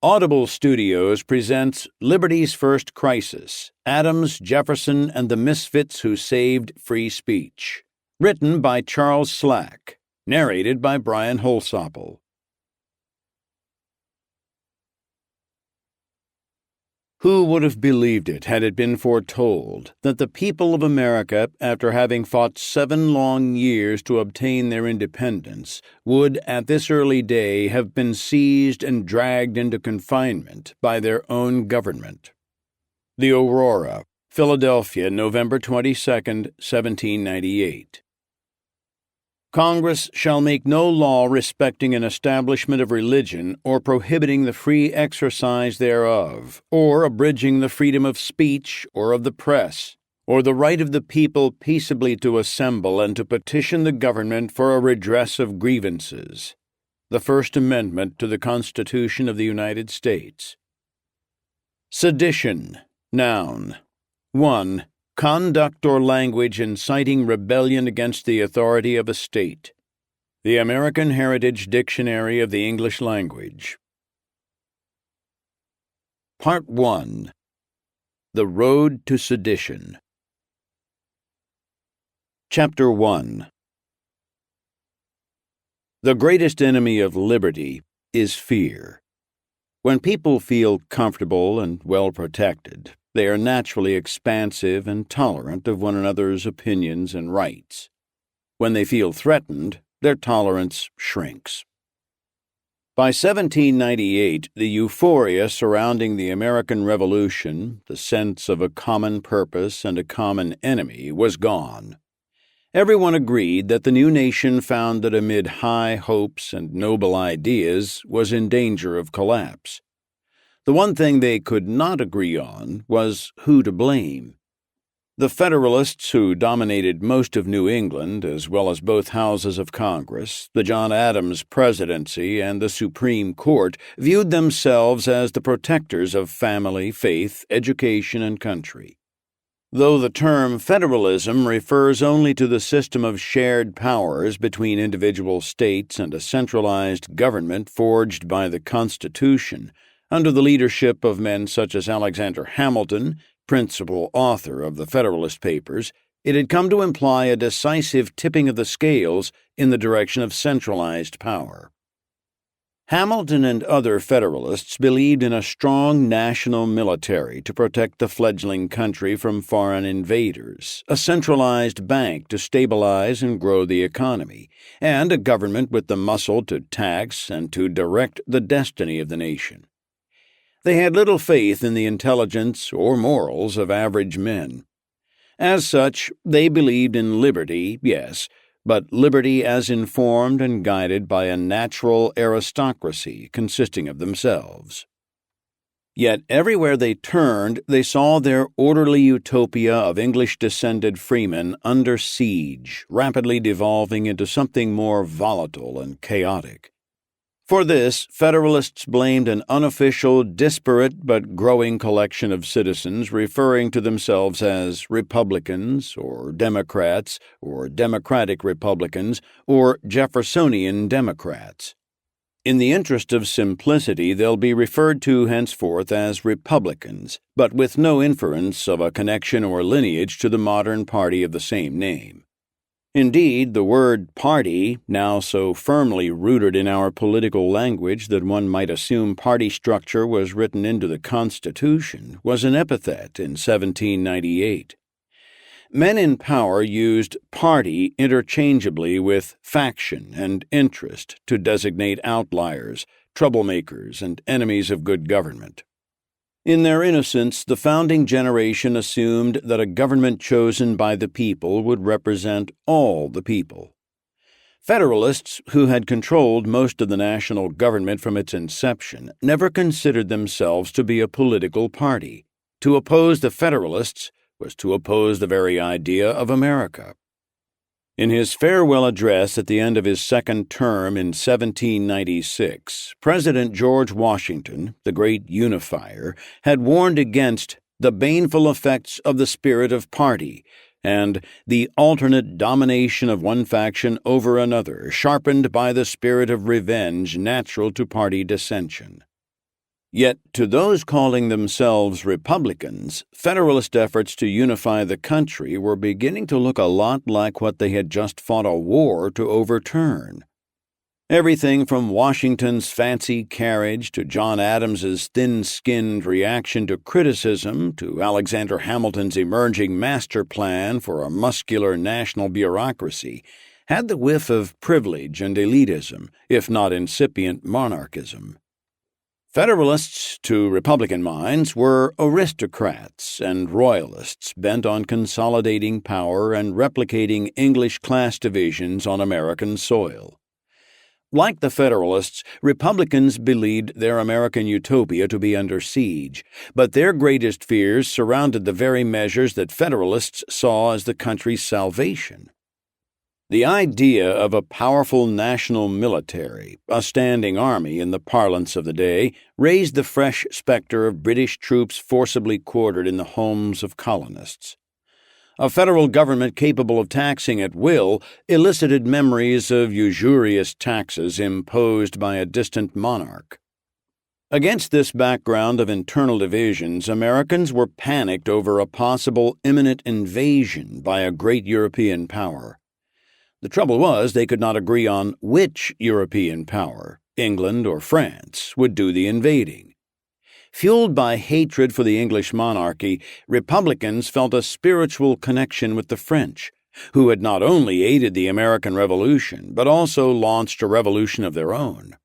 Audible Studios presents Liberty's First Crisis, Adams, Jefferson, and the Misfits Who Saved Free Speech. Written by Charles Slack. Narrated by Brian Holsopple. Who would have believed it had it been foretold that the people of America, after having fought 7 long years to obtain their independence, would at this early day have been seized and dragged into confinement by their own government? The Aurora, Philadelphia, November 22, 1798. Congress shall make no law respecting an establishment of religion or prohibiting the free exercise thereof, or abridging the freedom of speech or of the press, or the right of the people peaceably to assemble and to petition the government for a redress of grievances. The First Amendment to the Constitution of the United States. Sedition. Noun. 1. Conduct or language inciting rebellion against the authority of a state. The American Heritage Dictionary of the English Language. Part 1. The Road to Sedition. Chapter 1. The greatest enemy of liberty is fear. When people feel comfortable and well protected, they are naturally expansive and tolerant of one another's opinions and rights. When they feel threatened, their tolerance shrinks. By 1798, the euphoria surrounding the American Revolution, the sense of a common purpose and a common enemy, was gone. Everyone agreed that the new nation founded amid high hopes and noble ideas was in danger of collapse. The one thing they could not agree on was who to blame. The Federalists, who dominated most of New England, as well as both houses of Congress, the John Adams presidency, and the Supreme Court, viewed themselves as the protectors of family, faith, education, and country. Though the term federalism refers only to the system of shared powers between individual states and a centralized government forged by the Constitution, under the leadership of men such as Alexander Hamilton, principal author of the Federalist Papers, it had come to imply a decisive tipping of the scales in the direction of centralized power. Hamilton and other Federalists believed in a strong national military to protect the fledgling country from foreign invaders, a centralized bank to stabilize and grow the economy, and a government with the muscle to tax and to direct the destiny of the nation. They had little faith in the intelligence or morals of average men. As such, they believed in liberty, yes, but liberty as informed and guided by a natural aristocracy consisting of themselves. Yet everywhere they turned, they saw their orderly utopia of English-descended freemen under siege, rapidly devolving into something more volatile and chaotic. For this, Federalists blamed an unofficial, disparate but growing collection of citizens referring to themselves as Republicans, or Democrats, or Democratic Republicans, or Jeffersonian Democrats. In the interest of simplicity, they'll be referred to henceforth as Republicans, but with no inference of a connection or lineage to the modern party of the same name. Indeed, the word party, now so firmly rooted in our political language that one might assume party structure was written into the Constitution, was an epithet in 1798. Men in power used party interchangeably with faction and interest to designate outliers, troublemakers, and enemies of good government. In their innocence, the founding generation assumed that a government chosen by the people would represent all the people. Federalists, who had controlled most of the national government from its inception, never considered themselves to be a political party. To oppose the Federalists was to oppose the very idea of America. In his farewell address at the end of his second term in 1796, President George Washington, the great unifier, had warned against the baneful effects of the spirit of party and the alternate domination of one faction over another, sharpened by the spirit of revenge natural to party dissension. Yet, to those calling themselves Republicans, Federalist efforts to unify the country were beginning to look a lot like what they had just fought a war to overturn. Everything from Washington's fancy carriage to John Adams's thin-skinned reaction to criticism to Alexander Hamilton's emerging master plan for a muscular national bureaucracy had the whiff of privilege and elitism, if not incipient monarchism. Federalists, to Republican minds, were aristocrats and royalists bent on consolidating power and replicating English class divisions on American soil. Like the Federalists, Republicans believed their American utopia to be under siege, but their greatest fears surrounded the very measures that Federalists saw as the country's salvation. The idea of a powerful national military, a standing army in the parlance of the day, raised the fresh specter of British troops forcibly quartered in the homes of colonists. A federal government capable of taxing at will elicited memories of usurious taxes imposed by a distant monarch. Against this background of internal divisions, Americans were panicked over a possible imminent invasion by a great European power. The trouble was they could not agree on which European power, England or France, would do the invading. Fueled by hatred for the English monarchy, Republicans felt a spiritual connection with the French, who had not only aided the American Revolution, but also launched a revolution of their own.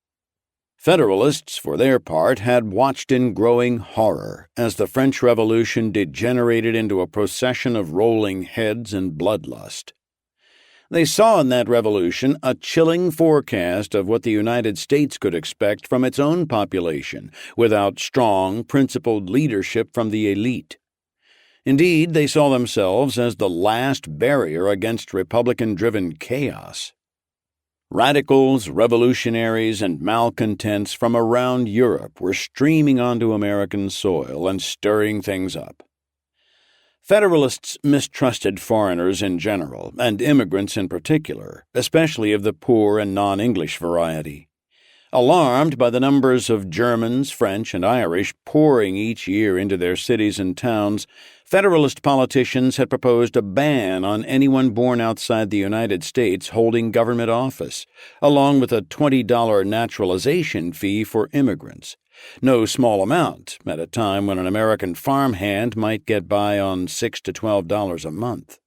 Federalists, for their part, had watched in growing horror as the French Revolution degenerated into a procession of rolling heads and bloodlust. They saw in that revolution a chilling forecast of what the United States could expect from its own population without strong, principled leadership from the elite. Indeed, they saw themselves as the last barrier against Republican-driven chaos. Radicals, revolutionaries, and malcontents from around Europe were streaming onto American soil and stirring things up. Federalists mistrusted foreigners in general, and immigrants in particular, especially of the poor and non-English variety. Alarmed by the numbers of Germans, French, and Irish pouring each year into their cities and towns, Federalist politicians had proposed a ban on anyone born outside the United States holding government office, along with a $20 naturalization fee for immigrants. No small amount at a time when an American farmhand might get by on $6 to $12 a month.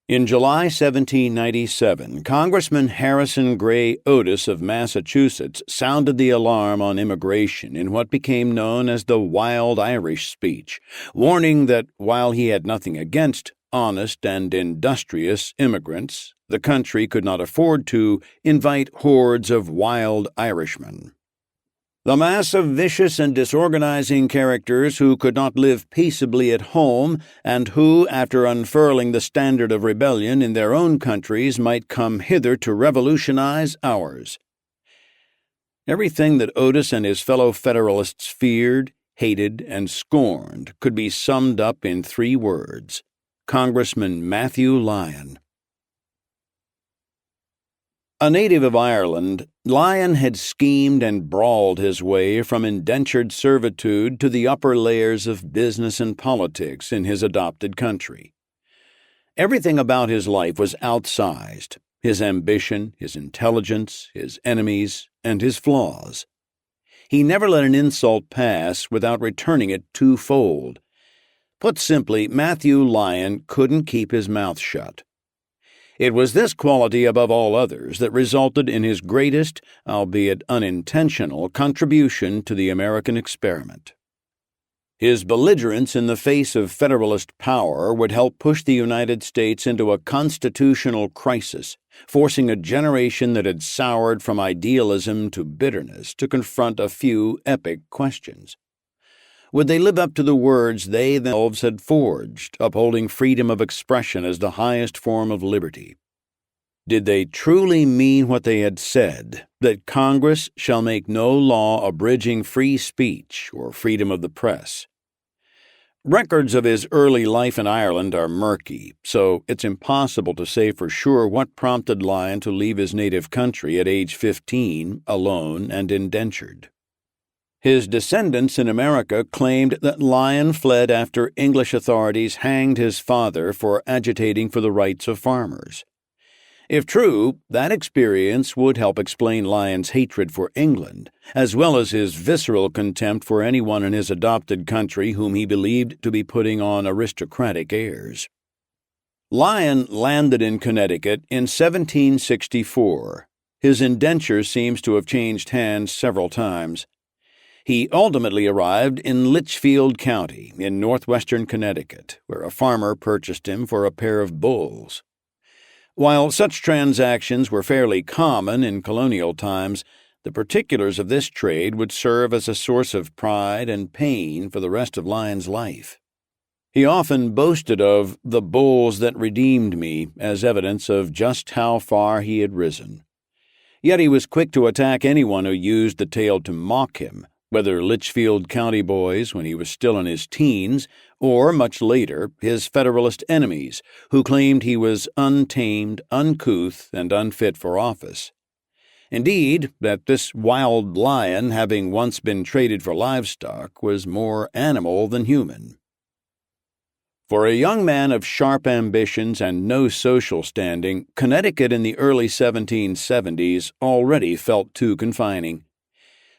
In July 1797, Congressman Harrison Gray Otis of Massachusetts sounded the alarm on immigration in what became known as the Wild Irish Speech, warning that while he had nothing against honest and industrious immigrants, the country could not afford to invite hordes of wild Irishmen. The mass of vicious and disorganizing characters who could not live peaceably at home, and who, after unfurling the standard of rebellion in their own countries, might come hither to revolutionize ours. Everything that Otis and his fellow Federalists feared, hated, and scorned could be summed up in 3 words: Congressman Matthew Lyon. A native of Ireland, Lyon had schemed and brawled his way from indentured servitude to the upper layers of business and politics in his adopted country. Everything about his life was outsized: his ambition, his intelligence, his enemies, and his flaws. He never let an insult pass without returning it twofold. Put simply, Matthew Lyon couldn't keep his mouth shut. It was this quality above all others that resulted in his greatest, albeit unintentional, contribution to the American experiment. His belligerence in the face of Federalist power would help push the United States into a constitutional crisis, forcing a generation that had soured from idealism to bitterness to confront a few epic questions. Would they live up to the words they themselves had forged, upholding freedom of expression as the highest form of liberty? Did they truly mean what they had said, that Congress shall make no law abridging free speech or freedom of the press? Records of his early life in Ireland are murky, so it's impossible to say for sure what prompted Lyon to leave his native country at age 15, alone and indentured. His descendants in America claimed that Lyon fled after English authorities hanged his father for agitating for the rights of farmers. If true, that experience would help explain Lyon's hatred for England, as well as his visceral contempt for anyone in his adopted country whom he believed to be putting on aristocratic airs. Lyon landed in Connecticut in 1764. His indenture seems to have changed hands several times. He ultimately arrived in Litchfield County in northwestern Connecticut, where a farmer purchased him for a pair of bulls. While such transactions were fairly common in colonial times, the particulars of this trade would serve as a source of pride and pain for the rest of Lyon's life. He often boasted of the bulls that redeemed me as evidence of just how far he had risen. Yet he was quick to attack anyone who used the tale to mock him, whether Litchfield County boys when he was still in his teens, or, much later, his Federalist enemies, who claimed he was untamed, uncouth, and unfit for office. Indeed, that this wild lion, having once been traded for livestock, was more animal than human. For a young man of sharp ambitions and no social standing, Connecticut in the early 1770s already felt too confining.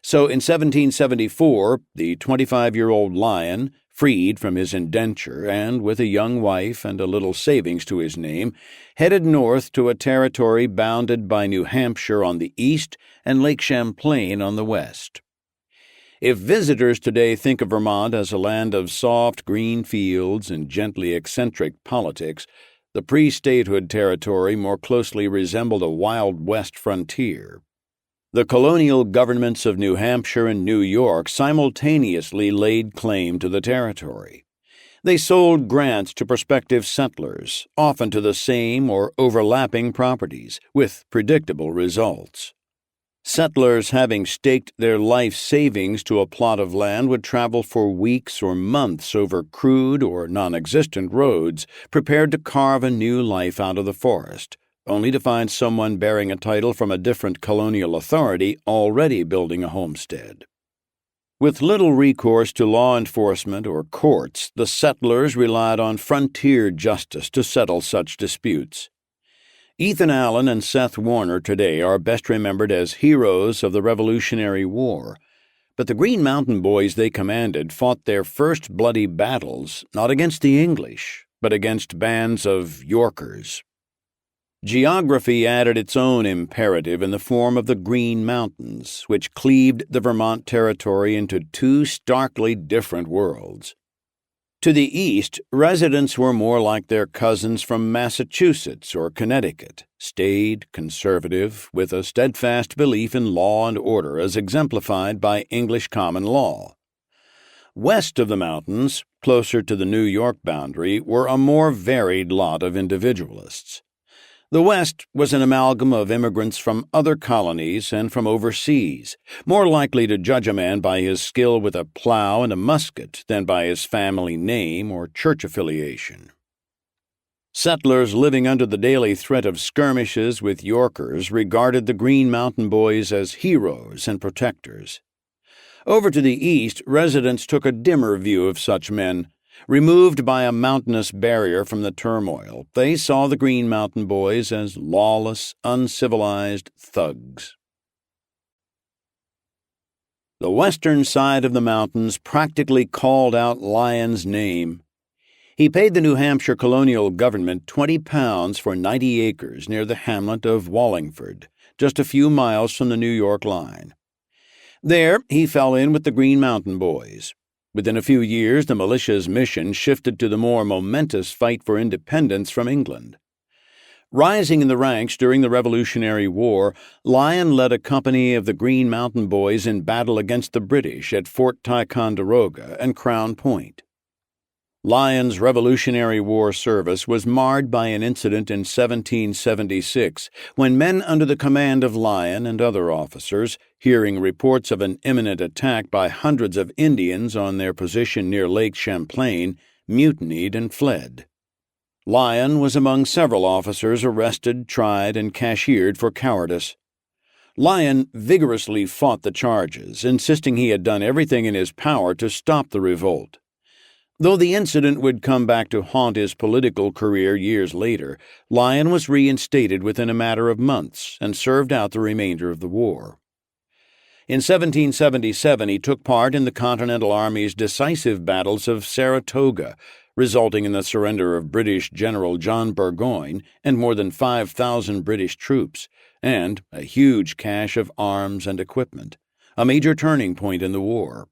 So in 1774, the 25-year-old Lyon, freed from his indenture and with a young wife and a little savings to his name, headed north to a territory bounded by New Hampshire on the east and Lake Champlain on the west. If visitors today think of Vermont as a land of soft green fields and gently eccentric politics, the pre-statehood territory more closely resembled a Wild West frontier. The colonial governments of New Hampshire and New York simultaneously laid claim to the territory. They sold grants to prospective settlers, often to the same or overlapping properties, with predictable results. Settlers having staked their life savings to a plot of land would travel for weeks or months over crude or non-existent roads, prepared to carve a new life out of the forest, only to find someone bearing a title from a different colonial authority already building a homestead. With little recourse to law enforcement or courts, the settlers relied on frontier justice to settle such disputes. Ethan Allen and Seth Warner today are best remembered as heroes of the Revolutionary War, but the Green Mountain Boys they commanded fought their first bloody battles not against the English, but against bands of Yorkers. Geography added its own imperative in the form of the Green Mountains, which cleaved the Vermont territory into two starkly different worlds. To the east, residents were more like their cousins from Massachusetts or Connecticut, staid, conservative, with a steadfast belief in law and order as exemplified by English common law. West of the mountains, closer to the New York boundary, were a more varied lot of individualists. The West was an amalgam of immigrants from other colonies and from overseas, more likely to judge a man by his skill with a plow and a musket than by his family name or church affiliation. Settlers living under the daily threat of skirmishes with Yorkers regarded the Green Mountain Boys as heroes and protectors. Over to the east, residents took a dimmer view of such men. Removed by a mountainous barrier from the turmoil, they saw the Green Mountain Boys as lawless, uncivilized thugs. The western side of the mountains practically called out Lyon's name. He paid the New Hampshire colonial government £20 for 90 acres near the hamlet of Wallingford, just a few miles from the New York line. There he fell in with the Green Mountain Boys. Within a few years, the militia's mission shifted to the more momentous fight for independence from England. Rising in the ranks during the Revolutionary War, Lyon led a company of the Green Mountain Boys in battle against the British at Fort Ticonderoga and Crown Point. Lyon's Revolutionary War service was marred by an incident in 1776 when men under the command of Lyon and other officers, hearing reports of an imminent attack by hundreds of Indians on their position near Lake Champlain, mutinied and fled. Lyon was among several officers arrested, tried, and cashiered for cowardice. Lion vigorously fought the charges, insisting he had done everything in his power to stop the revolt. Though the incident would come back to haunt his political career years later, Lion was reinstated within a matter of months and served out the remainder of the war. In 1777, he took part in the Continental Army's decisive battles of Saratoga, resulting in the surrender of British General John Burgoyne and more than 5,000 British troops, and a huge cache of arms and equipment, a major turning point in the war.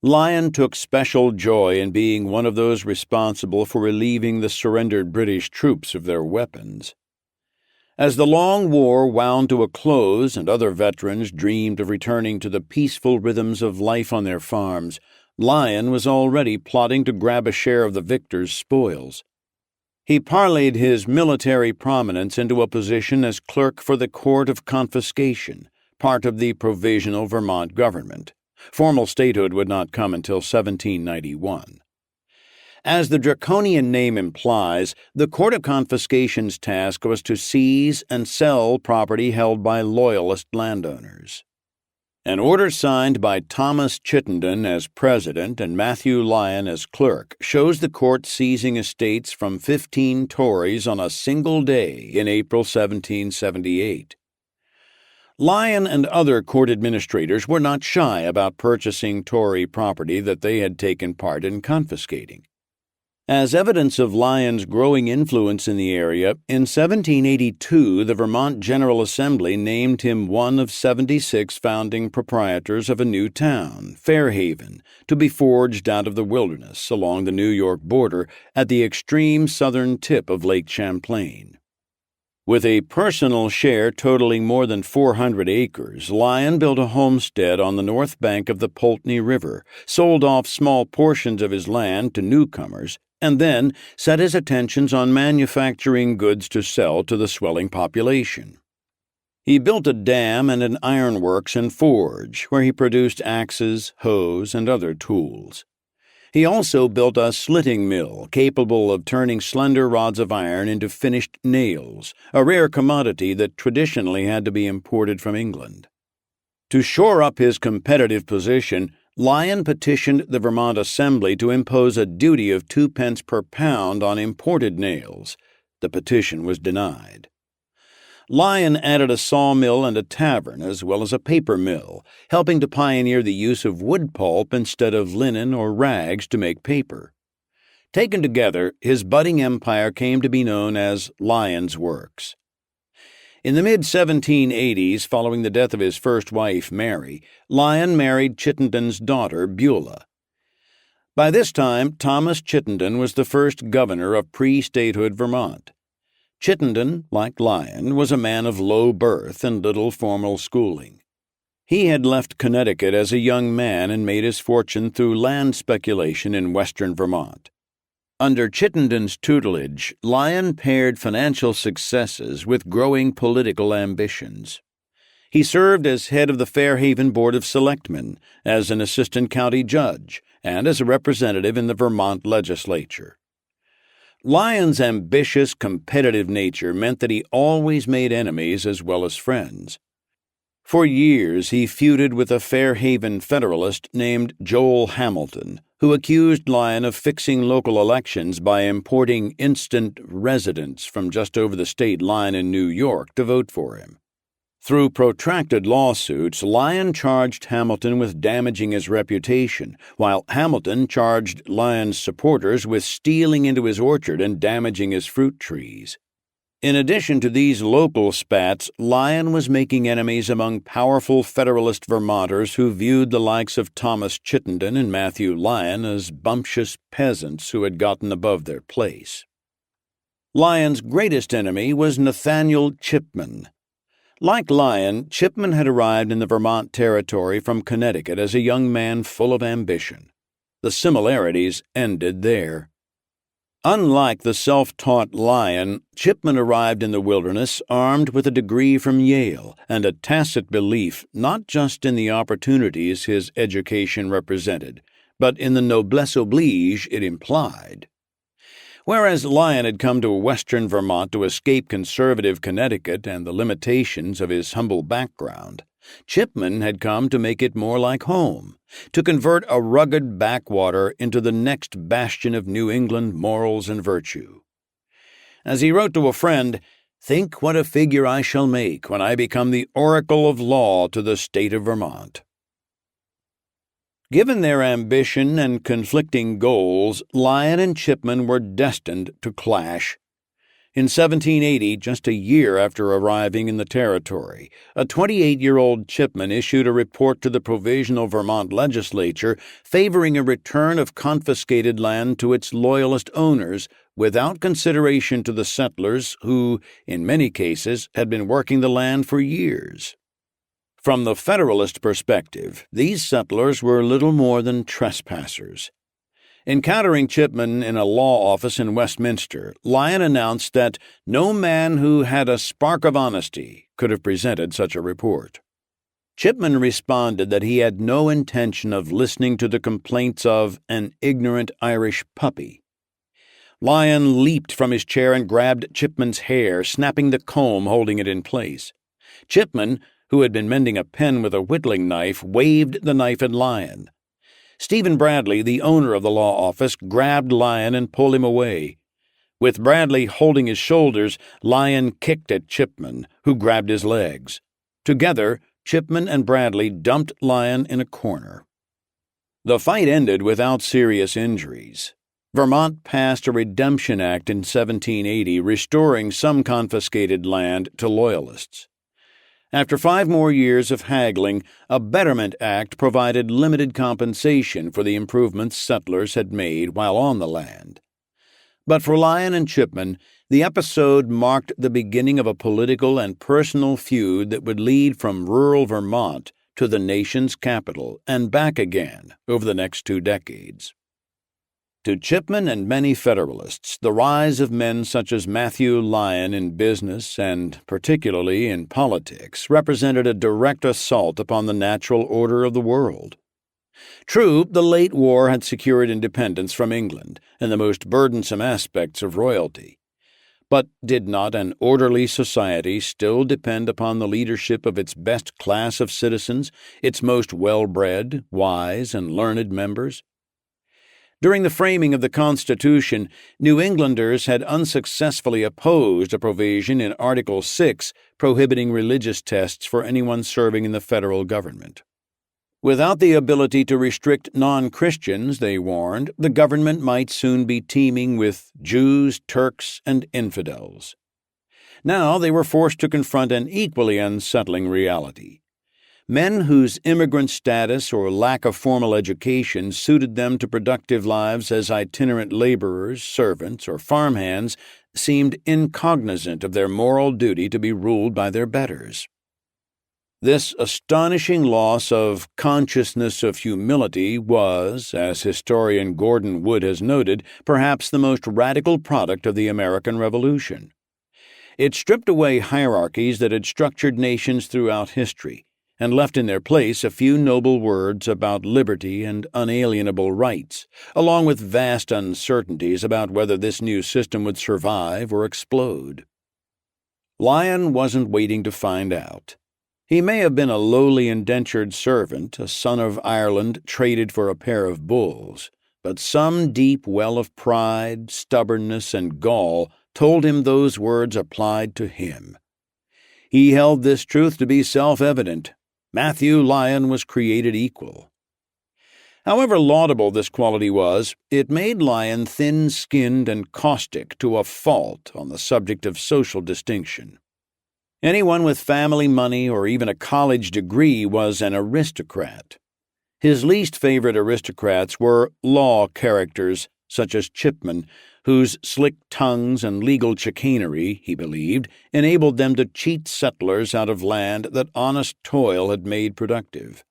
Lion took special joy in being one of those responsible for relieving the surrendered British troops of their weapons. As the long war wound to a close and other veterans dreamed of returning to the peaceful rhythms of life on their farms, Lion was already plotting to grab a share of the victors' spoils. He parlayed his military prominence into a position as clerk for the Court of Confiscation, part of the Provisional Vermont government. Formal statehood would not come until 1791. As the draconian name implies, the Court of Confiscation's task was to seize and sell property held by Loyalist landowners. An order signed by Thomas Chittenden as president and Matthew Lyon as clerk shows the court seizing estates from 15 Tories on a single day in April 1778. Lyon and other court administrators were not shy about purchasing Tory property that they had taken part in confiscating. As evidence of Lyon's growing influence in the area, in 1782 the Vermont General Assembly named him one of 76 founding proprietors of a new town, Fairhaven, to be forged out of the wilderness along the New York border at the extreme southern tip of Lake Champlain. With a personal share totaling more than 400 acres, Lyon built a homestead on the north bank of the Poultney River, sold off small portions of his land to newcomers, and then set his attentions on manufacturing goods to sell to the swelling population. He built a dam and an ironworks and forge, where he produced axes, hoes, and other tools. He also built a slitting mill capable of turning slender rods of iron into finished nails, a rare commodity that traditionally had to be imported from England. To shore up his competitive position, Lyon petitioned the Vermont Assembly to impose a duty of 2 pence per pound on imported nails. The petition was denied. Lyon added a sawmill and a tavern, as well as a paper mill, helping to pioneer the use of wood pulp instead of linen or rags to make paper. Taken together, his budding empire came to be known as Lyon's Works. In the mid-1780s, following the death of his first wife, Mary, Lyon married Chittenden's daughter, Beulah. By this time, Thomas Chittenden was the first governor of pre-statehood Vermont. Chittenden, like Lyon, was a man of low birth and little formal schooling. He had left Connecticut as a young man and made his fortune through land speculation in western Vermont. Under Chittenden's tutelage, Lyon paired financial successes with growing political ambitions. He served as head of the Fairhaven Board of Selectmen, as an assistant county judge, and as a representative in the Vermont legislature. Lyon's ambitious, competitive nature meant that he always made enemies as well as friends. For years, he feuded with a Fairhaven Federalist named Joel Hamilton, who accused Lyon of fixing local elections by importing instant residents from just over the state line in New York to vote for him. Through protracted lawsuits, Lyon charged Hamilton with damaging his reputation, while Hamilton charged Lyon's supporters with stealing into his orchard and damaging his fruit trees. In addition to these local spats, Lyon was making enemies among powerful Federalist Vermonters who viewed the likes of Thomas Chittenden and Matthew Lyon as bumptious peasants who had gotten above their place. Lyon's greatest enemy was Nathaniel Chipman. Like Lyon, Chipman had arrived in the Vermont territory from Connecticut as a young man full of ambition. The similarities ended there. Unlike the self-taught Lyon, Chipman arrived in the wilderness armed with a degree from Yale and a tacit belief not just in the opportunities his education represented, but in the noblesse oblige it implied. Whereas Lyon had come to western Vermont to escape conservative Connecticut and the limitations of his humble background, Chipman had come to make it more like home, to convert a rugged backwater into the next bastion of New England morals and virtue. As he wrote to a friend, "Think what a figure I shall make when I become the oracle of law to the state of Vermont." Given their ambition and conflicting goals, Lyon and Chipman were destined to clash. In 1780, just a year after arriving in the territory, a 28-year-old Chipman issued a report to the Provisional Vermont Legislature favoring a return of confiscated land to its loyalist owners without consideration to the settlers who, in many cases, had been working the land for years. From the Federalist perspective, these settlers were little more than trespassers. Encountering Chipman in a law office in Westminster, Lyon announced that no man who had a spark of honesty could have presented such a report. Chipman responded that he had no intention of listening to the complaints of an ignorant Irish puppy. Lyon leaped from his chair and grabbed Chipman's hair, snapping the comb holding it in place. Chipman, who had been mending a pen with a whittling knife, waved the knife at Lyon. Stephen Bradley, the owner of the law office, grabbed Lyon and pulled him away. With Bradley holding his shoulders, Lyon kicked at Chipman, who grabbed his legs. Together, Chipman and Bradley dumped Lyon in a corner. The fight ended without serious injuries. Vermont passed a Redemption Act in 1780, restoring some confiscated land to Loyalists. After 5 more years of haggling, a Betterment Act provided limited compensation for the improvements settlers had made while on the land. But for Lyon and Chipman, the episode marked the beginning of a political and personal feud that would lead from rural Vermont to the nation's capital and back again over the next 2 decades. To Chipman and many Federalists, the rise of men such as Matthew Lyon in business and particularly in politics represented a direct assault upon the natural order of the world. True, the late war had secured independence from England and the most burdensome aspects of royalty. But did not an orderly society still depend upon the leadership of its best class of citizens, its most well-bred, wise, and learned members? During the framing of the Constitution, New Englanders had unsuccessfully opposed a provision in Article 6 prohibiting religious tests for anyone serving in the federal government. Without the ability to restrict non-Christians, they warned, the government might soon be teeming with Jews, Turks, and infidels. Now they were forced to confront an equally unsettling reality. Men whose immigrant status or lack of formal education suited them to productive lives as itinerant laborers, servants, or farmhands seemed incognizant of their moral duty to be ruled by their betters. This astonishing loss of consciousness of humility was, as historian Gordon Wood has noted, perhaps the most radical product of the American Revolution. It stripped away hierarchies that had structured nations throughout history, and left in their place a few noble words about liberty and unalienable rights, along with vast uncertainties about whether this new system would survive or explode. Lyon wasn't waiting to find out. He may have been a lowly indentured servant, a son of Ireland traded for a pair of bulls, but some deep well of pride, stubbornness, and gall told him those words applied to him. He held this truth to be self-evident. Matthew Lyon was created equal. However laudable this quality was, it made Lyon thin-skinned and caustic to a fault on the subject of social distinction. Anyone with family money or even a college degree was an aristocrat. His least favorite aristocrats were law characters such as Chipman, whose slick tongues and legal chicanery, he believed, enabled them to cheat settlers out of land that honest toil had made productive.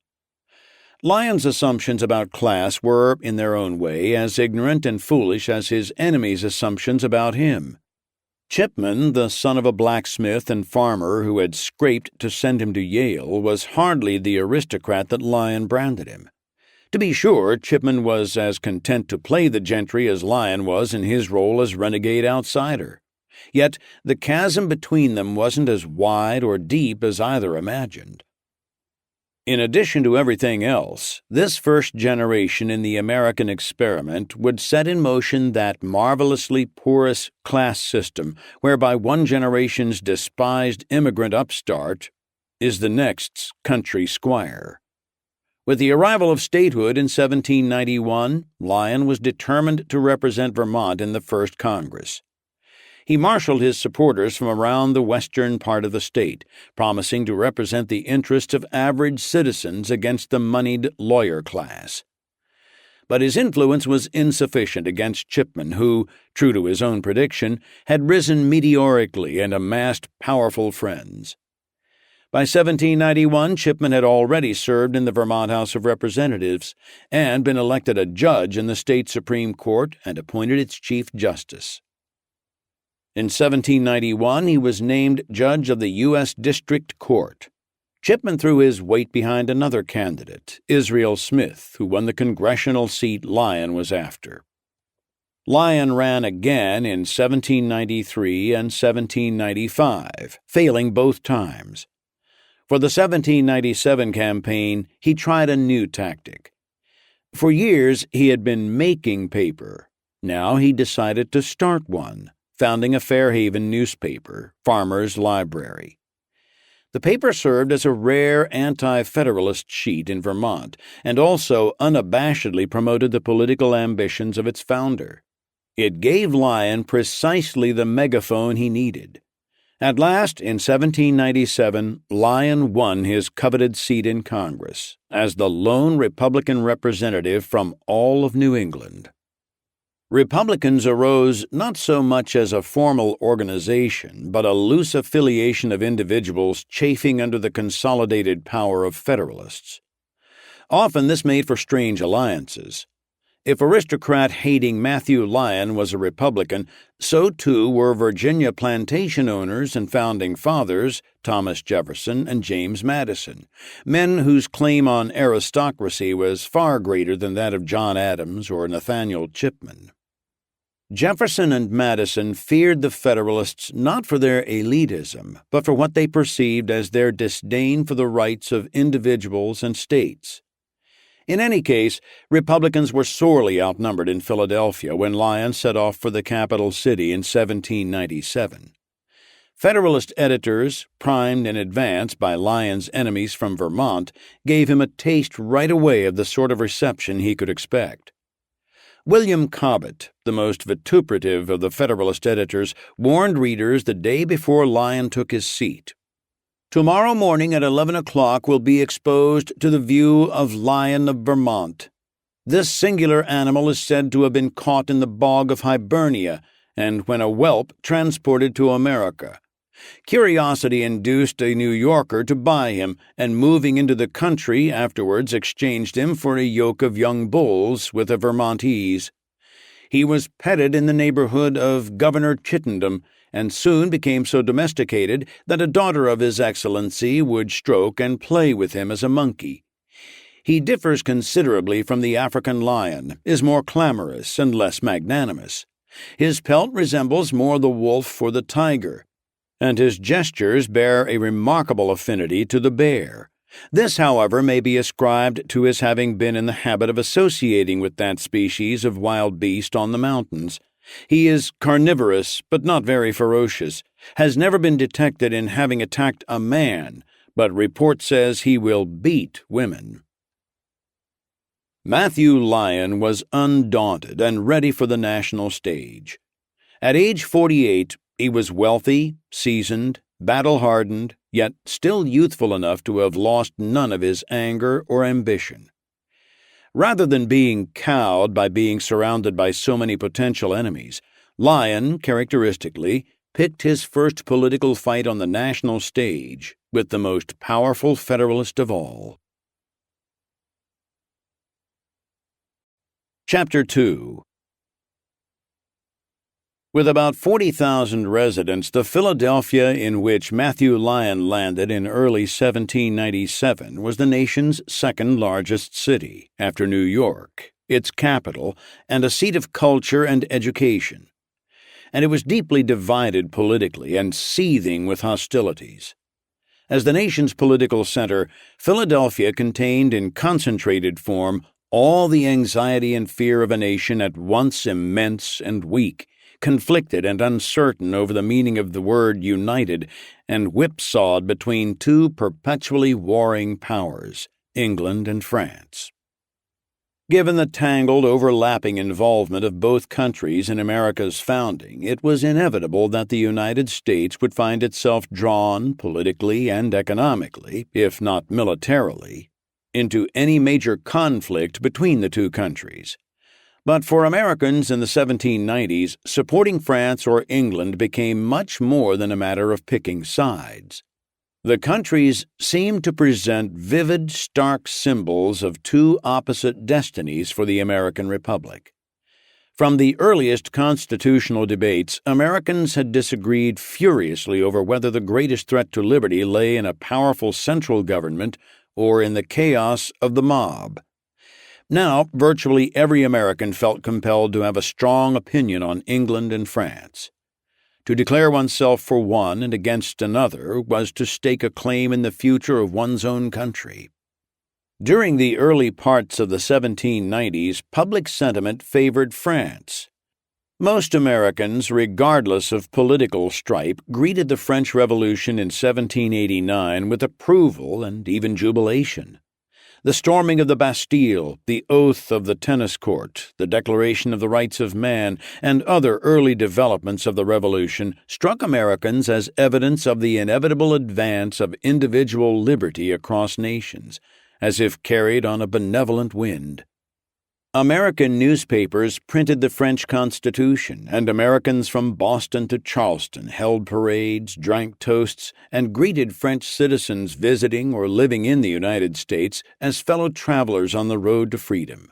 Lyon's assumptions about class were, in their own way, as ignorant and foolish as his enemies' assumptions about him. Chipman, the son of a blacksmith and farmer who had scraped to send him to Yale, was hardly the aristocrat that Lyon branded him. To be sure, Chipman was as content to play the gentry as Lyon was in his role as renegade outsider. Yet the chasm between them wasn't as wide or deep as either imagined. In addition to everything else, this first generation in the American experiment would set in motion that marvelously porous class system whereby one generation's despised immigrant upstart is the next's country squire. With the arrival of statehood in 1791, Lyon was determined to represent Vermont in the first Congress. He marshaled his supporters from around the western part of the state, promising to represent the interests of average citizens against the moneyed lawyer class. But his influence was insufficient against Chipman, who, true to his own prediction, had risen meteorically and amassed powerful friends. By 1791, Chipman had already served in the Vermont House of Representatives and been elected a judge in the state Supreme Court and appointed its Chief Justice. In 1791, he was named judge of the U.S. District Court. Chipman threw his weight behind another candidate, Israel Smith, who won the congressional seat Lyon was after. Lyon ran again in 1793 and 1795, failing both times. For the 1797 campaign, he tried a new tactic. For years, he had been making paper. Now he decided to start one, founding a Fairhaven newspaper, Farmer's Library. The paper served as a rare anti-Federalist sheet in Vermont and also unabashedly promoted the political ambitions of its founder. It gave Lyon precisely the megaphone he needed. At last, in 1797, Lyon won his coveted seat in Congress as the lone Republican representative from all of New England. Republicans arose not so much as a formal organization, but a loose affiliation of individuals chafing under the consolidated power of Federalists. Often this made for strange alliances. If aristocrat-hating Matthew Lyon was a Republican, so too were Virginia plantation owners and founding fathers Thomas Jefferson and James Madison, men whose claim on aristocracy was far greater than that of John Adams or Nathaniel Chipman. Jefferson and Madison feared the Federalists not for their elitism, but for what they perceived as their disdain for the rights of individuals and states. In any case, Republicans were sorely outnumbered in Philadelphia when Lyon set off for the capital city in 1797. Federalist editors, primed in advance by Lyon's enemies from Vermont, gave him a taste right away of the sort of reception he could expect. William Cobbett, the most vituperative of the Federalist editors, warned readers the day before Lyon took his seat. "Tomorrow morning at 11 o'clock will be exposed to the view of Lyon of Vermont. This singular animal is said to have been caught in the bog of Hibernia, and when a whelp transported to America. Curiosity induced a New Yorker to buy him, and moving into the country afterwards exchanged him for a yoke of young bulls with a Vermontese. He was petted in the neighborhood of Governor Chittenden, and soon became so domesticated that a daughter of His Excellency would stroke and play with him as a monkey. He differs considerably from the African lion, is more clamorous and less magnanimous. His pelt resembles more the wolf or the tiger, and his gestures bear a remarkable affinity to the bear. This, however, may be ascribed to his having been in the habit of associating with that species of wild beast on the mountains. He is carnivorous, but not very ferocious, has never been detected in having attacked a man, but report says he will beat women." Matthew Lyon was undaunted and ready for the national stage. At age 48, he was wealthy, seasoned, battle-hardened, yet still youthful enough to have lost none of his anger or ambition. Rather than being cowed by being surrounded by so many potential enemies, Lyon, characteristically, picked his first political fight on the national stage with the most powerful Federalist of all. Chapter 2. With about 40,000 residents, the Philadelphia in which Matthew Lyon landed in early 1797 was the nation's second-largest city, after New York, its capital, and a seat of culture and education. And it was deeply divided politically and seething with hostilities. As the nation's political center, Philadelphia contained in concentrated form all the anxiety and fear of a nation at once immense and weak, conflicted and uncertain over the meaning of the word united, and whipsawed between two perpetually warring powers, England and France. Given the tangled, overlapping involvement of both countries in America's founding, it was inevitable that the United States would find itself drawn, politically and economically, if not militarily, into any major conflict between the two countries. But for Americans in the 1790s, supporting France or England became much more than a matter of picking sides. The countries seemed to present vivid, stark symbols of two opposite destinies for the American Republic. From the earliest constitutional debates, Americans had disagreed furiously over whether the greatest threat to liberty lay in a powerful central government or in the chaos of the mob. Now, virtually every American felt compelled to have a strong opinion on England and France. To declare oneself for one and against another was to stake a claim in the future of one's own country. During the early parts of the 1790s, public sentiment favored France. Most Americans, regardless of political stripe, greeted the French Revolution in 1789 with approval and even jubilation. The storming of the Bastille, the oath of the tennis court, the Declaration of the Rights of Man, and other early developments of the Revolution struck Americans as evidence of the inevitable advance of individual liberty across nations, as if carried on a benevolent wind. American newspapers printed the French Constitution, and Americans from Boston to Charleston held parades, drank toasts, and greeted French citizens visiting or living in the United States as fellow travelers on the road to freedom.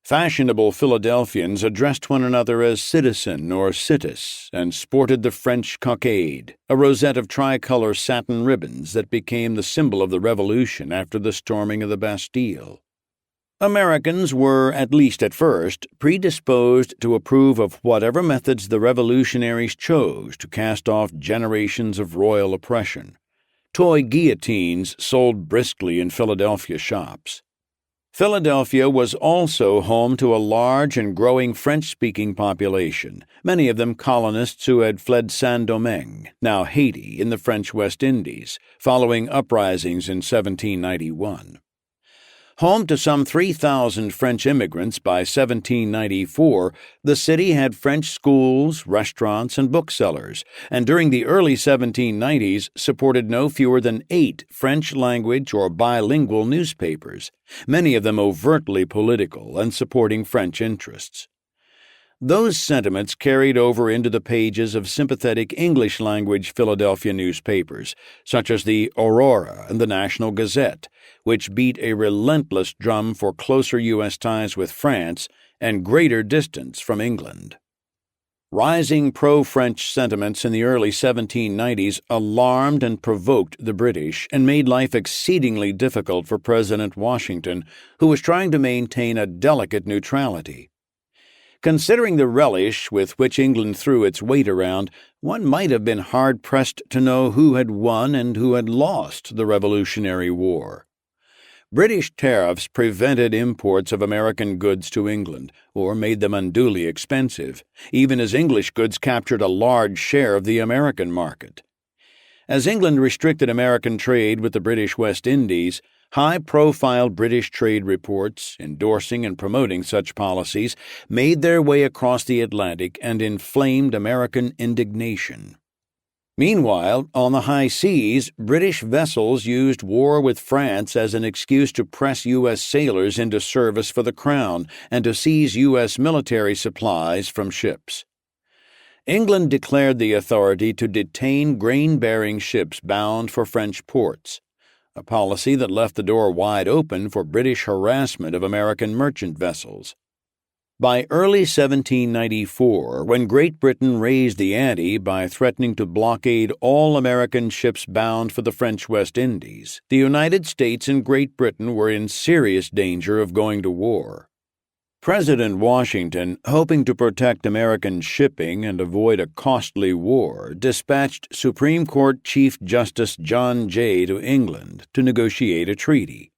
Fashionable Philadelphians addressed one another as citizen or citus and sported the French cockade, a rosette of tricolor satin ribbons that became the symbol of the Revolution after the storming of the Bastille. Americans were, at least at first, predisposed to approve of whatever methods the revolutionaries chose to cast off generations of royal oppression. Toy guillotines sold briskly in Philadelphia shops. Philadelphia was also home to a large and growing French-speaking population, many of them colonists who had fled Saint-Domingue, now Haiti, in the French West Indies, following uprisings in 1791. Home to some 3,000 French immigrants by 1794, the city had French schools, restaurants, and booksellers, and during the early 1790s supported no fewer than 8 French-language or bilingual newspapers, many of them overtly political and supporting French interests. Those sentiments carried over into the pages of sympathetic English-language Philadelphia newspapers, such as the Aurora and the National Gazette, which beat a relentless drum for closer U.S. ties with France and greater distance from England. Rising pro-French sentiments in the early 1790s alarmed and provoked the British and made life exceedingly difficult for President Washington, who was trying to maintain a delicate neutrality. Considering the relish with which England threw its weight around, one might have been hard-pressed to know who had won and who had lost the Revolutionary War. British tariffs prevented imports of American goods to England, or made them unduly expensive, even as English goods captured a large share of the American market. As England restricted American trade with the British West Indies, high-profile British trade reports, endorsing and promoting such policies, made their way across the Atlantic and inflamed American indignation. Meanwhile, on the high seas, British vessels used war with France as an excuse to press U.S. sailors into service for the Crown and to seize U.S. military supplies from ships. England declared the authority to detain grain-bearing ships bound for French ports, a policy that left the door wide open for British harassment of American merchant vessels. By early 1794, when Great Britain raised the ante by threatening to blockade all American ships bound for the French West Indies, the United States and Great Britain were in serious danger of going to war. President Washington, hoping to protect American shipping and avoid a costly war, dispatched Supreme Court Chief Justice John Jay to England to negotiate a treaty.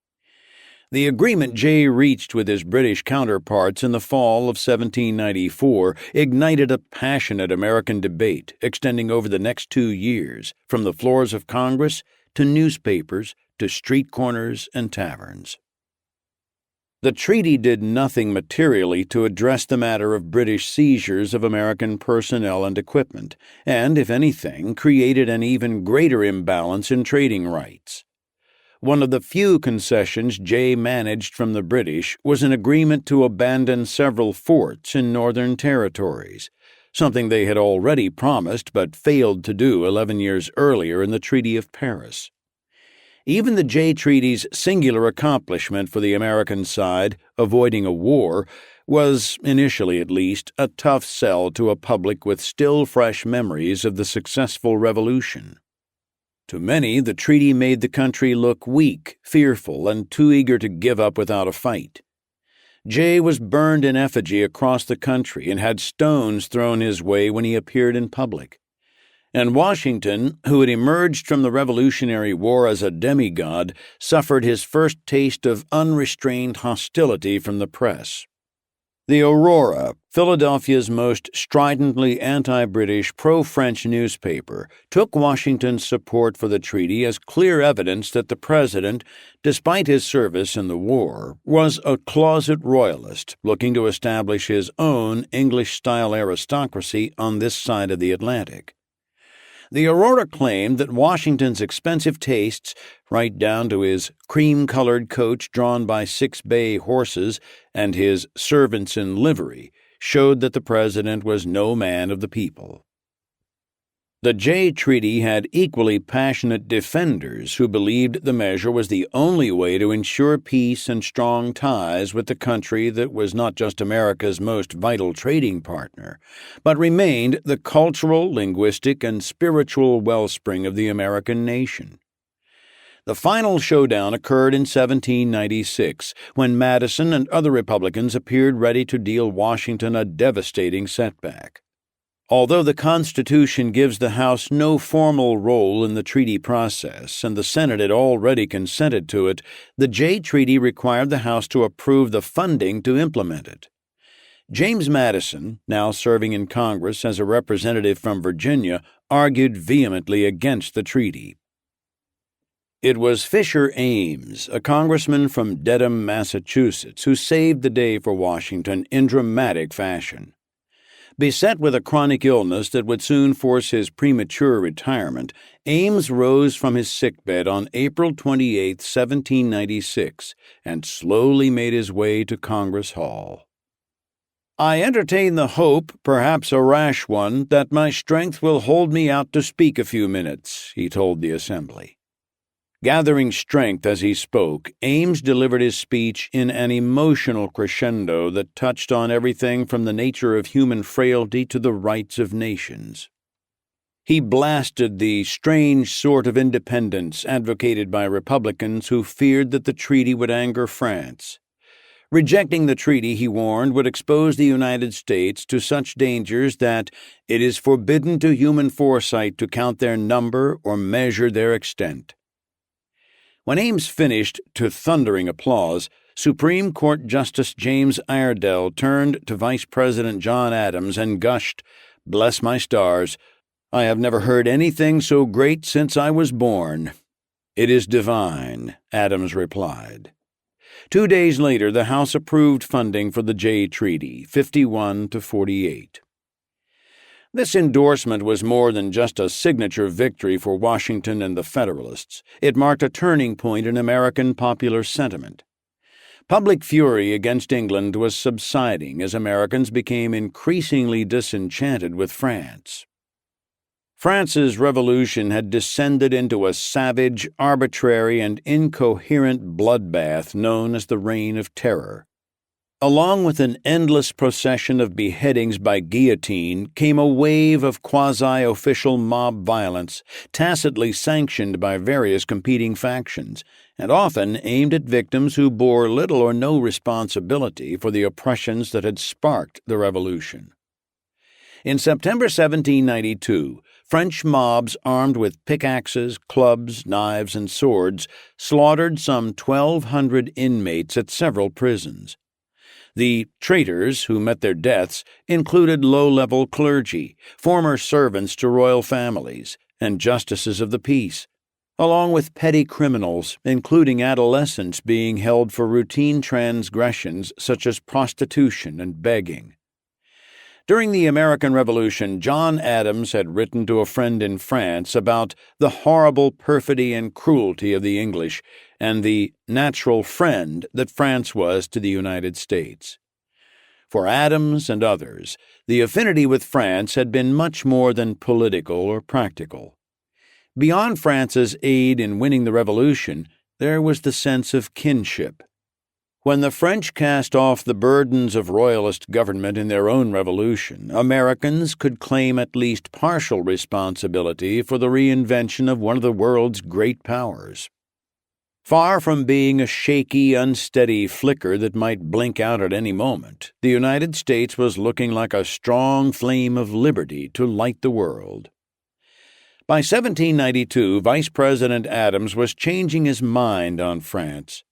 The agreement Jay reached with his British counterparts in the fall of 1794 ignited a passionate American debate extending over the next 2 years, from the floors of Congress to newspapers to street corners and taverns. The treaty did nothing materially to address the matter of British seizures of American personnel and equipment, and, if anything, created an even greater imbalance in trading rights. One of the few concessions Jay managed from the British was an agreement to abandon several forts in northern territories, something they had already promised but failed to do 11 years earlier in the Treaty of Paris. Even the Jay Treaty's singular accomplishment for the American side, avoiding a war, was, initially at least, a tough sell to a public with still fresh memories of the successful Revolution. To many, the treaty made the country look weak, fearful, and too eager to give up without a fight. Jay was burned in effigy across the country and had stones thrown his way when he appeared in public. And Washington, who had emerged from the Revolutionary War as a demigod, suffered his first taste of unrestrained hostility from the press. The Aurora, Philadelphia's most stridently anti-British, pro-French newspaper, took Washington's support for the treaty as clear evidence that the president, despite his service in the war, was a closet royalist looking to establish his own English-style aristocracy on this side of the Atlantic. The Aurora claimed that Washington's expensive tastes, right down to his cream-colored coach drawn by 6 bay horses and his servants in livery, showed that the president was no man of the people. The Jay Treaty had equally passionate defenders who believed the measure was the only way to ensure peace and strong ties with the country that was not just America's most vital trading partner, but remained the cultural, linguistic, and spiritual wellspring of the American nation. The final showdown occurred in 1796, when Madison and other Republicans appeared ready to deal Washington a devastating setback. Although the Constitution gives the House no formal role in the treaty process, and the Senate had already consented to it, the Jay Treaty required the House to approve the funding to implement it. James Madison, now serving in Congress as a representative from Virginia, argued vehemently against the treaty. It was Fisher Ames, a congressman from Dedham, Massachusetts, who saved the day for Washington in dramatic fashion. Beset with a chronic illness that would soon force his premature retirement, Ames rose from his sickbed on April 28, 1796, and slowly made his way to Congress Hall. "I entertain the hope, perhaps a rash one, that my strength will hold me out to speak a few minutes," he told the assembly. Gathering strength as he spoke, Ames delivered his speech in an emotional crescendo that touched on everything from the nature of human frailty to the rights of nations. He blasted the strange sort of independence advocated by Republicans who feared that the treaty would anger France. Rejecting the treaty, he warned, would expose the United States to such dangers that it is forbidden to human foresight to count their number or measure their extent. When Ames finished, to thundering applause, Supreme Court Justice James Iredell turned to Vice President John Adams and gushed, "Bless my stars, I have never heard anything so great since I was born." "It is divine," Adams replied. 2 days later, the House approved funding for the Jay Treaty, 51-48. This endorsement was more than just a signature victory for Washington and the Federalists. It marked a turning point in American popular sentiment. Public fury against England was subsiding as Americans became increasingly disenchanted with France. France's revolution had descended into a savage, arbitrary, and incoherent bloodbath known as the Reign of Terror. Along with an endless procession of beheadings by guillotine came a wave of quasi-official mob violence, tacitly sanctioned by various competing factions, and often aimed at victims who bore little or no responsibility for the oppressions that had sparked the revolution. In September 1792, French mobs armed with pickaxes, clubs, knives, and swords slaughtered some 1,200 inmates at several prisons. The traitors who met their deaths included low-level clergy, former servants to royal families, and justices of the peace, along with petty criminals, including adolescents being held for routine transgressions such as prostitution and begging. During the American Revolution, John Adams had written to a friend in France about the horrible perfidy and cruelty of the English and the natural friend that France was to the United States. For Adams and others, the affinity with France had been much more than political or practical. Beyond France's aid in winning the Revolution, there was the sense of kinship. When the French cast off the burdens of royalist government in their own revolution, Americans could claim at least partial responsibility for the reinvention of one of the world's great powers. Far from being a shaky, unsteady flicker that might blink out at any moment, the United States was looking like a strong flame of liberty to light the world. By 1792, Vice President Adams was changing his mind on France.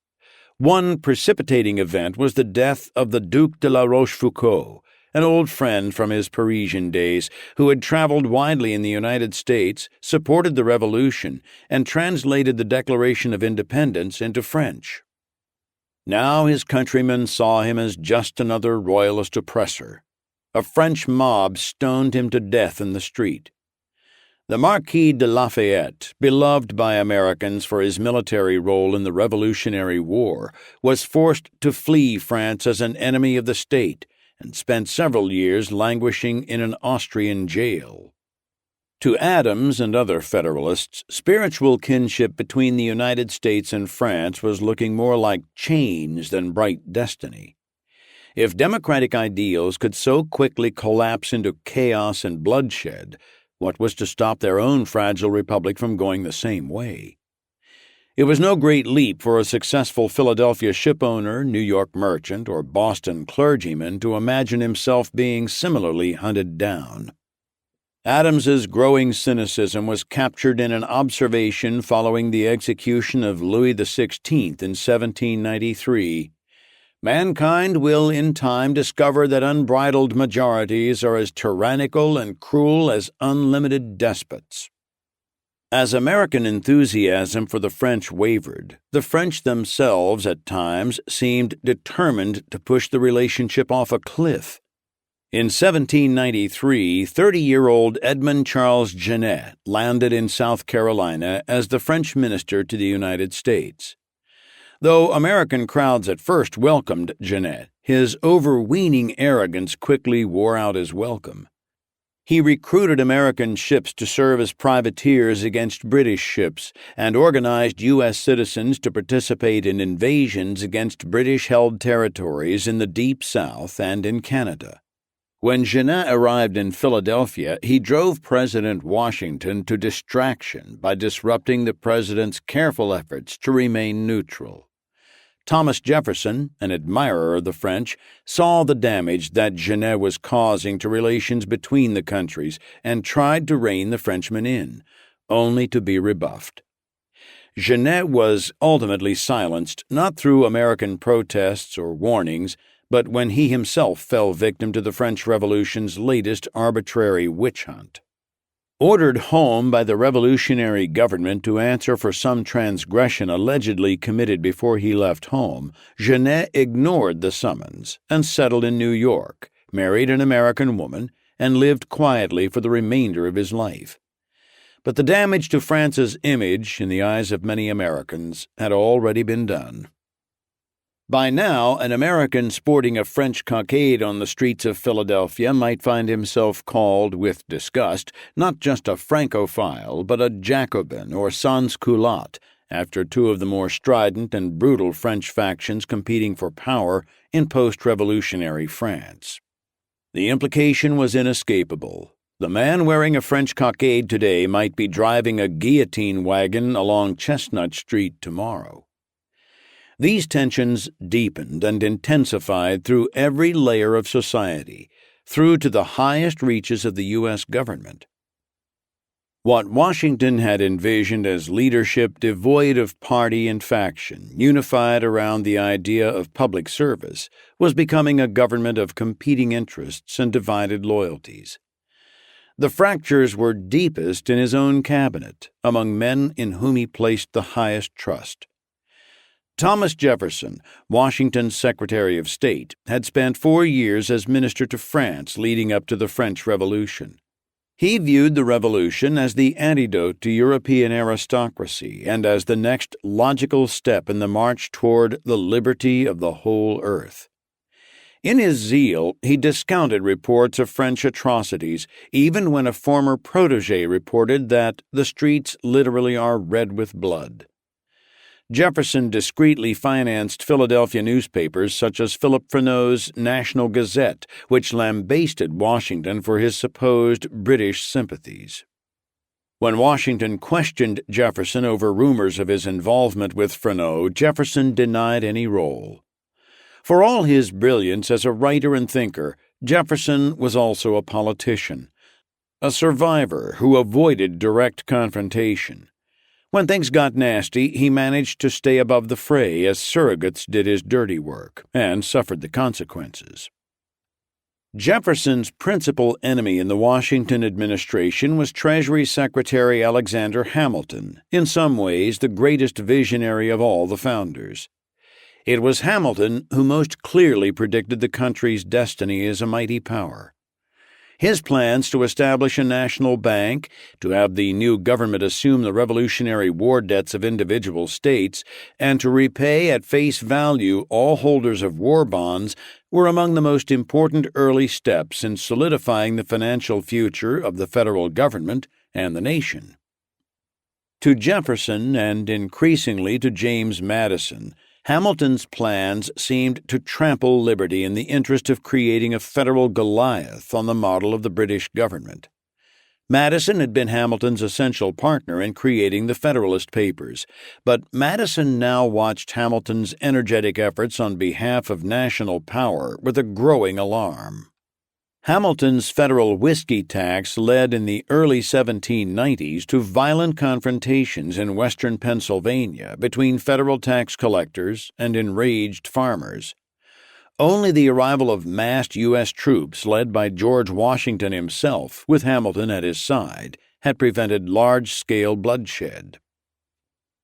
One precipitating event was the death of the Duc de la Rochefoucauld, an old friend from his Parisian days who had traveled widely in the United States, supported the Revolution, and translated the Declaration of Independence into French. Now his countrymen saw him as just another royalist oppressor. A French mob stoned him to death in the street. The Marquis de Lafayette, beloved by Americans for his military role in the Revolutionary War, was forced to flee France as an enemy of the state and spent several years languishing in an Austrian jail. To Adams and other Federalists, spiritual kinship between the United States and France was looking more like change than bright destiny. If democratic ideals could so quickly collapse into chaos and bloodshed, what was to stop their own fragile republic from going the same way? It was no great leap for a successful Philadelphia shipowner, New York merchant, or Boston clergyman to imagine himself being similarly hunted down. Adams's growing cynicism was captured in an observation following the execution of Louis XVI in 1793. Mankind will in time discover that unbridled majorities are as tyrannical and cruel as unlimited despots. As American enthusiasm for the French wavered, the French themselves at times seemed determined to push the relationship off a cliff. In 1793, 30-year-old Edmond Charles Genet landed in South Carolina as the French minister to the United States. Though American crowds at first welcomed Genet, his overweening arrogance quickly wore out his welcome. He recruited American ships to serve as privateers against British ships and organized U.S. citizens to participate in invasions against British-held territories in the Deep South and in Canada. When Genet arrived in Philadelphia, he drove President Washington to distraction by disrupting the president's careful efforts to remain neutral. Thomas Jefferson, an admirer of the French, saw the damage that Genet was causing to relations between the countries and tried to rein the Frenchmen in, only to be rebuffed. Genet was ultimately silenced not through American protests or warnings, but when he himself fell victim to the French Revolution's latest arbitrary witch hunt. Ordered home by the revolutionary government to answer for some transgression allegedly committed before he left home, Genet ignored the summons and settled in New York, married an American woman, and lived quietly for the remainder of his life. But the damage to France's image in the eyes of many Americans had already been done. By now, an American sporting a French cockade on the streets of Philadelphia might find himself called, with disgust, not just a Francophile, but a Jacobin or sans-culotte, after two of the more strident and brutal French factions competing for power in post-revolutionary France. The implication was inescapable. The man wearing a French cockade today might be driving a guillotine wagon along Chestnut Street tomorrow. These tensions deepened and intensified through every layer of society, through to the highest reaches of the U.S. government. What Washington had envisioned as leadership devoid of party and faction, unified around the idea of public service, was becoming a government of competing interests and divided loyalties. The fractures were deepest in his own cabinet, among men in whom he placed the highest trust. Thomas Jefferson, Washington's Secretary of State, had spent 4 years as minister to France leading up to the French Revolution. He viewed the Revolution as the antidote to European aristocracy and as the next logical step in the march toward the liberty of the whole earth. In his zeal, he discounted reports of French atrocities, even when a former protégé reported that the streets literally are red with blood. Jefferson discreetly financed Philadelphia newspapers such as Philip Freneau's National Gazette, which lambasted Washington for his supposed British sympathies. When Washington questioned Jefferson over rumors of his involvement with Freneau, Jefferson denied any role. For all his brilliance as a writer and thinker, Jefferson was also a politician, a survivor who avoided direct confrontation. When things got nasty, he managed to stay above the fray as surrogates did his dirty work, and suffered the consequences. Jefferson's principal enemy in the Washington administration was Treasury Secretary Alexander Hamilton, in some ways the greatest visionary of all the founders. It was Hamilton who most clearly predicted the country's destiny as a mighty power. His plans to establish a national bank, to have the new government assume the Revolutionary War debts of individual states, and to repay at face value all holders of war bonds were among the most important early steps in solidifying the financial future of the federal government and the nation. To Jefferson, and increasingly to James Madison, Hamilton's plans seemed to trample liberty in the interest of creating a federal Goliath on the model of the British government. Madison had been Hamilton's essential partner in creating the Federalist Papers, but Madison now watched Hamilton's energetic efforts on behalf of national power with a growing alarm. Hamilton's federal whiskey tax led in the early 1790s to violent confrontations in western Pennsylvania between federal tax collectors and enraged farmers. Only the arrival of massed U.S. troops led by George Washington himself, with Hamilton at his side, had prevented large-scale bloodshed.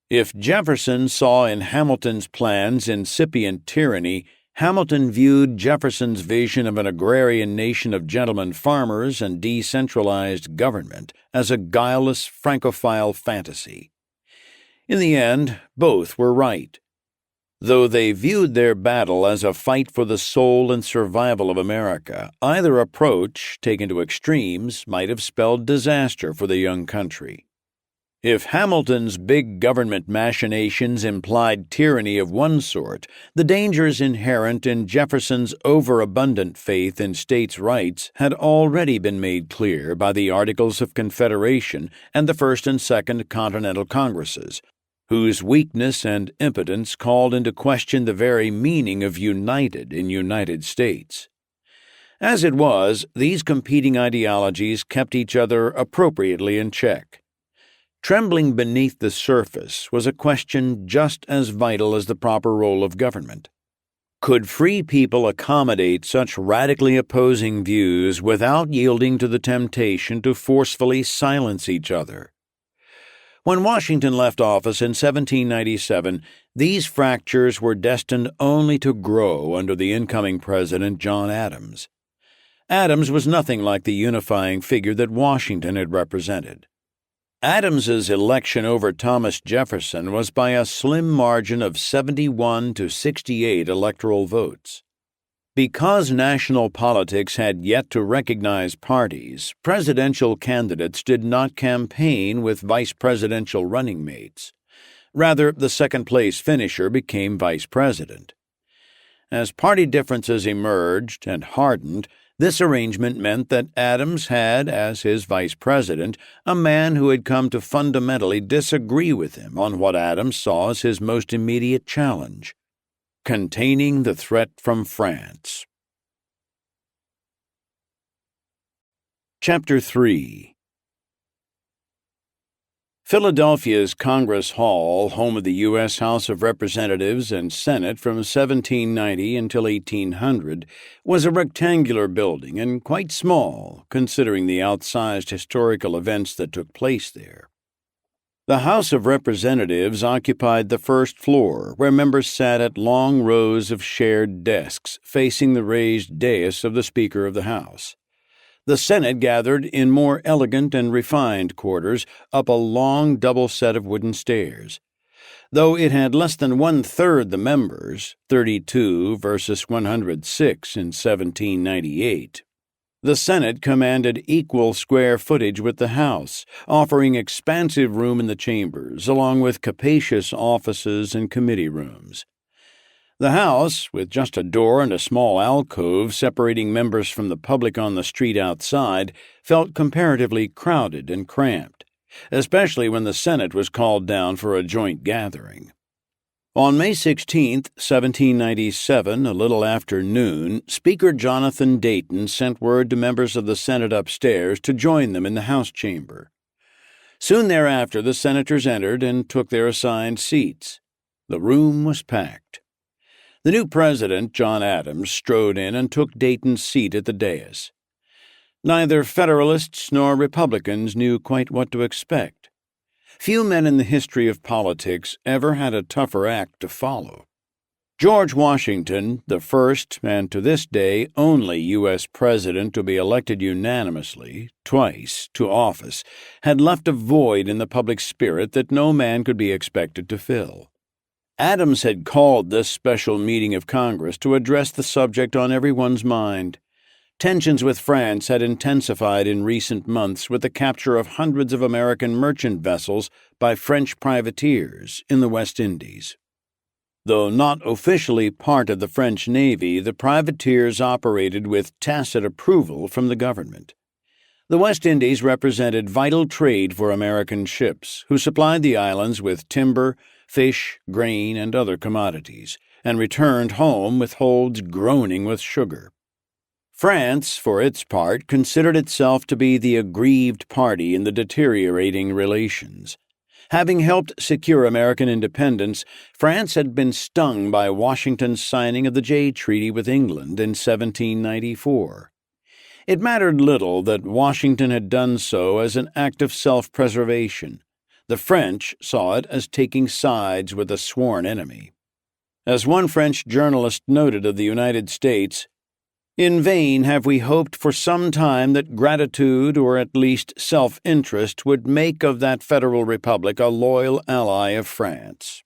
If Jefferson saw in Hamilton's plans incipient tyranny, Hamilton viewed Jefferson's vision of an agrarian nation of gentlemen farmers and decentralized government as a guileless Francophile fantasy. In the end, both were right. Though they viewed their battle as a fight for the soul and survival of America, either approach, taken to extremes, might have spelled disaster for the young country. If Hamilton's big government machinations implied tyranny of one sort, the dangers inherent in Jefferson's overabundant faith in states' rights had already been made clear by the Articles of Confederation and the First and Second Continental Congresses, whose weakness and impotence called into question the very meaning of united in United States. As it was, these competing ideologies kept each other appropriately in check. Trembling beneath the surface was a question just as vital as the proper role of government. Could free people accommodate such radically opposing views without yielding to the temptation to forcefully silence each other? When Washington left office in 1797, these fractures were destined only to grow under the incoming president, John Adams. Adams was nothing like the unifying figure that Washington had represented. Adams's election over Thomas Jefferson was by a slim margin of 71 to 68 electoral votes. Because national politics had yet to recognize parties, presidential candidates did not campaign with vice presidential running mates. Rather, the second-place finisher became vice president. As party differences emerged and hardened, this arrangement meant that Adams had, as his vice president, a man who had come to fundamentally disagree with him on what Adams saw as his most immediate challenge: containing the threat from France. Chapter 3. Philadelphia's Congress Hall, home of the U.S. House of Representatives and Senate from 1790 until 1800, was a rectangular building and quite small, considering the outsized historical events that took place there. The House of Representatives occupied the first floor, where members sat at long rows of shared desks facing the raised dais of the Speaker of the House. The Senate gathered in more elegant and refined quarters up a long double set of wooden stairs. Though it had less than one-third the members, 32 versus 106 in 1798, the Senate commanded equal square footage with the House, offering expansive room in the chambers, along with capacious offices and committee rooms. The House, with just a door and a small alcove separating members from the public on the street outside, felt comparatively crowded and cramped, especially when the Senate was called down for a joint gathering. On May 16, 1797, a little after noon, Speaker Jonathan Dayton sent word to members of the Senate upstairs to join them in the House chamber. Soon thereafter, the senators entered and took their assigned seats. The room was packed. The new president, John Adams, strode in and took Dayton's seat at the dais. Neither Federalists nor Republicans knew quite what to expect. Few men in the history of politics ever had a tougher act to follow. George Washington, the first and to this day only U.S. president to be elected unanimously, twice, to office, had left a void in the public spirit that no man could be expected to fill. Adams had called this special meeting of Congress to address the subject on everyone's mind. Tensions with France had intensified in recent months with the capture of hundreds of American merchant vessels by French privateers in the West Indies. Though not officially part of the French Navy, the privateers operated with tacit approval from the government. The West Indies represented vital trade for American ships, who supplied the islands with timber, fish, grain, and other commodities, and returned home with holds groaning with sugar. France, for its part, considered itself to be the aggrieved party in the deteriorating relations. Having helped secure American independence, France had been stung by Washington's signing of the Jay Treaty with England in 1794. It mattered little that Washington had done so as an act of self-preservation. The French saw it as taking sides with a sworn enemy. As one French journalist noted of the United States, "In vain have we hoped for some time that gratitude or at least self-interest would make of that federal republic a loyal ally of France."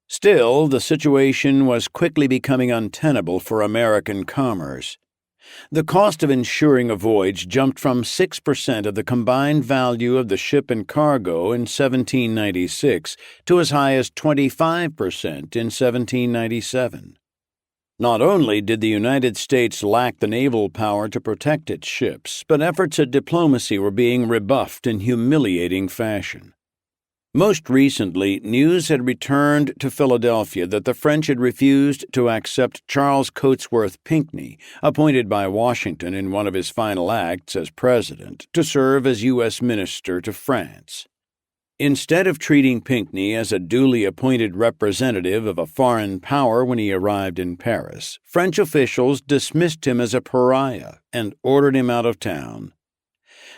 Still, the situation was quickly becoming untenable for American commerce. The cost of insuring a voyage jumped from 6% of the combined value of the ship and cargo in 1796 to as high as 25% in 1797. Not only did the United States lack the naval power to protect its ships, but efforts at diplomacy were being rebuffed in humiliating fashion. Most recently, news had returned to Philadelphia that the French had refused to accept Charles Cotesworth Pinckney, appointed by Washington in one of his final acts as president, to serve as U.S. minister to France. Instead of treating Pinckney as a duly appointed representative of a foreign power when he arrived in Paris, French officials dismissed him as a pariah and ordered him out of town.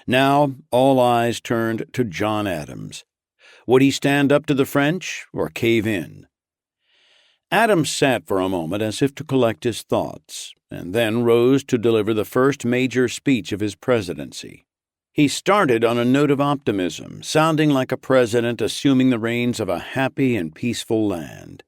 Now all eyes turned to John Adams. Would he stand up to the French or cave in? Adams sat for a moment as if to collect his thoughts, and then rose to deliver the first major speech of his presidency. He started on a note of optimism, sounding like a president assuming the reins of a happy and peaceful land.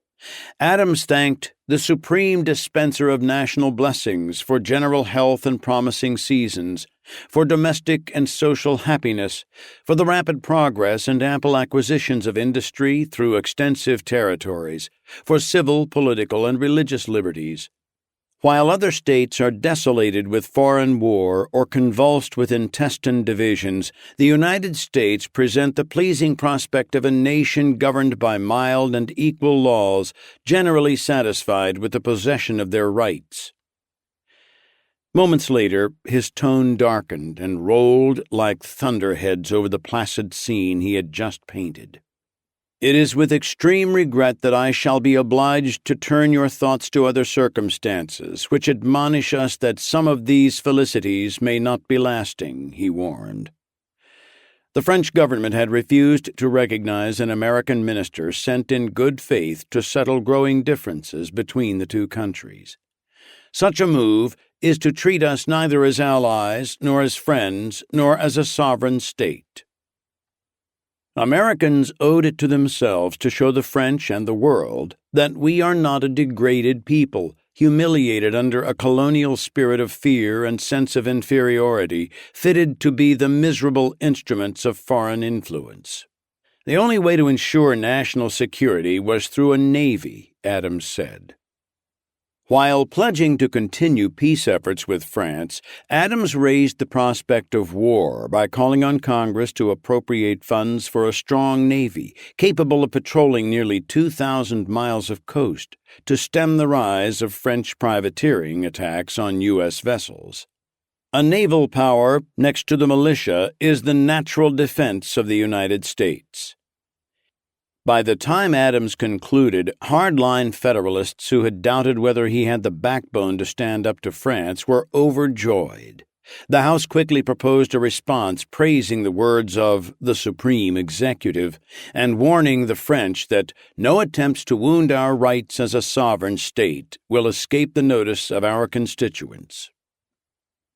Adams thanked the supreme dispenser of national blessings for general health and promising seasons, for domestic and social happiness, for the rapid progress and ample acquisitions of industry through extensive territories, for civil, political, and religious liberties. While other states are desolated with foreign war or convulsed with intestine divisions, the United States present the pleasing prospect of a nation governed by mild and equal laws, generally satisfied with the possession of their rights. Moments later, his tone darkened and rolled like thunderheads over the placid scene he had just painted. It is with extreme regret that I shall be obliged to turn your thoughts to other circumstances, which admonish us that some of these felicities may not be lasting, he warned. The French government had refused to recognize an American minister sent in good faith to settle growing differences between the two countries. Such a move is to treat us neither as allies, nor as friends, nor as a sovereign state. Americans owed it to themselves to show the French and the world that we are not a degraded people, humiliated under a colonial spirit of fear and sense of inferiority, fitted to be the miserable instruments of foreign influence. The only way to ensure national security was through a navy, Adams said. While pledging to continue peace efforts with France, Adams raised the prospect of war by calling on Congress to appropriate funds for a strong navy capable of patrolling nearly 2,000 miles of coast to stem the rise of French privateering attacks on U.S. vessels. A naval power, next to the militia, is the natural defense of the United States. By the time Adams concluded, hardline Federalists who had doubted whether he had the backbone to stand up to France were overjoyed. The House quickly proposed a response praising the words of the Supreme Executive and warning the French that no attempts to wound our rights as a sovereign state will escape the notice of our constituents.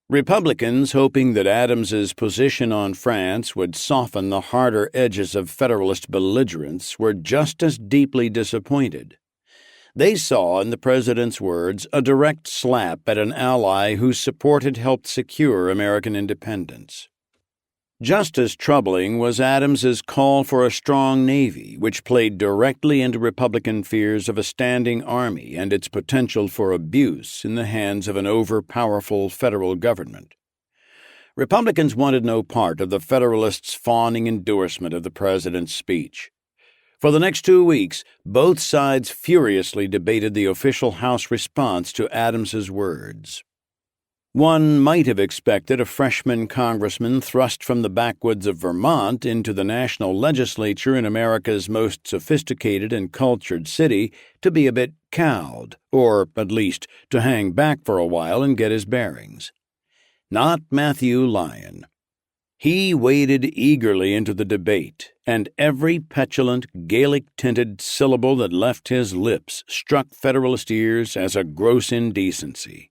Republicans, hoping that Adams's position on France would soften the harder edges of Federalist belligerence, were just as deeply disappointed. They saw in the president's words a direct slap at an ally whose support had helped secure American independence. Just as troubling was Adams's call for a strong navy, which played directly into Republican fears of a standing army and its potential for abuse in the hands of an over-powerful federal government. Republicans wanted no part of the Federalists' fawning endorsement of the president's speech. For the next 2 weeks, both sides furiously debated the official House response to Adams's words. One might have expected a freshman congressman thrust from the backwoods of Vermont into the national legislature in America's most sophisticated and cultured city to be a bit cowed, or, at least, to hang back for a while and get his bearings. Not Matthew Lyon. He waded eagerly into the debate, and every petulant, Gaelic-tinted syllable that left his lips struck Federalist ears as a gross indecency.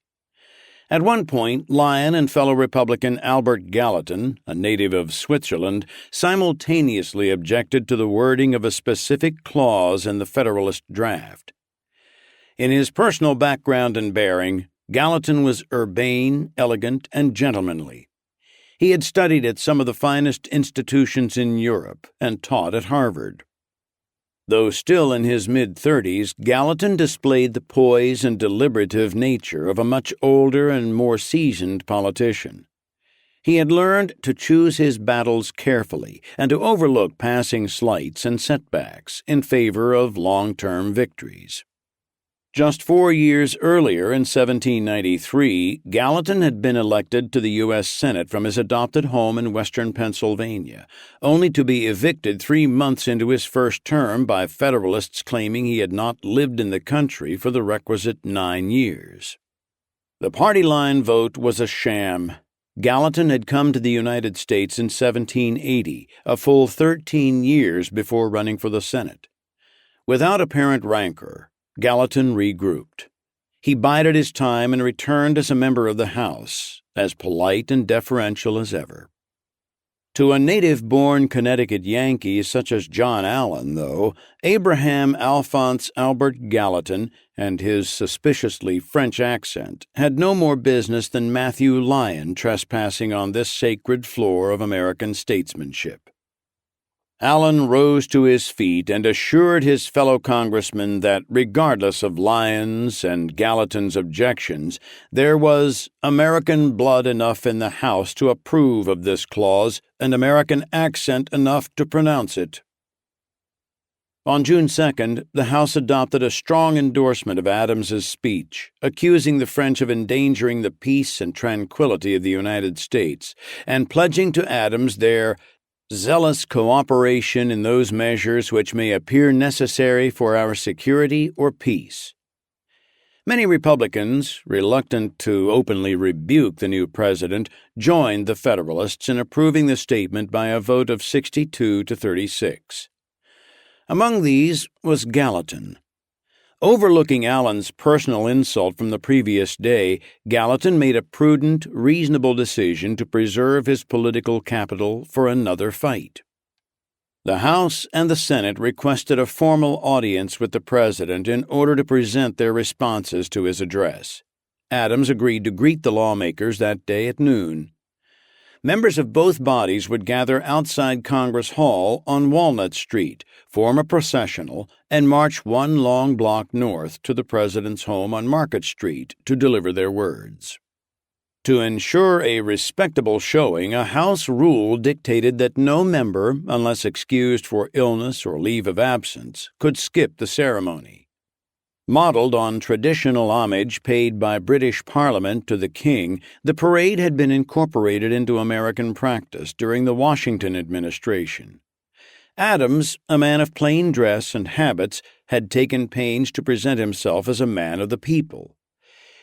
At one point, Lyon and fellow Republican Albert Gallatin, a native of Switzerland, simultaneously objected to the wording of a specific clause in the Federalist draft. In his personal background and bearing, Gallatin was urbane, elegant, and gentlemanly. He had studied at some of the finest institutions in Europe and taught at Harvard. Though still in his mid-30s, Gallatin displayed the poise and deliberative nature of a much older and more seasoned politician. He had learned to choose his battles carefully and to overlook passing slights and setbacks in favor of long-term victories. Just 4 years earlier, in 1793, Gallatin had been elected to the U.S. Senate from his adopted home in western Pennsylvania, only to be evicted 3 months into his first term by Federalists claiming he had not lived in the country for the requisite 9 years. The party line vote was a sham. Gallatin had come to the United States in 1780, a full 13 years before running for the Senate. Without apparent rancor, Gallatin regrouped. He bided his time and returned as a member of the House, as polite and deferential as ever. To a native-born Connecticut Yankee such as John Allen, though, Abraham Alphonse Albert Gallatin and his suspiciously French accent had no more business than Matthew Lyon trespassing on this sacred floor of American statesmanship. Allen rose to his feet and assured his fellow congressmen that, regardless of Lyon's and Gallatin's objections, there was American blood enough in the House to approve of this clause and American accent enough to pronounce it. On June 2nd, the House adopted a strong endorsement of Adams's speech, accusing the French of endangering the peace and tranquility of the United States, and pledging to Adams their zealous cooperation in those measures which may appear necessary for our security or peace. Many Republicans, reluctant to openly rebuke the new president, joined the Federalists in approving the statement by a vote of 62 to 36. Among these was Gallatin. Overlooking Allen's personal insult from the previous day, Gallatin made a prudent, reasonable decision to preserve his political capital for another fight. The House and the Senate requested a formal audience with the president in order to present their responses to his address. Adams agreed to greet the lawmakers that day at noon. Members of both bodies would gather outside Congress Hall on Walnut Street, form a processional, and march one long block north to the president's home on Market Street to deliver their words. To ensure a respectable showing, a House rule dictated that no member, unless excused for illness or leave of absence, could skip the ceremony. Modeled on traditional homage paid by British Parliament to the King, the parade had been incorporated into American practice during the Washington administration. Adams, a man of plain dress and habits, had taken pains to present himself as a man of the people.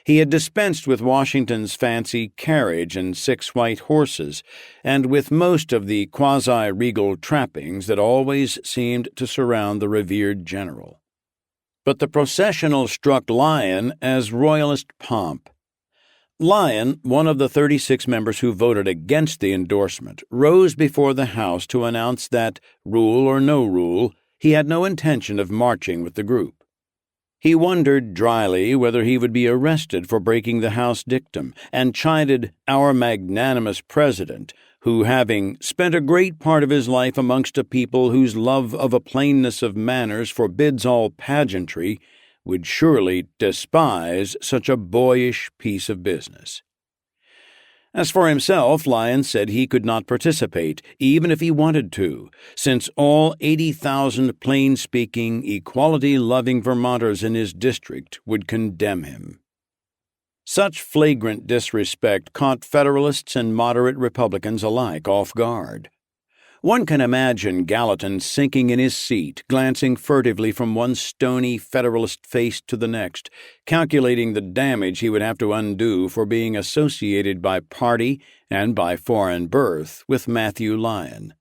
He had dispensed with Washington's fancy carriage and 6 white horses, and with most of the quasi-regal trappings that always seemed to surround the revered general. But the processional struck Lyon as royalist pomp. Lyon, one of the 36 members who voted against the endorsement, rose before the House to announce that, rule or no rule, he had no intention of marching with the group. He wondered dryly whether he would be arrested for breaking the House dictum, and chided our magnanimous president, who, having spent a great part of his life amongst a people whose love of a plainness of manners forbids all pageantry, would surely despise such a boyish piece of business. As for himself, Lyon said he could not participate, even if he wanted to, since all 80,000 plain-speaking, equality-loving Vermonters in his district would condemn him. Such flagrant disrespect caught Federalists and moderate Republicans alike off guard. One can imagine Gallatin sinking in his seat, glancing furtively from one stony Federalist face to the next, calculating the damage he would have to undo for being associated by party and by foreign birth with Matthew Lyon.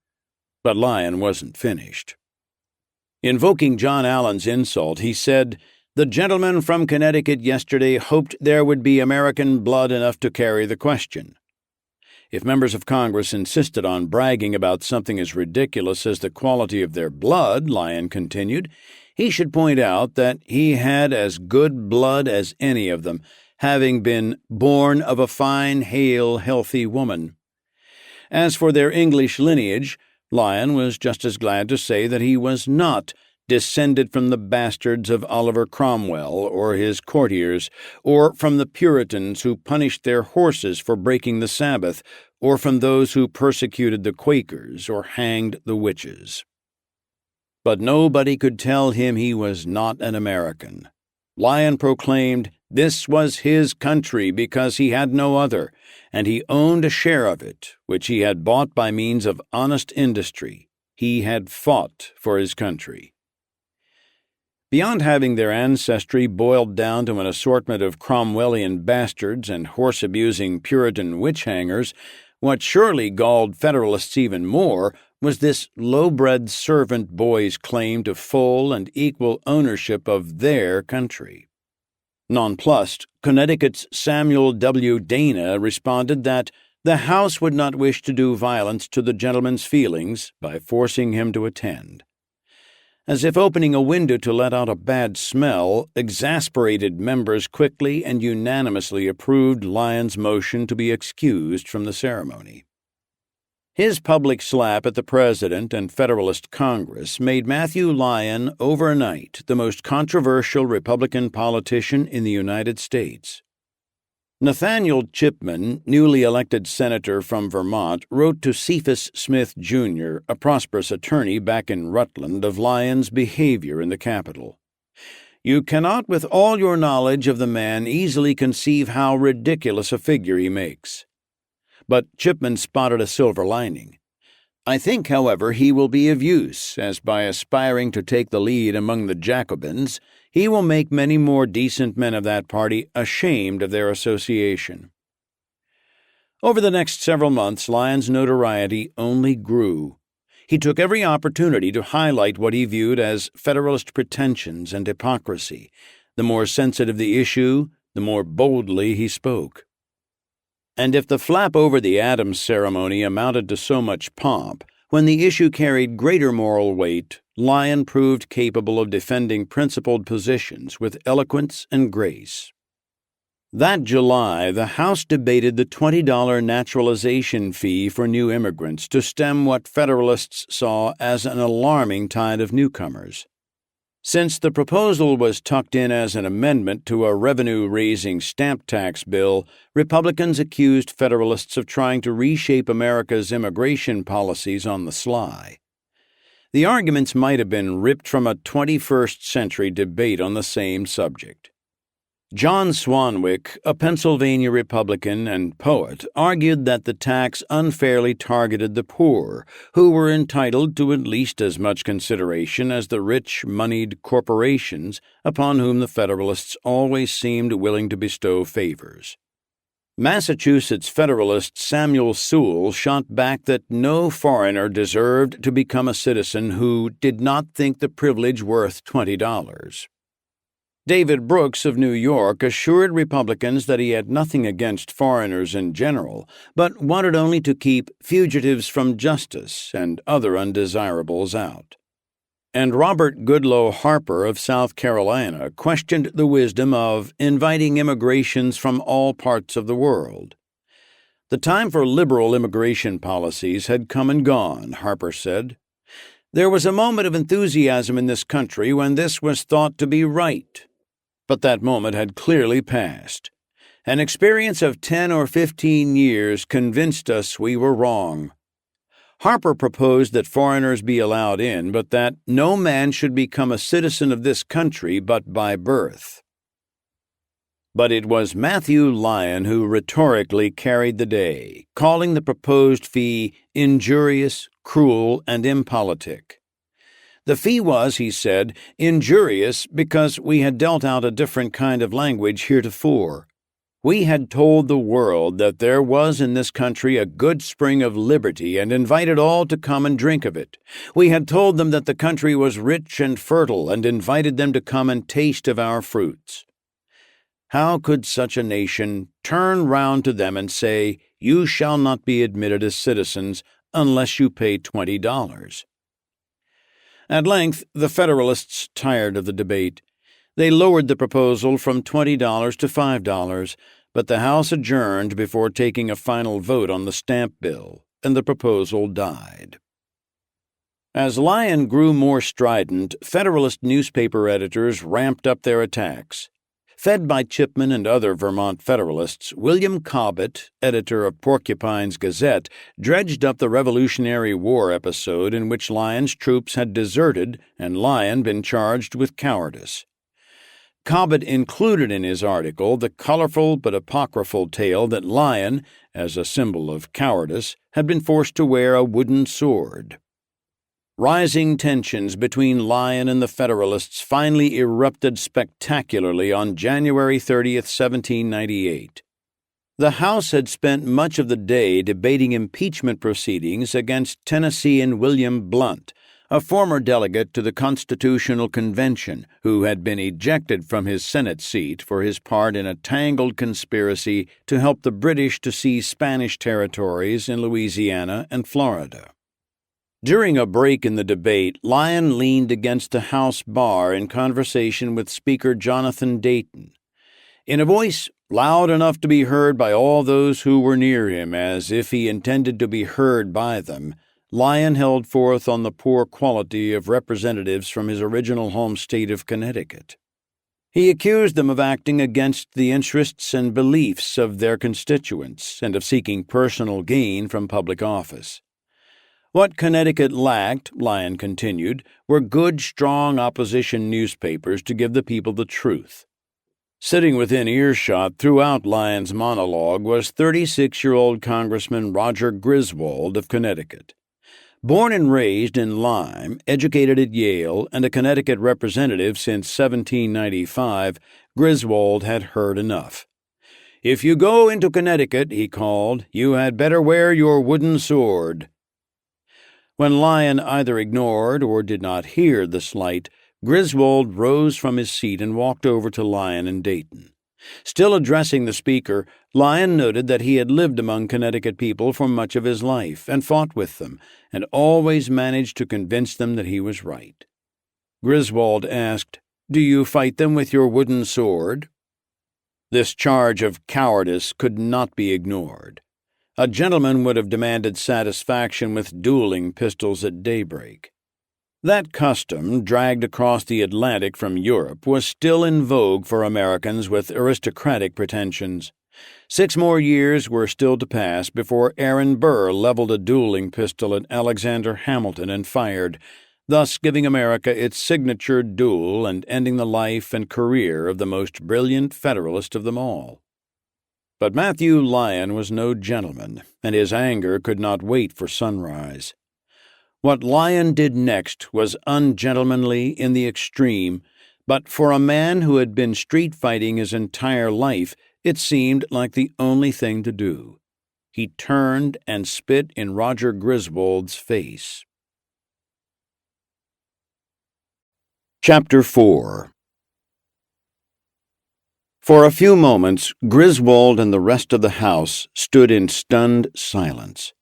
But Lyon wasn't finished. Invoking John Allen's insult, he said, "The gentleman from Connecticut yesterday hoped there would be American blood enough to carry the question." If members of Congress insisted on bragging about something as ridiculous as the quality of their blood, Lyon continued, he should point out that he had as good blood as any of them, having been born of a fine, hale, healthy woman. As for their English lineage, Lyon was just as glad to say that he was not descended from the bastards of Oliver Cromwell or his courtiers, or from the Puritans who punished their horses for breaking the Sabbath, or from those who persecuted the Quakers or hanged the witches. But nobody could tell him he was not an American. Lyon proclaimed this was his country because he had no other, and he owned a share of it, which he had bought by means of honest industry. He had fought for his country. Beyond having their ancestry boiled down to an assortment of Cromwellian bastards and horse-abusing Puritan witch-hangers, what surely galled Federalists even more was this low-bred servant boy's claim to full and equal ownership of their country. Nonplussed, Connecticut's Samuel W. Dana responded that The House would not wish to do violence to the gentleman's feelings by forcing him to attend. As if opening a window to let out a bad smell, exasperated members quickly and unanimously approved Lyon's motion to be excused from the ceremony. His public slap at the President and Federalist Congress made Matthew Lyon overnight the most controversial Republican politician in the United States. Nathaniel Chipman, newly elected senator from Vermont, wrote to Cephas Smith, Jr., a prosperous attorney back in Rutland, of Lyon's behavior in the Capitol. "You cannot, with all your knowledge of the man, easily conceive how ridiculous a figure he makes." But Chipman spotted a silver lining. "I think, however, he will be of use, as by aspiring to take the lead among the Jacobins, he will make many more decent men of that party ashamed of their association." Over the next several months, Lyon's notoriety only grew. He took every opportunity to highlight what he viewed as Federalist pretensions and hypocrisy. The more sensitive the issue, the more boldly he spoke. And if the flap over the Adams ceremony amounted to so much pomp, when the issue carried greater moral weight, Lyon proved capable of defending principled positions with eloquence and grace. That July, the House debated the $20 naturalization fee for new immigrants to stem what Federalists saw as an alarming tide of newcomers. Since the proposal was tucked in as an amendment to a revenue-raising stamp tax bill, Republicans accused Federalists of trying to reshape America's immigration policies on the sly. The arguments might have been ripped from a 21st-century debate on the same subject. John Swanwick, a Pennsylvania Republican and poet, argued that the tax unfairly targeted the poor, who were entitled to at least as much consideration as the rich, moneyed corporations upon whom the Federalists always seemed willing to bestow favors. Massachusetts Federalist Samuel Sewall shot back that no foreigner deserved to become a citizen who did not think the privilege worth $20. David Brooks of New York assured Republicans that he had nothing against foreigners in general, but wanted only to keep fugitives from justice and other undesirables out. And Robert Goodloe Harper of South Carolina questioned the wisdom of inviting immigrations from all parts of the world. The time for liberal immigration policies had come and gone, Harper said. There was a moment of enthusiasm in this country when this was thought to be right. But that moment had clearly passed. An experience of 10 or 15 years convinced us we were wrong. Harper proposed that foreigners be allowed in, but that no man should become a citizen of this country but by birth. But it was Matthew Lyon who rhetorically carried the day, calling the proposed fee injurious, cruel, and impolitic. The fee was, he said, injurious because we had dealt out a different kind of language heretofore. We had told the world that there was in this country a good spring of liberty and invited all to come and drink of it. We had told them that the country was rich and fertile and invited them to come and taste of our fruits. How could such a nation turn round to them and say, "You shall not be admitted as citizens unless you pay $20? At length, the Federalists tired of the debate. They lowered the proposal from $20 to $5, but the House adjourned before taking a final vote on the stamp bill, and the proposal died. As Lyon grew more strident, Federalist newspaper editors ramped up their attacks. Fed by Chipman and other Vermont Federalists, William Cobbett, editor of Porcupine's Gazette, dredged up the Revolutionary War episode in which Lyon's troops had deserted and Lyon been charged with cowardice. Cobbett included in his article the colorful but apocryphal tale that Lyon, as a symbol of cowardice, had been forced to wear a wooden sword. Rising tensions between Lyon and the Federalists finally erupted spectacularly on January 30th, 1798. The House had spent much of the day debating impeachment proceedings against Tennesseean William Blount, a former delegate to the Constitutional Convention who had been ejected from his Senate seat for his part in a tangled conspiracy to help the British to seize Spanish territories in Louisiana and Florida. During a break in the debate, Lyon leaned against the House bar in conversation with Speaker Jonathan Dayton. In a voice loud enough to be heard by all those who were near him, as if he intended to be heard by them, Lyon held forth on the poor quality of representatives from his original home state of Connecticut. He accused them of acting against the interests and beliefs of their constituents and of seeking personal gain from public office. What Connecticut lacked, Lyon continued, were good, strong opposition newspapers to give the people the truth. Sitting within earshot throughout Lyon's monologue was 36-year-old Congressman Roger Griswold of Connecticut. Born and raised in Lyme, educated at Yale, and a Connecticut representative since 1795, Griswold had heard enough. "If you go into Connecticut," he called, "you had better wear your wooden sword." When Lyon either ignored or did not hear the slight, Griswold rose from his seat and walked over to Lyon and Dayton. Still addressing the speaker, Lyon noted that he had lived among Connecticut people for much of his life and fought with them, and always managed to convince them that he was right. Griswold asked, "Do you fight them with your wooden sword?" This charge of cowardice could not be ignored. A gentleman would have demanded satisfaction with dueling pistols at daybreak. That custom, dragged across the Atlantic from Europe, was still in vogue for Americans with aristocratic pretensions. 6 more years were still to pass before Aaron Burr leveled a dueling pistol at Alexander Hamilton and fired, thus giving America its signature duel and ending the life and career of the most brilliant Federalist of them all. But Matthew Lyon was no gentleman, and his anger could not wait for sunrise. What Lyon did next was ungentlemanly in the extreme, but for a man who had been street fighting his entire life, it seemed like the only thing to do. He turned and spit in Roger Griswold's face. Chapter 4. For a few moments, Griswold and the rest of the House stood in stunned silence.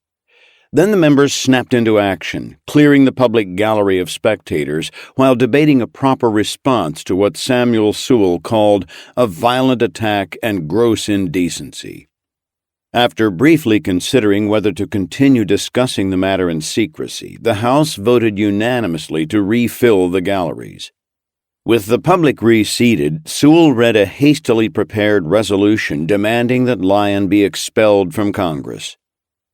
Then the members snapped into action, clearing the public gallery of spectators while debating a proper response to what Samuel Sewall called a violent attack and gross indecency. After briefly considering whether to continue discussing the matter in secrecy, the House voted unanimously to refill the galleries. With the public reseated, Sewall read a hastily prepared resolution demanding that Lyon be expelled from Congress.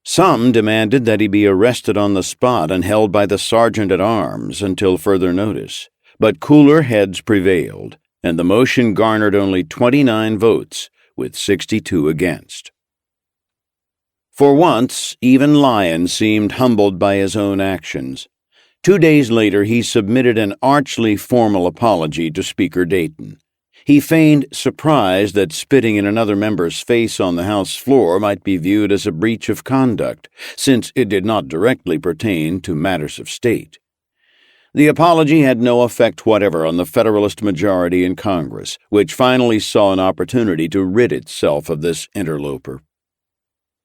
Some demanded that he be arrested on the spot and held by the sergeant-at-arms until further notice, but cooler heads prevailed, and the motion garnered only 29 votes, with 62 against. For once, even Lyon seemed humbled by his own actions. 2 days later, he submitted an archly formal apology to Speaker Dayton. He feigned surprise that spitting in another member's face on the House floor might be viewed as a breach of conduct, since it did not directly pertain to matters of state. The apology had no effect whatever on the Federalist majority in Congress, which finally saw an opportunity to rid itself of this interloper.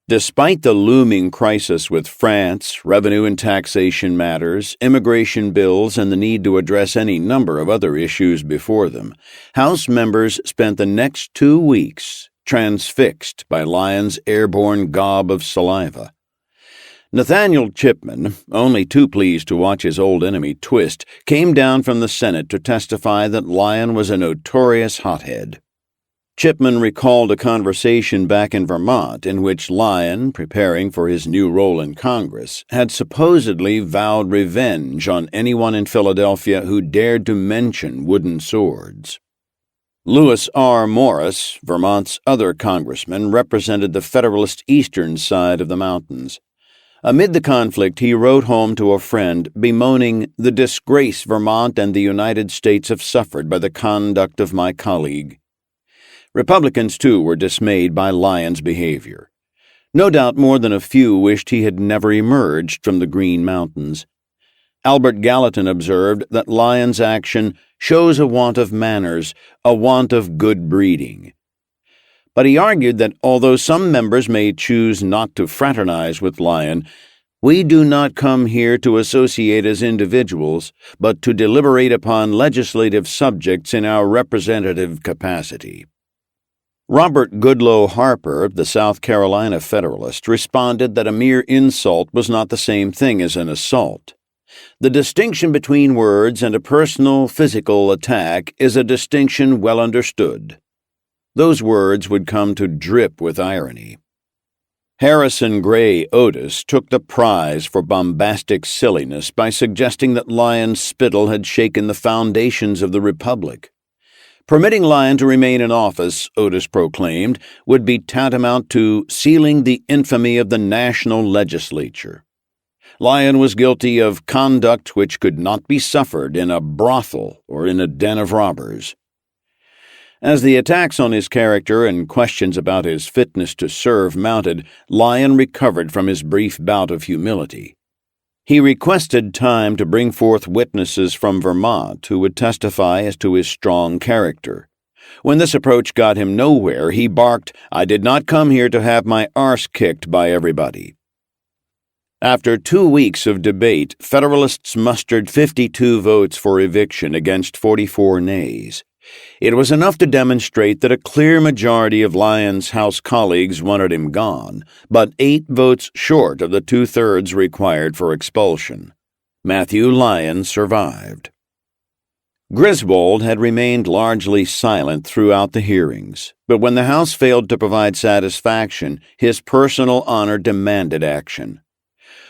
Despite the looming crisis with France, revenue and taxation matters, immigration bills, and the need to address any number of other issues before them, House members spent the next 2 weeks transfixed by Lyon's airborne gob of saliva. Nathaniel Chipman, only too pleased to watch his old enemy twist, came down from the Senate to testify that Lyon was a notorious hothead. Chipman recalled a conversation back in Vermont in which Lyon, preparing for his new role in Congress, had supposedly vowed revenge on anyone in Philadelphia who dared to mention wooden swords. Lewis R. Morris, Vermont's other congressman, represented the Federalist eastern side of the mountains. Amid the conflict, he wrote home to a friend, bemoaning the disgrace Vermont and the United States have suffered by the conduct of my colleague. Republicans, too, were dismayed by Lyon's behavior. No doubt more than a few wished he had never emerged from the Green Mountains. Albert Gallatin observed that Lyon's action shows a want of manners, a want of good breeding. But he argued that although some members may choose not to fraternize with Lyon, we do not come here to associate as individuals, but to deliberate upon legislative subjects in our representative capacity. Robert Goodloe Harper, the South Carolina Federalist, responded that a mere insult was not the same thing as an assault. The distinction between words and a personal, physical attack is a distinction well understood. Those words would come to drip with irony. Harrison Gray Otis took the prize for bombastic silliness by suggesting that Lyon's spittle had shaken the foundations of the Republic. Permitting Lyon to remain in office, Otis proclaimed, would be tantamount to sealing the infamy of the national legislature. Lyon was guilty of conduct which could not be suffered in a brothel or in a den of robbers. As the attacks on his character and questions about his fitness to serve mounted, Lyon recovered from his brief bout of humility. He requested time to bring forth witnesses from Vermont who would testify as to his strong character. When this approach got him nowhere, he barked, "I did not come here to have my arse kicked by everybody." After 2 weeks of debate, Federalists mustered 52 votes for eviction against 44 nays. It was enough to demonstrate that a clear majority of Lyon's House colleagues wanted him gone, but 8 votes short of the 2/3 required for expulsion. Matthew Lyon survived. Griswold had remained largely silent throughout the hearings, but when the House failed to provide satisfaction, his personal honor demanded action.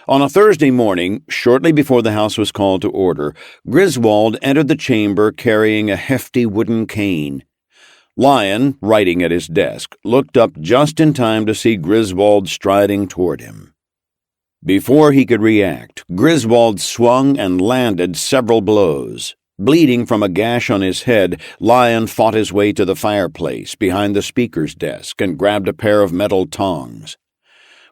On a Thursday morning, shortly before the House was called to order, Griswold entered the chamber carrying a hefty wooden cane. Lyon, writing at his desk, looked up just in time to see Griswold striding toward him. Before he could react, Griswold swung and landed several blows. Bleeding from a gash on his head, Lyon fought his way to the fireplace behind the Speaker's desk and grabbed a pair of metal tongs.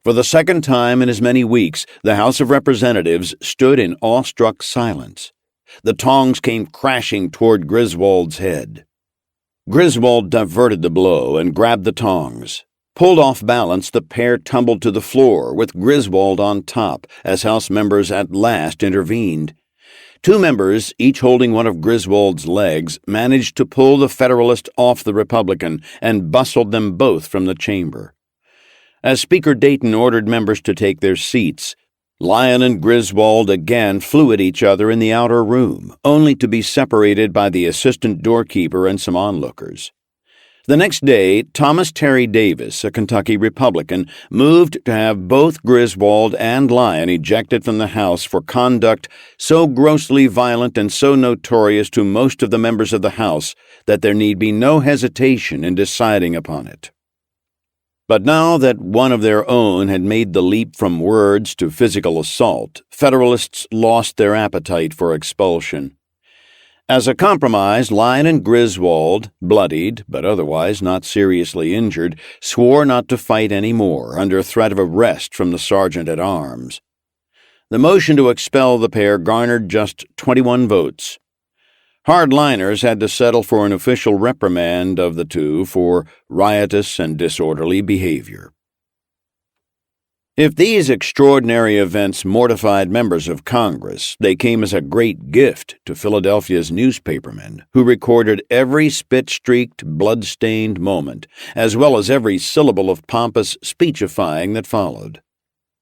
For the second time in as many weeks, the House of Representatives stood in awestruck silence. The tongs came crashing toward Griswold's head. Griswold diverted the blow and grabbed the tongs. Pulled off balance, the pair tumbled to the floor, with Griswold on top, as House members at last intervened. 2 members, each holding one of Griswold's legs, managed to pull the Federalist off the Republican and bustled them both from the chamber. As Speaker Dayton ordered members to take their seats, Lyon and Griswold again flew at each other in the outer room, only to be separated by the assistant doorkeeper and some onlookers. The next day, Thomas Terry Davis, a Kentucky Republican, moved to have both Griswold and Lyon ejected from the House for conduct so grossly violent and so notorious to most of the members of the House that there need be no hesitation in deciding upon it. But now that one of their own had made the leap from words to physical assault, Federalists lost their appetite for expulsion. As a compromise, Lyon and Griswold, bloodied but otherwise not seriously injured, swore not to fight any more under threat of arrest from the sergeant-at-arms. The motion to expel the pair garnered just 21 votes. Hardliners had to settle for an official reprimand of the two for riotous and disorderly behavior. If these extraordinary events mortified members of Congress, they came as a great gift to Philadelphia's newspapermen, who recorded every spit-streaked, blood-stained moment, as well as every syllable of pompous speechifying that followed.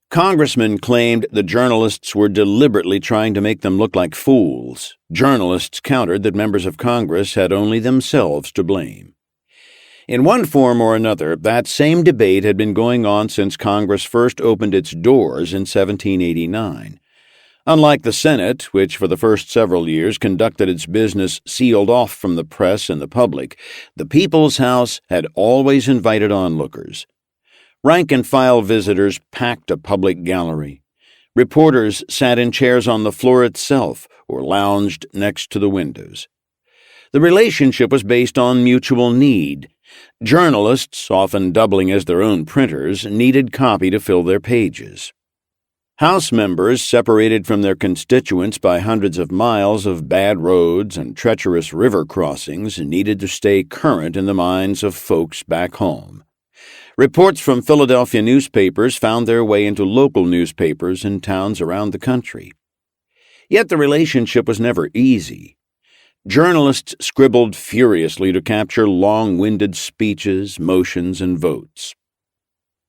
Congressmen claimed the journalists were deliberately trying to make them look like fools. Journalists countered that members of Congress had only themselves to blame. In one form or another, that same debate had been going on since Congress first opened its doors in 1789. Unlike the Senate, which for the first several years conducted its business sealed off from the press and the public, the People's House had always invited onlookers. Rank-and-file visitors packed a public gallery. Reporters sat in chairs on the floor itself or lounged next to the windows. The relationship was based on mutual need. Journalists, often doubling as their own printers, needed copy to fill their pages. House members, separated from their constituents by hundreds of miles of bad roads and treacherous river crossings, needed to stay current in the minds of folks back home. Reports from Philadelphia newspapers found their way into local newspapers in towns around the country. Yet the relationship was never easy. Journalists scribbled furiously to capture long-winded speeches, motions, and votes.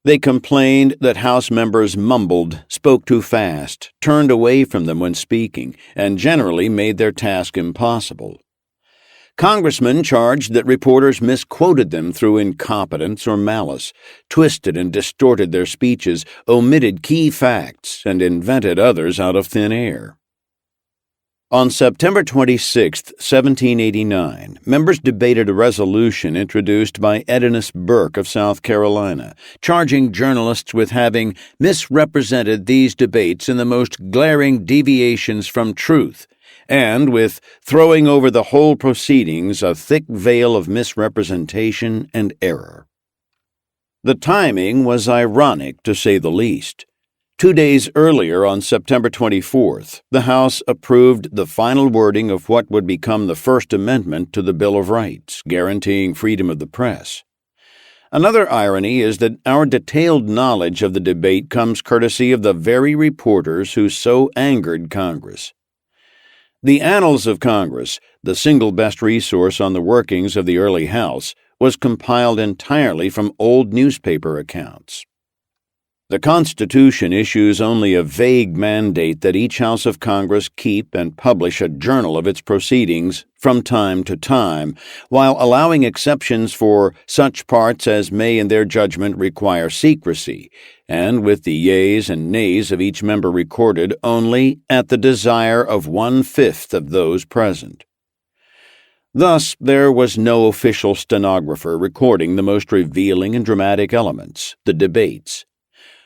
They complained that House members mumbled, spoke too fast, turned away from them when speaking, and generally made their task impossible. Congressmen charged that reporters misquoted them through incompetence or malice, twisted and distorted their speeches, omitted key facts, and invented others out of thin air. On September 26, 1789, members debated a resolution introduced by Edinus Burke of South Carolina, charging journalists with having misrepresented these debates in the most glaring deviations from truth, and with throwing over the whole proceedings a thick veil of misrepresentation and error. The timing was ironic, to say the least. 2 days earlier, on September 24th, the House approved the final wording of what would become the First Amendment to the Bill of Rights, guaranteeing freedom of the press. Another irony is that our detailed knowledge of the debate comes courtesy of the very reporters who so angered Congress. The Annals of Congress, the single best resource on the workings of the early House, was compiled entirely from old newspaper accounts. The Constitution issues only a vague mandate that each House of Congress keep and publish a journal of its proceedings from time to time, while allowing exceptions for such parts as may in their judgment require secrecy, and with the yeas and nays of each member recorded only at the desire of 1/5 of those present. Thus, there was no official stenographer recording the most revealing and dramatic elements, the debates.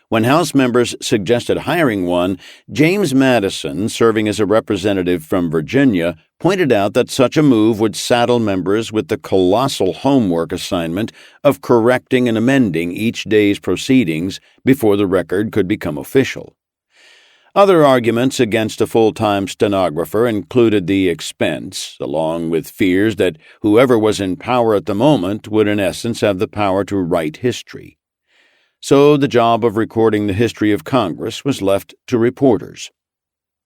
When House members suggested hiring one, James Madison, serving as a representative from Virginia, pointed out that such a move would saddle members with the colossal homework assignment of correcting and amending each day's proceedings before the record could become official. Other arguments against a full-time stenographer included the expense, along with fears that whoever was in power at the moment would in essence have the power to write history. So the job of recording the history of Congress was left to reporters.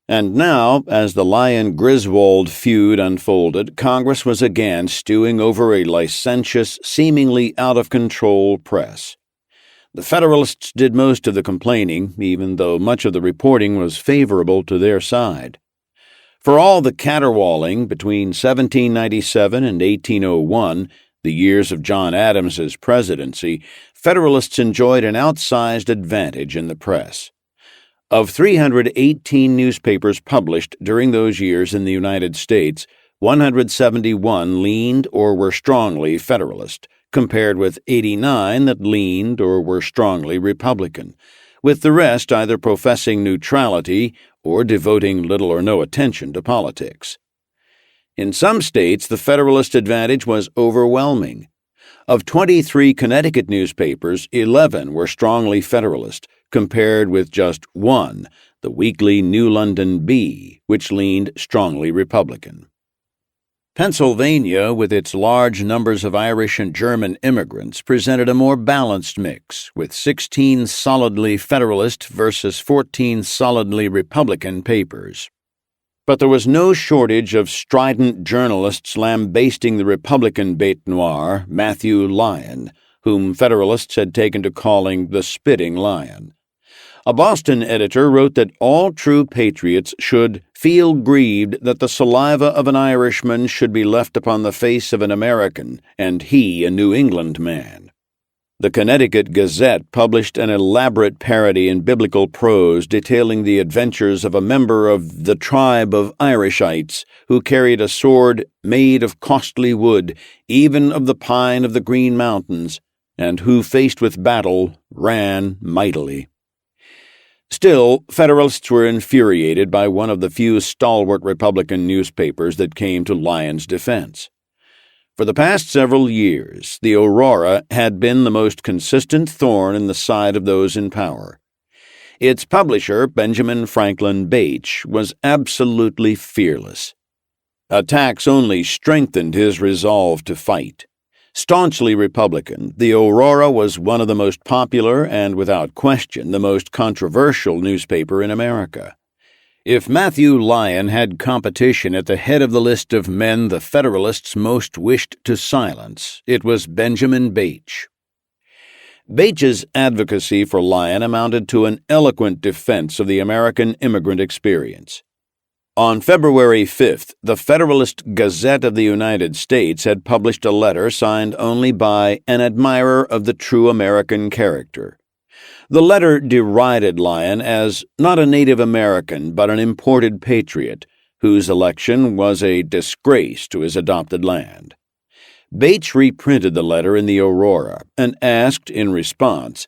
And now, as the Lyon-Griswold feud unfolded, Congress was again stewing over a licentious, seemingly out-of-control press. The Federalists did most of the complaining, even though much of the reporting was favorable to their side. For all the caterwauling between 1797 and 1801, the years of John Adams's presidency, Federalists enjoyed an outsized advantage in the press. Of 318 newspapers published during those years in the United States, 171 leaned or were strongly Federalist, compared with 89 that leaned or were strongly Republican, with the rest either professing neutrality or devoting little or no attention to politics. In some states, the Federalist advantage was overwhelming. Of 23 Connecticut newspapers, 11 were strongly Federalist, compared with just one, the weekly New London Bee, which leaned strongly Republican. Pennsylvania, with its large numbers of Irish and German immigrants, presented a more balanced mix, with 16 solidly Federalist versus 14 solidly Republican papers. But there was no shortage of strident journalists lambasting the Republican bête noire, Matthew Lyon, whom Federalists had taken to calling the spitting lion. A Boston editor wrote that all true patriots should feel grieved that the saliva of an Irishman should be left upon the face of an American, and he a New England man. The Connecticut Gazette published an elaborate parody in biblical prose detailing the adventures of a member of the tribe of Irishites who carried a sword made of costly wood, even of the pine of the Green Mountains, and who, faced with battle, ran mightily. Still, Federalists were infuriated by one of the few stalwart Republican newspapers that came to Lyon's defense. For the past several years, the Aurora had been the most consistent thorn in the side of those in power. Its publisher, Benjamin Franklin Bache, was absolutely fearless. Attacks only strengthened his resolve to fight. Staunchly Republican, the Aurora was one of the most popular and, without question, the most controversial newspaper in America. If Matthew Lyon had competition at the head of the list of men the Federalists most wished to silence, it was Benjamin Bache. Bache's advocacy for Lyon amounted to an eloquent defense of the American immigrant experience. On February 5th, the Federalist Gazette of the United States had published a letter signed only by an admirer of the true American character. The letter derided Lyon as not a Native American but an imported patriot, whose election was a disgrace to his adopted land. Bache reprinted the letter in the Aurora and asked in response,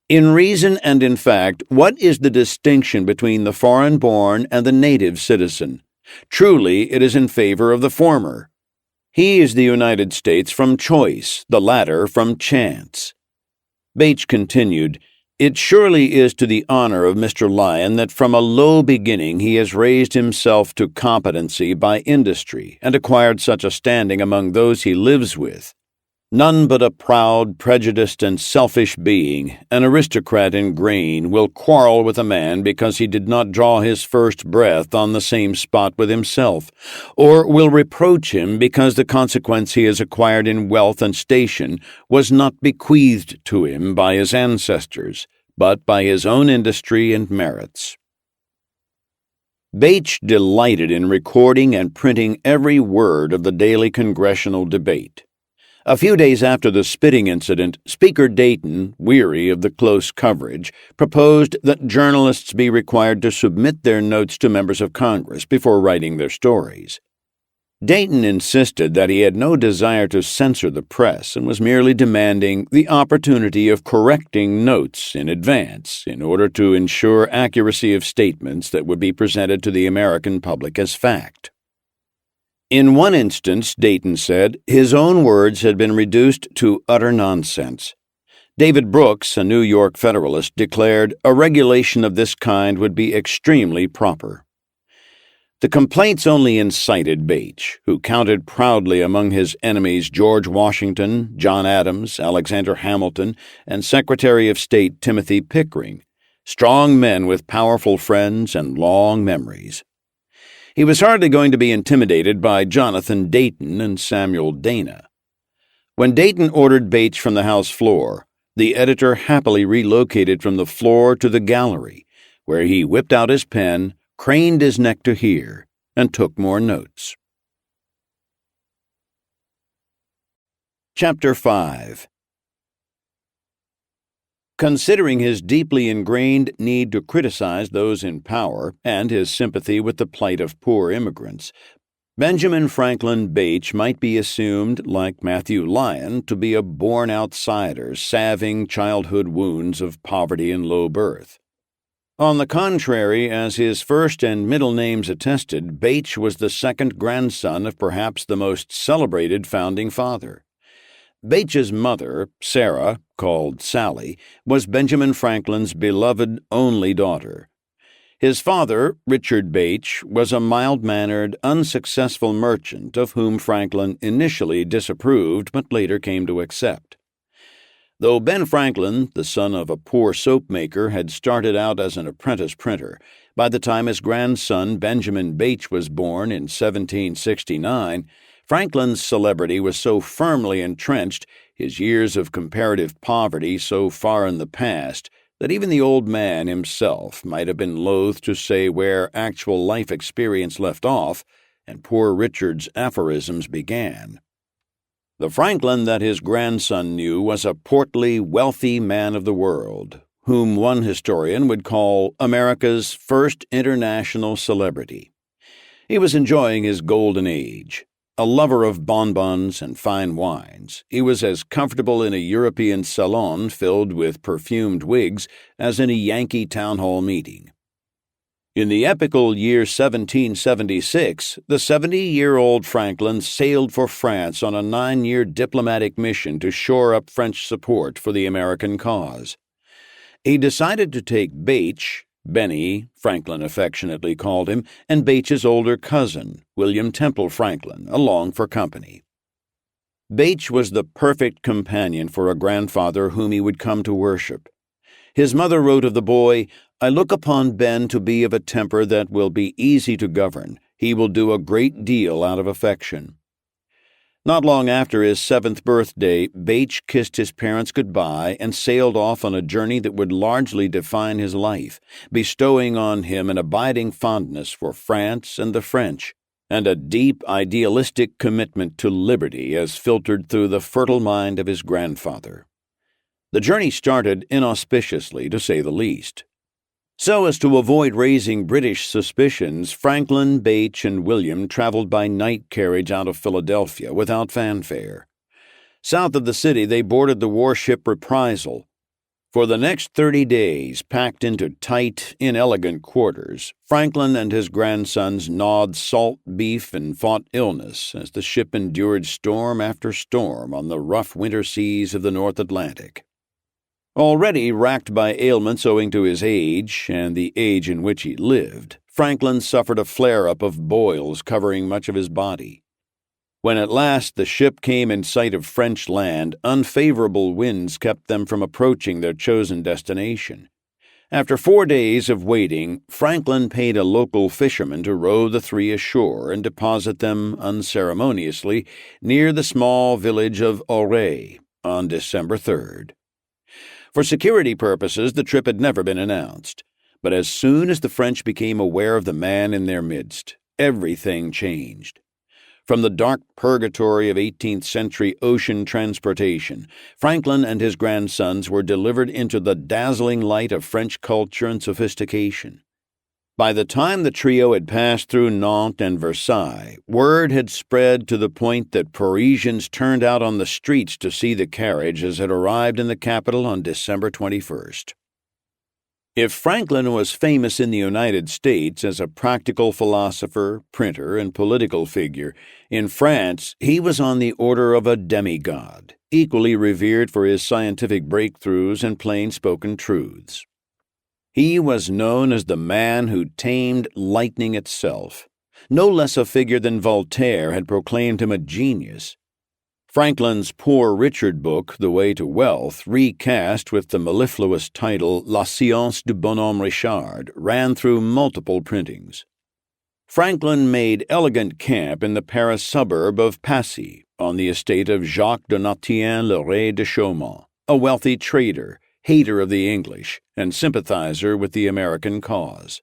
"In reason and in fact, what is the distinction between the foreign-born and the native citizen? Truly, it is in favor of the former. He is the United States from choice, the latter from chance." Bache continued, "It surely is to the honor of Mr. Lyon that from a low beginning he has raised himself to competency by industry and acquired such a standing among those he lives with. None but a proud, prejudiced, and selfish being, an aristocrat in grain, will quarrel with a man because he did not draw his first breath on the same spot with himself, or will reproach him because the consequence he has acquired in wealth and station was not bequeathed to him by his ancestors, but by his own industry and merits." Bache delighted in recording and printing every word of the daily congressional debate. A few days after the spitting incident, Speaker Dayton, weary of the close coverage, proposed that journalists be required to submit their notes to members of Congress before writing their stories. Dayton insisted that he had no desire to censor the press and was merely demanding the opportunity of correcting notes in advance in order to ensure accuracy of statements that would be presented to the American public as fact. In one instance, Dayton said, his own words had been reduced to utter nonsense. David Brooks, a New York Federalist, declared a regulation of this kind would be extremely proper. The complaints only incited Bache, who counted proudly among his enemies George Washington, John Adams, Alexander Hamilton, and Secretary of State Timothy Pickering, strong men with powerful friends and long memories. He was hardly going to be intimidated by Jonathan Dayton and Samuel Dana. When Dayton ordered Bache from the House floor, the editor happily relocated from the floor to the gallery, where he whipped out his pen, craned his neck to hear, and took more notes. Chapter 5. Considering his deeply ingrained need to criticize those in power and his sympathy with the plight of poor immigrants, Benjamin Franklin Bache might be assumed, like Matthew Lyon, to be a born outsider, salving childhood wounds of poverty and low birth. On the contrary, as his first and middle names attested, Bache was the second grandson of perhaps the most celebrated founding father. Bache's mother, Sarah, called Sally, was Benjamin Franklin's beloved only daughter. His father, Richard Bache, was a mild-mannered, unsuccessful merchant of whom Franklin initially disapproved but later came to accept. Though Ben Franklin, the son of a poor soap maker, had started out as an apprentice printer, by the time his grandson Benjamin Bache was born in 1769, Franklin's celebrity was so firmly entrenched, his years of comparative poverty so far in the past, that even the old man himself might have been loath to say where actual life experience left off and poor Richard's aphorisms began. The Franklin that his grandson knew was a portly, wealthy man of the world, whom one historian would call America's first international celebrity. He was enjoying his golden age. A lover of bonbons and fine wines, he was as comfortable in a European salon filled with perfumed wigs as in a Yankee town hall meeting. In the epical year 1776, the 70-year-old Franklin sailed for France on a 9-year diplomatic mission to shore up French support for the American cause. He decided to take Bache, Benny, Franklin affectionately called him, and Bache's older cousin, William Temple Franklin, along for company. Bache was the perfect companion for a grandfather whom he would come to worship. His mother wrote of the boy, "I look upon Ben to be of a temper that will be easy to govern. He will do a great deal out of affection." Not long after his 7th birthday, Bache kissed his parents goodbye and sailed off on a journey that would largely define his life, bestowing on him an abiding fondness for France and the French, and a deep idealistic commitment to liberty as filtered through the fertile mind of his grandfather. The journey started inauspiciously, to say the least. So as to avoid raising British suspicions, Franklin, Bache, and William traveled by night carriage out of Philadelphia without fanfare. South of the city, they boarded the warship Reprisal. For the next 30 days, packed into tight, inelegant quarters, Franklin and his grandsons gnawed salt beef and fought illness as the ship endured storm after storm on the rough winter seas of the North Atlantic. Already racked by ailments owing to his age and the age in which he lived, Franklin suffered a flare-up of boils covering much of his body. When at last the ship came in sight of French land, unfavorable winds kept them from approaching their chosen destination. After 4 days of waiting, Franklin paid a local fisherman to row the three ashore and deposit them unceremoniously near the small village of Auray on December 3rd. For security purposes, the trip had never been announced, but as soon as the French became aware of the man in their midst, everything changed. From the dark purgatory of 18th-century ocean transportation, Franklin and his grandsons were delivered into the dazzling light of French culture and sophistication. By the time the trio had passed through Nantes and Versailles, word had spread to the point that Parisians turned out on the streets to see the carriage as it arrived in the capital on December 21st. If Franklin was famous in the United States as a practical philosopher, printer, and political figure, in France he was on the order of a demigod, equally revered for his scientific breakthroughs and plain-spoken truths. He was known as the man who tamed lightning itself. No less a figure than Voltaire had proclaimed him a genius. Franklin's Poor Richard book, The Way to Wealth, recast with the mellifluous title La Science du Bonhomme Richard, ran through multiple printings. Franklin made elegant camp in the Paris suburb of Passy, on the estate of Jacques Donatien Le Ray de Chaumont, a wealthy trader, hater of the English, and sympathizer with the American cause.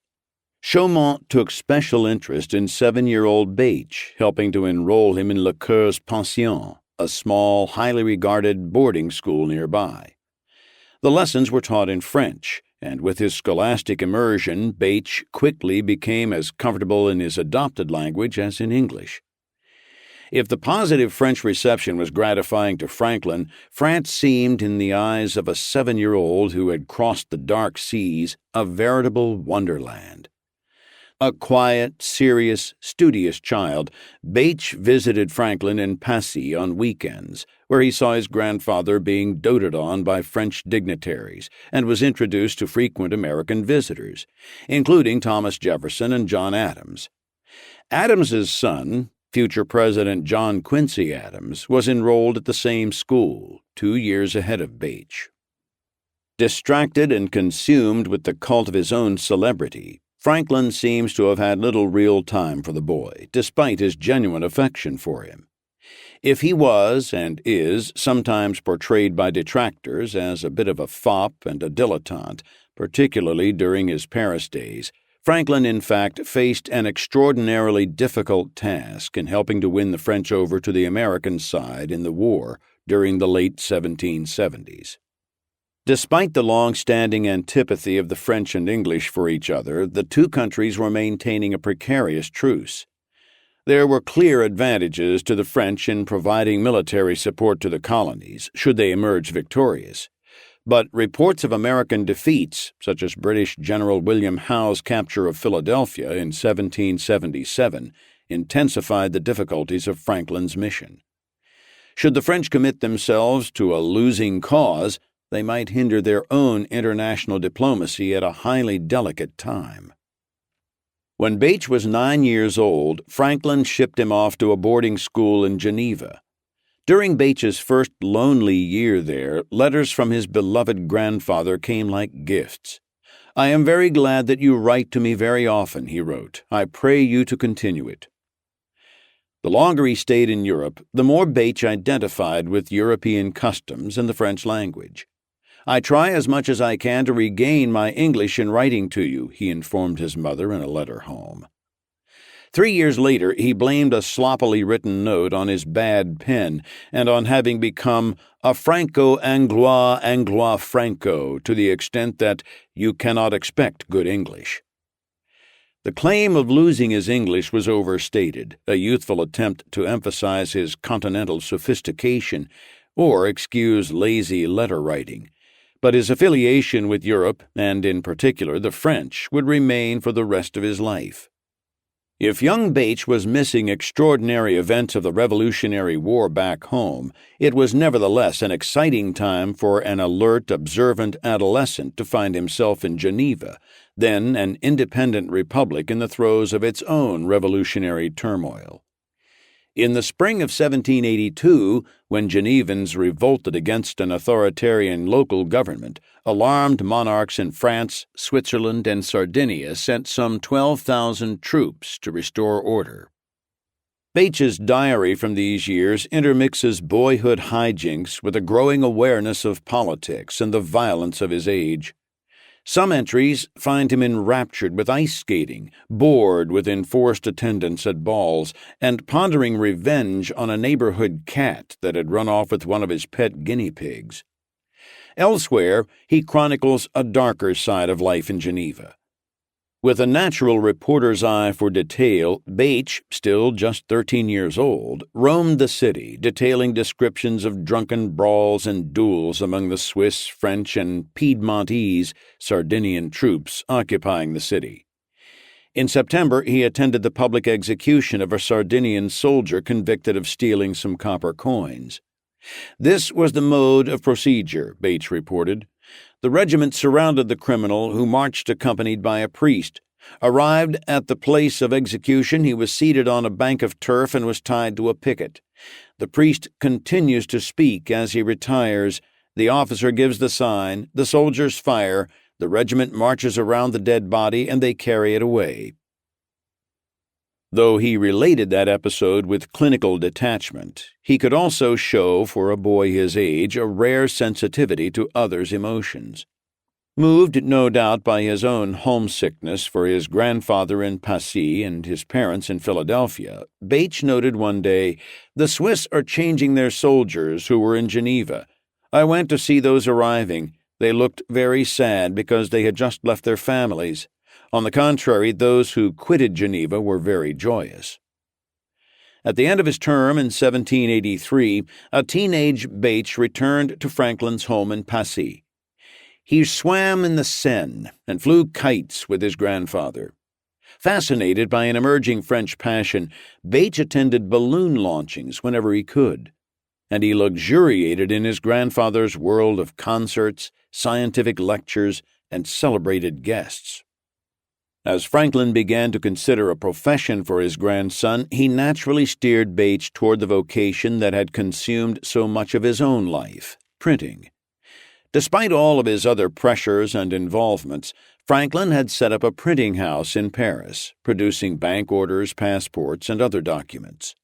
Chaumont took special interest in 7-year-old Bache, helping to enroll him in Le Coeur's Pension, a small, highly regarded boarding school nearby. The lessons were taught in French, and with his scholastic immersion, Bache quickly became as comfortable in his adopted language as in English. If the positive French reception was gratifying to Franklin, France seemed, in the eyes of a 7-year-old who had crossed the dark seas, a veritable wonderland. A quiet, serious, studious child, Bache visited Franklin in Passy on weekends, where he saw his grandfather being doted on by French dignitaries and was introduced to frequent American visitors, including Thomas Jefferson and John Adams. Adams's son, future President John Quincy Adams, was enrolled at the same school, 2 years ahead of Bache. Distracted and consumed with the cult of his own celebrity, Franklin seems to have had little real time for the boy, despite his genuine affection for him. If he was, and is, sometimes portrayed by detractors as a bit of a fop and a dilettante, particularly during his Paris days, Franklin, in fact, faced an extraordinarily difficult task in helping to win the French over to the American side in the war during the late 1770s. Despite the long-standing antipathy of the French and English for each other, the two countries were maintaining a precarious truce. There were clear advantages to the French in providing military support to the colonies, should they emerge victorious. But reports of American defeats, such as British General William Howe's capture of Philadelphia in 1777, intensified the difficulties of Franklin's mission. Should the French commit themselves to a losing cause, They might hinder their own international diplomacy at a highly delicate time. When Bache was 9 years old, Franklin shipped him off to a boarding school in Geneva. During Bache's first lonely year there, letters from his beloved grandfather came like gifts. "I am very glad that you write to me very often," he wrote. "I pray you to continue it." The longer he stayed in Europe, the more Bache identified with European customs and the French language. "I try as much as I can to regain my English in writing to you," he informed his mother in a letter home. 3 years later, he blamed a sloppily written note on his bad pen and on having become a Franco-Anglois Anglois-Franco to the extent that you cannot expect good English. The claim of losing his English was overstated, a youthful attempt to emphasize his continental sophistication or excuse lazy letter writing. But his affiliation with Europe, and in particular the French, would remain for the rest of his life. If young Bache was missing extraordinary events of the Revolutionary War back home, it was nevertheless an exciting time for an alert, observant adolescent to find himself in Geneva, then an independent republic in the throes of its own revolutionary turmoil. In the spring of 1782, when Genevans revolted against an authoritarian local government, alarmed monarchs in France, Switzerland, and Sardinia sent some 12,000 troops to restore order. Bache's diary from these years intermixes boyhood hijinks with a growing awareness of politics and the violence of his age. Some entries find him enraptured with ice skating, bored with enforced attendance at balls, and pondering revenge on a neighborhood cat that had run off with one of his pet guinea pigs. Elsewhere, he chronicles a darker side of life in Geneva. With a natural reporter's eye for detail, Bache, still just 13 years old, roamed the city, detailing descriptions of drunken brawls and duels among the Swiss, French, and Piedmontese Sardinian troops occupying the city. In September, he attended the public execution of a Sardinian soldier convicted of stealing some copper coins. "This was the mode of procedure," Bache reported. "The regiment surrounded the criminal, who marched accompanied by a priest. Arrived at the place of execution, he was seated on a bank of turf and was tied to a picket. The priest continues to speak as he retires. The officer gives the sign, the soldiers fire, the regiment marches around the dead body, and they carry it away." Though he related that episode with clinical detachment, he could also show, for a boy his age, a rare sensitivity to others' emotions. Moved, no doubt, by his own homesickness for his grandfather in Passy and his parents in Philadelphia, Bache noted one day, "The Swiss are changing their soldiers who were in Geneva. I went to see those arriving. They looked very sad because they had just left their families. On the contrary, those who quitted Geneva were very joyous." At the end of his term in 1783, a teenage Bache returned to Franklin's home in Passy. He swam in the Seine and flew kites with his grandfather. Fascinated by an emerging French passion, Bache attended balloon launchings whenever he could, and he luxuriated in his grandfather's world of concerts, scientific lectures, and celebrated guests. As Franklin began to consider a profession for his grandson, he naturally steered Bache toward the vocation that had consumed so much of his own life, printing. Despite all of his other pressures and involvements, Franklin had set up a printing house in Paris, producing bank orders, passports, and other documents.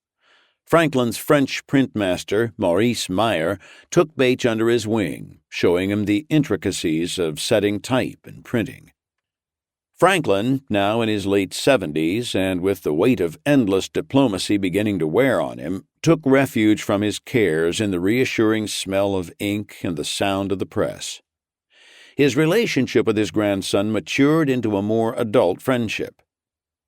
Franklin's French printmaster, Maurice Meyer, took Bache under his wing, showing him the intricacies of setting type and printing. Franklin, now in his late 70s and with the weight of endless diplomacy beginning to wear on him, took refuge from his cares in the reassuring smell of ink and the sound of the press. His relationship with his grandson matured into a more adult friendship.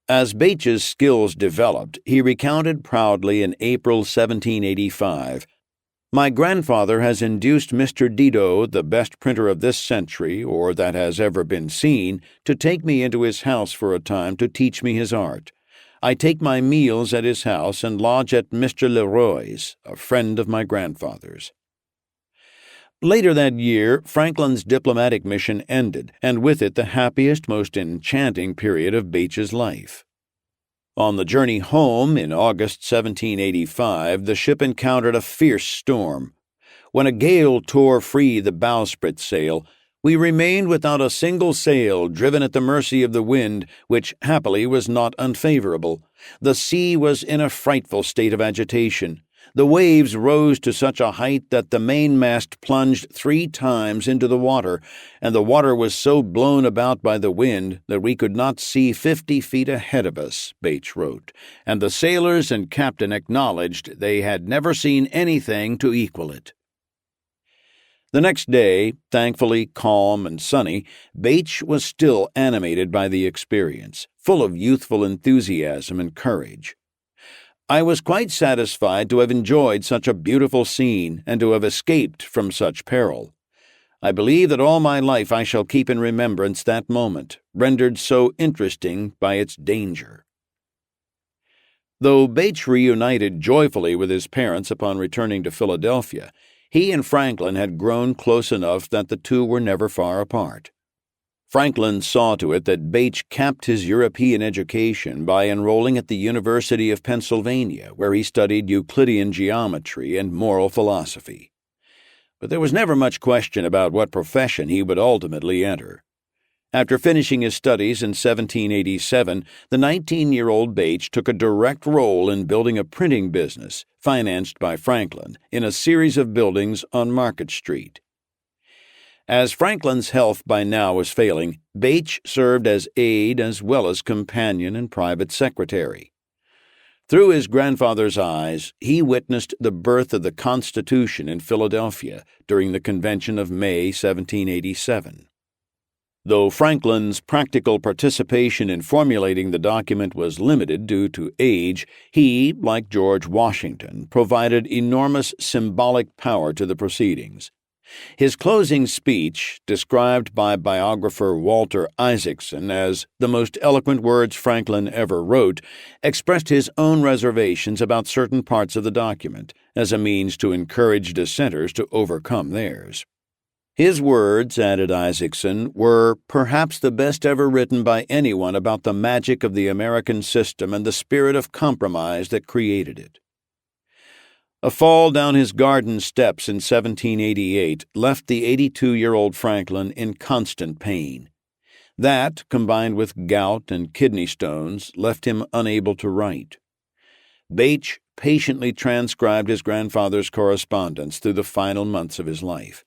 As Bache's skills developed, he recounted proudly in April 1785, "My grandfather has induced Mr. Didot, the best printer of this century, or that has ever been seen, to take me into his house for a time to teach me his art. I take my meals at his house and lodge at Mr. Leroy's, a friend of my grandfather's." Later that year, Franklin's diplomatic mission ended, and with it the happiest, most enchanting period of Bache's life. On the journey home in August 1785, the ship encountered a fierce storm. When a gale tore free the bowsprit sail, we remained without a single sail, driven at the mercy of the wind, which happily was not unfavorable. The sea was in a frightful state of agitation. The waves rose to such a height that the mainmast plunged 3 times into the water, and the water was so blown about by the wind that we could not see 50 feet ahead of us, Bache wrote, and the sailors and captain acknowledged they had never seen anything to equal it. The next day, thankfully calm and sunny, Bache was still animated by the experience, full of youthful enthusiasm and courage. "I was quite satisfied to have enjoyed such a beautiful scene and to have escaped from such peril. I believe that all my life I shall keep in remembrance that moment, rendered so interesting by its danger." Though Bache reunited joyfully with his parents upon returning to Philadelphia, he and Franklin had grown close enough that the two were never far apart. Franklin saw to it that Bache capped his European education by enrolling at the University of Pennsylvania, where he studied Euclidean geometry and moral philosophy. But there was never much question about what profession he would ultimately enter. After finishing his studies in 1787, the 19-year-old Bache took a direct role in building a printing business, financed by Franklin, in a series of buildings on Market Street. As Franklin's health by now was failing, Bache served as aide as well as companion and private secretary. Through his grandfather's eyes, he witnessed the birth of the Constitution in Philadelphia during the Convention of May 1787. Though Franklin's practical participation in formulating the document was limited due to age, he, like George Washington, provided enormous symbolic power to the proceedings. His closing speech, described by biographer Walter Isaacson as the most eloquent words Franklin ever wrote, expressed his own reservations about certain parts of the document as a means to encourage dissenters to overcome theirs. His words, added Isaacson, were perhaps the best ever written by anyone about the magic of the American system and the spirit of compromise that created it. A fall down his garden steps in 1788 left the 82-year-old Franklin in constant pain. That, combined with gout and kidney stones, left him unable to write. Bache patiently transcribed his grandfather's correspondence through the final months of his life.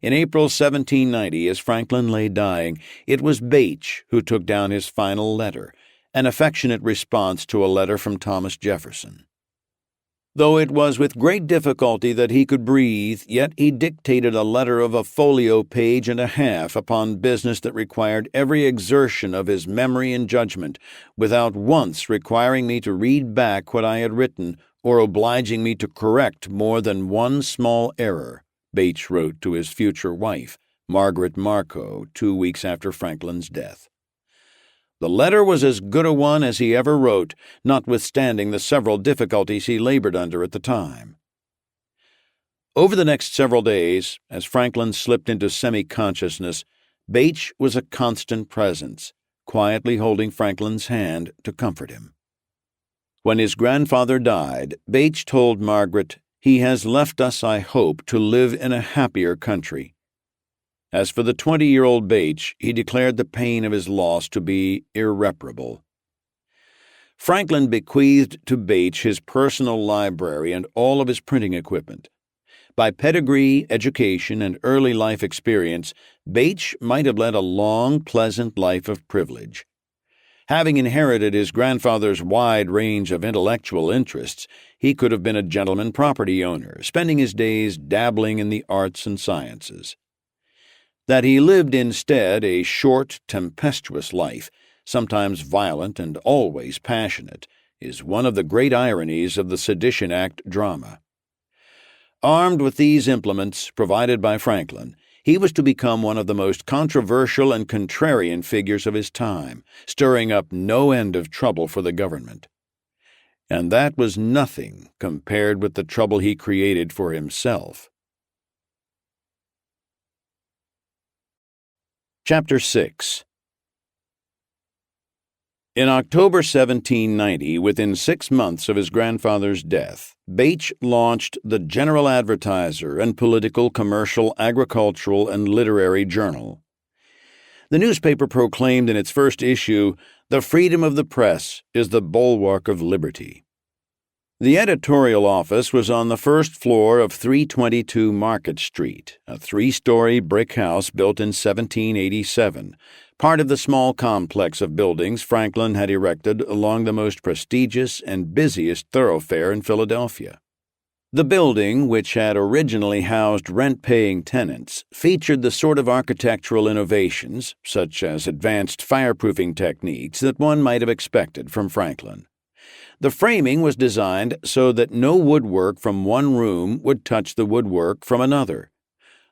In April 1790, as Franklin lay dying, it was Bache who took down his final letter, an affectionate response to a letter from Thomas Jefferson. Though it was with great difficulty that he could breathe, yet he dictated a letter of a folio page and a half upon business that required every exertion of his memory and judgment, without once requiring me to read back what I had written or obliging me to correct more than one small error, Bache wrote to his future wife, Margaret Marco, 2 weeks after Franklin's death. The letter was as good a one as he ever wrote, notwithstanding the several difficulties he labored under at the time. Over the next several days, as Franklin slipped into semi-consciousness, Bache was a constant presence, quietly holding Franklin's hand to comfort him. When his grandfather died, Bache told Margaret, "He has left us, I hope, to live in a happier country." As for the 20-year-old Bache, he declared the pain of his loss to be irreparable. Franklin bequeathed to Bache his personal library and all of his printing equipment. By pedigree, education, and early life experience, Bache might have led a long, pleasant life of privilege. Having inherited his grandfather's wide range of intellectual interests, he could have been a gentleman property owner, spending his days dabbling in the arts and sciences. That he lived instead a short, tempestuous life, sometimes violent and always passionate, is one of the great ironies of the Sedition Act drama. Armed with these implements provided by Franklin, he was to become one of the most controversial and contrarian figures of his time, stirring up no end of trouble for the government. And that was nothing compared with the trouble he created for himself. Chapter 6. In October 1790, within 6 months of his grandfather's death, Bache launched the General Advertiser and political, commercial, agricultural, and literary journal. The newspaper proclaimed in its first issue, "The freedom of the press is the bulwark of liberty." The editorial office was on the first floor of 322 Market Street, a 3-story brick house built in 1787, part of the small complex of buildings Franklin had erected along the most prestigious and busiest thoroughfare in Philadelphia. The building, which had originally housed rent-paying tenants, featured the sort of architectural innovations, such as advanced fireproofing techniques, that one might have expected from Franklin. The framing was designed so that no woodwork from one room would touch the woodwork from another.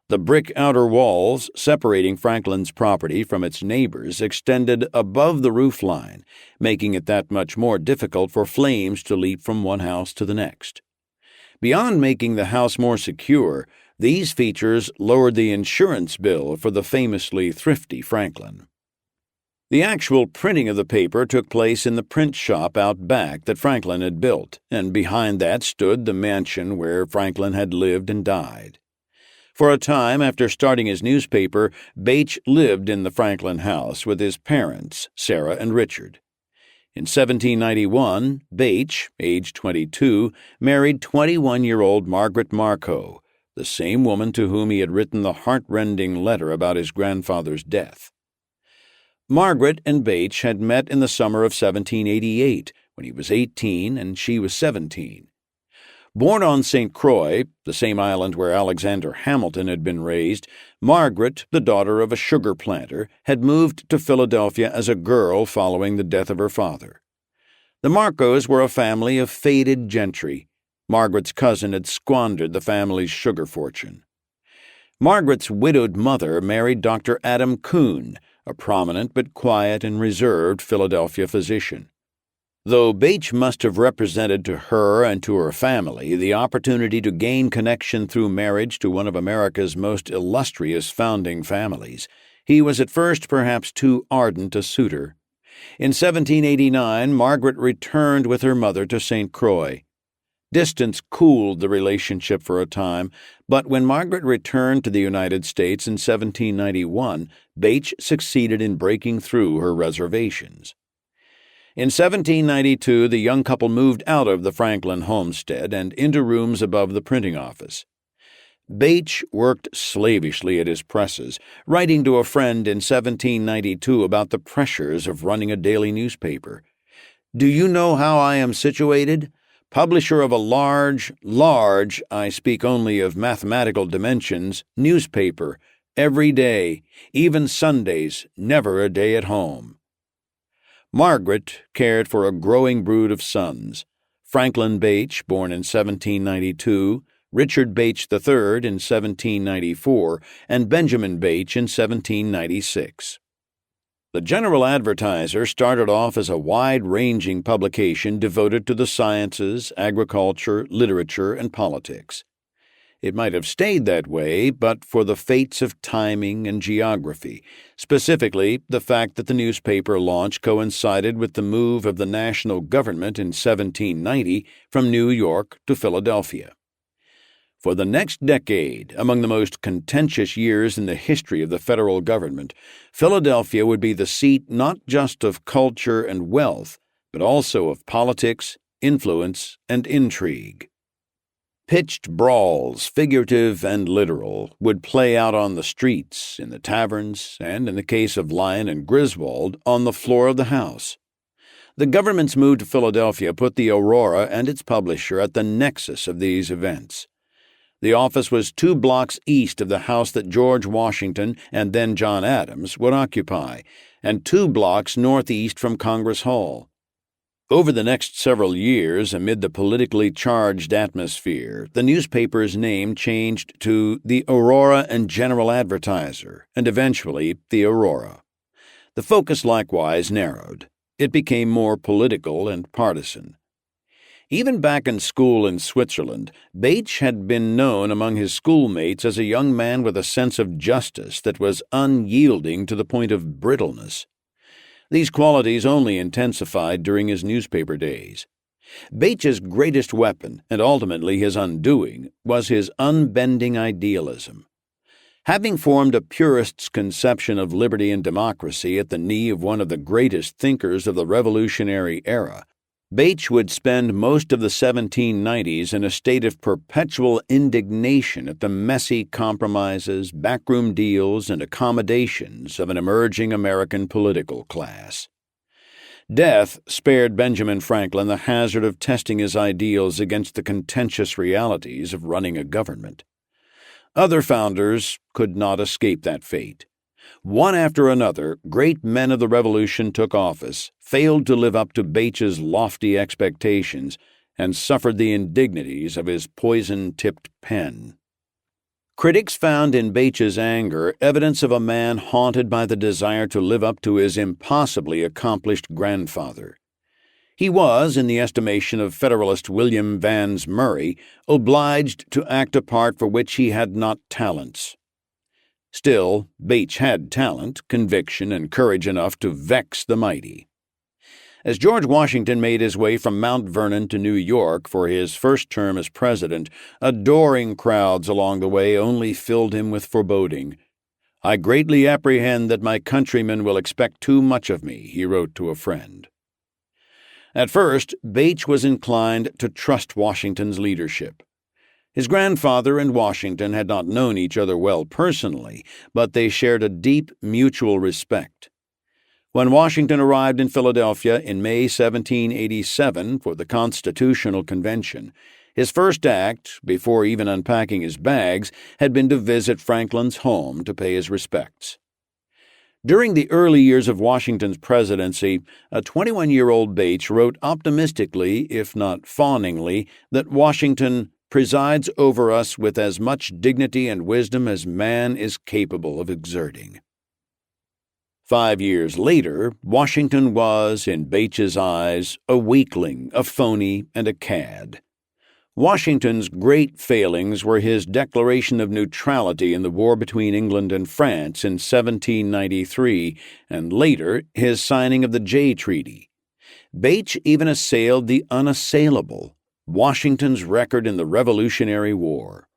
The brick outer walls separating Franklin's property from its neighbors extended above the roof line, making it that much more difficult for flames to leap from one house to the next. Beyond making the house more secure, these features lowered the insurance bill for the famously thrifty Franklin. The actual printing of the paper took place in the print shop out back that Franklin had built, and behind that stood the mansion where Franklin had lived and died. For a time after starting his newspaper, Bache lived in the Franklin house with his parents, Sarah and Richard. In 1791, Bache, aged 22, married 21-year-old Margaret Marco, the same woman to whom he had written the heart-rending letter about his grandfather's death. Margaret and Bache had met in the summer of 1788, when he was 18 and she was 17. Born on St. Croix, the same island where Alexander Hamilton had been raised, Margaret, the daughter of a sugar planter, had moved to Philadelphia as a girl following the death of her father. The Marcos were a family of faded gentry. Margaret's cousin had squandered the family's sugar fortune. Margaret's widowed mother married Dr. Adam Kuhn, a prominent but quiet and reserved Philadelphia physician. Though Bache must have represented to her and to her family the opportunity to gain connection through marriage to one of America's most illustrious founding families, he was at first perhaps too ardent a suitor. In 1789, Margaret returned with her mother to St. Croix. Distance cooled the relationship for a time, but when Margaret returned to the United States in 1791, Bache succeeded in breaking through her reservations. In 1792, the young couple moved out of the Franklin homestead and into rooms above the printing office. Bache worked slavishly at his presses, writing to a friend in 1792 about the pressures of running a daily newspaper. "Do you know how I am situated? Publisher of a large, I speak only of mathematical dimensions, newspaper, every day, even Sundays, never a day at home." Margaret cared for a growing brood of sons: Franklin Bache, born in 1792, Richard Bache III in 1794, and Benjamin Bache in 1796. The General Advertiser started off as a wide-ranging publication devoted to the sciences, agriculture, literature, and politics. It might have stayed that way but for the fates of timing and geography, specifically the fact that the newspaper launch coincided with the move of the national government in 1790 from New York to Philadelphia. For the next decade, among the most contentious years in the history of the federal government, Philadelphia would be the seat not just of culture and wealth, but also of politics, influence, and intrigue. Pitched brawls, figurative and literal, would play out on the streets, in the taverns, and, in the case of Lyon and Griswold, on the floor of the House. The government's move to Philadelphia put the Aurora and its publisher at the nexus of these events. The office was 2 blocks east of the house that George Washington and then John Adams would occupy, and 2 blocks northeast from Congress Hall. Over the next several years, amid the politically charged atmosphere, the newspaper's name changed to the Aurora and General Advertiser, and eventually the Aurora. The focus likewise narrowed. It became more political and partisan. Even back in school in Switzerland, Bache had been known among his schoolmates as a young man with a sense of justice that was unyielding to the point of brittleness. These qualities only intensified during his newspaper days. Bache's greatest weapon, and ultimately his undoing, was his unbending idealism. Having formed a purist's conception of liberty and democracy at the knee of one of the greatest thinkers of the Revolutionary era, Bache would spend most of the 1790s in a state of perpetual indignation at the messy compromises, backroom deals, and accommodations of an emerging American political class. Death spared Benjamin Franklin the hazard of testing his ideals against the contentious realities of running a government. Other founders could not escape that fate. One after another, great men of the Revolution took office, failed to live up to Bache's lofty expectations, and suffered the indignities of his poison-tipped pen. Critics found in Bache's anger evidence of a man haunted by the desire to live up to his impossibly accomplished grandfather. He was, in the estimation of Federalist William Vans Murray, obliged to act a part for which he had not talents. Still, Bache had talent, conviction, and courage enough to vex the mighty. As George Washington made his way from Mount Vernon to New York for his first term as president, adoring crowds along the way only filled him with foreboding. "I greatly apprehend that my countrymen will expect too much of me," he wrote to a friend. At first, Bache was inclined to trust Washington's leadership. His grandfather and Washington had not known each other well personally, but they shared a deep mutual respect. When Washington arrived in Philadelphia in May 1787 for the Constitutional Convention, his first act, before even unpacking his bags, had been to visit Franklin's home to pay his respects. During the early years of Washington's presidency, a 21-year-old Bache wrote optimistically, if not fawningly, that Washington presides over us with as much dignity and wisdom as man is capable of exerting. 5 years later, Washington was, in Bache's eyes, a weakling, a phony, and a cad. Washington's great failings were his declaration of neutrality in the war between England and France in 1793, and later his signing of the Jay Treaty. Bache even assailed the unassailable, Washington's record in the Revolutionary War.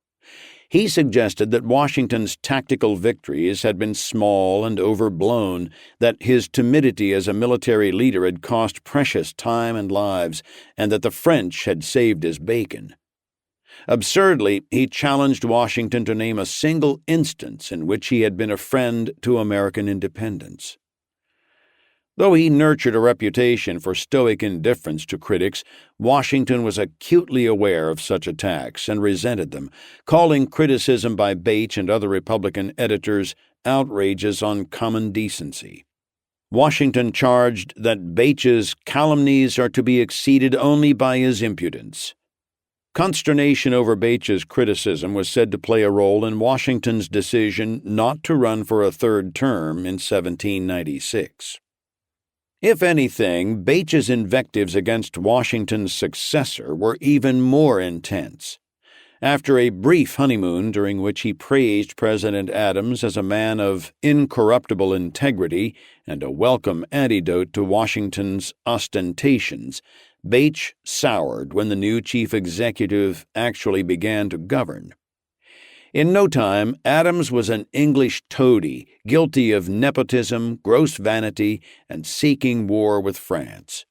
He suggested that Washington's tactical victories had been small and overblown, that his timidity as a military leader had cost precious time and lives, and that the French had saved his bacon. Absurdly, he challenged Washington to name a single instance in which he had been a friend to American independence. Though he nurtured a reputation for stoic indifference to critics, Washington was acutely aware of such attacks and resented them, calling criticism by Bache and other Republican editors outrages on common decency. Washington charged that Bache's calumnies are to be exceeded only by his impudence. Consternation over Bache's criticism was said to play a role in Washington's decision not to run for a third term in 1796. If anything, Bache's invectives against Washington's successor were even more intense. After a brief honeymoon during which he praised President Adams as a man of incorruptible integrity and a welcome antidote to Washington's ostentations, Bache soured when the new chief executive actually began to govern. In no time, Adams was an English toady, guilty of nepotism, gross vanity, and seeking war with France.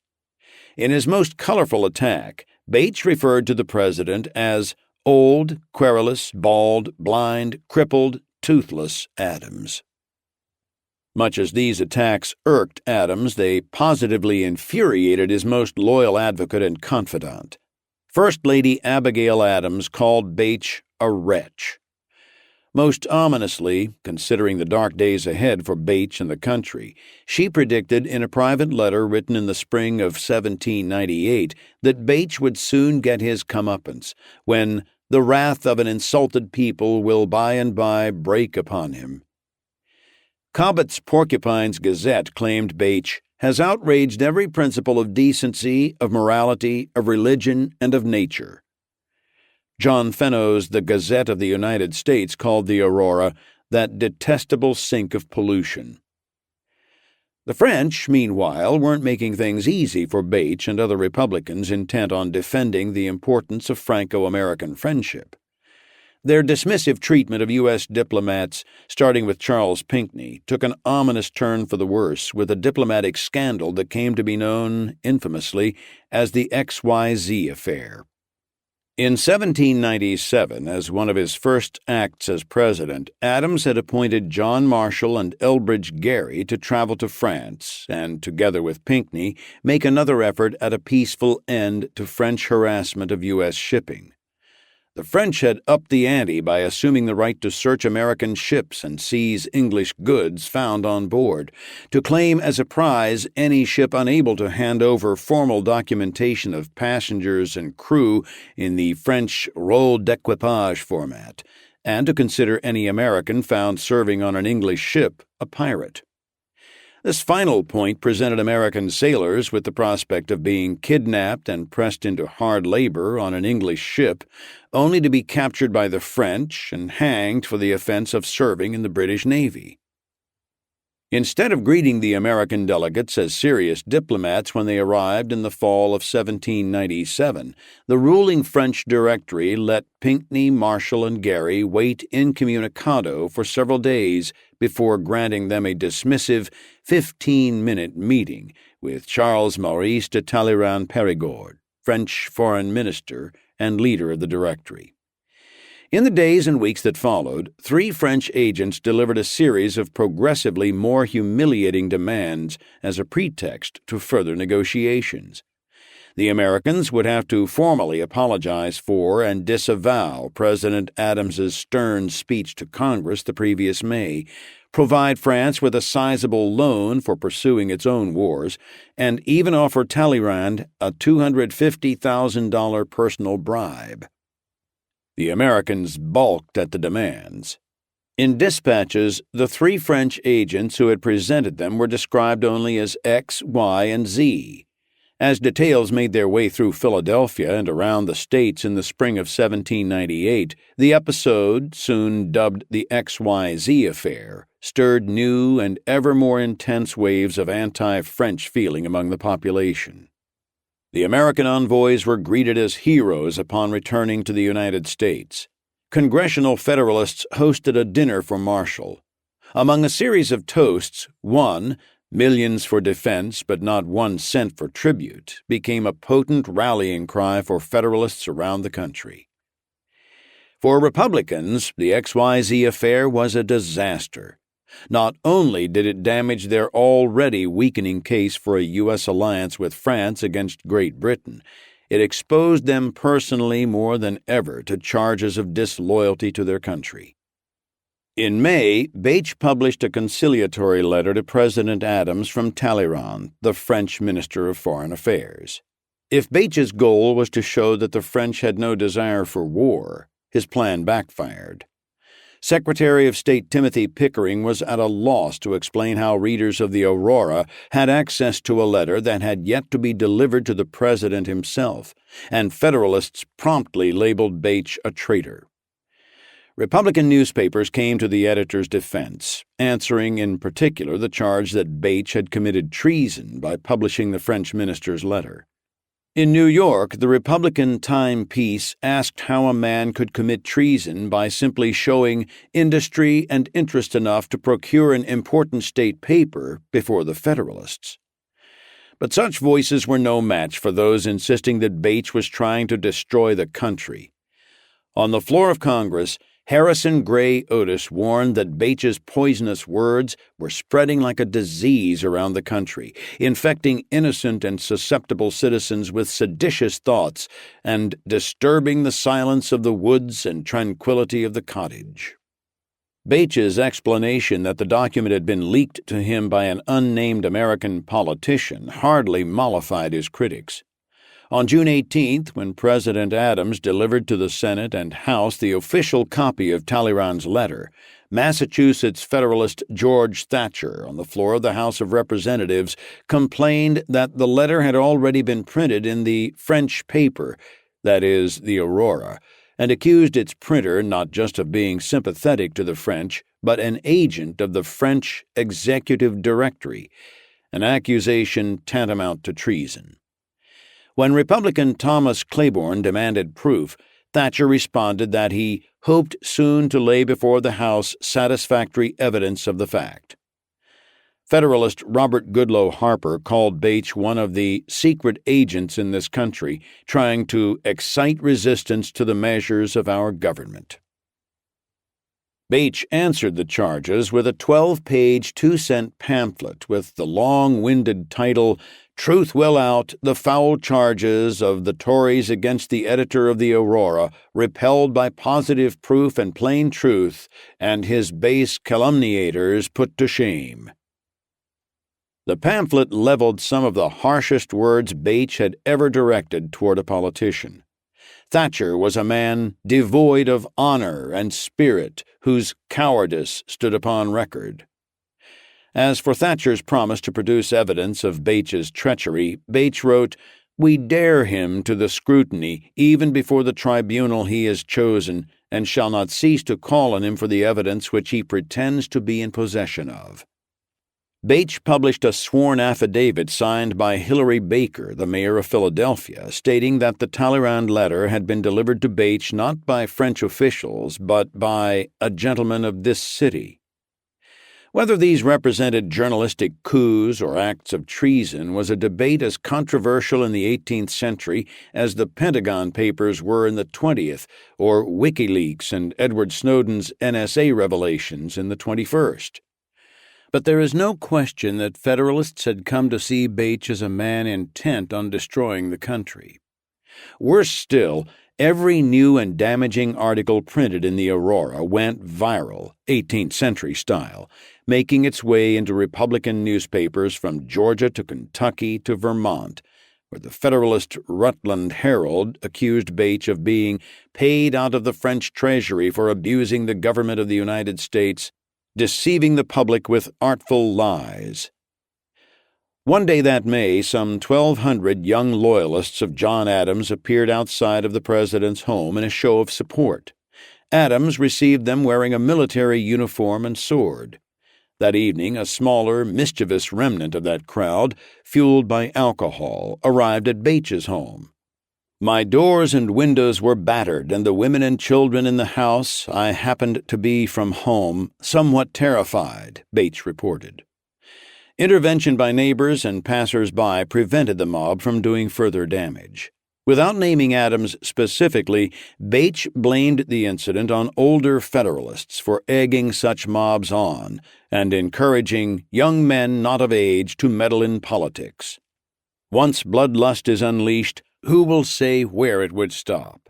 In his most colorful attack, Bache referred to the president as old, querulous, bald, blind, crippled, toothless Adams. Much as these attacks irked Adams, they positively infuriated his most loyal advocate and confidant. First Lady Abigail Adams called Bache a wretch. Most ominously, considering the dark days ahead for Bache and the country, she predicted in a private letter written in the spring of 1798 that Bache would soon get his comeuppance, when the wrath of an insulted people will by and by break upon him. Cobbett's Porcupine's Gazette claimed Bache has outraged every principle of decency, of morality, of religion, and of nature. John Fenno's The Gazette of the United States called the Aurora that detestable sink of pollution. The French, meanwhile, weren't making things easy for Bache and other Republicans intent on defending the importance of Franco-American friendship. Their dismissive treatment of U.S. diplomats, starting with Charles Pinckney, took an ominous turn for the worse with a diplomatic scandal that came to be known, infamously, as the XYZ affair. In 1797, as one of his first acts as president, Adams had appointed John Marshall and Elbridge Gerry to travel to France and, together with Pinckney, make another effort at a peaceful end to French harassment of U.S. shipping. The French had upped the ante by assuming the right to search American ships and seize English goods found on board, to claim as a prize any ship unable to hand over formal documentation of passengers and crew in the French rôle d'équipage format, and to consider any American found serving on an English ship a pirate. This final point presented American sailors with the prospect of being kidnapped and pressed into hard labor on an English ship, only to be captured by the French and hanged for the offense of serving in the British Navy. Instead of greeting the American delegates as serious diplomats when they arrived in the fall of 1797, the ruling French Directory let Pinckney, Marshall, and Gerry wait incommunicado for several days before granting them a dismissive 15-minute meeting with Charles Maurice de Talleyrand Périgord, French foreign minister and leader of the Directory. In the days and weeks that followed, 3 French agents delivered a series of progressively more humiliating demands as a pretext to further negotiations. The Americans would have to formally apologize for and disavow President Adams's stern speech to Congress the previous May, provide France with a sizable loan for pursuing its own wars, and even offer Talleyrand a $250,000 personal bribe. The Americans balked at the demands. In dispatches, the 3 French agents who had presented them were described only as X, Y, and Z. As details made their way through Philadelphia and around the States in the spring of 1798, the episode, soon dubbed the XYZ affair, stirred new and ever more intense waves of anti-French feeling among the population. The American envoys were greeted as heroes upon returning to the United States. Congressional Federalists hosted a dinner for Marshall. Among a series of toasts, one, "Millions for defense, but not 1 cent for tribute," became a potent rallying cry for Federalists around the country. For Republicans, the XYZ affair was a disaster. Not only did it damage their already weakening case for a U.S. alliance with France against Great Britain, it exposed them personally more than ever to charges of disloyalty to their country. In May, Bache published a conciliatory letter to President Adams from Talleyrand, the French Minister of Foreign Affairs. If Bache's goal was to show that the French had no desire for war, his plan backfired. Secretary of State Timothy Pickering was at a loss to explain how readers of the Aurora had access to a letter that had yet to be delivered to the President himself, and Federalists promptly labeled Bache a traitor. Republican newspapers came to the editor's defense, answering in particular the charge that Bache had committed treason by publishing the French minister's letter. In New York, the Republican timepiece asked how a man could commit treason by simply showing industry and interest enough to procure an important state paper before the Federalists. But such voices were no match for those insisting that Bache was trying to destroy the country. On the floor of Congress, Harrison Gray Otis warned that Bache's poisonous words were spreading like a disease around the country, infecting innocent and susceptible citizens with seditious thoughts and disturbing the silence of the woods and tranquility of the cottage. Bache's explanation that the document had been leaked to him by an unnamed American politician hardly mollified his critics. On June 18th, when President Adams delivered to the Senate and House the official copy of Talleyrand's letter, Massachusetts Federalist George Thatcher, on the floor of the House of Representatives, complained that the letter had already been printed in the French paper, that is, the Aurora, and accused its printer not just of being sympathetic to the French, but an agent of the French Executive Directory, an accusation tantamount to treason. When Republican Thomas Claiborne demanded proof, Thatcher responded that he hoped soon to lay before the House satisfactory evidence of the fact. Federalist Robert Goodloe Harper called Bache one of the secret agents in this country, trying to excite resistance to the measures of our government. Bache answered the charges with a 12-page 2-cent pamphlet with the long-winded title, "Truth Will Out, the Foul Charges of the Tories Against the Editor of the Aurora, Repelled by Positive Proof and Plain Truth, and His Base Calumniators Put to Shame." The pamphlet leveled some of the harshest words Bache had ever directed toward a politician. Thatcher was a man devoid of honor and spirit, whose cowardice stood upon record. As for Thatcher's promise to produce evidence of Bache's treachery, Bache wrote, "We dare him to the scrutiny, even before the tribunal he has chosen, and shall not cease to call on him for the evidence which he pretends to be in possession of." Bache published a sworn affidavit signed by Hilary Baker, the mayor of Philadelphia, stating that the Talleyrand letter had been delivered to Bache not by French officials, but by a gentleman of this city. Whether these represented journalistic coups or acts of treason was a debate as controversial in the 18th century as the Pentagon Papers were in the 20th, or WikiLeaks and Edward Snowden's NSA revelations in the 21st. But there is no question that Federalists had come to see Bache as a man intent on destroying the country. Worse still, every new and damaging article printed in the Aurora went viral, 18th century style, making its way into Republican newspapers from Georgia to Kentucky to Vermont, where the Federalist Rutland Herald accused Bache of being paid out of the French treasury for abusing the government of the United States, deceiving the public with artful lies. One day that May, some 1,200 young loyalists of John Adams appeared outside of the president's home in a show of support. Adams received them wearing a military uniform and sword. That evening, a smaller, mischievous remnant of that crowd, fueled by alcohol, arrived at Bache's home. "My doors and windows were battered, and the women and children in the house I happened to be from home, somewhat terrified," Bache reported. Intervention by neighbors and passers-by prevented the mob from doing further damage. Without naming Adams specifically, Bache blamed the incident on older Federalists for egging such mobs on and encouraging young men not of age to meddle in politics. Once bloodlust is unleashed, who will say where it would stop?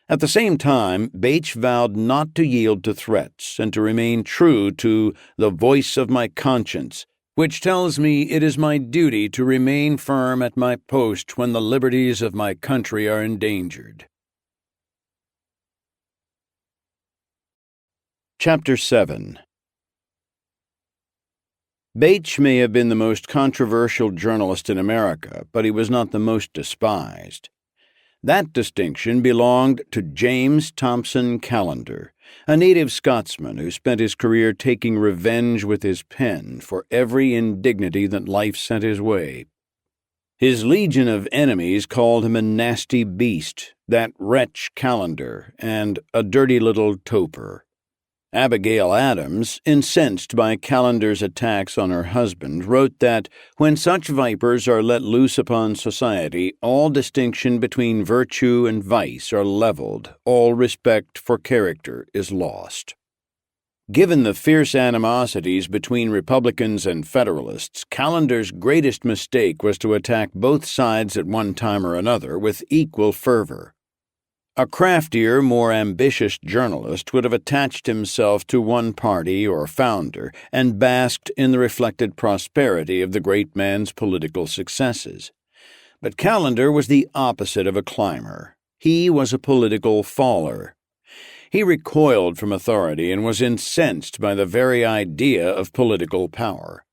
At the same time, Bache vowed not to yield to threats and to remain true to the voice of my conscience, which tells me it is my duty to remain firm at my post when the liberties of my country are endangered. Chapter 7. Bache may have been the most controversial journalist in America, but he was not the most despised. That distinction belonged to James Thompson Callender, a native Scotsman who spent his career taking revenge with his pen for every indignity that life sent his way. His legion of enemies called him a nasty beast, that wretch Callender, and a dirty little toper. Abigail Adams, incensed by Callender's attacks on her husband, wrote that when such vipers are let loose upon society, all distinction between virtue and vice are leveled, all respect for character is lost. Given the fierce animosities between Republicans and Federalists, Callender's greatest mistake was to attack both sides at one time or another with equal fervor. A craftier, more ambitious journalist would have attached himself to one party or founder and basked in the reflected prosperity of the great man's political successes. But Callender was the opposite of a climber. He was a political faller. He recoiled from authority and was incensed by the very idea of political power.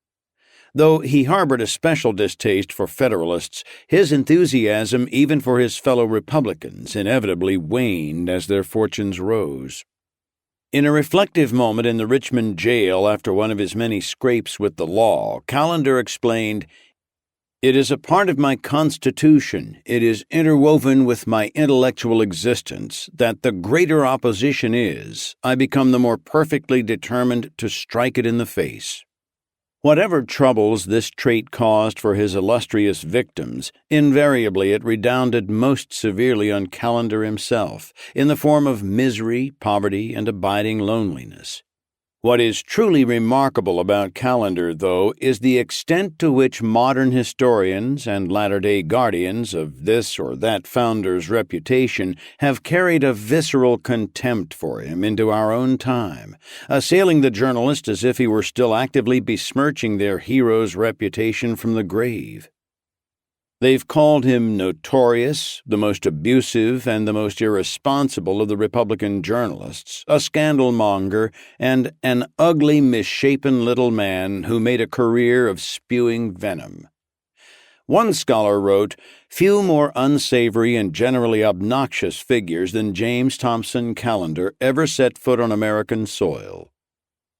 Though he harbored a special distaste for Federalists, his enthusiasm even for his fellow Republicans inevitably waned as their fortunes rose. In a reflective moment in the Richmond jail after one of his many scrapes with the law, Callender explained, "It is a part of my constitution, it is interwoven with my intellectual existence, that the greater opposition is, I become the more perfectly determined to strike it in the face." Whatever troubles this trait caused for his illustrious victims, invariably it redounded most severely on Callender himself, in the form of misery, poverty, and abiding loneliness. What is truly remarkable about Callender, though, is the extent to which modern historians and latter-day guardians of this or that founder's reputation have carried a visceral contempt for him into our own time, assailing the journalist as if he were still actively besmirching their hero's reputation from the grave. They've called him notorious, the most abusive and the most irresponsible of the Republican journalists, a scandalmonger, and an ugly, misshapen little man who made a career of spewing venom. One scholar wrote, "Few more unsavory and generally obnoxious figures than James Thompson Callender ever set foot on American soil."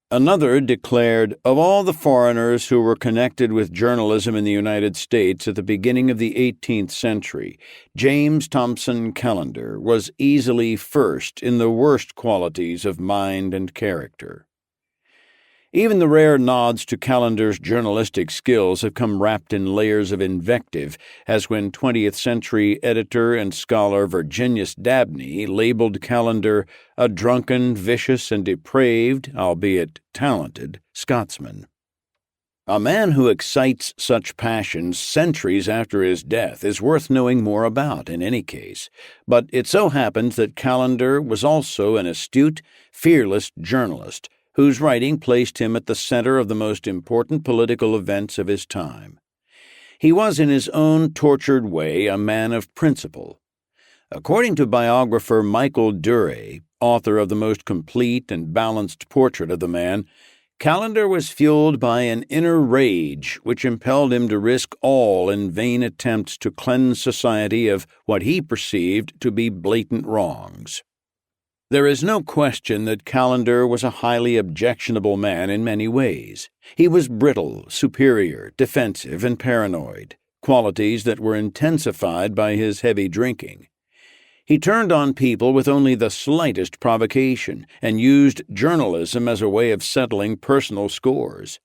Another declared, "Of all the foreigners who were connected with journalism in the United States at the beginning of the 18th century, James Thompson Callender was easily first in the worst qualities of mind and character." Even the rare nods to Callender's journalistic skills have come wrapped in layers of invective, as when 20th century editor and scholar Virginius Dabney labeled Callender a drunken, vicious, and depraved, albeit talented, Scotsman. A man who excites such passions centuries after his death is worth knowing more about in any case, but it so happens that Callender was also an astute, fearless journalist, whose writing placed him at the center of the most important political events of his time. He was in his own tortured way a man of principle. According to biographer Michael Duray, author of the most complete and balanced portrait of the man, Callender was fueled by an inner rage which impelled him to risk all in vain attempts to cleanse society of what he perceived to be blatant wrongs. There is no question that Callender was a highly objectionable man in many ways. He was brittle, superior, defensive, and paranoid, qualities that were intensified by his heavy drinking. He turned on people with only the slightest provocation and used journalism as a way of settling personal scores.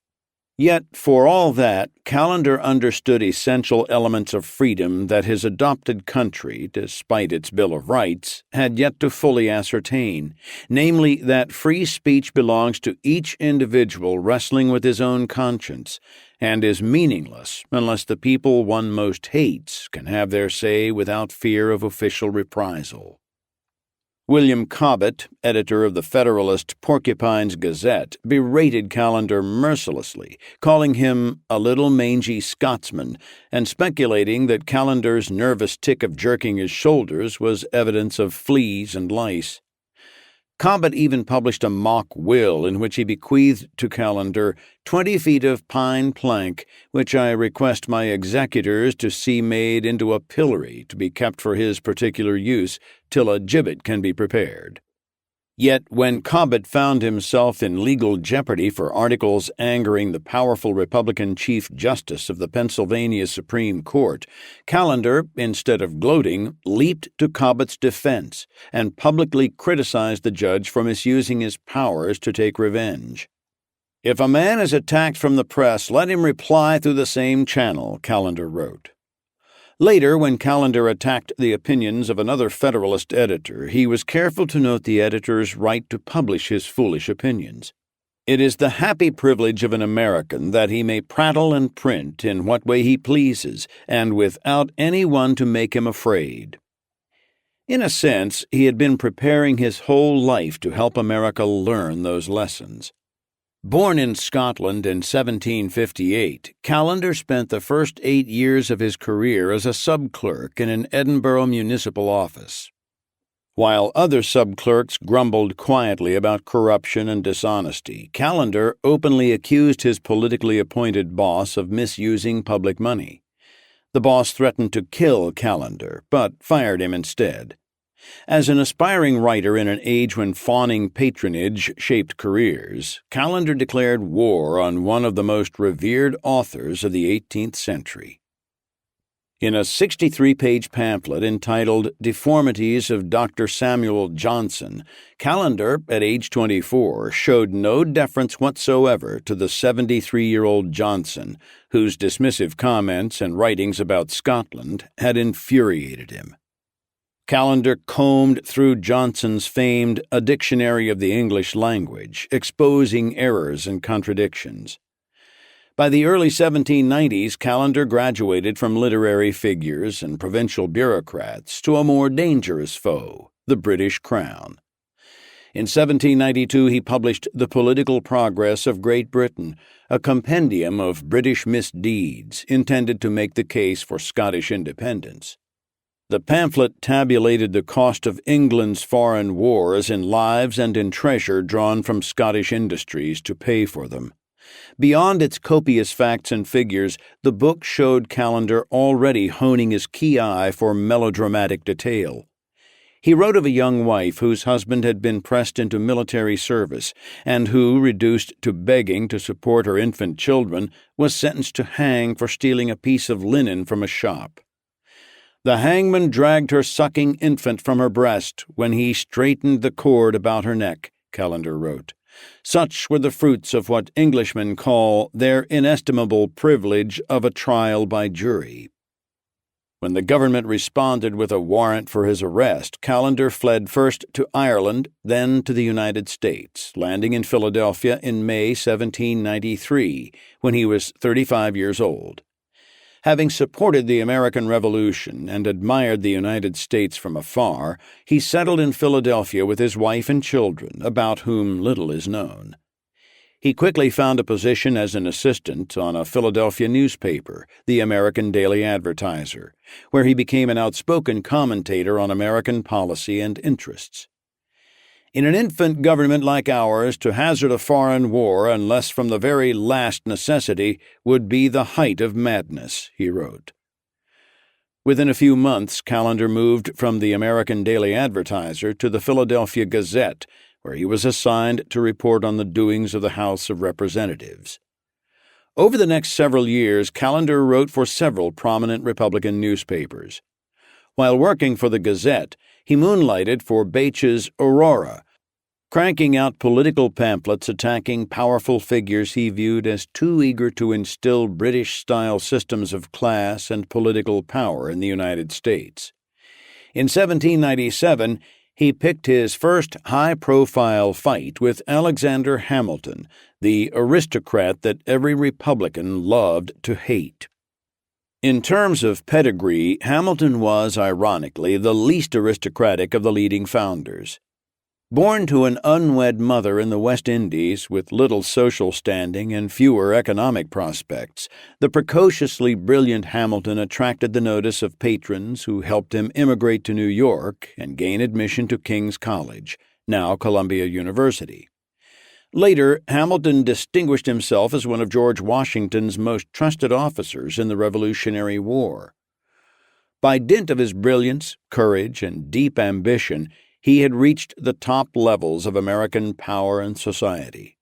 Yet, for all that, Callender understood essential elements of freedom that his adopted country, despite its Bill of Rights, had yet to fully ascertain, namely that free speech belongs to each individual wrestling with his own conscience, and is meaningless unless the people one most hates can have their say without fear of official reprisal. William Cobbett, editor of the Federalist Porcupine's Gazette, berated Callender mercilessly, calling him a little mangy Scotsman, and speculating that Callender's nervous tic of jerking his shoulders was evidence of fleas and lice. Cobbett even published a mock will in which he bequeathed to Callender 20 feet of pine plank, which I request my executors to see made into a pillory to be kept for his particular use till a gibbet can be prepared. Yet when Cobbett found himself in legal jeopardy for articles angering the powerful Republican Chief Justice of the Pennsylvania Supreme Court, Callender, instead of gloating, leaped to Cobbett's defense and publicly criticized the judge for misusing his powers to take revenge. "If a man is attacked from the press, let him reply through the same channel," Callender wrote. Later, when Callender attacked the opinions of another Federalist editor, he was careful to note the editor's right to publish his foolish opinions. "It is the happy privilege of an American that he may prattle and print in what way he pleases, and without any one to make him afraid." In a sense, he had been preparing his whole life to help America learn those lessons. Born in Scotland in 1758, Callender spent the first 8 years of his career as a sub-clerk in an Edinburgh municipal office. While other subclerks grumbled quietly about corruption and dishonesty, Callender openly accused his politically appointed boss of misusing public money. The boss threatened to kill Callender, but fired him instead. As an aspiring writer in an age when fawning patronage shaped careers, Callender declared war on one of the most revered authors of the 18th century. In a 63-page pamphlet entitled Deformities of Dr. Samuel Johnson, Callender, at age 24, showed no deference whatsoever to the 73-year-old Johnson, whose dismissive comments and writings about Scotland had infuriated him. Callender combed through Johnson's famed A Dictionary of the English Language, exposing errors and contradictions. By the early 1790s, Callender graduated from literary figures and provincial bureaucrats to a more dangerous foe, the British Crown. In 1792, he published The Political Progress of Great Britain, a compendium of British misdeeds intended to make the case for Scottish independence. The pamphlet tabulated the cost of England's foreign wars in lives and in treasure drawn from Scottish industries to pay for them. Beyond its copious facts and figures, the book showed Callender already honing his key eye for melodramatic detail. He wrote of a young wife whose husband had been pressed into military service and who, reduced to begging to support her infant children, was sentenced to hang for stealing a piece of linen from a shop. The hangman dragged her sucking infant from her breast when he straightened the cord about her neck, Callender wrote. Such were the fruits of what Englishmen call their inestimable privilege of a trial by jury. When the government responded with a warrant for his arrest, Callender fled first to Ireland, then to the United States, landing in Philadelphia in May 1793, when he was 35 years old. Having supported the American Revolution and admired the United States from afar, he settled in Philadelphia with his wife and children, about whom little is known. He quickly found a position as an assistant on a Philadelphia newspaper, the American Daily Advertiser, where he became an outspoken commentator on American policy and interests. In an infant government like ours, to hazard a foreign war unless from the very last necessity would be the height of madness, he wrote. Within a few months, Callender moved from the American Daily Advertiser to the Philadelphia Gazette, where he was assigned to report on the doings of the House of Representatives. Over the next several years, Callender wrote for several prominent Republican newspapers. While working for the Gazette, he moonlighted for Bache's Aurora, cranking out political pamphlets attacking powerful figures he viewed as too eager to instill British-style systems of class and political power in the United States. In 1797, he picked his first high-profile fight with Alexander Hamilton, the aristocrat that every Republican loved to hate. In terms of pedigree, Hamilton was, ironically, the least aristocratic of the leading founders. Born to an unwed mother in the West Indies with little social standing and fewer economic prospects, the precociously brilliant Hamilton attracted the notice of patrons who helped him immigrate to New York and gain admission to King's College, now Columbia University. Later, Hamilton distinguished himself as one of George Washington's most trusted officers in the Revolutionary War. By dint of his brilliance, courage, and deep ambition, he had reached the top levels of American power and society.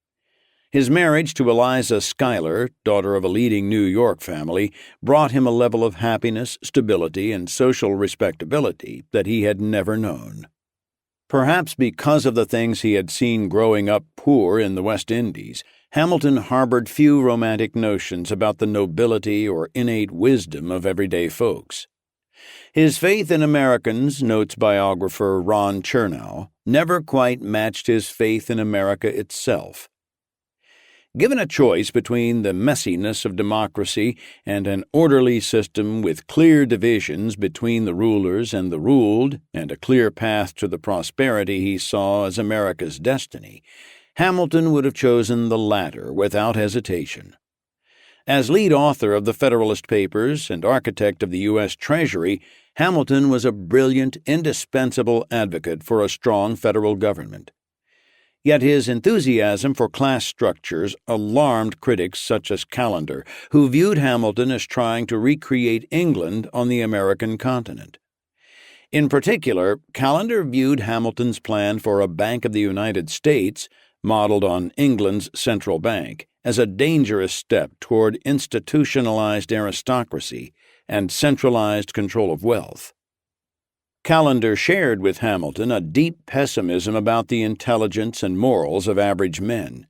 His marriage to Eliza Schuyler, daughter of a leading New York family, brought him a level of happiness, stability, and social respectability that he had never known. Perhaps because of the things he had seen growing up poor in the West Indies, Hamilton harbored few romantic notions about the nobility or innate wisdom of everyday folks. His faith in Americans, notes biographer Ron Chernow, never quite matched his faith in America itself. Given a choice between the messiness of democracy and an orderly system with clear divisions between the rulers and the ruled, and a clear path to the prosperity he saw as America's destiny, Hamilton would have chosen the latter without hesitation. As lead author of the Federalist Papers and architect of the U.S. Treasury, Hamilton was a brilliant, indispensable advocate for a strong federal government. Yet his enthusiasm for class structures alarmed critics such as Callender, who viewed Hamilton as trying to recreate England on the American continent. In particular, Callender viewed Hamilton's plan for a Bank of the United States, modeled on England's central bank, as a dangerous step toward institutionalized aristocracy and centralized control of wealth. Callender shared with Hamilton a deep pessimism about the intelligence and morals of average men.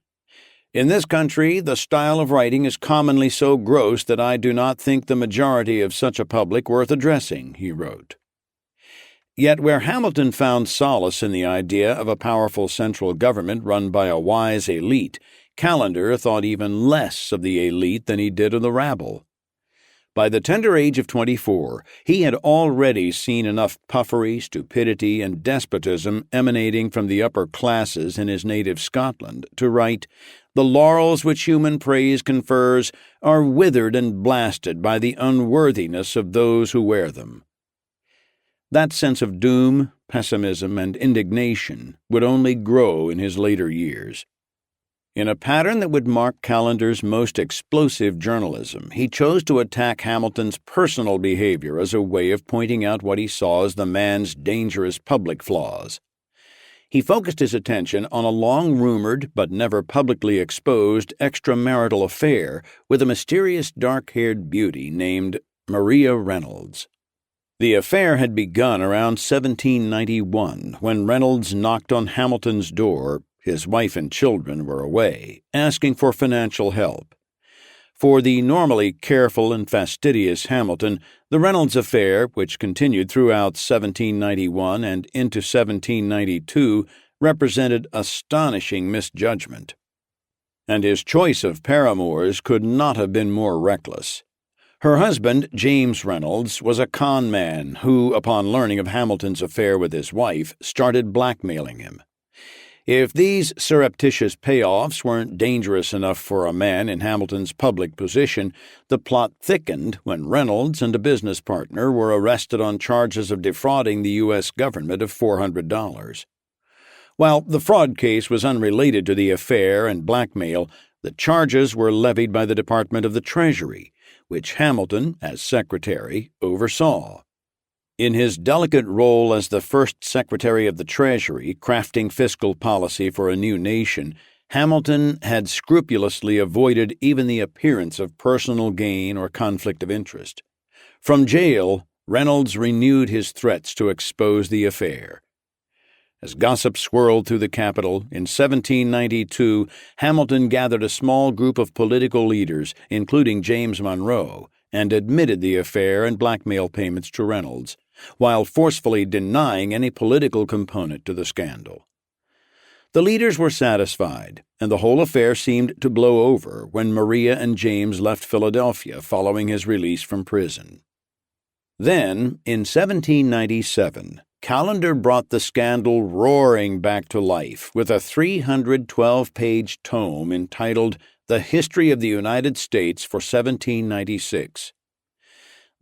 "In this country, the style of writing is commonly so gross that I do not think the majority of such a public worth addressing," he wrote. Yet where Hamilton found solace in the idea of a powerful central government run by a wise elite, Callender thought even less of the elite than he did of the rabble. By the tender age of 24, he had already seen enough puffery, stupidity, and despotism emanating from the upper classes in his native Scotland to write, "The laurels which human praise confers are withered and blasted by the unworthiness of those who wear them." That sense of doom, pessimism, and indignation would only grow in his later years. In a pattern that would mark Callender's most explosive journalism, he chose to attack Hamilton's personal behavior as a way of pointing out what he saw as the man's dangerous public flaws. He focused his attention on a long-rumored but never publicly exposed extramarital affair with a mysterious dark-haired beauty named Maria Reynolds. The affair had begun around 1791, when Reynolds knocked on Hamilton's door. His wife and children were away, asking for financial help. For the normally careful and fastidious Hamilton, the Reynolds affair, which continued throughout 1791 and into 1792, represented astonishing misjudgment. And his choice of paramours could not have been more reckless. Her husband, James Reynolds, was a con man who, upon learning of Hamilton's affair with his wife, started blackmailing him. If these surreptitious payoffs weren't dangerous enough for a man in Hamilton's public position, the plot thickened when Reynolds and a business partner were arrested on charges of defrauding the U.S. government of $400. While the fraud case was unrelated to the affair and blackmail, the charges were levied by the Department of the Treasury, which Hamilton, as secretary, oversaw. In his delicate role as the first Secretary of the Treasury, crafting fiscal policy for a new nation, Hamilton had scrupulously avoided even the appearance of personal gain or conflict of interest. From jail, Reynolds renewed his threats to expose the affair. As gossip swirled through the capital, in 1792, Hamilton gathered a small group of political leaders, including James Monroe, and admitted the affair and blackmail payments to Reynolds, while forcefully denying any political component to the scandal. The leaders were satisfied, and the whole affair seemed to blow over when Maria and James left Philadelphia following his release from prison. Then, in 1797, Callender brought the scandal roaring back to life with a 312-page tome entitled The History of the United States for 1796.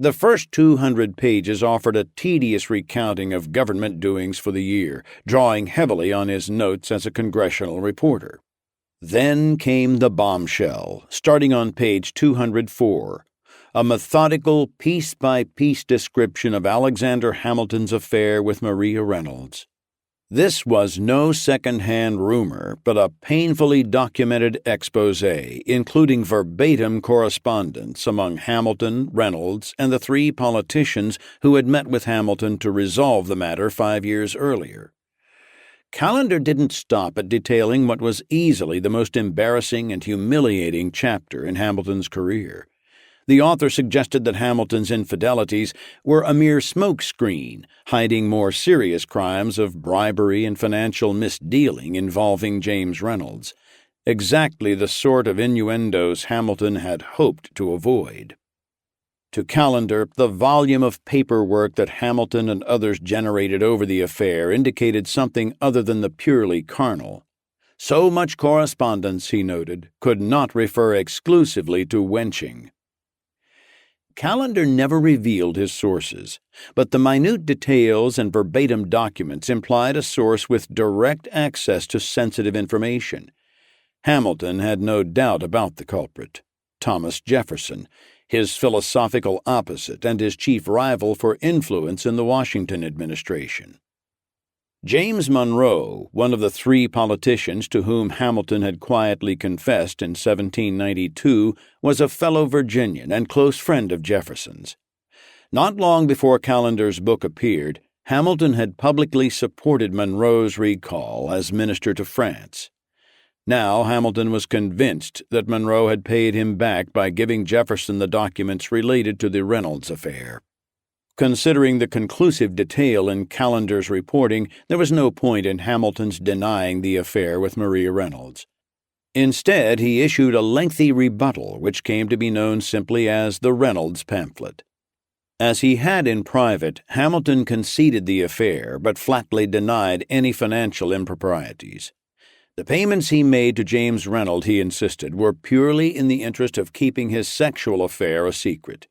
The first 200 pages offered a tedious recounting of government doings for the year, drawing heavily on his notes as a congressional reporter. Then came the bombshell, starting on page 204, a methodical, piece-by-piece description of Alexander Hamilton's affair with Maria Reynolds. This was no second-hand rumor, but a painfully documented exposé, including verbatim correspondence among Hamilton, Reynolds, and the three politicians who had met with Hamilton to resolve the matter 5 years earlier. Callender didn't stop at detailing what was easily the most embarrassing and humiliating chapter in Hamilton's career. The author suggested that Hamilton's infidelities were a mere smokescreen, hiding more serious crimes of bribery and financial misdealing involving James Reynolds, exactly the sort of innuendos Hamilton had hoped to avoid. To Callender, the volume of paperwork that Hamilton and others generated over the affair indicated something other than the purely carnal. So much correspondence, he noted, could not refer exclusively to wenching. Callender never revealed his sources, but the minute details and verbatim documents implied a source with direct access to sensitive information. Hamilton had no doubt about the culprit, Thomas Jefferson, his philosophical opposite and his chief rival for influence in the Washington administration. James Monroe, one of the three politicians to whom Hamilton had quietly confessed in 1792, was a fellow Virginian and close friend of Jefferson's. Not long before Callender's book appeared, Hamilton had publicly supported Monroe's recall as minister to France. Now Hamilton was convinced that Monroe had paid him back by giving Jefferson the documents related to the Reynolds affair. Considering the conclusive detail in Callender's reporting, there was no point in Hamilton's denying the affair with Maria Reynolds. Instead, he issued a lengthy rebuttal which came to be known simply as the Reynolds pamphlet. As he had in private, Hamilton conceded the affair but flatly denied any financial improprieties. The payments he made to James Reynolds, he insisted, were purely in the interest of keeping his sexual affair a secret.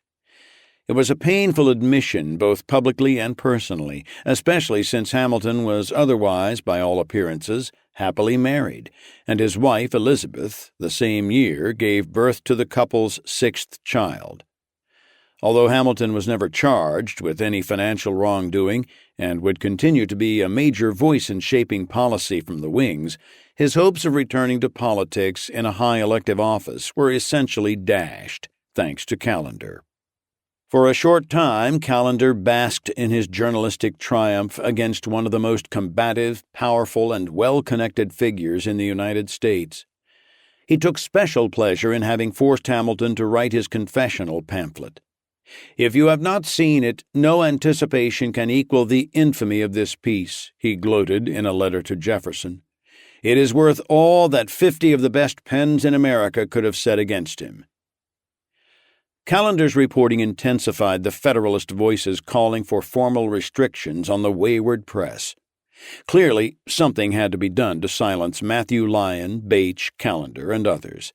It was a painful admission both publicly and personally, especially since Hamilton was otherwise, by all appearances, happily married, and his wife, Elizabeth, the same year gave birth to the couple's sixth child. Although Hamilton was never charged with any financial wrongdoing and would continue to be a major voice in shaping policy from the wings, his hopes of returning to politics in a high elective office were essentially dashed, thanks to Callender. For a short time, Callender basked in his journalistic triumph against one of the most combative, powerful, and well-connected figures in the United States. He took special pleasure in having forced Hamilton to write his confessional pamphlet. "If you have not seen it, no anticipation can equal the infamy of this piece," he gloated in a letter to Jefferson. "It is worth all that 50 of the best pens in America could have said against him." Callender's reporting intensified the Federalist voices calling for formal restrictions on the wayward press. Clearly, something had to be done to silence Matthew Lyon, Bache, Callender, and others.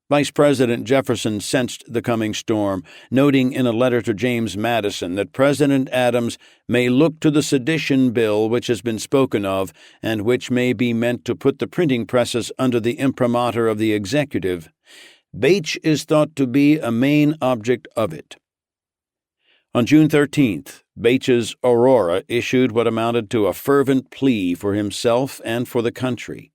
Vice President Jefferson sensed the coming storm, noting in a letter to James Madison that President Adams may look to the sedition bill which has been spoken of and which may be meant to put the printing presses under the imprimatur of the executive. Bache is thought to be a main object of it. On June 13th, Bache's Aurora issued what amounted to a fervent plea for himself and for the country.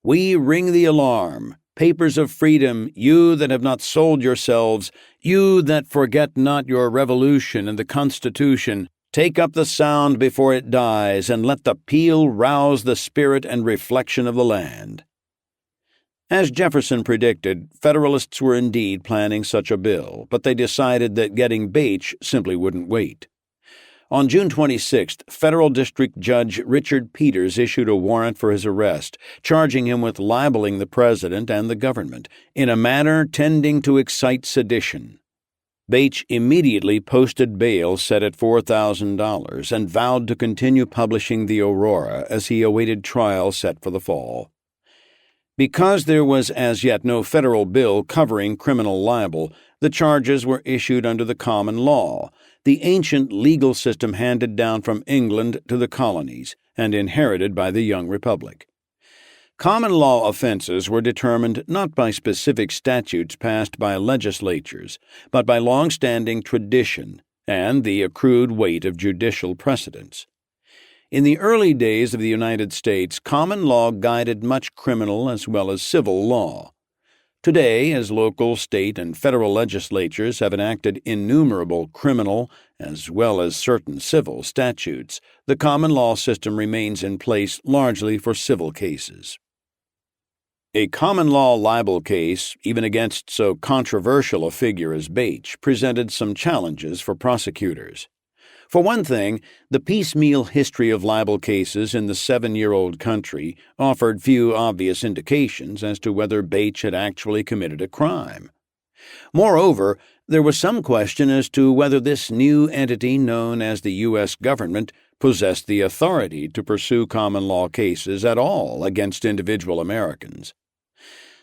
"We ring the alarm. Papers of freedom, you that have not sold yourselves, you that forget not your revolution and the Constitution, take up the sound before it dies, and let the peal rouse the spirit and reflection of the land." As Jefferson predicted, Federalists were indeed planning such a bill, but they decided that getting Bache simply wouldn't wait. On June 26th, Federal District Judge Richard Peters issued a warrant for his arrest, charging him with libeling the president and the government in a manner tending to excite sedition. Bache immediately posted bail set at $4,000 and vowed to continue publishing the Aurora as he awaited trial set for the fall. Because there was as yet no federal bill covering criminal libel, the charges were issued under the common law, the ancient legal system handed down from England to the colonies and inherited by the young republic. Common law offenses were determined not by specific statutes passed by legislatures, but by long-standing tradition and the accrued weight of judicial precedents. In the early days of the United States, common law guided much criminal as well as civil law. Today, as local, state, and federal legislatures have enacted innumerable criminal as well as certain civil statutes, the common law system remains in place largely for civil cases. A common law libel case, even against so controversial a figure as Bache, presented some challenges for prosecutors. For one thing, the piecemeal history of libel cases in the 7-year-old country offered few obvious indications as to whether Bache had actually committed a crime. Moreover, there was some question as to whether this new entity known as the U.S. government possessed the authority to pursue common law cases at all against individual Americans.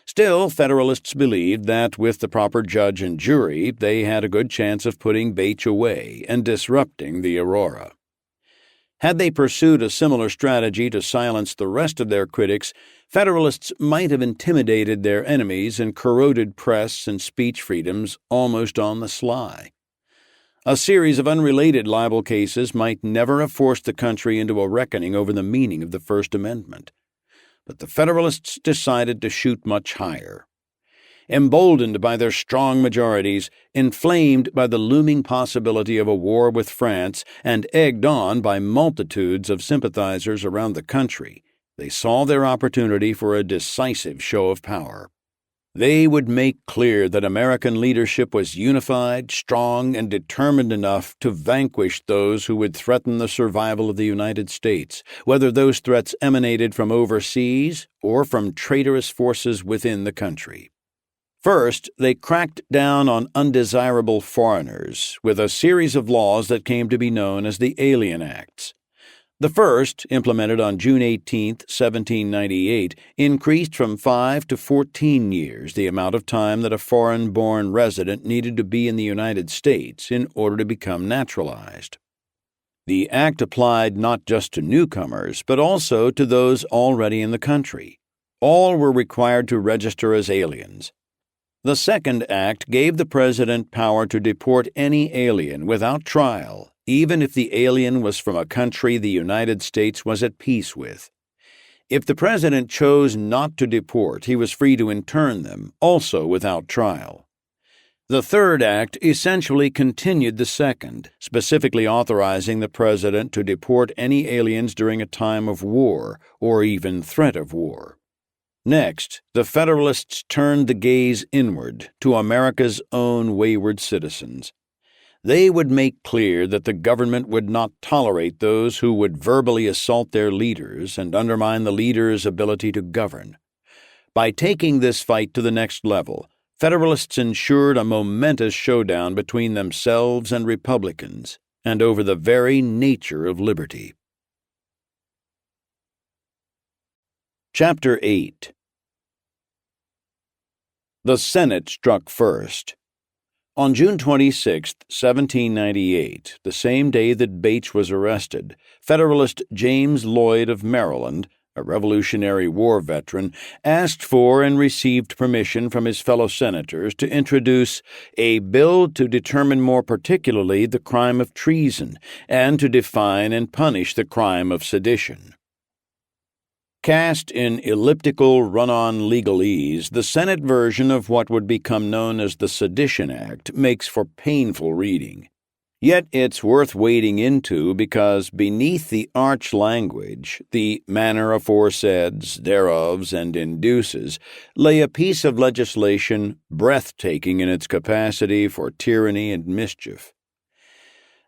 Still, Federalists believed that with the proper judge and jury, they had a good chance of putting Bache away and disrupting the Aurora. Had they pursued a similar strategy to silence the rest of their critics, Federalists might have intimidated their enemies and corroded press and speech freedoms almost on the sly. A series of unrelated libel cases might never have forced the country into a reckoning over the meaning of the First Amendment. But the Federalists decided to shoot much higher. Emboldened by their strong majorities, inflamed by the looming possibility of a war with France, and egged on by multitudes of sympathizers around the country, they saw their opportunity for a decisive show of power. They would make clear that American leadership was unified, strong, and determined enough to vanquish those who would threaten the survival of the United States, whether those threats emanated from overseas or from traitorous forces within the country. First, they cracked down on undesirable foreigners with a series of laws that came to be known as the Alien Acts. The first, implemented on June 18, 1798, increased from 5 to 14 years the amount of time that a foreign-born resident needed to be in the United States in order to become naturalized. The act applied not just to newcomers, but also to those already in the country. All were required to register as aliens. The second act gave the president power to deport any alien without trial, even if the alien was from a country the United States was at peace with. If the president chose not to deport, he was free to intern them, also without trial. The third act essentially continued the second, specifically authorizing the president to deport any aliens during a time of war or even threat of war. Next, the Federalists turned the gaze inward to America's own wayward citizens. They would make clear that the government would not tolerate those who would verbally assault their leaders and undermine the leaders' ability to govern. By taking this fight to the next level, Federalists ensured a momentous showdown between themselves and Republicans, and over the very nature of liberty. Chapter 8. The Senate struck first. On June 26, 1798, the same day that Bache was arrested, Federalist James Lloyd of Maryland, a Revolutionary War veteran, asked for and received permission from his fellow senators to introduce a bill to determine more particularly the crime of treason and to define and punish the crime of sedition. Cast in elliptical run-on legalese, the Senate version of what would become known as the Sedition Act makes for painful reading. Yet it's worth wading into because beneath the arch language, the manner aforesaids, thereofs, and induces, lay a piece of legislation breathtaking in its capacity for tyranny and mischief.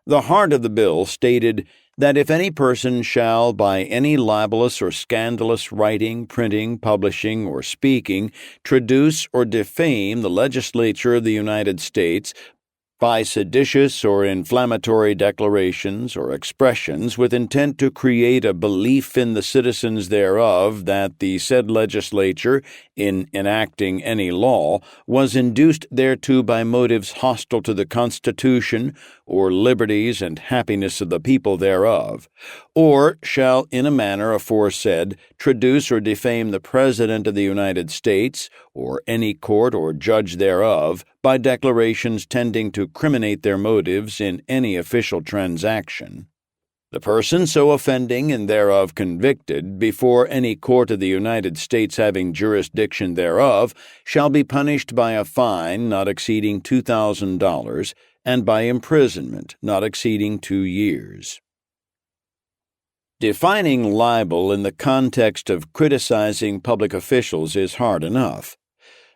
The heart of the bill stated that if any person shall, by any libelous or scandalous writing, printing, publishing, or speaking, traduce or defame the legislature of the United States by seditious or inflammatory declarations or expressions with intent to create a belief in the citizens thereof that the said legislature, in enacting any law, was induced thereto by motives hostile to the Constitution or liberties and happiness of the people thereof, or shall in a manner aforesaid traduce or defame the President of the United States or any court or judge thereof by declarations tending to criminate their motives in any official transaction, the person so offending and thereof convicted before any court of the United States having jurisdiction thereof shall be punished by a fine not exceeding $2,000 and by imprisonment not exceeding 2 years. Defining libel in the context of criticizing public officials is hard enough.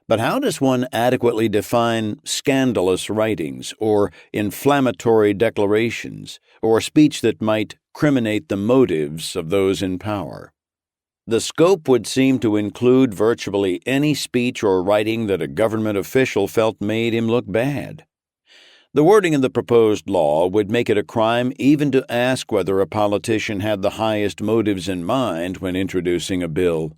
But how does one adequately define scandalous writings or inflammatory declarations or speech that might criminate the motives of those in power? The scope would seem to include virtually any speech or writing that a government official felt made him look bad. The wording in the proposed law would make it a crime even to ask whether a politician had the highest motives in mind when introducing a bill.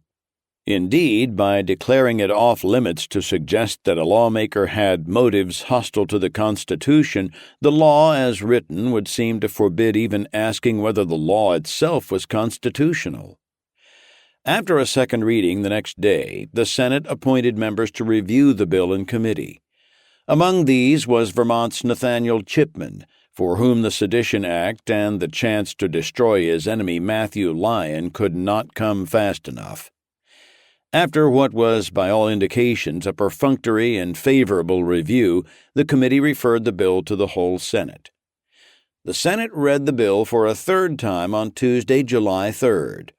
Indeed, by declaring it off-limits to suggest that a lawmaker had motives hostile to the Constitution, the law as written would seem to forbid even asking whether the law itself was constitutional. After a second reading the next day, the Senate appointed members to review the bill in committee. Among these was Vermont's Nathaniel Chipman, for whom the Sedition Act and the chance to destroy his enemy Matthew Lyon could not come fast enough. After what was, by all indications, a perfunctory and favorable review, the committee referred the bill to the whole Senate. The Senate read the bill for a third time on Tuesday, July 3rd.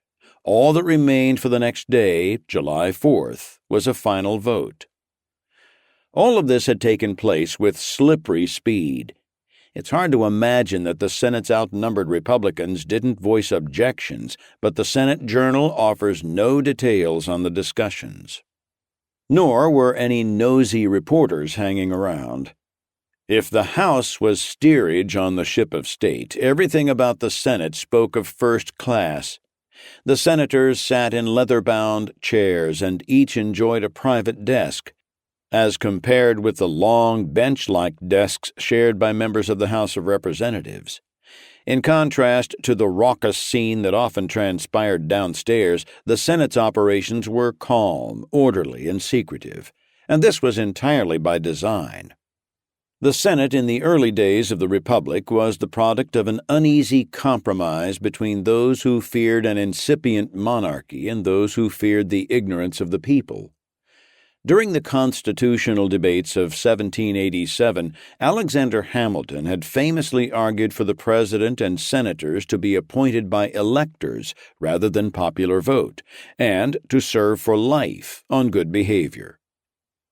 All that remained for the next day, July 4th, was a final vote. All of this had taken place with slippery speed. It's hard to imagine that the Senate's outnumbered Republicans didn't voice objections, but the Senate Journal offers no details on the discussions. Nor were any nosy reporters hanging around. If the House was steerage on the ship of state, everything about the Senate spoke of first class. The senators sat in leather-bound chairs and each enjoyed a private desk, as compared with the long, bench-like desks shared by members of the House of Representatives. In contrast to the raucous scene that often transpired downstairs, the Senate's operations were calm, orderly, and secretive, and this was entirely by design. The Senate in the early days of the Republic was the product of an uneasy compromise between those who feared an incipient monarchy and those who feared the ignorance of the people. During the constitutional debates of 1787, Alexander Hamilton had famously argued for the president and senators to be appointed by electors rather than popular vote, and to serve for life on good behavior.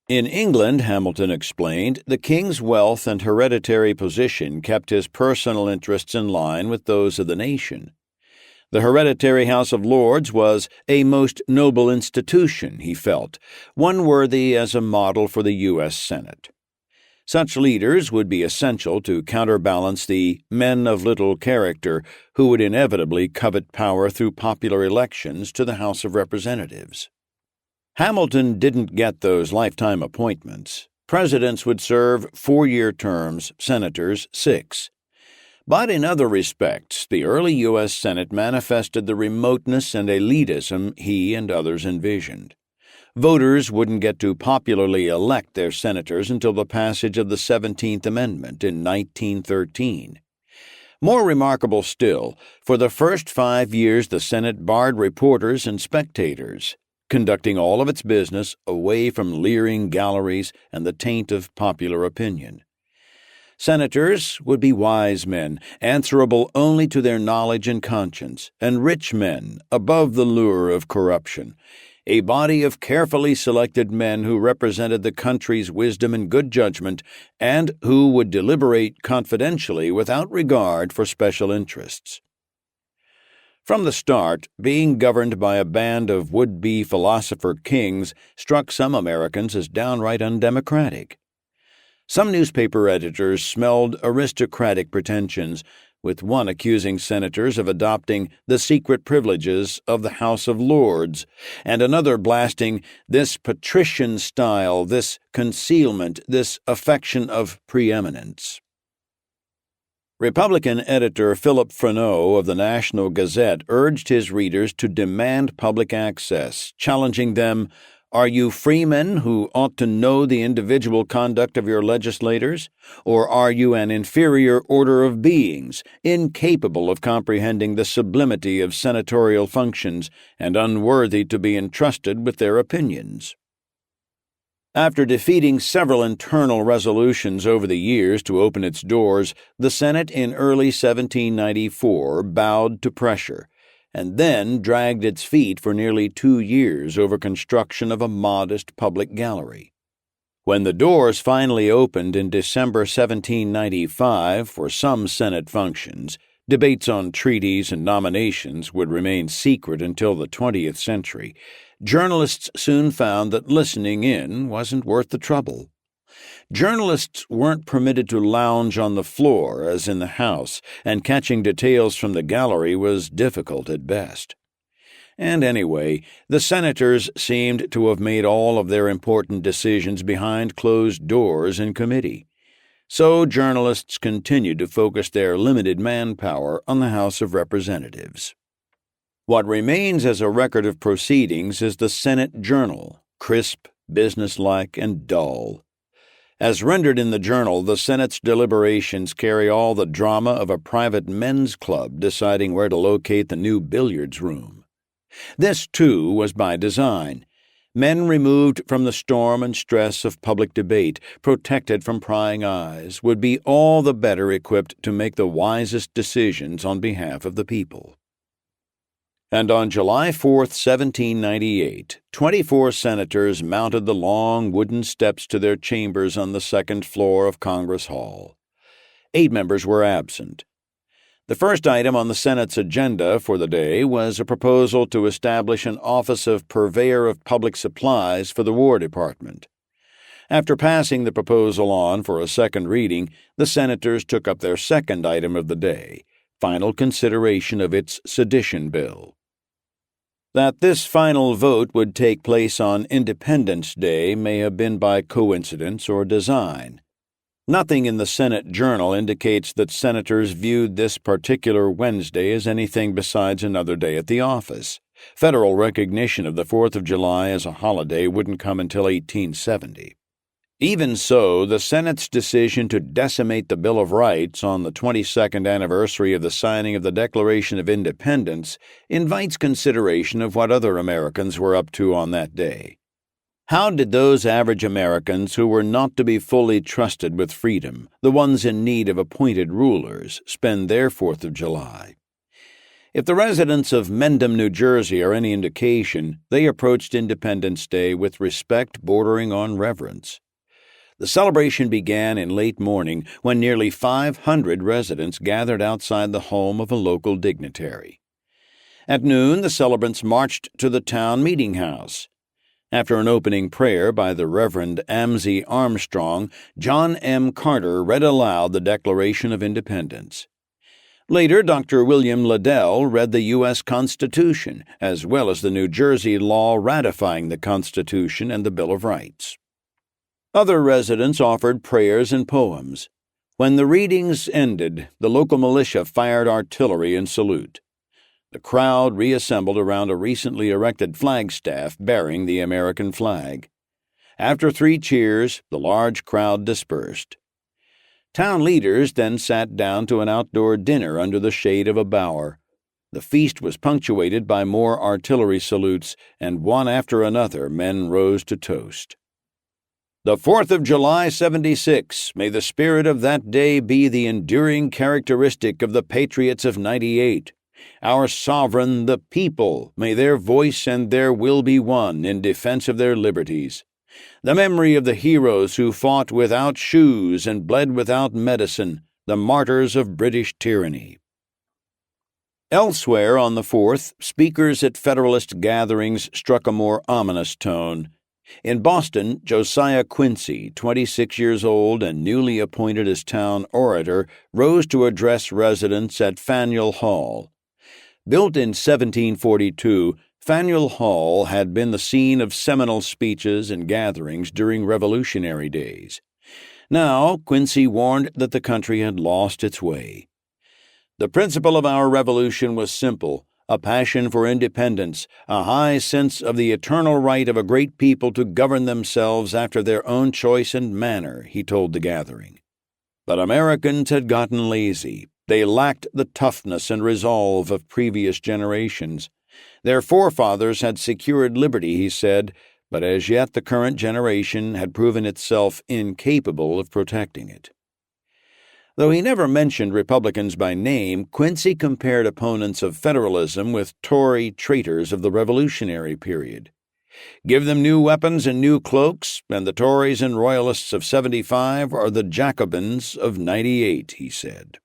In England, Hamilton explained, the king's wealth and hereditary position kept his personal interests in line with those of the nation. The hereditary House of Lords was a most noble institution, he felt, one worthy as a model for the U.S. Senate. Such leaders would be essential to counterbalance the men of little character who would inevitably covet power through popular elections to the House of Representatives. Hamilton didn't get those lifetime appointments. Presidents would serve 4-year terms, senators 6. But in other respects, the early U.S. Senate manifested the remoteness and elitism he and others envisioned. Voters wouldn't get to popularly elect their senators until the passage of the 17th Amendment in 1913. More remarkable still, for the first 5 years the Senate barred reporters and spectators, conducting all of its business away from leering galleries and the taint of popular opinion. Senators would be wise men, answerable only to their knowledge and conscience, and rich men, above the lure of corruption, a body of carefully selected men who represented the country's wisdom and good judgment, and who would deliberate confidentially without regard for special interests. From the start, being governed by a band of would-be philosopher kings struck some Americans as downright undemocratic. Some newspaper editors smelled aristocratic pretensions, with one accusing senators of adopting the secret privileges of the House of Lords, and another blasting this patrician style, this concealment, this affection of preeminence. Republican editor Philip Freneau of the National Gazette urged his readers to demand public access, challenging them, "Are you freemen who ought to know the individual conduct of your legislators? Or are you an inferior order of beings, incapable of comprehending the sublimity of senatorial functions and unworthy to be entrusted with their opinions?" After defeating several internal resolutions over the years to open its doors, the Senate in early 1794 bowed to pressure, and then dragged its feet for nearly 2 years over construction of a modest public gallery. When the doors finally opened in December 1795 for some Senate functions, debates on treaties and nominations would remain secret until the 20th century, journalists soon found that listening in wasn't worth the trouble. Journalists weren't permitted to lounge on the floor as in the House, and catching details from the gallery was difficult at best. And anyway, the senators seemed to have made all of their important decisions behind closed doors in committee. So journalists continued to focus their limited manpower on the House of Representatives. What remains as a record of proceedings is the Senate Journal, crisp, businesslike, and dull. As rendered in the Journal, the Senate's deliberations carry all the drama of a private men's club deciding where to locate the new billiards room. This, too, was by design. Men removed from the storm and stress of public debate, protected from prying eyes, would be all the better equipped to make the wisest decisions on behalf of the people. And on July 4, 1798, 24 senators mounted the long wooden steps to their chambers on the second floor of Congress Hall. 8 members were absent. The first item on the Senate's agenda for the day was a proposal to establish an Office of Purveyor of Public Supplies for the War Department. After passing the proposal on for a second reading, the senators took up their second item of the day, final consideration of its sedition bill. That this final vote would take place on Independence Day may have been by coincidence or design. Nothing in the Senate Journal indicates that senators viewed this particular Wednesday as anything besides another day at the office. Federal recognition of the 4th of July as a holiday wouldn't come until 1870. Even so, the Senate's decision to decimate the Bill of Rights on the 22nd anniversary of the signing of the Declaration of Independence invites consideration of what other Americans were up to on that day. How did those average Americans who were not to be fully trusted with freedom, the ones in need of appointed rulers, spend their 4th of July? If the residents of Mendham, New Jersey, are any indication, they approached Independence Day with respect bordering on reverence. The celebration began in late morning when nearly 500 residents gathered outside the home of a local dignitary. At noon, the celebrants marched to the town meeting house. After an opening prayer by the Reverend Amzie Armstrong, John M. Carter read aloud the Declaration of Independence. Later, Dr. William Liddell read the U.S. Constitution, as well as the New Jersey law ratifying the Constitution and the Bill of Rights. Other residents offered prayers and poems. When the readings ended, the local militia fired artillery in salute. The crowd reassembled around a recently erected flagstaff bearing the American flag. After 3 cheers, the large crowd dispersed. Town leaders then sat down to an outdoor dinner under the shade of a bower. The feast was punctuated by more artillery salutes, and one after another men rose to toast. The 4th of July, 76, may the spirit of that day be the enduring characteristic of the patriots of 98. Our sovereign, the people, may their voice and their will be one in defense of their liberties. The memory of the heroes who fought without shoes and bled without medicine, the martyrs of British tyranny. Elsewhere on the 4th, speakers at Federalist gatherings struck a more ominous tone. In Boston, Josiah Quincy, 26 years old and newly appointed as town orator, rose to address residents at Faneuil Hall. Built in 1742, Faneuil Hall had been the scene of seminal speeches and gatherings during Revolutionary days. Now, Quincy warned that the country had lost its way. The principle of our revolution was simple: a passion for independence, a high sense of the eternal right of a great people to govern themselves after their own choice and manner, he told the gathering. But Americans had gotten lazy. They lacked the toughness and resolve of previous generations. Their forefathers had secured liberty, he said, but as yet the current generation had proven itself incapable of protecting it. Though he never mentioned Republicans by name, Quincy compared opponents of federalism with Tory traitors of the Revolutionary period. Give them new weapons and new cloaks, and the Tories and Royalists of 75 are the Jacobins of 98, he said.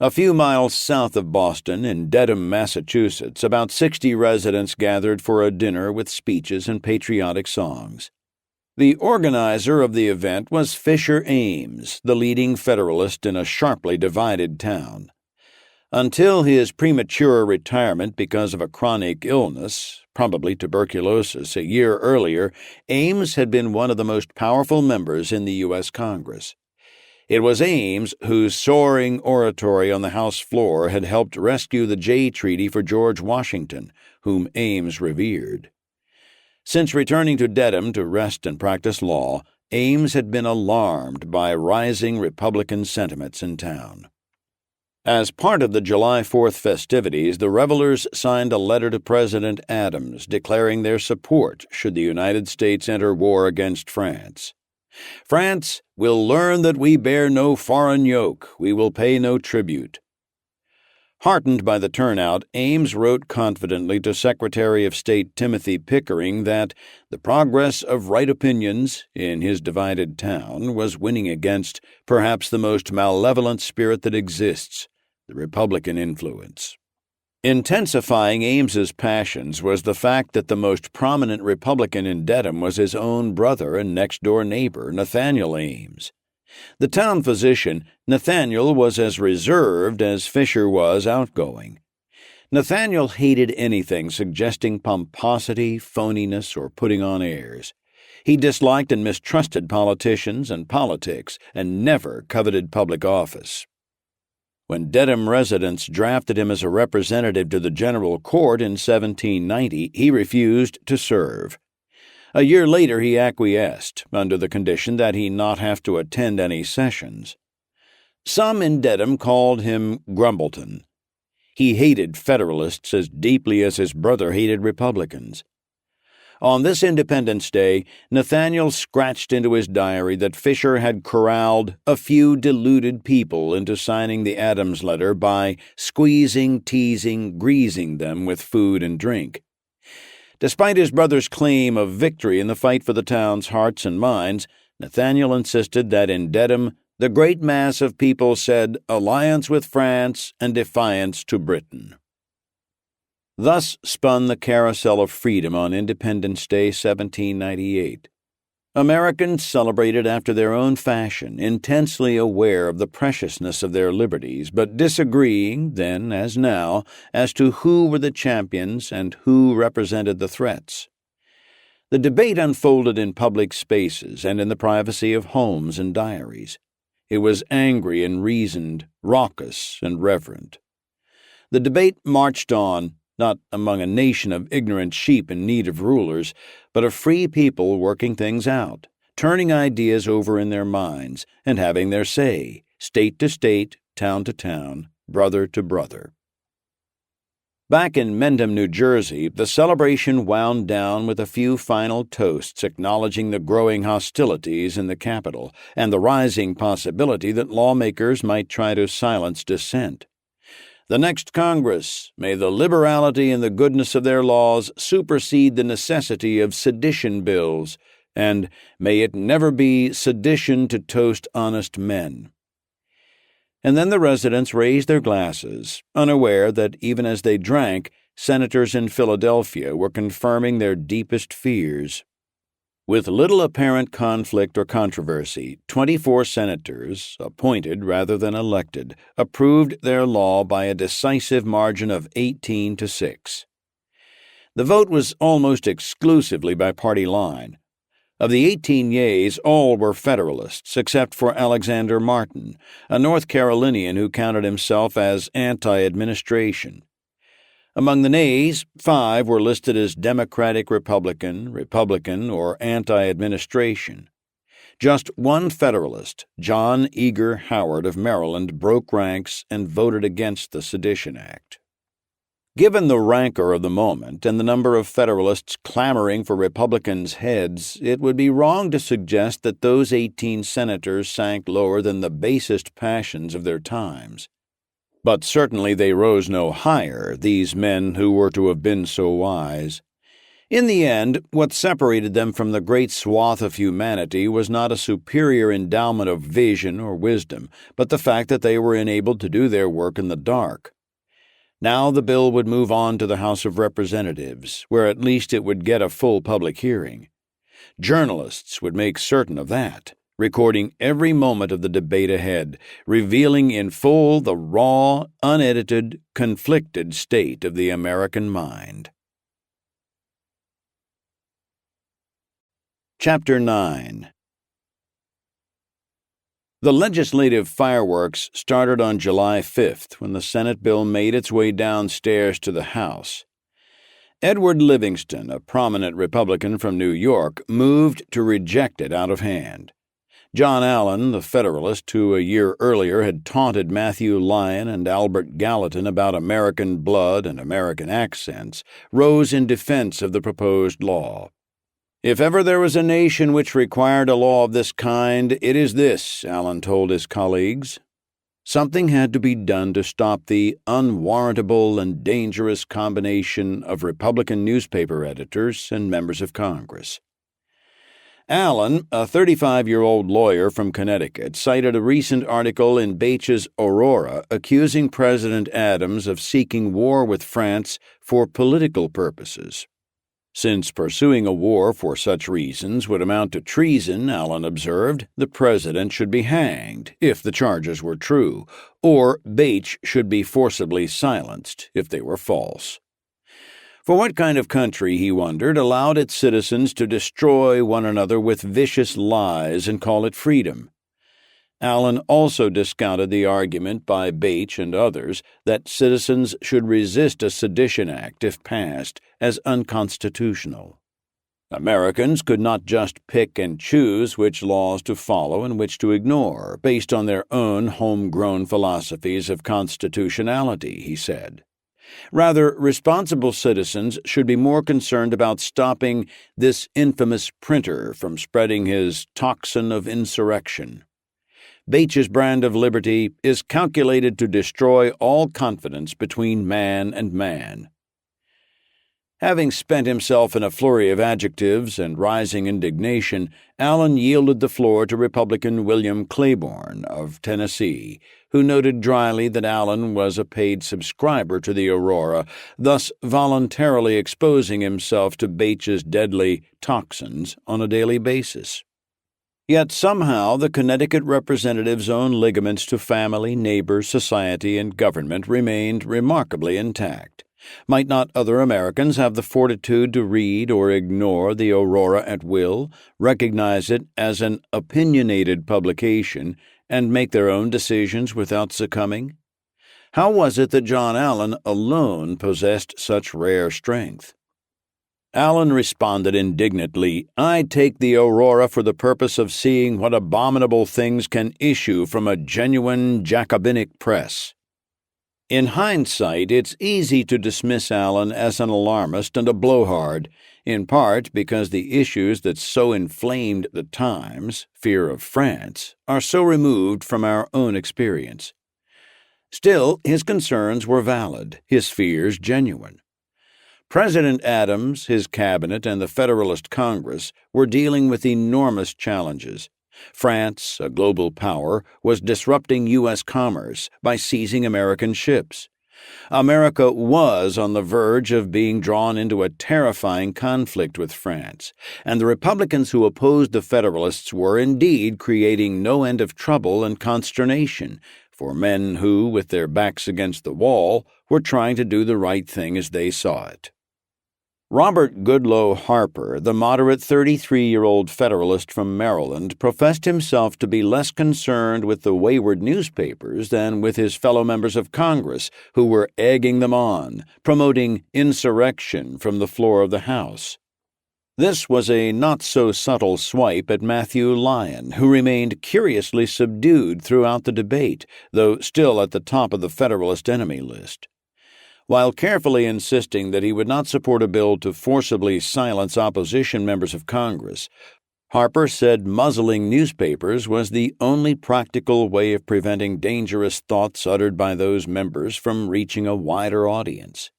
A few miles south of Boston, in Dedham, Massachusetts, about 60 residents gathered for a dinner with speeches and patriotic songs. The organizer of the event was Fisher Ames, the leading Federalist in a sharply divided town. Until his premature retirement because of a chronic illness, probably tuberculosis, a year earlier, Ames had been one of the most powerful members in the U.S. Congress. It was Ames whose soaring oratory on the House floor had helped rescue the Jay Treaty for George Washington, whom Ames revered. Since returning to Dedham to rest and practice law, Ames had been alarmed by rising Republican sentiments in town. As part of the July 4th festivities, the revelers signed a letter to President Adams declaring their support should the United States enter war against France. France will learn that we bear no foreign yoke, we will pay no tribute. Heartened by the turnout, Ames wrote confidently to Secretary of State Timothy Pickering that the progress of right opinions in his divided town was winning against perhaps the most malevolent spirit that exists, the Republican influence. Intensifying Ames's passions was the fact that the most prominent Republican in Dedham was his own brother and next-door neighbor, Nathaniel Ames. The town physician, Nathaniel, was as reserved as Fisher was outgoing. Nathaniel hated anything suggesting pomposity, phoniness, or putting on airs. He disliked and mistrusted politicians and politics, and never coveted public office. When Dedham residents drafted him as a representative to the General Court in 1790, he refused to serve. A year later he acquiesced, under the condition that he not have to attend any sessions. Some in Dedham called him Grumbleton. He hated Federalists as deeply as his brother hated Republicans. On this Independence Day, Nathaniel scratched into his diary that Fisher had corralled a few deluded people into signing the Adams letter by squeezing, teasing, greasing them with food and drink. Despite his brother's claim of victory in the fight for the town's hearts and minds, Nathaniel insisted that in Dedham the great mass of people said alliance with France and defiance to Britain. Thus spun the carousel of freedom on Independence Day 1798. Americans celebrated after their own fashion, intensely aware of the preciousness of their liberties, but disagreeing, then as now, as to who were the champions and who represented the threats. The debate unfolded in public spaces and in the privacy of homes and diaries. It was angry and reasoned, raucous and reverent. The debate marched on, not among a nation of ignorant sheep in need of rulers, but of free people working things out, turning ideas over in their minds, and having their say, state to state, town to town, brother to brother. Back in Mendham, New Jersey, the celebration wound down with a few final toasts acknowledging the growing hostilities in the capital and the rising possibility that lawmakers might try to silence dissent. The next Congress, may the liberality and the goodness of their laws supersede the necessity of sedition bills, and may it never be sedition to toast honest men. And then the residents raised their glasses, unaware that even as they drank, senators in Philadelphia were confirming their deepest fears. With little apparent conflict or controversy, 24 senators, appointed rather than elected, approved their law by a decisive margin of 18-6. The vote was almost exclusively by party line. Of the 18 yeas, all were Federalists, except for Alexander Martin, a North Carolinian who counted himself as anti-administration. Among the nays, 5 were listed as Democratic Republican, Republican, or anti-administration. Just one Federalist, John Eager Howard of Maryland, broke ranks and voted against the Sedition Act. Given the rancor of the moment and the number of Federalists clamoring for Republicans' heads, it would be wrong to suggest that those 18 senators sank lower than the basest passions of their times. But certainly they rose no higher, these men who were to have been so wise. In the end, what separated them from the great swath of humanity was not a superior endowment of vision or wisdom, but the fact that they were enabled to do their work in the dark. Now the bill would move on to the House of Representatives, where at least it would get a full public hearing. Journalists would make certain of that, recording every moment of the debate ahead, revealing in full the raw, unedited, conflicted state of the American mind. Chapter 9. The legislative fireworks started on July 5th when the Senate bill made its way downstairs to the House. Edward Livingston, a prominent Republican from New York, moved to reject it out of hand. John Allen, the Federalist who a year earlier had taunted Matthew Lyon and Albert Gallatin about American blood and American accents, rose in defense of the proposed law. "If ever there was a nation which required a law of this kind, it is this," Allen told his colleagues. Something had to be done to stop the unwarrantable and dangerous combination of Republican newspaper editors and members of Congress. Allen, a 35-year-old lawyer from Connecticut, cited a recent article in Bache's Aurora accusing President Adams of seeking war with France for political purposes. Since pursuing a war for such reasons would amount to treason, Allen observed, the president should be hanged, if the charges were true, or Bache should be forcibly silenced, if they were false. For what kind of country, he wondered, allowed its citizens to destroy one another with vicious lies and call it freedom? Allen also discounted the argument by Bache and others that citizens should resist a sedition act, if passed, as unconstitutional. Americans could not just pick and choose which laws to follow and which to ignore, based on their own homegrown philosophies of constitutionality, he said. Rather, responsible citizens should be more concerned about stopping this infamous printer from spreading his toxin of insurrection. Bache's brand of liberty is calculated to destroy all confidence between man and man. Having spent himself in a flurry of adjectives and rising indignation, Allen yielded the floor to Republican William Claiborne of Tennessee, who noted dryly that Allen was a paid subscriber to the Aurora, thus voluntarily exposing himself to Bache's deadly toxins on a daily basis. Yet somehow the Connecticut representative's own ligaments to family, neighbors, society, and government remained remarkably intact. Might not other Americans have the fortitude to read or ignore the Aurora at will, recognize it as an opinionated publication, and make their own decisions without succumbing? How was it that John Allen alone possessed such rare strength? Allen responded indignantly, "I take the Aurora for the purpose of seeing what abominable things can issue from a genuine Jacobinic press." In hindsight, it's easy to dismiss Allen as an alarmist and a blowhard, in part because the issues that so inflamed the Times, fear of France, are so removed from our own experience. Still, his concerns were valid, his fears genuine. President Adams, his cabinet, and the Federalist Congress were dealing with enormous challenges. France, a global power, was disrupting U.S. commerce by seizing American ships. America was on the verge of being drawn into a terrifying conflict with France, and the Republicans who opposed the Federalists were indeed creating no end of trouble and consternation for men who, with their backs against the wall, were trying to do the right thing as they saw it. Robert Goodloe Harper, the moderate 33-year-old Federalist from Maryland, professed himself to be less concerned with the wayward newspapers than with his fellow members of Congress, who were egging them on, promoting insurrection from the floor of the House. This was a not-so-subtle swipe at Matthew Lyon, who remained curiously subdued throughout the debate, though still at the top of the Federalist enemy list. While carefully insisting that he would not support a bill to forcibly silence opposition members of Congress, Harper said muzzling newspapers was the only practical way of preventing dangerous thoughts uttered by those members from reaching a wider audience.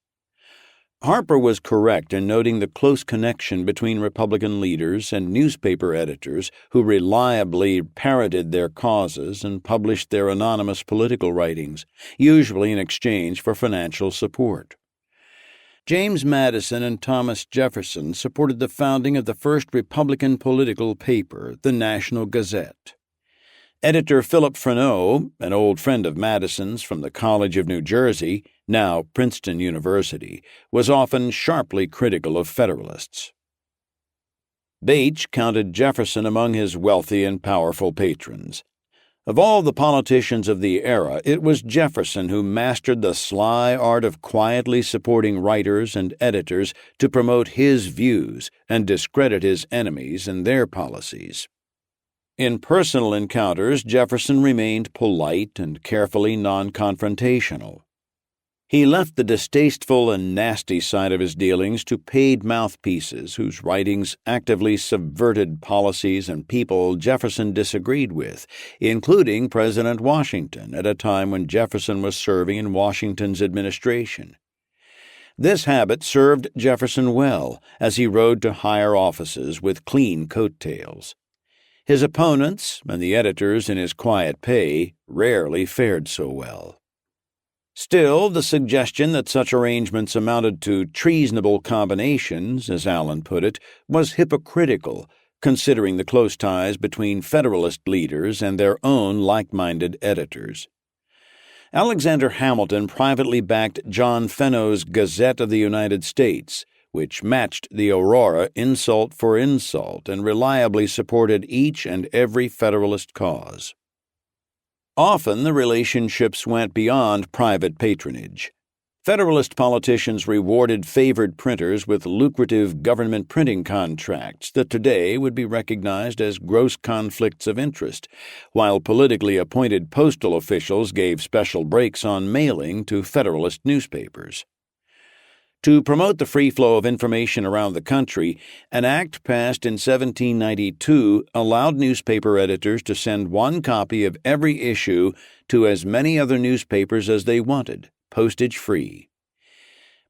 Harper was correct in noting the close connection between Republican leaders and newspaper editors who reliably parroted their causes and published their anonymous political writings, usually in exchange for financial support. James Madison and Thomas Jefferson supported the founding of the first Republican political paper, the National Gazette. Editor Philip Freneau, an old friend of Madison's from the College of New Jersey, now Princeton University, was often sharply critical of Federalists. Bache counted Jefferson among his wealthy and powerful patrons. Of all the politicians of the era, it was Jefferson who mastered the sly art of quietly supporting writers and editors to promote his views and discredit his enemies and their policies. In personal encounters, Jefferson remained polite and carefully non-confrontational. He left the distasteful and nasty side of his dealings to paid mouthpieces whose writings actively subverted policies and people Jefferson disagreed with, including President Washington at a time when Jefferson was serving in Washington's administration. This habit served Jefferson well as he rode to higher offices with clean coattails. His opponents and the editors in his quiet pay rarely fared so well. Still, the suggestion that such arrangements amounted to treasonable combinations, as Allen put it, was hypocritical, considering the close ties between Federalist leaders and their own like-minded editors. Alexander Hamilton privately backed John Fenno's Gazette of the United States, which matched the Aurora insult for insult and reliably supported each and every Federalist cause. Often the relationships went beyond private patronage. Federalist politicians rewarded favored printers with lucrative government printing contracts that today would be recognized as gross conflicts of interest, while politically appointed postal officials gave special breaks on mailing to Federalist newspapers. To promote the free flow of information around the country, an act passed in 1792 allowed newspaper editors to send one copy of every issue to as many other newspapers as they wanted, postage-free.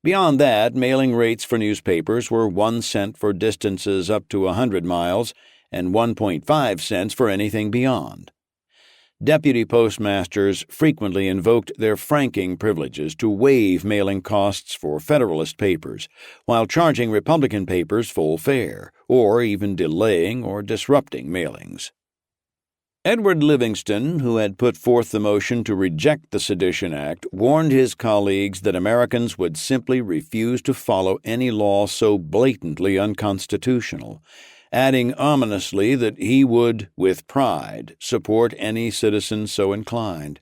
Beyond that, mailing rates for newspapers were 1 cent for distances up to 100 miles and 1.5 cents for anything beyond. Deputy postmasters frequently invoked their franking privileges to waive mailing costs for Federalist papers, while charging Republican papers full fare, or even delaying or disrupting mailings. Edward Livingston, who had put forth the motion to reject the Sedition Act, warned his colleagues that Americans would simply refuse to follow any law so blatantly unconstitutional, adding ominously that he would, with pride, support any citizen so inclined.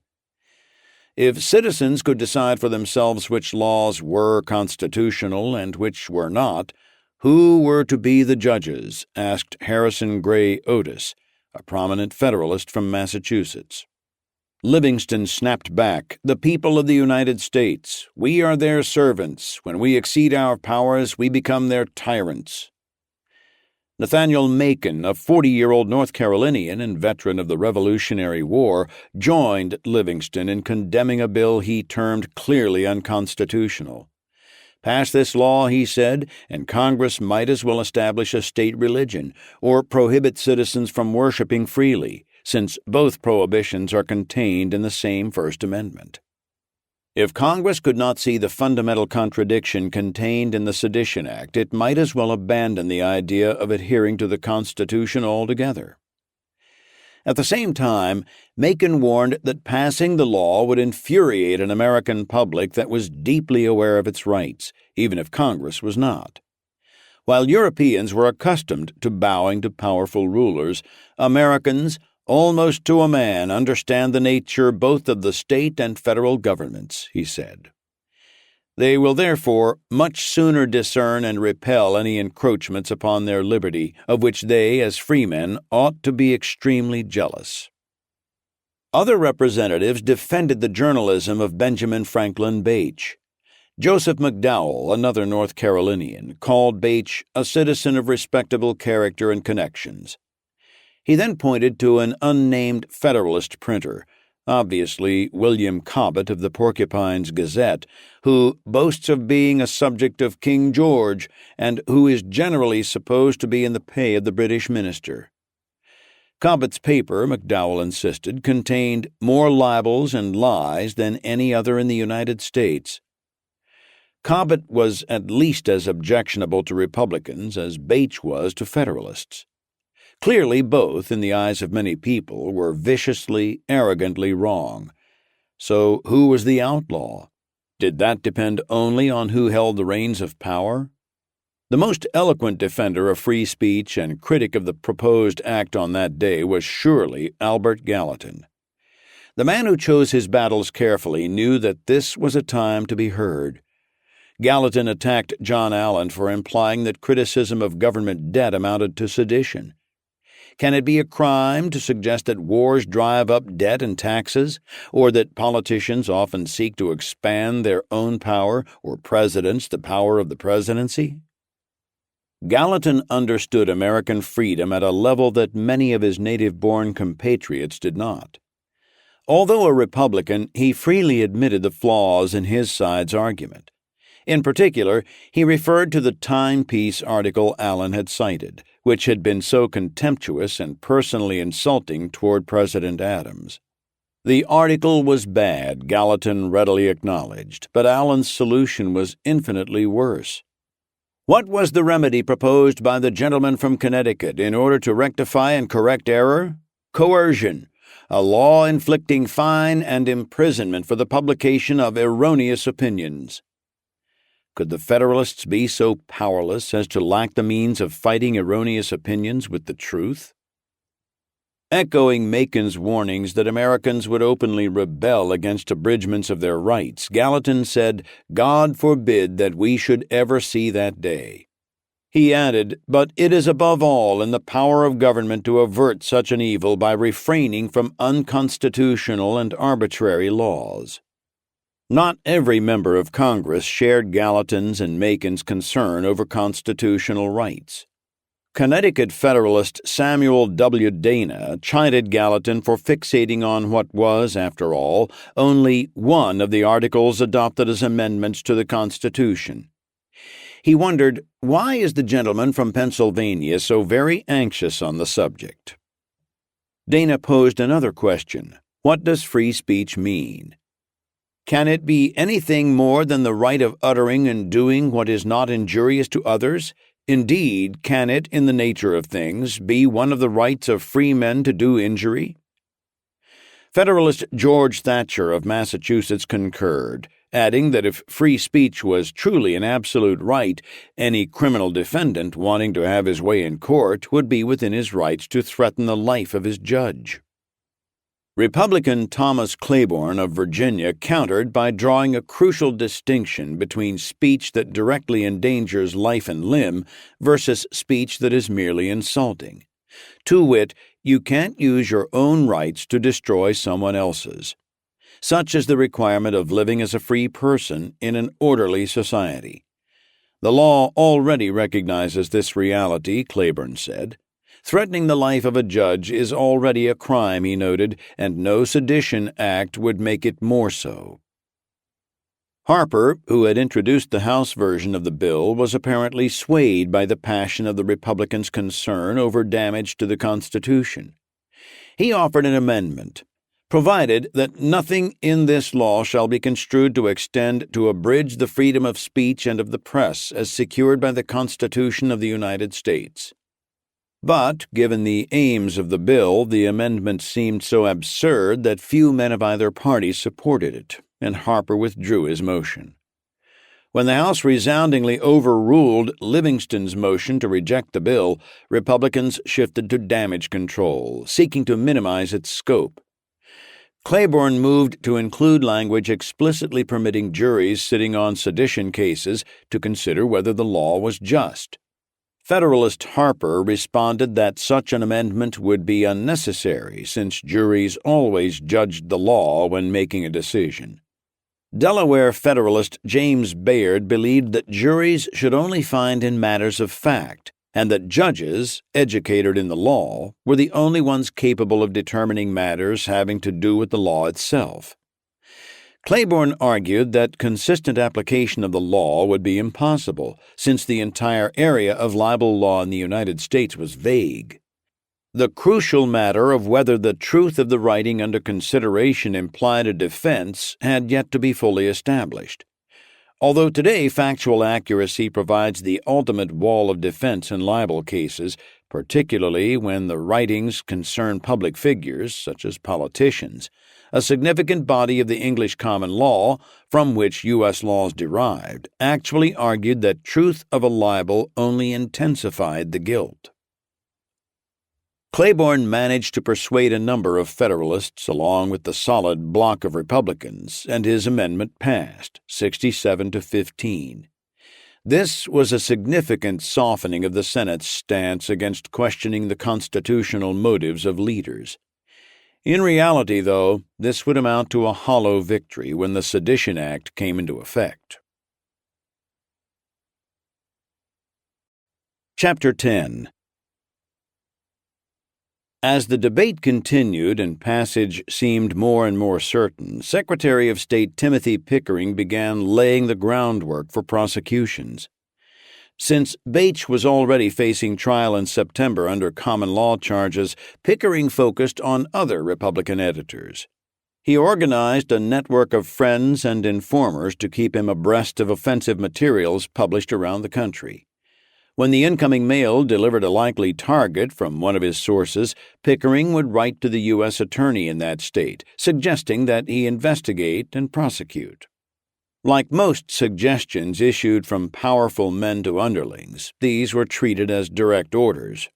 If citizens could decide for themselves which laws were constitutional and which were not, who were to be the judges? Asked Harrison Gray Otis, a prominent Federalist from Massachusetts. Livingston snapped back, "The people of the United States. We are their servants. When we exceed our powers, we become their tyrants." Nathaniel Macon, a 40-year-old North Carolinian and veteran of the Revolutionary War, joined Livingston in condemning a bill he termed clearly unconstitutional. Pass this law, he said, and Congress might as well establish a state religion or prohibit citizens from worshiping freely, since both prohibitions are contained in the same First Amendment. If Congress could not see the fundamental contradiction contained in the Sedition Act, it might as well abandon the idea of adhering to the Constitution altogether. At the same time, Macon warned that passing the law would infuriate an American public that was deeply aware of its rights, even if Congress was not. While Europeans were accustomed to bowing to powerful rulers, Americans, almost to a man, understand the nature both of the state and federal governments, he said. They will therefore much sooner discern and repel any encroachments upon their liberty, of which they, as freemen, ought to be extremely jealous. Other representatives defended the journalism of Benjamin Franklin Bache. Joseph McDowell, another North Carolinian, called Bache a citizen of respectable character and connections. He then pointed to an unnamed Federalist printer, obviously William Cobbett of the Porcupine's Gazette, who boasts of being a subject of King George and who is generally supposed to be in the pay of the British minister. Cobbett's paper, McDowell insisted, contained more libels and lies than any other in the United States. Cobbett was at least as objectionable to Republicans as Bache was to Federalists. Clearly, both, in the eyes of many people, were viciously, arrogantly wrong. So who was the outlaw? Did that depend only on who held the reins of power? The most eloquent defender of free speech and critic of the proposed act on that day was surely Albert Gallatin. The man who chose his battles carefully knew that this was a time to be heard. Gallatin attacked John Allen for implying that criticism of government debt amounted to sedition. Can it be a crime to suggest that wars drive up debt and taxes, or that politicians often seek to expand their own power, or presidents the power of the presidency? Gallatin understood American freedom at a level that many of his native-born compatriots did not. Although a Republican, he freely admitted the flaws in his side's argument. In particular, he referred to the timepiece article Allen had cited, which had been so contemptuous and personally insulting toward President Adams. The article was bad, Gallatin readily acknowledged, but Allen's solution was infinitely worse. What was the remedy proposed by the gentleman from Connecticut in order to rectify and correct error? Coercion, a law inflicting fine and imprisonment for the publication of erroneous opinions. Could the Federalists be so powerless as to lack the means of fighting erroneous opinions with the truth? Echoing Macon's warnings that Americans would openly rebel against abridgments of their rights, Gallatin said, "God forbid that we should ever see that day." He added, "But it is above all in the power of government to avert such an evil by refraining from unconstitutional and arbitrary laws." Not every member of Congress shared Gallatin's and Macon's concern over constitutional rights. Connecticut Federalist Samuel W. Dana chided Gallatin for fixating on what was, after all, only one of the articles adopted as amendments to the Constitution. He wondered, why is the gentleman from Pennsylvania so very anxious on the subject? Dana posed another question. What does free speech mean? Can it be anything more than the right of uttering and doing what is not injurious to others? Indeed, can it, in the nature of things, be one of the rights of free men to do injury? Federalist George Thatcher of Massachusetts concurred, adding that if free speech was truly an absolute right, any criminal defendant wanting to have his way in court would be within his rights to threaten the life of his judge. Republican Thomas Claiborne of Virginia countered by drawing a crucial distinction between speech that directly endangers life and limb versus speech that is merely insulting. To wit, you can't use your own rights to destroy someone else's. Such is the requirement of living as a free person in an orderly society. The law already recognizes this reality, Claiborne said. Threatening the life of a judge is already a crime, he noted, and no sedition act would make it more so. Harper, who had introduced the House version of the bill, was apparently swayed by the passion of the Republicans' concern over damage to the Constitution. He offered an amendment, provided that nothing in this law shall be construed to extend to abridge the freedom of speech and of the press as secured by the Constitution of the United States. But, given the aims of the bill, the amendment seemed so absurd that few men of either party supported it, and Harper withdrew his motion. When the House resoundingly overruled Livingston's motion to reject the bill, Republicans shifted to damage control, seeking to minimize its scope. Claiborne moved to include language explicitly permitting juries sitting on sedition cases to consider whether the law was just. Federalist Harper responded that such an amendment would be unnecessary since juries always judged the law when making a decision. Delaware Federalist James Bayard believed that juries should only find in matters of fact, and that judges, educated in the law, were the only ones capable of determining matters having to do with the law itself. Claiborne argued that consistent application of the law would be impossible, since the entire area of libel law in the United States was vague. The crucial matter of whether the truth of the writing under consideration implied a defense had yet to be fully established. Although today factual accuracy provides the ultimate wall of defense in libel cases, particularly when the writings concern public figures, such as politicians, a significant body of the English common law, from which U.S. laws derived, actually argued that truth of a libel only intensified the guilt. Claiborne managed to persuade a number of Federalists along with the solid bloc of Republicans, and his amendment passed, 67 to 15. This was a significant softening of the Senate's stance against questioning the constitutional motives of leaders. In reality, though, this would amount to a hollow victory when the Sedition Act came into effect. Chapter 10. As the debate continued and passage seemed more and more certain, Secretary of State Timothy Pickering began laying the groundwork for prosecutions. Since Bache was already facing trial in September under common law charges, Pickering focused on other Republican editors. He organized a network of friends and informers to keep him abreast of offensive materials published around the country. When the incoming mail delivered a likely target from one of his sources, Pickering would write to the U.S. Attorney in that state, suggesting that he investigate and prosecute. Like most suggestions issued from powerful men to underlings, these were treated as direct orders.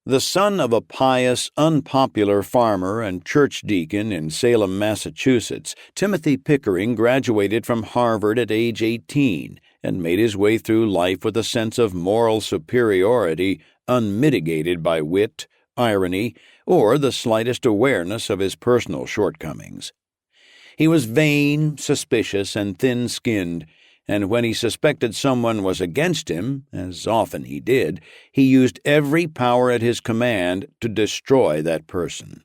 The son of a pious, unpopular farmer and church deacon in Salem, Massachusetts, Timothy Pickering graduated from Harvard at age 18 and made his way through life with a sense of moral superiority unmitigated by wit, irony, or the slightest awareness of his personal shortcomings. He was vain, suspicious, and thin-skinned, and when he suspected someone was against him, as often he did, he used every power at his command to destroy that person.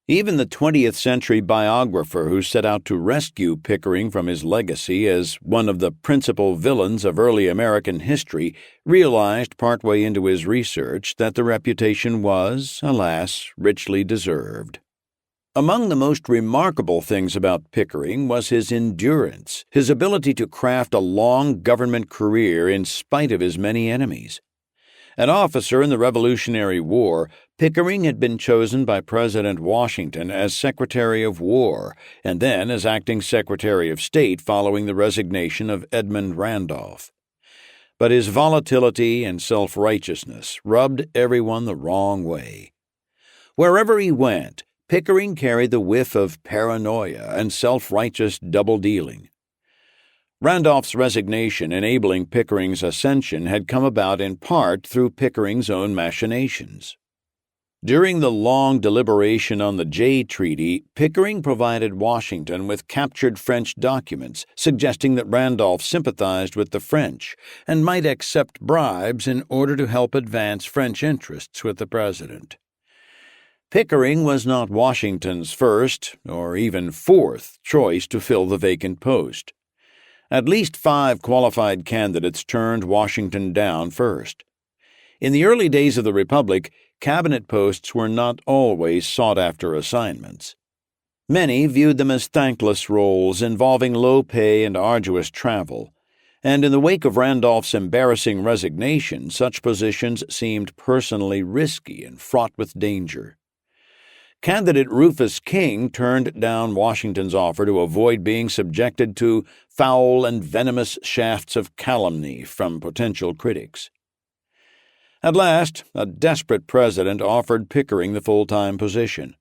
Even the 20th century biographer who set out to rescue Pickering from his legacy as one of the principal villains of early American history realized partway into his research that the reputation was, alas, richly deserved. Among the most remarkable things about Pickering was his endurance, his ability to craft a long government career in spite of his many enemies. An officer in the Revolutionary War, Pickering had been chosen by President Washington as Secretary of War and then as acting Secretary of State following the resignation of Edmund Randolph. But his volatility and self-righteousness rubbed everyone the wrong way. Wherever he went, Pickering carried the whiff of paranoia and self-righteous double-dealing. Randolph's resignation enabling Pickering's ascension had come about in part through Pickering's own machinations. During the long deliberation on the Jay Treaty, Pickering provided Washington with captured French documents suggesting that Randolph sympathized with the French and might accept bribes in order to help advance French interests with the president. Pickering was not Washington's first, or even fourth, choice to fill the vacant post. At least 5 qualified candidates turned Washington down first. In the early days of the Republic, cabinet posts were not always sought-after assignments. Many viewed them as thankless roles involving low pay and arduous travel, and in the wake of Randolph's embarrassing resignation, such positions seemed personally risky and fraught with danger. Candidate Rufus King turned down Washington's offer to avoid being subjected to foul and venomous shafts of calumny from potential critics. At last, a desperate president offered Pickering the full-time position.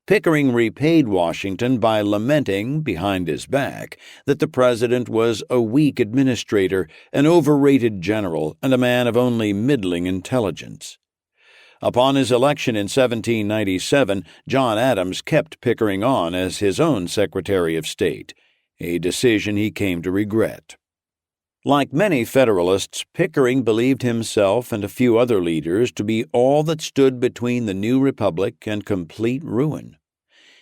Pickering repaid Washington by lamenting, behind his back, that the president was a weak administrator, an overrated general, and a man of only middling intelligence. Upon his election in 1797, John Adams kept Pickering on as his own Secretary of State, a decision he came to regret. Like many Federalists, Pickering believed himself and a few other leaders to be all that stood between the new republic and complete ruin.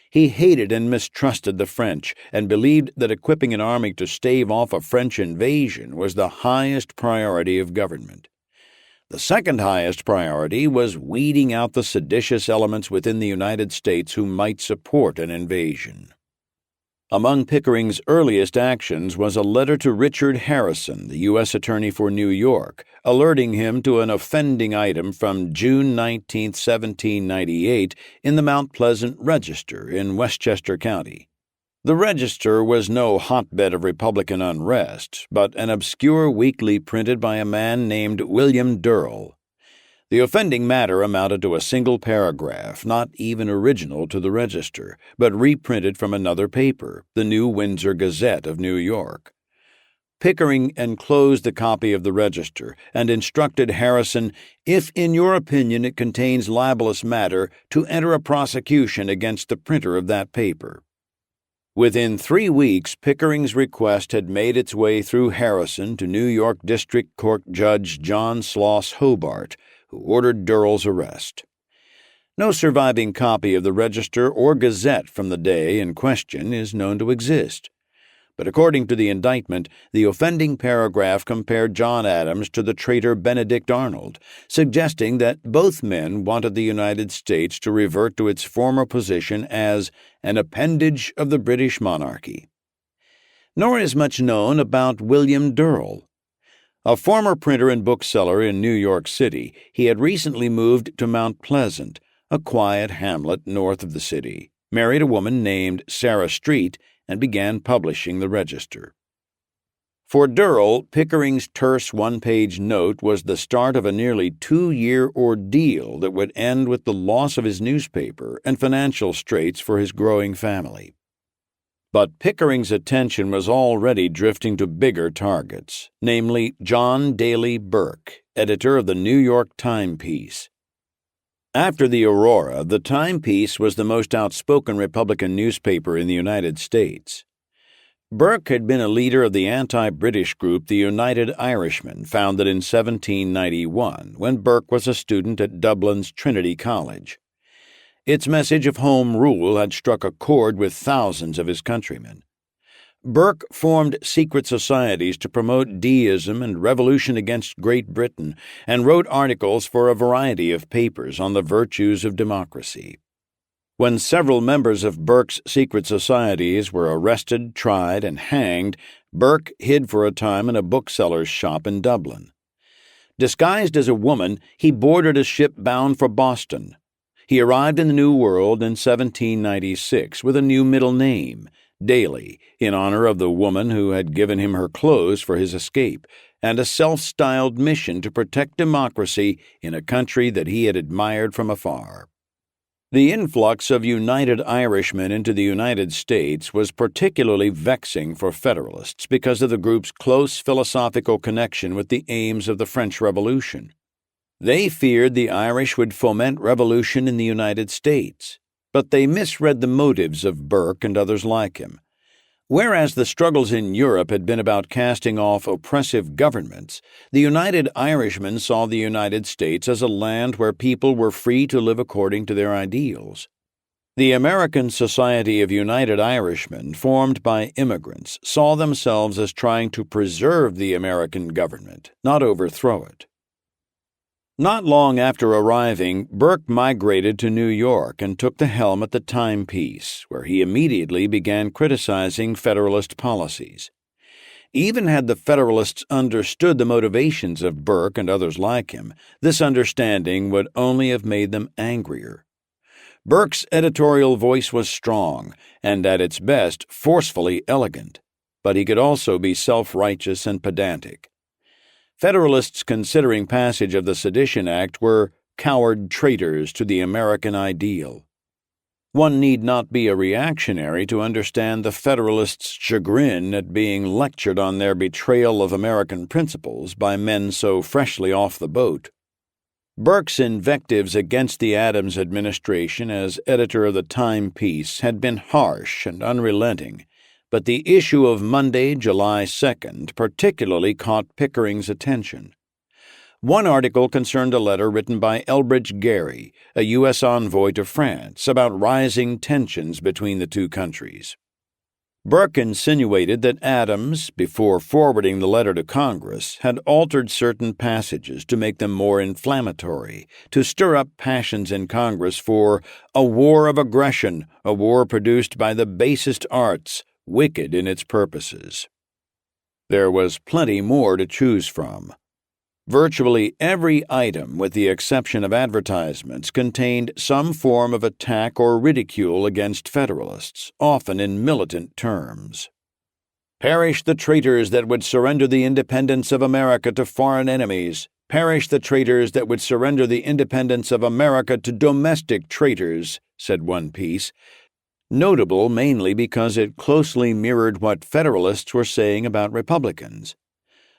He hated and mistrusted the French and believed that equipping an army to stave off a French invasion was the highest priority of government. The second highest priority was weeding out the seditious elements within the United States who might support an invasion. Among Pickering's earliest actions was a letter to Richard Harrison, the U.S. Attorney for New York, alerting him to an offending item from June 19, 1798, in the Mount Pleasant Register in Westchester County. The Register was no hotbed of Republican unrest, but an obscure weekly printed by a man named William Durrell. The offending matter amounted to a single paragraph, not even original to the Register, but reprinted from another paper, the New Windsor Gazette of New York. Pickering enclosed the copy of the Register and instructed Harrison, if in your opinion it contains libelous matter, to enter a prosecution against the printer of that paper. Within 3 weeks, Pickering's request had made its way through Harrison to New York District Court Judge John Sloss Hobart, who ordered Durrell's arrest. No surviving copy of the Register or Gazette from the day in question is known to exist. But according to the indictment, the offending paragraph compared John Adams to the traitor Benedict Arnold, suggesting that both men wanted the United States to revert to its former position as an appendage of the British monarchy. Nor is much known about William Durrell. A former printer and bookseller in New York City, he had recently moved to Mount Pleasant, a quiet hamlet north of the city, married a woman named Sarah Street, and began publishing the Register. For Durrell, Pickering's terse one-page note was the start of a nearly 2-year ordeal that would end with the loss of his newspaper and financial straits for his growing family. But Pickering's attention was already drifting to bigger targets, namely John Daly Burke, editor of the New York Timepiece. After the Aurora, the Timepiece was the most outspoken Republican newspaper in the United States. Burke had been a leader of the anti-British group the United Irishmen, founded in 1791, when Burke was a student at Dublin's Trinity College. Its message of home rule had struck a chord with thousands of his countrymen. Burke formed secret societies to promote deism and revolution against Great Britain, and wrote articles for a variety of papers on the virtues of democracy. When several members of Burke's secret societies were arrested, tried, and hanged, Burke hid for a time in a bookseller's shop in Dublin. Disguised as a woman, he boarded a ship bound for Boston. He arrived in the New World in 1796 with a new middle name, Daly, in honor of the woman who had given him her clothes for his escape, and a self-styled mission to protect democracy in a country that he had admired from afar. The influx of United Irishmen into the United States was particularly vexing for Federalists because of the group's close philosophical connection with the aims of the French Revolution. They feared the Irish would foment revolution in the United States, but they misread the motives of Burke and others like him. Whereas the struggles in Europe had been about casting off oppressive governments, the United Irishmen saw the United States as a land where people were free to live according to their ideals. The American Society of United Irishmen, formed by immigrants, saw themselves as trying to preserve the American government, not overthrow it. Not long after arriving, Burke migrated to New York and took the helm at the Timepiece, where he immediately began criticizing Federalist policies. Even had the Federalists understood the motivations of Burke and others like him, this understanding would only have made them angrier. Burke's editorial voice was strong and, at its best, forcefully elegant, but he could also be self-righteous and pedantic. Federalists considering passage of the Sedition Act were coward traitors to the American ideal. One need not be a reactionary to understand the Federalists' chagrin at being lectured on their betrayal of American principles by men so freshly off the boat. Burke's invectives against the Adams administration as editor of the Timepiece had been harsh and unrelenting, but the issue of Monday, July 2nd, particularly caught Pickering's attention. One article concerned a letter written by Elbridge Gerry, a U.S. envoy to France, about rising tensions between the two countries. Burke insinuated that Adams, before forwarding the letter to Congress, had altered certain passages to make them more inflammatory, to stir up passions in Congress for a war of aggression, a war produced by the basest arts, wicked in its purposes. There was plenty more to choose from. Virtually every item, with the exception of advertisements, contained some form of attack or ridicule against Federalists, often in militant terms. "Perish the traitors that would surrender the independence of America to foreign enemies. Perish the traitors that would surrender the independence of America to domestic traitors," said one piece, notable mainly because it closely mirrored what Federalists were saying about Republicans.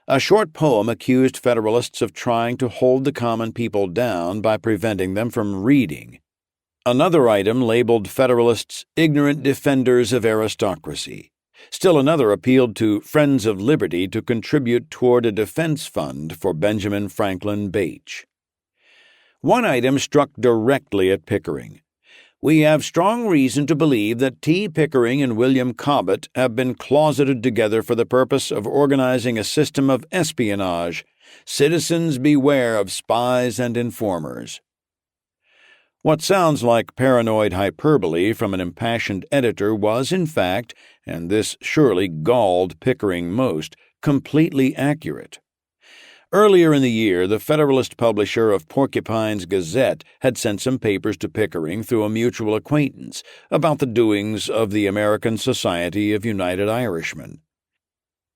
A short poem accused Federalists of trying to hold the common people down by preventing them from reading. Another item labeled Federalists ignorant defenders of aristocracy. Still another appealed to Friends of Liberty to contribute toward a defense fund for Benjamin Franklin Bache. One item struck directly at Pickering. "We have strong reason to believe that T. Pickering and William Cobbett have been closeted together for the purpose of organizing a system of espionage. Citizens beware of spies and informers." What sounds like paranoid hyperbole from an impassioned editor was, in fact, and this surely galled Pickering most, completely accurate. Earlier in the year, the Federalist publisher of Porcupine's Gazette had sent some papers to Pickering through a mutual acquaintance about the doings of the American Society of United Irishmen.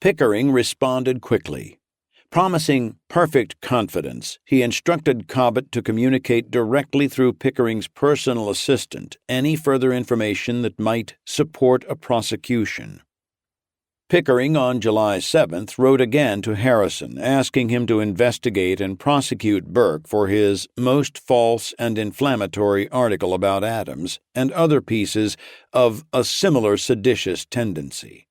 Pickering responded quickly. Promising perfect confidence, he instructed Cobbett to communicate directly through Pickering's personal assistant any further information that might support a prosecution. Pickering, on July 7th, wrote again to Harrison, asking him to investigate and prosecute Burke for his most false and inflammatory article about Adams and other pieces of a similar seditious tendency.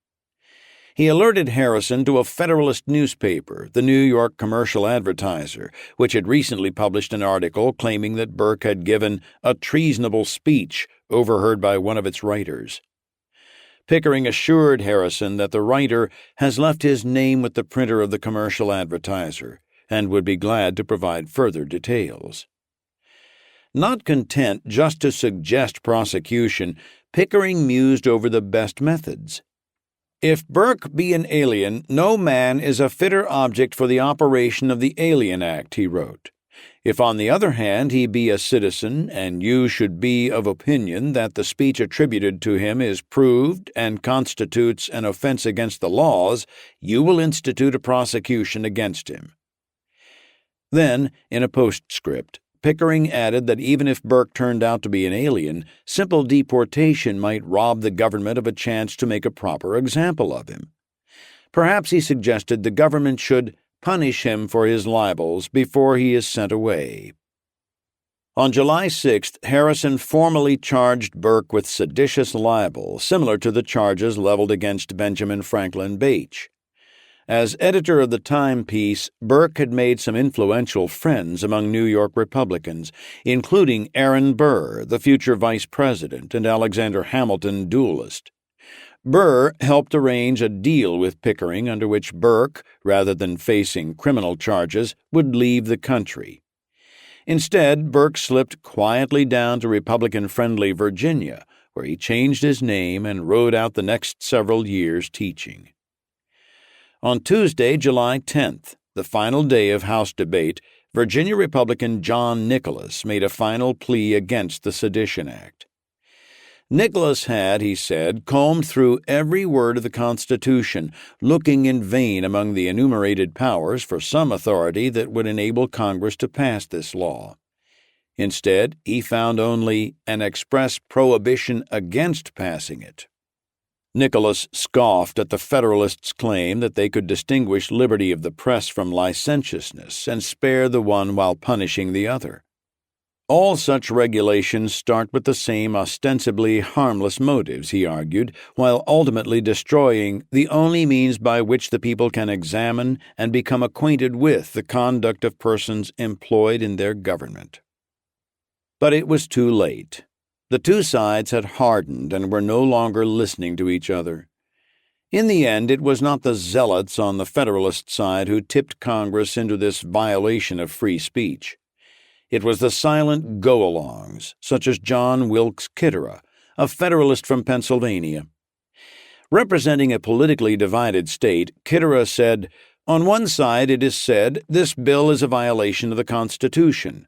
He alerted Harrison to a Federalist newspaper, the New York Commercial Advertiser, which had recently published an article claiming that Burke had given a treasonable speech overheard by one of its writers. Pickering assured Harrison that the writer has left his name with the printer of the Commercial Advertiser and would be glad to provide further details. Not content just to suggest prosecution, Pickering mused over the best methods. "If Burke be an alien, no man is a fitter object for the operation of the Alien Act," he wrote. "If, on the other hand, he be a citizen, and you should be of opinion that the speech attributed to him is proved and constitutes an offense against the laws, you will institute a prosecution against him." Then, in a postscript, Pickering added that even if Burke turned out to be an alien, simple deportation might rob the government of a chance to make a proper example of him. Perhaps he suggested the government should punish him for his libels before he is sent away. On July 6th, Harrison formally charged Burke with seditious libel, similar to the charges leveled against Benjamin Franklin Bache. As editor of the timepiece, Burke had made some influential friends among New York Republicans, including Aaron Burr, the future vice president, and Alexander Hamilton, duelist. Burr helped arrange a deal with Pickering under which Burke, rather than facing criminal charges, would leave the country. Instead, Burke slipped quietly down to Republican-friendly Virginia, where he changed his name and rode out the next several years teaching. On Tuesday, July 10th, the final day of House debate, Virginia Republican John Nicholas made a final plea against the Sedition Act. Nicholas had, he said, combed through every word of the Constitution, looking in vain among the enumerated powers for some authority that would enable Congress to pass this law. Instead, he found only an express prohibition against passing it. Nicholas scoffed at the Federalists' claim that they could distinguish liberty of the press from licentiousness and spare the one while punishing the other. All such regulations start with the same ostensibly harmless motives, he argued, while ultimately destroying the only means by which the people can examine and become acquainted with the conduct of persons employed in their government. But it was too late. The two sides had hardened and were no longer listening to each other. In the end, it was not the zealots on the Federalist side who tipped Congress into this violation of free speech. It was the silent go-alongs, such as John Wilkes Kitterer, a Federalist from Pennsylvania. Representing a politically divided state, Kitterer said, "On one side it is said this bill is a violation of the Constitution.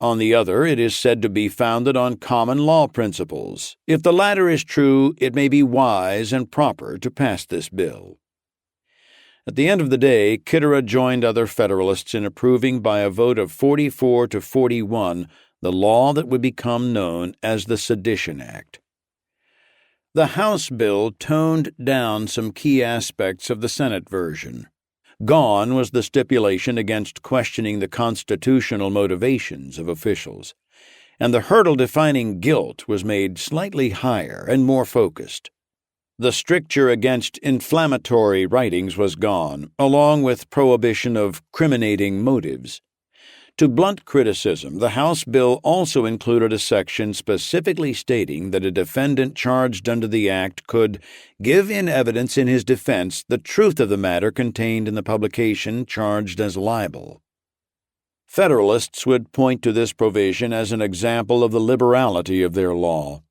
On the other, it is said to be founded on common law principles. If the latter is true, it may be wise and proper to pass this bill." At the end of the day, Kitterer joined other Federalists in approving by a vote of 44 to 41 the law that would become known as the Sedition Act. The House bill toned down some key aspects of the Senate version. Gone was the stipulation against questioning the constitutional motivations of officials, and the hurdle defining guilt was made slightly higher and more focused. The stricture against inflammatory writings was gone, along with prohibition of criminating motives. To blunt criticism, the House bill also included a section specifically stating that a defendant charged under the Act could give in evidence in his defense the truth of the matter contained in the publication charged as libel. Federalists would point to this provision as an example of the liberality of their law.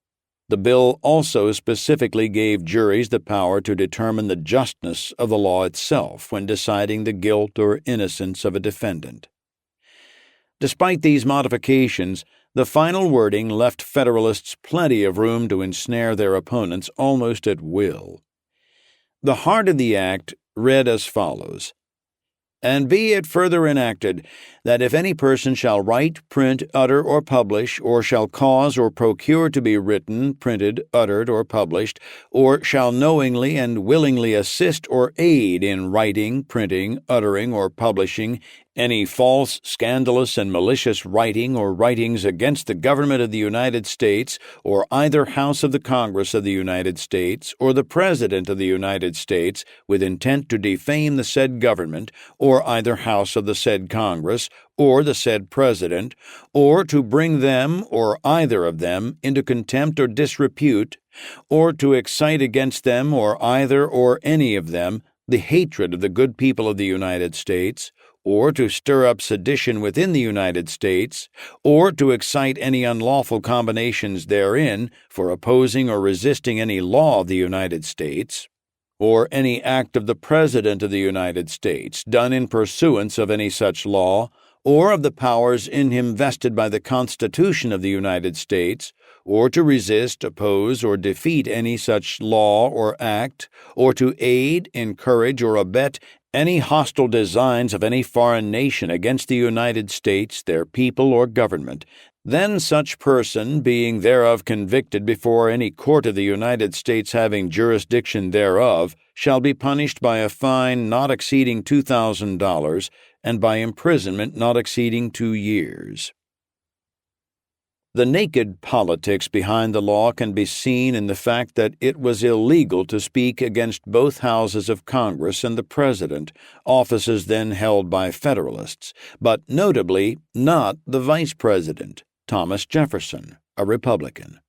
The bill also specifically gave juries the power to determine the justness of the law itself when deciding the guilt or innocence of a defendant. Despite these modifications, the final wording left Federalists plenty of room to ensnare their opponents almost at will. The heart of the act read as follows: "And be it further enacted, that if any person shall write, print, utter, or publish, or shall cause or procure to be written, printed, uttered, or published, or shall knowingly and willingly assist or aid in writing, printing, uttering, or publishing any false, scandalous, and malicious writing or writings against the government of the United States, or either House of the Congress of the United States, or the President of the United States, with intent to defame the said government, or either House of the said Congress, or the said President, or to bring them, or either of them, into contempt or disrepute, or to excite against them, or either or any of them, the hatred of the good people of the United States, or to stir up sedition within the United States, or to excite any unlawful combinations therein for opposing or resisting any law of the United States, or any act of the President of the United States done in pursuance of any such law, or of the powers in him vested by the Constitution of the United States, or to resist, oppose, or defeat any such law or act, or to aid, encourage, or abet any hostile designs of any foreign nation against the United States, their people, or government, then such person, being thereof convicted before any court of the United States having jurisdiction thereof, shall be punished by a fine not exceeding $2,000 and by imprisonment not exceeding 2 years. The naked politics behind the law can be seen in the fact that it was illegal to speak against both houses of Congress and the President, offices then held by Federalists, but notably not the Vice President, Thomas Jefferson, a Republican.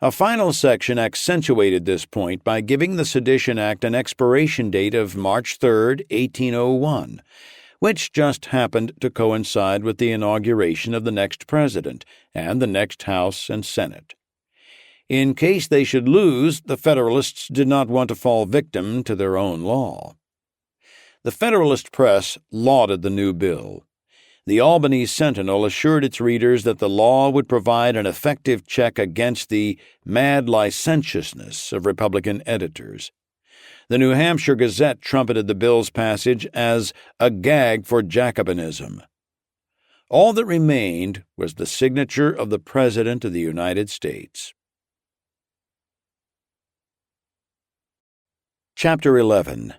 A final section accentuated this point by giving the Sedition Act an expiration date of March 3, 1801, which just happened to coincide with the inauguration of the next president and the next House and Senate. In case they should lose, the Federalists did not want to fall victim to their own law. The Federalist press lauded the new bill. The Albany Sentinel assured its readers that the law would provide an effective check against the mad licentiousness of Republican editors. The New Hampshire Gazette trumpeted the bill's passage as a gag for Jacobinism. All that remained was the signature of the President of the United States. Chapter 11.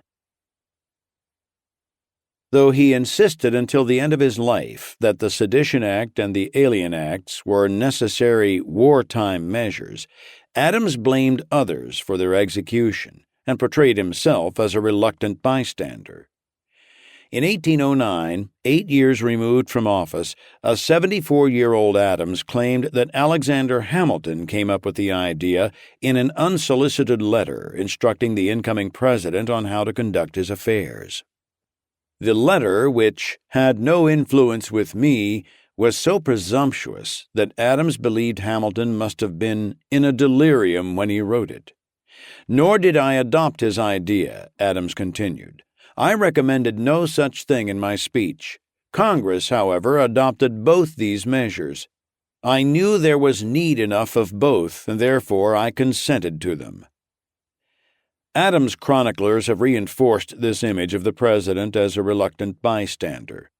Though he insisted until the end of his life that the Sedition Act and the Alien Acts were necessary wartime measures, Adams blamed others for their execution and portrayed himself as a reluctant bystander. In 1809, 8 years removed from office, a 74-year-old Adams claimed that Alexander Hamilton came up with the idea in an unsolicited letter instructing the incoming president on how to conduct his affairs. The letter, which had no influence with me, was so presumptuous that Adams believed Hamilton must have been in a delirium when he wrote it. Nor did I adopt his idea, Adams continued. I recommended no such thing in my speech. Congress, however, adopted both these measures. I knew there was need enough of both, and therefore I consented to them. Adams' chroniclers have reinforced this image of the president as a reluctant bystander.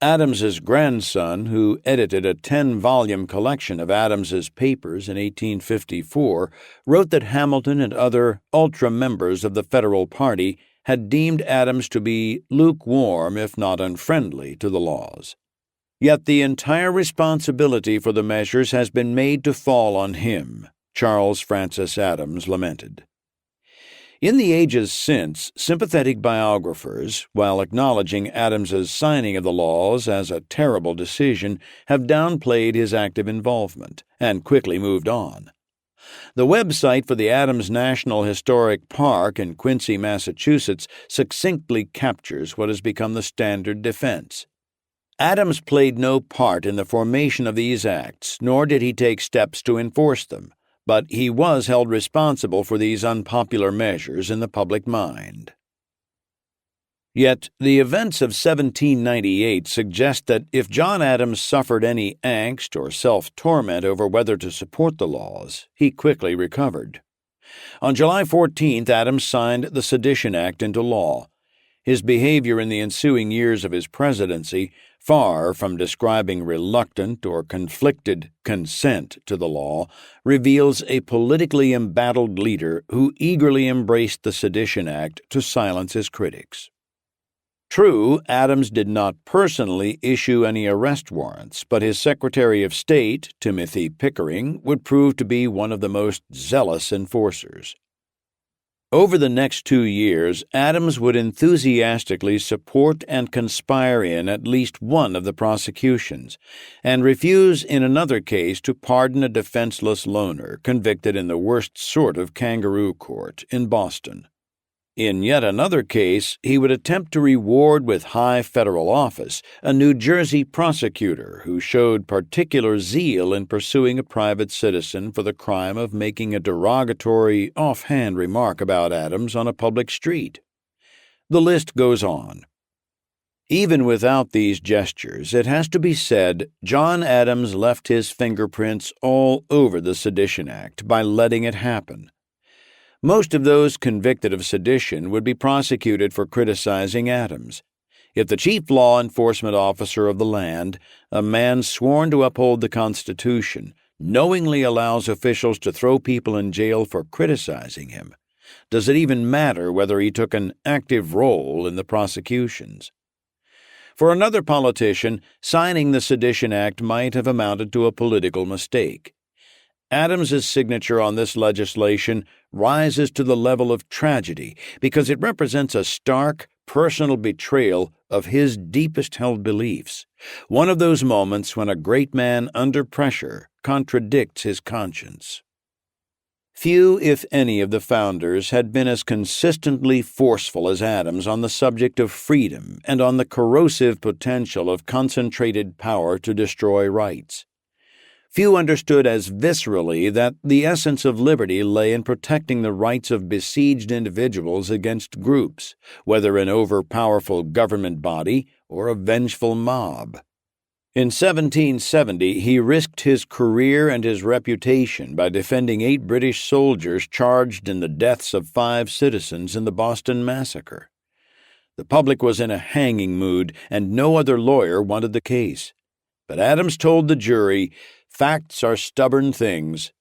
Adams's grandson, who edited a 10-volume collection of Adams's papers in 1854, wrote that Hamilton and other ultra-members of the Federal Party had deemed Adams to be lukewarm, if not unfriendly, to the laws. Yet the entire responsibility for the measures has been made to fall on him, Charles Francis Adams lamented. In the ages since, sympathetic biographers, while acknowledging Adams's signing of the laws as a terrible decision, have downplayed his active involvement and quickly moved on. The website for the Adams National Historic Park in Quincy, Massachusetts, succinctly captures what has become the standard defense. Adams played no part in the formation of these acts, nor did he take steps to enforce them, but he was held responsible for these unpopular measures in the public mind. Yet the events of 1798 suggest that if John Adams suffered any angst or self-torment over whether to support the laws, he quickly recovered. On July 14th, Adams signed the Sedition Act into law. His behavior in the ensuing years of his presidency, far from describing reluctant or conflicted consent to the law, reveals a politically embattled leader who eagerly embraced the Sedition Act to silence his critics. True, Adams did not personally issue any arrest warrants, but his Secretary of State, Timothy Pickering, would prove to be one of the most zealous enforcers. Over the next 2 years, Adams would enthusiastically support and conspire in at least one of the prosecutions, and refuse in another case to pardon a defenseless loner convicted in the worst sort of kangaroo court in Boston. In yet another case, he would attempt to reward with high federal office a New Jersey prosecutor who showed particular zeal in pursuing a private citizen for the crime of making a derogatory, offhand remark about Adams on a public street. The list goes on. Even without these gestures, it has to be said, John Adams left his fingerprints all over the Sedition Act by letting it happen. Most of those convicted of sedition would be prosecuted for criticizing Adams. If the chief law enforcement officer of the land, a man sworn to uphold the Constitution, knowingly allows officials to throw people in jail for criticizing him, does it even matter whether he took an active role in the prosecutions? For another politician, signing the Sedition Act might have amounted to a political mistake. Adams's signature on this legislation rises to the level of tragedy because it represents a stark, personal betrayal of his deepest-held beliefs, one of those moments when a great man under pressure contradicts his conscience. Few, if any, of the founders had been as consistently forceful as Adams on the subject of freedom and on the corrosive potential of concentrated power to destroy rights. Few understood as viscerally that the essence of liberty lay in protecting the rights of besieged individuals against groups, whether an overpowerful government body or a vengeful mob. In 1770, he risked his career and his reputation by defending 8 British soldiers charged in the deaths of 5 citizens in the Boston Massacre. The public was in a hanging mood, and no other lawyer wanted the case. But Adams told the jury, "Facts are stubborn things,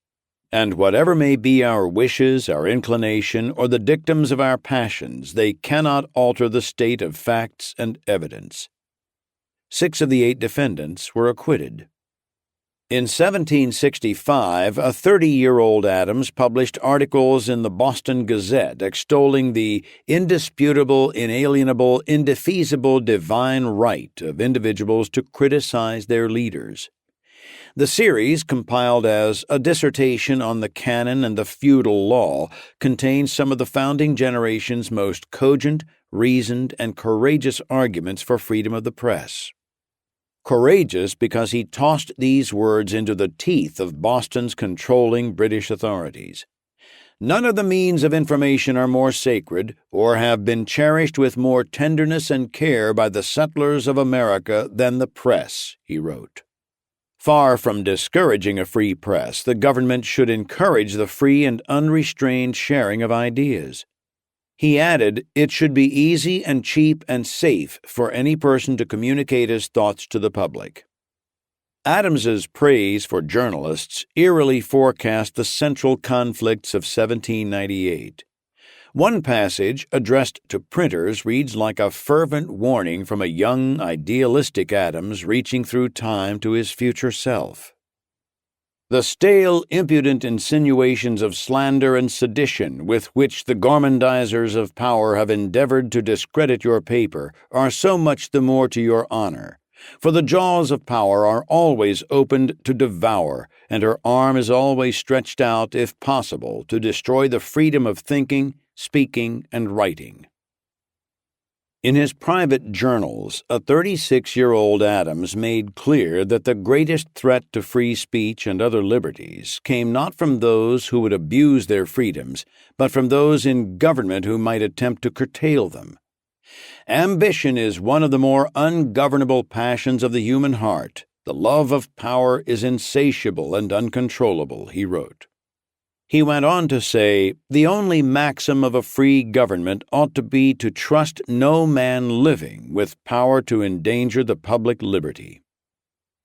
and whatever may be our wishes, our inclination, or the dictums of our passions, they cannot alter the state of facts and evidence." 6 of the 8 defendants were acquitted. In 1765, a 30-year-old Adams published articles in the Boston Gazette extolling the indisputable, inalienable, indefeasible divine right of individuals to criticize their leaders. The series, compiled as a dissertation on the canon and the feudal law, contains some of the founding generation's most cogent, reasoned, and courageous arguments for freedom of the press. Courageous because he tossed these words into the teeth of Boston's controlling British authorities. None of the means of information are more sacred or have been cherished with more tenderness and care by the settlers of America than the press, he wrote. Far from discouraging a free press, the government should encourage the free and unrestrained sharing of ideas. He added, it should be easy and cheap and safe for any person to communicate his thoughts to the public. Adams's praise for journalists eerily forecast the central conflicts of 1798. One passage addressed to printers reads like a fervent warning from a young, idealistic Adams reaching through time to his future self. The stale, impudent insinuations of slander and sedition with which the gormandizers of power have endeavored to discredit your paper are so much the more to your honor. For the jaws of power are always opened to devour, and her arm is always stretched out, if possible, to destroy the freedom of thinking, speaking, and writing. In his private journals, a 36-year-old Adams made clear that the greatest threat to free speech and other liberties came not from those who would abuse their freedoms, but from those in government who might attempt to curtail them. Ambition is one of the more ungovernable passions of the human heart. The love of power is insatiable and uncontrollable, he wrote. He went on to say, the only maxim of a free government ought to be to trust no man living with power to endanger the public liberty.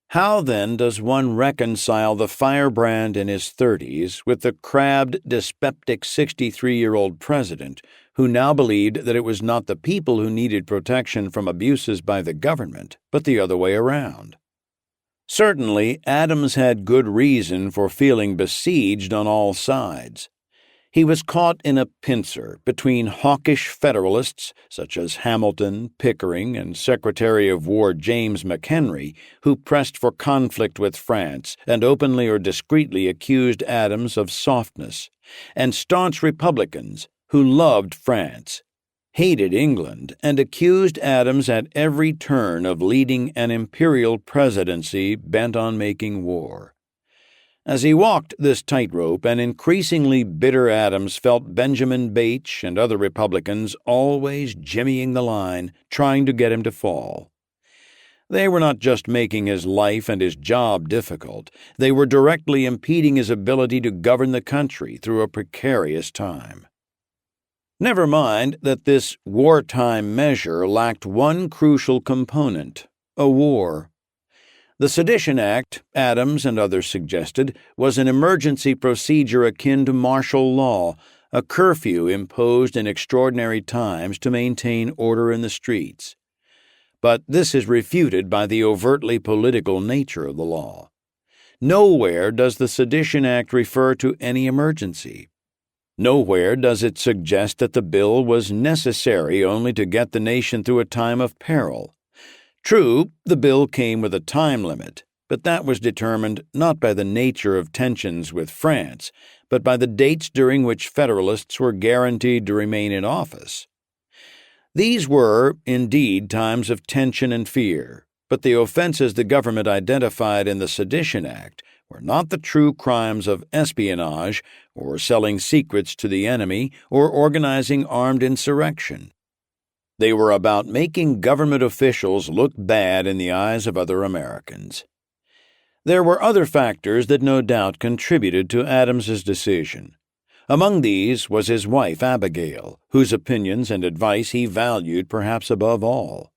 How, then, does one reconcile the firebrand in his 30s with the crabbed, dyspeptic 63-year-old president who now believed that it was not the people who needed protection from abuses by the government, but the other way around? Certainly, Adams had good reason for feeling besieged on all sides. He was caught in a pincer between hawkish Federalists, such as Hamilton, Pickering, and Secretary of War James McHenry, who pressed for conflict with France and openly or discreetly accused Adams of softness, and staunch Republicans who loved France, hated England, and accused Adams at every turn of leading an imperial presidency bent on making war. As he walked this tightrope, an increasingly bitter Adams felt Benjamin Bache and other Republicans always jimmying the line, trying to get him to fall. They were not just making his life and his job difficult, they were directly impeding his ability to govern the country through a precarious time. Never mind that this wartime measure lacked one crucial component, a war. The Sedition Act, Adams and others suggested, was an emergency procedure akin to martial law, a curfew imposed in extraordinary times to maintain order in the streets. But this is refuted by the overtly political nature of the law. Nowhere does the Sedition Act refer to any emergency. Nowhere does it suggest that the bill was necessary only to get the nation through a time of peril. True, the bill came with a time limit, but that was determined not by the nature of tensions with France, but by the dates during which Federalists were guaranteed to remain in office. These were, indeed, times of tension and fear, but the offenses the government identified in the Sedition Act were not the true crimes of espionage or selling secrets to the enemy or organizing armed insurrection. They were about making government officials look bad in the eyes of other Americans. There were other factors that no doubt contributed to Adams's decision. Among these was his wife Abigail, whose opinions and advice he valued perhaps above all.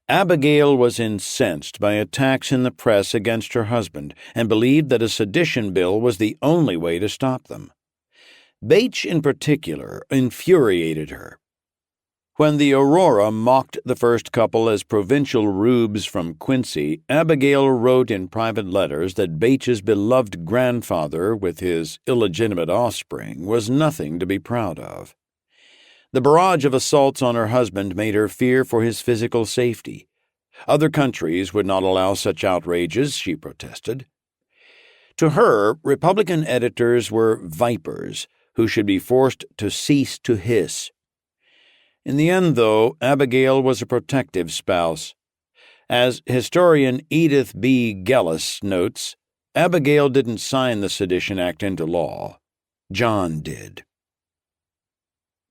Abigail was incensed by attacks in the press against her husband and believed that a sedition bill was the only way to stop them. Bache, in particular, infuriated her. When the Aurora mocked the first couple as provincial rubes from Quincy, Abigail wrote in private letters that Bache's beloved grandfather, with his illegitimate offspring, was nothing to be proud of. The barrage of assaults on her husband made her fear for his physical safety. Other countries would not allow such outrages, she protested. To her, Republican editors were vipers who should be forced to cease to hiss. In the end, though, Abigail was a protective spouse. As historian Edith B. Gellis notes, Abigail didn't sign the Sedition Act into law. John did.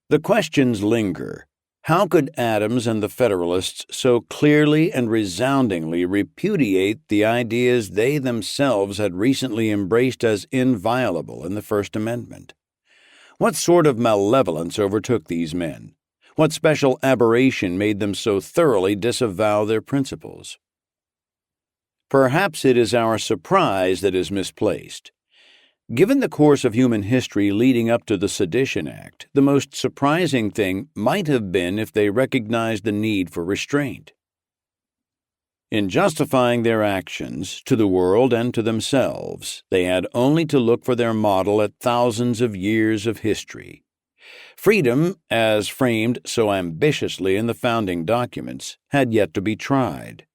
The questions linger. How could Adams and the Federalists so clearly and resoundingly repudiate the ideas they themselves had recently embraced as inviolable in the First Amendment? What sort of malevolence overtook these men? What special aberration made them so thoroughly disavow their principles? Perhaps it is our surprise that is misplaced. Given the course of human history leading up to the Sedition Act, the most surprising thing might have been if they recognized the need for restraint. In justifying their actions, to the world and to themselves, they had only to look for their model at thousands of years of history. Freedom, as framed so ambitiously in the founding documents, had yet to be tried.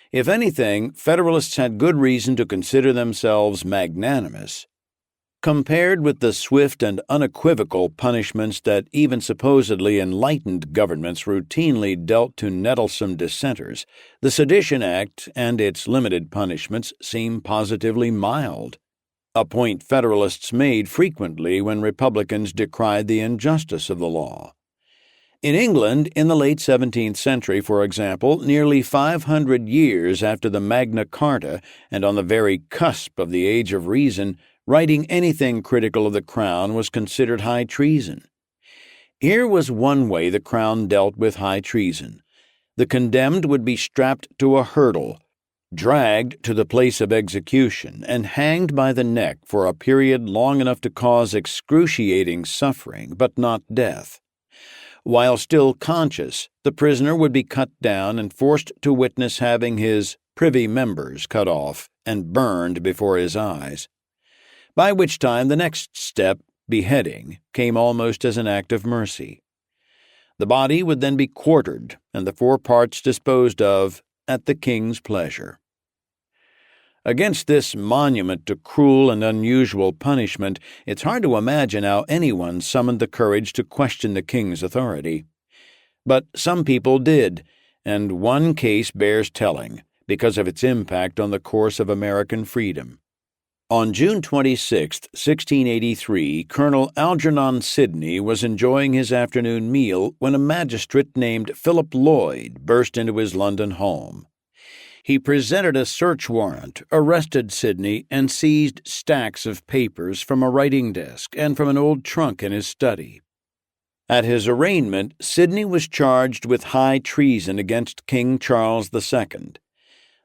If anything, Federalists had good reason to consider themselves magnanimous. Compared with the swift and unequivocal punishments that even supposedly enlightened governments routinely dealt to nettlesome dissenters, the Sedition Act and its limited punishments seem positively mild, a point Federalists made frequently when Republicans decried the injustice of the law. In England, in the late 17th century, for example, nearly 500 years after the Magna Carta and on the very cusp of the Age of Reason, writing anything critical of the Crown was considered high treason. Here was one way the Crown dealt with high treason. The condemned would be strapped to a hurdle, dragged to the place of execution, and hanged by the neck for a period long enough to cause excruciating suffering, but not death. While still conscious, the prisoner would be cut down and forced to witness having his privy members cut off and burned before his eyes, by which time the next step, beheading, came almost as an act of mercy. The body would then be quartered and the four parts disposed of at the king's pleasure. Against this monument to cruel and unusual punishment, it's hard to imagine how anyone summoned the courage to question the king's authority. But some people did, and one case bears telling because of its impact on the course of American freedom. On June 26, 1683, Colonel Algernon Sidney was enjoying his afternoon meal when a magistrate named Philip Lloyd burst into his London home. He presented a search warrant, arrested Sidney, and seized stacks of papers from a writing desk and from an old trunk in his study. At his arraignment, Sidney was charged with high treason against King Charles II.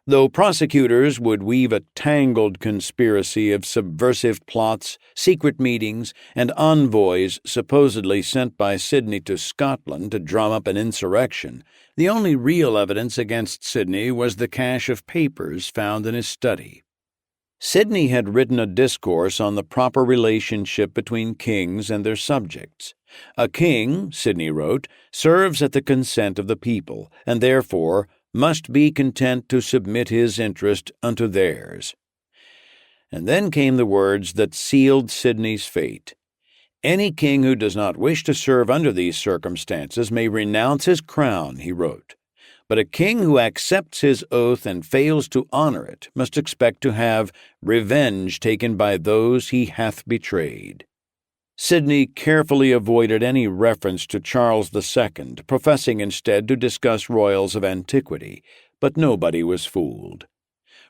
Though prosecutors would weave a tangled conspiracy of subversive plots, secret meetings, and envoys supposedly sent by Sidney to Scotland to drum up an insurrection, the only real evidence against Sidney was the cache of papers found in his study. Sidney had written a discourse on the proper relationship between kings and their subjects. A king, Sidney wrote, serves at the consent of the people, and therefore must be content to submit his interest unto theirs. And then came the words that sealed Sidney's fate. Any king who does not wish to serve under these circumstances may renounce his crown, he wrote. But a king who accepts his oath and fails to honor it must expect to have revenge taken by those he hath betrayed. Sidney carefully avoided any reference to Charles II, professing instead to discuss royals of antiquity, but nobody was fooled.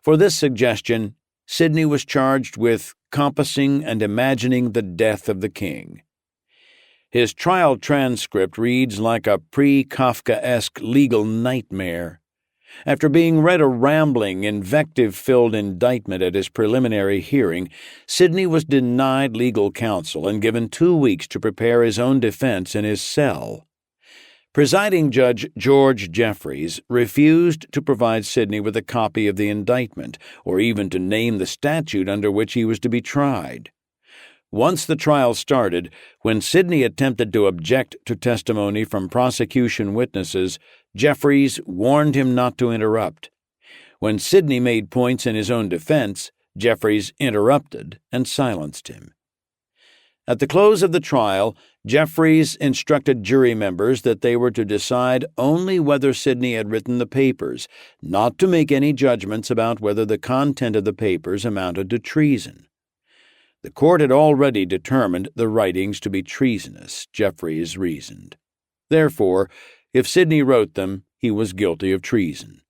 For this suggestion, Sidney was charged with compassing and imagining the death of the king. His trial transcript reads like a pre-Kafkaesque legal nightmare. After being read a rambling, invective-filled indictment at his preliminary hearing, Sidney was denied legal counsel and given 2 weeks to prepare his own defense in his cell. Presiding Judge George Jeffreys refused to provide Sidney with a copy of the indictment, or even to name the statute under which he was to be tried. Once the trial started, when Sidney attempted to object to testimony from prosecution witnesses, Jeffreys warned him not to interrupt. When Sidney made points in his own defense, Jeffreys interrupted and silenced him. At the close of the trial, Jeffreys instructed jury members that they were to decide only whether Sidney had written the papers, not to make any judgments about whether the content of the papers amounted to treason. The court had already determined the writings to be treasonous, Jeffreys reasoned. Therefore, if Sidney wrote them, he was guilty of treason.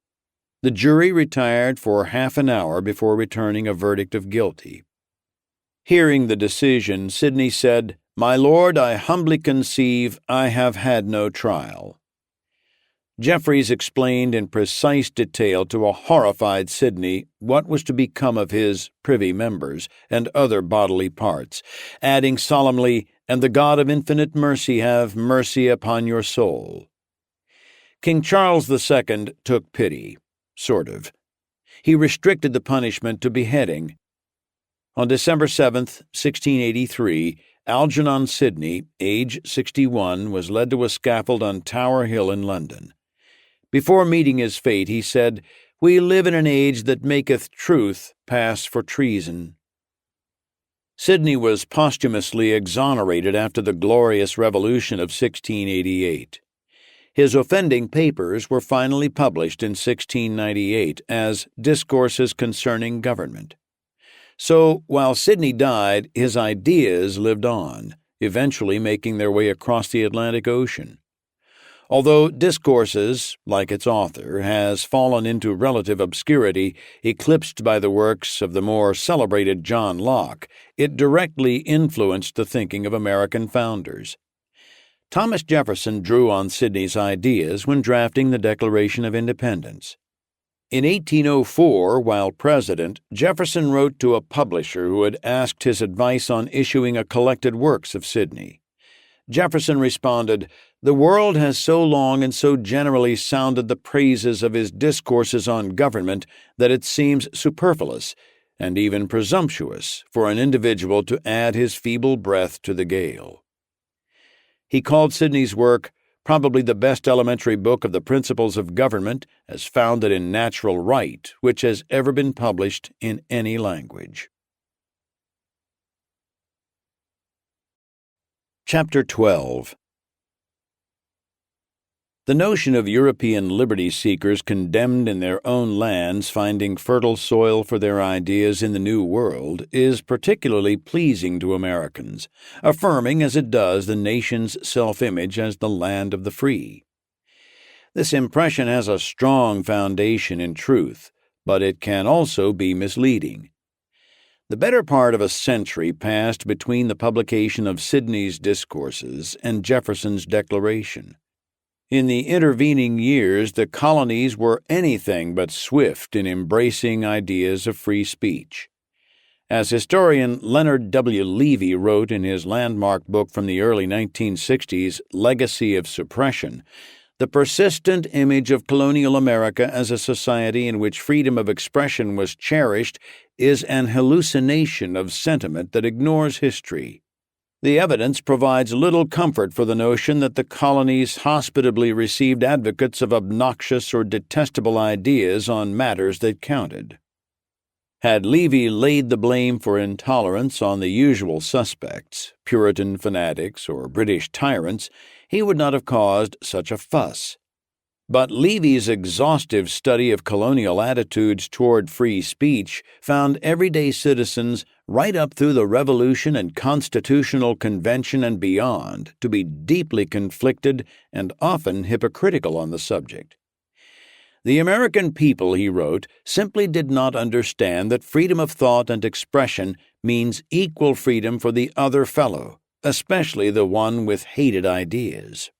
The jury retired for half an hour before returning a verdict of guilty. Hearing the decision, Sidney said, "My lord, I humbly conceive I have had no trial." Jeffreys explained in precise detail to a horrified Sidney what was to become of his privy members and other bodily parts, adding solemnly, "And the God of infinite mercy have mercy upon your soul." King Charles II took pity, sort of. He restricted the punishment to beheading. On December 7, 1683, Algernon Sidney, age 61, was led to a scaffold on Tower Hill in London. Before meeting his fate, he said, "We live in an age that maketh truth pass for treason." Sidney was posthumously exonerated after the Glorious Revolution of 1688. His offending papers were finally published in 1698 as Discourses Concerning Government. So, while Sidney died, his ideas lived on, eventually making their way across the Atlantic Ocean. Although Discourses, like its author, has fallen into relative obscurity, eclipsed by the works of the more celebrated John Locke, it directly influenced the thinking of American founders. Thomas Jefferson drew on Sidney's ideas when drafting the Declaration of Independence. In 1804, while president, Jefferson wrote to a publisher who had asked his advice on issuing a collected works of Sidney. Jefferson responded, "The world has so long and so generally sounded the praises of his discourses on government that it seems superfluous, and even presumptuous, for an individual to add his feeble breath to the gale." He called Sidney's work probably the best elementary book of the principles of government, as founded in natural right, which has ever been published in any language. Chapter 12. The notion of European liberty-seekers condemned in their own lands finding fertile soil for their ideas in the New World is particularly pleasing to Americans, affirming as it does the nation's self-image as the land of the free. This impression has a strong foundation in truth, but it can also be misleading. The better part of a century passed between the publication of Sidney's Discourses and Jefferson's Declaration. In the intervening years, the colonies were anything but swift in embracing ideas of free speech. As historian Leonard W. Levy wrote in his landmark book from the early 1960s, Legacy of Suppression, the persistent image of colonial America as a society in which freedom of expression was cherished is an hallucination of sentiment that ignores history. The evidence provides little comfort for the notion that the colonies hospitably received advocates of obnoxious or detestable ideas on matters that counted. Had Levy laid the blame for intolerance on the usual suspects, Puritan fanatics or British tyrants, he would not have caused such a fuss. But Levy's exhaustive study of colonial attitudes toward free speech found everyday citizens right up through the Revolution and Constitutional Convention and beyond to be deeply conflicted and often hypocritical on the subject. The American people, he wrote, simply did not understand that freedom of thought and expression means equal freedom for the other fellow, especially the one with hated ideas.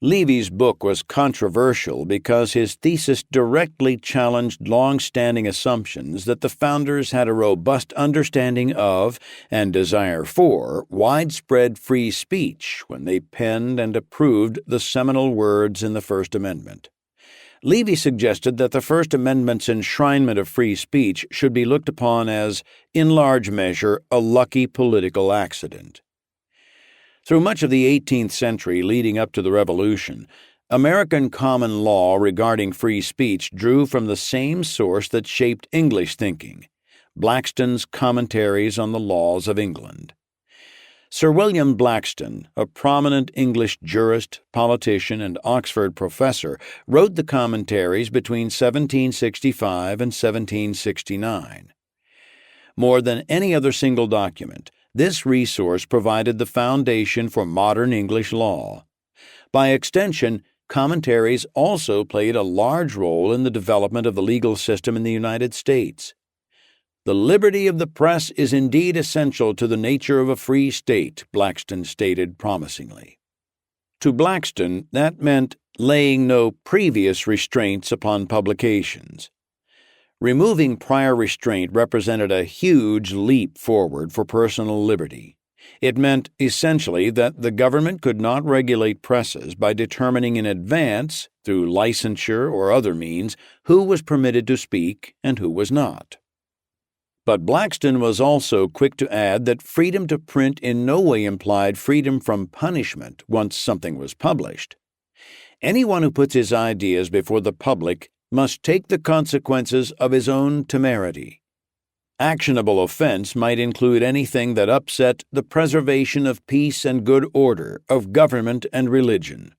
Levy's book was controversial because his thesis directly challenged long-standing assumptions that the founders had a robust understanding of and desire for widespread free speech when they penned and approved the seminal words in the First Amendment. Levy suggested that the First Amendment's enshrinement of free speech should be looked upon as, in large measure, a lucky political accident. Through much of the 18th century leading up to the Revolution, American common law regarding free speech drew from the same source that shaped English thinking, Blackstone's Commentaries on the Laws of England. Sir William Blackstone, a prominent English jurist, politician, and Oxford professor, wrote the commentaries between 1765 and 1769. More than any other single document, this resource provided the foundation for modern English law. By extension, commentaries also played a large role in the development of the legal system in the United States. The liberty of the press is indeed essential to the nature of a free state, Blackstone stated promisingly. To Blackstone, that meant laying no previous restraints upon publications. Removing prior restraint represented a huge leap forward for personal liberty. It meant, essentially, that the government could not regulate presses by determining in advance, through licensure or other means, who was permitted to speak and who was not. But Blackstone was also quick to add that freedom to print in no way implied freedom from punishment once something was published. Anyone who puts his ideas before the public must take the consequences of his own temerity. Actionable offense might include anything that upset the preservation of peace and good order, of government and religion.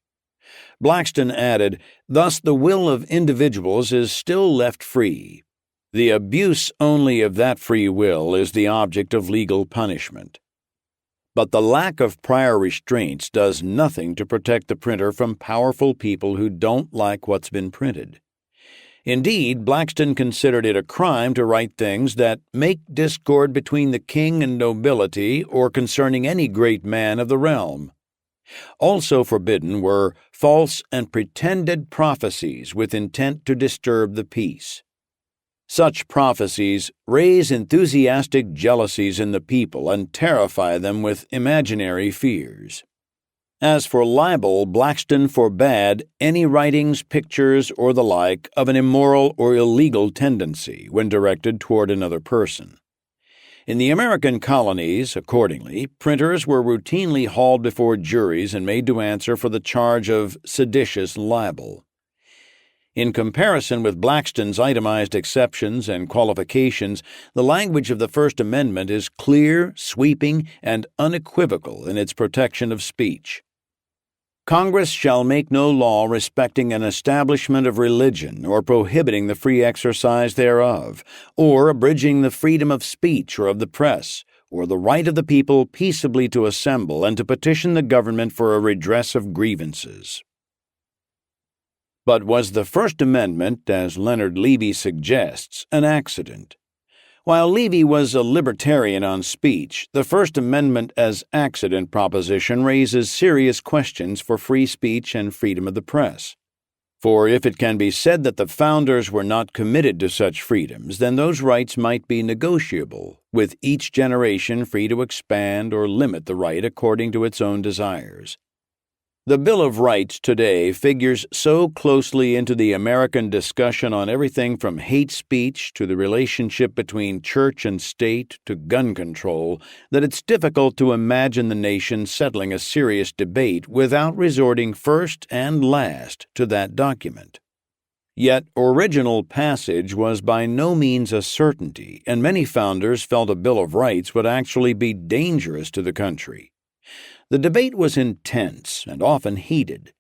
Blackstone added, thus the will of individuals is still left free. The abuse only of that free will is the object of legal punishment. But the lack of prior restraints does nothing to protect the printer from powerful people who don't like what's been printed. Indeed, Blackstone considered it a crime to write things that make discord between the king and nobility or concerning any great man of the realm. Also forbidden were false and pretended prophecies with intent to disturb the peace. Such prophecies raise enthusiastic jealousies in the people and terrify them with imaginary fears. As for libel, Blackstone forbade any writings, pictures, or the like of an immoral or illegal tendency when directed toward another person. In the American colonies, accordingly, printers were routinely hauled before juries and made to answer for the charge of seditious libel. In comparison with Blackstone's itemized exceptions and qualifications, the language of the First Amendment is clear, sweeping, and unequivocal in its protection of speech. Congress shall make no law respecting an establishment of religion or prohibiting the free exercise thereof, or abridging the freedom of speech or of the press, or the right of the people peaceably to assemble and to petition the government for a redress of grievances. But was the First Amendment, as Leonard Levy suggests, an accident? While Levy was a libertarian on speech, the First Amendment as accident proposition raises serious questions for free speech and freedom of the press. For if it can be said that the founders were not committed to such freedoms, then those rights might be negotiable, with each generation free to expand or limit the right according to its own desires. The Bill of Rights today figures so closely into the American discussion on everything from hate speech to the relationship between church and state to gun control that it's difficult to imagine the nation settling a serious debate without resorting first and last to that document. Yet original passage was by no means a certainty, and many founders felt a Bill of Rights would actually be dangerous to the country. The debate was intense and often heated.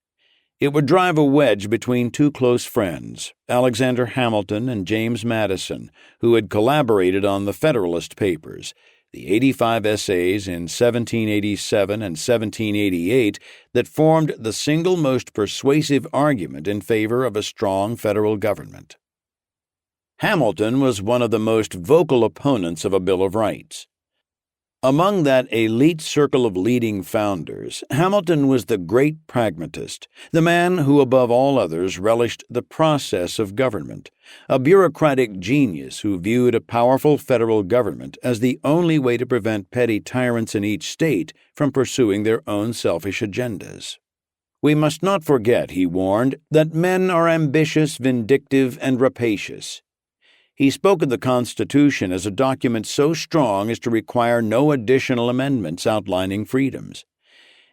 It would drive a wedge between two close friends, Alexander Hamilton and James Madison, who had collaborated on the Federalist Papers, the 85 essays in 1787 and 1788 that formed the single most persuasive argument in favor of a strong federal government. Hamilton was one of the most vocal opponents of a Bill of Rights. Among that elite circle of leading founders, Hamilton was the great pragmatist, the man who above all others relished the process of government, a bureaucratic genius who viewed a powerful federal government as the only way to prevent petty tyrants in each state from pursuing their own selfish agendas. We must not forget, he warned, that men are ambitious, vindictive, and rapacious. He spoke of the Constitution as a document so strong as to require no additional amendments outlining freedoms.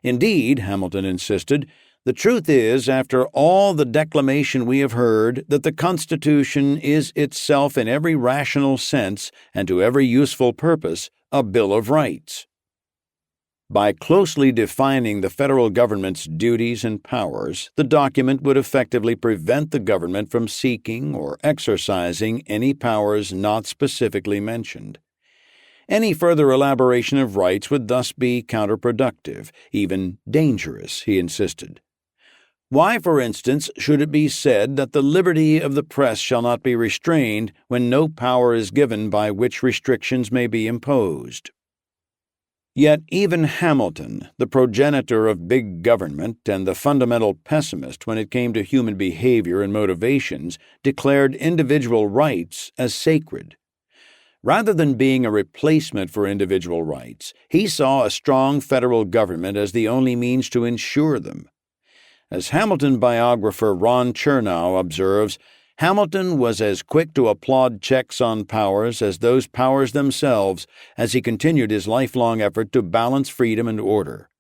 Indeed, Hamilton insisted, the truth is, after all the declamation we have heard, that the Constitution is itself in every rational sense and to every useful purpose a Bill of Rights. By closely defining the federal government's duties and powers, the document would effectively prevent the government from seeking or exercising any powers not specifically mentioned. Any further elaboration of rights would thus be counterproductive, even dangerous, he insisted. Why, for instance, should it be said that the liberty of the press shall not be restrained when no power is given by which restrictions may be imposed? Yet even Hamilton, the progenitor of big government and the fundamental pessimist when it came to human behavior and motivations, declared individual rights as sacred. Rather than being a replacement for individual rights, he saw a strong federal government as the only means to ensure them. As Hamilton biographer Ron Chernow observes, Hamilton was as quick to applaud checks on powers as those powers themselves as he continued his lifelong effort to balance freedom and order.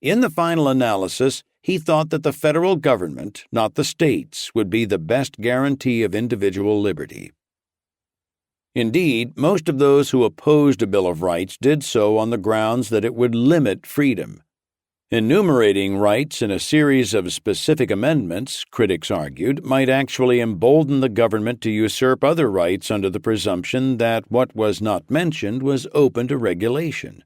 In the final analysis, he thought that the federal government, not the states, would be the best guarantee of individual liberty. Indeed, most of those who opposed a Bill of Rights did so on the grounds that it would limit freedom. Enumerating rights in a series of specific amendments, critics argued, might actually embolden the government to usurp other rights under the presumption that what was not mentioned was open to regulation.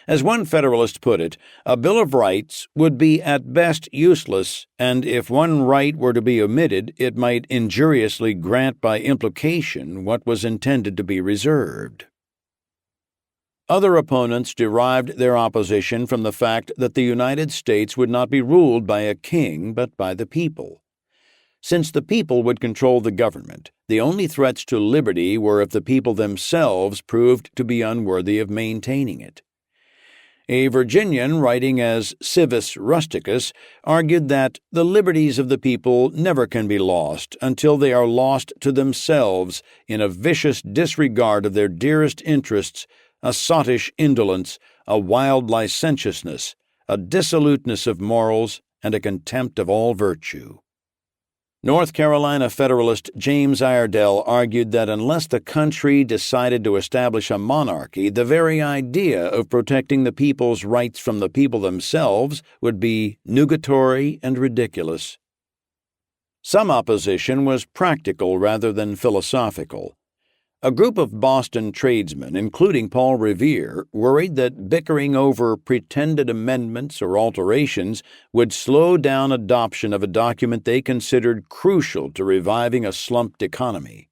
As one Federalist put it, a Bill of Rights would be at best useless, and if one right were to be omitted, it might injuriously grant by implication what was intended to be reserved. Other opponents derived their opposition from the fact that the United States would not be ruled by a king but by the people. Since the people would control the government, the only threats to liberty were if the people themselves proved to be unworthy of maintaining it. A Virginian writing as Civis Rusticus argued that the liberties of the people never can be lost until they are lost to themselves in a vicious disregard of their dearest interests, a sottish indolence, a wild licentiousness, a dissoluteness of morals, and a contempt of all virtue. North Carolina Federalist James Iredell argued that unless the country decided to establish a monarchy, the very idea of protecting the people's rights from the people themselves would be nugatory and ridiculous. Some opposition was practical rather than philosophical. A group of Boston tradesmen, including Paul Revere, worried that bickering over pretended amendments or alterations would slow down adoption of a document they considered crucial to reviving a slumped economy.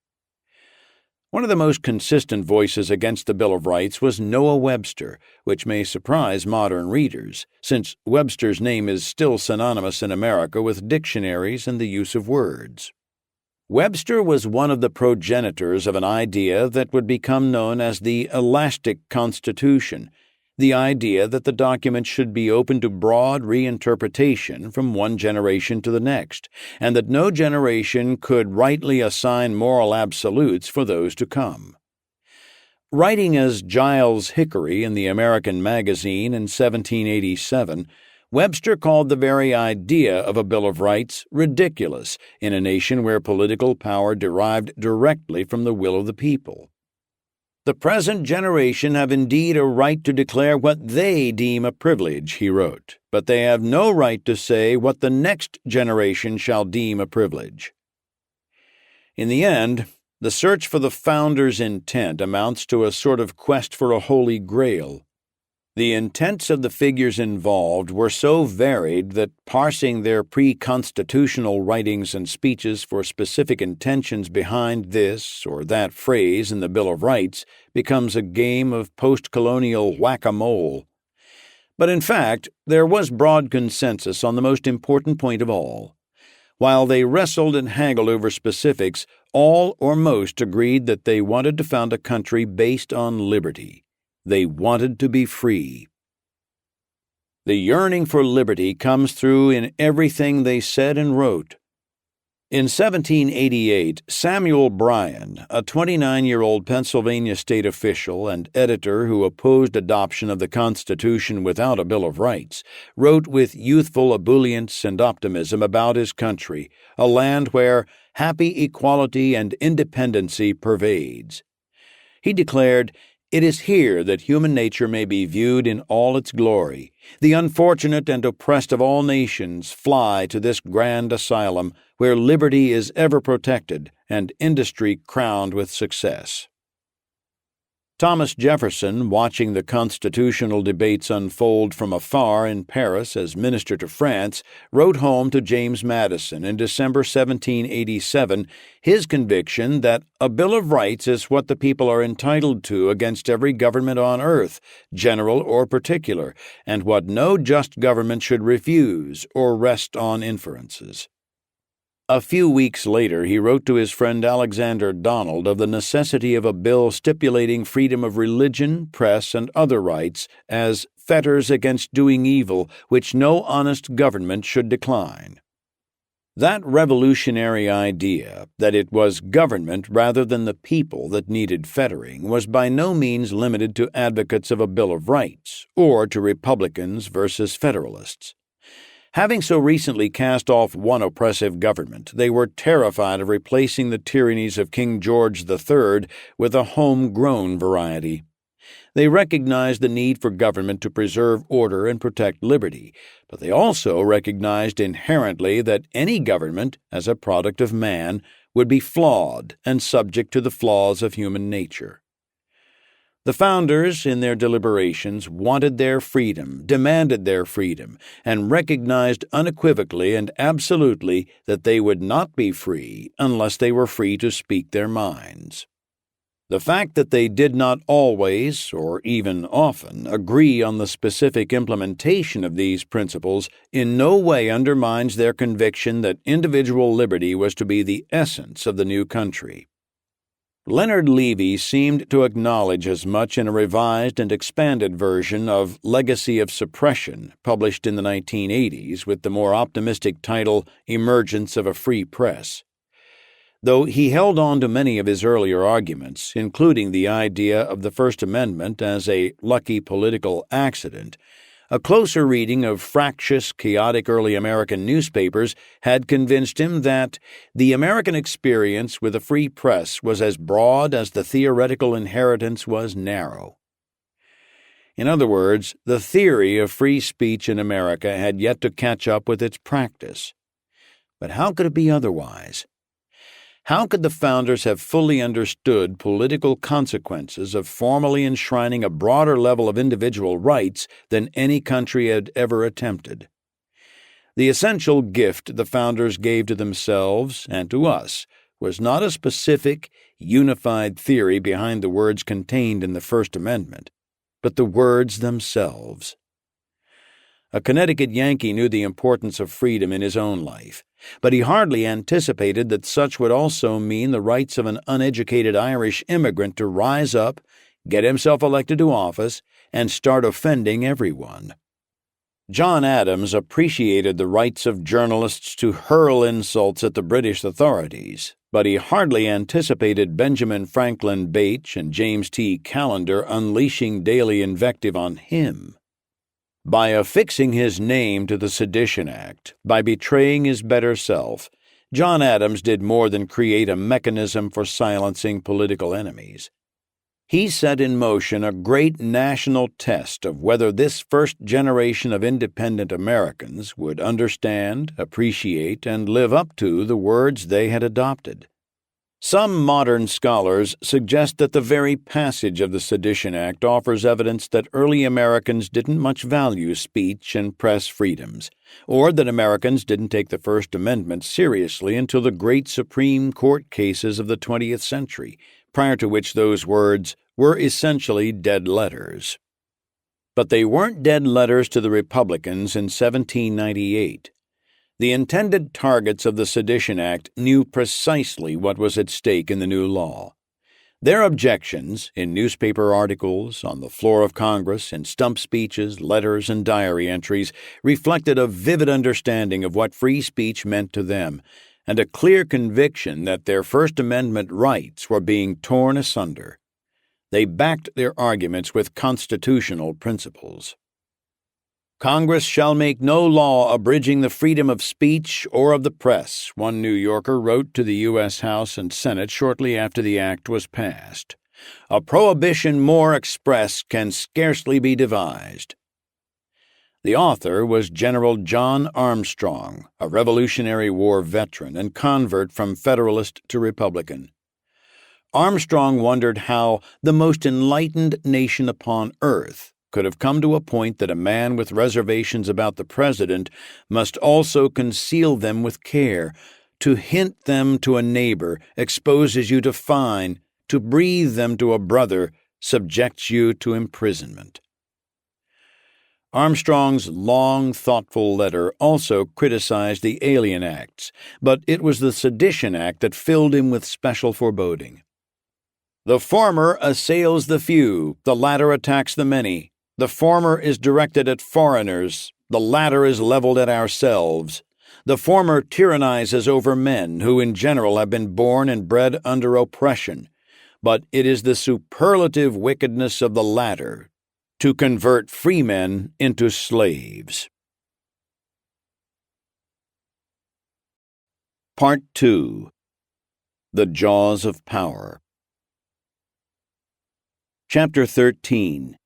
One of the most consistent voices against the Bill of Rights was Noah Webster, which may surprise modern readers, since Webster's name is still synonymous in America with dictionaries and the use of words. Webster was one of the progenitors of an idea that would become known as the elastic Constitution, the idea that the document should be open to broad reinterpretation from one generation to the next, and that no generation could rightly assign moral absolutes for those to come. Writing as Giles Hickory in the American Magazine in 1787, Webster called the very idea of a Bill of Rights ridiculous in a nation where political power derived directly from the will of the people. The present generation have indeed a right to declare what they deem a privilege, he wrote, but they have no right to say what the next generation shall deem a privilege. In the end, the search for the founder's intent amounts to a sort of quest for a holy grail. The intents of the figures involved were so varied that parsing their pre-constitutional writings and speeches for specific intentions behind this or that phrase in the Bill of Rights becomes a game of post-colonial whack-a-mole. But in fact, there was broad consensus on the most important point of all. While they wrestled and haggled over specifics, all or most agreed that they wanted to found a country based on liberty. They wanted to be free. The yearning for liberty comes through in everything they said and wrote. In 1788, Samuel Bryan, a 29-year-old Pennsylvania state official and editor who opposed adoption of the Constitution without a Bill of Rights, wrote with youthful ebullience and optimism about his country, a land where happy equality and independency pervades. He declared, "It is here that human nature may be viewed in all its glory. The unfortunate and oppressed of all nations fly to this grand asylum where liberty is ever protected and industry crowned with success." Thomas Jefferson, watching the constitutional debates unfold from afar in Paris as minister to France, wrote home to James Madison in December 1787 his conviction that a Bill of Rights is what the people are entitled to against every government on earth, general or particular, and what no just government should refuse or rest on inferences. A few weeks later, he wrote to his friend Alexander Donald of the necessity of a bill stipulating freedom of religion, press, and other rights as fetters against doing evil, which no honest government should decline. That revolutionary idea that it was government rather than the people that needed fettering was by no means limited to advocates of a Bill of Rights or to Republicans versus Federalists. Having so recently cast off one oppressive government, they were terrified of replacing the tyrannies of King George III with a homegrown variety. They recognized the need for government to preserve order and protect liberty, but they also recognized inherently that any government, as a product of man, would be flawed and subject to the flaws of human nature. The founders, in their deliberations, wanted their freedom, demanded their freedom, and recognized unequivocally and absolutely that they would not be free unless they were free to speak their minds. The fact that they did not always, or even often, agree on the specific implementation of these principles in no way undermines their conviction that individual liberty was to be the essence of the new country. Leonard Levy seemed to acknowledge as much in a revised and expanded version of Legacy of Suppression, published in the 1980s with the more optimistic title Emergence of a Free Press. Though he held on to many of his earlier arguments, including the idea of the First Amendment as a lucky political accident, a closer reading of fractious, chaotic early American newspapers had convinced him that the American experience with a free press was as broad as the theoretical inheritance was narrow. In other words, the theory of free speech in America had yet to catch up with its practice. But how could it be otherwise? How could the founders have fully understood political consequences of formally enshrining a broader level of individual rights than any country had ever attempted? The essential gift the founders gave to themselves and to us was not a specific, unified theory behind the words contained in the First Amendment, but the words themselves. A Connecticut Yankee knew the importance of freedom in his own life, but he hardly anticipated that such would also mean the rights of an uneducated Irish immigrant to rise up, get himself elected to office, and start offending everyone. John Adams appreciated the rights of journalists to hurl insults at the British authorities, but he hardly anticipated Benjamin Franklin Bache and James T. Callender unleashing daily invective on him. By affixing his name to the Sedition Act, by betraying his better self, John Adams did more than create a mechanism for silencing political enemies. He set in motion a great national test of whether this first generation of independent Americans would understand, appreciate, and live up to the words they had adopted. Some modern scholars suggest that the very passage of the Sedition Act offers evidence that early Americans didn't much value speech and press freedoms, or that Americans didn't take the First Amendment seriously until the great Supreme Court cases of the 20th century, prior to which those words were essentially dead letters. But they weren't dead letters to the Republicans in 1798. The intended targets of the Sedition Act knew precisely what was at stake in the new law. Their objections, in newspaper articles, on the floor of Congress, in stump speeches, letters, and diary entries, reflected a vivid understanding of what free speech meant to them, and a clear conviction that their First Amendment rights were being torn asunder. They backed their arguments with constitutional principles. Congress shall make no law abridging the freedom of speech or of the press, one New Yorker wrote to the U.S. House and Senate shortly after the act was passed. A prohibition more express can scarcely be devised. The author was General John Armstrong, a Revolutionary War veteran and convert from Federalist to Republican. Armstrong wondered how the most enlightened nation upon earth could have come to a point that a man with reservations about the president must also conceal them with care. To hint them to a neighbor exposes you to fine. To breathe them to a brother subjects you to imprisonment. Armstrong's long, thoughtful letter also criticized the Alien Acts, but it was the Sedition Act that filled him with special foreboding. The former assails the few, the latter attacks the many. The former is directed at foreigners, the latter is leveled at ourselves. The former tyrannizes over men who in general have been born and bred under oppression, but it is the superlative wickedness of the latter to convert free men into slaves. Part 2. The Jaws of Power. Chapter 13.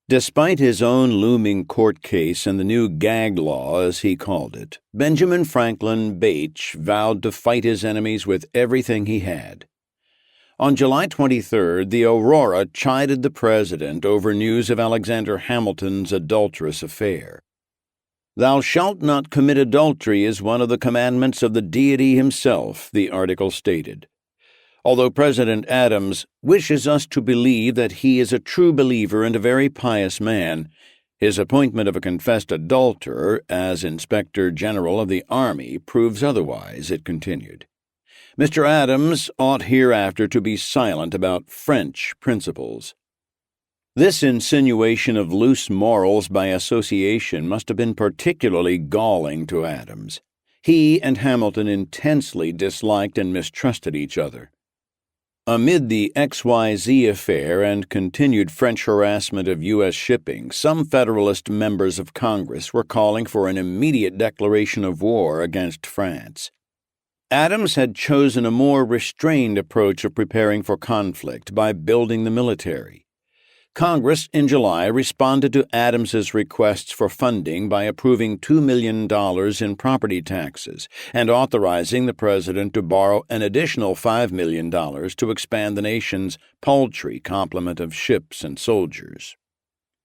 Despite his own looming court case and the new gag law, as he called it, Benjamin Franklin Bache vowed to fight his enemies with everything he had. On July 23rd, the Aurora chided the president over news of Alexander Hamilton's adulterous affair. "Thou shalt not commit adultery is one of the commandments of the deity himself," the article stated. Although President Adams wishes us to believe that he is a true believer and a very pious man, his appointment of a confessed adulterer as Inspector General of the Army proves otherwise, it continued. Mr. Adams ought hereafter to be silent about French principles. This insinuation of loose morals by association must have been particularly galling to Adams. He and Hamilton intensely disliked and mistrusted each other. Amid the XYZ affair and continued French harassment of U.S. shipping, some Federalist members of Congress were calling for an immediate declaration of war against France. Adams had chosen a more restrained approach of preparing for conflict by building the military. Congress in July responded to Adams's requests for funding by approving $2 million in property taxes and authorizing the president to borrow an additional $5 million to expand the nation's paltry complement of ships and soldiers.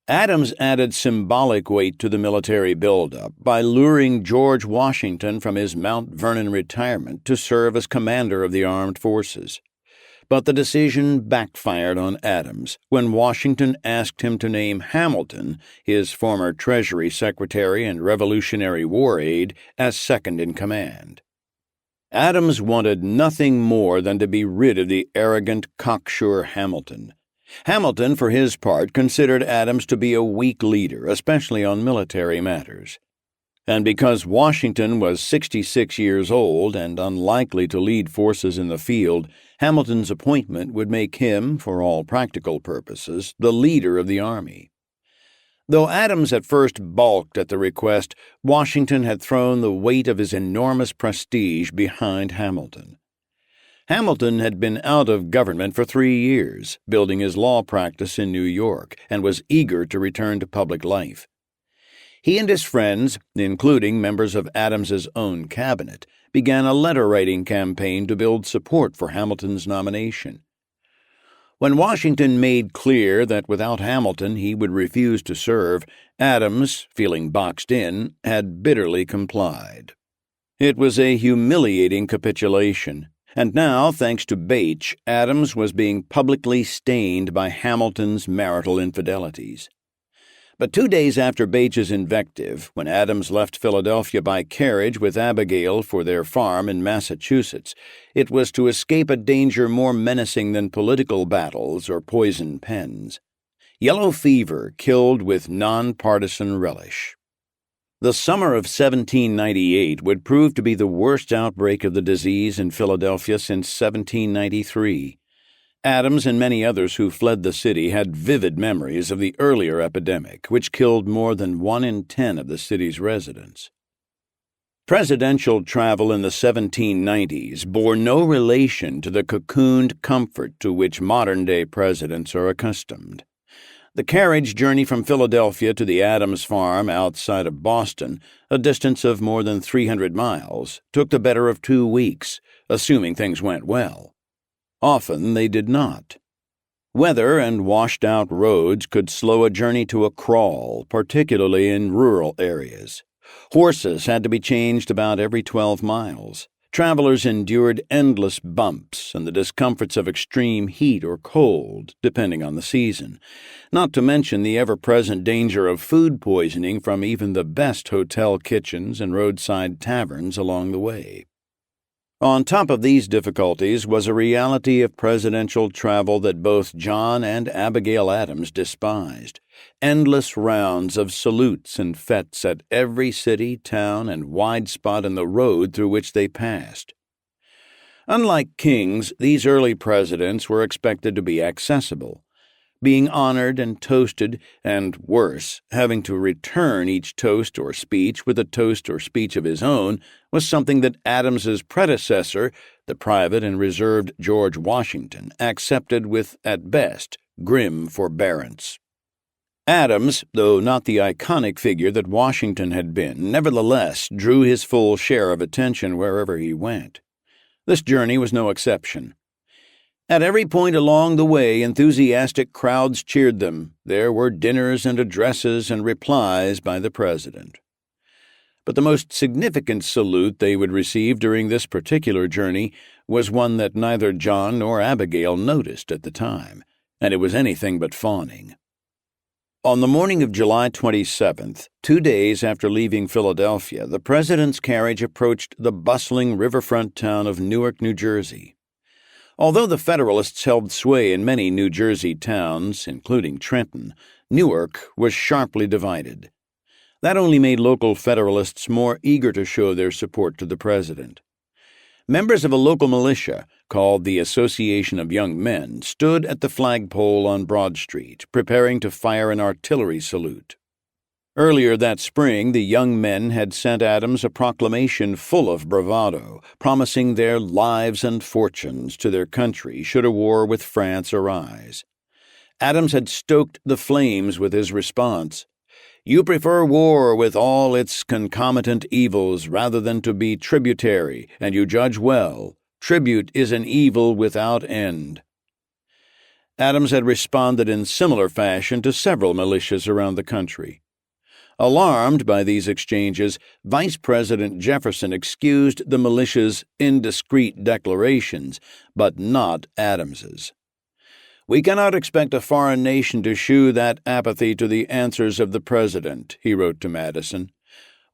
Adams added symbolic weight to the military buildup by luring George Washington from his Mount Vernon retirement to serve as commander of the armed forces. But the decision backfired on Adams when Washington asked him to name Hamilton, his former Treasury Secretary and Revolutionary War aide, as second in command. Adams wanted nothing more than to be rid of the arrogant, cocksure Hamilton. Hamilton, for his part, considered Adams to be a weak leader, especially on military matters. And because Washington was 66 years old and unlikely to lead forces in the field, Hamilton's appointment would make him, for all practical purposes, the leader of the army. Though Adams at first balked at the request, Washington had thrown the weight of his enormous prestige behind Hamilton. Hamilton had been out of government for 3 years, building his law practice in New York, and was eager to return to public life. He and his friends, including members of Adams's own cabinet, began a letter-writing campaign to build support for Hamilton's nomination. When Washington made clear that without Hamilton he would refuse to serve, Adams, feeling boxed in, had bitterly complied. It was a humiliating capitulation. And now, thanks to Bache, Adams was being publicly stained by Hamilton's marital infidelities. But 2 days after Bache's invective, when Adams left Philadelphia by carriage with Abigail for their farm in Massachusetts, it was to escape a danger more menacing than political battles or poison pens. Yellow fever killed with nonpartisan relish. The summer of 1798 would prove to be the worst outbreak of the disease in Philadelphia since 1793. Adams and many others who fled the city had vivid memories of the earlier epidemic, which killed more than 1 in 10 of the city's residents. Presidential travel in the 1790s bore no relation to the cocooned comfort to which modern-day presidents are accustomed. The carriage journey from Philadelphia to the Adams farm outside of Boston, a distance of more than 300 miles, took the better of 2 weeks, assuming things went well. Often they did not. Weather and washed-out roads could slow a journey to a crawl, particularly in rural areas. Horses had to be changed about every 12 miles. Travelers endured endless bumps and the discomforts of extreme heat or cold, depending on the season, not to mention the ever-present danger of food poisoning from even the best hotel kitchens and roadside taverns along the way. On top of these difficulties was a reality of presidential travel that both John and Abigail Adams despised. Endless rounds of salutes and fetes at every city, town, and wide spot in the road through which they passed. Unlike kings, these early presidents were expected to be accessible. Being honored and toasted, and worse, having to return each toast or speech with a toast or speech of his own, was something that Adams's predecessor, the private and reserved George Washington, accepted with, at best, grim forbearance. Adams, though not the iconic figure that Washington had been, nevertheless drew his full share of attention wherever he went. This journey was no exception. At every point along the way, enthusiastic crowds cheered them. There were dinners and addresses and replies by the president. But the most significant salute they would receive during this particular journey was one that neither John nor Abigail noticed at the time, and it was anything but fawning. On the morning of July 27th, 2 days after leaving Philadelphia, the president's carriage approached the bustling riverfront town of Newark, New Jersey. Although the Federalists held sway in many New Jersey towns, including Trenton, Newark was sharply divided. That only made local Federalists more eager to show their support to the president. Members of a local militia, called the Association of Young Men, stood at the flagpole on Broad Street, preparing to fire an artillery salute. Earlier that spring, the young men had sent Adams a proclamation full of bravado, promising their lives and fortunes to their country should a war with France arise. Adams had stoked the flames with his response. "You prefer war with all its concomitant evils rather than to be tributary, and you judge well. Tribute is an evil without end." Adams had responded in similar fashion to several militias around the country. Alarmed by these exchanges, Vice President Jefferson excused the militia's indiscreet declarations, but not Adams's. "We cannot expect a foreign nation to shew that apathy to the answers of the president," he wrote to Madison.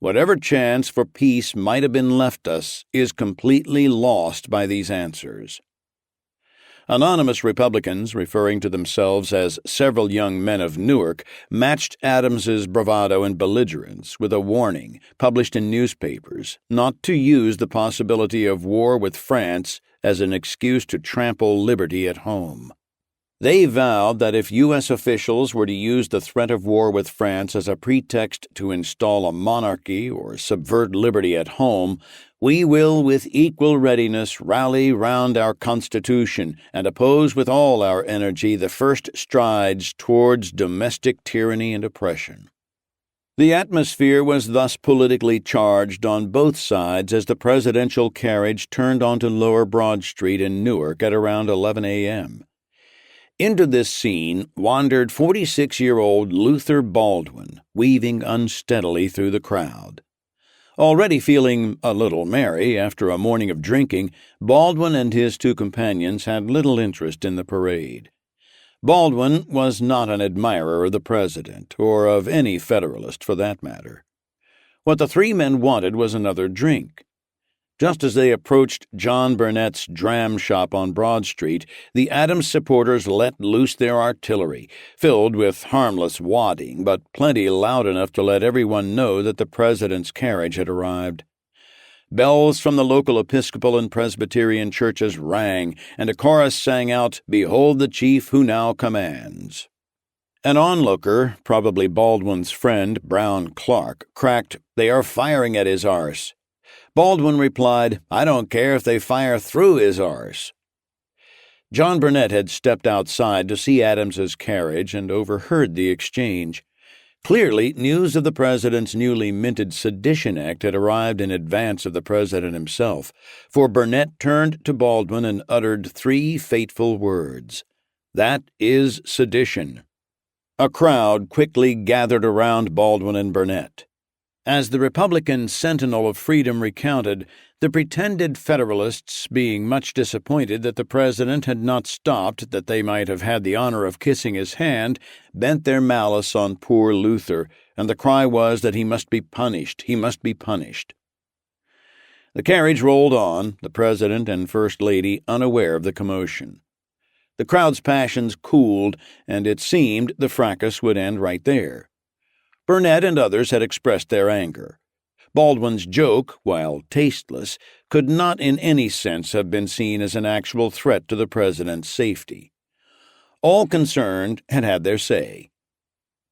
"Whatever chance for peace might have been left us is completely lost by these answers." Anonymous Republicans, referring to themselves as several young men of Newark, matched Adams's bravado and belligerence with a warning, published in newspapers, not to use the possibility of war with France as an excuse to trample liberty at home. They vowed that if U.S. officials were to use the threat of war with France as a pretext to install a monarchy or subvert liberty at home, we will with equal readiness rally round our Constitution and oppose with all our energy the first strides towards domestic tyranny and oppression. The atmosphere was thus politically charged on both sides as the presidential carriage turned onto Lower Broad Street in Newark at around 11 a.m. Into this scene wandered 46-year-old Luther Baldwin, weaving unsteadily through the crowd. Already feeling a little merry after a morning of drinking, Baldwin and his two companions had little interest in the parade. Baldwin was not an admirer of the president, or of any Federalist for that matter. What the three men wanted was another drink. Just as they approached John Burnett's dram shop on Broad Street, the Adams supporters let loose their artillery, filled with harmless wadding, but plenty loud enough to let everyone know that the president's carriage had arrived. Bells from the local Episcopal and Presbyterian churches rang, and a chorus sang out, "Behold the chief who now commands." An onlooker, probably Baldwin's friend, Brown Clark, cracked, "They are firing at his arse." Baldwin replied, "I don't care if they fire through his arse." John Burnett had stepped outside to see Adams's carriage and overheard the exchange. Clearly, news of the president's newly minted Sedition Act had arrived in advance of the president himself, for Burnett turned to Baldwin and uttered three fateful words: "That is sedition." A crowd quickly gathered around Baldwin and Burnett. As the Republican Sentinel of Freedom recounted, the pretended Federalists, being much disappointed that the president had not stopped that they might have had the honor of kissing his hand, bent their malice on poor Luther, and the cry was that he must be punished, he must be punished. The carriage rolled on, the president and First Lady unaware of the commotion. The crowd's passions cooled, and it seemed the fracas would end right there. Burnett and others had expressed their anger. Baldwin's joke, while tasteless, could not in any sense have been seen as an actual threat to the president's safety. All concerned had had their say.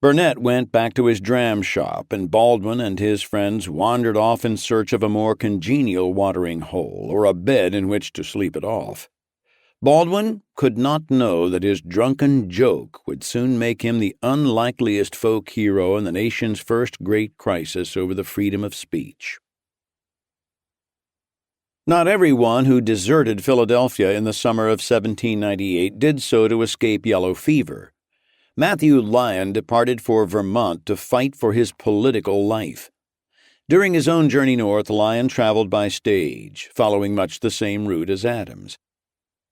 Burnett went back to his dram shop, and Baldwin and his friends wandered off in search of a more congenial watering hole or a bed in which to sleep it off. Baldwin could not know that his drunken joke would soon make him the unlikeliest folk hero in the nation's first great crisis over the freedom of speech. Not everyone who deserted Philadelphia in the summer of 1798 did so to escape yellow fever. Matthew Lyon departed for Vermont to fight for his political life. During his own journey north, Lyon traveled by stage, following much the same route as Adams.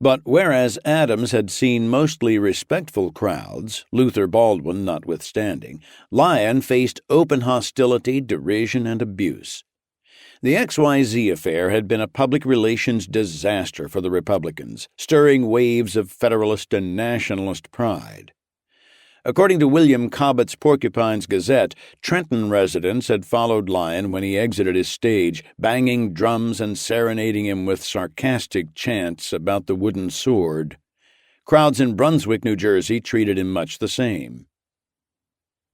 But whereas Adams had seen mostly respectful crowds, Luther Baldwin notwithstanding, Lyon faced open hostility, derision, and abuse. The XYZ affair had been a public relations disaster for the Republicans, stirring waves of Federalist and Nationalist pride. According to William Cobbett's Porcupine's Gazette, Trenton residents had followed Lyon when he exited his stage, banging drums and serenading him with sarcastic chants about the wooden sword. Crowds in Brunswick, New Jersey, treated him much the same.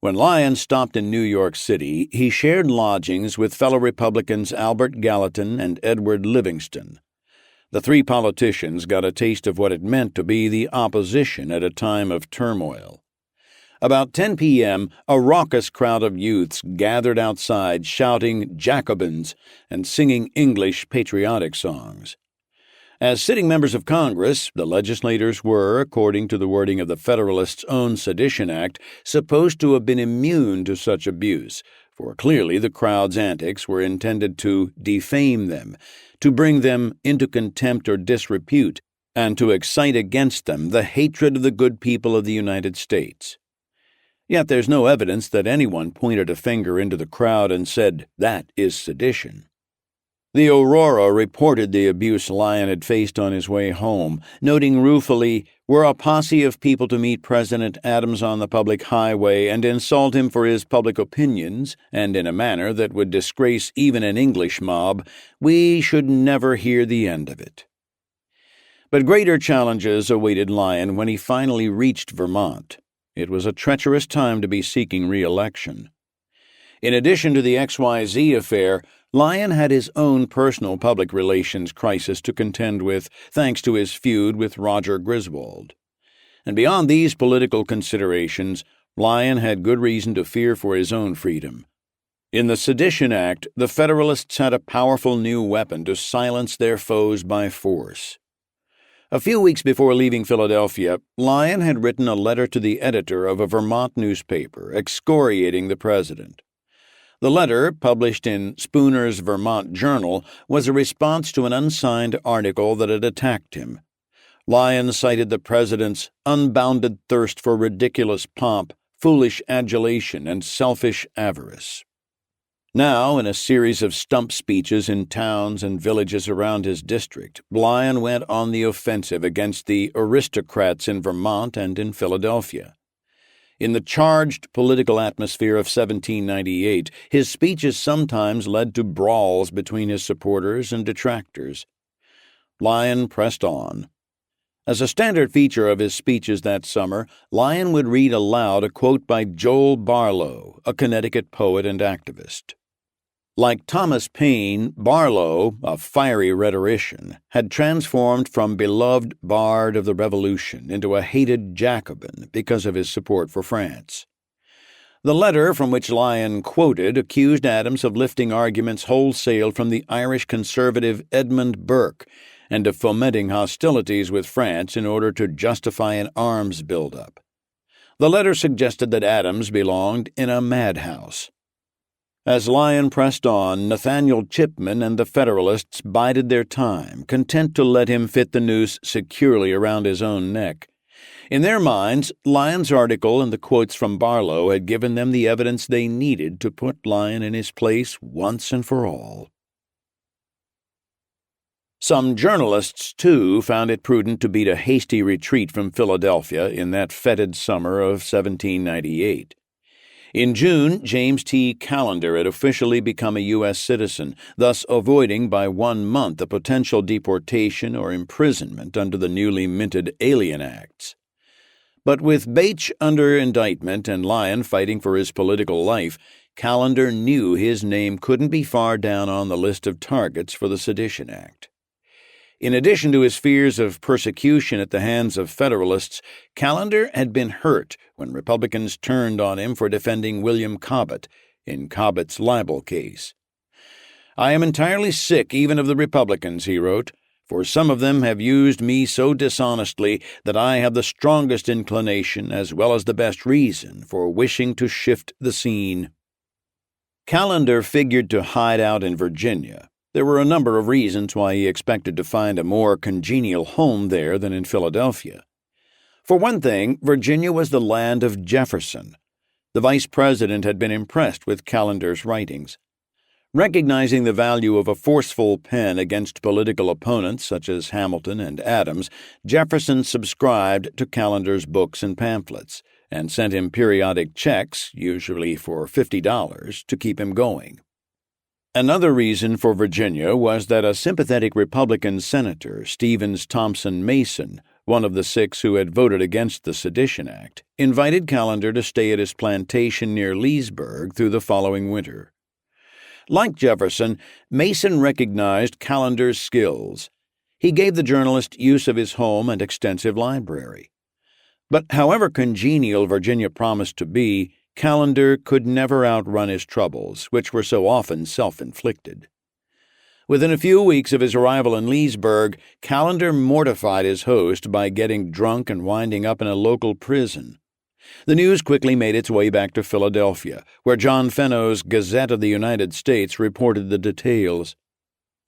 When Lyon stopped in New York City, he shared lodgings with fellow Republicans Albert Gallatin and Edward Livingston. The three politicians got a taste of what it meant to be the opposition at a time of turmoil. About 10 p.m., a raucous crowd of youths gathered outside shouting Jacobins and singing English patriotic songs. As sitting members of Congress, the legislators were, according to the wording of the Federalists' own Sedition Act, supposed to have been immune to such abuse, for clearly the crowd's antics were intended to defame them, to bring them into contempt or disrepute, and to excite against them the hatred of the good people of the United States. Yet there's no evidence that anyone pointed a finger into the crowd and said, "That is sedition." The Aurora reported the abuse Lyon had faced on his way home, noting ruefully, "Were a posse of people to meet President Adams on the public highway and insult him for his public opinions, and in a manner that would disgrace even an English mob, we should never hear the end of it." But greater challenges awaited Lyon when he finally reached Vermont. It was a treacherous time to be seeking re-election. In addition to the XYZ affair, Lyon had his own personal public relations crisis to contend with, thanks to his feud with Roger Griswold. And beyond these political considerations, Lyon had good reason to fear for his own freedom. In the Sedition Act, the Federalists had a powerful new weapon to silence their foes by force. A few weeks before leaving Philadelphia, Lyon had written a letter to the editor of a Vermont newspaper excoriating the president. The letter, published in Spooner's Vermont Journal, was a response to an unsigned article that had attacked him. Lyon cited the president's unbounded thirst for ridiculous pomp, foolish adulation, and selfish avarice. Now, in a series of stump speeches in towns and villages around his district, Lyon went on the offensive against the aristocrats in Vermont and in Philadelphia. In the charged political atmosphere of 1798, his speeches sometimes led to brawls between his supporters and detractors. Lyon pressed on. As a standard feature of his speeches that summer, Lyon would read aloud a quote by Joel Barlow, a Connecticut poet and activist. Like Thomas Paine, Barlow, a fiery rhetorician, had transformed from beloved bard of the Revolution into a hated Jacobin because of his support for France. The letter from which Lyon quoted accused Adams of lifting arguments wholesale from the Irish conservative Edmund Burke and of fomenting hostilities with France in order to justify an arms buildup. The letter suggested that Adams belonged in a madhouse. As Lyon pressed on, Nathaniel Chipman and the Federalists bided their time, content to let him fit the noose securely around his own neck. In their minds, Lyon's article and the quotes from Barlow had given them the evidence they needed to put Lyon in his place once and for all. Some journalists, too, found it prudent to beat a hasty retreat from Philadelphia in that fetid summer of 1798. In June, James T. Callender had officially become a U.S. citizen, thus avoiding by 1 month a potential deportation or imprisonment under the newly minted Alien Acts. But with Bache under indictment and Lyon fighting for his political life, Callender knew his name couldn't be far down on the list of targets for the Sedition Act. In addition to his fears of persecution at the hands of Federalists, Callender had been hurt when Republicans turned on him for defending William Cobbett in Cobbett's libel case. "I am entirely sick even of the Republicans," he wrote, "for some of them have used me so dishonestly that I have the strongest inclination as well as the best reason for wishing to shift the scene." Callender figured to hide out in Virginia. There were a number of reasons why he expected to find a more congenial home there than in Philadelphia. For one thing, Virginia was the land of Jefferson. The vice president had been impressed with Callender's writings. Recognizing the value of a forceful pen against political opponents such as Hamilton and Adams, Jefferson subscribed to Callender's books and pamphlets and sent him periodic checks, usually for $50, to keep him going. Another reason for Virginia was that a sympathetic Republican senator, Stevens Thompson Mason, one of the 6 who had voted against the Sedition Act, invited Callender to stay at his plantation near Leesburg through the following winter. Like Jefferson, Mason recognized Callender's skills. He gave the journalist use of his home and extensive library. But however congenial Virginia promised to be, Callender could never outrun his troubles, which were so often self-inflicted. Within a few weeks of his arrival in Leesburg, Callender mortified his host by getting drunk and winding up in a local prison. The news quickly made its way back to Philadelphia, where John Fenno's Gazette of the United States reported the details.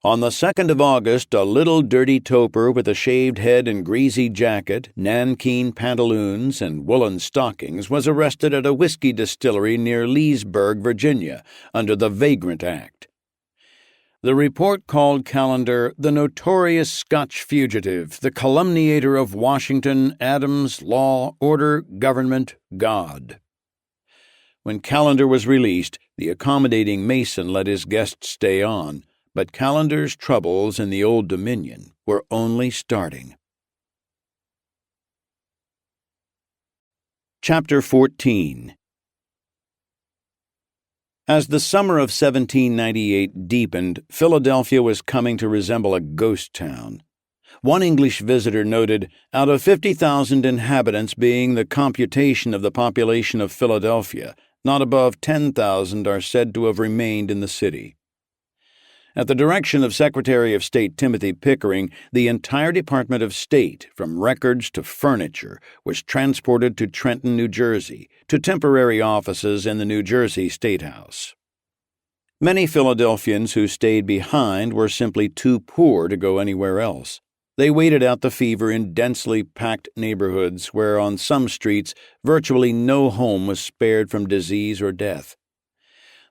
On the 2nd of August, a little dirty toper with a shaved head and greasy jacket, nankeen pantaloons, and woolen stockings was arrested at a whiskey distillery near Leesburg, Virginia, under the Vagrant Act. The report called Callender the notorious Scotch fugitive, the calumniator of Washington, Adams, law, order, government, God. When Callender was released, the accommodating Mason let his guest stay on, but Callender's troubles in the Old Dominion were only starting. Chapter 14. As the summer of 1798 deepened, Philadelphia was coming to resemble a ghost town. One English visitor noted, out of 50,000 inhabitants being the computation of the population of Philadelphia, not above 10,000 are said to have remained in the city. At the direction of Secretary of State Timothy Pickering, the entire Department of State, from records to furniture, was transported to Trenton, New Jersey, to temporary offices in the New Jersey State House. Many Philadelphians who stayed behind were simply too poor to go anywhere else. They waited out the fever in densely packed neighborhoods where, on some streets, virtually no home was spared from disease or death.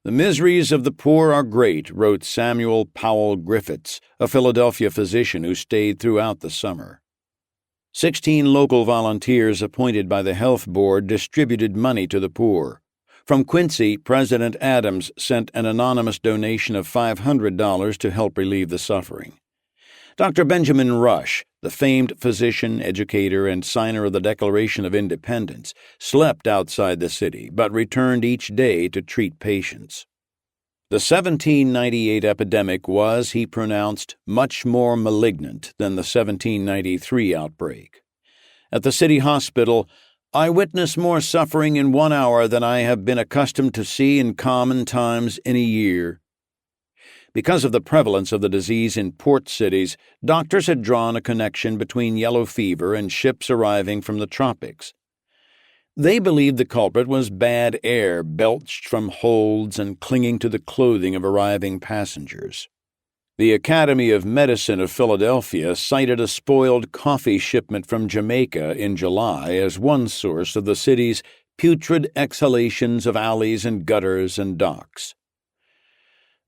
"The miseries of the poor are great," wrote Samuel Powell Griffiths, a Philadelphia physician who stayed throughout the summer. 16 local volunteers appointed by the Health Board distributed money to the poor. From Quincy, President Adams sent an anonymous donation of $500 to help relieve the suffering. Dr. Benjamin Rush, the famed physician, educator, and signer of the Declaration of Independence, slept outside the city but returned each day to treat patients. The 1798 epidemic was, he pronounced, much more malignant than the 1793 outbreak. At the city hospital, I witness more suffering in 1 hour than I have been accustomed to see in common times in a year. Because of the prevalence of the disease in port cities, doctors had drawn a connection between yellow fever and ships arriving from the tropics. They believed the culprit was bad air belched from holds and clinging to the clothing of arriving passengers. The Academy of Medicine of Philadelphia cited a spoiled coffee shipment from Jamaica in July as one source of the city's putrid exhalations of alleys and gutters and docks.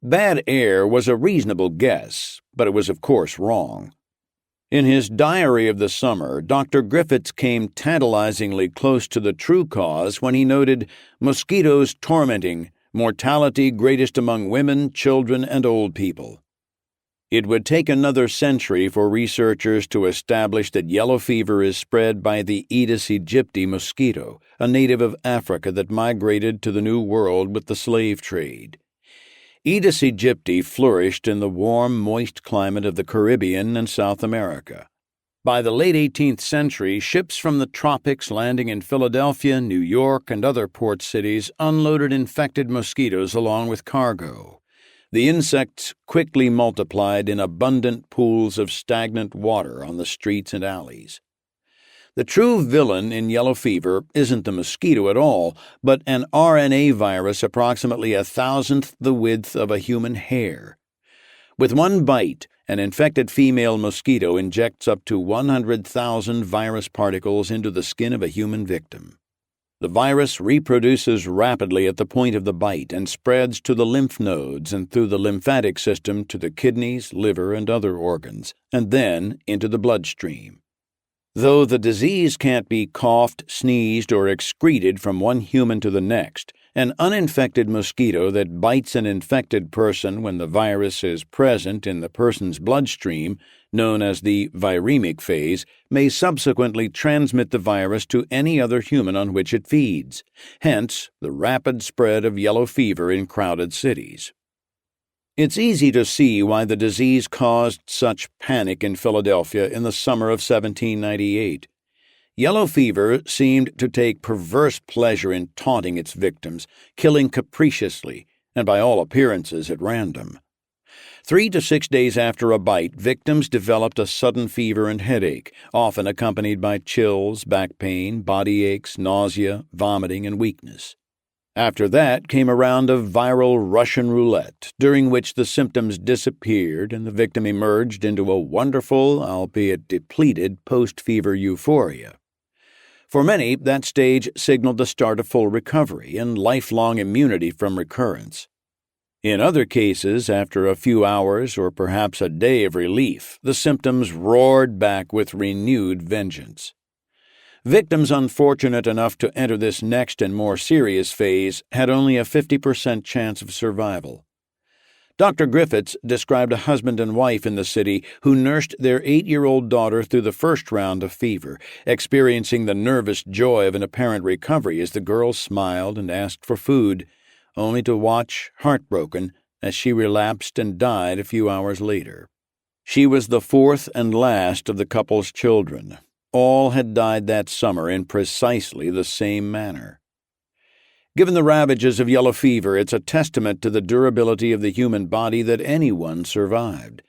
Bad air was a reasonable guess, but it was of course wrong. In his diary of the summer, Dr. Griffiths came tantalizingly close to the true cause when he noted mosquitoes tormenting, mortality greatest among women, children, and old people. It would take another century for researchers to establish that yellow fever is spread by the Aedes aegypti mosquito, a native of Africa that migrated to the New World with the slave trade. Aedes aegypti flourished in the warm, moist climate of the Caribbean and South America. By the late 18th century, ships from the tropics landing in Philadelphia, New York, and other port cities unloaded infected mosquitoes along with cargo. The insects quickly multiplied in abundant pools of stagnant water on the streets and alleys. The true villain in yellow fever isn't the mosquito at all, but an RNA virus approximately 1,000th the width of a human hair. With one bite, an infected female mosquito injects up to 100,000 virus particles into the skin of a human victim. The virus reproduces rapidly at the point of the bite and spreads to the lymph nodes and through the lymphatic system to the kidneys, liver, and other organs, and then into the bloodstream. Though the disease can't be coughed, sneezed, or excreted from one human to the next, an uninfected mosquito that bites an infected person when the virus is present in the person's bloodstream, known as the viremic phase, may subsequently transmit the virus to any other human on which it feeds, hence the rapid spread of yellow fever in crowded cities. It's easy to see why the disease caused such panic in Philadelphia in the summer of 1798. Yellow fever seemed to take perverse pleasure in taunting its victims, killing capriciously, and by all appearances at random. 3 to 6 days after a bite, victims developed a sudden fever and headache, often accompanied by chills, back pain, body aches, nausea, vomiting, and weakness. After that came a round of viral Russian roulette, during which the symptoms disappeared and the victim emerged into a wonderful, albeit depleted, post-fever euphoria. For many, that stage signaled the start of full recovery and lifelong immunity from recurrence. In other cases, after a few hours or perhaps a day of relief, the symptoms roared back with renewed vengeance. Victims unfortunate enough to enter this next and more serious phase had only a 50% chance of survival. Dr. Griffiths described a husband and wife in the city who nursed their 8-year-old daughter through the first round of fever, experiencing the nervous joy of an apparent recovery as the girl smiled and asked for food, only to watch, heartbroken, as she relapsed and died a few hours later. She was the fourth and last of the couple's children. All had died that summer in precisely the same manner. Given the ravages of yellow fever, it's a testament to the durability of the human body that anyone survived.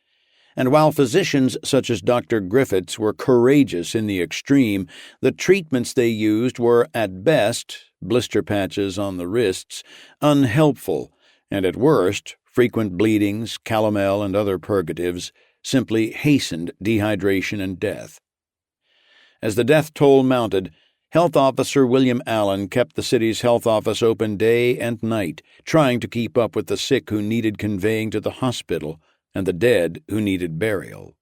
And while physicians such as Dr. Griffiths were courageous in the extreme, the treatments they used were, at best, blister patches on the wrists, unhelpful, and at worst, frequent bleedings, calomel, and other purgatives simply hastened dehydration and death. As the death toll mounted, Health Officer William Allen kept the city's health office open day and night, trying to keep up with the sick who needed conveying to the hospital and the dead who needed burial.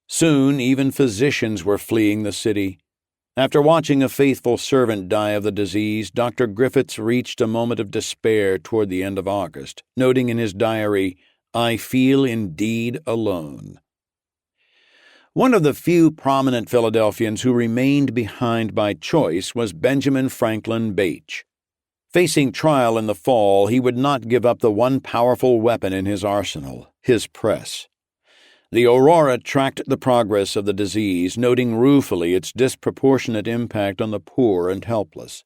Soon, even physicians were fleeing the city. After watching a faithful servant die of the disease, Dr. Griffiths reached a moment of despair toward the end of August, noting in his diary, "I feel indeed alone." One of the few prominent Philadelphians who remained behind by choice was Benjamin Franklin Bache. Facing trial in the fall, he would not give up the one powerful weapon in his arsenal, his press. The Aurora tracked the progress of the disease, noting ruefully its disproportionate impact on the poor and helpless.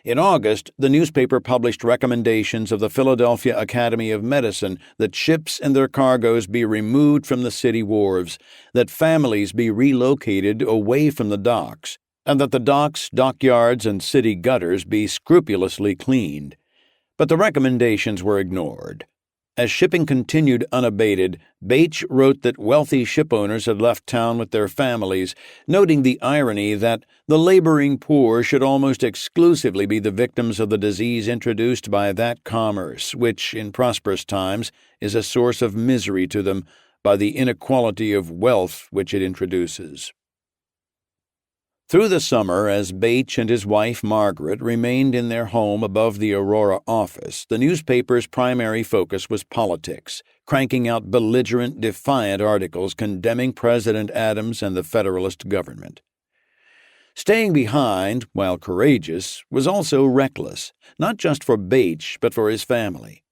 In August, the newspaper published recommendations of the Philadelphia Academy of Medicine that ships and their cargoes be removed from the city wharves, that families be relocated away from the docks, and that the docks, dockyards, and city gutters be scrupulously cleaned. But the recommendations were ignored. As shipping continued unabated, Bache wrote that wealthy shipowners had left town with their families, noting the irony that the laboring poor should almost exclusively be the victims of the disease introduced by that commerce, which, in prosperous times, is a source of misery to them by the inequality of wealth which it introduces. Through the summer, as Bache and his wife Margaret remained in their home above the Aurora office, the newspaper's primary focus was politics, cranking out belligerent, defiant articles condemning President Adams and the Federalist government. Staying behind, while courageous, was also reckless, not just for Bache, but for his family.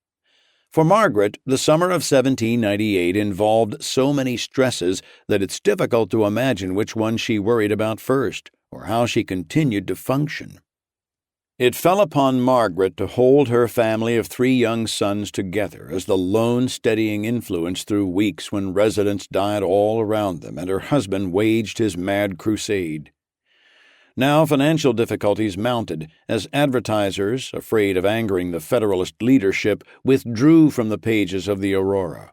For Margaret, the summer of 1798 involved so many stresses that it's difficult to imagine which one she worried about first, or how she continued to function. It fell upon Margaret to hold her family of 3 young sons together as the lone steadying influence through weeks when residents died all around them and her husband waged his mad crusade. Now financial difficulties mounted as advertisers, afraid of angering the Federalist leadership, withdrew from the pages of the Aurora.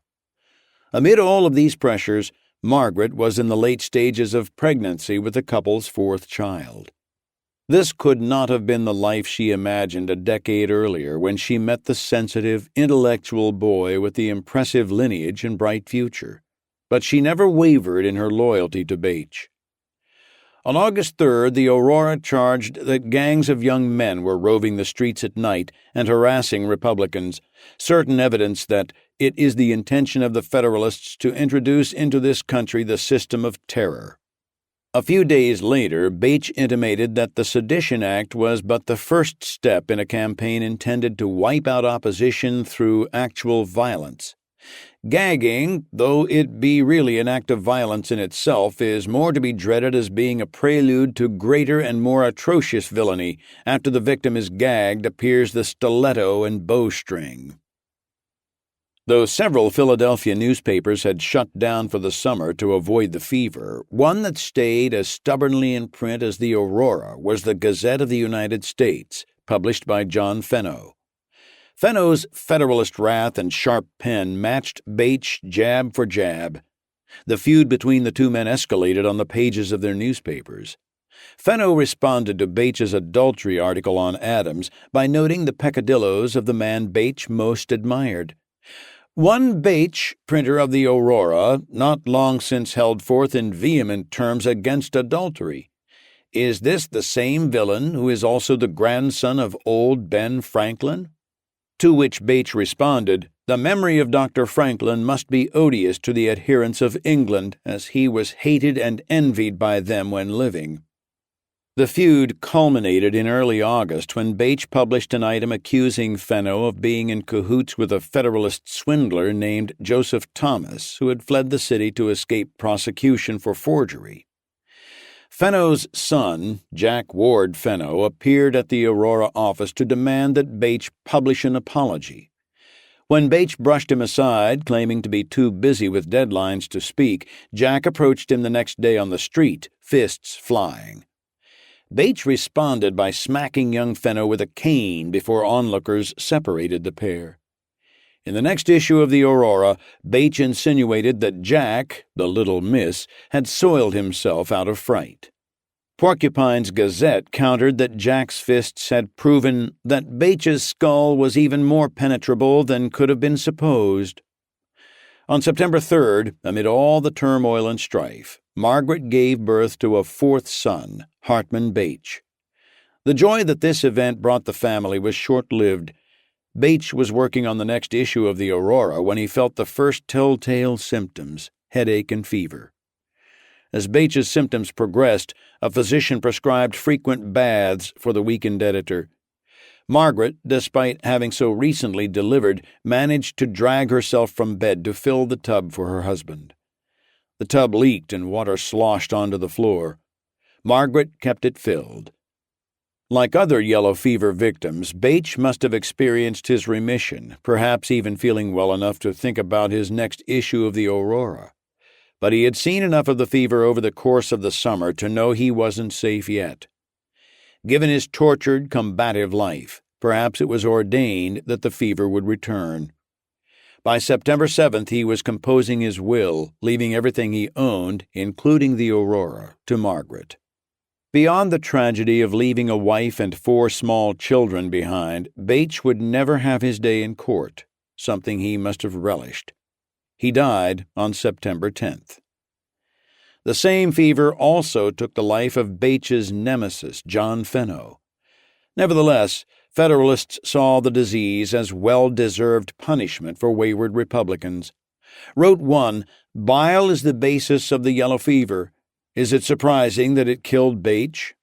Amid all of these pressures, Margaret was in the late stages of pregnancy with the couple's 4th child. This could not have been the life she imagined a decade earlier when she met the sensitive, intellectual boy with the impressive lineage and bright future. But she never wavered in her loyalty to Bache. On August 3rd, the Aurora charged that gangs of young men were roving the streets at night and harassing Republicans, certain evidence that it is the intention of the Federalists to introduce into this country the system of terror. A few days later, Bache intimated that the Sedition Act was but the first step in a campaign intended to wipe out opposition through actual violence. Gagging, though it be really an act of violence in itself, is more to be dreaded as being a prelude to greater and more atrocious villainy. After the victim is gagged appears the stiletto and bowstring. Though several Philadelphia newspapers had shut down for the summer to avoid the fever, one that stayed as stubbornly in print as the Aurora was the Gazette of the United States, published by John Fenno. Fenno's Federalist wrath and sharp pen matched Bache jab for jab. The feud between the two men escalated on the pages of their newspapers. Fenno responded to Bache's adultery article on Adams by noting the peccadilloes of the man Bache most admired. One Bache, printer of the Aurora, not long since held forth in vehement terms against adultery. Is this the same villain who is also the grandson of old Ben Franklin? To which Bache responded, "The memory of Dr. Franklin must be odious to the adherents of England, as he was hated and envied by them when living." The feud culminated in early August when Bache published an item accusing Fenno of being in cahoots with a Federalist swindler named Joseph Thomas, who had fled the city to escape prosecution for forgery. Fenno's son, Jack Ward Fenno, appeared at the Aurora office to demand that Bache publish an apology. When Bache brushed him aside, claiming to be too busy with deadlines to speak, Jack approached him the next day on the street, fists flying. Bache responded by smacking young Fenno with a cane before onlookers separated the pair. In the next issue of the Aurora, Bache insinuated that Jack, the little miss, had soiled himself out of fright. Porcupine's Gazette countered that Jack's fists had proven that Bache's skull was even more penetrable than could have been supposed. On September 3rd, amid all the turmoil and strife, Margaret gave birth to a 4th son, Hartman Bache. The joy that this event brought the family was short-lived. Bache was working on the next issue of the Aurora when he felt the first telltale symptoms, headache and fever. As Bache's symptoms progressed, a physician prescribed frequent baths for the weakened editor. Margaret, despite having so recently delivered, managed to drag herself from bed to fill the tub for her husband. The tub leaked and water sloshed onto the floor. Margaret kept it filled. Like other yellow fever victims, Bache must have experienced his remission, perhaps even feeling well enough to think about his next issue of the Aurora. But he had seen enough of the fever over the course of the summer to know he wasn't safe yet. Given his tortured, combative life, perhaps it was ordained that the fever would return. By September 7th, he was composing his will, leaving everything he owned, including the Aurora, to Margaret. Beyond the tragedy of leaving a wife and 4 small children behind, Bache would never have his day in court, something he must have relished. He died on September 10th. The same fever also took the life of Bache's nemesis, John Fenno. Nevertheless, Federalists saw the disease as well-deserved punishment for wayward Republicans. Wrote one, "Bile is the basis of the yellow fever. Is it surprising that it killed Bache?"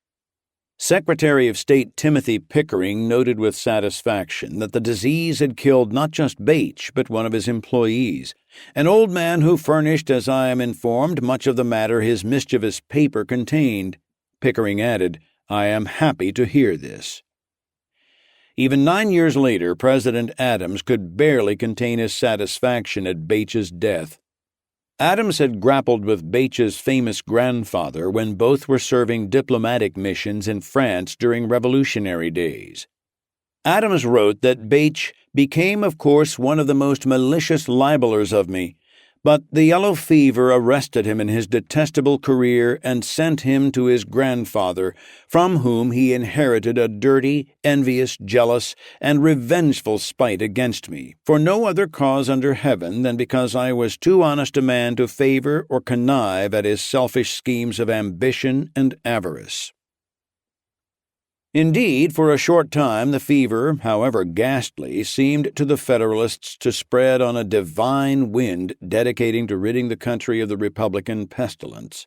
Secretary of State Timothy Pickering noted with satisfaction that the disease had killed not just Bache, but one of his employees, an old man who furnished, as I am informed, much of the matter his mischievous paper contained. Pickering added, "I am happy to hear this." Even 9 years later, President Adams could barely contain his satisfaction at Bache's death. Adams had grappled with Bache's famous grandfather when both were serving diplomatic missions in France during Revolutionary days. Adams wrote that Bache became, of course, one of the most malicious libelers of me, but the yellow fever arrested him in his detestable career and sent him to his grandfather, from whom he inherited a dirty, envious, jealous, and revengeful spite against me, for no other cause under heaven than because I was too honest a man to favor or connive at his selfish schemes of ambition and avarice. Indeed, for a short time the fever, however ghastly, seemed to the Federalists to spread on a divine wind dedicating to ridding the country of the Republican pestilence.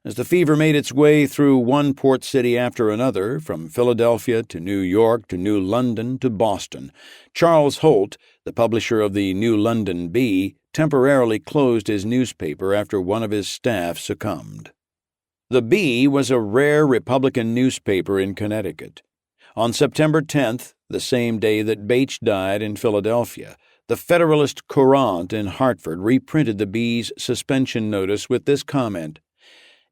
As the fever made its way through one port city after another, from Philadelphia to New York to New London to Boston, Charles Holt, the publisher of the New London Bee, temporarily closed his newspaper after one of his staff succumbed. The Bee was a rare Republican newspaper in Connecticut. On September 10th, the same day that Bache died in Philadelphia, the Federalist Courant in Hartford reprinted the Bee's suspension notice with this comment,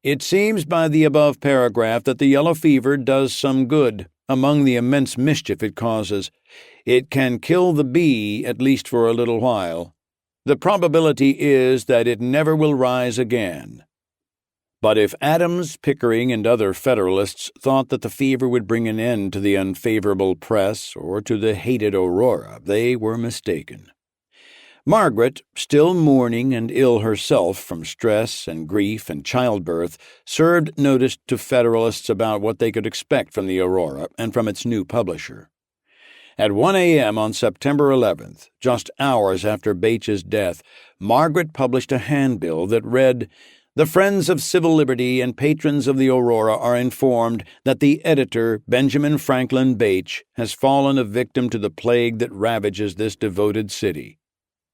"It seems by the above paragraph that the yellow fever does some good, among the immense mischief it causes. It can kill the bee, at least for a little while. The probability is that it never will rise again." But if Adams, Pickering, and other Federalists thought that the fever would bring an end to the unfavorable press or to the hated Aurora, they were mistaken. Margaret, still mourning and ill herself from stress and grief and childbirth, served notice to Federalists about what they could expect from the Aurora and from its new publisher. At 1 a.m. on September 11th, just hours after Bache's death, Margaret published a handbill that read, "The friends of civil liberty and patrons of the Aurora are informed that the editor, Benjamin Franklin Bache, has fallen a victim to the plague that ravages this devoted city.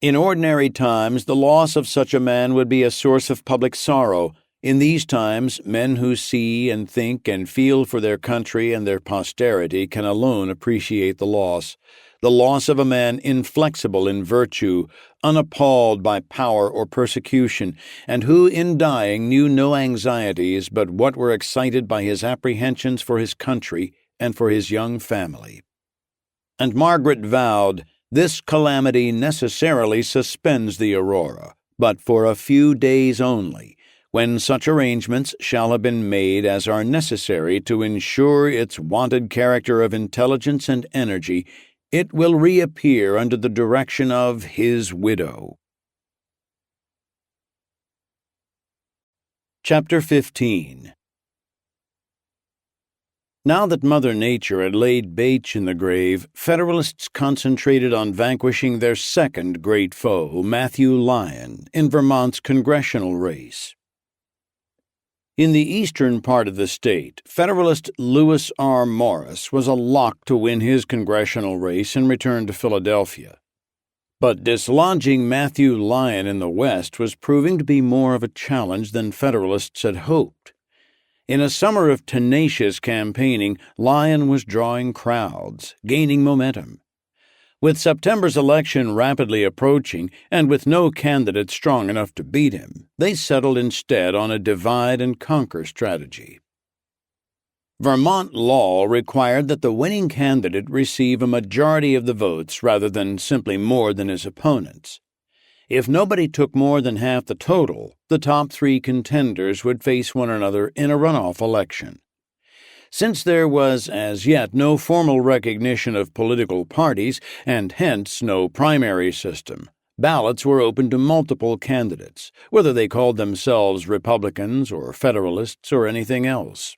In ordinary times, the loss of such a man would be a source of public sorrow. In these times, men who see and think and feel for their country and their posterity can alone appreciate the loss of a man inflexible in virtue, unappalled by power or persecution, and who in dying knew no anxieties but what were excited by his apprehensions for his country and for his young family." And Margaret vowed, "This calamity necessarily suspends the Aurora, but for a few days only, when such arrangements shall have been made as are necessary to ensure its wonted character of intelligence and energy, it will reappear under the direction of his widow." Chapter 15. Now that Mother Nature had laid Bache in the grave, Federalists concentrated on vanquishing their second great foe, Matthew Lyon, in Vermont's congressional race. In the eastern part of the state, Federalist Lewis R. Morris was a lock to win his congressional race and return to Philadelphia. But dislodging Matthew Lyon in the West was proving to be more of a challenge than Federalists had hoped. In a summer of tenacious campaigning, Lyon was drawing crowds, gaining momentum. With September's election rapidly approaching, and with no candidate strong enough to beat him, they settled instead on a divide-and-conquer strategy. Vermont law required that the winning candidate receive a majority of the votes rather than simply more than his opponents. If nobody took more than half the total, the top three contenders would face one another in a runoff election. Since there was as yet no formal recognition of political parties, and hence no primary system, ballots were open to multiple candidates, whether they called themselves Republicans or Federalists or anything else.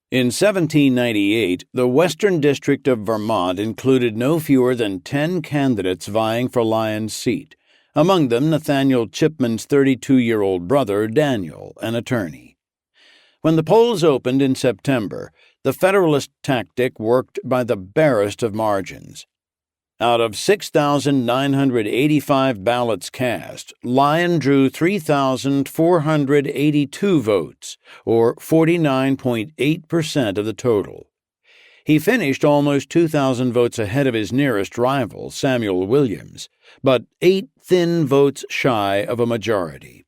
In 1798, the Western District of Vermont included no fewer than 10 candidates vying for Lyon's seat, among them Nathaniel Chipman's 32-year-old brother, Daniel, an attorney. When the polls opened in September, the Federalist tactic worked by the barest of margins. Out of 6,985 ballots cast, Lyon drew 3,482 votes, or 49.8% of the total. He finished almost 2,000 votes ahead of his nearest rival, Samuel Williams, but 8 thin votes shy of a majority.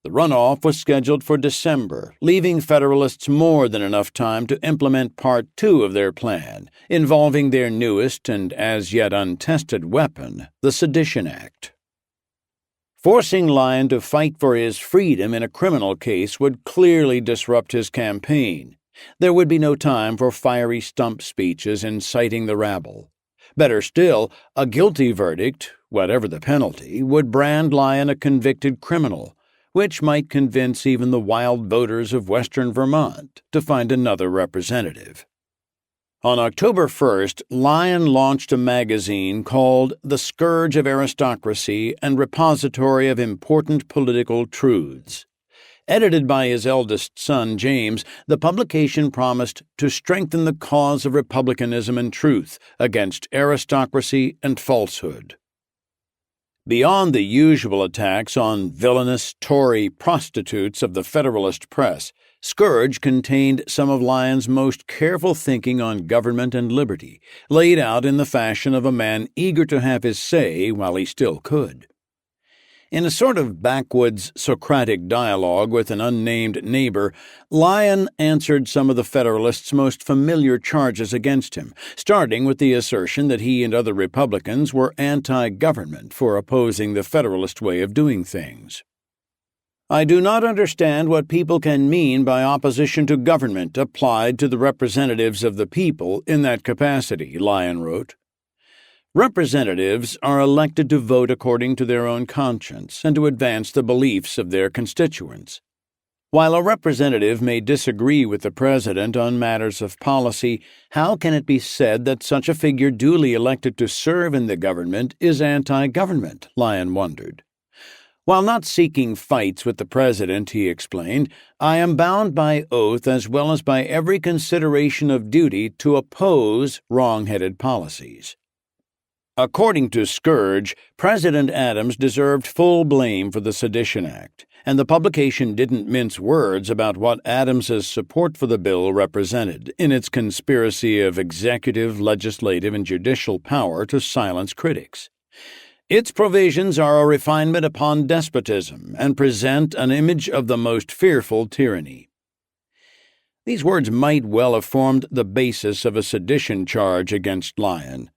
The runoff was scheduled for December, leaving Federalists more than enough time to implement Part 2 of their plan, involving their newest and as yet untested weapon, the Sedition Act. Forcing Lyon to fight for his freedom in a criminal case would clearly disrupt his campaign. There would be no time for fiery stump speeches inciting the rabble. Better still, a guilty verdict, whatever the penalty, would brand Lyon a convicted criminal, which might convince even the wild voters of western Vermont to find another representative. On October 1st, Lyon launched a magazine called The Scourge of Aristocracy and Repository of Important Political Truths. Edited by his eldest son, James, the publication promised to strengthen the cause of republicanism and truth against aristocracy and falsehood. Beyond the usual attacks on villainous Tory prostitutes of the Federalist press, Scourge contained some of Lyon's most careful thinking on government and liberty, laid out in the fashion of a man eager to have his say while he still could. In a sort of backwoods Socratic dialogue with an unnamed neighbor, Lyon answered some of the Federalists' most familiar charges against him, starting with the assertion that he and other Republicans were anti-government for opposing the Federalist way of doing things. "I do not understand what people can mean by opposition to government applied to the representatives of the people in that capacity," Lyon wrote. Representatives are elected to vote according to their own conscience and to advance the beliefs of their constituents. While a representative may disagree with the president on matters of policy, how can it be said that such a figure duly elected to serve in the government is anti-government? Lyon wondered. While not seeking fights with the president, he explained, I am bound by oath as well as by every consideration of duty to oppose wrong-headed policies. According to Scourge, President Adams deserved full blame for the Sedition Act, and the publication didn't mince words about what Adams's support for the bill represented in its conspiracy of executive, legislative, and judicial power to silence critics. Its provisions are a refinement upon despotism and present an image of the most fearful tyranny. These words might well have formed the basis of a sedition charge against Lyon,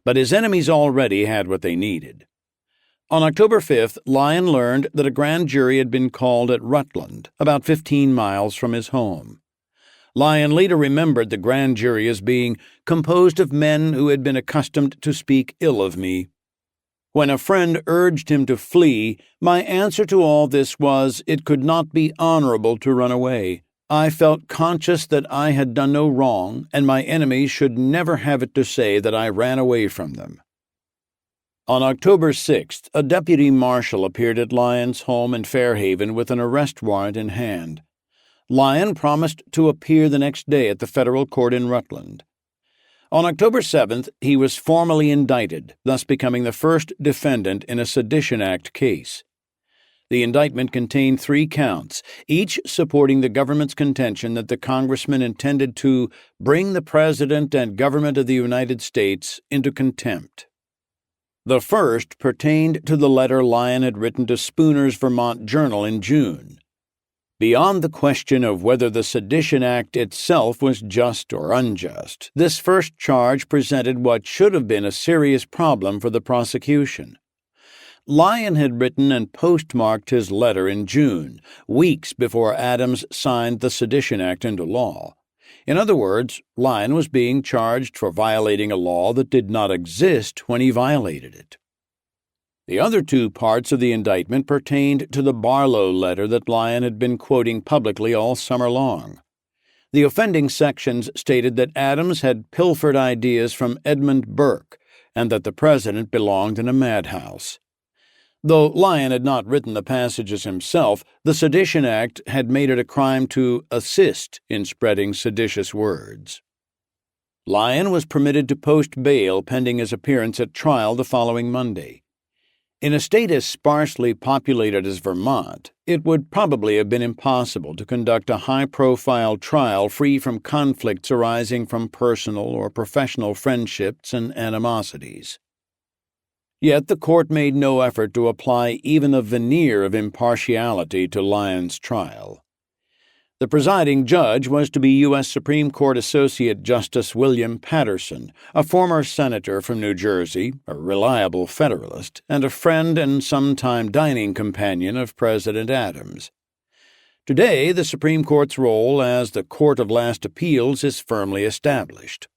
but his enemies already had what they needed. On October 5th, Lyon learned that a grand jury had been called at Rutland, about 15 miles from his home. Lyon later remembered the grand jury as being composed of men who had been accustomed to speak ill of me. When a friend urged him to flee, my answer to all this was it could not be honorable to run away. I felt conscious that I had done no wrong, and my enemies should never have it to say that I ran away from them. On October 6th, a deputy marshal appeared at Lyon's home in Fairhaven with an arrest warrant in hand. Lyon promised to appear the next day at the federal court in Rutland. On October 7th, he was formally indicted, thus becoming the first defendant in a Sedition Act case. The indictment contained 3 counts, each supporting the government's contention that the congressman intended to bring the President and government of the United States into contempt. The first pertained to the letter Lyon had written to Spooner's Vermont Journal in June. Beyond the question of whether the Sedition Act itself was just or unjust, this first charge presented what should have been a serious problem for the prosecution. Lyon had written and postmarked his letter in June, weeks before Adams signed the Sedition Act into law. In other words, Lyon was being charged for violating a law that did not exist when he violated it. The other 2 parts of the indictment pertained to the Barlow letter that Lyon had been quoting publicly all summer long. The offending sections stated that Adams had pilfered ideas from Edmund Burke and that the president belonged in a madhouse. Though Lyon had not written the passages himself, the Sedition Act had made it a crime to assist in spreading seditious words. Lyon was permitted to post bail pending his appearance at trial the following Monday. In a state as sparsely populated as Vermont, it would probably have been impossible to conduct a high-profile trial free from conflicts arising from personal or professional friendships and animosities. Yet the court made no effort to apply even a veneer of impartiality to Lyon's trial. The presiding judge was to be U.S. Supreme Court Associate Justice William Patterson, a former senator from New Jersey, a reliable Federalist, and a friend and sometime dining companion of President Adams. Today, the Supreme Court's role as the court of last appeals is firmly established.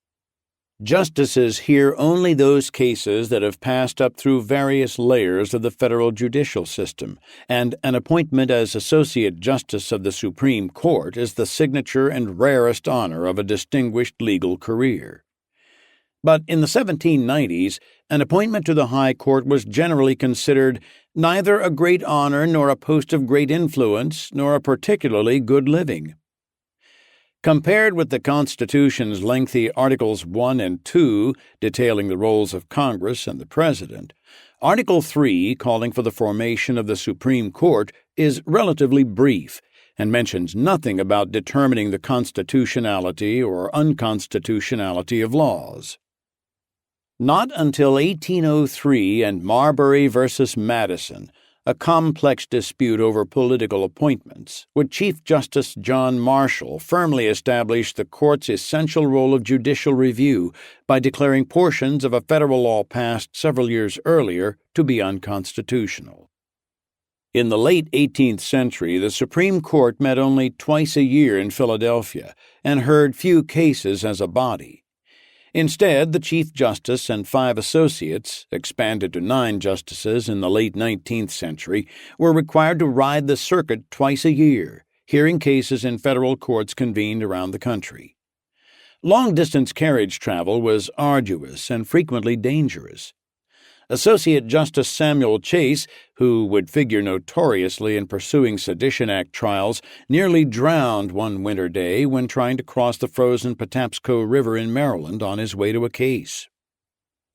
Justices hear only those cases that have passed up through various layers of the federal judicial system, and an appointment as Associate Justice of the Supreme Court is the signature and rarest honor of a distinguished legal career. But in the 1790s, an appointment to the High Court was generally considered neither a great honor nor a post of great influence nor a particularly good living. Compared with the Constitution's lengthy Articles 1 and 2, detailing the roles of Congress and the President, Article 3, calling for the formation of the Supreme Court, is relatively brief and mentions nothing about determining the constitutionality or unconstitutionality of laws. Not until 1803 and Marbury v. Madison, a complex dispute over political appointments, would Chief Justice John Marshall firmly establish the court's essential role of judicial review by declaring portions of a federal law passed several years earlier to be unconstitutional. In the late 18th century, the Supreme Court met only twice a year in Philadelphia and heard few cases as a body. Instead, the Chief Justice and 5 associates, expanded to 9 justices in the late 19th century, were required to ride the circuit twice a year, hearing cases in federal courts convened around the country. Long-distance carriage travel was arduous and frequently dangerous. Associate Justice Samuel Chase, who would figure notoriously in pursuing Sedition Act trials, nearly drowned one winter day when trying to cross the frozen Patapsco River in Maryland on his way to a case.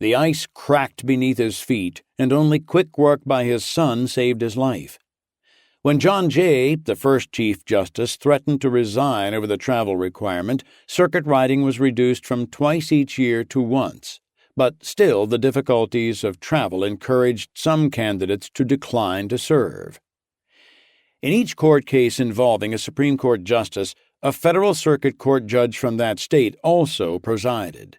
The ice cracked beneath his feet, and only quick work by his son saved his life. When John Jay, the first Chief Justice, threatened to resign over the travel requirement, circuit riding was reduced from twice each year to once. But still the difficulties of travel encouraged some candidates to decline to serve. In each court case involving a Supreme Court justice, a federal circuit court judge from that state also presided.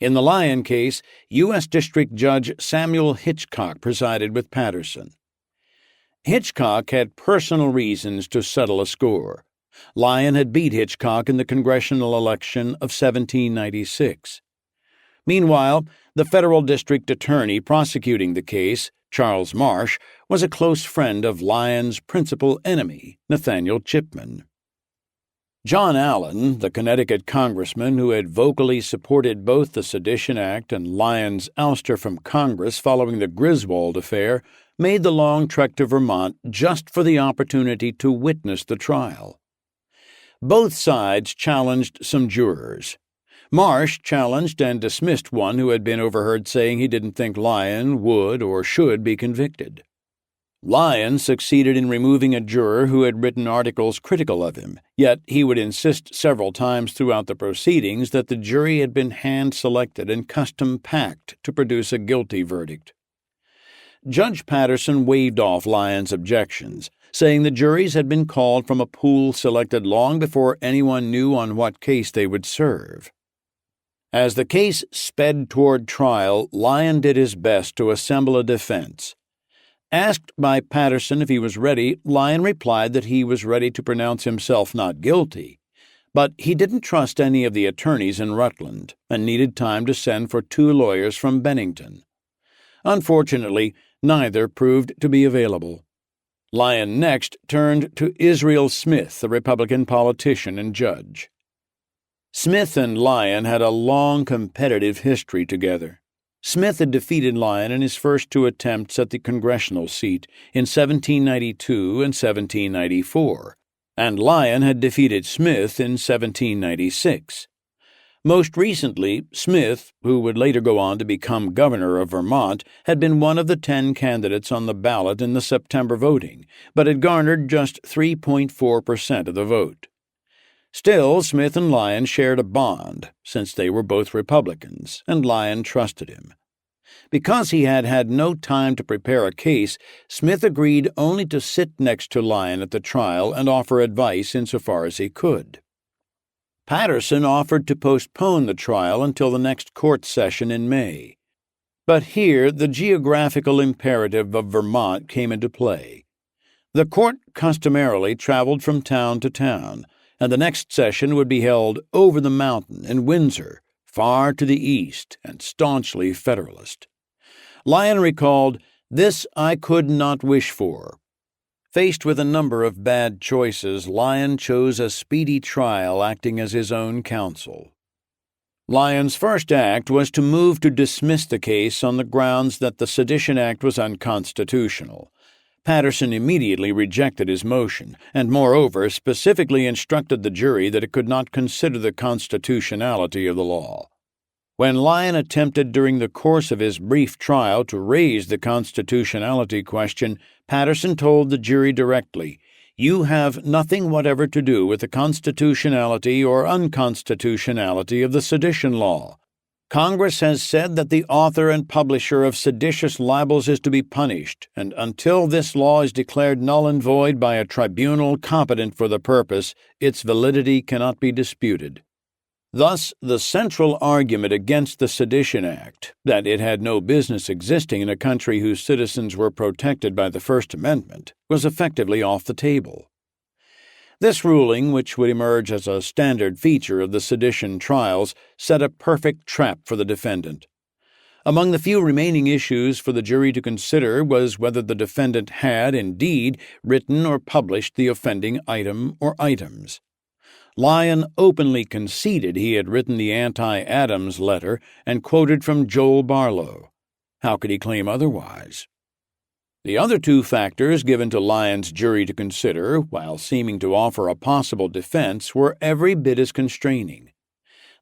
In the Lyon case, U.S. District Judge Samuel Hitchcock presided with Patterson. Hitchcock had personal reasons to settle a score. Lyon had beat Hitchcock in the congressional election of 1796. Meanwhile, the federal district attorney prosecuting the case, Charles Marsh, was a close friend of Lyon's principal enemy, Nathaniel Chipman. John Allen, the Connecticut congressman who had vocally supported both the Sedition Act and Lyon's ouster from Congress following the Griswold affair, made the long trek to Vermont just for the opportunity to witness the trial. Both sides challenged some jurors. Marsh challenged and dismissed one who had been overheard saying he didn't think Lyon would or should be convicted. Lyon succeeded in removing a juror who had written articles critical of him, yet he would insist several times throughout the proceedings that the jury had been hand-selected and custom-packed to produce a guilty verdict. Judge Patterson waved off Lyon's objections, saying the juries had been called from a pool selected long before anyone knew on what case they would serve. As the case sped toward trial, Lyon did his best to assemble a defense. Asked by Patterson if he was ready, Lyon replied that he was ready to pronounce himself not guilty, but he didn't trust any of the attorneys in Rutland and needed time to send for 2 lawyers from Bennington. Unfortunately, neither proved to be available. Lyon next turned to Israel Smith, a Republican politician and judge. Smith and Lyon had a long competitive history together. Smith had defeated Lyon in his first 2 attempts at the congressional seat in 1792 and 1794, and Lyon had defeated Smith in 1796. Most recently, Smith, who would later go on to become governor of Vermont, had been one of the 10 candidates on the ballot in the September voting, but had garnered just 3.4% of the vote. Still, Smith and Lyon shared a bond, since they were both Republicans, and Lyon trusted him. Because he had had no time to prepare a case, Smith agreed only to sit next to Lyon at the trial and offer advice insofar as he could. Patterson offered to postpone the trial until the next court session in May. But here the geographical imperative of Vermont came into play. The court customarily traveled from town to town, and the next session would be held over the mountain in Windsor, far to the east and staunchly Federalist. Lyon recalled, "This I could not wish for." Faced with a number of bad choices, Lyon chose a speedy trial acting as his own counsel. Lyon's first act was to move to dismiss the case on the grounds that the Sedition Act was unconstitutional. Patterson immediately rejected his motion, and moreover specifically instructed the jury that it could not consider the constitutionality of the law. When Lyon attempted during the course of his brief trial to raise the constitutionality question, Patterson told the jury directly, "You have nothing whatever to do with the constitutionality or unconstitutionality of the sedition law. Congress has said that the author and publisher of seditious libels is to be punished, and until this law is declared null and void by a tribunal competent for the purpose, its validity cannot be disputed." Thus, the central argument against the Sedition Act, that it had no business existing in a country whose citizens were protected by the First Amendment, was effectively off the table. This ruling, which would emerge as a standard feature of the sedition trials, set a perfect trap for the defendant. Among the few remaining issues for the jury to consider was whether the defendant had, indeed, written or published the offending item or items. Lyon openly conceded he had written the anti-Adams letter and quoted from Joel Barlow. How could he claim otherwise? The other 2 factors given to Lyon's jury to consider, while seeming to offer a possible defense, were every bit as constraining.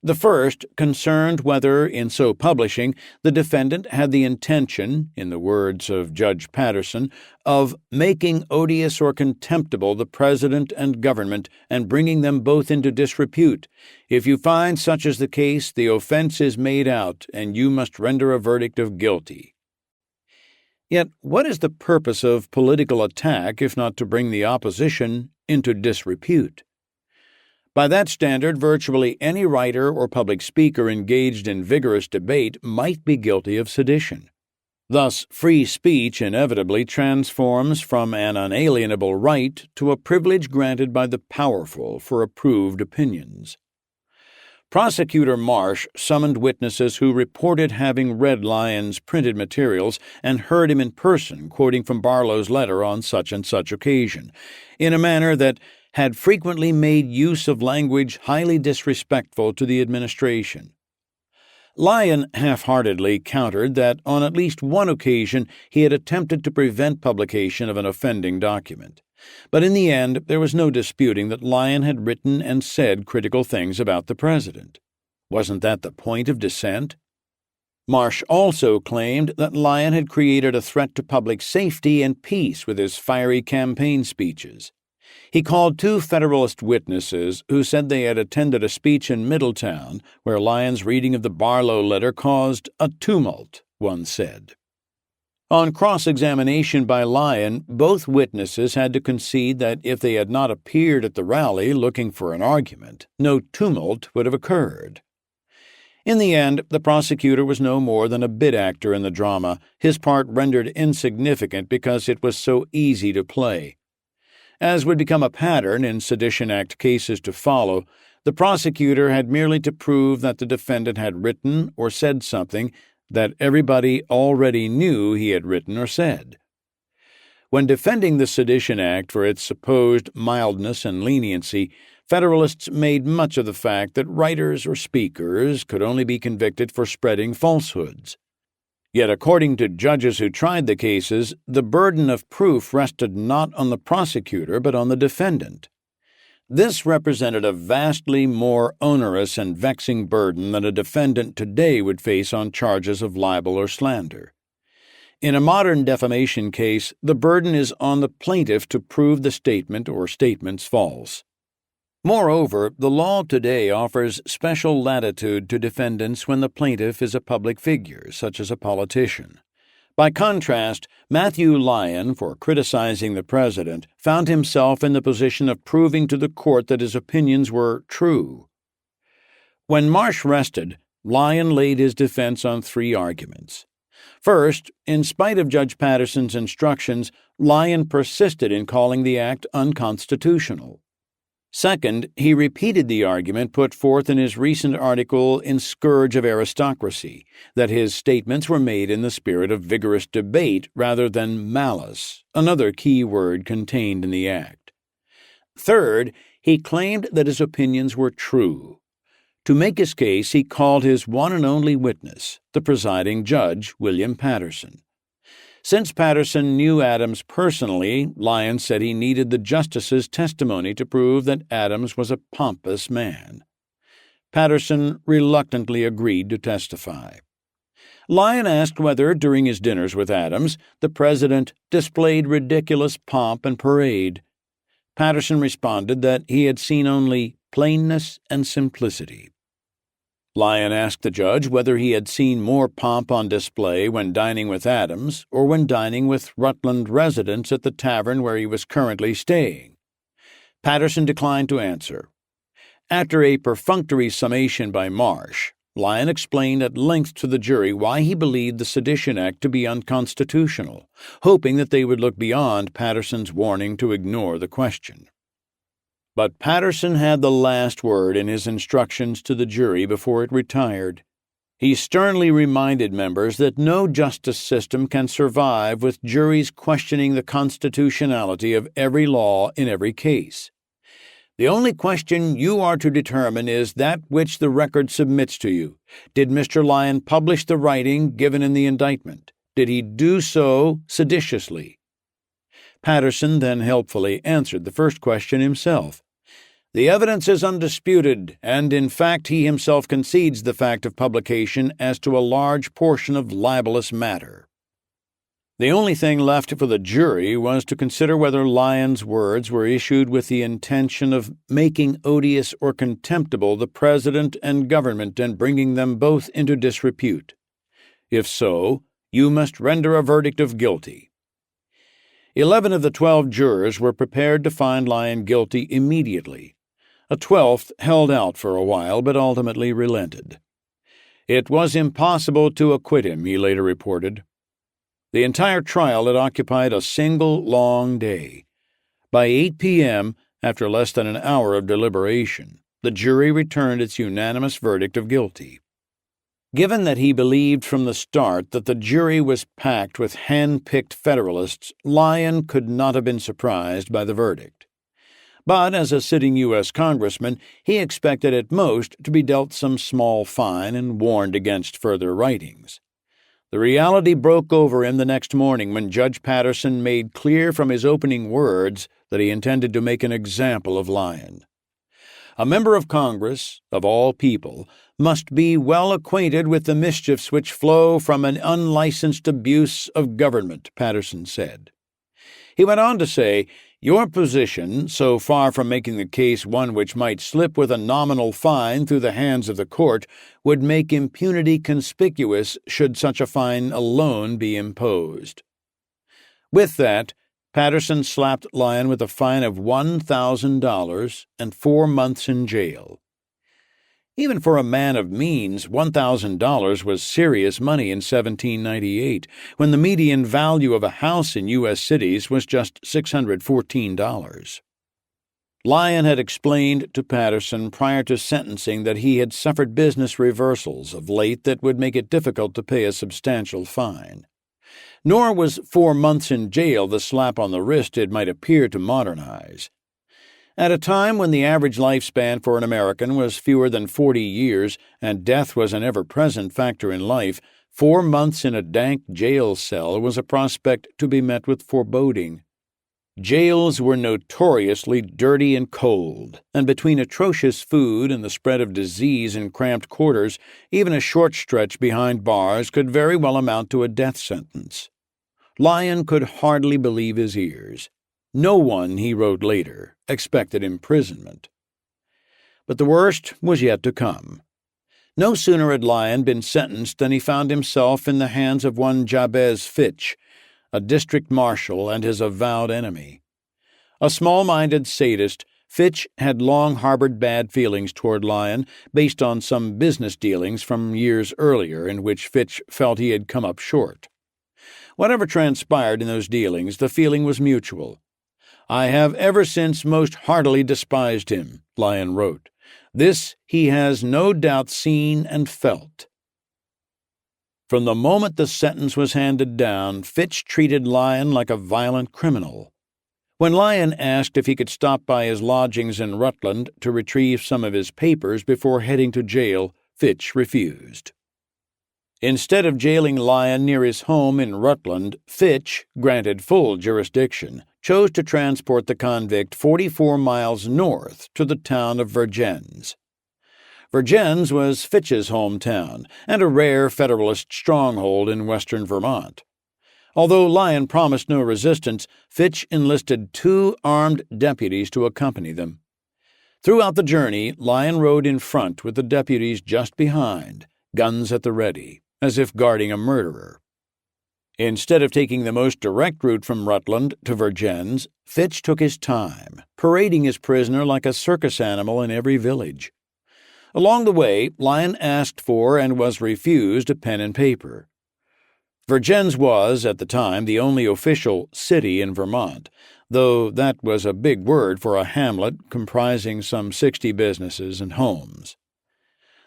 The first concerned whether, in so publishing, the defendant had the intention, in the words of Judge Patterson, of making odious or contemptible the President and government and bringing them both into disrepute. If you find such is the case, the offense is made out, and you must render a verdict of guilty. Yet what is the purpose of political attack if not to bring the opposition into disrepute? By that standard, virtually any writer or public speaker engaged in vigorous debate might be guilty of sedition. Thus, free speech inevitably transforms from an unalienable right to a privilege granted by the powerful for approved opinions. Prosecutor Marsh summoned witnesses who reported having read Lyon's printed materials and heard him in person quoting from Barlow's letter on such and such occasion, in a manner that had frequently made use of language highly disrespectful to the administration. Lyon half-heartedly countered that on at least one occasion he had attempted to prevent publication of an offending document. But in the end, there was no disputing that Lyon had written and said critical things about the president. Wasn't that the point of dissent? Marsh also claimed that Lyon had created a threat to public safety and peace with his fiery campaign speeches. He called two Federalist witnesses who said they had attended a speech in Middletown where Lyon's reading of the Barlow letter caused a tumult, one said. On cross-examination by Lyon, both witnesses had to concede that if they had not appeared at the rally looking for an argument, no tumult would have occurred. In the end, the prosecutor was no more than a bit actor in the drama, his part rendered insignificant because it was so easy to play. As would become a pattern in Sedition Act cases to follow, the prosecutor had merely to prove that the defendant had written or said something that everybody already knew he had written or said. When defending the Sedition Act for its supposed mildness and leniency, Federalists made much of the fact that writers or speakers could only be convicted for spreading falsehoods. Yet according to judges who tried the cases, the burden of proof rested not on the prosecutor but on the defendant. This represented a vastly more onerous and vexing burden than a defendant today would face on charges of libel or slander. In a modern defamation case, the burden is on the plaintiff to prove the statement or statements false. Moreover, the law today offers special latitude to defendants when the plaintiff is a public figure, such as a politician. By contrast, Matthew Lyon, for criticizing the president, found himself in the position of proving to the court that his opinions were true. When Marsh rested, Lyon laid his defense on three arguments. First, in spite of Judge Patterson's instructions, Lyon persisted in calling the act unconstitutional. Second, he repeated the argument put forth in his recent article in Scourge of Aristocracy, that his statements were made in the spirit of vigorous debate rather than malice, another key word contained in the act. Third, he claimed that his opinions were true. To make his case, he called his one and only witness, the presiding judge, William Patterson. Since Patterson knew Adams personally, Lyon said he needed the justice's testimony to prove that Adams was a pompous man. Patterson reluctantly agreed to testify. Lyon asked whether, during his dinners with Adams, the president displayed ridiculous pomp and parade. Patterson responded that he had seen only plainness and simplicity. Lyon asked the judge whether he had seen more pomp on display when dining with Adams or when dining with Rutland residents at the tavern where he was currently staying. Patterson declined to answer. After a perfunctory summation by Marsh, Lyon explained at length to the jury why he believed the Sedition Act to be unconstitutional, hoping that they would look beyond Patterson's warning to ignore the question. But Patterson had the last word in his instructions to the jury before it retired. He sternly reminded members that no justice system can survive with juries questioning the constitutionality of every law in every case. The only question you are to determine is that which the record submits to you. Did Mr. Lyon publish the writing given in the indictment? Did he do so seditiously? Patterson then helpfully answered the first question himself. The evidence is undisputed, and in fact he himself concedes the fact of publication as to a large portion of libelous matter. The only thing left for the jury was to consider whether Lyon's words were issued with the intention of making odious or contemptible the president and government and bringing them both into disrepute. If so, you must render a verdict of guilty. 11 of the 12 jurors were prepared to find Lyon guilty immediately. A 12th held out for a while, but ultimately relented. It was impossible to acquit him, he later reported. The entire trial had occupied a single long day. By 8 p.m., after less than an hour of deliberation, the jury returned its unanimous verdict of guilty. Given that he believed from the start that the jury was packed with hand-picked Federalists, Lyon could not have been surprised by the verdict. But as a sitting U.S. congressman, he expected at most to be dealt some small fine and warned against further writings. The reality broke over him the next morning when Judge Patterson made clear from his opening words that he intended to make an example of Lyon. A member of Congress, of all people, must be well acquainted with the mischiefs which flow from an unlicensed abuse of government, Patterson said. He went on to say, "Your position, so far from making the case one which might slip with a nominal fine through the hands of the court, would make impunity conspicuous should such a fine alone be imposed." With that, Patterson slapped Lyon with a fine of $1,000 and 4 months in jail. Even for a man of means, $1,000 was serious money in 1798, when the median value of a house in U.S. cities was just $614. Lyon had explained to Patterson prior to sentencing that he had suffered business reversals of late that would make it difficult to pay a substantial fine. Nor was 4 months in jail the slap on the wrist it might appear to modernize. At a time when the average lifespan for an American was fewer than 40 years and death was an ever-present factor in life, 4 months in a dank jail cell was a prospect to be met with foreboding. Jails were notoriously dirty and cold, and between atrocious food and the spread of disease in cramped quarters, even a short stretch behind bars could very well amount to a death sentence. Lyon could hardly believe his ears. No one, he wrote later, expected imprisonment. But the worst was yet to come. No sooner had Lyon been sentenced than he found himself in the hands of one Jabez Fitch, a district marshal and his avowed enemy. A small-minded sadist, Fitch had long harbored bad feelings toward Lyon based on some business dealings from years earlier in which Fitch felt he had come up short. Whatever transpired in those dealings, the feeling was mutual. "I have ever since most heartily despised him," Lyon wrote. "This he has no doubt seen and felt." From the moment the sentence was handed down, Fitch treated Lyon like a violent criminal. When Lyon asked if he could stop by his lodgings in Rutland to retrieve some of his papers before heading to jail, Fitch refused. Instead of jailing Lyon near his home in Rutland, Fitch, granted full jurisdiction, chose to transport the convict 44 miles north to the town of Vergennes. Vergennes was Fitch's hometown and a rare Federalist stronghold in western Vermont. Although Lyon promised no resistance, Fitch enlisted 2 armed deputies to accompany them. Throughout the journey, Lyon rode in front with the deputies just behind, guns at the ready, as if guarding a murderer. Instead of taking the most direct route from Rutland to Vergennes, Fitch took his time, parading his prisoner like a circus animal in every village. Along the way, Lyon asked for and was refused a pen and paper. Vergennes was, at the time, the only official city in Vermont, though that was a big word for a hamlet comprising some 60 businesses and homes.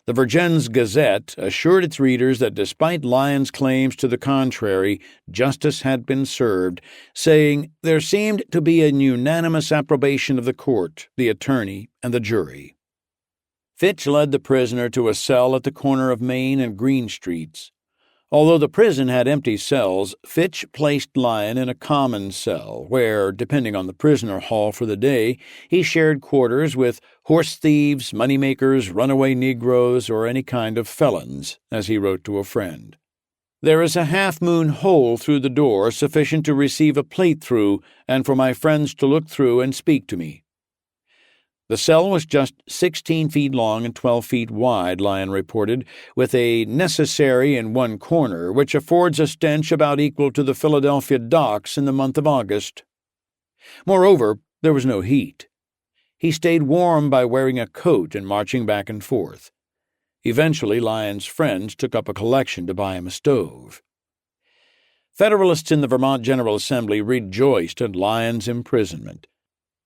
The Vergennes Gazette assured its readers that despite Lyon's claims to the contrary, justice had been served, saying there seemed to be an unanimous approbation of the court, the attorney, and the jury. Fitch led the prisoner to a cell at the corner of Main and Green Streets. Although the prison had empty cells, Fitch placed Lyon in a common cell where, depending on the prisoner hall for the day, he shared quarters with horse thieves, moneymakers, runaway Negroes, or any kind of felons, as he wrote to a friend. "There is a half-moon hole through the door sufficient to receive a plate through and for my friends to look through and speak to me." The cell was just 16 feet long and 12 feet wide, Lyon reported, with a necessary in one corner, which affords a stench about equal to the Philadelphia docks in the month of August. Moreover, there was no heat. He stayed warm by wearing a coat and marching back and forth. Eventually, Lyon's friends took up a collection to buy him a stove. Federalists in the Vermont General Assembly rejoiced at Lyon's imprisonment.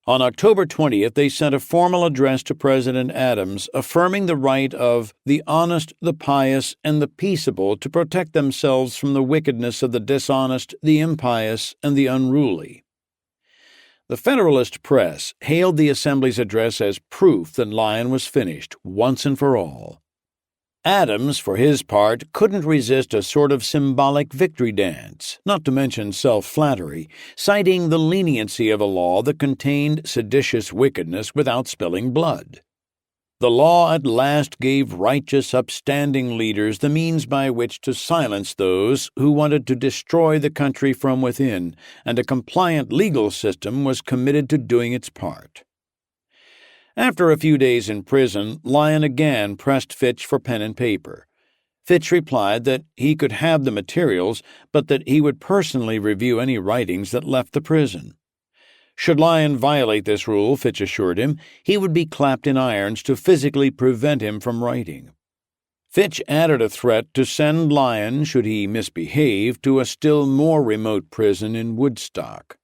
On October 20th, they sent a formal address to President Adams affirming the right of the honest, the pious, and the peaceable to protect themselves from the wickedness of the dishonest, the impious, and the unruly. The Federalist press hailed the Assembly's address as proof that Lyon was finished once and for all. Adams, for his part, couldn't resist a sort of symbolic victory dance, not to mention self-flattery, citing the leniency of a law that contained seditious wickedness without spilling blood. The law at last gave righteous, upstanding leaders the means by which to silence those who wanted to destroy the country from within, and a compliant legal system was committed to doing its part. After a few days in prison, Lyon again pressed Fitch for pen and paper. Fitch replied that he could have the materials, but that he would personally review any writings that left the prison. Should Lyon violate this rule, Fitch assured him, he would be clapped in irons to physically prevent him from writing. Fitch added a threat to send Lyon, should he misbehave, to a still more remote prison in Woodstock.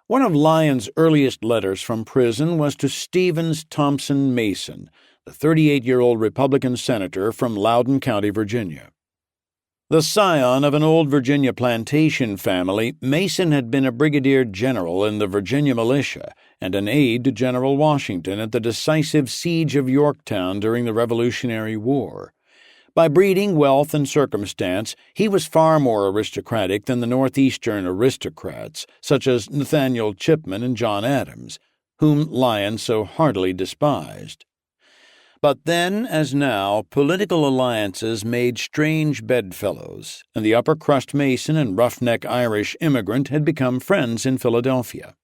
One of Lyon's earliest letters from prison was to Stevens Thompson Mason, the 38-year-old Republican senator from Loudoun County, Virginia. The scion of an old Virginia plantation family, Mason had been a brigadier general in the Virginia militia and an aide to General Washington at the decisive siege of Yorktown during the Revolutionary War. By breeding, wealth, and circumstance, he was far more aristocratic than the Northeastern aristocrats, such as Nathaniel Chipman and John Adams, whom Lyon so heartily despised. But then, as now, political alliances made strange bedfellows, and the upper-crust Mason and roughneck Irish immigrant had become friends in Philadelphia.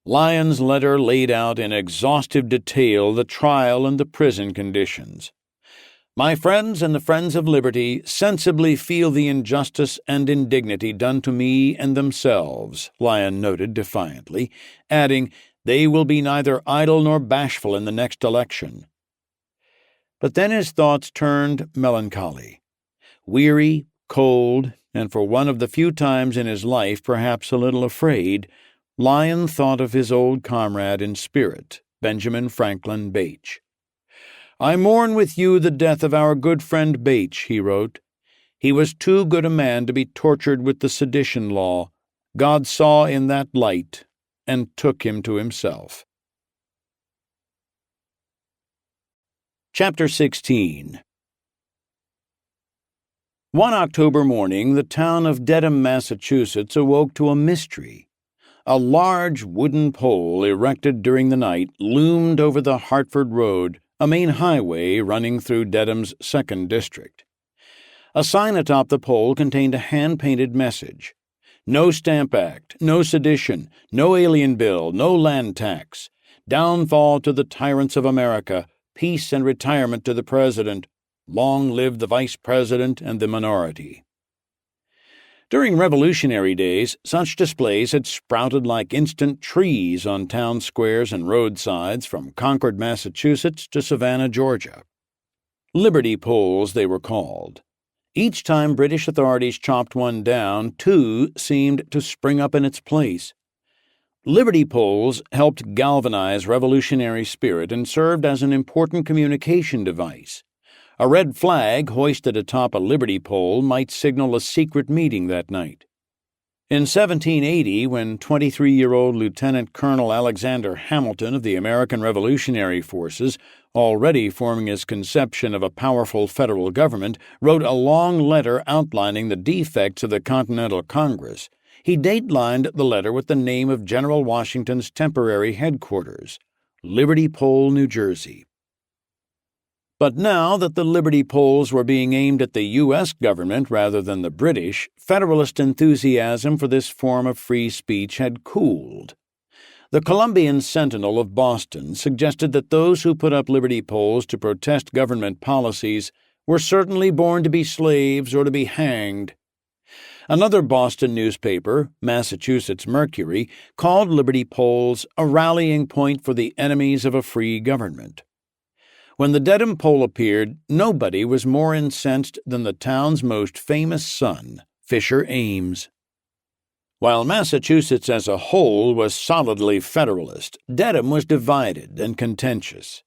Lyon's letter laid out in exhaustive detail the trial and the prison conditions. My friends and the friends of liberty sensibly feel the injustice and indignity done to me and themselves, Lyon noted defiantly, adding, they will be neither idle nor bashful in the next election. But then his thoughts turned melancholy. Weary, cold, and for one of the few times in his life perhaps a little afraid, Lyon thought of his old comrade in spirit, Benjamin Franklin Bache. I mourn with you the death of our good friend Bache, he wrote. He was too good a man to be tortured with the sedition law. God saw in that light and took him to himself. Chapter 16. One October morning, the town of Dedham, Massachusetts, awoke to a mystery. A large wooden pole erected during the night loomed over the Hartford Road, a main highway running through Dedham's 2nd District. A sign atop the pole contained a hand-painted message. No Stamp Act, no sedition, no alien bill, no land tax. Downfall to the tyrants of America. Peace and retirement to the President. Long live the Vice President and the minority. During Revolutionary days, such displays had sprouted like instant trees on town squares and roadsides from Concord, Massachusetts to Savannah, Georgia. Liberty poles, they were called. Each time British authorities chopped one down, two seemed to spring up in its place. Liberty poles helped galvanize revolutionary spirit and served as an important communication device. A red flag hoisted atop a Liberty pole might signal a secret meeting that night. In 1780, when 23-year-old Lieutenant Colonel Alexander Hamilton of the American Revolutionary Forces, already forming his conception of a powerful federal government, wrote a long letter outlining the defects of the Continental Congress, he date-lined the letter with the name of General Washington's temporary headquarters, Liberty Pole, New Jersey. But now that the Liberty poles were being aimed at the U.S. government rather than the British, Federalist enthusiasm for this form of free speech had cooled. The Columbian Sentinel of Boston suggested that those who put up Liberty poles to protest government policies were certainly born to be slaves or to be hanged. Another Boston newspaper, Massachusetts Mercury, called Liberty poles a rallying point for the enemies of a free government. When the Dedham pole appeared, nobody was more incensed than the town's most famous son, Fisher Ames. While Massachusetts as a whole was solidly Federalist, Dedham was divided and contentious.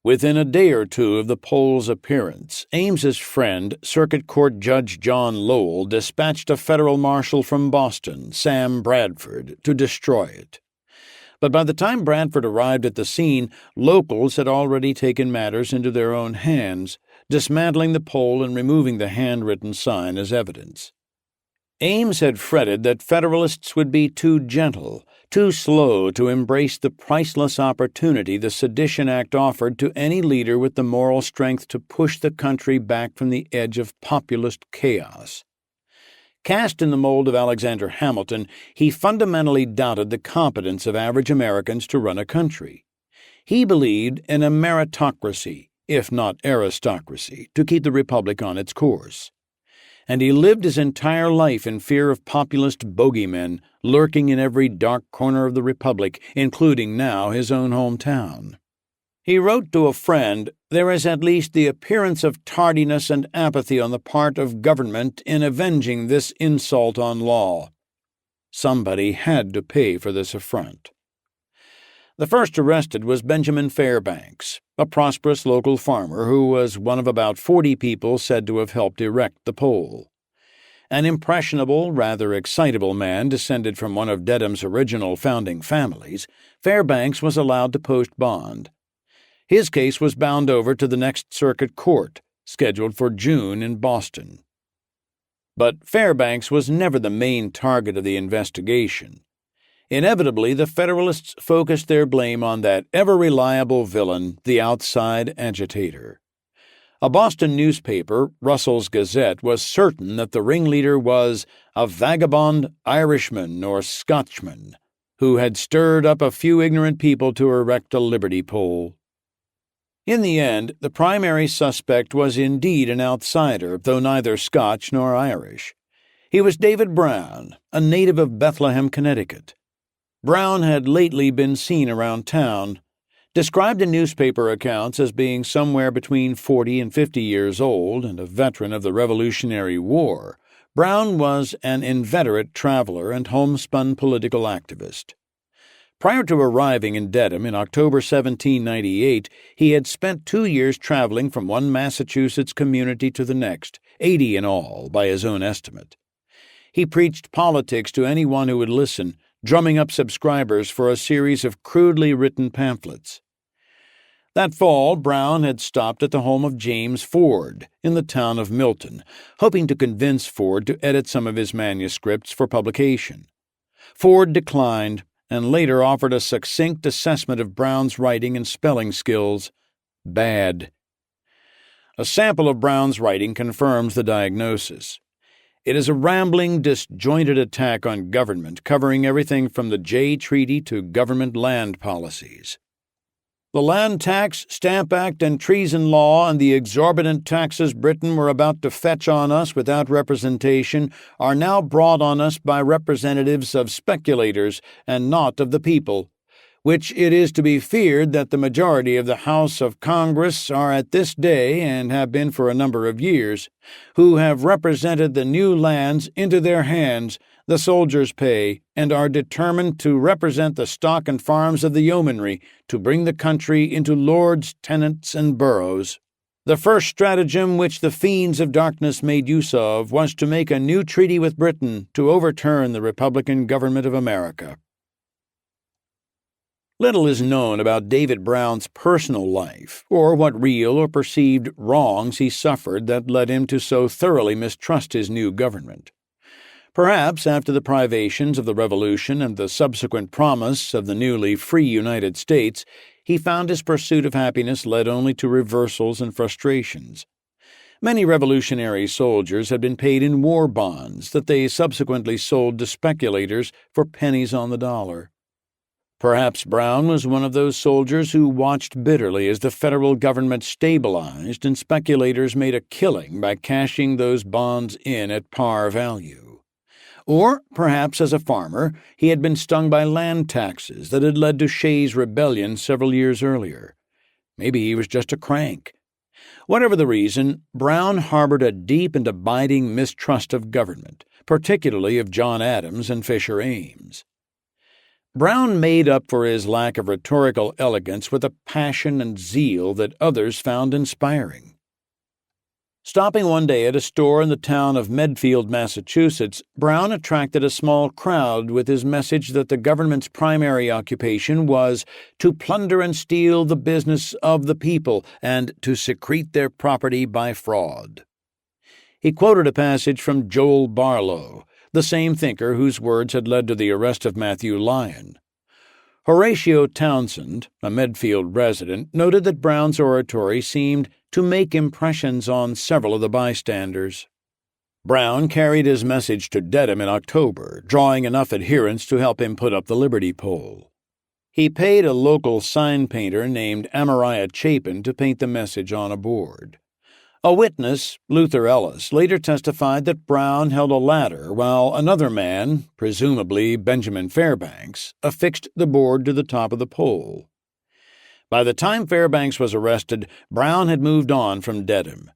Within a day or two of the poll's appearance, Ames's friend, Circuit Court Judge John Lowell, dispatched a federal marshal from Boston, Sam Bradford, to destroy it. But by the time Bradford arrived at the scene, locals had already taken matters into their own hands, dismantling the poll and removing the handwritten sign as evidence. Ames had fretted that Federalists would be too gentle, too slow to embrace the priceless opportunity the Sedition Act offered to any leader with the moral strength to push the country back from the edge of populist chaos. Cast in the mold of Alexander Hamilton, he fundamentally doubted the competence of average Americans to run a country. He believed in a meritocracy, if not aristocracy, to keep the republic on its course. And he lived his entire life in fear of populist bogeymen lurking in every dark corner of the republic, including now his own hometown. He wrote to a friend, "There is at least the appearance of tardiness and apathy on the part of government in avenging this insult on law." Somebody had to pay for this affront. The first arrested was Benjamin Fairbanks, a prosperous local farmer who was one of about 40 people said to have helped erect the pole. An impressionable, rather excitable man descended from one of Dedham's original founding families, Fairbanks was allowed to post bond. His case was bound over to the next circuit court, scheduled for June in Boston. But Fairbanks was never the main target of the investigation. Inevitably, the Federalists focused their blame on that ever-reliable villain, the outside agitator. A Boston newspaper, Russell's Gazette, was certain that the ringleader was a vagabond Irishman or Scotchman who had stirred up a few ignorant people to erect a liberty pole. In the end, the primary suspect was indeed an outsider, though neither Scotch nor Irish. He was David Brown, a native of Bethlehem, Connecticut. Brown had lately been seen around town. Described in newspaper accounts as being somewhere between 40 and 50 years old and a veteran of the Revolutionary War, Brown was an inveterate traveler and homespun political activist. Prior to arriving in Dedham in October 1798, he had spent 2 years traveling from one Massachusetts community to the next, 80 in all, by his own estimate. He preached politics to anyone who would listen, drumming up subscribers for a series of crudely written pamphlets. That fall, Brown had stopped at the home of James Ford in the town of Milton, hoping to convince Ford to edit some of his manuscripts for publication. Ford declined, and later offered a succinct assessment of Brown's writing and spelling skills. Bad. A sample of Brown's writing confirms the diagnosis. It is a rambling, disjointed attack on government, covering everything from the Jay Treaty to government land policies. The Land Tax, Stamp Act, and Treason Law and the exorbitant taxes Britain were about to fetch on us without representation are now brought on us by representatives of speculators and not of the people, which it is to be feared that the majority of the House of Congress are at this day, and have been for a number of years, who have represented the new lands into their hands, the soldiers' pay, and are determined to represent the stock and farms of the yeomanry, to bring the country into lords, tenants, and boroughs. The first stratagem which the fiends of darkness made use of was to make a new treaty with Britain to overturn the Republican government of America. Little is known about David Brown's personal life, or what real or perceived wrongs he suffered that led him to so thoroughly mistrust his new government. Perhaps after the privations of the Revolution and the subsequent promise of the newly free United States, he found his pursuit of happiness led only to reversals and frustrations. Many revolutionary soldiers had been paid in war bonds that they subsequently sold to speculators for pennies on the dollar. Perhaps Brown was one of those soldiers who watched bitterly as the federal government stabilized and speculators made a killing by cashing those bonds in at par value. Or, perhaps as a farmer, he had been stung by land taxes that had led to Shays' Rebellion several years earlier. Maybe he was just a crank. Whatever the reason, Brown harbored a deep and abiding mistrust of government, particularly of John Adams and Fisher Ames. Brown made up for his lack of rhetorical elegance with a passion and zeal that others found inspiring. Stopping one day at a store in the town of Medfield, Massachusetts, Brown attracted a small crowd with his message that the government's primary occupation was to plunder and steal the business of the people and to secrete their property by fraud. He quoted a passage from Joel Barlow, the same thinker whose words had led to the arrest of Matthew Lyon. Horatio Townsend, a Medfield resident, noted that Brown's oratory seemed to make impressions on several of the bystanders. Brown carried his message to Dedham in October, drawing enough adherents to help him put up the Liberty pole. He paid a local sign painter named Amariah Chapin to paint the message on a board. A witness, Luther Ellis, later testified that Brown held a ladder while another man, presumably Benjamin Fairbanks, affixed the board to the top of the pole. By the time Fairbanks was arrested, Brown had moved on from Dedham.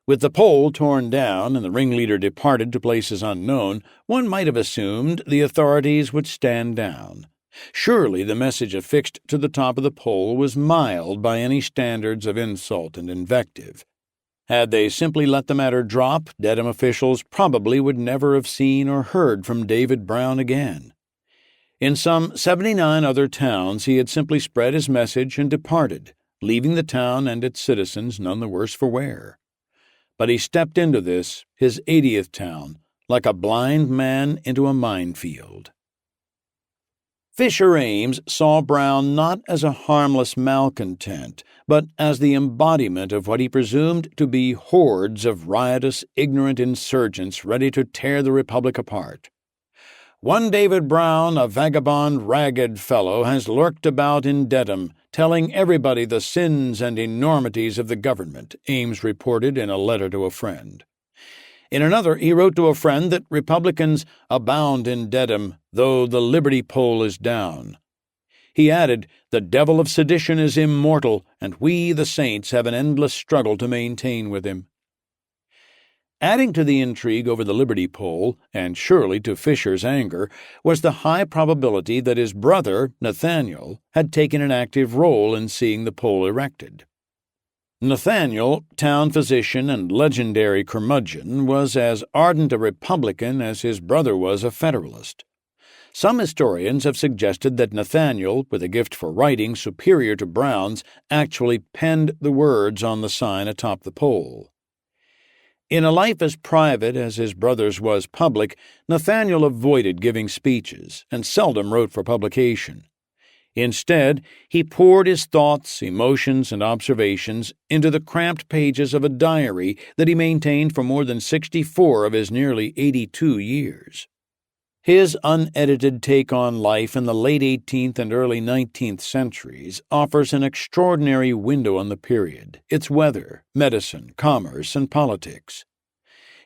With the pole torn down and the ringleader departed to places unknown, one might have assumed the authorities would stand down. Surely the message affixed to the top of the pole was mild by any standards of insult and invective. Had they simply let the matter drop, Dedham officials probably would never have seen or heard from David Brown again. In some 79 other towns he had simply spread his message and departed, leaving the town and its citizens none the worse for wear. But he stepped into this, his 80th town, like a blind man into a minefield. Fisher Ames saw Brown not as a harmless malcontent, but as the embodiment of what he presumed to be hordes of riotous, ignorant insurgents ready to tear the Republic apart. One David Brown, a vagabond, ragged fellow, has lurked about in Dedham, telling everybody the sins and enormities of the government, Ames reported in a letter to a friend. In another, he wrote to a friend that Republicans abound in Dedham, though the Liberty pole is down. He added, "The devil of sedition is immortal, and we, the saints, have an endless struggle to maintain with him." Adding to the intrigue over the Liberty pole, and surely to Fisher's anger, was the high probability that his brother, Nathaniel, had taken an active role in seeing the pole erected. Nathaniel, town physician and legendary curmudgeon, was as ardent a Republican as his brother was a Federalist. Some historians have suggested that Nathaniel, with a gift for writing superior to Brown's, actually penned the words on the sign atop the pole. In a life as private as his brother's was public, Nathaniel avoided giving speeches and seldom wrote for publication. Instead, he poured his thoughts, emotions, and observations into the cramped pages of a diary that he maintained for more than 64 of his nearly 82 years. His unedited take on life in the late 18th and early 19th centuries offers an extraordinary window on the period, its weather, medicine, commerce, and politics.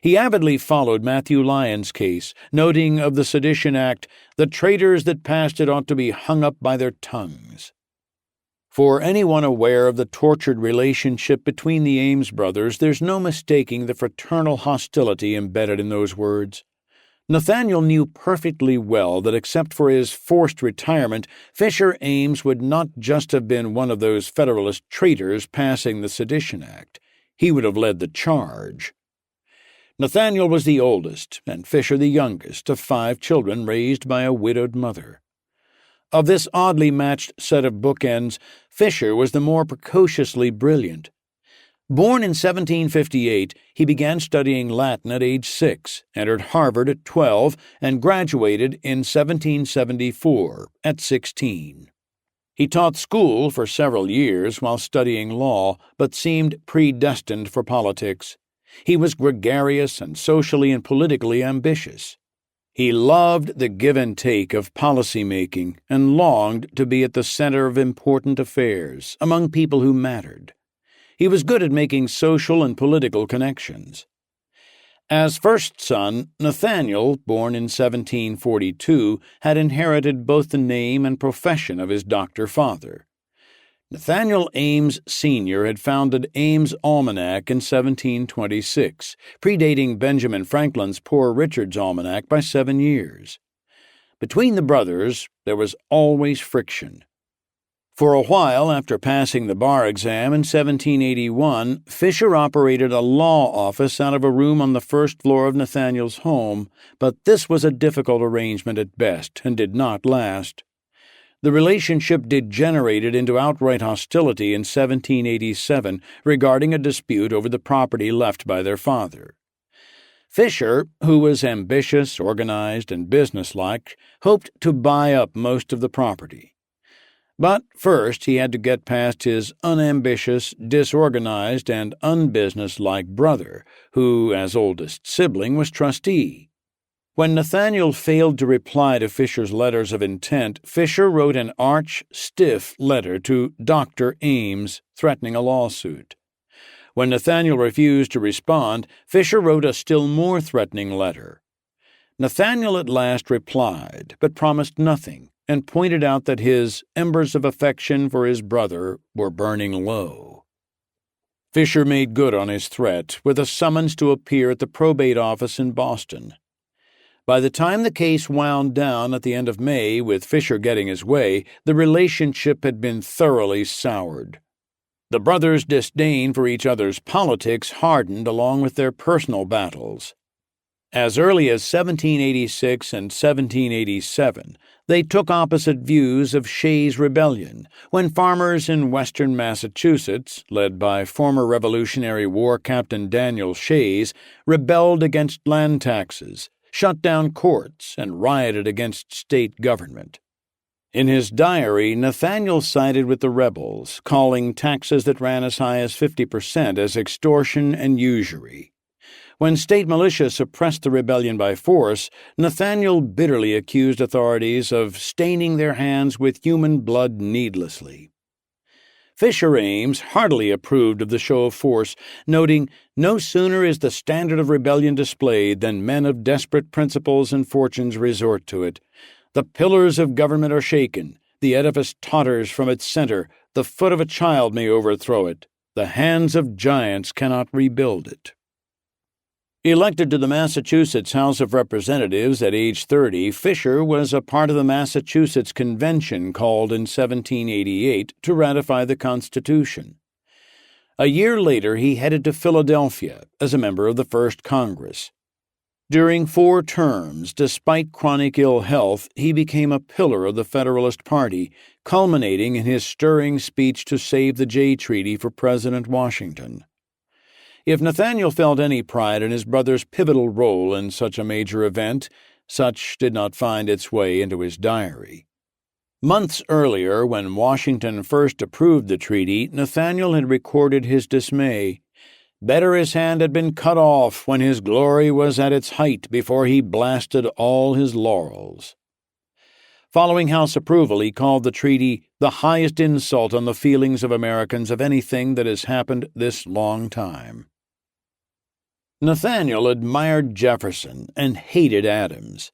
He avidly followed Matthew Lyon's case, noting of the Sedition Act, "The traitors that passed it ought to be hung up by their tongues." For anyone aware of the tortured relationship between the Ames brothers, there's no mistaking the fraternal hostility embedded in those words. Nathaniel knew perfectly well that except for his forced retirement, Fisher Ames would not just have been one of those Federalist traitors passing the Sedition Act. He would have led the charge. Nathaniel was the oldest, and Fisher the youngest, of 5 children raised by a widowed mother. Of this oddly matched set of bookends, Fisher was the more precociously brilliant. Born in 1758, he began studying Latin at age 6, entered Harvard at 12, and graduated in 1774 at 16. He taught school for several years while studying law, but seemed predestined for politics. He was gregarious and socially and politically ambitious. He loved the give and take of policy-making and longed to be at the center of important affairs, among people who mattered. He was good at making social and political connections. As first son, Nathaniel, born in 1742, had inherited both the name and profession of his doctor father. Nathaniel Ames Sr. had founded Ames' Almanac in 1726, predating Benjamin Franklin's Poor Richard's Almanac by 7 years. Between the brothers, there was always friction. For a while after passing the bar exam in 1781, Fisher operated a law office out of a room on the first floor of Nathaniel's home, but this was a difficult arrangement at best and did not last. The relationship degenerated into outright hostility in 1787 regarding a dispute over the property left by their father. Fisher, who was ambitious, organized, and businesslike, hoped to buy up most of the property. But first he had to get past his unambitious, disorganized, and unbusinesslike brother, who, as oldest sibling, was trustee. When Nathaniel failed to reply to Fisher's letters of intent, Fisher wrote an arch, stiff letter to Dr. Ames, threatening a lawsuit. When Nathaniel refused to respond, Fisher wrote a still more threatening letter. Nathaniel at last replied, but promised nothing, and pointed out that his embers of affection for his brother were burning low. Fisher made good on his threat with a summons to appear at the probate office in Boston. By the time the case wound down at the end of May, with Fisher getting his way, the relationship had been thoroughly soured. The brothers' disdain for each other's politics hardened along with their personal battles. As early as 1786 and 1787, they took opposite views of Shays' Rebellion, when farmers in western Massachusetts, led by former Revolutionary War Captain Daniel Shays, rebelled against land taxes, shut down courts, and rioted against state government. In his diary, Nathaniel sided with the rebels, calling taxes that ran as high as 50% as extortion and usury. When state militia suppressed the rebellion by force, Nathaniel bitterly accused authorities of staining their hands with human blood needlessly. Fisher Ames heartily approved of the show of force, noting, "No sooner is the standard of rebellion displayed than men of desperate principles and fortunes resort to it. The pillars of government are shaken, the edifice totters from its center, the foot of a child may overthrow it, the hands of giants cannot rebuild it." Elected to the Massachusetts House of Representatives at age 30, Fisher was a part of the Massachusetts Convention called in 1788 to ratify the Constitution. A year later, he headed to Philadelphia as a member of the First Congress. During 4 terms, despite chronic ill health, he became a pillar of the Federalist Party, culminating in his stirring speech to save the Jay Treaty for President Washington. If Nathaniel felt any pride in his brother's pivotal role in such a major event, such did not find its way into his diary. Months earlier, when Washington first approved the treaty, Nathaniel had recorded his dismay. Better his hand had been cut off when his glory was at its height before he blasted all his laurels. Following House approval, he called the treaty the highest insult on the feelings of Americans of anything that has happened this long time. Nathaniel admired Jefferson and hated Adams.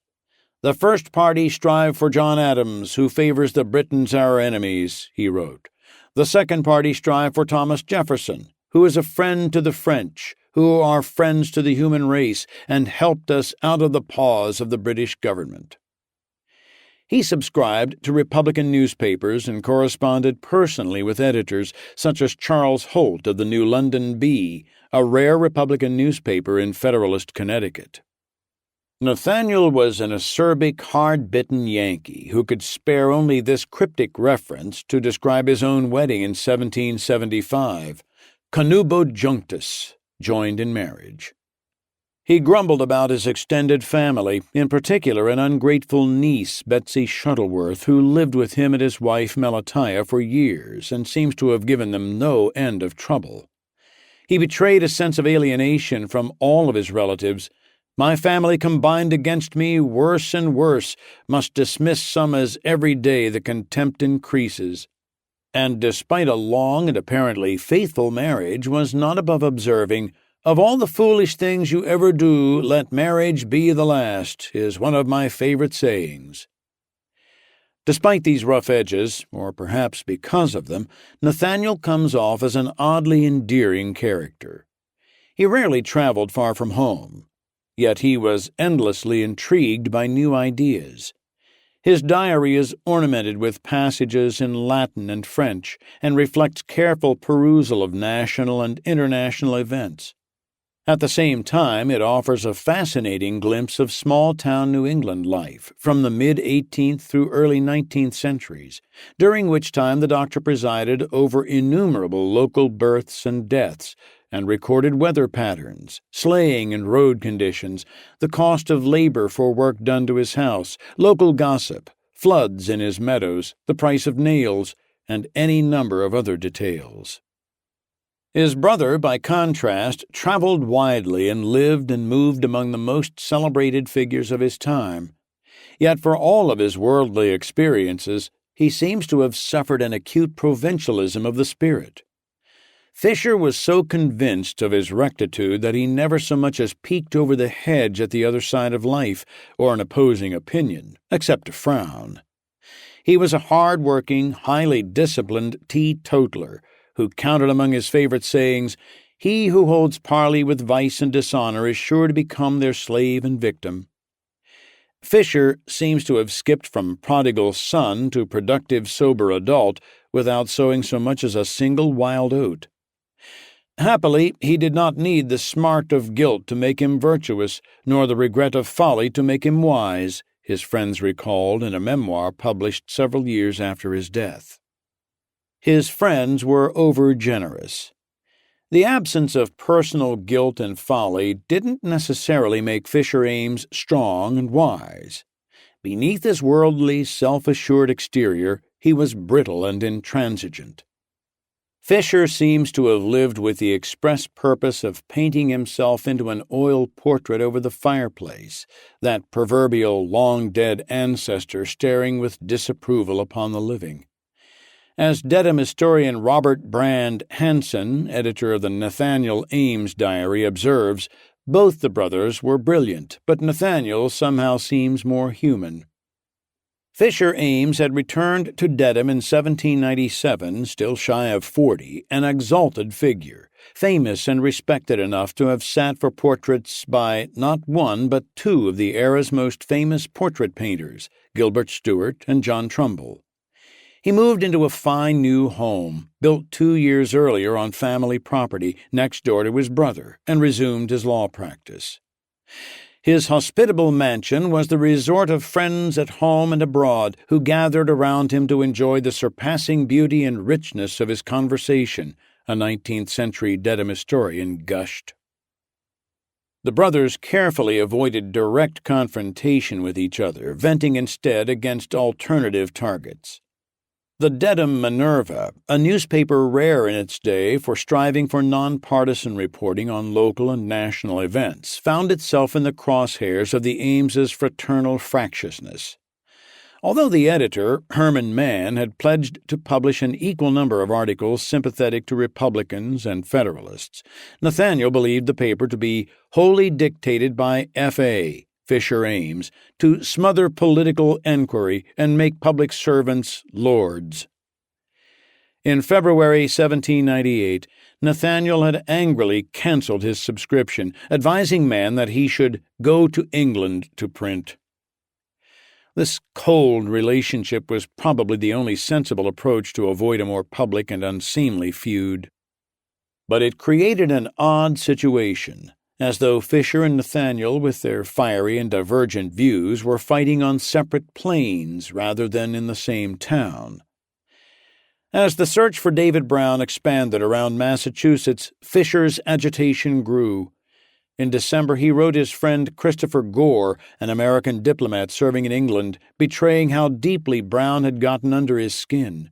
"The first party strive for John Adams, who favors the Britons our enemies," he wrote. "The second party strive for Thomas Jefferson, who is a friend to the French, who are friends to the human race, and helped us out of the paws of the British government." He subscribed to Republican newspapers and corresponded personally with editors such as Charles Holt of the New London Bee, a rare Republican newspaper in Federalist Connecticut. Nathaniel was an acerbic, hard-bitten Yankee who could spare only this cryptic reference to describe his own wedding in 1775, "Connubo junctus," joined in marriage. He grumbled about his extended family, in particular an ungrateful niece, Betsy Shuttleworth, who lived with him and his wife Melatiah for years and seems to have given them no end of trouble. He betrayed a sense of alienation from all of his relatives. "My family combined against me worse and worse, must dismiss some as every day the contempt increases," and despite a long and apparently faithful marriage, was not above observing, "Of all the foolish things you ever do, let marriage be the last," is one of my favorite sayings. Despite these rough edges, or perhaps because of them, Nathaniel comes off as an oddly endearing character. He rarely traveled far from home, yet he was endlessly intrigued by new ideas. His diary is ornamented with passages in Latin and French and reflects careful perusal of national and international events. At the same time, it offers a fascinating glimpse of small-town New England life from the mid-18th through early 19th centuries, during which time the doctor presided over innumerable local births and deaths and recorded weather patterns, sleighing and road conditions, the cost of labor for work done to his house, local gossip, floods in his meadows, the price of nails, and any number of other details. His brother, by contrast, traveled widely and lived and moved among the most celebrated figures of his time. Yet for all of his worldly experiences, he seems to have suffered an acute provincialism of the spirit. Fisher was so convinced of his rectitude that he never so much as peeked over the hedge at the other side of life or an opposing opinion, except to frown. He was a hard-working, highly disciplined teetotaler who counted among his favorite sayings, "He who holds parley with vice and dishonor is sure to become their slave and victim." Fisher seems to have skipped from prodigal son to productive sober adult without sowing so much as a single wild oat. Happily, he did not need the smart of guilt to make him virtuous, nor the regret of folly to make him wise, his friends recalled in a memoir published several years after his death. His friends were over-generous. The absence of personal guilt and folly didn't necessarily make Fisher Ames strong and wise. Beneath his worldly, self-assured exterior, he was brittle and intransigent. Fisher seems to have lived with the express purpose of painting himself into an oil portrait over the fireplace, that proverbial long-dead ancestor staring with disapproval upon the living. As Dedham historian Robert Brand Hansen, editor of the Nathaniel Ames Diary, observes, both the brothers were brilliant, but Nathaniel somehow seems more human. Fisher Ames had returned to Dedham in 1797, still shy of 40, an exalted figure, famous and respected enough to have sat for portraits by not one but two of the era's most famous portrait painters, Gilbert Stuart and John Trumbull. He moved into a fine new home, built 2 years earlier on family property next door to his brother, and resumed his law practice. His hospitable mansion was the resort of friends at home and abroad who gathered around him to enjoy the surpassing beauty and richness of his conversation, a 19th-century Dedham historian gushed. The brothers carefully avoided direct confrontation with each other, venting instead against alternative targets. The Dedham Minerva, a newspaper rare in its day for striving for nonpartisan reporting on local and national events, found itself in the crosshairs of the Ames's fraternal fractiousness. Although the editor, Herman Mann, had pledged to publish an equal number of articles sympathetic to Republicans and Federalists, Nathaniel believed the paper to be wholly dictated by F.A., Fisher Ames, to smother political enquiry and make public servants lords. In February 1798, Nathaniel had angrily cancelled his subscription, advising Mann that he should go to England to print. This cold relationship was probably the only sensible approach to avoid a more public and unseemly feud. But it created an odd situation, as though Fisher and Nathaniel, with their fiery and divergent views, were fighting on separate planes rather than in the same town. As the search for David Brown expanded around Massachusetts, Fisher's agitation grew. In December, he wrote his friend Christopher Gore, an American diplomat serving in England, betraying how deeply Brown had gotten under his skin.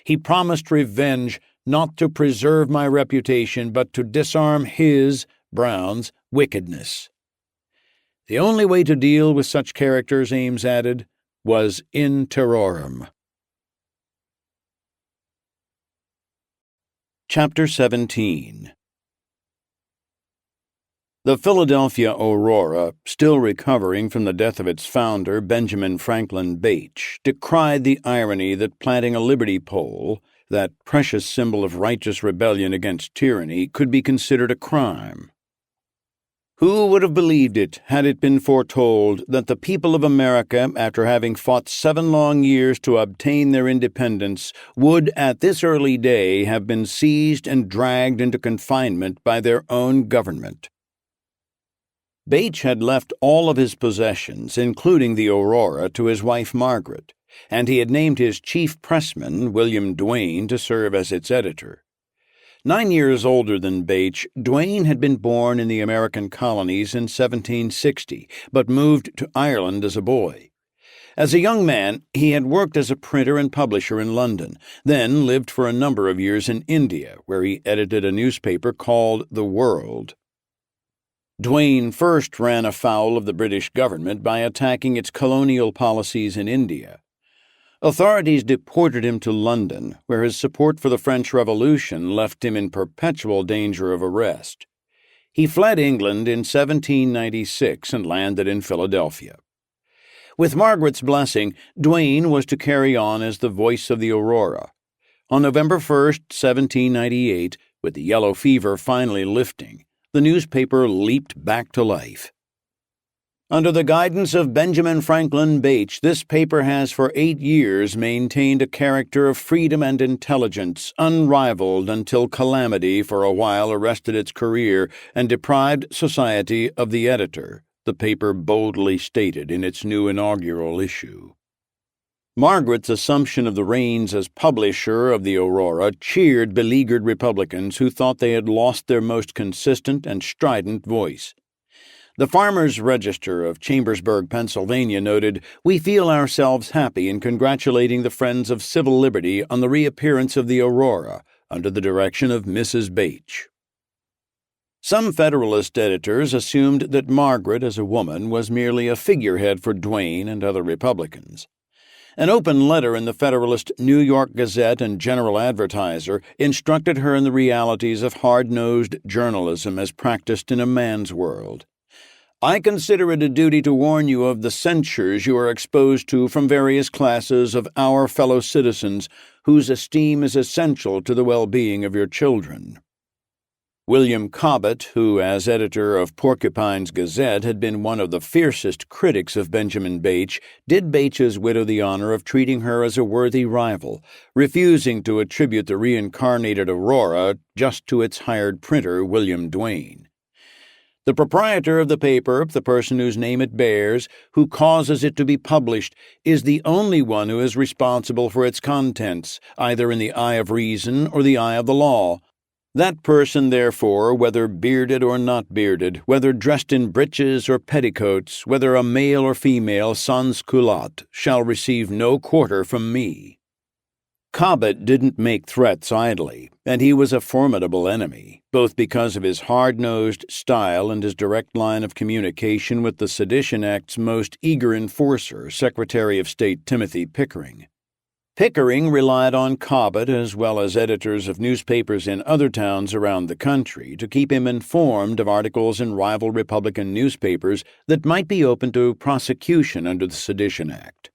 He promised revenge, not to preserve my reputation, but to disarm his, Brown's, wickedness. The only way to deal with such characters, Ames added, was in terrorem. Chapter 17. The Philadelphia Aurora, still recovering from the death of its founder, Benjamin Franklin Bache, decried the irony that planting a liberty pole, that precious symbol of righteous rebellion against tyranny, could be considered a crime. Who would have believed it had it been foretold that the people of America, after having fought 7 long years to obtain their independence, would at this early day have been seized and dragged into confinement by their own government? Bache had left all of his possessions, including the Aurora, to his wife Margaret, and he had named his chief pressman, William Duane, to serve as its editor. 9 years older than Bache, Duane had been born in the American colonies in 1760, but moved to Ireland as a boy. As a young man, he had worked as a printer and publisher in London, then lived for a number of years in India, where he edited a newspaper called The World. Duane first ran afoul of the British government by attacking its colonial policies in India. Authorities deported him to London, where his support for the French Revolution left him in perpetual danger of arrest. He fled England in 1796 and landed in Philadelphia. With Margaret's blessing, Duane was to carry on as the voice of the Aurora. On November 1, 1798, with the yellow fever finally lifting, the newspaper leaped back to life. Under the guidance of Benjamin Franklin Bache, this paper has for 8 years maintained a character of freedom and intelligence unrivaled until calamity for a while arrested its career and deprived society of the editor, the paper boldly stated in its new inaugural issue. Margaret's assumption of the reins as publisher of the Aurora cheered beleaguered Republicans who thought they had lost their most consistent and strident voice. The Farmers' Register of Chambersburg, Pennsylvania noted, "We feel ourselves happy in congratulating the friends of civil liberty on the reappearance of the Aurora, under the direction of Mrs. Bache." Some Federalist editors assumed that Margaret, as a woman, was merely a figurehead for Duane and other Republicans. An open letter in the Federalist New York Gazette and General Advertiser instructed her in the realities of hard-nosed journalism as practiced in a man's world. "I consider it a duty to warn you of the censures you are exposed to from various classes of our fellow citizens whose esteem is essential to the well-being of your children." William Cobbett, who, as editor of Porcupine's Gazette, had been one of the fiercest critics of Benjamin Bache, did Bache's widow the honor of treating her as a worthy rival, refusing to attribute the reincarnated Aurora just to its hired printer, William Duane. "The proprietor of the paper, the person whose name it bears, who causes it to be published, is the only one who is responsible for its contents, either in the eye of reason or the eye of the law. That person, therefore, whether bearded or not bearded, whether dressed in breeches or petticoats, whether a male or female sans culotte, shall receive no quarter from me." Cobbett didn't make threats idly, and he was a formidable enemy, both because of his hard-nosed style and his direct line of communication with the Sedition Act's most eager enforcer, Secretary of State Timothy Pickering. Pickering relied on Cobbett, as well as editors of newspapers in other towns around the country, to keep him informed of articles in rival Republican newspapers that might be open to prosecution under the Sedition Act.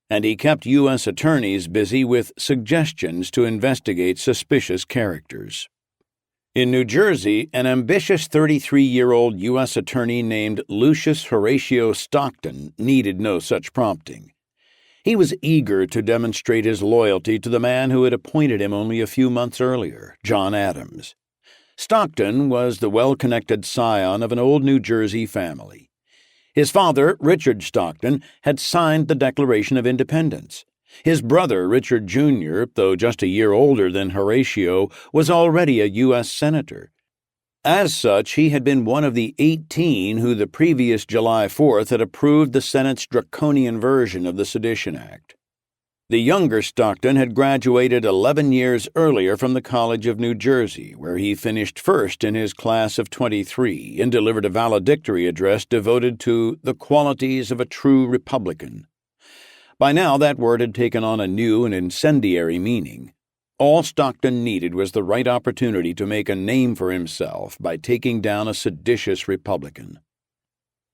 And he kept U.S. attorneys busy with suggestions to investigate suspicious characters. In New Jersey, an ambitious 33-year-old U.S. attorney named Lucius Horatio Stockton needed no such prompting. He was eager to demonstrate his loyalty to the man who had appointed him only a few months earlier, John Adams. Stockton was the well-connected scion of an old New Jersey family. His father, Richard Stockton, had signed the Declaration of Independence. His brother, Richard Jr., though just a year older than Horatio, was already a U.S. Senator. As such, he had been one of the 18 who the previous July 4th had approved the Senate's draconian version of the Sedition Act. The younger Stockton had graduated 11 years earlier from the College of New Jersey, where he finished first in his class of 23 and delivered a valedictory address devoted to the qualities of a true Republican. By now, that word had taken on a new and incendiary meaning. All Stockton needed was the right opportunity to make a name for himself by taking down a seditious Republican.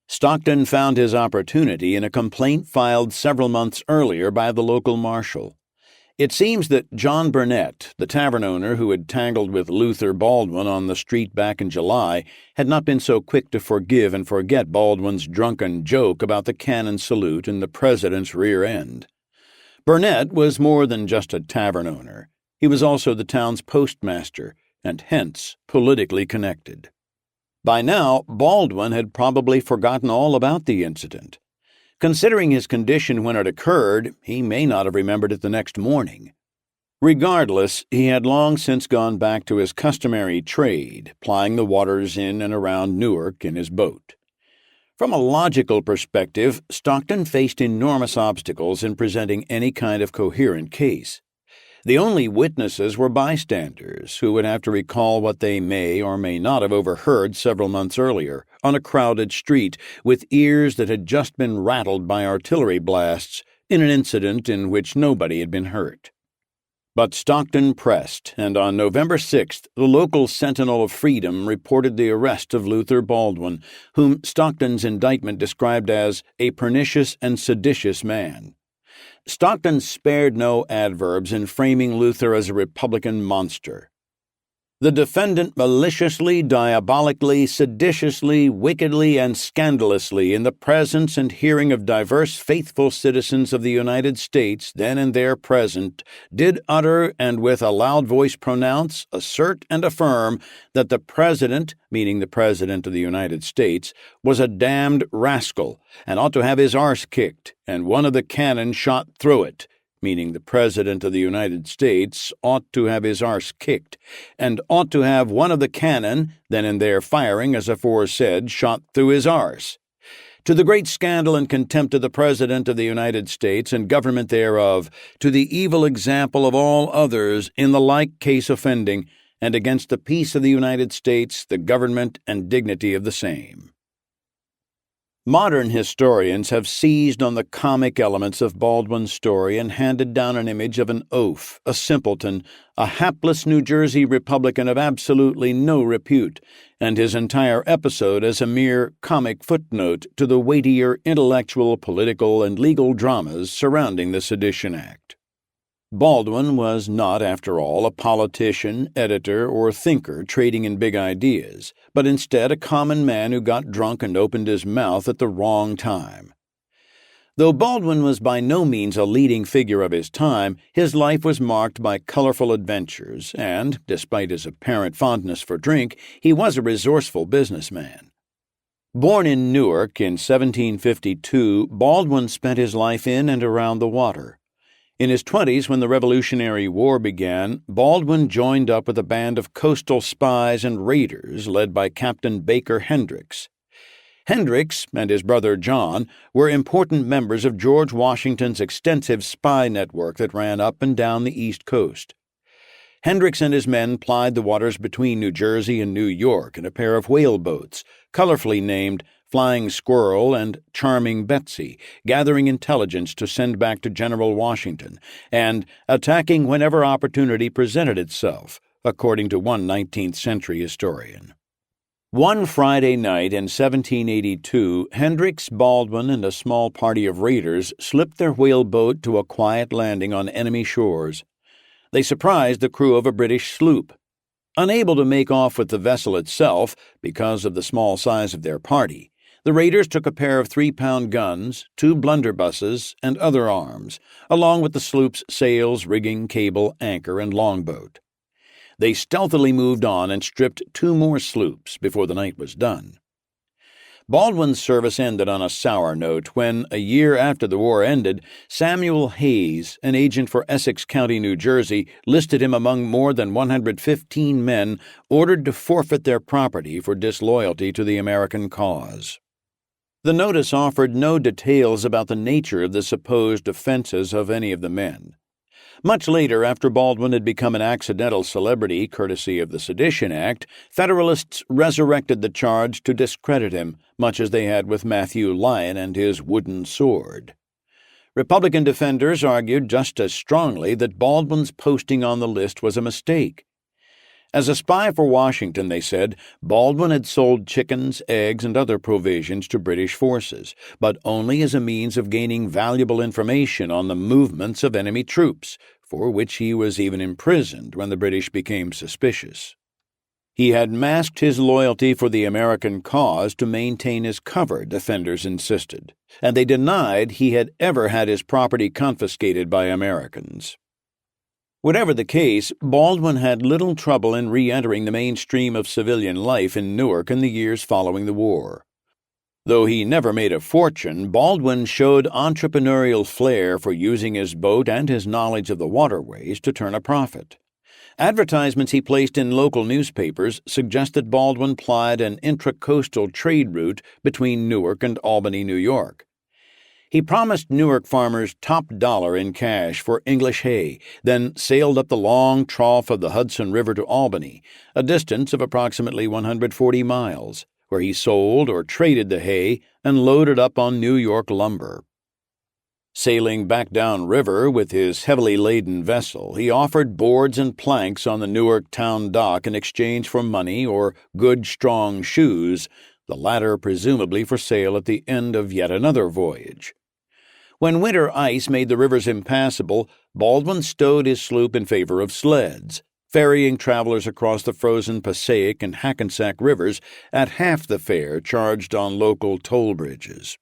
Stockton found his opportunity in a complaint filed several months earlier by the local marshal. It seems that John Burnett, the tavern owner who had tangled with Luther Baldwin on the street back in July, had not been so quick to forgive and forget Baldwin's drunken joke about the cannon salute in the president's rear end. Burnett was more than just a tavern owner. He was also the town's postmaster, and hence politically connected. By now, Baldwin had probably forgotten all about the incident. Considering his condition when it occurred, he may not have remembered it the next morning. Regardless, he had long since gone back to his customary trade, plying the waters in and around Newark in his boat. From a logical perspective, Stockton faced enormous obstacles in presenting any kind of coherent case. The only witnesses were bystanders who would have to recall what they may or may not have overheard several months earlier on a crowded street with ears that had just been rattled by artillery blasts in an incident in which nobody had been hurt. But Stockton pressed, and on November 6th, the local Sentinel of Freedom reported the arrest of Luther Baldwin, whom Stockton's indictment described as a pernicious and seditious man. Stockton spared no adverbs in framing Luther as a Republican monster. The defendant maliciously, diabolically, seditiously, wickedly, and scandalously, in the presence and hearing of divers faithful citizens of the United States, then and there present, did utter and with a loud voice pronounce, assert, and affirm that the President, meaning the President of the United States, was a damned rascal, and ought to have his arse kicked, and one of the cannon shot through it, meaning the President of the United States ought to have his arse kicked, and ought to have one of the cannon, then and there firing as aforesaid, shot through his arse. To the great scandal and contempt of the President of the United States and government thereof, to the evil example of all others in the like case offending, and against the peace of the United States, the government and dignity of the same. Modern historians have seized on the comic elements of Baldwin's story and handed down an image of an oaf, a simpleton, a hapless New Jersey Republican of absolutely no repute, and his entire episode as a mere comic footnote to the weightier intellectual, political, and legal dramas surrounding the Sedition Act. Baldwin was not, after all, a politician, editor, or thinker trading in big ideas, but instead a common man who got drunk and opened his mouth at the wrong time. Though Baldwin was by no means a leading figure of his time, his life was marked by colorful adventures, and, despite his apparent fondness for drink, he was a resourceful businessman. Born in Newark in 1752, Baldwin spent his life in and around the water. In his 20s, when the Revolutionary War began, Baldwin joined up with a band of coastal spies and raiders led by Captain Baker Hendricks. Hendricks and his brother John were important members of George Washington's extensive spy network that ran up and down the East Coast. Hendricks and his men plied the waters between New Jersey and New York in a pair of whaleboats, colorfully named Flying Squirrel and Charming Betsy, gathering intelligence to send back to General Washington, and attacking whenever opportunity presented itself, according to one 19th-century historian. One Friday night in 1782, Hendricks, Baldwin, and a small party of raiders slipped their whaleboat to a quiet landing on enemy shores. They surprised the crew of a British sloop. Unable to make off with the vessel itself because of the small size of their party, the raiders took a pair of 3-pound guns, 2 blunderbusses, and other arms, along with the sloop's sails, rigging, cable, anchor, and longboat. They stealthily moved on and stripped 2 more sloops before the night was done. Baldwin's service ended on a sour note when, a year after the war ended, Samuel Hayes, an agent for Essex County, New Jersey, listed him among more than 115 men ordered to forfeit their property for disloyalty to the American cause. The notice offered no details about the nature of the supposed offenses of any of the men. Much later, after Baldwin had become an accidental celebrity courtesy of the Sedition Act, Federalists resurrected the charge to discredit him, much as they had with Matthew Lyon and his wooden sword. Republican defenders argued just as strongly that Baldwin's posting on the list was a mistake. As a spy for Washington, they said, Baldwin had sold chickens, eggs, and other provisions to British forces, but only as a means of gaining valuable information on the movements of enemy troops, for which he was even imprisoned when the British became suspicious. He had masked his loyalty for the American cause to maintain his cover, defenders insisted, and they denied he had ever had his property confiscated by Americans. Whatever the case, Baldwin had little trouble in re-entering the mainstream of civilian life in Newark in the years following the war. Though he never made a fortune, Baldwin showed entrepreneurial flair for using his boat and his knowledge of the waterways to turn a profit. Advertisements he placed in local newspapers suggest that Baldwin plied an intracoastal trade route between Newark and Albany, New York. He promised Newark farmers top dollar in cash for English hay, then sailed up the long trough of the Hudson River to Albany, a distance of approximately 140 miles, where he sold or traded the hay and loaded up on New York lumber. Sailing back down river with his heavily laden vessel, he offered boards and planks on the Newark town dock in exchange for money or good strong shoes, the latter presumably for sale at the end of yet another voyage. When winter ice made the rivers impassable, Baldwin stowed his sloop in favor of sleds, ferrying travelers across the frozen Passaic and Hackensack rivers at half the fare charged on local toll bridges.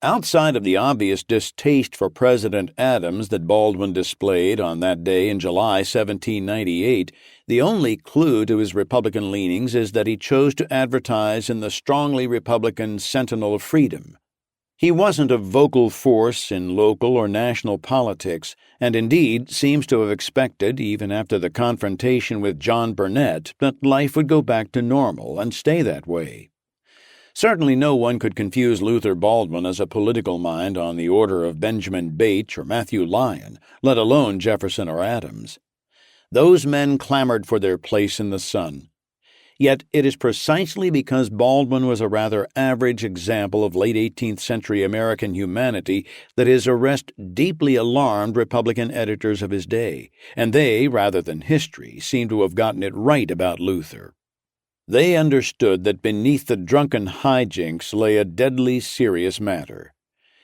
Outside of the obvious distaste for President Adams that Baldwin displayed on that day in July 1798, the only clue to his Republican leanings is that he chose to advertise in the strongly Republican Sentinel of Freedom. He wasn't a vocal force in local or national politics, and indeed seems to have expected, even after the confrontation with John Burnet, that life would go back to normal and stay that way. Certainly no one could confuse Luther Baldwin as a political mind on the order of Benjamin Bates or Matthew Lyon, let alone Jefferson or Adams. Those men clamored for their place in the sun. Yet it is precisely because Baldwin was a rather average example of late 18th century American humanity that his arrest deeply alarmed Republican editors of his day, and they, rather than history, seem to have gotten it right about Luther. They understood that beneath the drunken hijinks lay a deadly serious matter.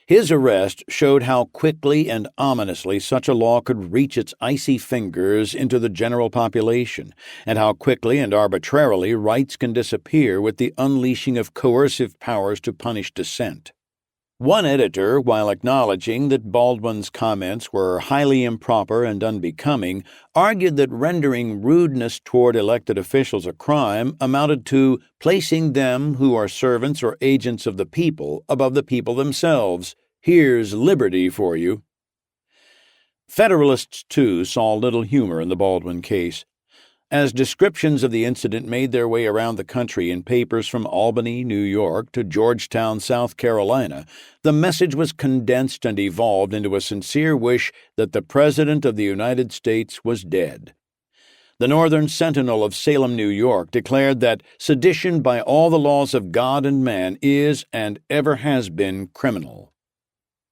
His arrest showed how quickly and ominously such a law could reach its icy fingers into the general population, and how quickly and arbitrarily rights can disappear with the unleashing of coercive powers to punish dissent. One editor, while acknowledging that Baldwin's comments were highly improper and unbecoming, argued that rendering rudeness toward elected officials a crime amounted to placing them who are servants or agents of the people above the people themselves. Here's liberty for you. Federalists, too, saw little humor in the Baldwin case. As descriptions of the incident made their way around the country in papers from Albany, New York, to Georgetown, South Carolina, the message was condensed and evolved into a sincere wish that the President of the United States was dead. The Northern Sentinel of Salem, New York, declared that sedition by all the laws of God and man is and ever has been criminal.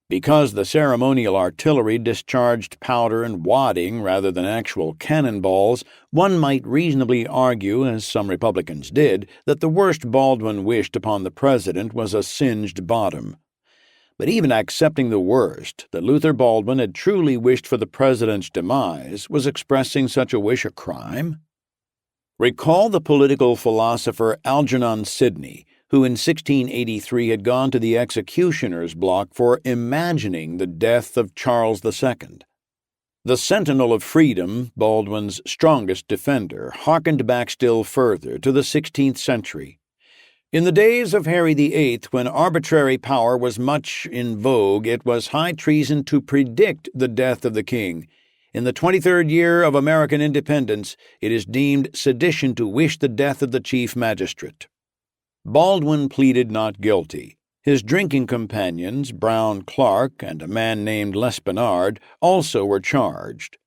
Because the ceremonial artillery discharged powder and wadding rather than actual cannonballs, one might reasonably argue, as some Republicans did, that the worst Baldwin wished upon the president was a singed bottom. But even accepting the worst, that Luther Baldwin had truly wished for the president's demise, was expressing such a wish a crime? Recall the political philosopher Algernon Sidney, who in 1683 had gone to the executioner's block for imagining the death of Charles II. The Sentinel of Freedom, Baldwin's strongest defender, hearkened back still further to the 16th century. In the days of Harry VIII, when arbitrary power was much in vogue, it was high treason to predict the death of the king. In the 23rd year of American independence, it is deemed sedition to wish the death of the chief magistrate. Baldwin pleaded not guilty. His drinking companions, Brown Clark and a man named L'Espinard, also were charged.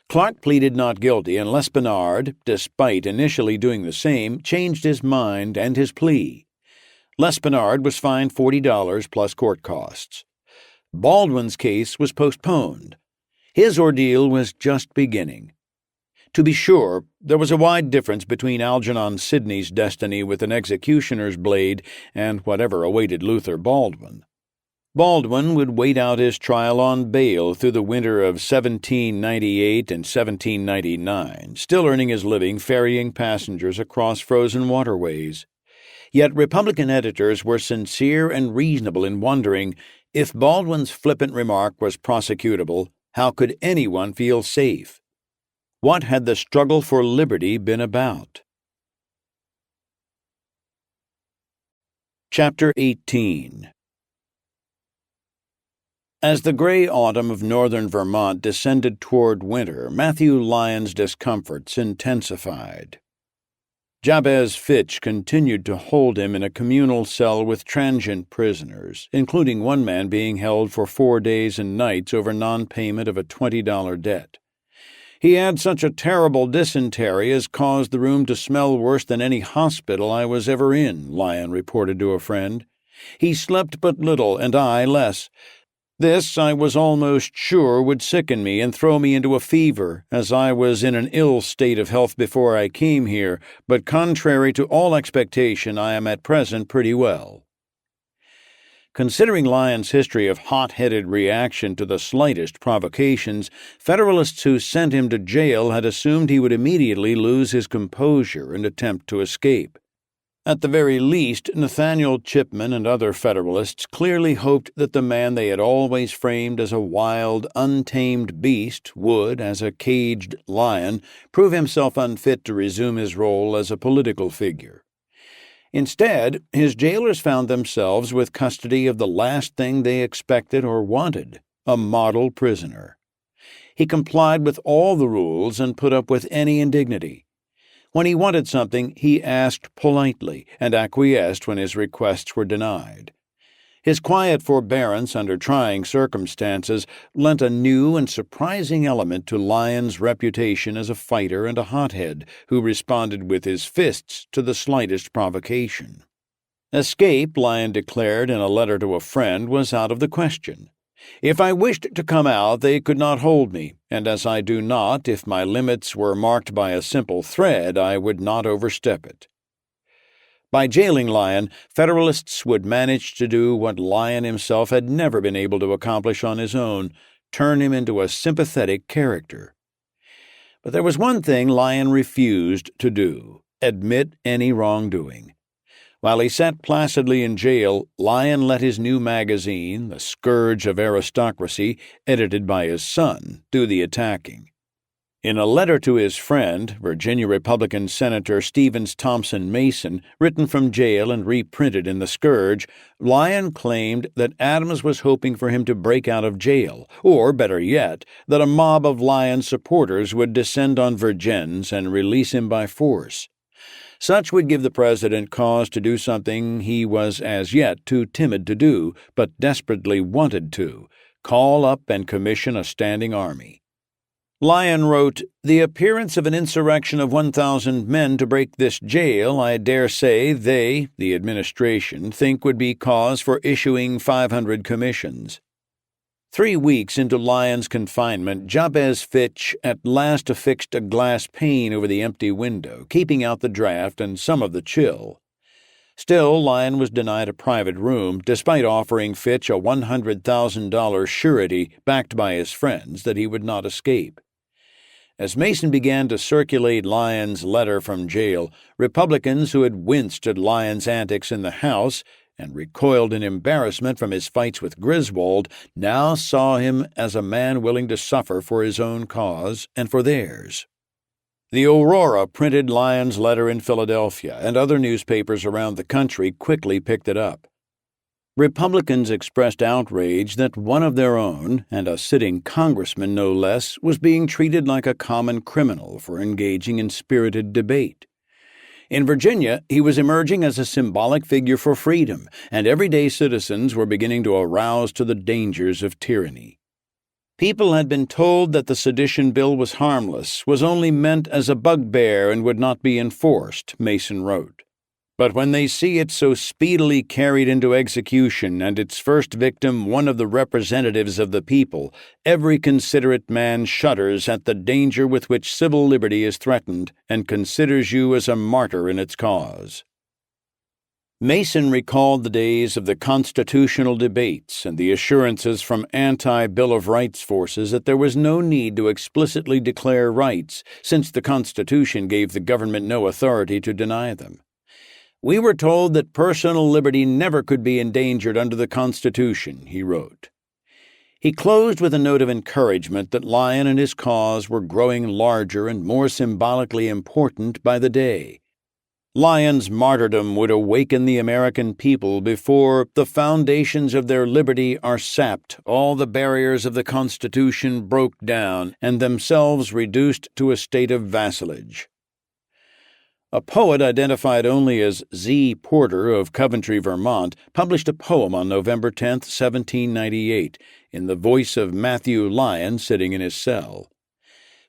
Clark pleaded not guilty, and L'Espinard, despite initially doing the same, changed his mind and his plea. L'Espinard was fined $40 plus court costs. Baldwin's case was postponed. His ordeal was just beginning. To be sure, there was a wide difference between Algernon Sidney's destiny with an executioner's blade and whatever awaited Luther Baldwin. Baldwin would wait out his trial on bail through the winter of 1798 and 1799, still earning his living ferrying passengers across frozen waterways. Yet Republican editors were sincere and reasonable in wondering, if Baldwin's flippant remark was prosecutable, how could anyone feel safe? What had the struggle for liberty been about? Chapter 18. As the gray autumn of northern Vermont descended toward winter, Matthew Lyon's discomforts intensified. Jabez Fitch continued to hold him in a communal cell with transient prisoners, including one man being held for 4 days and nights over non-payment of a $20 debt. He had such a terrible dysentery as caused the room to smell worse than any hospital I was ever in, Lyon reported to a friend. He slept but little, and I less. This, I was almost sure, would sicken me and throw me into a fever, as I was in an ill state of health before I came here, but contrary to all expectation, I am at present pretty well. Considering Lyon's history of hot-headed reaction to the slightest provocations, Federalists who sent him to jail had assumed he would immediately lose his composure and attempt to escape. At the very least, Nathaniel Chipman and other Federalists clearly hoped that the man they had always framed as a wild, untamed beast would, as a caged lion, prove himself unfit to resume his role as a political figure. Instead, his jailers found themselves with custody of the last thing they expected or wanted, a model prisoner. He complied with all the rules and put up with any indignity. When he wanted something, he asked politely and acquiesced when his requests were denied. His quiet forbearance under trying circumstances lent a new and surprising element to Lyon's reputation as a fighter and a hothead who responded with his fists to the slightest provocation. Escape, Lyon declared in a letter to a friend, was out of the question. If I wished to come out, they could not hold me, and as I do not, if my limits were marked by a simple thread, I would not overstep it. By jailing Lyon, Federalists would manage to do what Lyon himself had never been able to accomplish on his own, turn him into a sympathetic character. But there was one thing Lyon refused to do: admit any wrongdoing. While he sat placidly in jail, Lyon let his new magazine, The Scourge of Aristocracy, edited by his son, do the attacking. In a letter to his friend, Virginia Republican Senator Stevens Thompson Mason, written from jail and reprinted in The Scourge, Lyon claimed that Adams was hoping for him to break out of jail, or, better yet, that a mob of Lyon's supporters would descend on Vergennes and release him by force. Such would give the president cause to do something he was as yet too timid to do, but desperately wanted to: call up and commission a standing army. Lyon wrote, "The appearance of an insurrection of 1,000 men to break this jail, I dare say they, the administration, think would be cause for issuing 500 commissions." 3 weeks into Lyon's confinement, Jabez Fitch at last affixed a glass pane over the empty window, keeping out the draft and some of the chill. Still, Lyon was denied a private room, despite offering Fitch a $100,000 surety backed by his friends that he would not escape. As Mason began to circulate Lyon's letter from jail, Republicans who had winced at Lyon's antics in the House and recoiled in embarrassment from his fights with Griswold now saw him as a man willing to suffer for his own cause and for theirs. The Aurora printed Lyon's letter in Philadelphia, and other newspapers around the country quickly picked it up. Republicans expressed outrage that one of their own, and a sitting congressman no less, was being treated like a common criminal for engaging in spirited debate. In Virginia, he was emerging as a symbolic figure for freedom, and everyday citizens were beginning to arouse to the dangers of tyranny. People had been told that the sedition bill was harmless, was only meant as a bugbear, and would not be enforced, Mason wrote. But when they see it so speedily carried into execution, and its first victim one of the representatives of the people, every considerate man shudders at the danger with which civil liberty is threatened, and considers you as a martyr in its cause. Mason recalled the days of the constitutional debates and the assurances from anti-Bill of Rights forces that there was no need to explicitly declare rights, since the Constitution gave the government no authority to deny them. "We were told that personal liberty never could be endangered under the Constitution," he wrote. He closed with a note of encouragement that Lyon and his cause were growing larger and more symbolically important by the day. Lyon's martyrdom would awaken the American people before the foundations of their liberty are sapped, all the barriers of the Constitution broke down, and themselves reduced to a state of vassalage. A poet identified only as Z. Porter of Coventry, Vermont, published a poem on November 10, 1798, in the voice of Matthew Lyon sitting in his cell.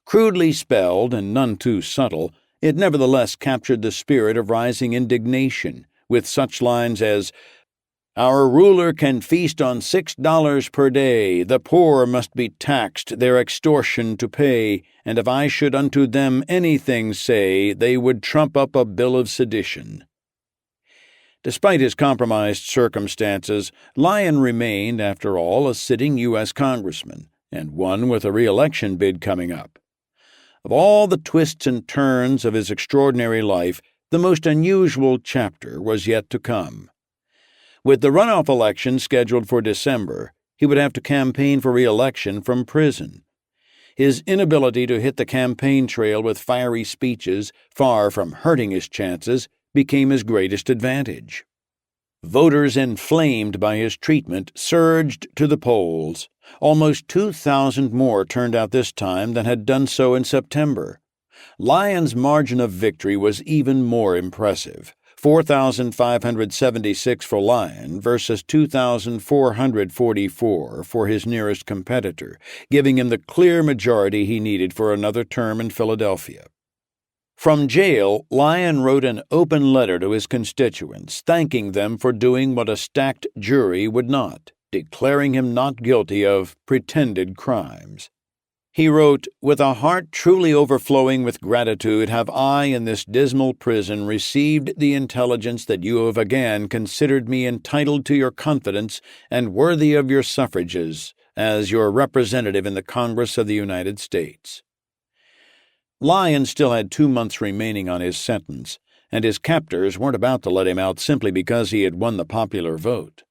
Crudely spelled and none too subtle, it nevertheless captured the spirit of rising indignation, with such lines as, "Our ruler can feast on $6 per day, the poor must be taxed their extortion to pay, and if I should unto them anything say, they would trump up a bill of sedition." Despite his compromised circumstances, Lyon remained, after all, a sitting U.S. congressman, and one with a re-election bid coming up. Of all the twists and turns of his extraordinary life, the most unusual chapter was yet to come. With the runoff election scheduled for December, he would have to campaign for re-election from prison. His inability to hit the campaign trail with fiery speeches, far from hurting his chances, became his greatest advantage. Voters inflamed by his treatment surged to the polls. Almost 2,000 more turned out this time than had done so in September. Lyon's margin of victory was even more impressive. 4,576 for Lyon versus 2,444 for his nearest competitor, giving him the clear majority he needed for another term in Philadelphia. From jail, Lyon wrote an open letter to his constituents, thanking them for doing what a stacked jury would not, declaring him not guilty of pretended crimes. He wrote, "With a heart truly overflowing with gratitude have I in this dismal prison received the intelligence that you have again considered me entitled to your confidence and worthy of your suffrages as your representative in the Congress of the United States." Lyon still had 2 months remaining on his sentence, and his captors weren't about to let him out simply because he had won the popular vote.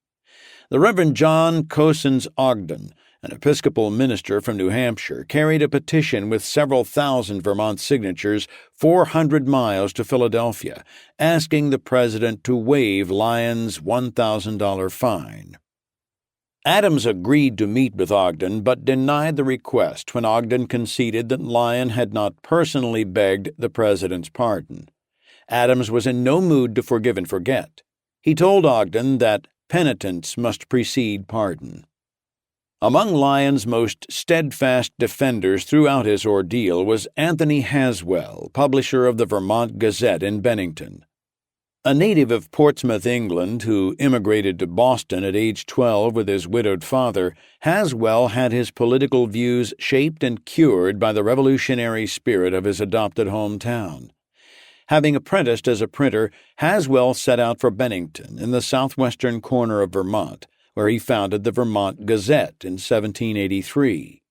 The Reverend John Cosins Ogden, an Episcopal minister from New Hampshire, carried a petition with several thousand Vermont signatures 400 miles to Philadelphia, asking the president to waive Lyon's $1,000 fine. Adams agreed to meet with Ogden, but denied the request when Ogden conceded that Lyon had not personally begged the president's pardon. Adams was in no mood to forgive and forget. He told Ogden that penitence must precede pardon. Among Lyon's most steadfast defenders throughout his ordeal was Anthony Haswell, publisher of the Vermont Gazette in Bennington. A native of Portsmouth, England, who immigrated to Boston at age 12 with his widowed father, Haswell had his political views shaped and cured by the revolutionary spirit of his adopted hometown. Having apprenticed as a printer, Haswell set out for Bennington in the southwestern corner of Vermont, where he founded the Vermont Gazette in 1783.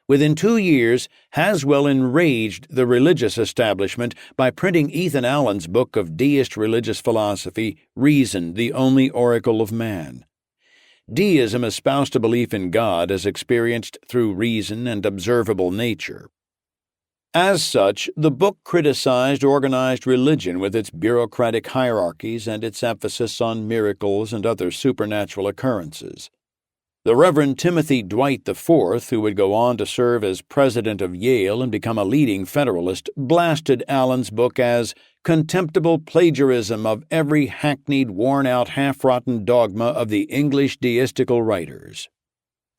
Within 2 years, Haswell enraged the religious establishment by printing Ethan Allen's book of deist religious philosophy, Reason, the Only Oracle of Man. Deism espoused a belief in God as experienced through reason and observable nature. As such, the book criticized organized religion with its bureaucratic hierarchies and its emphasis on miracles and other supernatural occurrences. The Reverend Timothy Dwight IV, who would go on to serve as president of Yale and become a leading Federalist, blasted Allen's book as contemptible plagiarism of every hackneyed, worn-out, half-rotten dogma of the English deistical writers.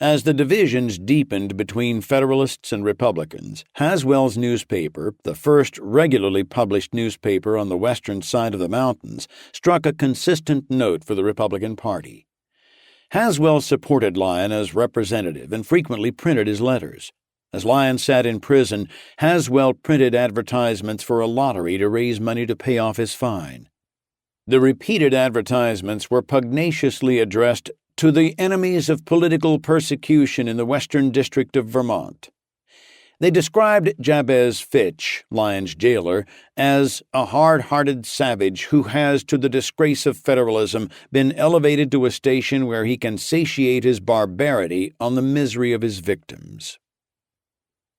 As the divisions deepened between Federalists and Republicans, Haswell's newspaper, the first regularly published newspaper on the western side of the mountains, struck a consistent note for the Republican Party. Haswell supported Lyon as representative and frequently printed his letters. As Lyon sat in prison, Haswell printed advertisements for a lottery to raise money to pay off his fine. The repeated advertisements were pugnaciously addressed to the enemies of political persecution in the Western District of Vermont. They described Jabez Fitch, Lyon's jailer, as a hard-hearted savage who has, to the disgrace of federalism, been elevated to a station where he can satiate his barbarity on the misery of his victims.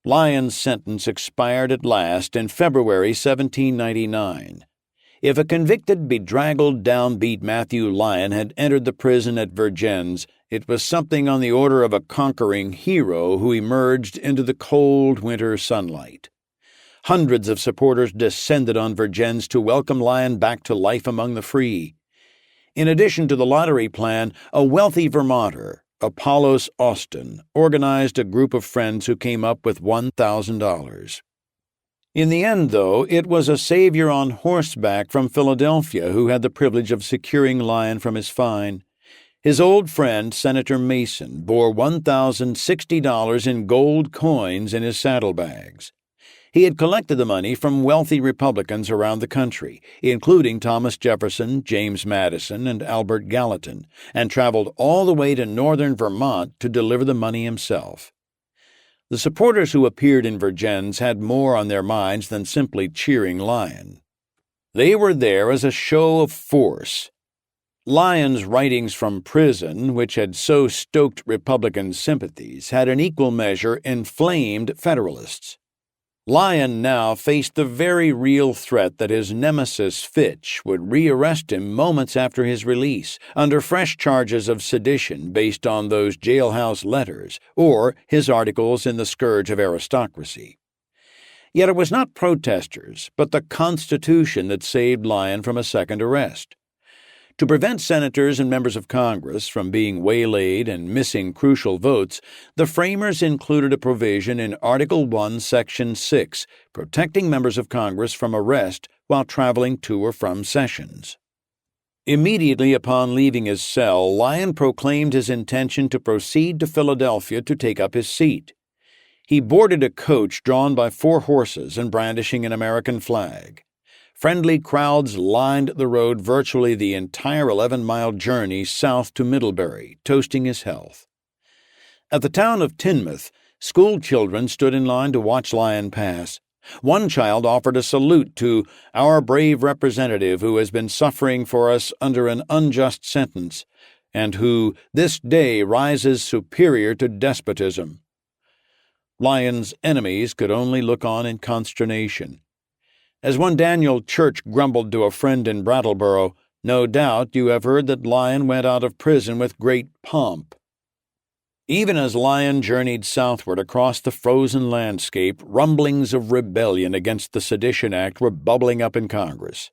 Lyon's sentence expired at last in February 1799. If a convicted, bedraggled, downbeat Matthew Lyon had entered the prison at Vergennes, it was something on the order of a conquering hero who emerged into the cold winter sunlight. Hundreds of supporters descended on Vergennes to welcome Lyon back to life among the free. In addition to the lottery plan, a wealthy Vermonter, Apollos Austin, organized a group of friends who came up with $1,000. In the end, though, it was a savior on horseback from Philadelphia who had the privilege of securing Lyon from his fine. His old friend, Senator Mason, bore $1,060 in gold coins in his saddlebags. He had collected the money from wealthy Republicans around the country, including Thomas Jefferson, James Madison, and Albert Gallatin, and traveled all the way to northern Vermont to deliver the money himself. The supporters who appeared in Vergennes had more on their minds than simply cheering Lyon. They were there as a show of force. Lyon's writings from prison, which had so stoked Republican sympathies, had in equal measure inflamed Federalists. Lyon now faced the very real threat that his nemesis Fitch would rearrest him moments after his release, under fresh charges of sedition based on those jailhouse letters, or his articles in The Scourge of Aristocracy. Yet it was not protesters, but the Constitution that saved Lyon from a second arrest. To prevent senators and members of Congress from being waylaid and missing crucial votes, the framers included a provision in Article 1, Section 6, protecting members of Congress from arrest while traveling to or from sessions. Immediately upon leaving his cell, Lyon proclaimed his intention to proceed to Philadelphia to take up his seat. He boarded a coach drawn by 4 horses and brandishing an American flag. Friendly crowds lined the road virtually the entire 11-mile journey south to Middlebury, toasting his health. At the town of Teignmouth, school children stood in line to watch Lyon pass. One child offered a salute to our brave representative who has been suffering for us under an unjust sentence, and who this day rises superior to despotism. Lyon's enemies could only look on in consternation. As one Daniel Church grumbled to a friend in Brattleboro, "No doubt you have heard that Lyon went out of prison with great pomp." Even as Lyon journeyed southward across the frozen landscape, rumblings of rebellion against the Sedition Act were bubbling up in Congress.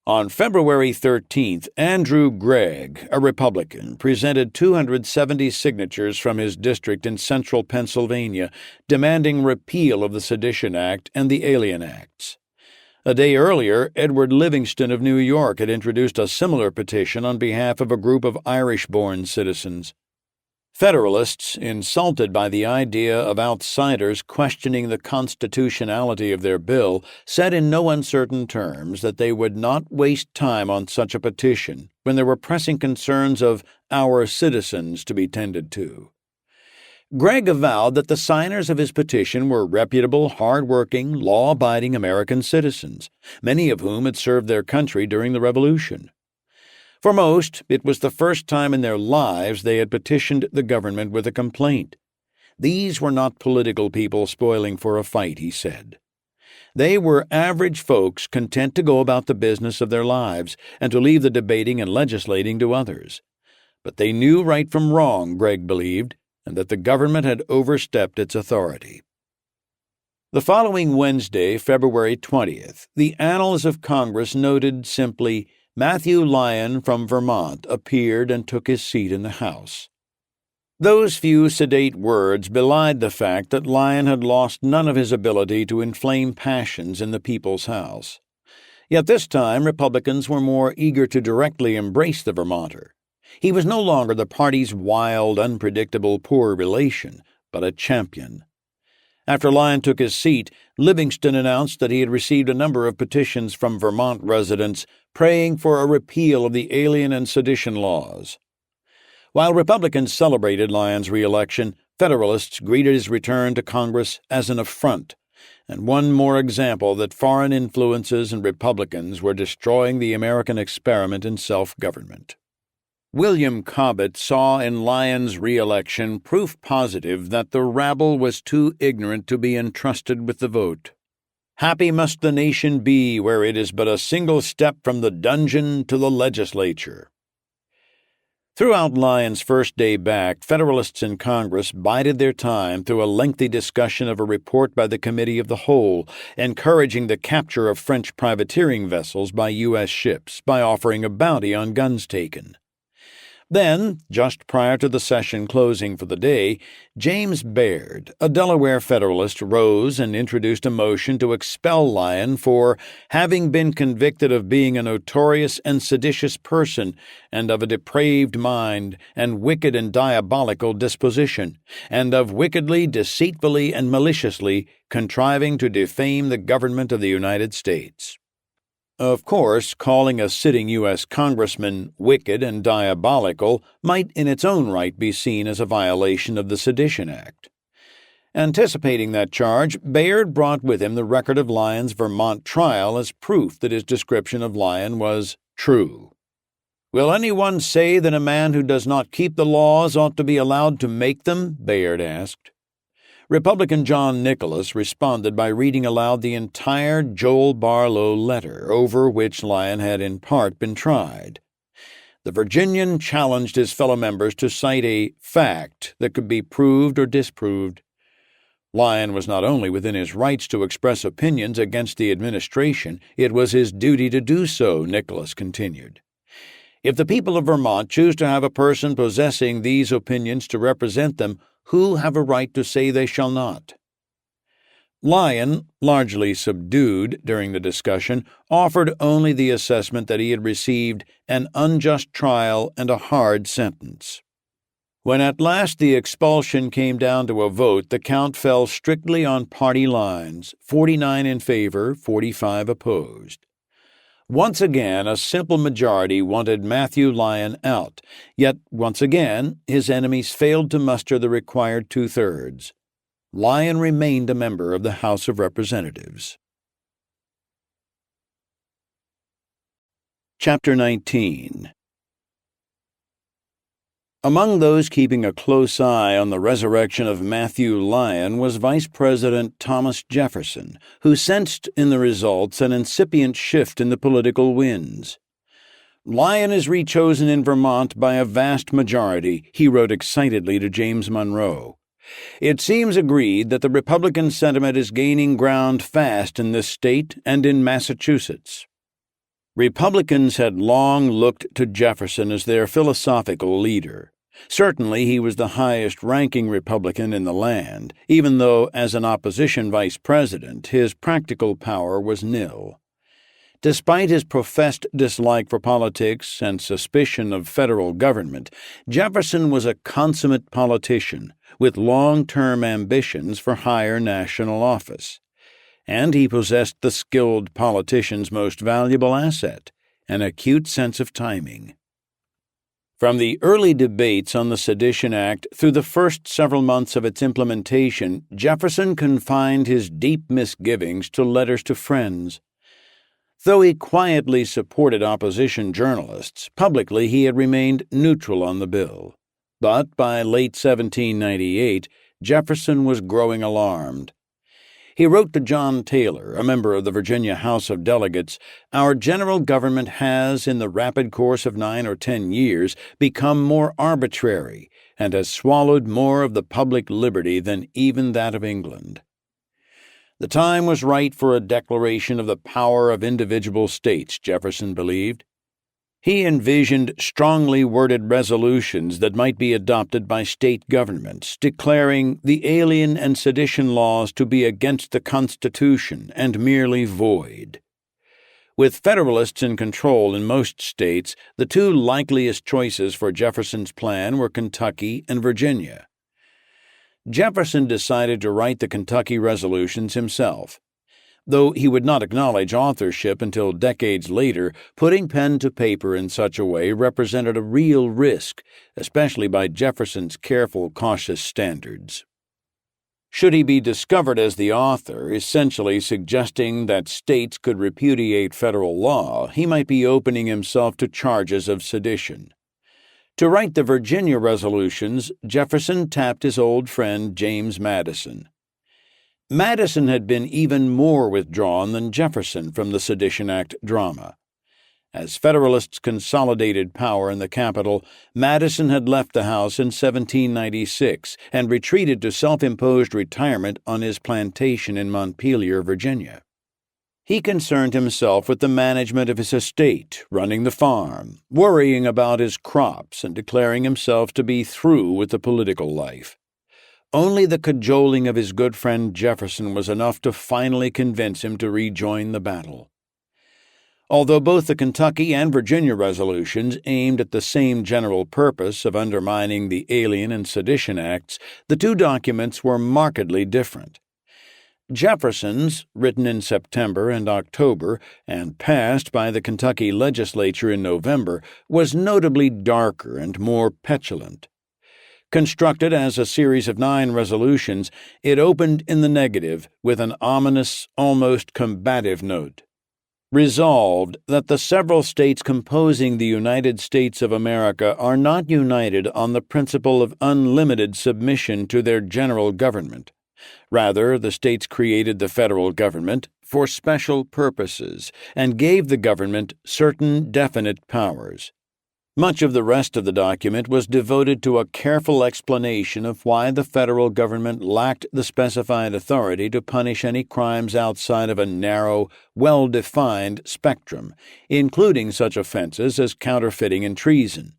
On February 13th, Andrew Gregg, a Republican, presented 270 signatures from his district in central Pennsylvania, demanding repeal of the Sedition Act and the Alien Acts. A day earlier, Edward Livingston of New York had introduced a similar petition on behalf of a group of Irish-born citizens. Federalists, insulted by the idea of outsiders questioning the constitutionality of their bill, said in no uncertain terms that they would not waste time on such a petition when there were pressing concerns of our citizens to be tended to. Gregg avowed that the signers of his petition were reputable, hard-working, law-abiding American citizens, many of whom had served their country during the Revolution. For most, it was the first time in their lives they had petitioned the government with a complaint. These were not political people spoiling for a fight, he said. They were average folks content to go about the business of their lives and to leave the debating and legislating to others. But they knew right from wrong, Gregg believed, and that the government had overstepped its authority. The following Wednesday, February 20th, the Annals of Congress noted simply, Matthew Lyon from Vermont appeared and took his seat in the House. Those few sedate words belied the fact that Lyon had lost none of his ability to inflame passions in the People's House. Yet this time Republicans were more eager to directly embrace the Vermonter. He was no longer the party's wild, unpredictable poor relation, but a champion. After Lyon took his seat, Livingston announced that he had received a number of petitions from Vermont residents praying for a repeal of the alien and sedition laws. While Republicans celebrated Lyon's re-election, Federalists greeted his return to Congress as an affront, and one more example that foreign influences and Republicans were destroying the American experiment in self-government. William Cobbett saw in Lyon's re-election proof positive that the rabble was too ignorant to be entrusted with the vote. Happy must the nation be where it is but a single step from the dungeon to the legislature. Throughout Lyon's first day back, Federalists in Congress bided their time through a lengthy discussion of a report by the Committee of the Whole, encouraging the capture of French privateering vessels by U.S. ships by offering a bounty on guns taken. Then, just prior to the session closing for the day, James Baird, a Delaware Federalist, rose and introduced a motion to expel Lyon for having been convicted of being a notorious and seditious person, and of a depraved mind, and wicked and diabolical disposition, and of wickedly, deceitfully, and maliciously contriving to defame the government of the United States. Of course, calling a sitting U.S. congressman wicked and diabolical might in its own right be seen as a violation of the Sedition Act. Anticipating that charge, Baird brought with him the record of Lyon's Vermont trial as proof that his description of Lyon was true. "Will anyone say that a man who does not keep the laws ought to be allowed to make them?" Baird asked. Republican John Nicholas responded by reading aloud the entire Joel Barlow letter over which Lyon had in part been tried. The Virginian challenged his fellow members to cite a fact that could be proved or disproved. Lyon was not only within his rights to express opinions against the administration, it was his duty to do so, Nicholas continued. If the people of Vermont choose to have a person possessing these opinions to represent them, who have a right to say they shall not? Lyon, largely subdued during the discussion, offered only the assessment that he had received an unjust trial and a hard sentence. When at last the expulsion came down to a vote, the count fell strictly on party lines, 49 in favor, 45 opposed. Once again, a simple majority wanted Matthew Lyon out, yet once again his enemies failed to muster the required two-thirds. Lyon remained a member of the House of Representatives. Chapter 19. Among those keeping a close eye on the resurrection of Matthew Lyon was Vice President Thomas Jefferson, who sensed in the results an incipient shift in the political winds. "Lyon is rechosen in Vermont by a vast majority," he wrote excitedly to James Monroe. "It seems agreed that the Republican sentiment is gaining ground fast in this state and in Massachusetts." Republicans had long looked to Jefferson as their philosophical leader. Certainly he was the highest-ranking Republican in the land, even though, as an opposition vice president, his practical power was nil. Despite his professed dislike for politics and suspicion of federal government, Jefferson was a consummate politician with long-term ambitions for higher national office. And he possessed the skilled politician's most valuable asset, an acute sense of timing. From the early debates on the Sedition Act through the first several months of its implementation, Jefferson confined his deep misgivings to letters to friends. Though he quietly supported opposition journalists, publicly he had remained neutral on the bill. But by late 1798, Jefferson was growing alarmed. He wrote to John Taylor, a member of the Virginia House of Delegates, "Our general government has, in the rapid course of 9 or 10 years, become more arbitrary, and has swallowed more of the public liberty than even that of England." The time was right for a declaration of the power of individual states, Jefferson believed. He envisioned strongly worded resolutions that might be adopted by state governments, declaring the alien and sedition laws to be against the Constitution and merely void. With Federalists in control in most states, the two likeliest choices for Jefferson's plan were Kentucky and Virginia. Jefferson decided to write the Kentucky resolutions himself. Though he would not acknowledge authorship until decades later, putting pen to paper in such a way represented a real risk, especially by Jefferson's careful, cautious standards. Should he be discovered as the author, essentially suggesting that states could repudiate federal law, he might be opening himself to charges of sedition. To write the Virginia resolutions, Jefferson tapped his old friend James Madison. Madison had been even more withdrawn than Jefferson from the Sedition Act drama. As Federalists consolidated power in the capital, Madison had left the House in 1796 and retreated to self-imposed retirement on his plantation in Montpelier, Virginia. He concerned himself with the management of his estate, running the farm, worrying about his crops, and declaring himself to be through with the political life. Only the cajoling of his good friend Jefferson was enough to finally convince him to rejoin the battle. Although both the Kentucky and Virginia resolutions aimed at the same general purpose of undermining the Alien and Sedition Acts, the two documents were markedly different. Jefferson's, written in September and October and passed by the Kentucky legislature in November, was notably darker and more petulant. Constructed as a series of 9 resolutions, it opened in the negative with an ominous, almost combative note. Resolved that the several states composing the United States of America are not united on the principle of unlimited submission to their general government. Rather, the states created the federal government for special purposes and gave the government certain definite powers. Much of the rest of the document was devoted to a careful explanation of why the federal government lacked the specified authority to punish any crimes outside of a narrow, well-defined spectrum, including such offenses as counterfeiting and treason,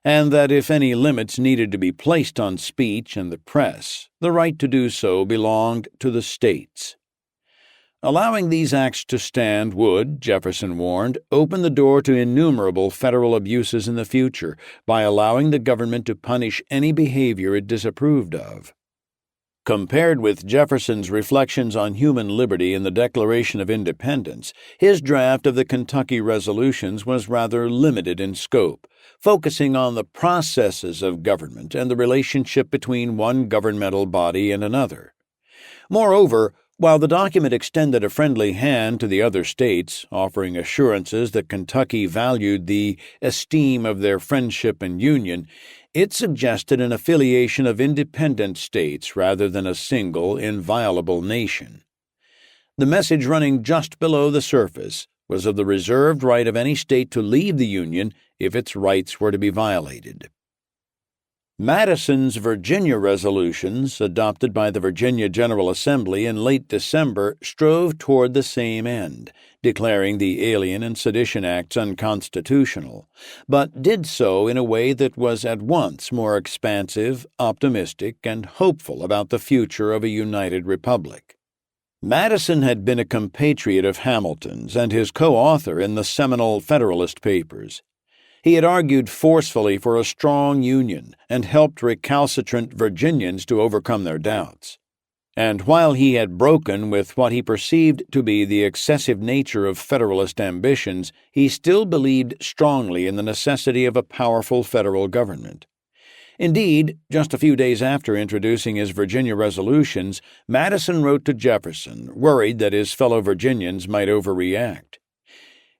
and that if any limits needed to be placed on speech and the press, the right to do so belonged to the states. Allowing these acts to stand would, Jefferson warned, open the door to innumerable federal abuses in the future by allowing the government to punish any behavior it disapproved of. Compared with Jefferson's reflections on human liberty in the Declaration of Independence, his draft of the Kentucky resolutions was rather limited in scope, focusing on the processes of government and the relationship between one governmental body and another. Moreover, while the document extended a friendly hand to the other states, offering assurances that Kentucky valued the esteem of their friendship and union, it suggested an affiliation of independent states rather than a single, inviolable nation. The message running just below the surface was of the reserved right of any state to leave the Union if its rights were to be violated. Madison's Virginia resolutions, adopted by the Virginia General Assembly in late December, strove toward the same end, declaring the Alien and Sedition Acts unconstitutional, but did so in a way that was at once more expansive, optimistic, and hopeful about the future of a united republic. Madison had been a compatriot of Hamilton's and his co-author in the seminal Federalist Papers. He had argued forcefully for a strong union and helped recalcitrant Virginians to overcome their doubts. And while he had broken with what he perceived to be the excessive nature of Federalist ambitions, he still believed strongly in the necessity of a powerful federal government. Indeed, just a few days after introducing his Virginia resolutions, Madison wrote to Jefferson, worried that his fellow Virginians might overreact.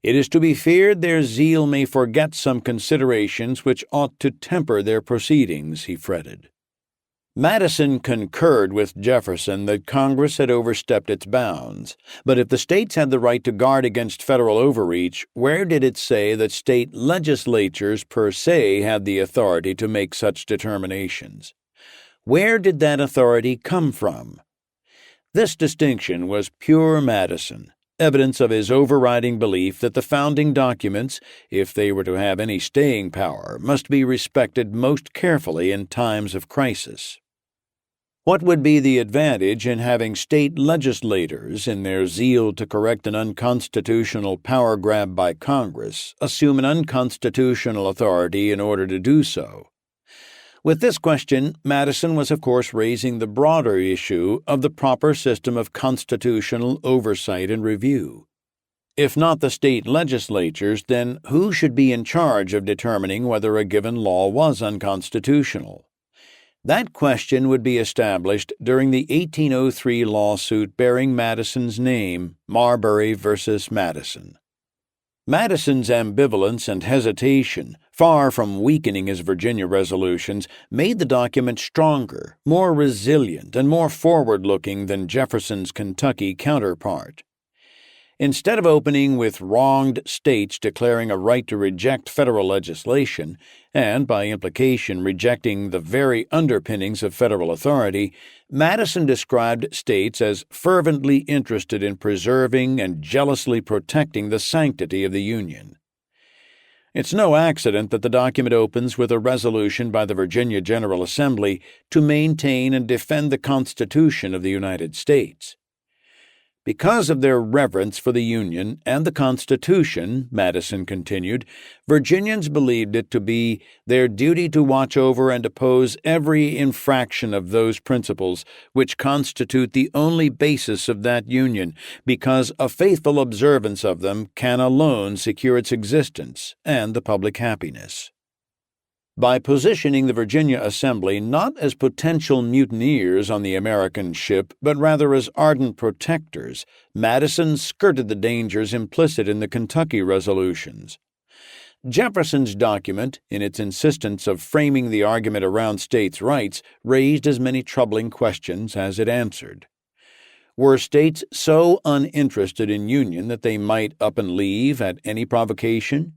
"It is to be feared their zeal may forget some considerations which ought to temper their proceedings," he fretted. Madison concurred with Jefferson that Congress had overstepped its bounds, but if the states had the right to guard against federal overreach, where did it say that state legislatures per se had the authority to make such determinations? Where did that authority come from? This distinction was pure Madison, evidence of his overriding belief that the founding documents, if they were to have any staying power, must be respected most carefully in times of crisis. What would be the advantage in having state legislators, in their zeal to correct an unconstitutional power grab by Congress, assume an unconstitutional authority in order to do so? With this question, Madison was of course raising the broader issue of the proper system of constitutional oversight and review. If not the state legislatures, then who should be in charge of determining whether a given law was unconstitutional? That question would be established during the 1803 lawsuit bearing Madison's name, Marbury v. Madison. Madison's ambivalence and hesitation, far from weakening his Virginia resolutions, made the document stronger, more resilient, and more forward-looking than Jefferson's Kentucky counterpart. Instead of opening with wronged states declaring a right to reject federal legislation, and by implication rejecting the very underpinnings of federal authority, Madison described states as fervently interested in preserving and jealously protecting the sanctity of the Union. It's no accident that the document opens with a resolution by the Virginia General Assembly to maintain and defend the Constitution of the United States. Because of their reverence for the Union and the Constitution, Madison continued, Virginians believed it to be their duty to watch over and oppose every infraction of those principles which constitute the only basis of that Union, because a faithful observance of them can alone secure its existence and the public happiness. By positioning the Virginia Assembly not as potential mutineers on the American ship, but rather as ardent protectors, Madison skirted the dangers implicit in the Kentucky resolutions. Jefferson's document, in its insistence of framing the argument around states' rights, raised as many troubling questions as it answered. Were states so uninterested in union that they might up and leave at any provocation?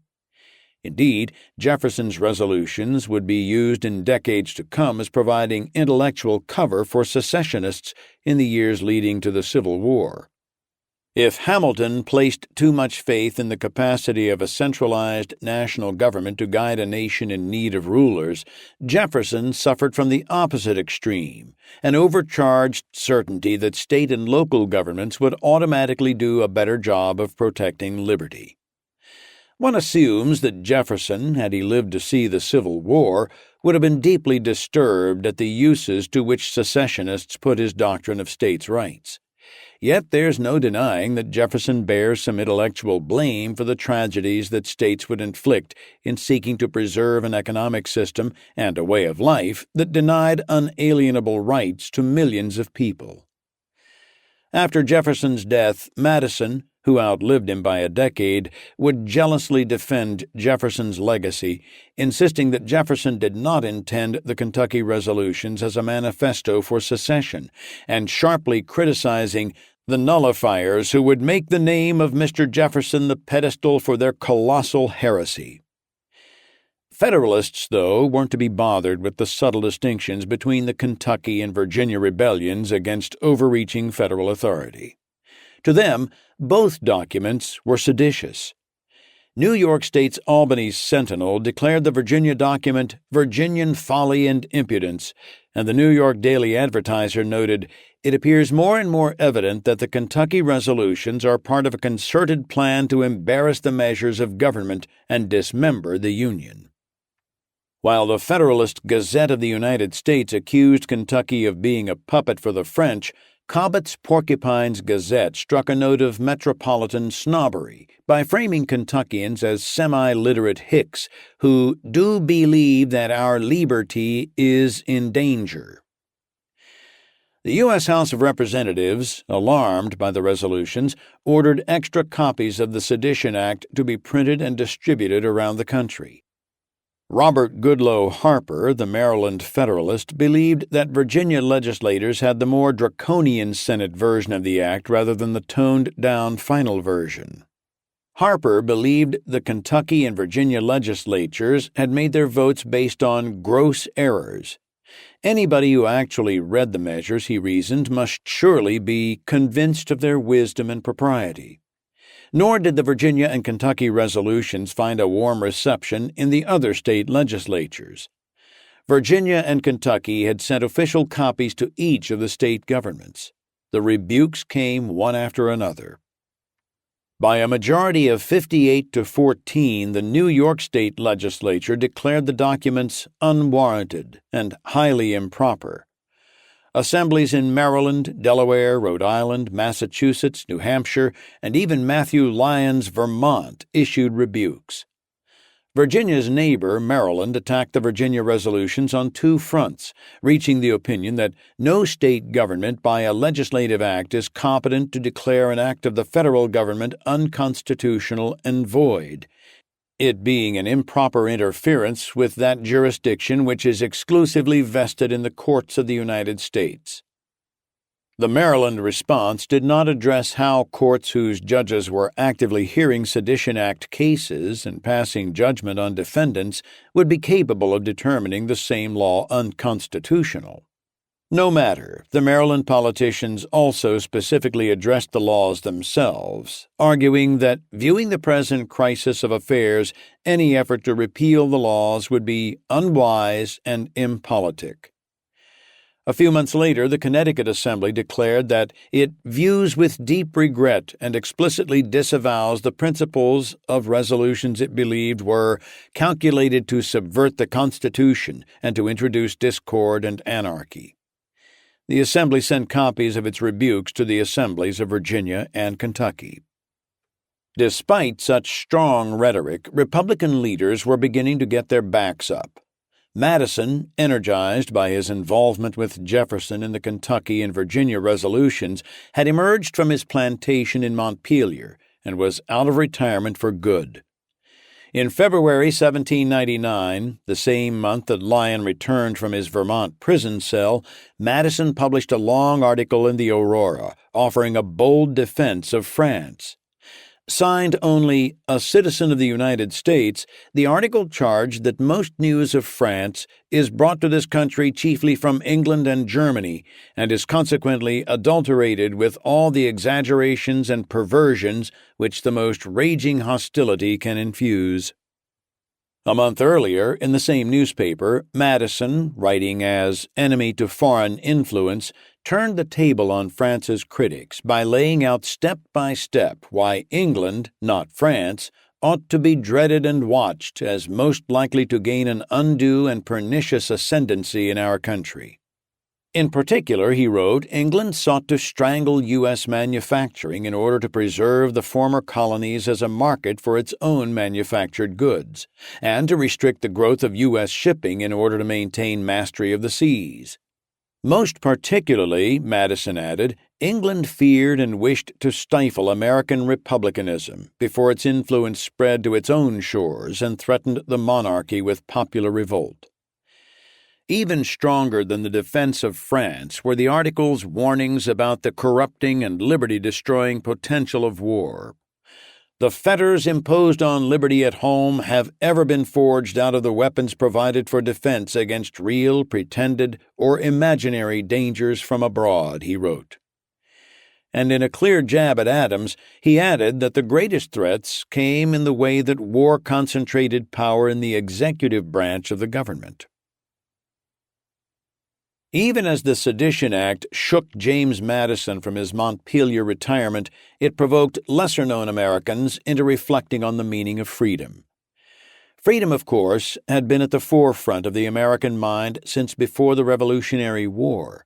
Indeed, Jefferson's resolutions would be used in decades to come as providing intellectual cover for secessionists in the years leading to the Civil War. If Hamilton placed too much faith in the capacity of a centralized national government to guide a nation in need of rulers, Jefferson suffered from the opposite extreme, an overcharged certainty that state and local governments would automatically do a better job of protecting liberty. One assumes that Jefferson, had he lived to see the Civil War, would have been deeply disturbed at the uses to which secessionists put his doctrine of states' rights. Yet there's no denying that Jefferson bears some intellectual blame for the tragedies that states would inflict in seeking to preserve an economic system and a way of life that denied unalienable rights to millions of people. After Jefferson's death, Madison, who outlived him by a decade, would jealously defend Jefferson's legacy, insisting that Jefferson did not intend the Kentucky resolutions as a manifesto for secession, and sharply criticizing the nullifiers who would make the name of Mr. Jefferson the pedestal for their colossal heresy. Federalists, though, weren't to be bothered with the subtle distinctions between the Kentucky and Virginia rebellions against overreaching federal authority. To them, both documents were seditious. New York State's Albany Sentinel declared the Virginia document Virginian folly and impudence, and the New York Daily Advertiser noted, "It appears more and more evident that the Kentucky resolutions are part of a concerted plan to embarrass the measures of government and dismember the Union." While the Federalist Gazette of the United States accused Kentucky of being a puppet for the French, Cobbett's Porcupine's Gazette struck a note of metropolitan snobbery by framing Kentuckians as semi-literate hicks who do believe that our liberty is in danger. The U.S. House of Representatives, alarmed by the resolutions, ordered extra copies of the Sedition Act to be printed and distributed around the country. Robert Goodloe Harper, the Maryland Federalist, believed that Virginia legislators had the more draconian Senate version of the act rather than the toned-down final version. Harper believed the Kentucky and Virginia legislatures had made their votes based on gross errors. Anybody who actually read the measures, he reasoned, must surely be convinced of their wisdom and propriety. Nor did the Virginia and Kentucky resolutions find a warm reception in the other state legislatures. Virginia and Kentucky had sent official copies to each of the state governments. The rebukes came one after another. By a majority of 58 to 14, the New York State legislature declared the documents unwarranted and highly improper. Assemblies in Maryland, Delaware, Rhode Island, Massachusetts, New Hampshire, and even Matthew Lyon's Vermont issued rebukes. Virginia's neighbor, Maryland, attacked the Virginia resolutions on two fronts, reaching the opinion that no state government by a legislative act is competent to declare an act of the federal government unconstitutional and void, it being an improper interference with that jurisdiction which is exclusively vested in the courts of the United States. The Maryland response did not address how courts whose judges were actively hearing Sedition Act cases and passing judgment on defendants would be capable of determining the same law unconstitutional. No matter, the Maryland politicians also specifically addressed the laws themselves, arguing that, viewing the present crisis of affairs, any effort to repeal the laws would be unwise and impolitic. A few months later, the Connecticut Assembly declared that it views with deep regret and explicitly disavows the principles of resolutions it believed were calculated to subvert the Constitution and to introduce discord and anarchy. The Assembly sent copies of its rebukes to the Assemblies of Virginia and Kentucky. Despite such strong rhetoric, Republican leaders were beginning to get their backs up. Madison, energized by his involvement with Jefferson in the Kentucky and Virginia resolutions, had emerged from his plantation in Montpelier and was out of retirement for good. In February 1799, the same month that Lyon returned from his Vermont prison cell, Madison published a long article in the Aurora, offering a bold defense of France. Signed only "A Citizen of the United States," the article charged that most news of France is brought to this country chiefly from England and Germany, and is consequently adulterated with all the exaggerations and perversions which the most raging hostility can infuse. A month earlier, in the same newspaper, Madison, writing as enemy to foreign influence, turned the table on France's critics by laying out step by step why England, not France, ought to be dreaded and watched as most likely to gain an undue and pernicious ascendancy in our country. In particular, he wrote, England sought to strangle U.S. manufacturing in order to preserve the former colonies as a market for its own manufactured goods, and to restrict the growth of U.S. shipping in order to maintain mastery of the seas. Most particularly, Madison added, England feared and wished to stifle American republicanism before its influence spread to its own shores and threatened the monarchy with popular revolt. Even stronger than the defense of France were the article's warnings about the corrupting and liberty-destroying potential of war. The fetters imposed on liberty at home have ever been forged out of the weapons provided for defense against real, pretended, or imaginary dangers from abroad, he wrote. And in a clear jab at Adams, he added that the greatest threats came in the way that war concentrated power in the executive branch of the government. Even as the Sedition Act shook James Madison from his Montpelier retirement, it provoked lesser-known Americans into reflecting on the meaning of freedom. Freedom, of course, had been at the forefront of the American mind since before the Revolutionary War.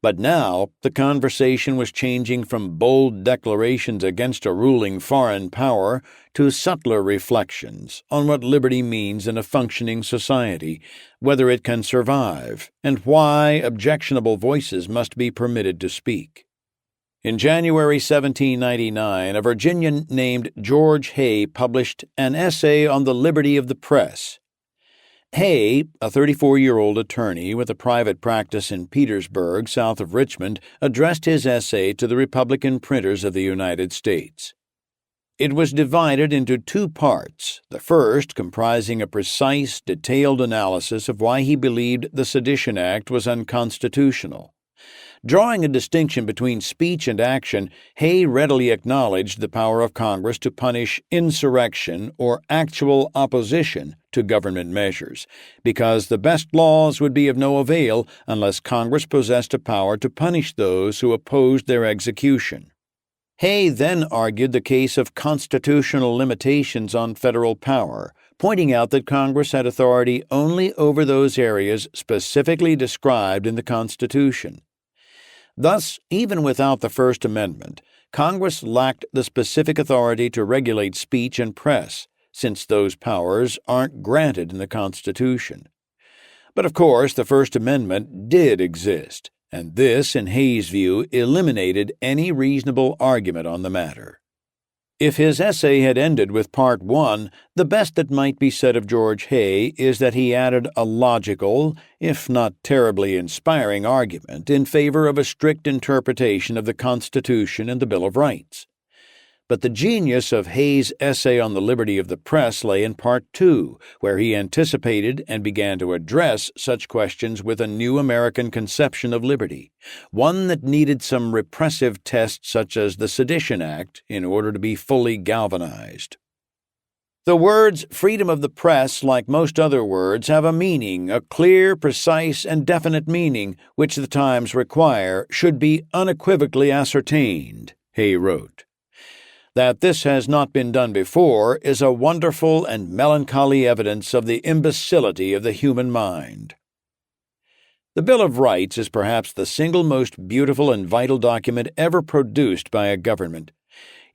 But now the conversation was changing from bold declarations against a ruling foreign power to subtler reflections on what liberty means in a functioning society, whether it can survive, and why objectionable voices must be permitted to speak. In January 1799, a Virginian named George Hay published an essay on the liberty of the press. Hay, a 34-year-old attorney with a private practice in Petersburg, south of Richmond, addressed his essay to the Republican printers of the United States. It was divided into two parts, the first comprising a precise, detailed analysis of why he believed the Sedition Act was unconstitutional. Drawing a distinction between speech and action, Hay readily acknowledged the power of Congress to punish insurrection or actual opposition to government measures, because the best laws would be of no avail unless Congress possessed a power to punish those who opposed their execution. Hay then argued the case of constitutional limitations on federal power, pointing out that Congress had authority only over those areas specifically described in the Constitution. Thus, even without the First Amendment, Congress lacked the specific authority to regulate speech and press, since those powers aren't granted in the Constitution. But of course, the First Amendment did exist, and this, in Hay's view, eliminated any reasonable argument on the matter. If his essay had ended with Part 1, the best that might be said of George Hay is that he added a logical, if not terribly inspiring argument in favor of a strict interpretation of the Constitution and the Bill of Rights. But the genius of Hay's essay on the liberty of the press lay in Part 2, where he anticipated and began to address such questions with a new American conception of liberty, one that needed some repressive test such as the Sedition Act in order to be fully galvanized. The words freedom of the press, like most other words, have a meaning, a clear, precise, and definite meaning, which the times require, should be unequivocally ascertained, Hay wrote. That this has not been done before is a wonderful and melancholy evidence of the imbecility of the human mind. The Bill of Rights is perhaps the single most beautiful and vital document ever produced by a government.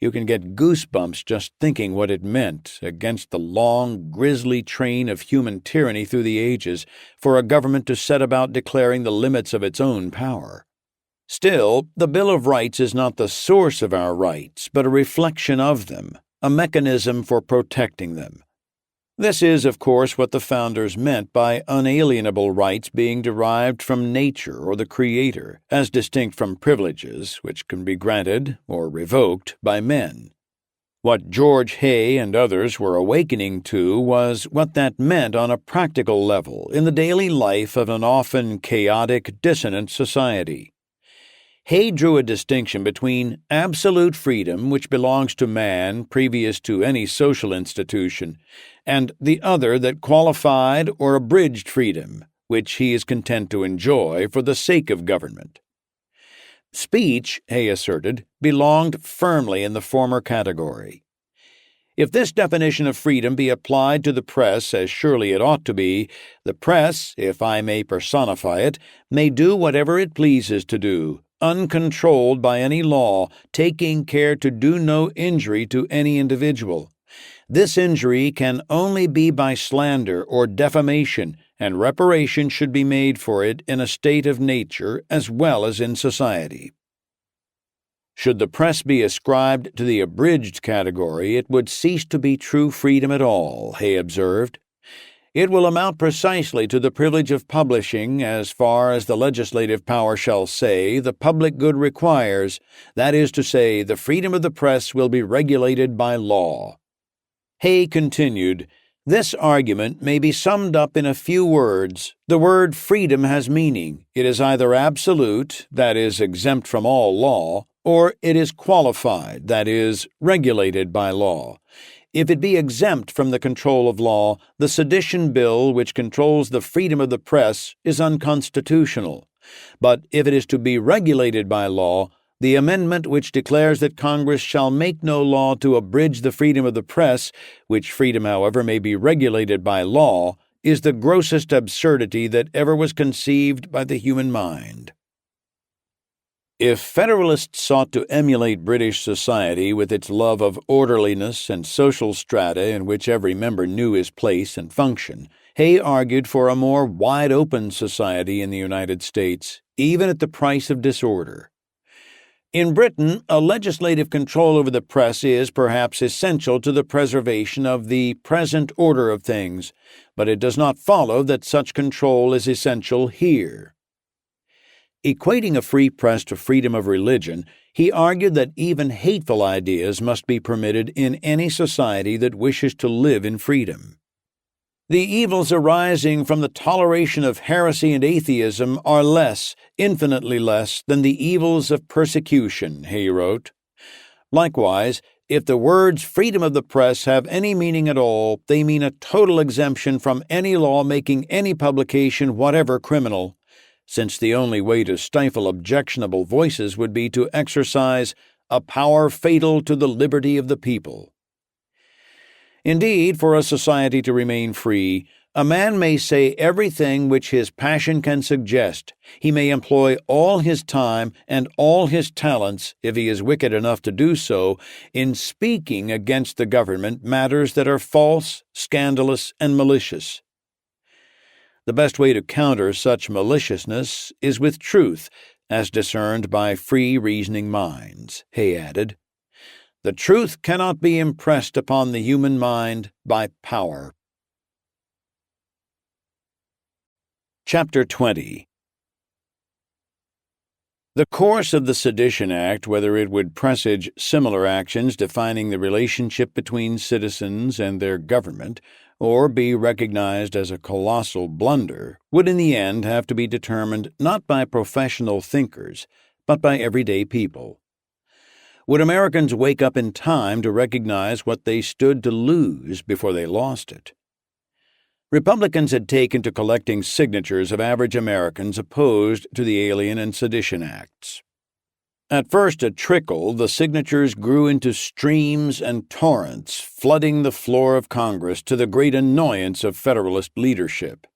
You can get goosebumps just thinking what it meant against the long, grisly train of human tyranny through the ages for a government to set about declaring the limits of its own power. Still, the Bill of Rights is not the source of our rights, but a reflection of them, a mechanism for protecting them. This is, of course, what the founders meant by unalienable rights being derived from nature or the Creator, as distinct from privileges, which can be granted or revoked by men. What George Hay and others were awakening to was what that meant on a practical level in the daily life of an often chaotic, dissonant society. Hay drew a distinction between absolute freedom, which belongs to man previous to any social institution, and the other that qualified or abridged freedom, which he is content to enjoy for the sake of government. Speech, Hay asserted, belonged firmly in the former category. If this definition of freedom be applied to the press, as surely it ought to be, the press, if I may personify it, may do whatever it pleases to do, uncontrolled by any law, taking care to do no injury to any individual. This injury can only be by slander or defamation, and reparation should be made for it in a state of nature as well as in society. Should the press be ascribed to the abridged category, it would cease to be true freedom at all, Hay observed. It will amount precisely to the privilege of publishing as far as the legislative power shall say the public good requires, that is to say, the freedom of the press will be regulated by law. Hay continued, this argument may be summed up in a few words. The word freedom has meaning. It is either absolute, that is, exempt from all law, or it is qualified, that is, regulated by law. If it be exempt from the control of law, the sedition bill which controls the freedom of the press is unconstitutional. But if it is to be regulated by law, the amendment which declares that Congress shall make no law to abridge the freedom of the press, which freedom, however, may be regulated by law, is the grossest absurdity that ever was conceived by the human mind. If Federalists sought to emulate British society with its love of orderliness and social strata in which every member knew his place and function, Hay argued for a more wide-open society in the United States, even at the price of disorder. In Britain, a legislative control over the press is perhaps essential to the preservation of the present order of things, but it does not follow that such control is essential here. Equating a free press to freedom of religion, he argued that even hateful ideas must be permitted in any society that wishes to live in freedom. The evils arising from the toleration of heresy and atheism are less, infinitely less, than the evils of persecution, Hay wrote. Likewise, if the words freedom of the press have any meaning at all, they mean a total exemption from any law making any publication whatever criminal, since the only way to stifle objectionable voices would be to exercise a power fatal to the liberty of the people. Indeed, for a society to remain free, A man may say everything which his passion can suggest. He may employ all his time and all his talents, if he is wicked enough to do so, in speaking against the government matters that are false, scandalous, and malicious. The best way to counter such maliciousness is with truth, as discerned by free reasoning minds, Hay added. The truth cannot be impressed upon the human mind by power. Chapter 20. The course of the Sedition Act, whether it would presage similar actions defining the relationship between citizens and their government, or be recognized as a colossal blunder, would in the end have to be determined not by professional thinkers, but by everyday people. Would Americans wake up in time to recognize what they stood to lose before they lost it? Republicans had taken to collecting signatures of average Americans opposed to the Alien and Sedition Acts. At first a trickle, the signatures grew into streams and torrents, flooding the floor of Congress to the great annoyance of Federalist leadership.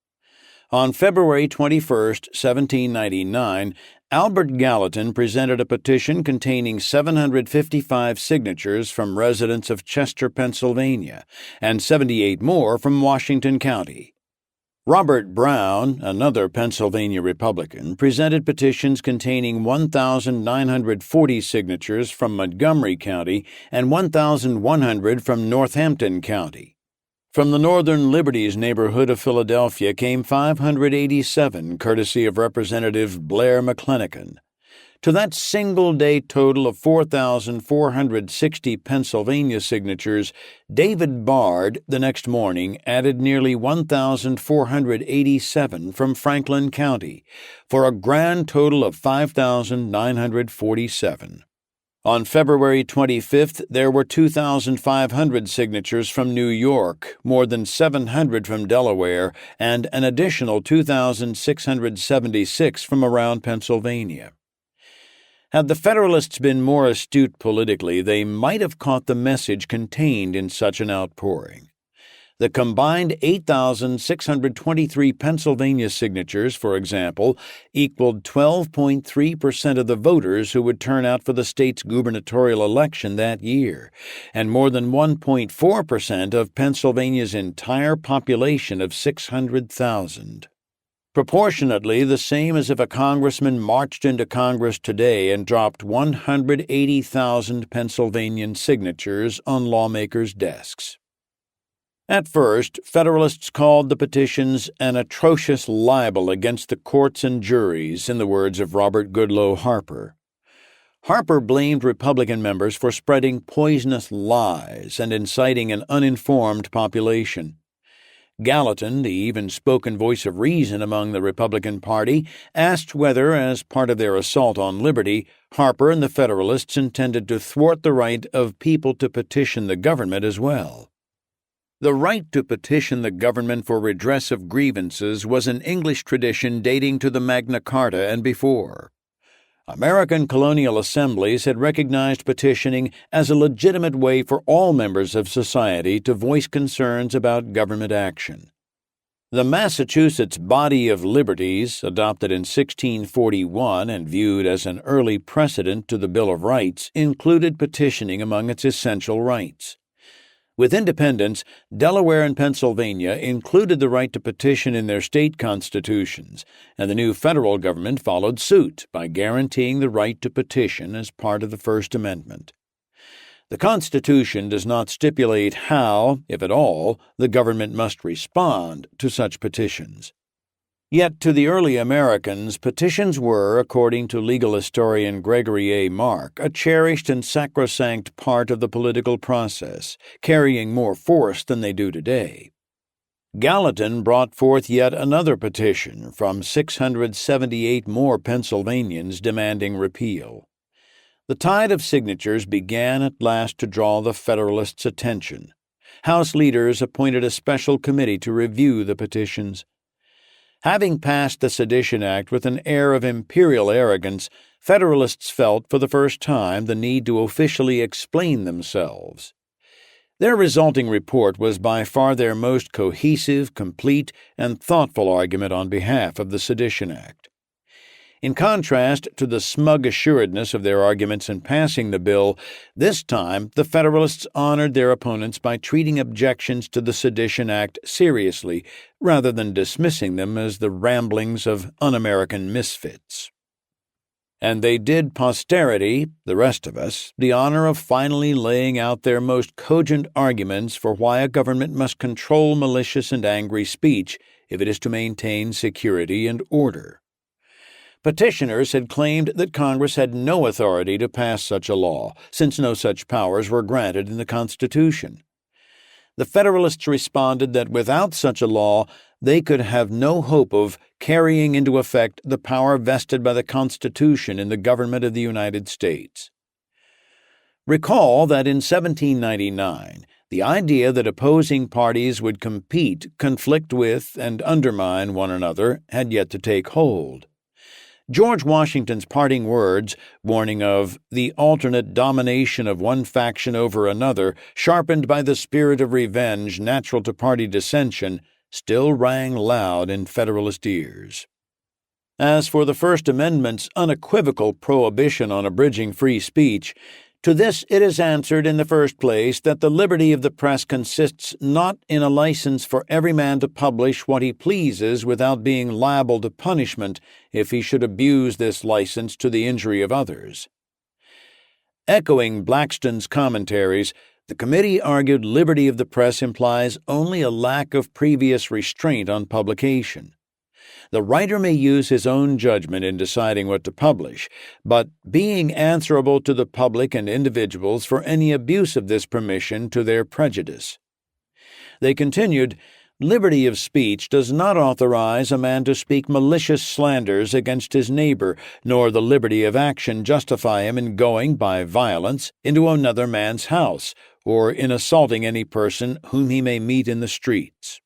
On February 21, 1799, Albert Gallatin presented a petition containing 755 signatures from residents of Chester, Pennsylvania, and 78 more from Washington County. Robert Brown, another Pennsylvania Republican, presented petitions containing 1,940 signatures from Montgomery County and 1,100 from Northampton County. From the Northern Liberties neighborhood of Philadelphia came 587, courtesy of Representative Blair McClanahan. To that single-day total of 4,460 Pennsylvania signatures, David Bard, the next morning, added nearly 1,487 from Franklin County, for a grand total of 5,947. On February 25th, there were 2,500 signatures from New York, more than 700 from Delaware, and an additional 2,676 from around Pennsylvania. Had the Federalists been more astute politically, they might have caught the message contained in such an outpouring. The combined 8,623 Pennsylvania signatures, for example, equaled 12.3% of the voters who would turn out for the state's gubernatorial election that year, and more than 1.4% of Pennsylvania's entire population of 600,000. Proportionately the same as if a congressman marched into Congress today and dropped 180,000 Pennsylvanian signatures on lawmakers' desks. At first, Federalists called the petitions an atrocious libel against the courts and juries, in the words of Robert Goodloe Harper. Harper blamed Republican members for spreading poisonous lies and inciting an uninformed population. Gallatin, the even-spoken voice of reason among the Republican Party, asked whether, as part of their assault on liberty, Harper and the Federalists intended to thwart the right of people to petition the government as well. The right to petition the government for redress of grievances was an English tradition dating to the Magna Carta and before. American colonial assemblies had recognized petitioning as a legitimate way for all members of society to voice concerns about government action. The Massachusetts Body of Liberties, adopted in 1641 and viewed as an early precedent to the Bill of Rights, included petitioning among its essential rights. With independence, Delaware and Pennsylvania included the right to petition in their state constitutions, and the new federal government followed suit by guaranteeing the right to petition as part of the First Amendment. The Constitution does not stipulate how, if at all, the government must respond to such petitions. Yet to the early Americans, petitions were, according to legal historian Gregory A. Mark, a cherished and sacrosanct part of the political process, carrying more force than they do today. Gallatin brought forth yet another petition from 678 more Pennsylvanians demanding repeal. The tide of signatures began at last to draw the Federalists' attention. House leaders appointed a special committee to review the petitions. Having passed the Sedition Act with an air of imperial arrogance, Federalists felt for the first time the need to officially explain themselves. Their resulting report was by far their most cohesive, complete, and thoughtful argument on behalf of the Sedition Act. In contrast to the smug assuredness of their arguments in passing the bill, this time the Federalists honored their opponents by treating objections to the Sedition Act seriously, rather than dismissing them as the ramblings of un-American misfits. And they did posterity, the rest of us, the honor of finally laying out their most cogent arguments for why a government must control malicious and angry speech if it is to maintain security and order. Petitioners had claimed that Congress had no authority to pass such a law, since no such powers were granted in the Constitution. The Federalists responded that without such a law, they could have no hope of carrying into effect the power vested by the Constitution in the government of the United States. Recall that in 1799, the idea that opposing parties would compete, conflict with, and undermine one another had yet to take hold. George Washington's parting words, warning of the alternate domination of one faction over another, sharpened by the spirit of revenge natural to party dissension, still rang loud in Federalist ears. As for the First Amendment's unequivocal prohibition on abridging free speech, to this it is answered in the first place that the liberty of the press consists not in a license for every man to publish what he pleases without being liable to punishment if he should abuse this license to the injury of others. Echoing Blackstone's commentaries, the committee argued liberty of the press implies only a lack of previous restraint on publication. The writer may use his own judgment in deciding what to publish, but being answerable to the public and individuals for any abuse of this permission to their prejudice. They continued, liberty of speech does not authorize a man to speak malicious slanders against his neighbor, nor the liberty of action justify him in going, by violence, into another man's house, or in assaulting any person whom he may meet in the streets.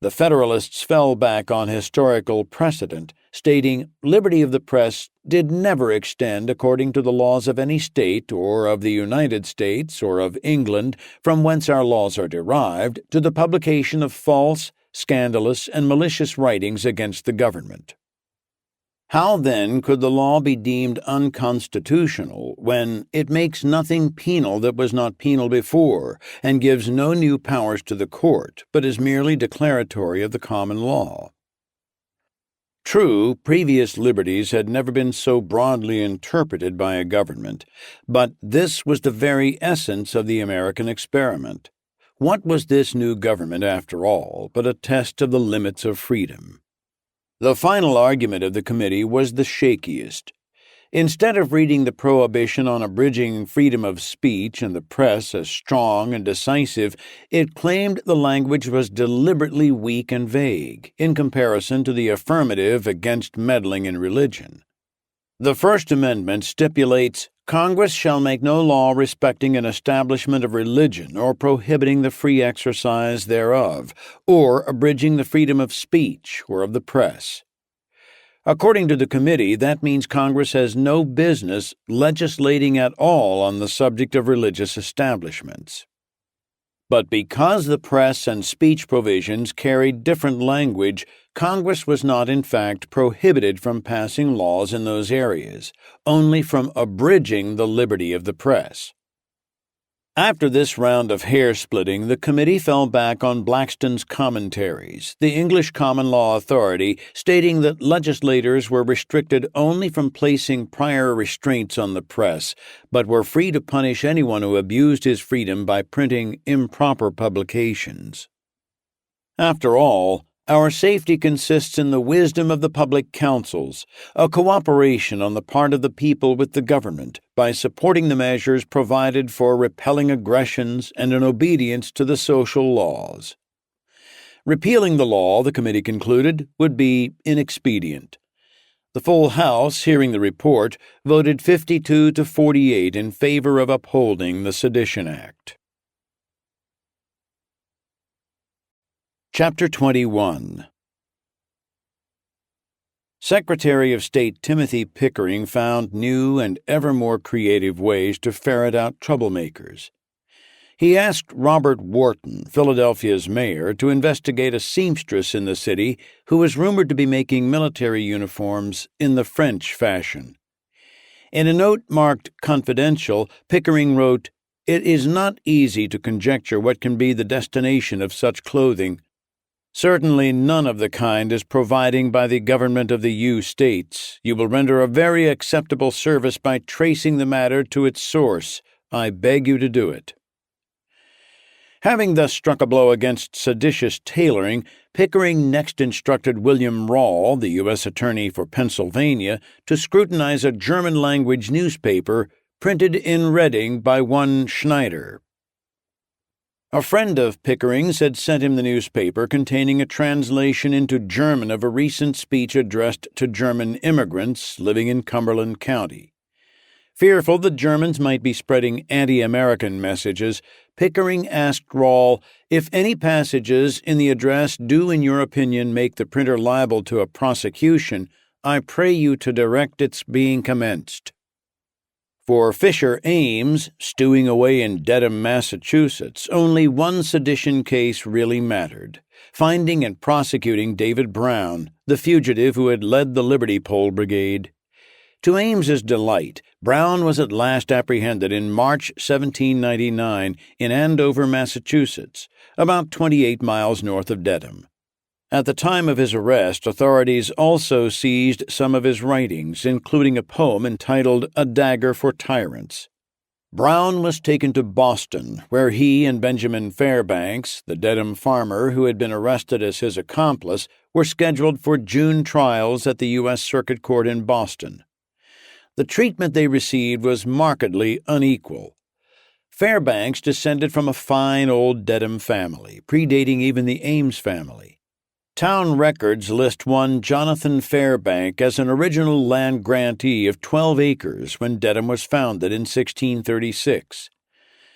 The Federalists fell back on historical precedent, stating liberty of the press did never extend according to the laws of any state or of the United States or of England, from whence our laws are derived, to the publication of false, scandalous, and malicious writings against the government. How, then, could the law be deemed unconstitutional when it makes nothing penal that was not penal before, and gives no new powers to the court, but is merely declaratory of the common law? True, previous liberties had never been so broadly interpreted by a government, but this was the very essence of the American experiment. What was this new government, after all, but a test of the limits of freedom? The final argument of the committee was the shakiest. Instead of reading the prohibition on abridging freedom of speech and the press as strong and decisive, it claimed the language was deliberately weak and vague, in comparison to the affirmative against meddling in religion. The First Amendment stipulates, Congress shall make no law respecting an establishment of religion or prohibiting the free exercise thereof, or abridging the freedom of speech or of the press. According to the committee, that means Congress has no business legislating at all on the subject of religious establishments. But because the press and speech provisions carried different language, Congress was not in fact prohibited from passing laws in those areas, only from abridging the liberty of the press. After this round of hair-splitting, the committee fell back on Blackstone's commentaries, the English common law authority, stating that legislators were restricted only from placing prior restraints on the press, but were free to punish anyone who abused his freedom by printing improper publications. After all, our safety consists in the wisdom of the public councils, a cooperation on the part of the people with the government by supporting the measures provided for repelling aggressions and an obedience to the social laws. Repealing the law, the committee concluded, would be inexpedient. The full House, hearing the report, voted 52 to 48 in favor of upholding the Sedition Act. Chapter 21. Secretary of State Timothy Pickering found new and ever more creative ways to ferret out troublemakers. He asked Robert Wharton, Philadelphia's mayor, to investigate a seamstress in the city who was rumored to be making military uniforms in the French fashion. In a note marked confidential, Pickering wrote, "It is not easy to conjecture what can be the destination of such clothing. Certainly none of the kind is providing by the government of the U states. You will render a very acceptable service by tracing the matter to its source. I beg you to do it." Having thus struck a blow against seditious tailoring, Pickering next instructed William Rawle, the U.S. Attorney for Pennsylvania, to scrutinize a German-language newspaper printed in Reading by one Schneider. A friend of Pickering's had sent him the newspaper containing a translation into German of a recent speech addressed to German immigrants living in Cumberland County. Fearful the Germans might be spreading anti-American messages, Pickering asked Rawle if any passages in the address do, in your opinion, make the printer liable to a prosecution. I pray you to direct its being commenced. For Fisher Ames, stewing away in Dedham, Massachusetts, only one sedition case really mattered: finding and prosecuting David Brown, the fugitive who had led the Liberty Pole Brigade. To Ames's delight, Brown was at last apprehended in March 1799 in Andover, Massachusetts, about 28 miles north of Dedham. At the time of his arrest, authorities also seized some of his writings, including a poem entitled A Dagger for Tyrants. Brown was taken to Boston, where he and Benjamin Fairbanks, the Dedham farmer who had been arrested as his accomplice, were scheduled for June trials at the U.S. Circuit Court in Boston. The treatment they received was markedly unequal. Fairbanks descended from a fine old Dedham family, predating even the Ames family. Town records list one Jonathan Fairbank as an original land grantee of 12 acres when Dedham was founded in 1636.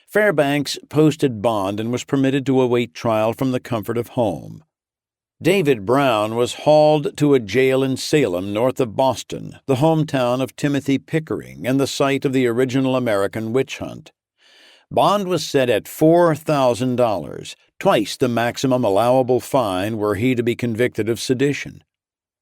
Fairbanks posted bond and was permitted to await trial from the comfort of home. David Brown was hauled to a jail in Salem, north of Boston, the hometown of Timothy Pickering and the site of the original American witch hunt. Bond was set at $4,000, twice the maximum allowable fine were he to be convicted of sedition.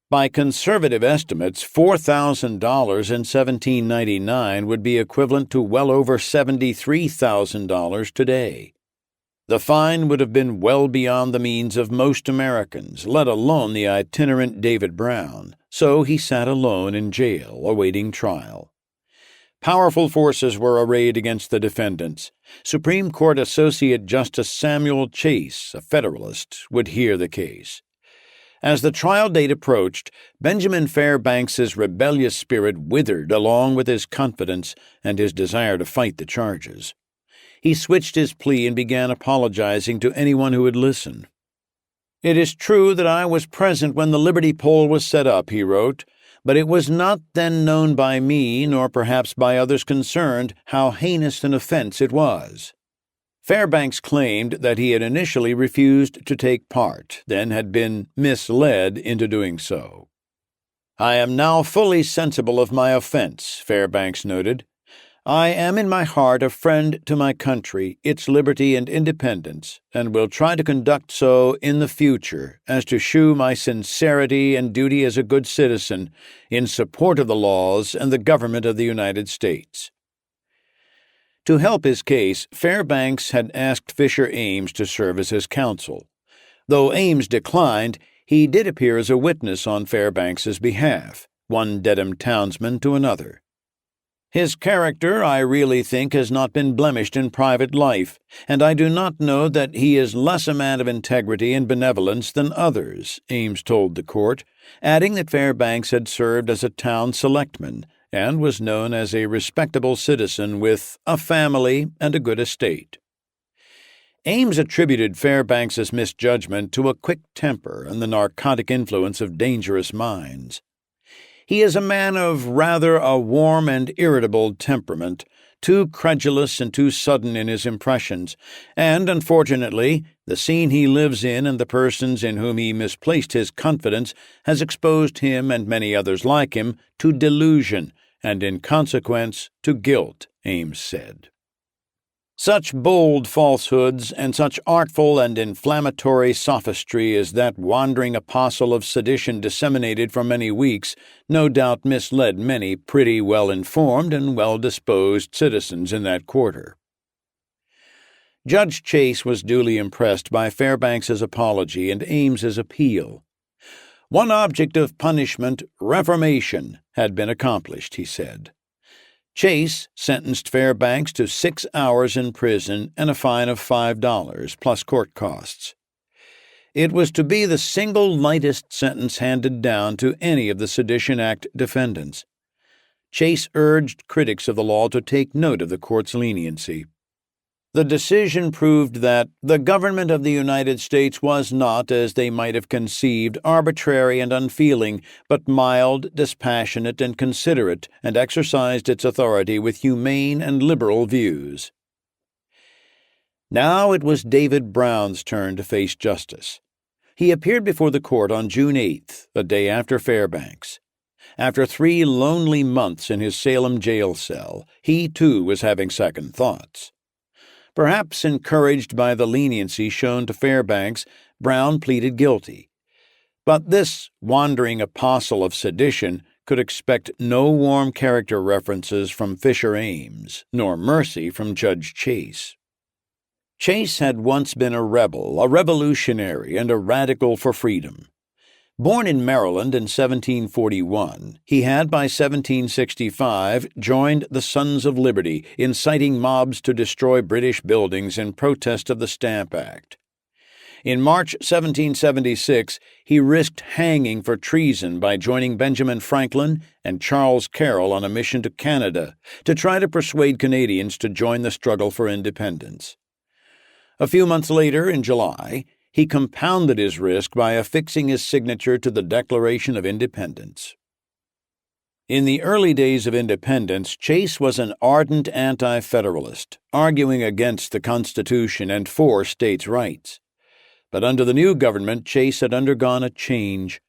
By conservative estimates, $4,000 in 1799 would be equivalent to well over $73,000 today. The fine would have been well beyond the means of most Americans, let alone the itinerant David Brown, so he sat alone in jail, awaiting trial. Powerful forces were arrayed against the defendants. Supreme Court Associate Justice Samuel Chase, a Federalist, would hear the case. As the trial date approached, Benjamin Fairbanks's rebellious spirit withered along with his confidence and his desire to fight the charges. He switched his plea and began apologizing to anyone who would listen. "It is true that I was present when the Liberty Pole was set up," he wrote, "but it was not then known by me, nor perhaps by others concerned, how heinous an offense it was." Fairbanks claimed that he had initially refused to take part, then had been misled into doing so. "I am now fully sensible of my offense," Fairbanks noted. "I am in my heart a friend to my country, its liberty and independence, and will try to conduct so in the future as to shew my sincerity and duty as a good citizen in support of the laws and the government of the United States." To help his case, Fairbanks had asked Fisher Ames to serve as his counsel. Though Ames declined, he did appear as a witness on Fairbanks's behalf, one Dedham townsman to another. "His character, I really think, has not been blemished in private life, and I do not know that he is less a man of integrity and benevolence than others," Ames told the court, adding that Fairbanks had served as a town selectman and was known as a respectable citizen with a family and a good estate. Ames attributed Fairbanks's misjudgment to a quick temper and the narcotic influence of dangerous minds. "He is a man of rather a warm and irritable temperament, too credulous and too sudden in his impressions, and, unfortunately, the scene he lives in and the persons in whom he misplaced his confidence has exposed him and many others like him to delusion and, in consequence, to guilt," Ames said. Such bold falsehoods and such artful and inflammatory sophistry as that wandering apostle of sedition disseminated for many weeks no doubt misled many pretty well-informed and well-disposed citizens in that quarter. Judge Chase was duly impressed by Fairbanks's apology and Ames's appeal. One object of punishment, reformation, had been accomplished, he said. Chase sentenced Fairbanks to 6 hours in prison and a fine of $5 plus court costs. It was to be the single lightest sentence handed down to any of the Sedition Act defendants. Chase urged critics of the law to take note of the court's leniency. The decision proved that the government of the United States was not, as they might have conceived, arbitrary and unfeeling, but mild, dispassionate, and considerate, and exercised its authority with humane and liberal views. Now it was David Brown's turn to face justice. He appeared before the court on June 8th, the day after Fairbanks. After 3 lonely months in his Salem jail cell, he too was having second thoughts. Perhaps encouraged by the leniency shown to Fairbanks, Brown pleaded guilty. But this wandering apostle of sedition could expect no warm character references from Fisher Ames, nor mercy from Judge Chase. Chase had once been a rebel, a revolutionary, and a radical for freedom. Born in Maryland in 1741, he had by 1765 joined the Sons of Liberty, inciting mobs to destroy British buildings in protest of the Stamp Act. In March 1776, he risked hanging for treason by joining Benjamin Franklin and Charles Carroll on a mission to Canada to try to persuade Canadians to join the struggle for independence. A few months later, in July, he compounded his risk by affixing his signature to the Declaration of Independence. In the early days of independence, Chase was an ardent anti-federalist, arguing against the Constitution and for states' rights. But under the new government, Chase had undergone a change.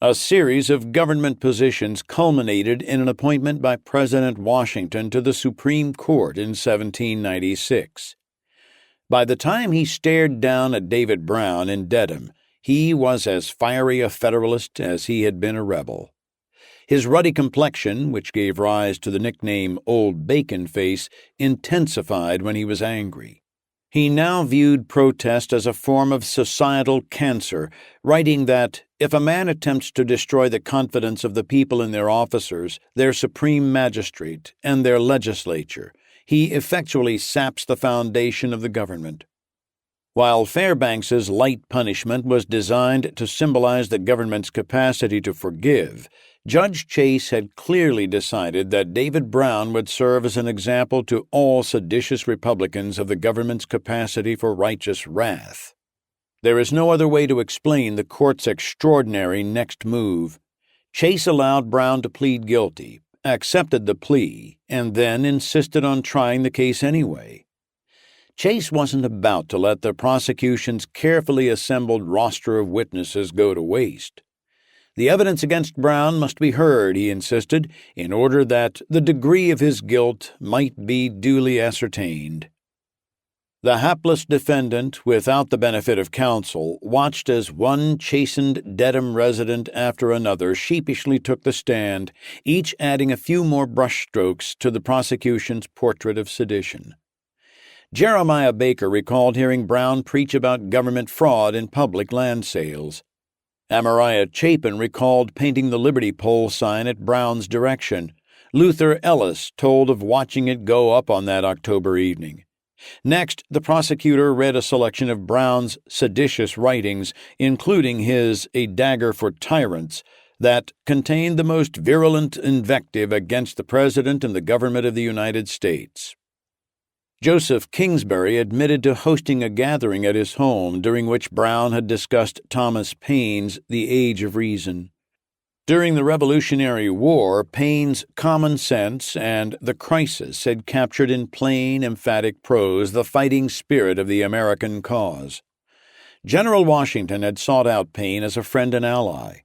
A series of government positions culminated in an appointment by President Washington to the Supreme Court in 1796. By the time he stared down at David Brown in Dedham, he was as fiery a Federalist as he had been a rebel. His ruddy complexion, which gave rise to the nickname Old Bacon Face, intensified when he was angry. He now viewed protest as a form of societal cancer, writing that, if a man attempts to destroy the confidence of the people in their officers, their supreme magistrate, and their legislature, he effectually saps the foundation of the government. While Fairbanks's light punishment was designed to symbolize the government's capacity to forgive, Judge Chase had clearly decided that David Brown would serve as an example to all seditious Republicans of the government's capacity for righteous wrath. There is no other way to explain the court's extraordinary next move. Chase allowed Brown to plead guilty, accepted the plea, and then insisted on trying the case anyway. Chase wasn't about to let the prosecution's carefully assembled roster of witnesses go to waste. The evidence against Brown must be heard, he insisted, in order that the degree of his guilt might be duly ascertained. The hapless defendant, without the benefit of counsel, watched as one chastened Dedham resident after another sheepishly took the stand, each adding a few more brushstrokes to the prosecution's portrait of sedition. Jeremiah Baker recalled hearing Brown preach about government fraud in public land sales. Amariah Chapin recalled painting the Liberty Pole sign at Brown's direction. Luther Ellis told of watching it go up on that October evening. Next, the prosecutor read a selection of Brown's seditious writings, including his A Dagger for Tyrants, that contained the most virulent invective against the President and the government of the United States. Joseph Kingsbury admitted to hosting a gathering at his home during which Brown had discussed Thomas Paine's The Age of Reason. During the Revolutionary War, Paine's Common Sense and The Crisis had captured in plain, emphatic prose the fighting spirit of the American cause. General Washington had sought out Paine as a friend and ally.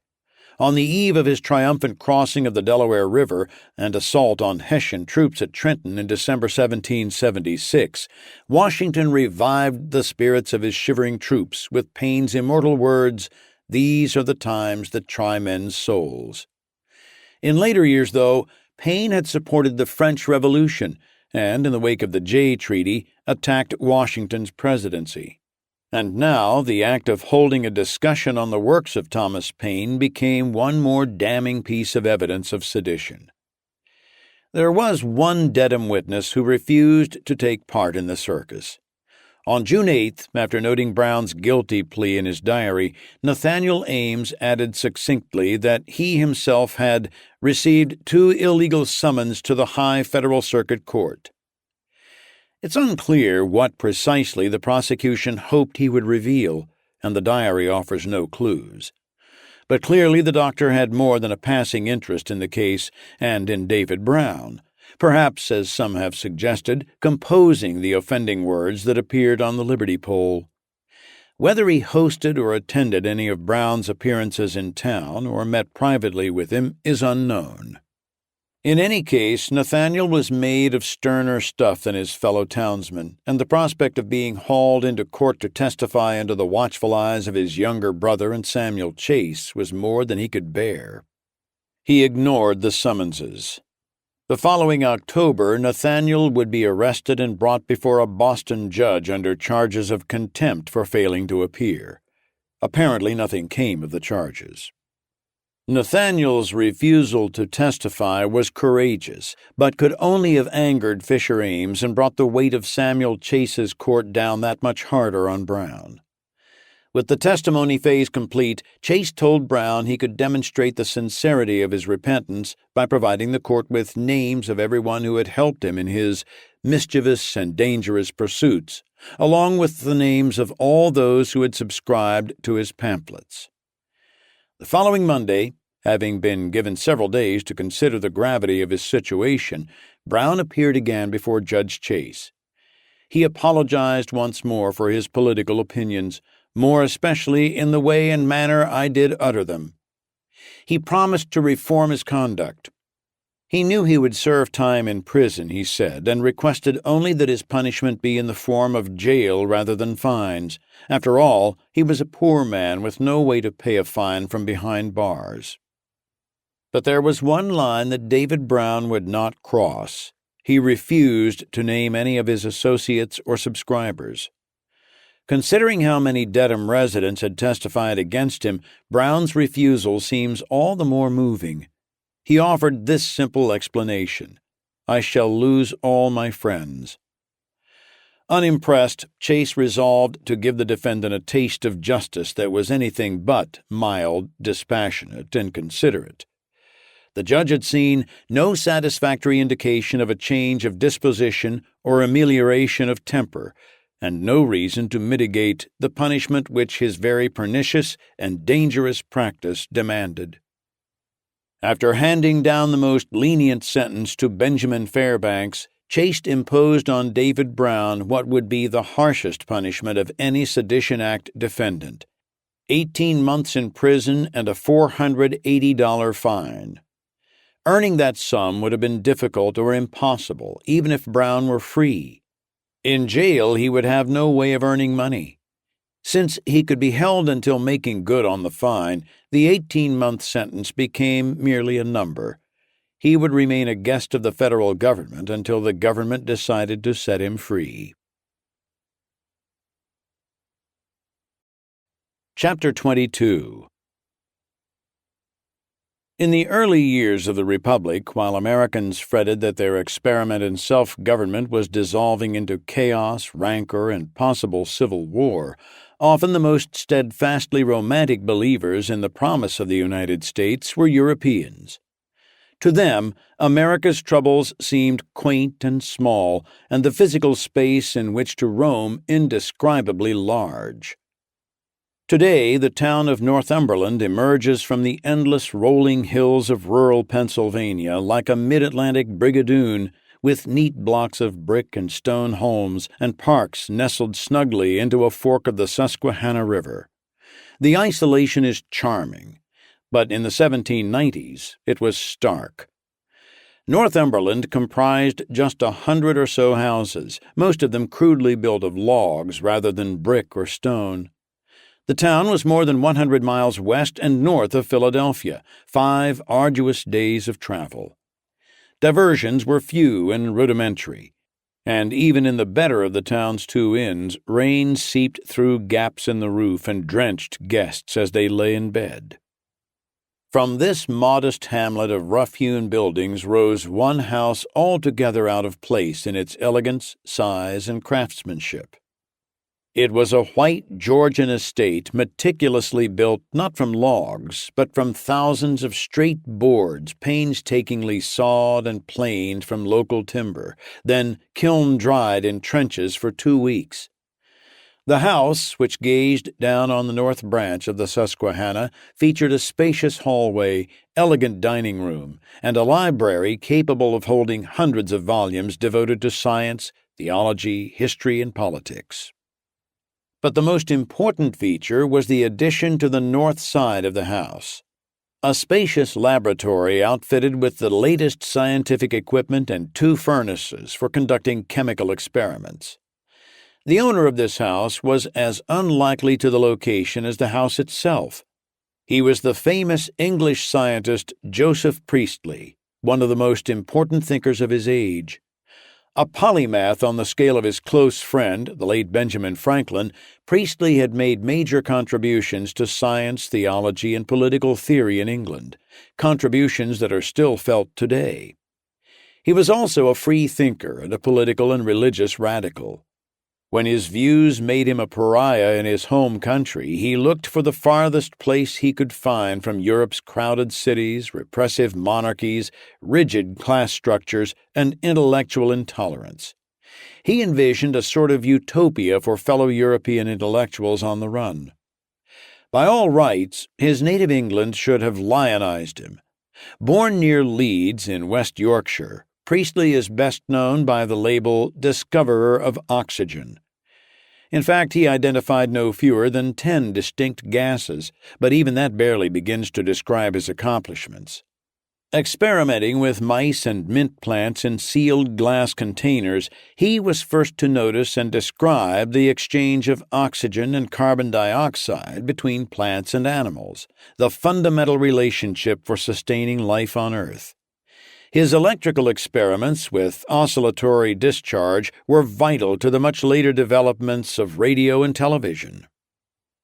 On the eve of his triumphant crossing of the Delaware River and assault on Hessian troops at Trenton in December 1776, Washington revived the spirits of his shivering troops with Paine's immortal words, "These are the times that try men's souls." In later years, though, Paine had supported the French Revolution and, in the wake of the Jay Treaty, attacked Washington's presidency. And now the act of holding a discussion on the works of Thomas Paine became one more damning piece of evidence of sedition. There was one Dedham witness who refused to take part in the circus. On June 8th, after noting Brown's guilty plea in his diary, Nathaniel Ames added succinctly that he himself had received 2 illegal summons to the High Federal Circuit Court. It's unclear what precisely the prosecution hoped he would reveal, and the diary offers no clues. But clearly the doctor had more than a passing interest in the case and in David Brown, perhaps, as some have suggested, composing the offending words that appeared on the Liberty Pole. Whether he hosted or attended any of Brown's appearances in town or met privately with him is unknown. In any case, Nathaniel was made of sterner stuff than his fellow townsmen, and the prospect of being hauled into court to testify under the watchful eyes of his younger brother and Samuel Chase was more than he could bear. He ignored the summonses. The following October, Nathaniel would be arrested and brought before a Boston judge under charges of contempt for failing to appear. Apparently nothing came of the charges. Nathaniel's refusal to testify was courageous, but could only have angered Fisher Ames and brought the weight of Samuel Chase's court down that much harder on Brown. With the testimony phase complete, Chase told Brown he could demonstrate the sincerity of his repentance by providing the court with names of everyone who had helped him in his mischievous and dangerous pursuits, along with the names of all those who had subscribed to his pamphlets. The following Monday, having been given several days to consider the gravity of his situation, Brown appeared again before Judge Chase. He apologized once more for his political opinions, more especially in the way and manner I did utter them. He promised to reform his conduct. He knew he would serve time in prison, he said, and requested only that his punishment be in the form of jail rather than fines. After all, he was a poor man with no way to pay a fine from behind bars. But there was one line that David Brown would not cross. He refused to name any of his associates or subscribers. Considering how many Dedham residents had testified against him, Brown's refusal seems all the more moving. He offered this simple explanation: "I shall lose all my friends." Unimpressed, Chase resolved to give the defendant a taste of justice that was anything but mild, dispassionate, and considerate. The judge had seen no satisfactory indication of a change of disposition or amelioration of temper, and no reason to mitigate the punishment which his very pernicious and dangerous practice demanded. After handing down the most lenient sentence to Benjamin Fairbanks, Chase imposed on David Brown what would be the harshest punishment of any Sedition Act defendant: 18 months in prison and a $480 fine. Earning that sum would have been difficult or impossible, even if Brown were free. In jail, he would have no way of earning money. Since he could be held until making good on the fine, the 18-month sentence became merely a number. He would remain a guest of the federal government until the government decided to set him free. Chapter 22. In the early years of the Republic, while Americans fretted that their experiment in self-government was dissolving into chaos, rancor, and possible civil war, often the most steadfastly romantic believers in the promise of the United States were Europeans. To them, America's troubles seemed quaint and small, and the physical space in which to roam indescribably large. Today, the town of Northumberland emerges from the endless rolling hills of rural Pennsylvania like a mid-Atlantic brigadoon, with neat blocks of brick and stone homes and parks nestled snugly into a fork of the Susquehanna River. The isolation is charming. But in the 1790s, it was stark. Northumberland comprised just 100 or so houses, most of them crudely built of logs rather than brick or stone. The town was more than 100 miles west and north of Philadelphia, 5 arduous days of travel. Diversions were few and rudimentary, and even in the better of the town's 2 inns, rain seeped through gaps in the roof and drenched guests as they lay in bed. From this modest hamlet of rough-hewn buildings rose one house altogether out of place in its elegance, size, and craftsmanship. It was a white Georgian estate meticulously built not from logs, but from thousands of straight boards painstakingly sawed and planed from local timber, then kiln-dried in trenches for 2 weeks. The house, which gazed down on the north branch of the Susquehanna, featured a spacious hallway, elegant dining room, and a library capable of holding hundreds of volumes devoted to science, theology, history, and politics. But the most important feature was the addition to the north side of the house. A spacious laboratory outfitted with the latest scientific equipment and 2 furnaces for conducting chemical experiments. The owner of this house was as unlikely to the location as the house itself. He was the famous English scientist Joseph Priestley, one of the most important thinkers of his age. A polymath on the scale of his close friend, the late Benjamin Franklin, Priestley had made major contributions to science, theology, and political theory in England, contributions that are still felt today. He was also a free thinker and a political and religious radical. When his views made him a pariah in his home country, he looked for the farthest place he could find from Europe's crowded cities, repressive monarchies, rigid class structures, and intellectual intolerance. He envisioned a sort of utopia for fellow European intellectuals on the run. By all rights, his native England should have lionized him. Born near Leeds in West Yorkshire, Priestley is best known by the label discoverer of oxygen. In fact, he identified no fewer than 10 distinct gases, but even that barely begins to describe his accomplishments. Experimenting with mice and mint plants in sealed glass containers, he was first to notice and describe the exchange of oxygen and carbon dioxide between plants and animals, the fundamental relationship for sustaining life on Earth. His electrical experiments with oscillatory discharge were vital to the much later developments of radio and television.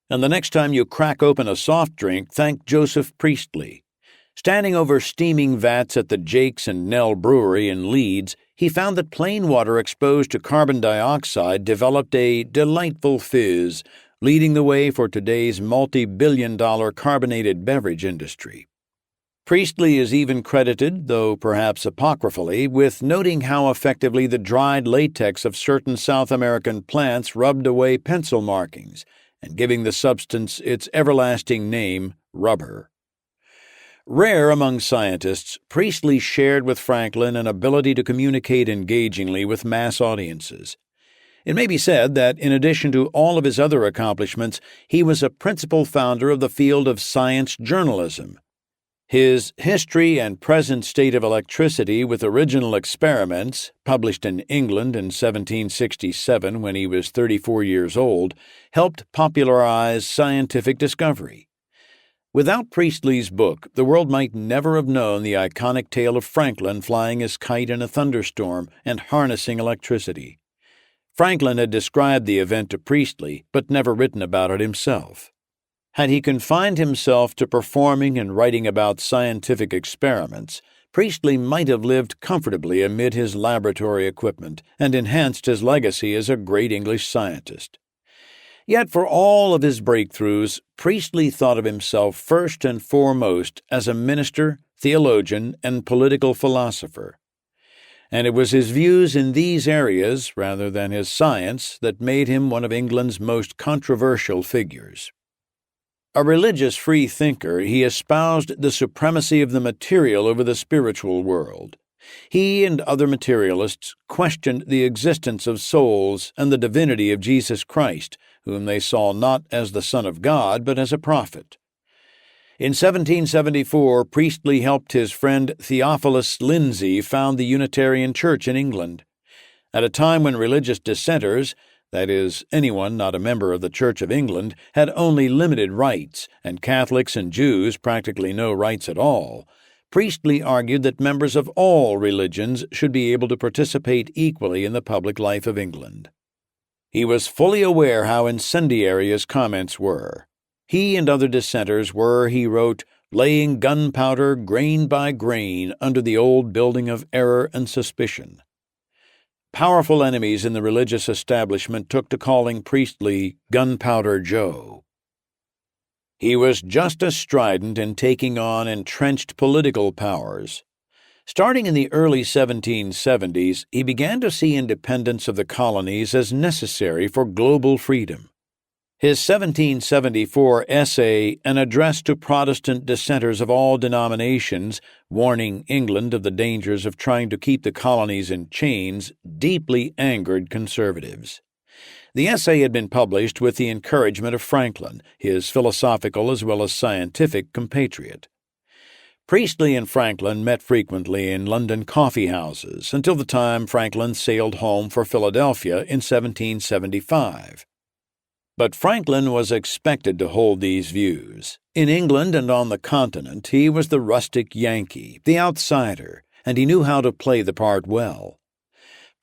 And the next time you crack open a soft drink, thank Joseph Priestley. Standing over steaming vats at the Jake's and Nell Brewery in Leeds, he found that plain water exposed to carbon dioxide developed a delightful fizz, leading the way for today's multi-billion-dollar carbonated beverage industry. Priestley is even credited, though perhaps apocryphally, with noting how effectively the dried latex of certain South American plants rubbed away pencil markings, and giving the substance its everlasting name, rubber. Rare among scientists, Priestley shared with Franklin an ability to communicate engagingly with mass audiences. It may be said that, in addition to all of his other accomplishments, he was a principal founder of the field of science journalism. His History and Present State of Electricity with Original Experiments, published in England in 1767 when he was 34 years old, helped popularize scientific discovery. Without Priestley's book, the world might never have known the iconic tale of Franklin flying his kite in a thunderstorm and harnessing electricity. Franklin had described the event to Priestley, but never written about it himself. Had he confined himself to performing and writing about scientific experiments, Priestley might have lived comfortably amid his laboratory equipment and enhanced his legacy as a great English scientist. Yet for all of his breakthroughs, Priestley thought of himself first and foremost as a minister, theologian, and political philosopher. And it was his views in these areas, rather than his science, that made him one of England's most controversial figures. A religious free thinker, he espoused the supremacy of the material over the spiritual world. He and other materialists questioned the existence of souls and the divinity of Jesus Christ, whom they saw not as the Son of God but as a prophet. In 1774, Priestley helped his friend Theophilus Lindsay found the Unitarian Church in England. At a time when religious dissenters, that is, anyone not a member of the Church of England, had only limited rights, and Catholics and Jews practically no rights at all, Priestley argued that members of all religions should be able to participate equally in the public life of England. He was fully aware how incendiary his comments were. He and other dissenters were, he wrote, laying gunpowder grain by grain under the old building of error and suspicion. Powerful enemies in the religious establishment took to calling Priestley Gunpowder Joe. He was just as strident in taking on entrenched political powers. Starting in the early 1770s, he began to see independence of the colonies as necessary for global freedom. His 1774 essay, An Address to Protestant Dissenters of All Denominations, warning England of the dangers of trying to keep the colonies in chains, deeply angered conservatives. The essay had been published with the encouragement of Franklin, his philosophical as well as scientific compatriot. Priestley and Franklin met frequently in London coffee houses until the time Franklin sailed home for Philadelphia in 1775. But Franklin was expected to hold these views. In England and on the continent, he was the rustic Yankee, the outsider, and he knew how to play the part well.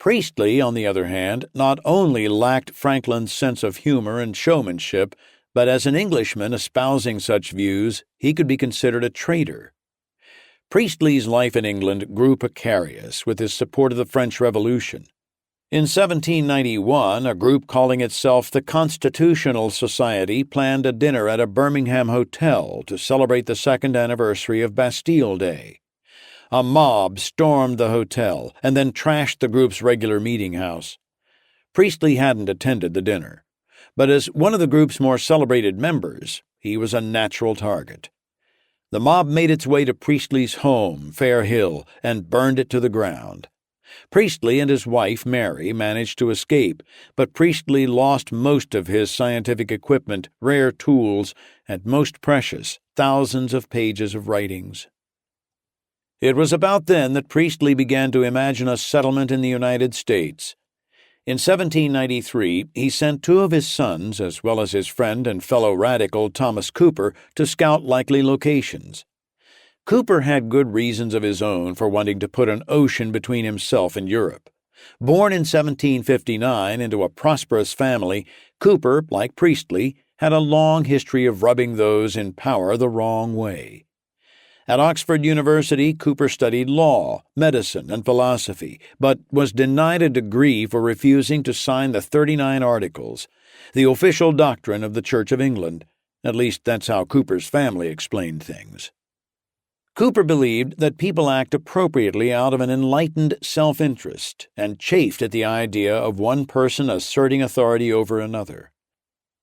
Priestley, on the other hand, not only lacked Franklin's sense of humor and showmanship, but as an Englishman espousing such views, he could be considered a traitor. Priestley's life in England grew precarious with his support of the French Revolution. In 1791, a group calling itself the Constitutional Society planned a dinner at a Birmingham hotel to celebrate the second anniversary of Bastille Day. A mob stormed the hotel and then trashed the group's regular meeting house. Priestley hadn't attended the dinner, but as one of the group's more celebrated members, he was a natural target. The mob made its way to Priestley's home, Fair Hill, and burned it to the ground. Priestley and his wife, Mary, managed to escape, but Priestley lost most of his scientific equipment, rare tools, and most precious, thousands of pages of writings. It was about then that Priestley began to imagine a settlement in the United States. In 1793, he sent two of his sons, as well as his friend and fellow radical Thomas Cooper, to scout likely locations. Cooper had good reasons of his own for wanting to put an ocean between himself and Europe. Born in 1759 into a prosperous family, Cooper, like Priestley, had a long history of rubbing those in power the wrong way. At Oxford University, Cooper studied law, medicine, and philosophy, but was denied a degree for refusing to sign the 39 Articles, the official doctrine of the Church of England. At least that's how Cooper's family explained things. Cooper believed that people act appropriately out of an enlightened self-interest and chafed at the idea of one person asserting authority over another.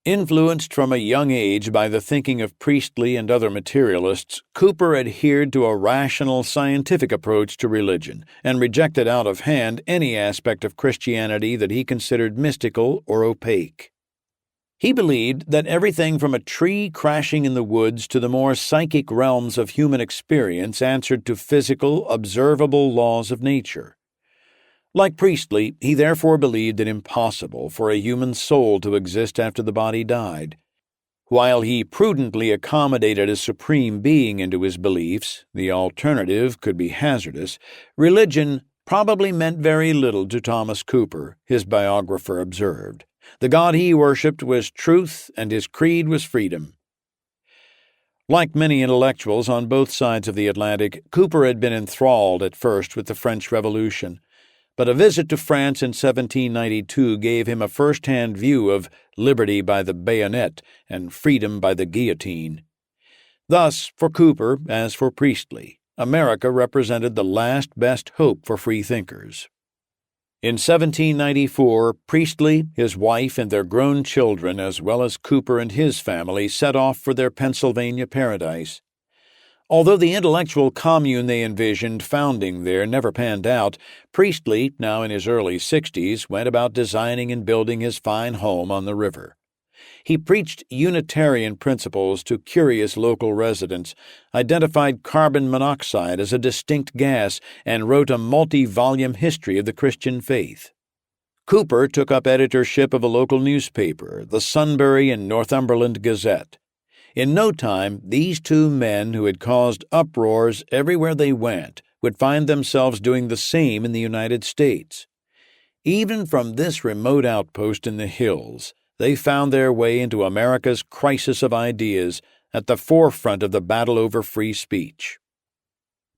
Influenced from a young age by the thinking of Priestley and other materialists, Cooper adhered to a rational scientific approach to religion and rejected out of hand any aspect of Christianity that he considered mystical or opaque. He believed that everything from a tree crashing in the woods to the more psychic realms of human experience answered to physical, observable laws of nature. Like Priestley, he therefore believed it impossible for a human soul to exist after the body died. While he prudently accommodated a supreme being into his beliefs, the alternative could be hazardous. Religion probably meant very little to Thomas Cooper, his biographer observed. The God he worshipped was truth, and his creed was freedom. Like many intellectuals on both sides of the Atlantic, Cooper had been enthralled at first with the French Revolution. But a visit to France in 1792 gave him a first-hand view of liberty by the bayonet and freedom by the guillotine. Thus, for Cooper, as for Priestley, America represented the last best hope for free thinkers. In 1794, Priestley, his wife, and their grown children, as well as Cooper and his family, set off for their Pennsylvania paradise. Although the intellectual commune they envisioned founding there never panned out, Priestley, now in his early 60s, went about designing and building his fine home on the river. He preached Unitarian principles to curious local residents, identified carbon monoxide as a distinct gas, and wrote a multi-volume history of the Christian faith. Cooper took up editorship of a local newspaper, the Sunbury and Northumberland Gazette. In no time, these two men who had caused uproars everywhere they went would find themselves doing the same in the United States. Even from this remote outpost in the hills, they found their way into America's crisis of ideas at the forefront of the battle over free speech.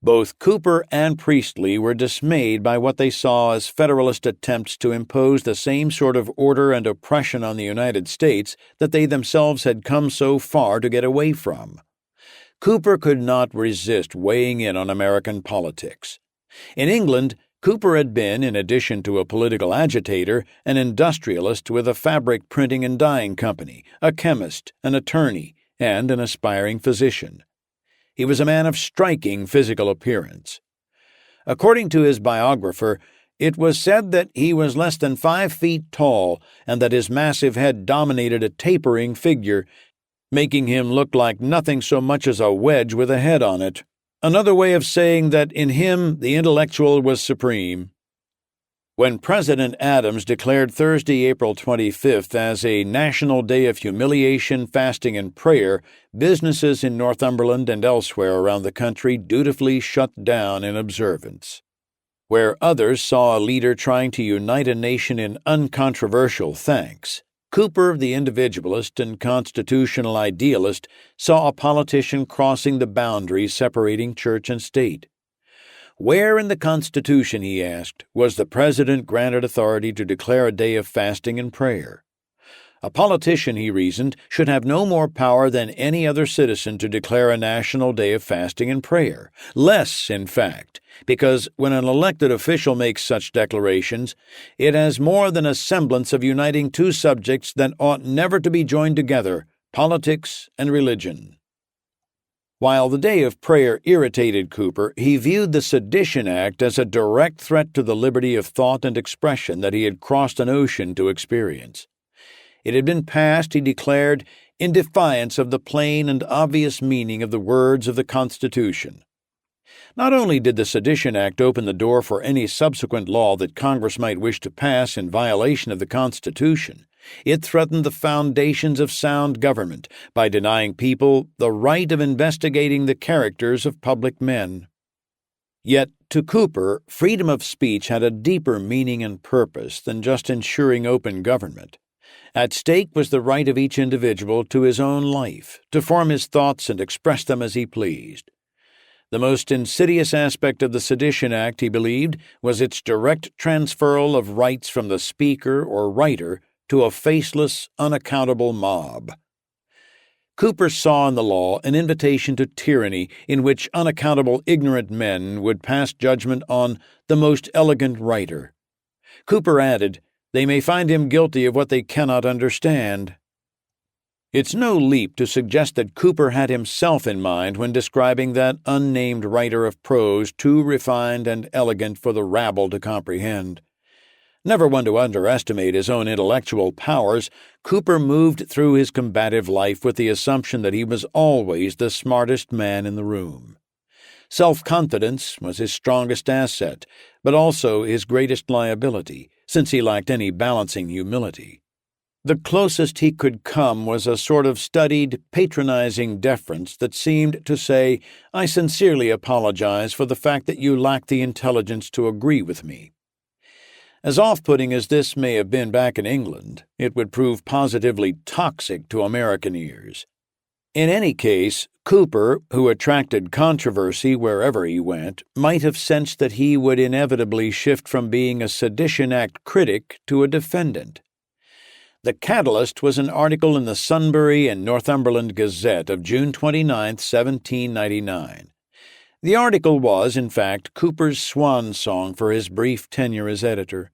Both Cooper and Priestley were dismayed by what they saw as Federalist attempts to impose the same sort of order and oppression on the United States that they themselves had come so far to get away from. Cooper could not resist weighing in on American politics. In England, Cooper had been, in addition to a political agitator, an industrialist with a fabric printing and dyeing company, a chemist, an attorney, and an aspiring physician. He was a man of striking physical appearance. According to his biographer, it was said that he was less than 5 feet tall and that his massive head dominated a tapering figure, making him look like nothing so much as a wedge with a head on it. Another way of saying that in him the intellectual was supreme. When President Adams declared Thursday, April 25th as a National Day of Humiliation, Fasting, and Prayer, businesses in Northumberland and elsewhere around the country dutifully shut down in observance. Where others saw a leader trying to unite a nation in uncontroversial thanks, Cooper, the individualist and constitutional idealist, saw a politician crossing the boundaries separating church and state. Where in the Constitution, he asked, was the President granted authority to declare a day of fasting and prayer? A politician, he reasoned, should have no more power than any other citizen to declare a national day of fasting and prayer. Less, in fact, because when an elected official makes such declarations, it has more than a semblance of uniting two subjects that ought never to be joined together, politics and religion. While the day of prayer irritated Cooper, he viewed the Sedition Act as a direct threat to the liberty of thought and expression that he had crossed an ocean to experience. It had been passed, he declared, in defiance of the plain and obvious meaning of the words of the Constitution. Not only did the Sedition Act open the door for any subsequent law that Congress might wish to pass in violation of the Constitution, it threatened the foundations of sound government by denying people the right of investigating the characters of public men. Yet, to Cooper, freedom of speech had a deeper meaning and purpose than just ensuring open government. At stake was the right of each individual to his own life, to form his thoughts and express them as he pleased. The most insidious aspect of the Sedition Act, he believed, was its direct transferal of rights from the speaker or writer to a faceless, unaccountable mob. Cooper saw in the law an invitation to tyranny in which unaccountable ignorant men would pass judgment on the most elegant writer. Cooper added, "They may find him guilty of what they cannot understand." It's no leap to suggest that Cooper had himself in mind when describing that unnamed writer of prose too refined and elegant for the rabble to comprehend. Never one to underestimate his own intellectual powers, Cooper moved through his combative life with the assumption that he was always the smartest man in the room. Self-confidence was his strongest asset, but also his greatest liability, since he lacked any balancing humility. The closest he could come was a sort of studied, patronizing deference that seemed to say, "I sincerely apologize for the fact that you lack the intelligence to agree with me." As off-putting as this may have been back in England, it would prove positively toxic to American ears. In any case, Cooper, who attracted controversy wherever he went, might have sensed that he would inevitably shift from being a Sedition Act critic to a defendant. The catalyst was an article in the Sunbury and Northumberland Gazette of June 29, 1799. The article was, in fact, Cooper's swan song for his brief tenure as editor.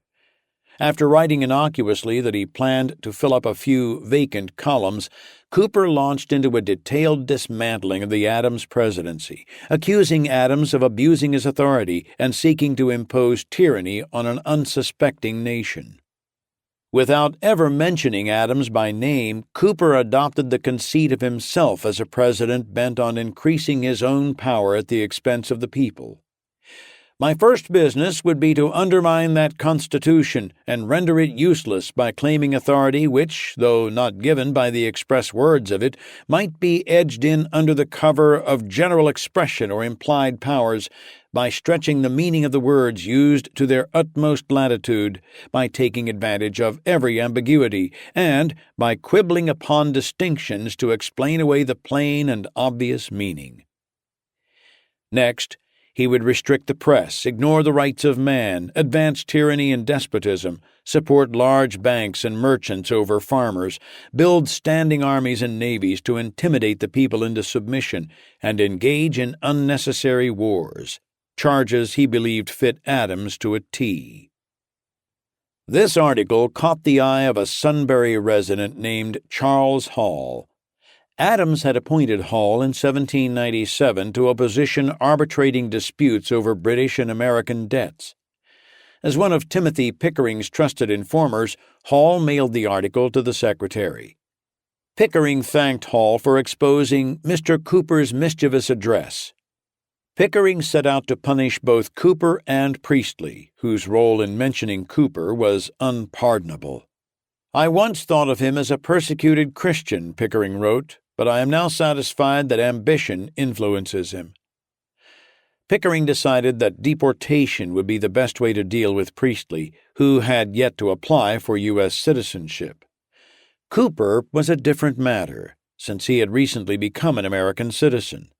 After writing innocuously that he planned to fill up a few vacant columns, Cooper launched into a detailed dismantling of the Adams presidency, accusing Adams of abusing his authority and seeking to impose tyranny on an unsuspecting nation. Without ever mentioning Adams by name, Cooper adopted the conceit of himself as a president bent on increasing his own power at the expense of the people. "My first business would be to undermine that Constitution and render it useless by claiming authority which, though not given by the express words of it, might be edged in under the cover of general expression or implied powers, by stretching the meaning of the words used to their utmost latitude, by taking advantage of every ambiguity, and by quibbling upon distinctions to explain away the plain and obvious meaning." Next, he would restrict the press, ignore the rights of man, advance tyranny and despotism, support large banks and merchants over farmers, build standing armies and navies to intimidate the people into submission, and engage in unnecessary wars, charges he believed fit Adams to a T. This article caught the eye of a Sunbury resident named Charles Hall. Adams had appointed Hall in 1797 to a position arbitrating disputes over British and American debts. As one of Timothy Pickering's trusted informers, Hall mailed the article to the secretary. Pickering thanked Hall for exposing Mr. Cooper's mischievous address. Pickering set out to punish both Cooper and Priestley, whose role in mentioning Cooper was unpardonable. "I once thought of him as a persecuted Christian," Pickering wrote, "but I am now satisfied that ambition influences him." Pickering decided that deportation would be the best way to deal with Priestley, who had yet to apply for U.S. citizenship. Cooper was a different matter, since he had recently become an American citizen.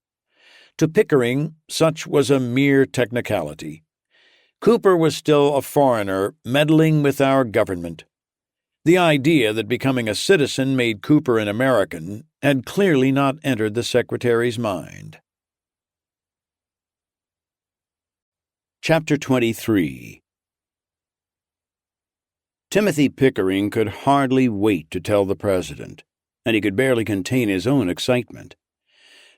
To Pickering, such was a mere technicality. Cooper was still a foreigner meddling with our government. The idea that becoming a citizen made Cooper an American had clearly not entered the secretary's mind. Chapter 23. Timothy Pickering could hardly wait to tell the president, and he could barely contain his own excitement.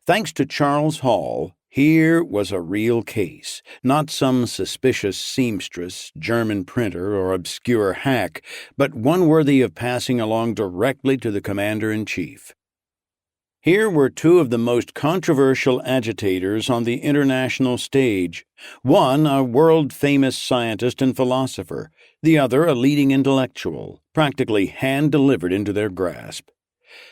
Thanks to Charles Hall, here was a real case, not some suspicious seamstress, German printer, or obscure hack, but one worthy of passing along directly to the commander-in-chief. Here were two of the most controversial agitators on the international stage, one a world-famous scientist and philosopher, the other a leading intellectual, practically hand-delivered into their grasp.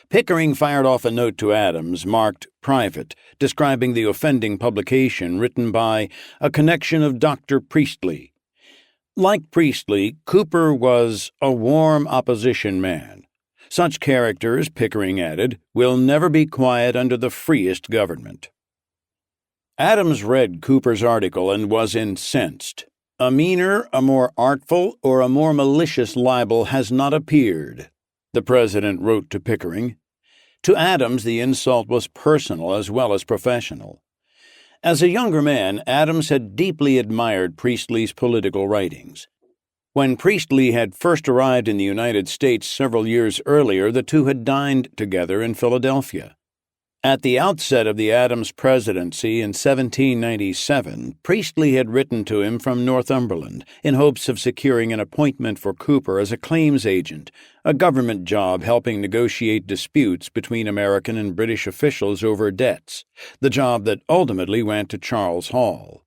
Pickering fired off a note to Adams, marked "Private," describing the offending publication written by a connection of Dr. Priestley. Like Priestley, Cooper was a warm opposition man. Such characters, Pickering added, will never be quiet under the freest government. Adams read Cooper's article and was incensed. A meaner, a more artful, or a more malicious libel has not appeared, the president wrote to Pickering. To Adams, the insult was personal as well as professional. As a younger man, Adams had deeply admired Priestley's political writings. When Priestley had first arrived in the United States several years earlier, the two had dined together in Philadelphia. At the outset of the Adams presidency in 1797, Priestley had written to him from Northumberland in hopes of securing an appointment for Cooper as a claims agent, a government job helping negotiate disputes between American and British officials over debts, the job that ultimately went to Charles Hall.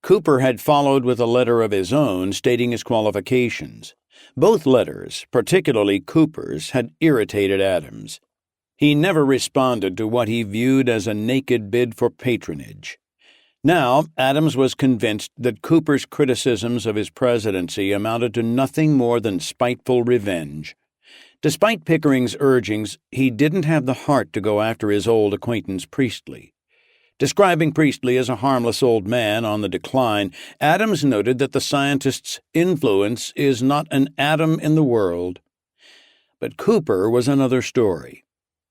Cooper had followed with a letter of his own stating his qualifications. Both letters, particularly Cooper's, had irritated Adams. He never responded to what he viewed as a naked bid for patronage. Now, Adams was convinced that Cooper's criticisms of his presidency amounted to nothing more than spiteful revenge. Despite Pickering's urgings, he didn't have the heart to go after his old acquaintance Priestley. Describing Priestley as a harmless old man on the decline, Adams noted that the scientist's influence is not an atom in the world. But Cooper was another story.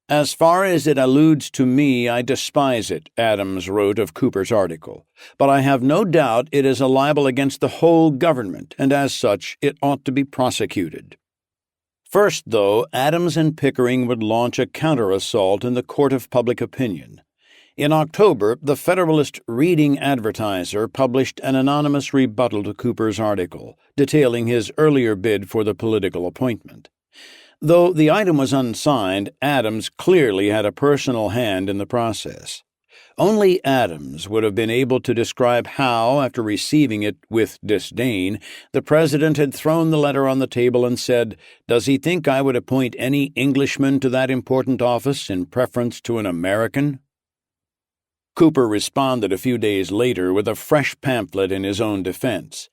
"As far as it alludes to me, I despise it," Adams wrote of Cooper's article, "but I have no doubt it is a libel against the whole government, and as such it ought to be prosecuted." First, though, Adams and Pickering would launch a counter-assault in the court of public opinion. In October, the Federalist Reading Advertiser published an anonymous rebuttal to Cooper's article, detailing his earlier bid for the political appointment. Though the item was unsigned, Adams clearly had a personal hand in the process. Only Adams would have been able to describe how, after receiving it with disdain, the president had thrown the letter on the table and said, "Does he think I would appoint any Englishman to that important office in preference to an American?" Cooper responded a few days later with a fresh pamphlet in his own defense.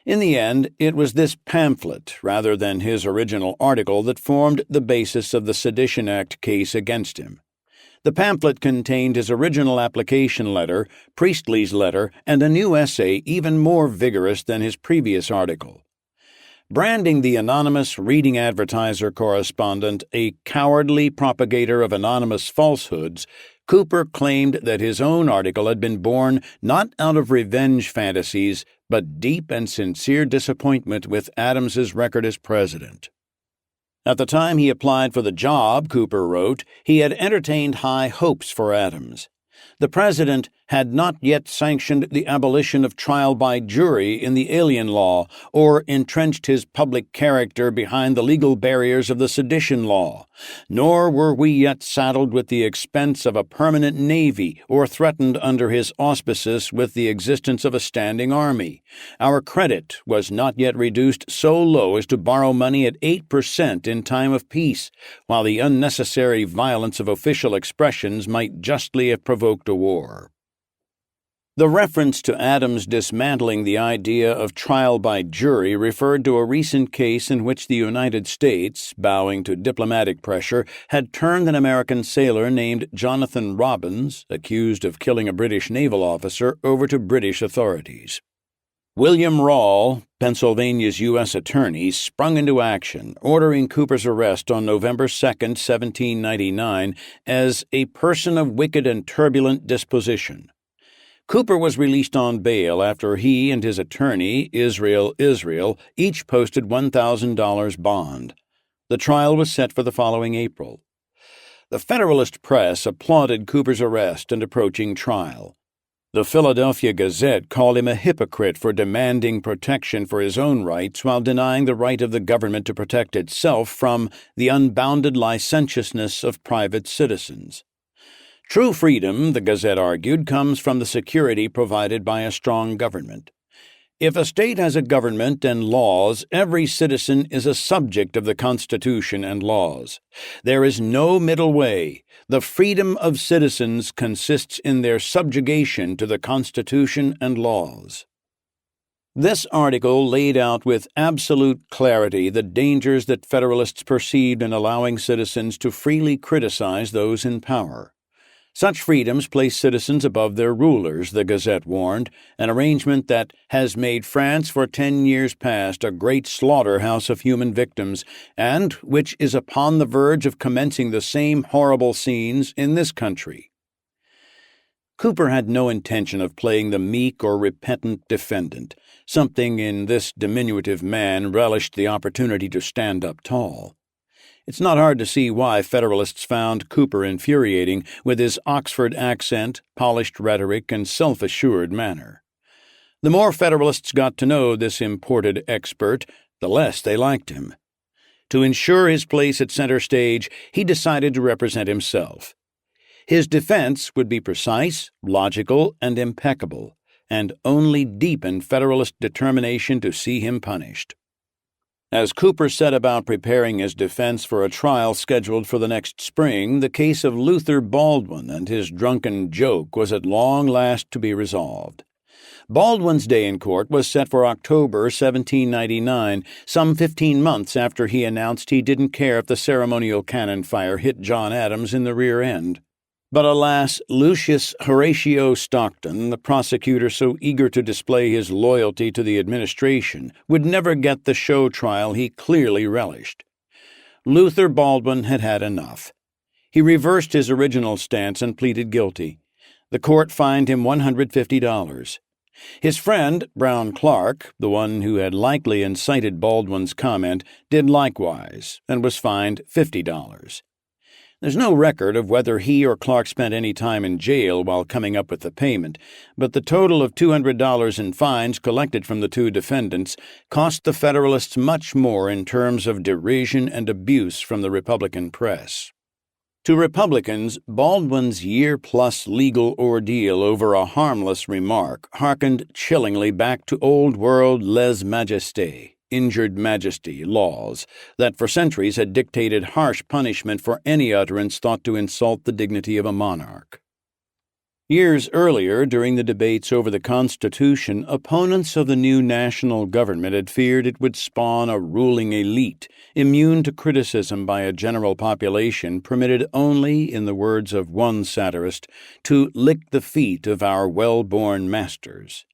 In the end, it was this pamphlet, rather than his original article, that formed the basis of the Sedition Act case against him. The pamphlet contained his original application letter, Priestley's letter, and a new essay even more vigorous than his previous article. Branding the anonymous Reading Advertiser correspondent a cowardly propagator of anonymous falsehoods, Cooper claimed that his own article had been born not out of revenge fantasies, but deep and sincere disappointment with Adams's record as president. At the time he applied for the job, Cooper wrote, he had entertained high hopes for Adams. The president had not yet sanctioned the abolition of trial by jury in the alien law or entrenched his public character behind the legal barriers of the sedition law, nor were we yet saddled with the expense of a permanent navy or threatened under his auspices with the existence of a standing army. Our credit was not yet reduced so low as to borrow money at 8% in time of peace, while the unnecessary violence of official expressions might justly have provoked a war. The reference to Adams dismantling the idea of trial by jury referred to a recent case in which the United States, bowing to diplomatic pressure, had turned an American sailor named Jonathan Robbins, accused of killing a British naval officer, over to British authorities. William Rawle, Pennsylvania's U.S. attorney, sprung into action, ordering Cooper's arrest on November 2, 1799, as a person of wicked and turbulent disposition. Cooper was released on bail after he and his attorney, Israel, each posted $1,000 bond. The trial was set for the following April. The Federalist press applauded Cooper's arrest and approaching trial. The Philadelphia Gazette called him a hypocrite for demanding protection for his own rights while denying the right of the government to protect itself from the unbounded licentiousness of private citizens. True freedom, the Gazette argued, comes from the security provided by a strong government. If a state has a government and laws, every citizen is a subject of the Constitution and laws. There is no middle way. The freedom of citizens consists in their subjugation to the Constitution and laws. This article laid out with absolute clarity the dangers that Federalists perceived in allowing citizens to freely criticize those in power. Such freedoms place citizens above their rulers, the Gazette warned, an arrangement that has made France for 10 years past a great slaughterhouse of human victims, and which is upon the verge of commencing the same horrible scenes in this country. Cooper had no intention of playing the meek or repentant defendant. Something in this diminutive man relished the opportunity to stand up tall. It's not hard to see why Federalists found Cooper infuriating with his Oxford accent, polished rhetoric, and self-assured manner. The more Federalists got to know this imported expert, the less they liked him. To ensure his place at center stage, he decided to represent himself. His defense would be precise, logical, and impeccable, and only deepen Federalist determination to see him punished. As Cooper set about preparing his defense for a trial scheduled for the next spring, the case of Luther Baldwin and his drunken joke was at long last to be resolved. Baldwin's day in court was set for October 1799, some 15 months after he announced he didn't care if the ceremonial cannon fire hit John Adams in the rear end. But alas, Lucius Horatio Stockton, the prosecutor so eager to display his loyalty to the administration, would never get the show trial he clearly relished. Luther Baldwin had had enough. He reversed his original stance and pleaded guilty. The court fined him $150. His friend, Brown Clark, the one who had likely incited Baldwin's comment, did likewise and was fined $50. There's no record of whether he or Clark spent any time in jail while coming up with the payment, but the total of $200 in fines collected from the two defendants cost the Federalists much more in terms of derision and abuse from the Republican press. To Republicans, Baldwin's year-plus legal ordeal over a harmless remark harkened chillingly back to old-world lèse-majesté, injured majesty laws that for centuries had dictated harsh punishment for any utterance thought to insult the dignity of a monarch. Years earlier, during the debates over the Constitution, opponents of the new national government had feared it would spawn a ruling elite, immune to criticism by a general population permitted only, in the words of one satirist, to lick the feet of our well-born masters.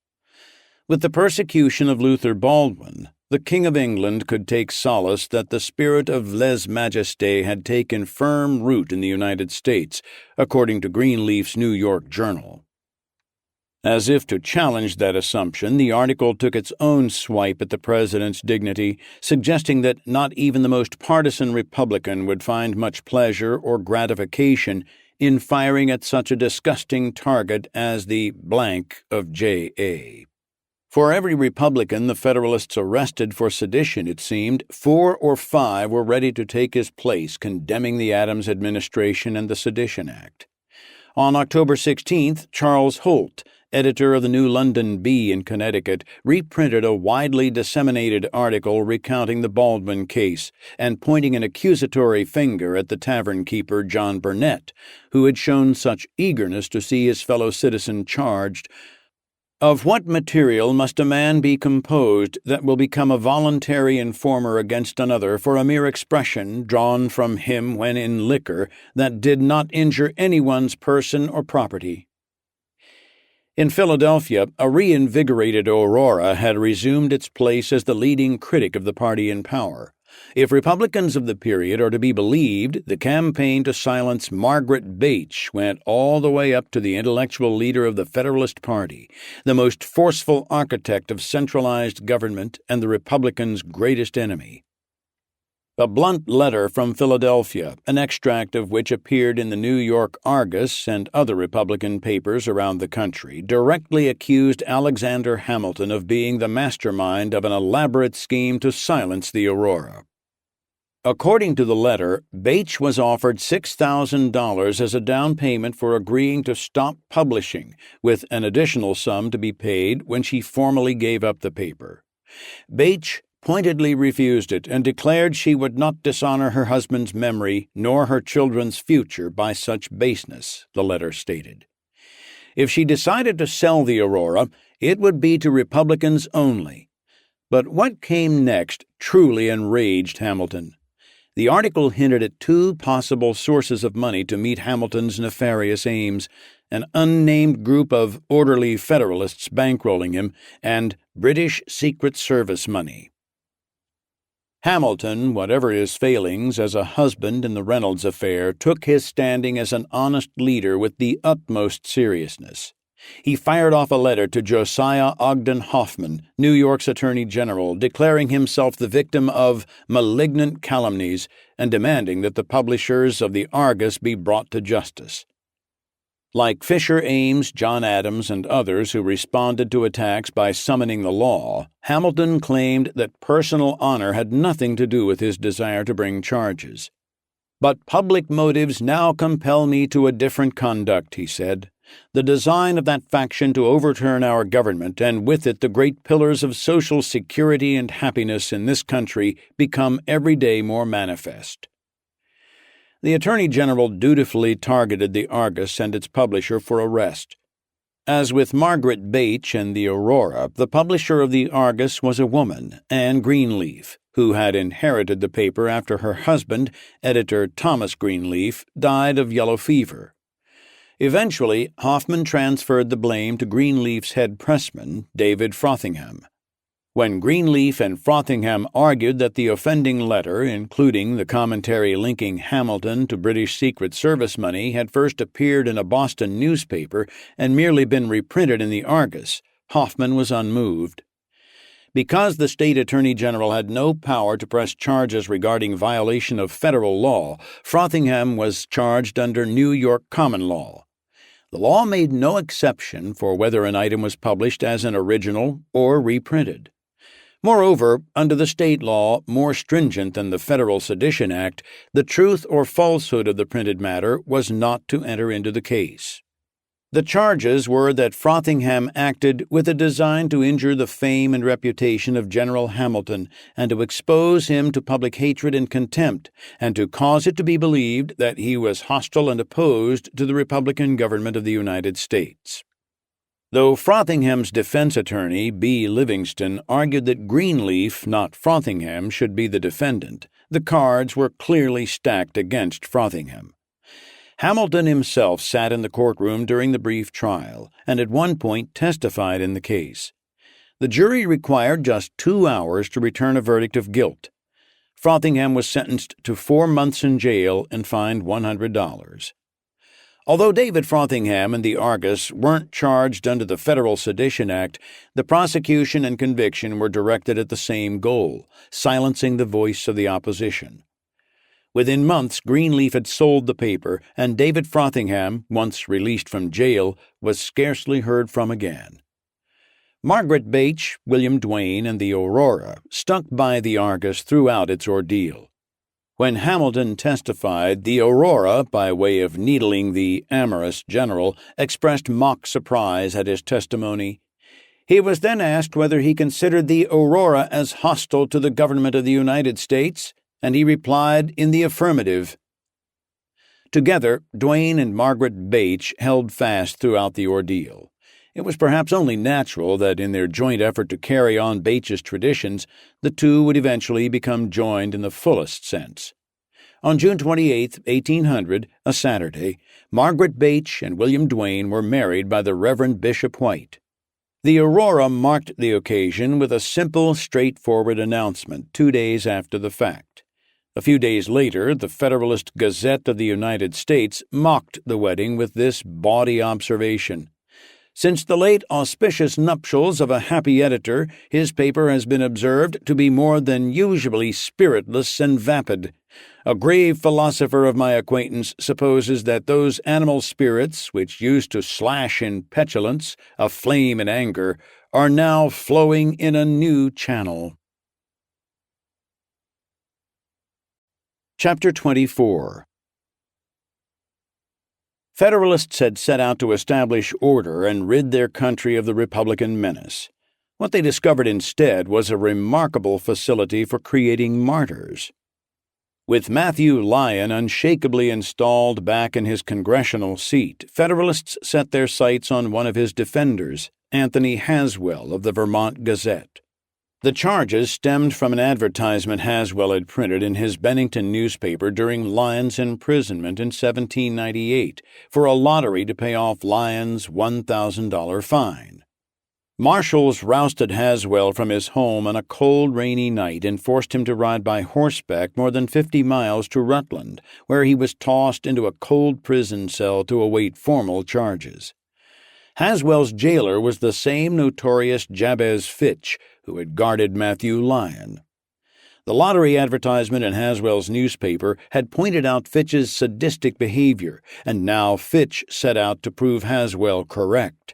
With the persecution of Luther Baldwin, the King of England could take solace that the spirit of lèse-majesté had taken firm root in the United States, according to Greenleaf's New York Journal. As if to challenge that assumption, the article took its own swipe at the president's dignity, suggesting that not even the most partisan Republican would find much pleasure or gratification in firing at such a disgusting target as the blank of J.A. For every Republican the Federalists arrested for sedition, it seemed, 4 or 5 were ready to take his place, condemning the Adams administration and the Sedition Act. On October 16th, Charles Holt, editor of the New London Bee in Connecticut, reprinted a widely disseminated article recounting the Baldwin case and pointing an accusatory finger at the tavern keeper John Burnett, who had shown such eagerness to see his fellow citizen charged. Of what material must a man be composed that will become a voluntary informer against another for a mere expression drawn from him when in liquor that did not injure anyone's person or property? In Philadelphia, a reinvigorated Aurora had resumed its place as the leading critic of the party in power. If Republicans of the period are to be believed, the campaign to silence Margaret Bache went all the way up to the intellectual leader of the Federalist Party, the most forceful architect of centralized government and the Republicans' greatest enemy. A blunt letter from Philadelphia, an extract of which appeared in the New York Argus and other Republican papers around the country, directly accused Alexander Hamilton of being the mastermind of an elaborate scheme to silence the Aurora. According to the letter, Bache was offered $6,000 as a down payment for agreeing to stop publishing, with an additional sum to be paid when she formally gave up the paper. Bache pointedly refused it and declared she would not dishonor her husband's memory nor her children's future by such baseness, the letter stated. If she decided to sell the Aurora, it would be to Republicans only. But what came next truly enraged Hamilton. The article hinted at 2 possible sources of money to meet Hamilton's nefarious aims: an unnamed group of orderly Federalists bankrolling him, and British Secret Service money. Hamilton, whatever his failings as a husband in the Reynolds affair, took his standing as an honest leader with the utmost seriousness. He fired off a letter to Josiah Ogden Hoffman, New York's Attorney General, declaring himself the victim of malignant calumnies and demanding that the publishers of the Argus be brought to justice. Like Fisher Ames, John Adams, and others who responded to attacks by summoning the law, Hamilton claimed that personal honor had nothing to do with his desire to bring charges. "But public motives now compel me to a different conduct," he said. "The design of that faction to overturn our government, and with it the great pillars of social security and happiness in this country, become every day more manifest." The Attorney General dutifully targeted the Argus and its publisher for arrest. As with Margaret Bache and the Aurora, the publisher of the Argus was a woman, Anne Greenleaf, who had inherited the paper after her husband, editor Thomas Greenleaf, died of yellow fever. Eventually, Hoffman transferred the blame to Greenleaf's head pressman, David Frothingham. When Greenleaf and Frothingham argued that the offending letter, including the commentary linking Hamilton to British Secret Service money, had first appeared in a Boston newspaper and merely been reprinted in the Argus, Hoffman was unmoved. Because the state attorney general had no power to press charges regarding violation of federal law, Frothingham was charged under New York common law. The law made no exception for whether an item was published as an original or reprinted. Moreover, under the state law, more stringent than the Federal Sedition Act, the truth or falsehood of the printed matter was not to enter into the case. The charges were that Frothingham acted with a design to injure the fame and reputation of General Hamilton and to expose him to public hatred and contempt, and to cause it to be believed that he was hostile and opposed to the Republican government of the United States. Though Frothingham's defense attorney, B. Livingston, argued that Greenleaf, not Frothingham, should be the defendant, the cards were clearly stacked against Frothingham. Hamilton himself sat in the courtroom during the brief trial and at one point testified in the case. The jury required just 2 hours to return a verdict of guilt. Frothingham was sentenced to 4 months in jail and fined $100. Although David Frothingham and the Argus weren't charged under the Federal Sedition Act, the prosecution and conviction were directed at the same goal, silencing the voice of the opposition. Within months, Greenleaf had sold the paper, and David Frothingham, once released from jail, was scarcely heard from again. Margaret Bache, William Duane, and the Aurora stuck by the Argus throughout its ordeal. When Hamilton testified, the Aurora, by way of needling the amorous general, expressed mock surprise at his testimony. He was then asked whether he considered the Aurora as hostile to the government of the United States, and he replied in the affirmative. Together, Duane and Margaret Bache held fast throughout the ordeal. It was perhaps only natural that in their joint effort to carry on Bache's traditions, the two would eventually become joined in the fullest sense. On June 28, 1800, a Saturday, Margaret Bache and William Duane were married by the Reverend Bishop White. The Aurora marked the occasion with a simple, straightforward announcement 2 days after the fact. A few days later, the Federalist Gazette of the United States mocked the wedding with this bawdy observation. Since the late auspicious nuptials of a happy editor, his paper has been observed to be more than usually spiritless and vapid. A grave philosopher of my acquaintance supposes that those animal spirits, which used to slash in petulance, aflame in anger, are now flowing in a new channel. Chapter 24. Federalists had set out to establish order and rid their country of the Republican menace. What they discovered instead was a remarkable facility for creating martyrs. With Matthew Lyon unshakably installed back in his congressional seat, Federalists set their sights on one of his defenders, Anthony Haswell of the Vermont Gazette. The charges stemmed from an advertisement Haswell had printed in his Bennington newspaper during Lyon's imprisonment in 1798 for a lottery to pay off Lyon's $1,000 fine. Marshals rousted Haswell from his home on a cold, rainy night and forced him to ride by horseback more than 50 miles to Rutland, where he was tossed into a cold prison cell to await formal charges. Haswell's jailer was the same notorious Jabez Fitch who had guarded Matthew Lyon. The lottery advertisement in Haswell's newspaper had pointed out Fitch's sadistic behavior, and now Fitch set out to prove Haswell correct.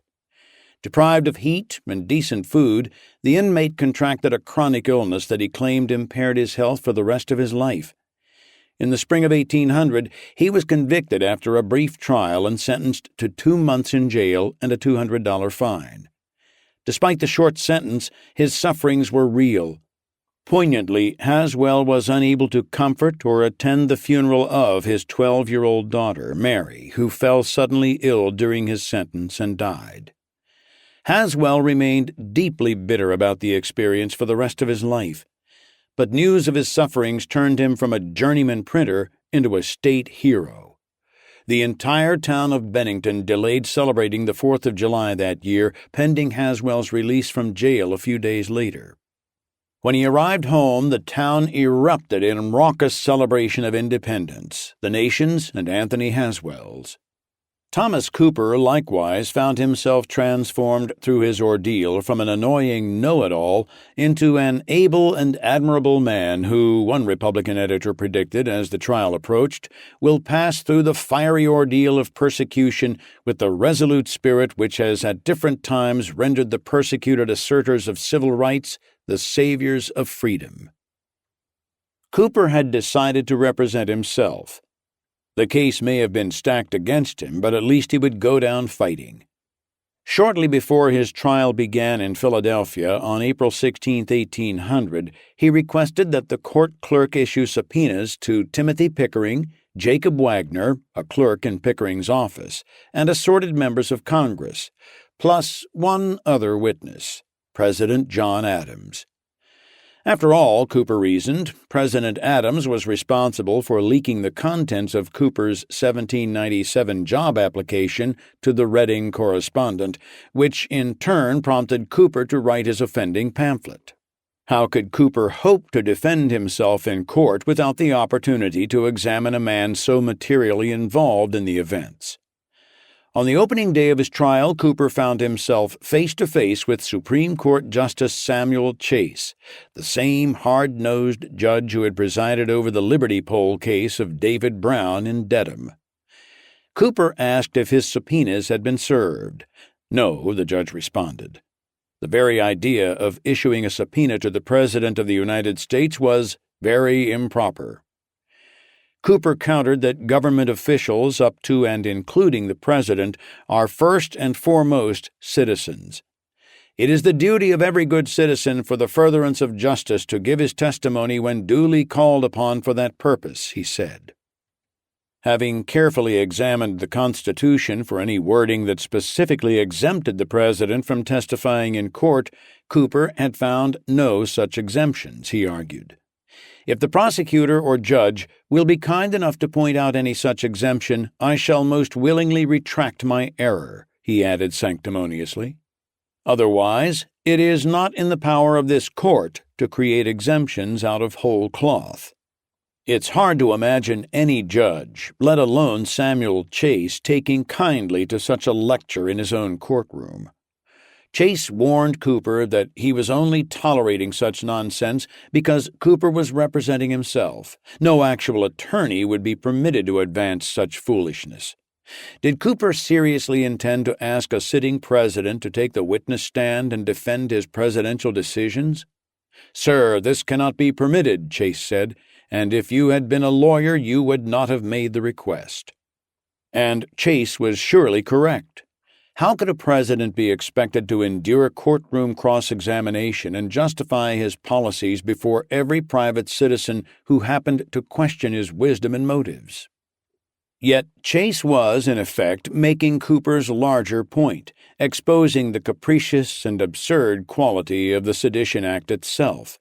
Deprived of heat and decent food, the inmate contracted a chronic illness that he claimed impaired his health for the rest of his life. In the spring of 1800, he was convicted after a brief trial and sentenced to 2 months in jail and a $200 fine. Despite the short sentence, his sufferings were real. Poignantly, Haswell was unable to comfort or attend the funeral of his 12-year-old daughter, Mary, who fell suddenly ill during his sentence and died. Haswell remained deeply bitter about the experience for the rest of his life, but news of his sufferings turned him from a journeyman printer into a state hero. The entire town of Bennington delayed celebrating the 4th of July that year, pending Haswell's release from jail a few days later. When he arrived home, the town erupted in raucous celebration of independence, the nation's and Anthony Haswell's. Thomas Cooper likewise found himself transformed through his ordeal from an annoying know-it-all into an able and admirable man who, one Republican editor predicted as the trial approached, will pass through the fiery ordeal of persecution with the resolute spirit which has at different times rendered the persecuted assertors of civil rights the saviors of freedom. Cooper had decided to represent himself. The case may have been stacked against him, but at least he would go down fighting. Shortly before his trial began in Philadelphia on April 16, 1800, he requested that the court clerk issue subpoenas to Timothy Pickering, Jacob Wagner, a clerk in Pickering's office, and assorted members of Congress, plus one other witness, President John Adams. After all, Cooper reasoned, President Adams was responsible for leaking the contents of Cooper's 1797 job application to the Reading correspondent, which in turn prompted Cooper to write his offending pamphlet. How could Cooper hope to defend himself in court without the opportunity to examine a man so materially involved in the events? On the opening day of his trial, Cooper found himself face-to-face with Supreme Court Justice Samuel Chase, the same hard-nosed judge who had presided over the Liberty Pole case of David Brown in Dedham. Cooper asked if his subpoenas had been served. No, the judge responded. The very idea of issuing a subpoena to the President of the United States was very improper. Cooper countered that government officials, up to and including the President, are first and foremost citizens. It is the duty of every good citizen for the furtherance of justice to give his testimony when duly called upon for that purpose, he said. Having carefully examined the Constitution for any wording that specifically exempted the President from testifying in court, Cooper had found no such exemptions, he argued. If the prosecutor or judge will be kind enough to point out any such exemption, I shall most willingly retract my error, he added sanctimoniously. Otherwise, it is not in the power of this court to create exemptions out of whole cloth. It's hard to imagine any judge, let alone Samuel Chase, taking kindly to such a lecture in his own courtroom. Chase warned Cooper that he was only tolerating such nonsense because Cooper was representing himself. No actual attorney would be permitted to advance such foolishness. Did Cooper seriously intend to ask a sitting president to take the witness stand and defend his presidential decisions? "Sir, this cannot be permitted," Chase said, "and if you had been a lawyer you would not have made the request." And Chase was surely correct. How could a president be expected to endure courtroom cross-examination and justify his policies before every private citizen who happened to question his wisdom and motives? Yet Chase was, in effect, making Cooper's larger point, exposing the capricious and absurd quality of the Sedition Act itself.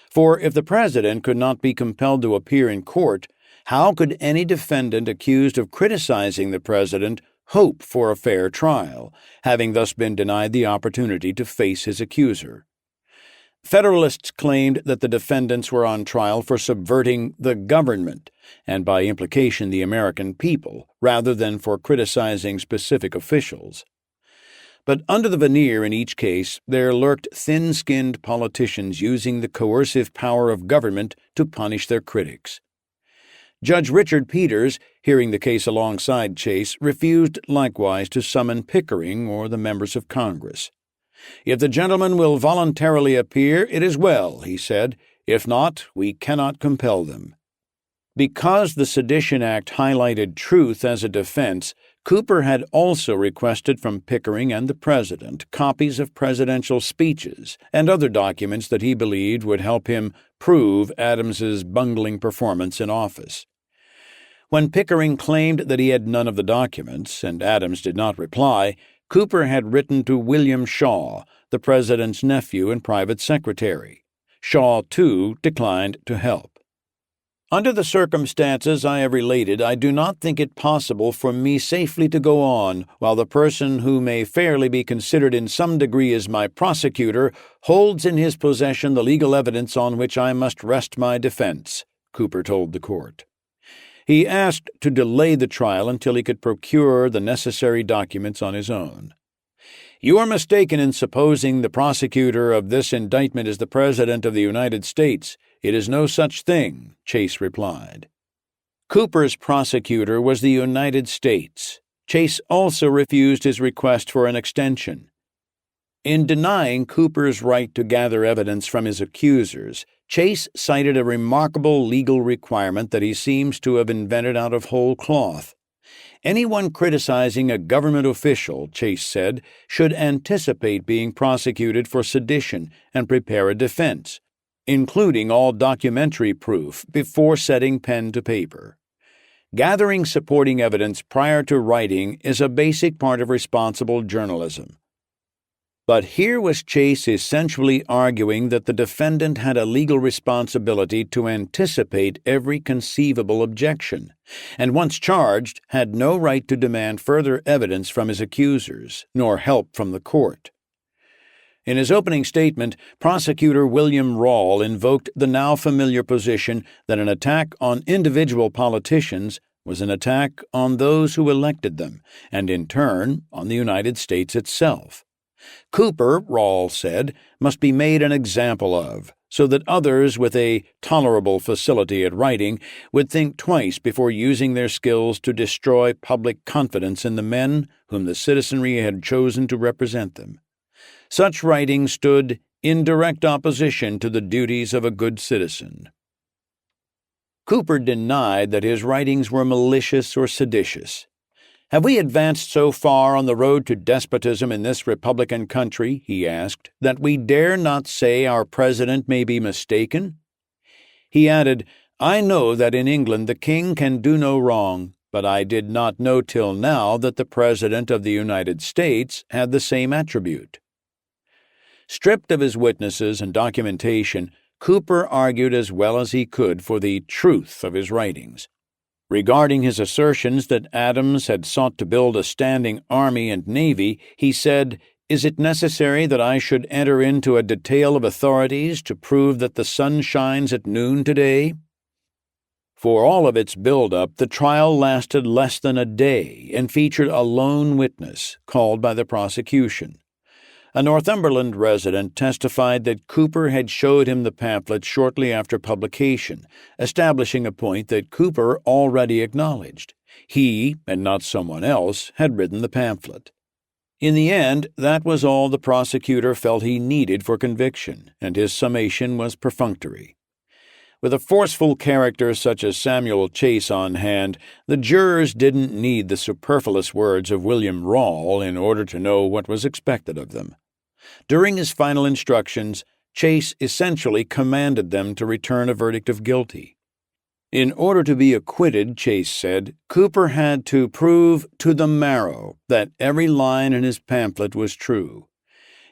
For if the president could not be compelled to appear in court, how could any defendant accused of criticizing the president hope for a fair trial, having thus been denied the opportunity to face his accuser? Federalists claimed that the defendants were on trial for subverting the government, and by implication the American people, rather than for criticizing specific officials. But under the veneer in each case, there lurked thin-skinned politicians using the coercive power of government to punish their critics. Judge Richard Peters, hearing the case alongside Chase, refused likewise to summon Pickering or the members of Congress. "If the gentlemen will voluntarily appear, it is well," he said. "If not, we cannot compel them." Because the Sedition Act highlighted truth as a defense, Cooper had also requested from Pickering and the President copies of presidential speeches and other documents that he believed would help him prove Adams's bungling performance in office. When Pickering claimed that he had none of the documents, and Adams did not reply, Cooper had written to William Shaw, the president's nephew and private secretary. Shaw, too, declined to help. "Under the circumstances I have related, I do not think it possible for me safely to go on while the person who may fairly be considered in some degree as my prosecutor holds in his possession the legal evidence on which I must rest my defense," Cooper told the court. He asked to delay the trial until he could procure the necessary documents on his own. "You are mistaken in supposing the prosecutor of this indictment is the President of the United States. It is no such thing," Chase replied. Cooper's prosecutor was the United States. Chase also refused his request for an extension. In denying Cooper's right to gather evidence from his accusers, Chase cited a remarkable legal requirement that he seems to have invented out of whole cloth. Anyone criticizing a government official, Chase said, should anticipate being prosecuted for sedition and prepare a defense, including all documentary proof, before setting pen to paper. Gathering supporting evidence prior to writing is a basic part of responsible journalism. But here was Chase essentially arguing that the defendant had a legal responsibility to anticipate every conceivable objection, and once charged, had no right to demand further evidence from his accusers, nor help from the court. In his opening statement, Prosecutor William Rawle invoked the now familiar position that an attack on individual politicians was an attack on those who elected them, and in turn on the United States itself. Cooper, Rawle said, must be made an example of, so that others with a tolerable facility at writing would think twice before using their skills to destroy public confidence in the men whom the citizenry had chosen to represent them. Such writing stood in direct opposition to the duties of a good citizen. Cooper denied that his writings were malicious or seditious. "Have we advanced so far on the road to despotism in this Republican country," he asked, "that we dare not say our president may be mistaken?" He added, "I know that in England the king can do no wrong, but I did not know till now that the President of the United States had the same attribute." Stripped of his witnesses and documentation, Cooper argued as well as he could for the truth of his writings. Regarding his assertions that Adams had sought to build a standing army and navy, he said, "Is it necessary that I should enter into a detail of authorities to prove that the sun shines at noon today?" For all of its build-up, the trial lasted less than a day and featured a lone witness called by the prosecution. A Northumberland resident testified that Cooper had showed him the pamphlet shortly after publication, establishing a point that Cooper already acknowledged. He, and not someone else, had written the pamphlet. In the end, that was all the prosecutor felt he needed for conviction, and his summation was perfunctory. With a forceful character such as Samuel Chase on hand, the jurors didn't need the superfluous words of William Rawle in order to know what was expected of them. During his final instructions, Chase essentially commanded them to return a verdict of guilty. In order to be acquitted, Chase said, Cooper had to prove to the marrow that every line in his pamphlet was true.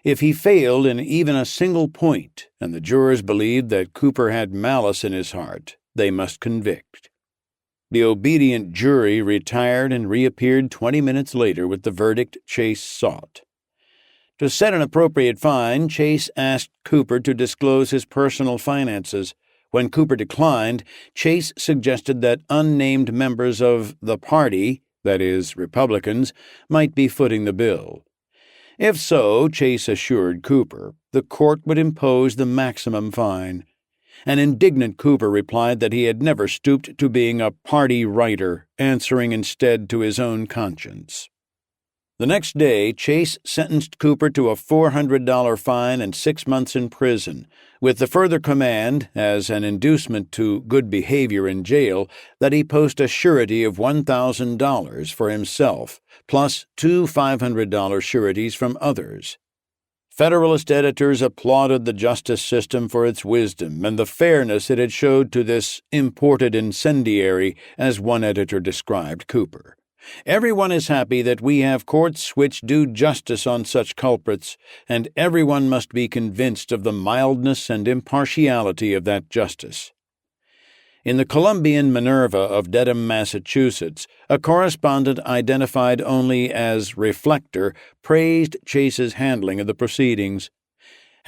If he failed in even a single point, and the jurors believed that Cooper had malice in his heart, they must convict. The obedient jury retired and reappeared 20 minutes later with the verdict Chase sought. To set an appropriate fine, Chase asked Cooper to disclose his personal finances. When Cooper declined, Chase suggested that unnamed members of the party, that is, Republicans, might be footing the bill. If so, Chase assured Cooper, the court would impose the maximum fine. An indignant Cooper replied that he had never stooped to being a party writer, answering instead to his own conscience. The next day, Chase sentenced Cooper to a $400 fine and 6 months in prison, with the further command, as an inducement to good behavior in jail, that he post a surety of $1,000 for himself, plus 2 $500 sureties from others. Federalist editors applauded the justice system for its wisdom and the fairness it had showed to this imported incendiary, as one editor described Cooper. Everyone is happy that we have courts which do justice on such culprits, and everyone must be convinced of the mildness and impartiality of that justice. In the Columbian Minerva of Dedham, Massachusetts, a correspondent identified only as Reflector praised Chase's handling of the proceedings.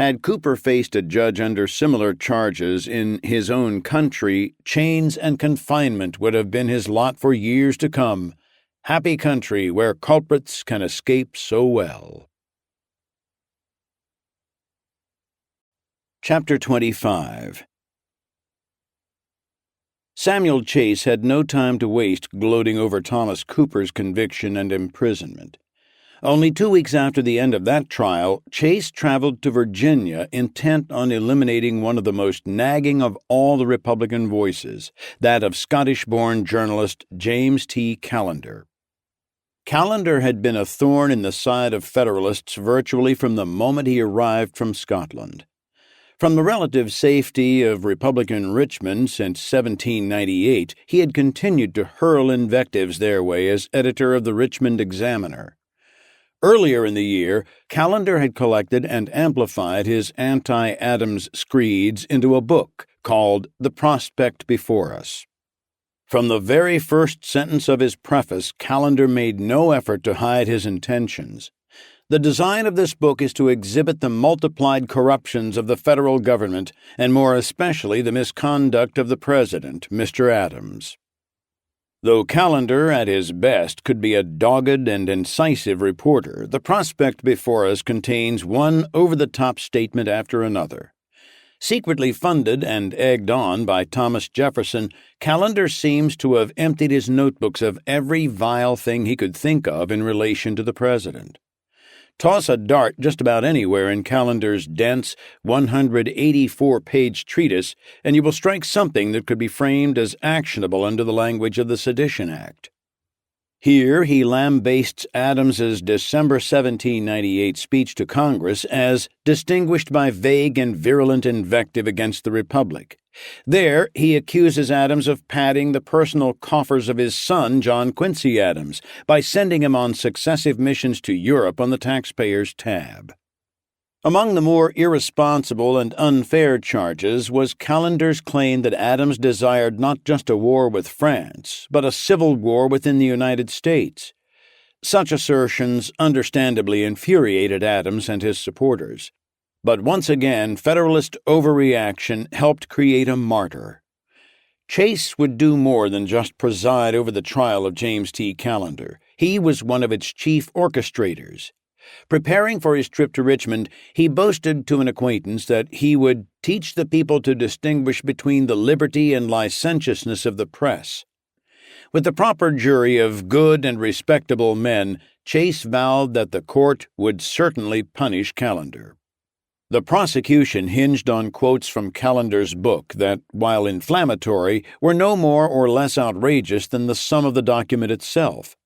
Had Cooper faced a judge under similar charges in his own country, chains and confinement would have been his lot for years to come. Happy country where culprits can escape so well. Chapter 25. Samuel Chase had no time to waste gloating over Thomas Cooper's conviction and imprisonment. Only 2 weeks after the end of that trial, Chase traveled to Virginia intent on eliminating one of the most nagging of all the Republican voices, that of Scottish-born journalist James T. Callender. Callender had been a thorn in the side of Federalists virtually from the moment he arrived from Scotland. From the relative safety of Republican Richmond since 1798, he had continued to hurl invectives their way as editor of the Richmond Examiner. Earlier in the year, Callender had collected and amplified his anti-Adams screeds into a book called The Prospect Before Us. From the very first sentence of his preface, Callender made no effort to hide his intentions. The design of this book is to exhibit the multiplied corruptions of the federal government, and more especially the misconduct of the president, Mr. Adams. Though Callender, at his best, could be a dogged and incisive reporter, the prospect before us contains one over-the-top statement after another. Secretly funded and egged on by Thomas Jefferson, Callender seems to have emptied his notebooks of every vile thing he could think of in relation to the president. Toss a dart just about anywhere in Callender's dense, 184-page treatise, and you will strike something that could be framed as actionable under the language of the Sedition Act. Here he lambastes Adams's December 1798 speech to Congress as distinguished by vague and virulent invective against the Republic. There he accuses Adams of padding the personal coffers of his son, John Quincy Adams, by sending him on successive missions to Europe on the taxpayer's tab. Among the more irresponsible and unfair charges was Callender's claim that Adams desired not just a war with France, but a civil war within the United States. Such assertions understandably infuriated Adams and his supporters. But once again, Federalist overreaction helped create a martyr. Chase would do more than just preside over the trial of James T. Callender. He was one of its chief orchestrators. Preparing for his trip to Richmond, he boasted to an acquaintance that he would teach the people to distinguish between the liberty and licentiousness of the press. With the proper jury of good and respectable men, Chase vowed that the court would certainly punish Callender. The prosecution hinged on quotes from Callender's book that, while inflammatory, were no more or less outrageous than the sum of the document itself.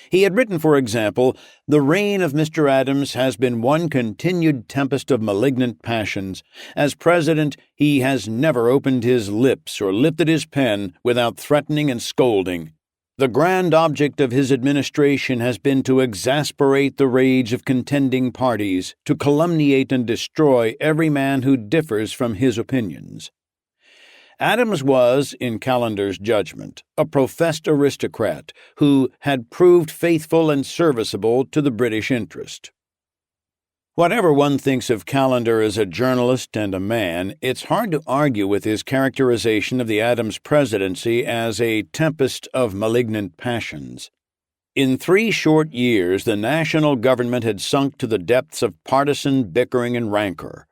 He had written, for example, "The reign of Mr. Adams has been one continued tempest of malignant passions. As president, he has never opened his lips or lifted his pen without threatening and scolding. The grand object of his administration has been to exasperate the rage of contending parties, to calumniate and destroy every man who differs from his opinions." Adams was, in Callender's judgment, a professed aristocrat who had proved faithful and serviceable to the British interest. Whatever one thinks of Callender as a journalist and a man, it's hard to argue with his characterization of the Adams presidency as a tempest of malignant passions. In 3 short years, the national government had sunk to the depths of partisan bickering and rancor.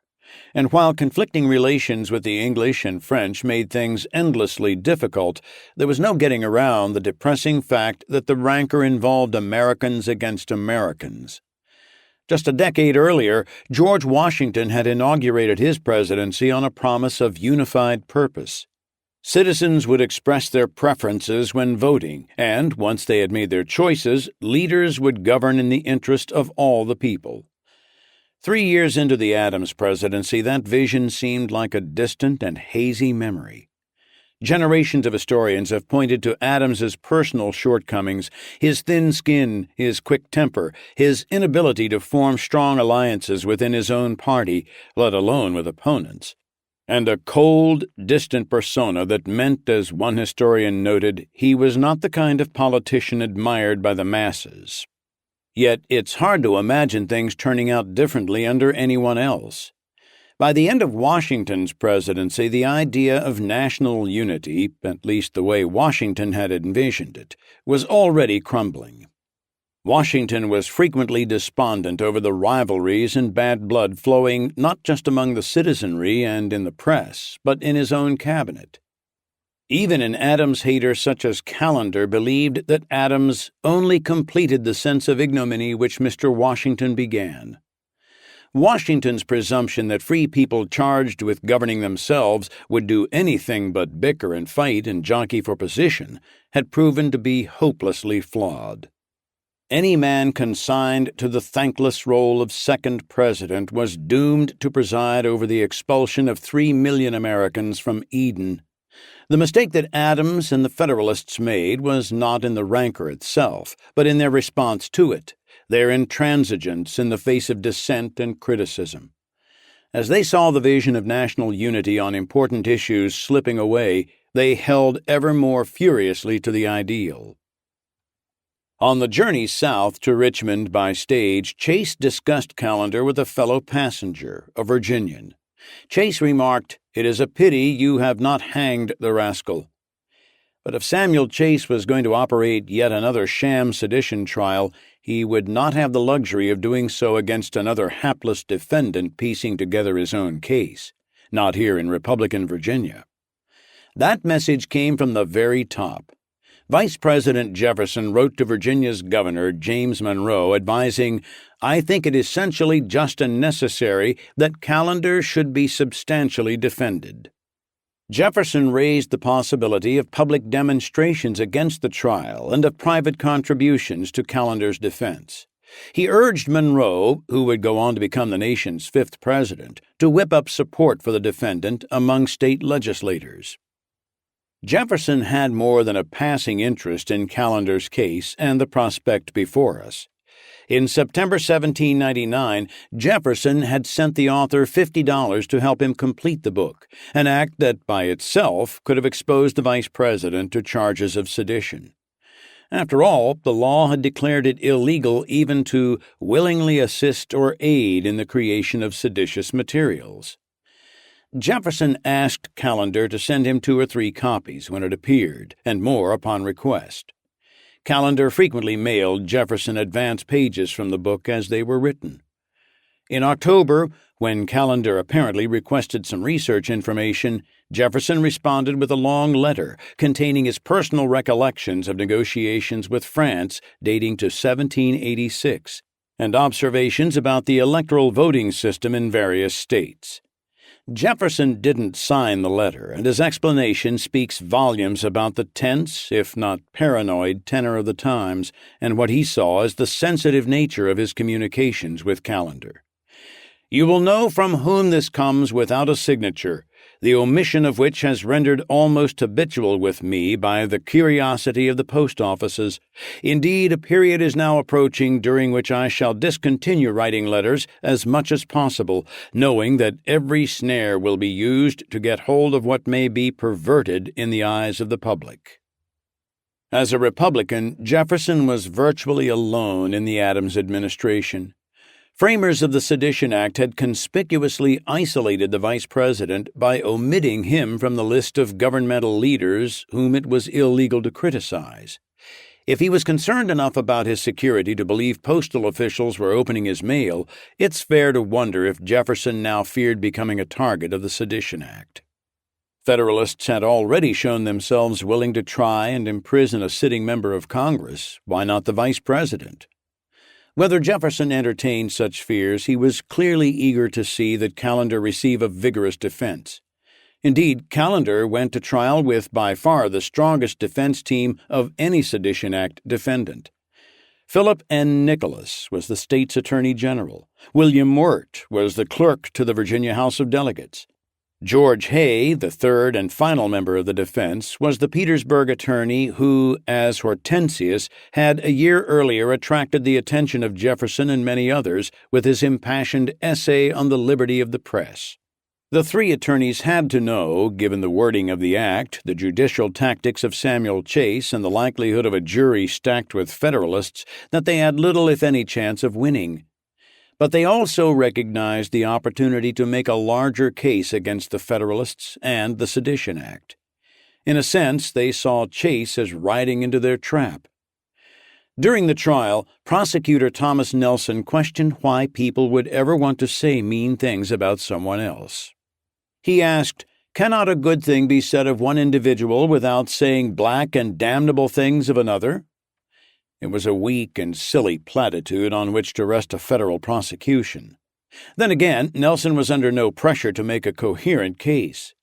And while conflicting relations with the English and French made things endlessly difficult, there was no getting around the depressing fact that the rancor involved Americans against Americans. Just a decade earlier, George Washington had inaugurated his presidency on a promise of unified purpose. Citizens would express their preferences when voting, and once they had made their choices, leaders would govern in the interest of all the people. 3 years into the Adams presidency, that vision seemed like a distant and hazy memory. Generations of historians have pointed to Adams's personal shortcomings, his thin skin, his quick temper, his inability to form strong alliances within his own party, let alone with opponents, and a cold, distant persona that meant, as one historian noted, he was not the kind of politician admired by the masses. Yet it's hard to imagine things turning out differently under anyone else. By the end of Washington's presidency, the idea of national unity, at least the way Washington had envisioned it, was already crumbling. Washington was frequently despondent over the rivalries and bad blood flowing not just among the citizenry and in the press, but in his own cabinet. Even an Adams hater such as Callender believed that Adams only completed the sense of ignominy which Mr. Washington began. Washington's presumption that free people charged with governing themselves would do anything but bicker and fight and jockey for position had proven to be hopelessly flawed. Any man consigned to the thankless role of second president was doomed to preside over the expulsion of 3 million Americans from Eden. The mistake that Adams and the Federalists made was not in the rancor itself, but in their response to it, their intransigence in the face of dissent and criticism. As they saw the vision of national unity on important issues slipping away, they held ever more furiously to the ideal. On the journey south to Richmond by stage, Chase discussed Callender with a fellow passenger, a Virginian. Chase remarked, "It is a pity you have not hanged the rascal." But if Samuel Chase was going to operate yet another sham sedition trial, he would not have the luxury of doing so against another hapless defendant piecing together his own case, not here in Republican Virginia. That message came from the very top. Vice President Jefferson wrote to Virginia's governor, James Monroe, advising, "I think it essentially just and necessary that Callender should be substantially defended." Jefferson raised the possibility of public demonstrations against the trial and of private contributions to Callender's defense. He urged Monroe, who would go on to become the nation's 5th president, to whip up support for the defendant among state legislators. Jefferson had more than a passing interest in Callender's case and the prospect before us. In September 1799, Jefferson had sent the author $50 to help him complete the book, an act that by itself could have exposed the vice president to charges of sedition. After all, the law had declared it illegal even to willingly assist or aid in the creation of seditious materials. Jefferson asked Callender to send him 2 or 3 copies when it appeared, and more upon request. Callender frequently mailed Jefferson advance pages from the book as they were written. In October, when Callender apparently requested some research information, Jefferson responded with a long letter containing his personal recollections of negotiations with France dating to 1786 and observations about the electoral voting system in various states. Jefferson didn't sign the letter, and his explanation speaks volumes about the tense, if not paranoid, tenor of the times and what he saw as the sensitive nature of his communications with Callender. "You will know from whom this comes without a signature, the omission of which has rendered almost habitual with me by the curiosity of the post offices. Indeed, a period is now approaching during which I shall discontinue writing letters as much as possible, knowing that every snare will be used to get hold of what may be perverted in the eyes of the public." As a Republican, Jefferson was virtually alone in the Adams administration. Framers of the Sedition Act had conspicuously isolated the vice president by omitting him from the list of governmental leaders whom it was illegal to criticize. If he was concerned enough about his security to believe postal officials were opening his mail, it's fair to wonder if Jefferson now feared becoming a target of the Sedition Act. Federalists had already shown themselves willing to try and imprison a sitting member of Congress. Why not the vice president? Whether Jefferson entertained such fears, he was clearly eager to see that Callender receive a vigorous defense. Indeed, Callender went to trial with by far the strongest defense team of any Sedition Act defendant. Philip N. Nicholas was the state's attorney general. William Wirt was the clerk to the Virginia House of Delegates. George Hay, the third and final member of the defense, was the Petersburg attorney who, as Hortensius, had a year earlier attracted the attention of Jefferson and many others with his impassioned essay on the liberty of the press. The 3 attorneys had to know, given the wording of the act, the judicial tactics of Samuel Chase, and the likelihood of a jury stacked with Federalists, that they had little if any chance of winning. But they also recognized the opportunity to make a larger case against the Federalists and the Sedition Act. In a sense, they saw Chase as riding into their trap. During the trial, prosecutor Thomas Nelson questioned why people would ever want to say mean things about someone else. He asked, "Cannot a good thing be said of one individual without saying black and damnable things of another?" It was a weak and silly platitude on which to rest a federal prosecution. Then again, Nelson was under no pressure to make a coherent case.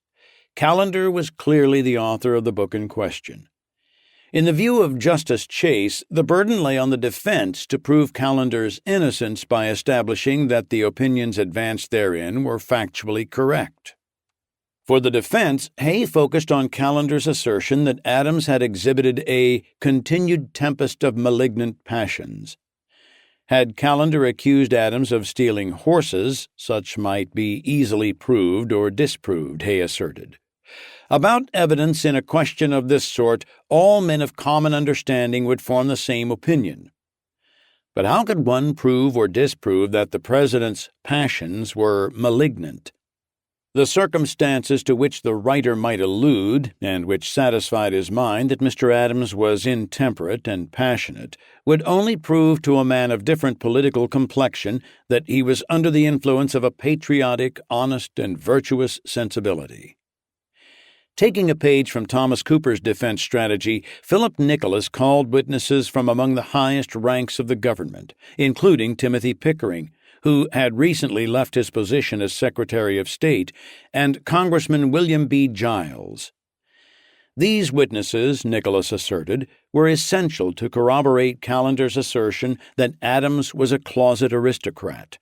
Callender was clearly the author of the book in question. In the view of Justice Chase, the burden lay on the defense to prove Callender's innocence by establishing that the opinions advanced therein were factually correct. For the defense, Hay focused on Callender's assertion that Adams had exhibited a continued tempest of malignant passions. Had Callender accused Adams of stealing horses, such might be easily proved or disproved, Hay asserted. About evidence in a question of this sort, all men of common understanding would form the same opinion. But how could one prove or disprove that the president's passions were malignant? The circumstances to which the writer might allude, and which satisfied his mind that Mr. Adams was intemperate and passionate, would only prove to a man of different political complexion that he was under the influence of a patriotic, honest, and virtuous sensibility. Taking a page from Thomas Cooper's defense strategy, Philip Nicholas called witnesses from among the highest ranks of the government, including Timothy Pickering, who had recently left his position as Secretary of State, and Congressman William B. Giles. These witnesses, Nicholas asserted, were essential to corroborate Callender's assertion that Adams was a closet aristocrat.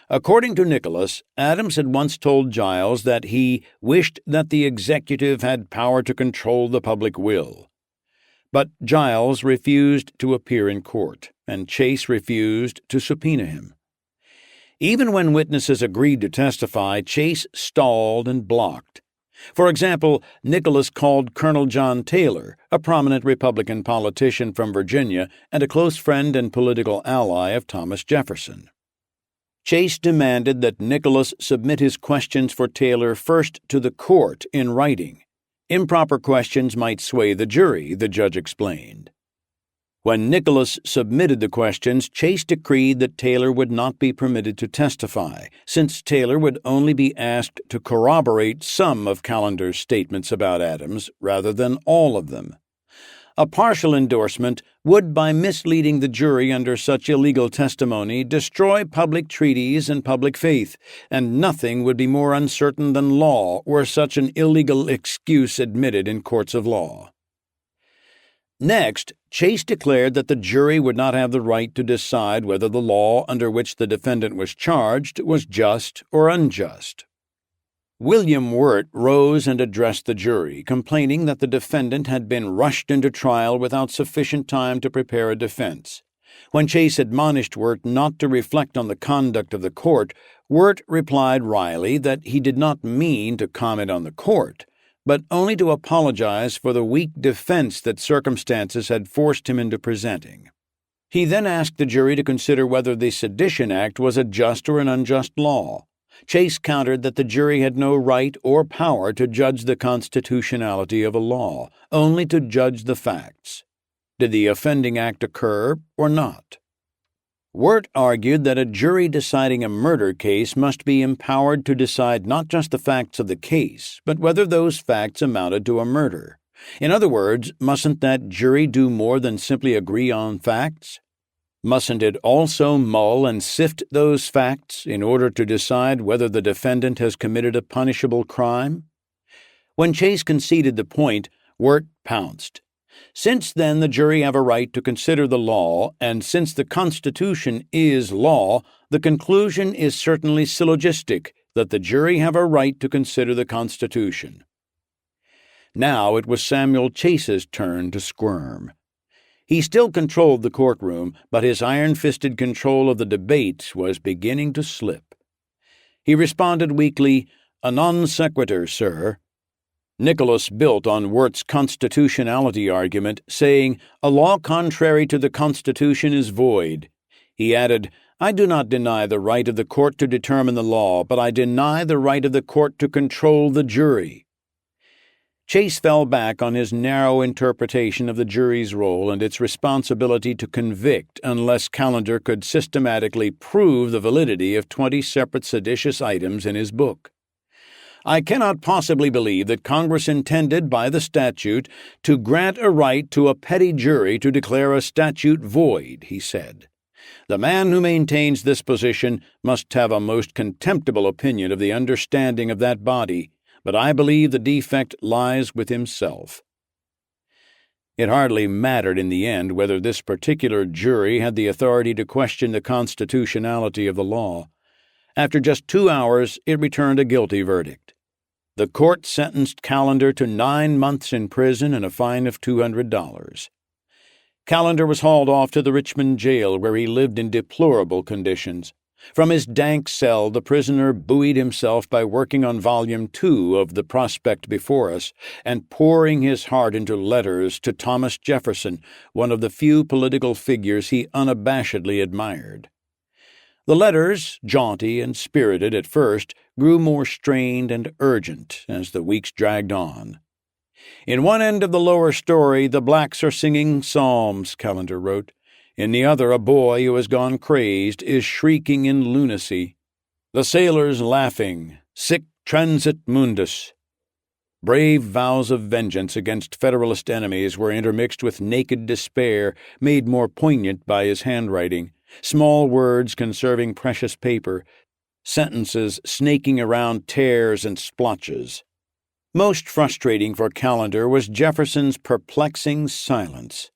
According to Nicholas, Adams had once told Giles that he wished that the executive had power to control the public will. But Giles refused to appear in court, and Chase refused to subpoena him. Even when witnesses agreed to testify, Chase stalled and blocked. For example, Nicholas called Colonel John Taylor, a prominent Republican politician from Virginia and a close friend and political ally of Thomas Jefferson. Chase demanded that Nicholas submit his questions for Taylor first to the court in writing. Improper questions might sway the jury, the judge explained. When Nicholas submitted the questions, Chase decreed that Taylor would not be permitted to testify, since Taylor would only be asked to corroborate some of Callender's statements about Adams rather than all of them. A partial endorsement would, by misleading the jury under such illegal testimony, destroy public treaties and public faith, and nothing would be more uncertain than law were such an illegal excuse admitted in courts of law. Next, Chase declared that the jury would not have the right to decide whether the law under which the defendant was charged was just or unjust. William Wirt rose and addressed the jury, complaining that the defendant had been rushed into trial without sufficient time to prepare a defense. When Chase admonished Wirt not to reflect on the conduct of the court, Wirt replied wryly that he did not mean to comment on the court, but only to apologize for the weak defense that circumstances had forced him into presenting. He then asked the jury to consider whether the Sedition Act was a just or an unjust law. Chase countered that the jury had no right or power to judge the constitutionality of a law, only to judge the facts. Did the offending act occur or not? Wirt argued that a jury deciding a murder case must be empowered to decide not just the facts of the case, but whether those facts amounted to a murder. In other words, mustn't that jury do more than simply agree on facts? Mustn't it also mull and sift those facts in order to decide whether the defendant has committed a punishable crime? When Chase conceded the point, Wirt pounced. Since then the jury have a right to consider the law, and since the Constitution is law, the conclusion is certainly syllogistic that the jury have a right to consider the Constitution. Now it was Samuel Chase's turn to squirm. He still controlled the courtroom, but his iron-fisted control of the debate was beginning to slip. He responded weakly, "A non sequitur, sir." Nicholas built on Wirt's constitutionality argument, saying, "A law contrary to the Constitution is void." He added, I do not deny the right of the court to determine the law, but I deny the right of the court to control the jury. Chase fell back on his narrow interpretation of the jury's role and its responsibility to convict unless Callender could systematically prove the validity of 20 separate seditious items in his book. I cannot possibly believe that Congress intended by the statute to grant a right to a petty jury to declare a statute void, he said. The man who maintains this position must have a most contemptible opinion of the understanding of that body, but I believe the defect lies with himself. It hardly mattered in the end whether this particular jury had the authority to question the constitutionality of the law. After just 2 hours, it returned a guilty verdict. The court sentenced Callender to 9 months in prison and a fine of $200. Callender was hauled off to the Richmond jail, where he lived in deplorable conditions. From his dank cell, the prisoner buoyed himself by working on Volume 2 of The Prospect Before Us and pouring his heart into letters to Thomas Jefferson, one of the few political figures he unabashedly admired. The letters, jaunty and spirited at first, grew more strained and urgent as the weeks dragged on. In one end of the lower story, the blacks are singing psalms, Callender wrote. In the other, a boy who has gone crazed is shrieking in lunacy. The sailors laughing, sic transit mundus. Brave vows of vengeance against Federalist enemies were intermixed with naked despair, made more poignant by his handwriting, small words conserving precious paper, sentences snaking around tears and splotches. Most frustrating for Callender was Jefferson's perplexing silence.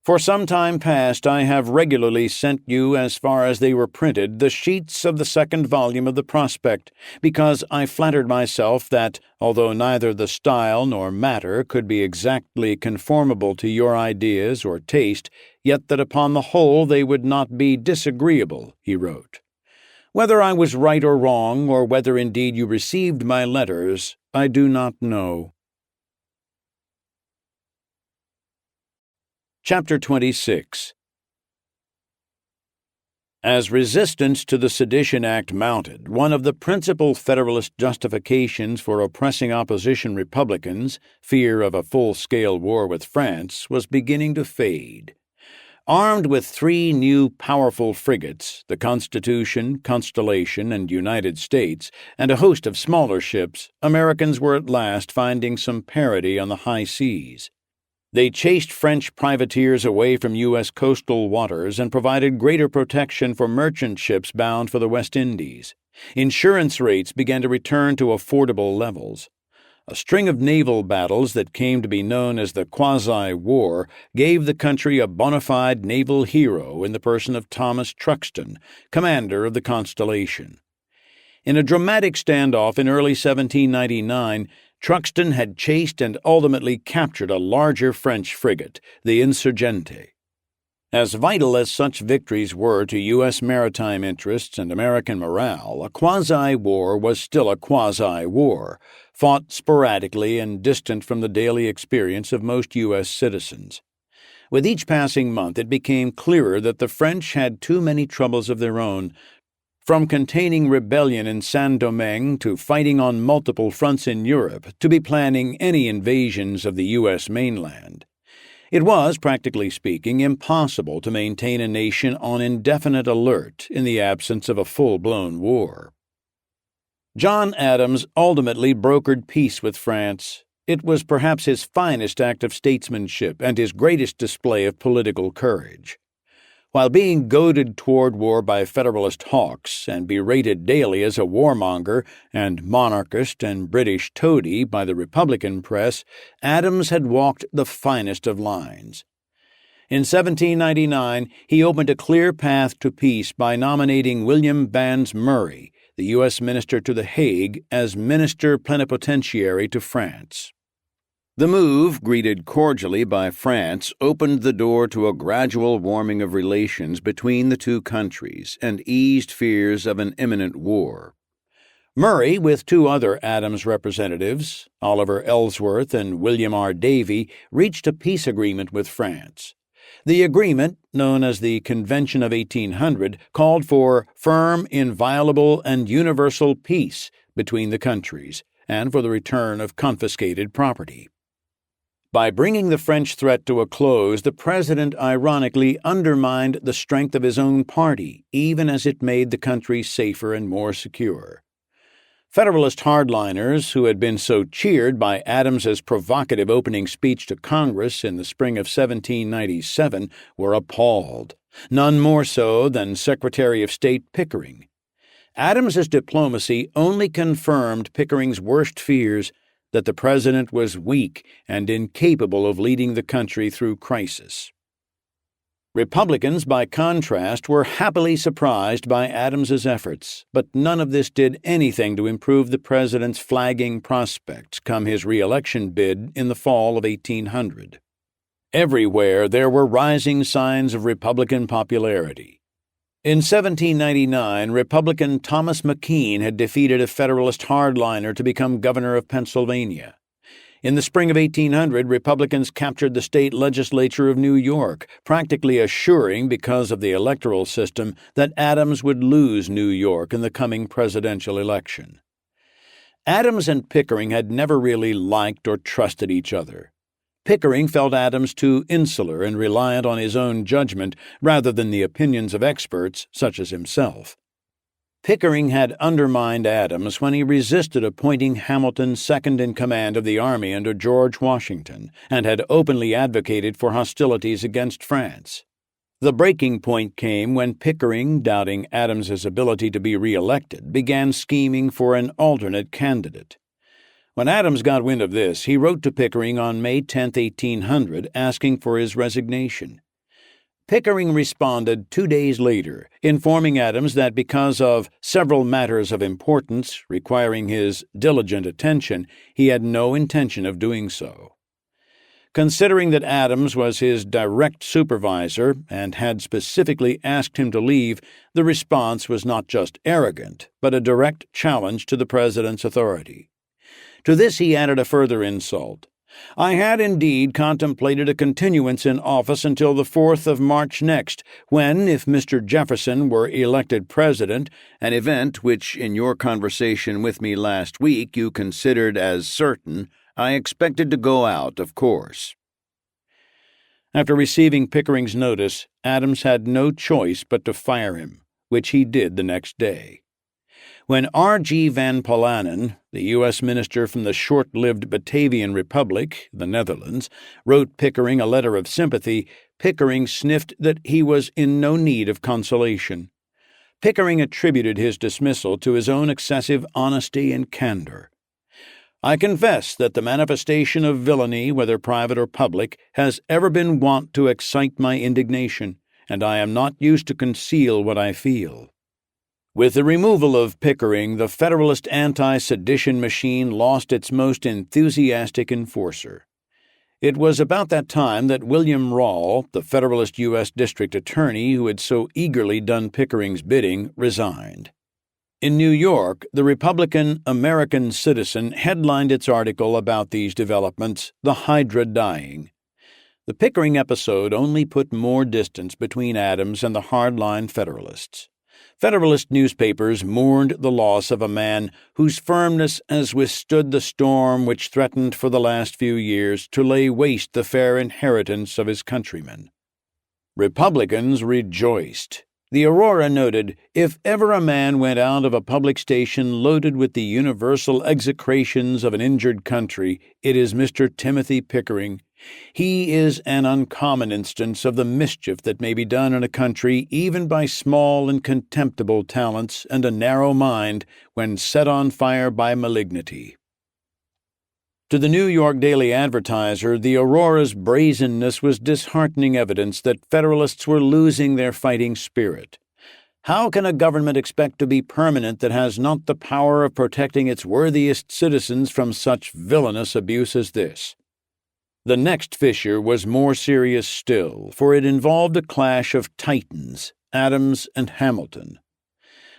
For some time past I have regularly sent you, as far as they were printed, the sheets of the second volume of The Prospect, because I flattered myself that, although neither the style nor matter could be exactly conformable to your ideas or taste, yet that upon the whole they would not be disagreeable, he wrote. Whether I was right or wrong, or whether indeed you received my letters, I do not know. Chapter 26. As resistance to the Sedition Act mounted, one of the principal Federalist justifications for oppressing opposition Republicans, fear of a full-scale war with France, was beginning to fade. Armed with 3 new powerful frigates, the Constitution, Constellation, and United States, and a host of smaller ships, Americans were at last finding some parity on the high seas. They chased French privateers away from U.S. coastal waters and provided greater protection for merchant ships bound for the West Indies. Insurance rates began to return to affordable levels. A string of naval battles that came to be known as the Quasi-War gave the country a bona fide naval hero in the person of Thomas Truxtun, commander of the Constellation. In a dramatic standoff in early 1799, Truxtun had chased and ultimately captured a larger French frigate, the Insurgente. As vital as such victories were to U.S. maritime interests and American morale, a quasi-war was still a quasi-war, fought sporadically and distant from the daily experience of most U.S. citizens. With each passing month, it became clearer that the French had too many troubles of their own, from containing rebellion in Saint-Domingue to fighting on multiple fronts in Europe, to be planning any invasions of the U.S. mainland. It was, practically speaking, impossible to maintain a nation on indefinite alert in the absence of a full-blown war. John Adams ultimately brokered peace with France. It was perhaps his finest act of statesmanship and his greatest display of political courage. While being goaded toward war by Federalist hawks and berated daily as a warmonger and monarchist and British toady by the Republican press, Adams had walked the finest of lines. In 1799, he opened a clear path to peace by nominating William Bands Murray, the U.S. minister to The Hague, as minister plenipotentiary to France. The move, greeted cordially by France, opened the door to a gradual warming of relations between the two countries and eased fears of an imminent war. Murray, with 2 other Adams representatives, Oliver Ellsworth and William R. Davie, reached a peace agreement with France. The agreement, known as the Convention of 1800, called for firm, inviolable, and universal peace between the countries, and for the return of confiscated property. By bringing the French threat to a close, the president ironically undermined the strength of his own party, even as it made the country safer and more secure. Federalist hardliners, who had been so cheered by Adams's provocative opening speech to Congress in the spring of 1797, were appalled, none more so than Secretary of State Pickering. Adams's diplomacy only confirmed Pickering's worst fears, that the president was weak and incapable of leading the country through crisis. Republicans, by contrast, were happily surprised by Adams's efforts, but none of this did anything to improve the president's flagging prospects come his re-election bid in the fall of 1800. Everywhere there were rising signs of Republican popularity. In 1799, Republican Thomas McKean had defeated a Federalist hardliner to become governor of Pennsylvania. In the spring of 1800, Republicans captured the state legislature of New York, practically assuring, because of the electoral system, that Adams would lose New York in the coming presidential election. Adams and Pickering had never really liked or trusted each other. Pickering felt Adams too insular and reliant on his own judgment rather than the opinions of experts such as himself. Pickering had undermined Adams when he resisted appointing Hamilton second in command of the army under George Washington and had openly advocated for hostilities against France. The breaking point came when Pickering, doubting Adams's ability to be re-elected, began scheming for an alternate candidate. When Adams got wind of this, he wrote to Pickering on May 10, 1800, asking for his resignation. Pickering responded 2 days later, informing Adams that because of several matters of importance requiring his diligent attention, he had no intention of doing so. Considering that Adams was his direct supervisor and had specifically asked him to leave, the response was not just arrogant, but a direct challenge to the president's authority. To this he added a further insult. I had indeed contemplated a continuance in office until the 4th of March next, when, if Mr. Jefferson were elected president, an event which in your conversation with me last week you considered as certain, I expected to go out, of course. After receiving Pickering's notice, Adams had no choice but to fire him, which he did the next day. When R.G. van Polanen, the U.S. minister from the short-lived Batavian Republic, the Netherlands, wrote Pickering a letter of sympathy, Pickering sniffed that he was in no need of consolation. Pickering attributed his dismissal to his own excessive honesty and candor. I confess that the manifestation of villainy, whether private or public, has ever been wont to excite my indignation, and I am not used to conceal what I feel. With the removal of Pickering, the Federalist anti-sedition machine lost its most enthusiastic enforcer. It was about that time that William Rawle, the Federalist U.S. District Attorney who had so eagerly done Pickering's bidding, resigned. In New York, the Republican American Citizen headlined its article about these developments, "The Hydra Dying." The Pickering episode only put more distance between Adams and the hardline Federalists. Federalist newspapers mourned the loss of a man whose firmness has withstood the storm which threatened for the last few years to lay waste the fair inheritance of his countrymen. Republicans rejoiced. The Aurora noted, "If ever a man went out of a public station loaded with the universal execrations of an injured country, it is Mr. Timothy Pickering. He is an uncommon instance of the mischief that may be done in a country even by small and contemptible talents and a narrow mind when set on fire by malignity." To the New York Daily Advertiser, the Aurora's brazenness was disheartening evidence that Federalists were losing their fighting spirit. How can a government expect to be permanent that has not the power of protecting its worthiest citizens from such villainous abuse as this? The next fissure was more serious still, for it involved a clash of titans, Adams and Hamilton.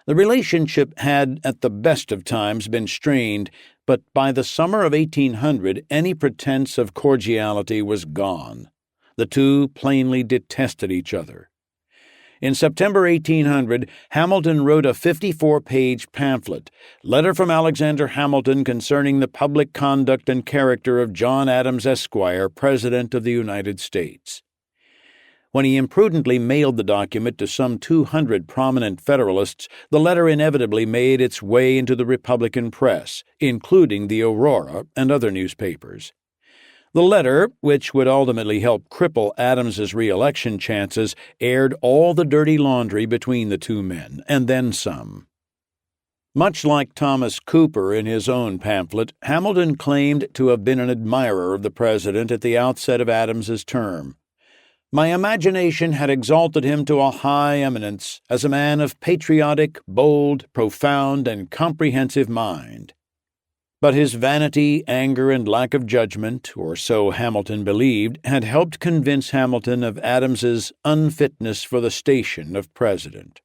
The relationship had, at the best of times, been strained, but by the summer of 1800 any pretense of cordiality was gone. The two plainly detested each other. In September 1800, Hamilton wrote a 54-page pamphlet, Letter from Alexander Hamilton Concerning the Public Conduct and Character of John Adams, Esquire, President of the United States. When he imprudently mailed the document to some 200 prominent Federalists, the letter inevitably made its way into the Republican press, including the Aurora and other newspapers. The letter, which would ultimately help cripple Adams's re-election chances, aired all the dirty laundry between the two men, and then some. Much like Thomas Cooper in his own pamphlet, Hamilton claimed to have been an admirer of the president at the outset of Adams's term. My imagination had exalted him to a high eminence as a man of patriotic, bold, profound, and comprehensive mind. But his vanity, anger, and lack of judgment, or so Hamilton believed, had helped convince Hamilton of Adams's unfitness for the station of president.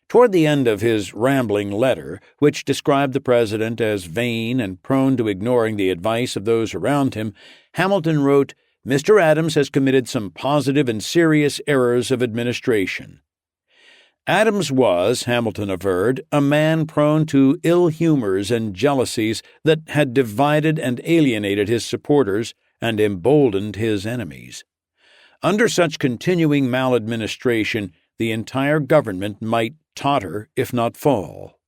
Toward the end of his rambling letter, which described the president as vain and prone to ignoring the advice of those around him, Hamilton wrote, Mr. Adams has committed some positive and serious errors of administration. Adams was, Hamilton averred, a man prone to ill humors and jealousies that had divided and alienated his supporters and emboldened his enemies. Under such continuing maladministration, the entire government might totter, if not fall.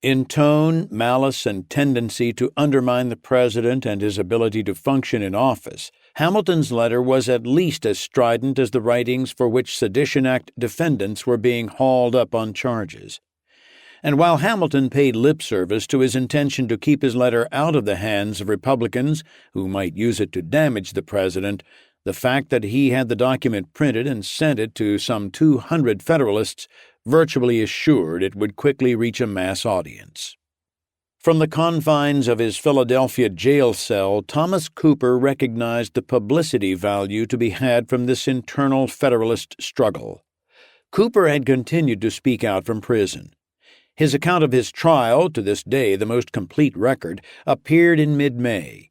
In tone, malice, and tendency to undermine the president and his ability to function in office, Hamilton's letter was at least as strident as the writings for which Sedition Act defendants were being hauled up on charges. And while Hamilton paid lip service to his intention to keep his letter out of the hands of Republicans who might use it to damage the president, the fact that he had the document printed and sent it to some 200 Federalists virtually assured it would quickly reach a mass audience. From the confines of his Philadelphia jail cell, Thomas Cooper recognized the publicity value to be had from this internal Federalist struggle. Cooper had continued to speak out from prison. His account of his trial, to this day the most complete record, appeared in mid-May.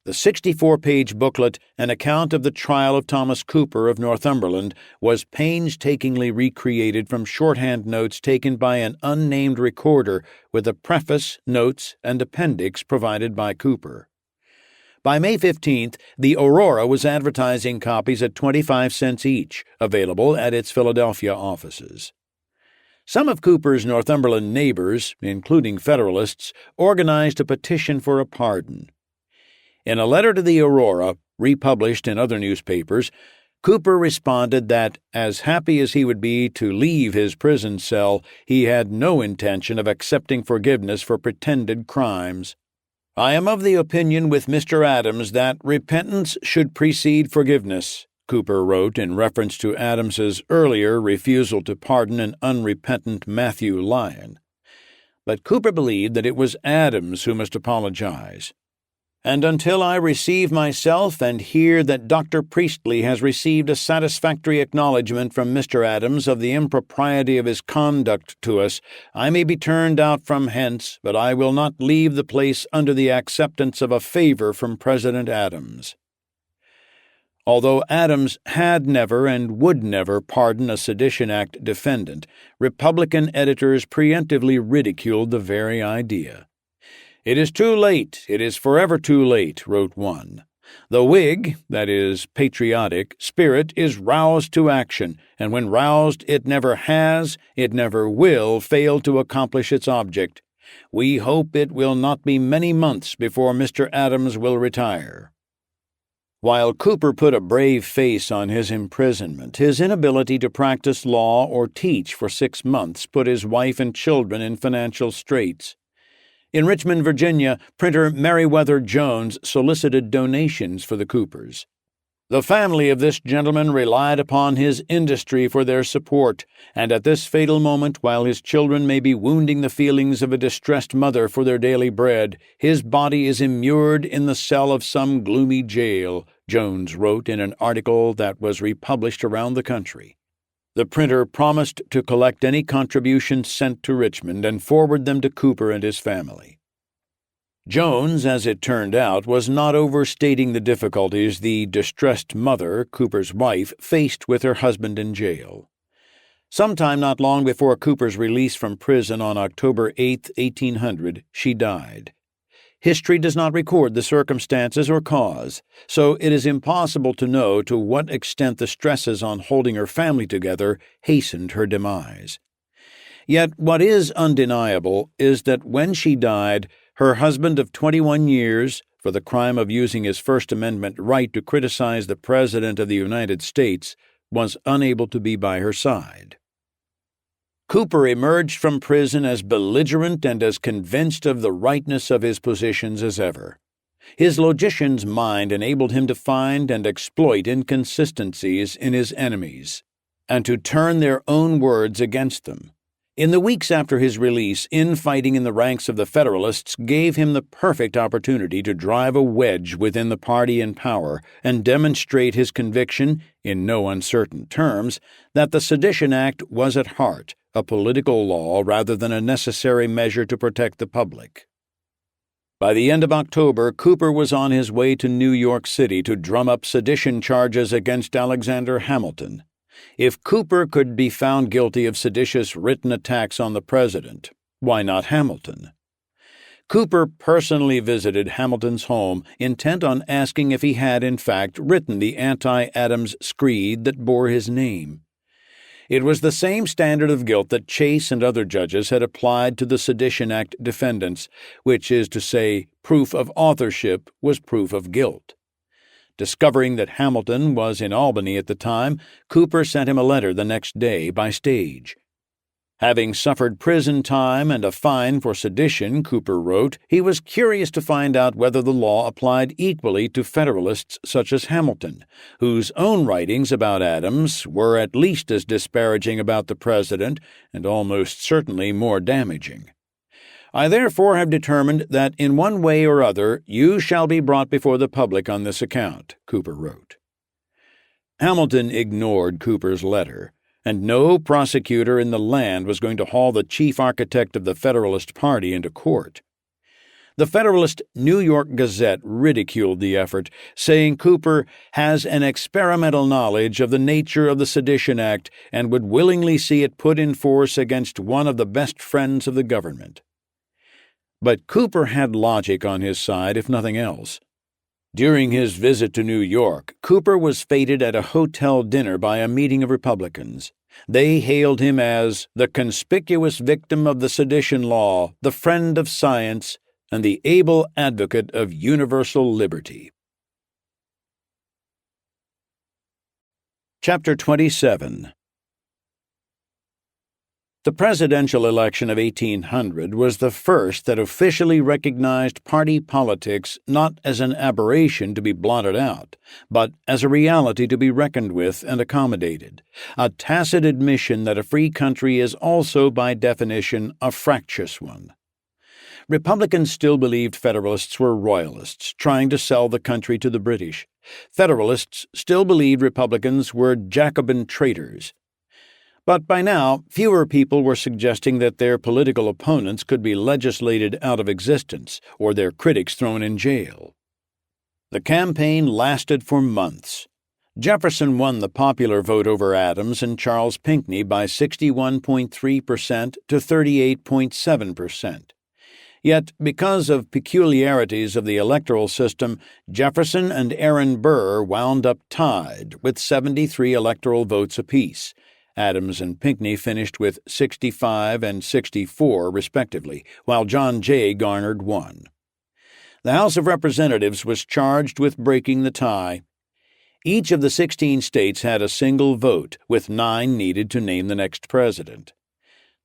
The 64-page booklet, An Account of the Trial of Thomas Cooper of Northumberland, was painstakingly recreated from shorthand notes taken by an unnamed recorder with a preface, notes, and appendix provided by Cooper. By May 15th, the Aurora was advertising copies at 25 cents each, available at its Philadelphia offices. Some of Cooper's Northumberland neighbors, including Federalists, organized a petition for a pardon. In a letter to the Aurora, republished in other newspapers, Cooper responded that, as happy as he would be to leave his prison cell, he had no intention of accepting forgiveness for pretended crimes. I am of the opinion with Mr. Adams that repentance should precede forgiveness, Cooper wrote in reference to Adams's earlier refusal to pardon an unrepentant Matthew Lyon. But Cooper believed that it was Adams who must apologize. And until I receive myself and hear that Dr. Priestley has received a satisfactory acknowledgment from Mr. Adams of the impropriety of his conduct to us, I may be turned out from hence, but I will not leave the place under the acceptance of a favor from President Adams. Although Adams had never and would never pardon a Sedition Act defendant, Republican editors preemptively ridiculed the very idea. It is too late, it is forever too late, wrote one. The Whig, that is, patriotic, spirit is roused to action, and when roused it never has, it never will fail to accomplish its object. We hope it will not be many months before Mr. Adams will retire. While Cooper put a brave face on his imprisonment, his inability to practice law or teach for 6 months put his wife and children in financial straits. In Richmond, Virginia, printer Meriwether Jones solicited donations for the Coopers. The family of this gentleman relied upon his industry for their support, and at this fatal moment, while his children may be wounding the feelings of a distressed mother for their daily bread, his body is immured in the cell of some gloomy jail, Jones wrote in an article that was republished around the country. The printer promised to collect any contributions sent to Richmond and forward them to Cooper and his family. Jones, as it turned out, was not overstating the difficulties the distressed mother, Cooper's wife, faced with her husband in jail. Sometime not long before Cooper's release from prison on October 8, 1800, she died. History does not record the circumstances or cause, so it is impossible to know to what extent the stresses on holding her family together hastened her demise. Yet what is undeniable is that when she died, her husband of 21 years, for the crime of using his First Amendment right to criticize the President of the United States, was unable to be by her side. Cooper emerged from prison as belligerent and as convinced of the rightness of his positions as ever. His logician's mind enabled him to find and exploit inconsistencies in his enemies, and to turn their own words against them. In the weeks after his release, infighting in the ranks of the Federalists gave him the perfect opportunity to drive a wedge within the party in power and demonstrate his conviction, in no uncertain terms, that the Sedition Act was at heart a political law rather than a necessary measure to protect the public. By the end of October, Cooper was on his way to New York City to drum up sedition charges against Alexander Hamilton. If Cooper could be found guilty of seditious written attacks on the president, why not Hamilton? Cooper personally visited Hamilton's home, intent on asking if he had, in fact, written the anti-Adams screed that bore his name. It was the same standard of guilt that Chase and other judges had applied to the Sedition Act defendants, which is to say, proof of authorship was proof of guilt. Discovering that Hamilton was in Albany at the time, Cooper sent him a letter the next day by stage. Having suffered prison time and a fine for sedition, Cooper wrote, he was curious to find out whether the law applied equally to Federalists such as Hamilton, whose own writings about Adams were at least as disparaging about the president and almost certainly more damaging. I therefore have determined that in one way or other you shall be brought before the public on this account, Cooper wrote. Hamilton ignored Cooper's letter, and no prosecutor in the land was going to haul the chief architect of the Federalist Party into court. The Federalist New York Gazette ridiculed the effort, saying Cooper has an experimental knowledge of the nature of the Sedition Act and would willingly see it put in force against one of the best friends of the government. But Cooper had logic on his side, if nothing else. During his visit to New York, Cooper was feted at a hotel dinner by a meeting of Republicans. They hailed him as the conspicuous victim of the sedition law, the friend of science, and the able advocate of universal liberty. Chapter 27. The presidential election of 1800 was the first that officially recognized party politics not as an aberration to be blotted out, but as a reality to be reckoned with and accommodated, a tacit admission that a free country is also, by definition, a fractious one. Republicans still believed Federalists were royalists, trying to sell the country to the British. Federalists still believed Republicans were Jacobin traitors. But by now, fewer people were suggesting that their political opponents could be legislated out of existence or their critics thrown in jail. The campaign lasted for months. Jefferson won the popular vote over Adams and Charles Pinckney by 61.3% to 38.7%. Yet, because of peculiarities of the electoral system, Jefferson and Aaron Burr wound up tied with 73 electoral votes apiece. Adams and Pinckney finished with 65 and 64, respectively, while John Jay garnered 1. The House of Representatives was charged with breaking the tie. Each of the 16 states had a single vote, with 9 needed to name the next president.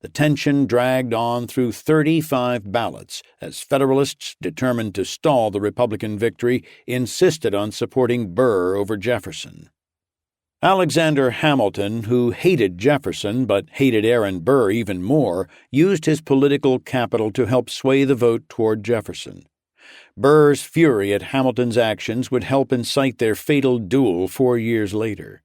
The tension dragged on through 35 ballots, as Federalists, determined to stall the Republican victory, insisted on supporting Burr over Jefferson. Alexander Hamilton, who hated Jefferson but hated Aaron Burr even more, used his political capital to help sway the vote toward Jefferson. Burr's fury at Hamilton's actions would help incite their fatal duel 4 years later.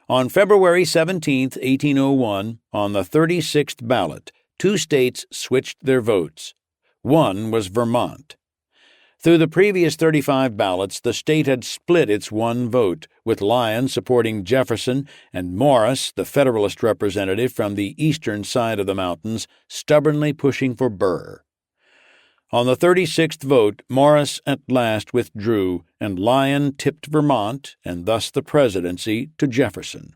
On February 17, 1801, on the 36th ballot, 2 states switched their votes. One was Vermont, Through the previous 35 ballots, the state had split its one vote, with Lyon supporting Jefferson and Morris, the Federalist representative from the eastern side of the mountains, stubbornly pushing for Burr. On the 36th vote, Morris at last withdrew, and Lyon tipped Vermont, and thus the presidency, to Jefferson.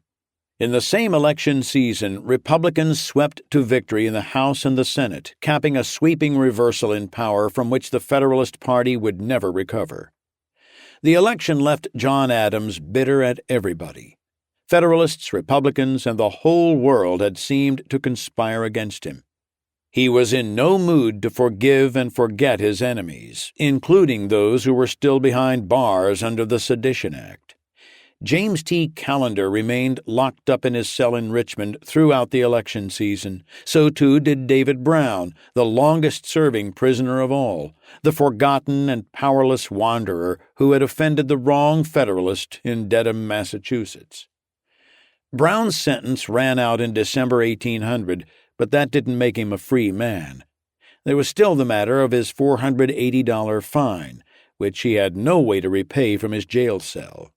In the same election season, Republicans swept to victory in the House and the Senate, capping a sweeping reversal in power from which the Federalist Party would never recover. The election left John Adams bitter at everybody. Federalists, Republicans, and the whole world had seemed to conspire against him. He was in no mood to forgive and forget his enemies, including those who were still behind bars under the Sedition Act. James T. Callender remained locked up in his cell in Richmond throughout the election season. So too did David Brown, the longest-serving prisoner of all, the forgotten and powerless wanderer who had offended the wrong Federalist in Dedham, Massachusetts. Brown's sentence ran out in December 1800, but that didn't make him a free man. There was still the matter of his $480 fine, which he had no way to repay from his jail cell.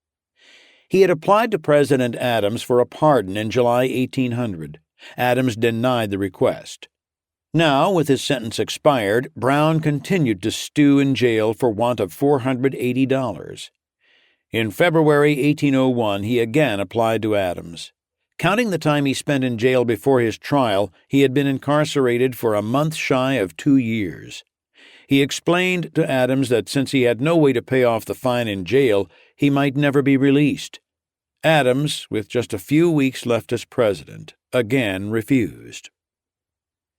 He had applied to President Adams for a pardon in July 1800. Adams denied the request. Now, with his sentence expired, Brown continued to stew in jail for want of $480. In February 1801, he again applied to Adams. Counting the time he spent in jail before his trial, he had been incarcerated for a month shy of 2 years. He explained to Adams that since he had no way to pay off the fine in jail, he might never be released. Adams, with just a few weeks left as president, again refused.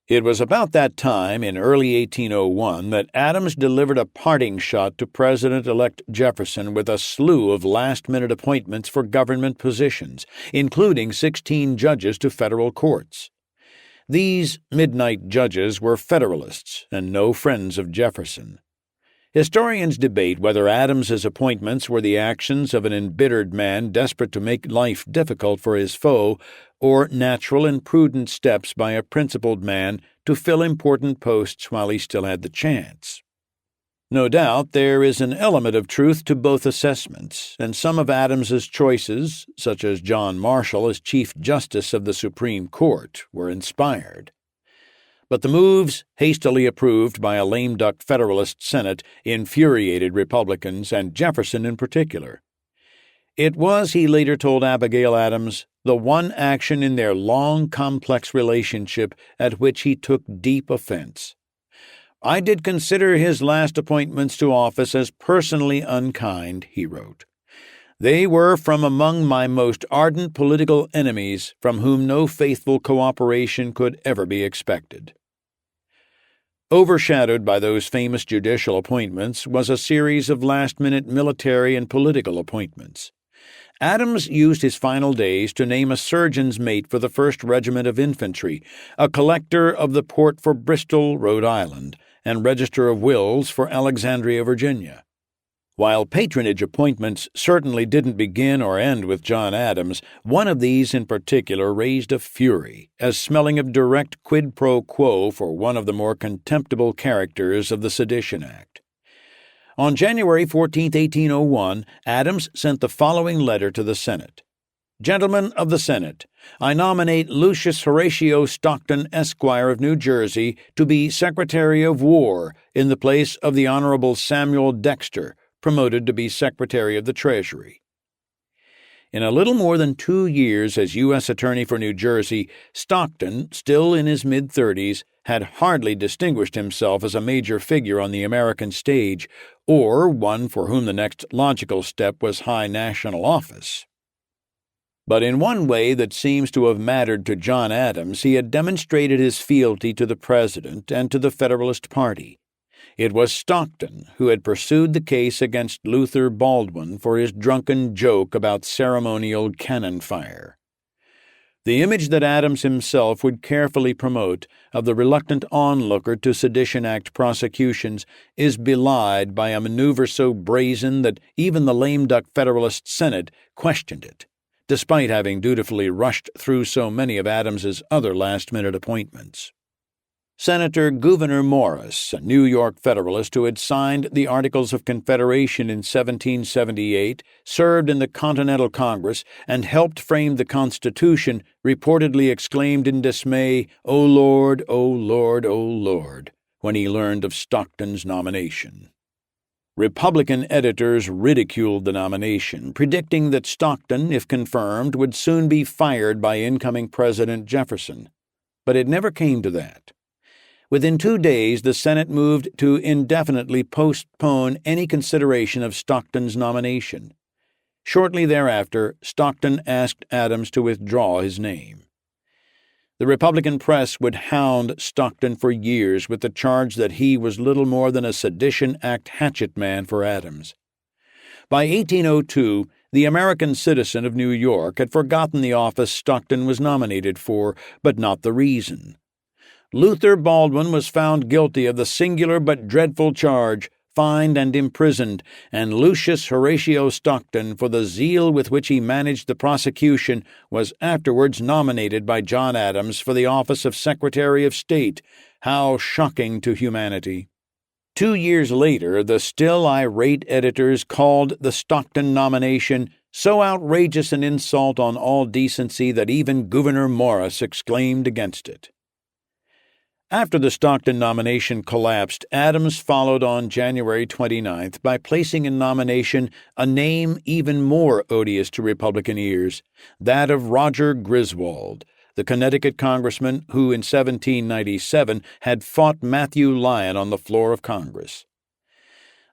It was about that time, in early 1801, that Adams delivered a parting shot to President-elect Jefferson with a slew of last-minute appointments for government positions, including 16 judges to federal courts. These midnight judges were Federalists and no friends of Jefferson. Historians debate whether Adams's appointments were the actions of an embittered man desperate to make life difficult for his foe, or natural and prudent steps by a principled man to fill important posts while he still had the chance. No doubt there is an element of truth to both assessments, and some of Adams's choices, such as John Marshall as Chief Justice of the Supreme Court, were inspired. But the moves, hastily approved by a lame-duck Federalist Senate, infuriated Republicans, and Jefferson in particular. It was, he later told Abigail Adams, the one action in their long, complex relationship at which he took deep offense. "I did consider his last appointments to office as personally unkind," he wrote. "They were from among my most ardent political enemies, from whom no faithful cooperation could ever be expected." Overshadowed by those famous judicial appointments was a series of last-minute military and political appointments. Adams used his final days to name a surgeon's mate for the 1st Regiment of Infantry, a collector of the port for Bristol, Rhode Island, and register of wills for Alexandria, Virginia. While patronage appointments certainly didn't begin or end with John Adams, one of these in particular raised a fury, as smelling of direct quid pro quo for one of the more contemptible characters of the Sedition Act. On January 14, 1801, Adams sent the following letter to the Senate. "Gentlemen of the Senate, I nominate Lucius Horatio Stockton, Esquire of New Jersey, to be Secretary of War in the place of the Honorable Samuel Dexter, promoted to be Secretary of the Treasury." In a little more than 2 years as U.S. Attorney for New Jersey, Stockton, still in his mid-30s, had hardly distinguished himself as a major figure on the American stage, or one for whom the next logical step was high national office. But in one way that seems to have mattered to John Adams, he had demonstrated his fealty to the President and to the Federalist Party. It was Stockton who had pursued the case against Luther Baldwin for his drunken joke about ceremonial cannon fire. The image that Adams himself would carefully promote of the reluctant onlooker to Sedition Act prosecutions is belied by a maneuver so brazen that even the lame-duck Federalist Senate questioned it, despite having dutifully rushed through so many of Adams's other last-minute appointments. Senator Gouverneur Morris, a New York Federalist who had signed the Articles of Confederation in 1778, served in the Continental Congress, and helped frame the Constitution, reportedly exclaimed in dismay, "O Lord, O Lord, O Lord," when he learned of Stockton's nomination. Republican editors ridiculed the nomination, predicting that Stockton, if confirmed, would soon be fired by incoming President Jefferson. But it never came to that. Within 2 days, the Senate moved to indefinitely postpone any consideration of Stockton's nomination. Shortly thereafter, Stockton asked Adams to withdraw his name. The Republican press would hound Stockton for years with the charge that he was little more than a Sedition Act hatchet man for Adams. By 1802, the American citizen of New York had forgotten the office Stockton was nominated for, but not the reason. Luther Baldwin was found guilty of the singular but dreadful charge, fined and imprisoned, and Lucius Horatio Stockton, for the zeal with which he managed the prosecution, was afterwards nominated by John Adams for the office of Secretary of State. How shocking to humanity! 2 years later, the still irate editors called the Stockton nomination so outrageous an insult on all decency that even Gouverneur Morris exclaimed against it. After the Stockton nomination collapsed, Adams followed on January 29th by placing in nomination a name even more odious to Republican ears, that of Roger Griswold, the Connecticut congressman who in 1797 had fought Matthew Lyon on the floor of Congress.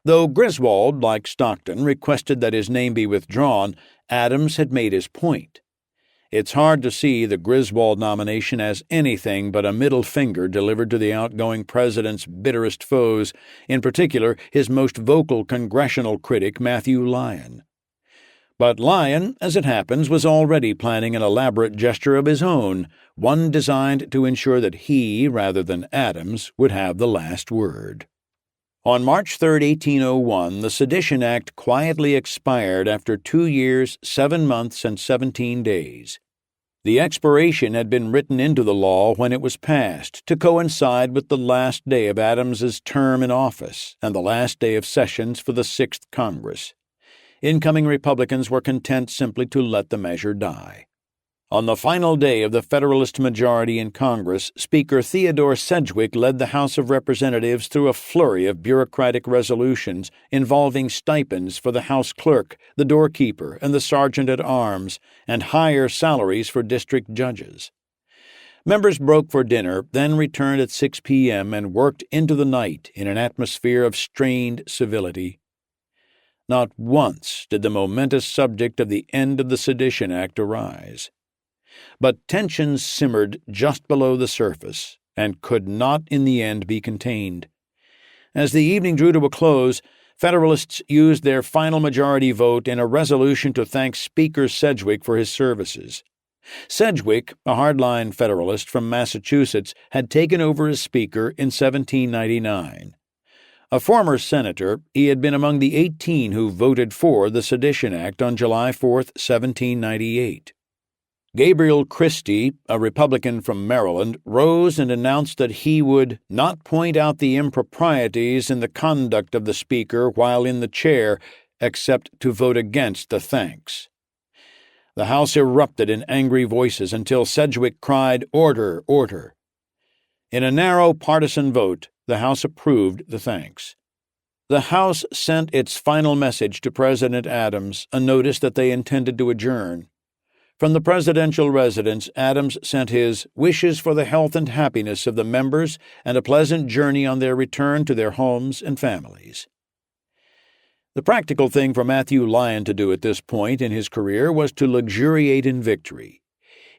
Though Griswold, like Stockton, requested that his name be withdrawn, Adams had made his point. It's hard to see the Griswold nomination as anything but a middle finger delivered to the outgoing president's bitterest foes, in particular his most vocal congressional critic, Matthew Lyon. But Lyon, as it happens, was already planning an elaborate gesture of his own, one designed to ensure that he, rather than Adams, would have the last word. On March 3, 1801, the Sedition Act quietly expired after 2 years, 7 months, and 17 days. The expiration had been written into the law when it was passed, to coincide with the last day of Adams's term in office and the last day of sessions for the 6th Congress. Incoming Republicans were content simply to let the measure die. On the final day of the Federalist majority in Congress, Speaker Theodore Sedgwick led the House of Representatives through a flurry of bureaucratic resolutions involving stipends for the House clerk, the doorkeeper, and the sergeant-at-arms, and higher salaries for district judges. Members broke for dinner, then returned at 6 p.m. and worked into the night in an atmosphere of strained civility. Not once did the momentous subject of the end of the Sedition Act arise. But tensions simmered just below the surface and could not in the end be contained. As the evening drew to a close, Federalists used their final majority vote in a resolution to thank Speaker Sedgwick for his services. Sedgwick, a hardline Federalist from Massachusetts, had taken over as Speaker in 1799. A former senator, he had been among the 18 who voted for the Sedition Act on July 4, 1798. Gabriel Christie, a Republican from Maryland, rose and announced that he would not point out the improprieties in the conduct of the Speaker while in the chair, except to vote against the thanks. The House erupted in angry voices until Sedgwick cried, "Order, order." In a narrow partisan vote, the House approved the thanks. The House sent its final message to President Adams, a notice that they intended to adjourn. From the presidential residence, Adams sent his wishes for the health and happiness of the members and a pleasant journey on their return to their homes and families. The practical thing for Matthew Lyon to do at this point in his career was to luxuriate in victory.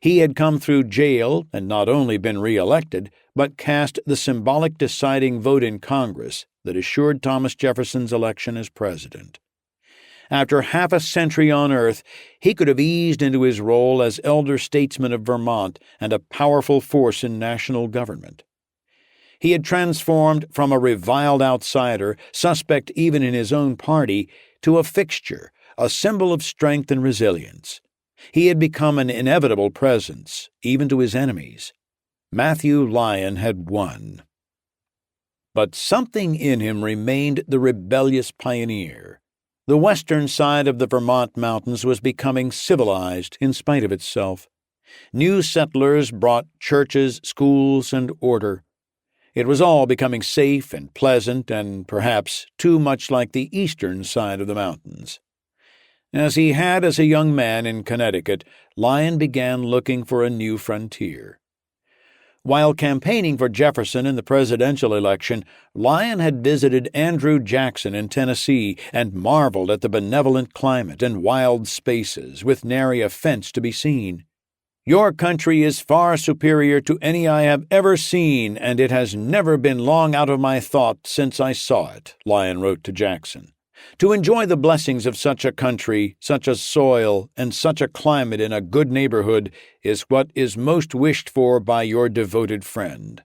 He had come through jail and not only been re-elected, but cast the symbolic deciding vote in Congress that assured Thomas Jefferson's election as president. After half a century on earth, he could have eased into his role as elder statesman of Vermont and a powerful force in national government. He had transformed from a reviled outsider, suspect even in his own party, to a fixture, a symbol of strength and resilience. He had become an inevitable presence, even to his enemies. Matthew Lyon had won. But something in him remained the rebellious pioneer. The western side of the Vermont mountains was becoming civilized in spite of itself. New settlers brought churches, schools, and order. It was all becoming safe and pleasant and perhaps too much like the eastern side of the mountains. As he had as a young man in Connecticut, Lyon began looking for a new frontier. While campaigning for Jefferson in the presidential election, Lyon had visited Andrew Jackson in Tennessee and marveled at the benevolent climate and wild spaces, with nary a fence to be seen. "Your country is far superior to any I have ever seen, and it has never been long out of my thought since I saw it," Lyon wrote to Jackson. "To enjoy the blessings of such a country, such a soil, and such a climate in a good neighborhood is what is most wished for by your devoted friend."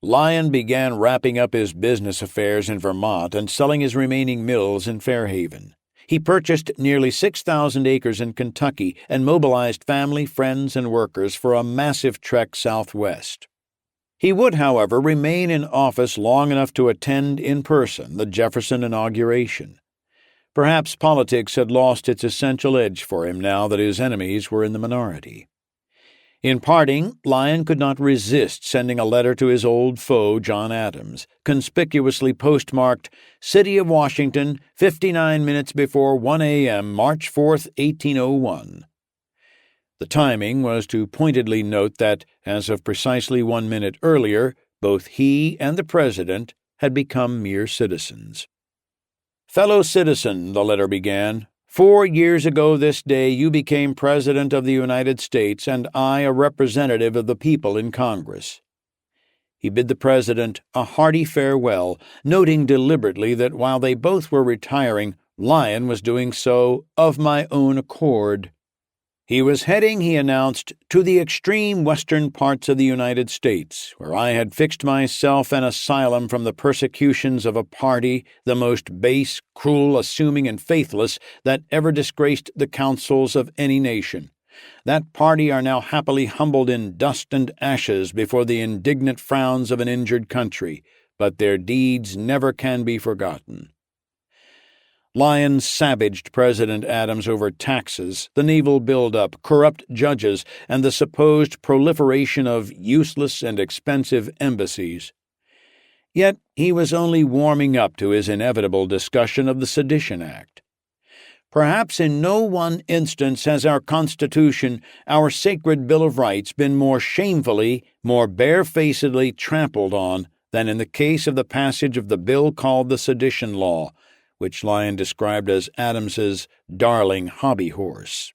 Lyon began wrapping up his business affairs in Vermont and selling his remaining mills in Fairhaven. He purchased nearly 6,000 acres in Kentucky and mobilized family, friends, and workers for a massive trek southwest. He would, however, remain in office long enough to attend in person the Jefferson inauguration. Perhaps politics had lost its essential edge for him now that his enemies were in the minority. In parting, Lyon could not resist sending a letter to his old foe, John Adams, conspicuously postmarked, "City of Washington, 59 minutes before 1 a.m., March 4, 1801. The timing was to pointedly note that, as of precisely 1 minute earlier, both he and the president had become mere citizens. "Fellow citizen," the letter began, "4 years ago this day you became President of the United States and I a representative of the people in Congress." He bid the president a hearty farewell, noting deliberately that while they both were retiring, Lyon was doing so of my own accord. He was heading, he announced, to the extreme western parts of the United States, where I had fixed myself an asylum from the persecutions of a party, the most base, cruel, assuming, and faithless that ever disgraced the councils of any nation. That party are now happily humbled in dust and ashes before the indignant frowns of an injured country, but their deeds never can be forgotten. Lyon savaged President Adams over taxes, the naval buildup, corrupt judges, and the supposed proliferation of useless and expensive embassies. Yet he was only warming up to his inevitable discussion of the Sedition Act. "Perhaps in no one instance has our Constitution, our sacred Bill of Rights, been more shamefully, more barefacedly trampled on than in the case of the passage of the bill called the Sedition Law, which Lyon described as Adams's darling hobby horse.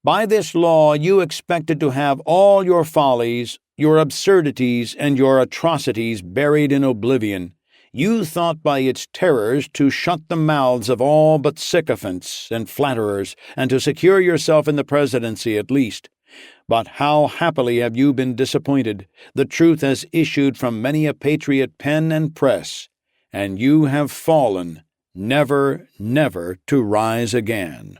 By this law you expected to have all your follies, your absurdities, and your atrocities buried in oblivion. You thought by its terrors to shut the mouths of all but sycophants and flatterers, and to secure yourself in the presidency at least. But how happily have you been disappointed! The truth has issued from many a patriot pen and press, and you have fallen, never, never to rise again."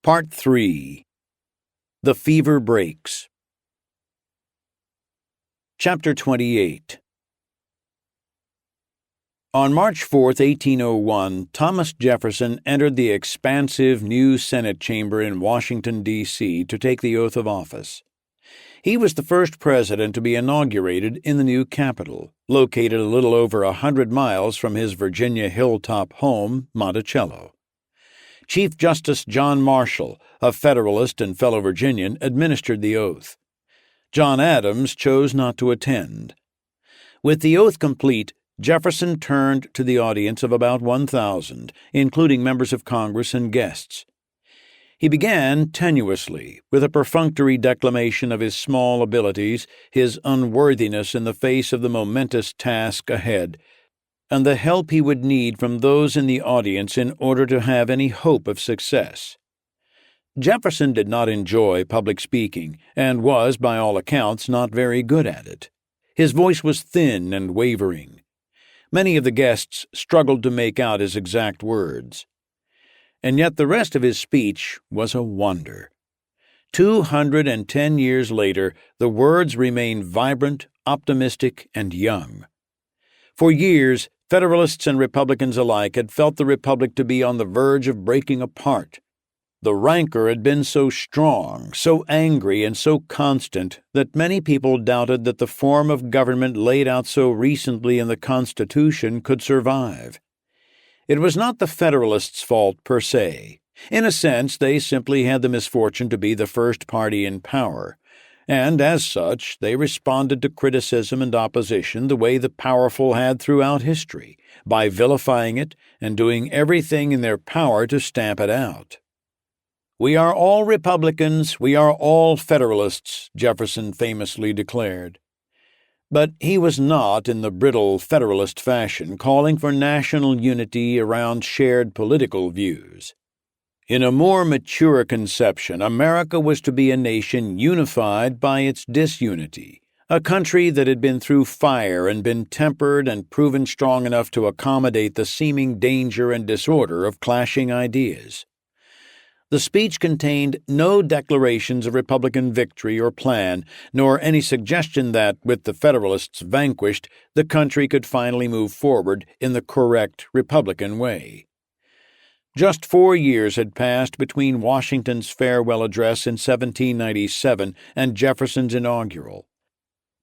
Part 3. The Fever Breaks. Chapter 28. On March 4, 1801, Thomas Jefferson entered the expansive new Senate chamber in Washington, D.C. to take the oath of office. He was the first president to be inaugurated in the new capital, located a little over 100 miles from his Virginia hilltop home, Monticello. Chief Justice John Marshall, a Federalist and fellow Virginian, administered the oath. John Adams chose not to attend. With the oath complete, Jefferson turned to the audience of about 1,000, including members of Congress and guests. He began tenuously, with a perfunctory declamation of his small abilities, his unworthiness in the face of the momentous task ahead, and the help he would need from those in the audience in order to have any hope of success. Jefferson did not enjoy public speaking, and was, by all accounts, not very good at it. His voice was thin and wavering. Many of the guests struggled to make out his exact words. And yet the rest of his speech was a wonder. 210 years later, the words remain vibrant, optimistic, and young. For years, Federalists and Republicans alike had felt the Republic to be on the verge of breaking apart. The rancor had been so strong, so angry, and so constant that many people doubted that the form of government laid out so recently in the Constitution could survive. It was not the Federalists' fault per se. In a sense, they simply had the misfortune to be the first party in power, and as such, they responded to criticism and opposition the way the powerful had throughout history, by vilifying it and doing everything in their power to stamp it out. "We are all Republicans, we are all Federalists," Jefferson famously declared. But he was not, in the brittle Federalist fashion, calling for national unity around shared political views. In a more mature conception, America was to be a nation unified by its disunity, a country that had been through fire and been tempered and proven strong enough to accommodate the seeming danger and disorder of clashing ideas. The speech contained no declarations of Republican victory or plan, nor any suggestion that, with the Federalists vanquished, the country could finally move forward in the correct Republican way. Just 4 years had passed between Washington's farewell address in 1797 and Jefferson's inaugural.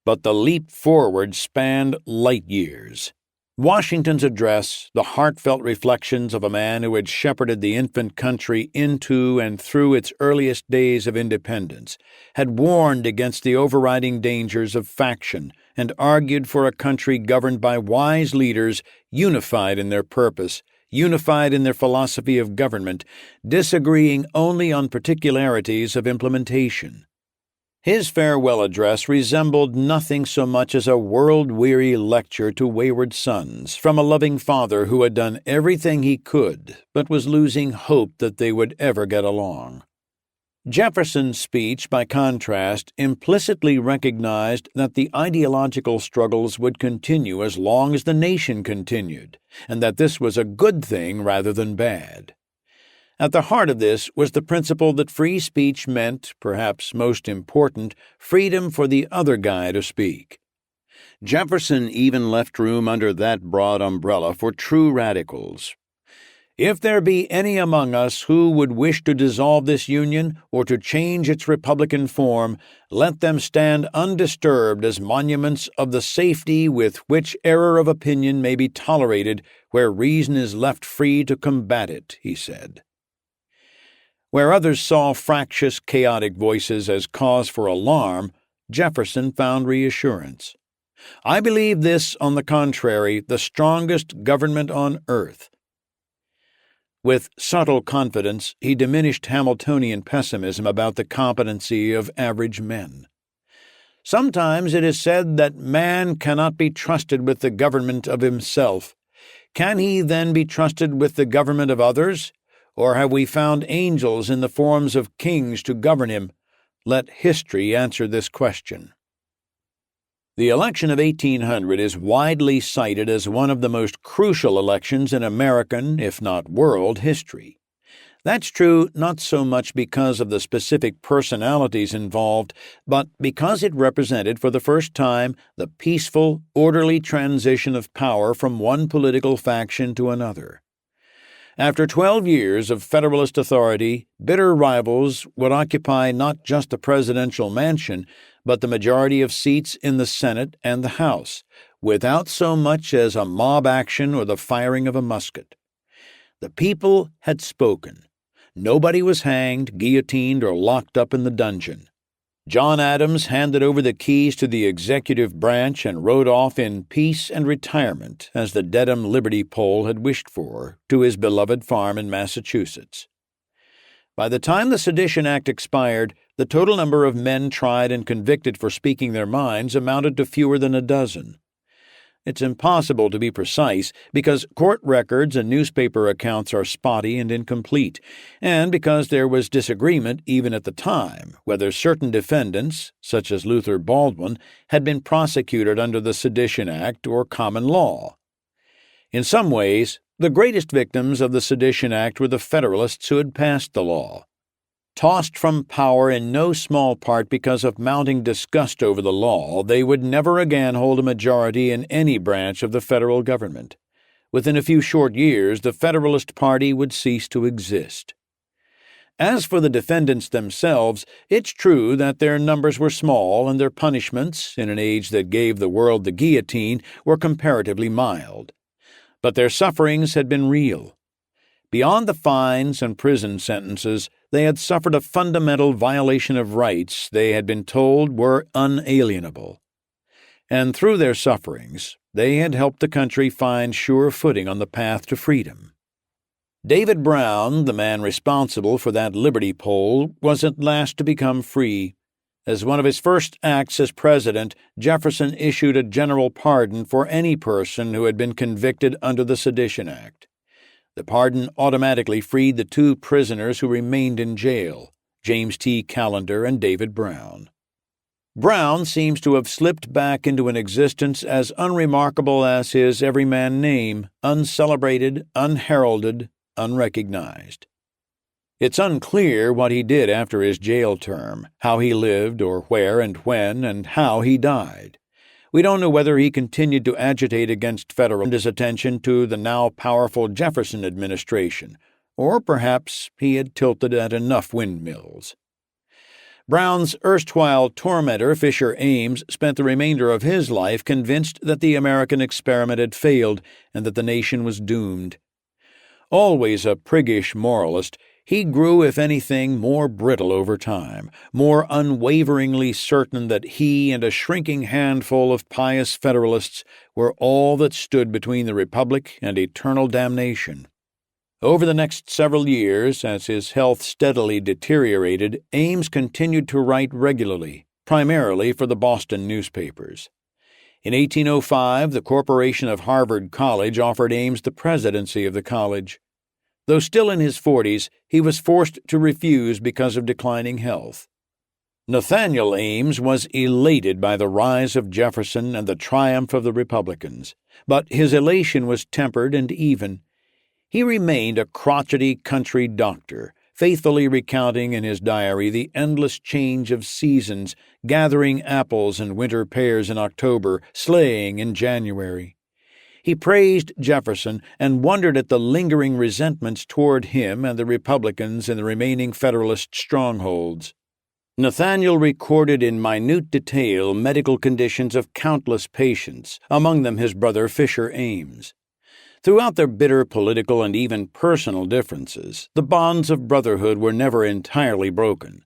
But the leap forward spanned light years. Washington's address, the heartfelt reflections of a man who had shepherded the infant country into and through its earliest days of independence, had warned against the overriding dangers of faction and argued for a country governed by wise leaders unified in their purpose, unified in their philosophy of government, disagreeing only on particularities of implementation. His farewell address resembled nothing so much as a world-weary lecture to wayward sons from a loving father who had done everything he could but was losing hope that they would ever get along. Jefferson's speech, by contrast, implicitly recognized that the ideological struggles would continue as long as the nation continued, and that this was a good thing rather than bad. At the heart of this was the principle that free speech meant, perhaps most important, freedom for the other guy to speak. Jefferson even left room under that broad umbrella for true radicals. "If there be any among us who would wish to dissolve this Union or to change its Republican form, let them stand undisturbed as monuments of the safety with which error of opinion may be tolerated where reason is left free to combat it," he said. Where others saw fractious, chaotic voices as cause for alarm, Jefferson found reassurance. "I believe this, on the contrary, the strongest government on earth." With subtle confidence, he diminished Hamiltonian pessimism about the competency of average men. "Sometimes it is said that man cannot be trusted with the government of himself. Can he then be trusted with the government of others? Or have we found angels in the forms of kings to govern him? Let history answer this question." The election of 1800 is widely cited as one of the most crucial elections in American, if not world, history. That's true not so much because of the specific personalities involved, but because it represented for the first time the peaceful, orderly transition of power from one political faction to another. After 12 years of Federalist authority, bitter rivals would occupy not just the presidential mansion, but the majority of seats in the Senate and the House, without so much as a mob action or the firing of a musket. The people had spoken. Nobody was hanged, guillotined, or locked up in the dungeon. John Adams handed over the keys to the executive branch and rode off in peace and retirement, as the Dedham Liberty poll had wished for, to his beloved farm in Massachusetts. By the time the Sedition Act expired, the total number of men tried and convicted for speaking their minds amounted to fewer than a dozen. It's impossible to be precise because court records and newspaper accounts are spotty and incomplete, and because there was disagreement even at the time whether certain defendants, such as Luther Baldwin, had been prosecuted under the Sedition Act or common law. In some ways, the greatest victims of the Sedition Act were the Federalists who had passed the law. Tossed from power in no small part because of mounting disgust over the law, they would never again hold a majority in any branch of the federal government. Within a few short years, the Federalist Party would cease to exist. As for the defendants themselves, it's true that their numbers were small and their punishments, in an age that gave the world the guillotine, were comparatively mild. But their sufferings had been real. Beyond the fines and prison sentences, they had suffered a fundamental violation of rights they had been told were unalienable. And through their sufferings, they had helped the country find sure footing on the path to freedom. David Brown, the man responsible for that Liberty Pole, was at last to become free. As one of his first acts as president, Jefferson issued a general pardon for any person who had been convicted under the Sedition Act. The pardon automatically freed the two prisoners who remained in jail, James T. Callender and David Brown. Brown seems to have slipped back into an existence as unremarkable as his everyman name, uncelebrated, unheralded, unrecognized. It's unclear what he did after his jail term, how he lived or where and when, and how he died. We don't know whether he continued to agitate against federal and his attention to the now powerful Jefferson administration, or perhaps he had tilted at enough windmills. Brown's erstwhile tormentor, Fisher Ames, spent the remainder of his life convinced that the American experiment had failed and that the nation was doomed. Always a priggish moralist, he grew, if anything, more brittle over time, more unwaveringly certain that he and a shrinking handful of pious Federalists were all that stood between the Republic and eternal damnation. Over the next several years, as his health steadily deteriorated, Ames continued to write regularly, primarily for the Boston newspapers. In 1805, the corporation of Harvard College offered Ames the presidency of the college. Though still in his 40s, he was forced to refuse because of declining health. Nathaniel Ames was elated by the rise of Jefferson and the triumph of the Republicans, but his elation was tempered and even. He remained a crotchety country doctor, faithfully recounting in his diary the endless change of seasons, gathering apples and winter pears in October, sleighing in January. He praised Jefferson and wondered at the lingering resentments toward him and the Republicans in the remaining Federalist strongholds. Nathaniel recorded in minute detail medical conditions of countless patients, among them his brother Fisher Ames. Throughout their bitter political and even personal differences, the bonds of brotherhood were never entirely broken.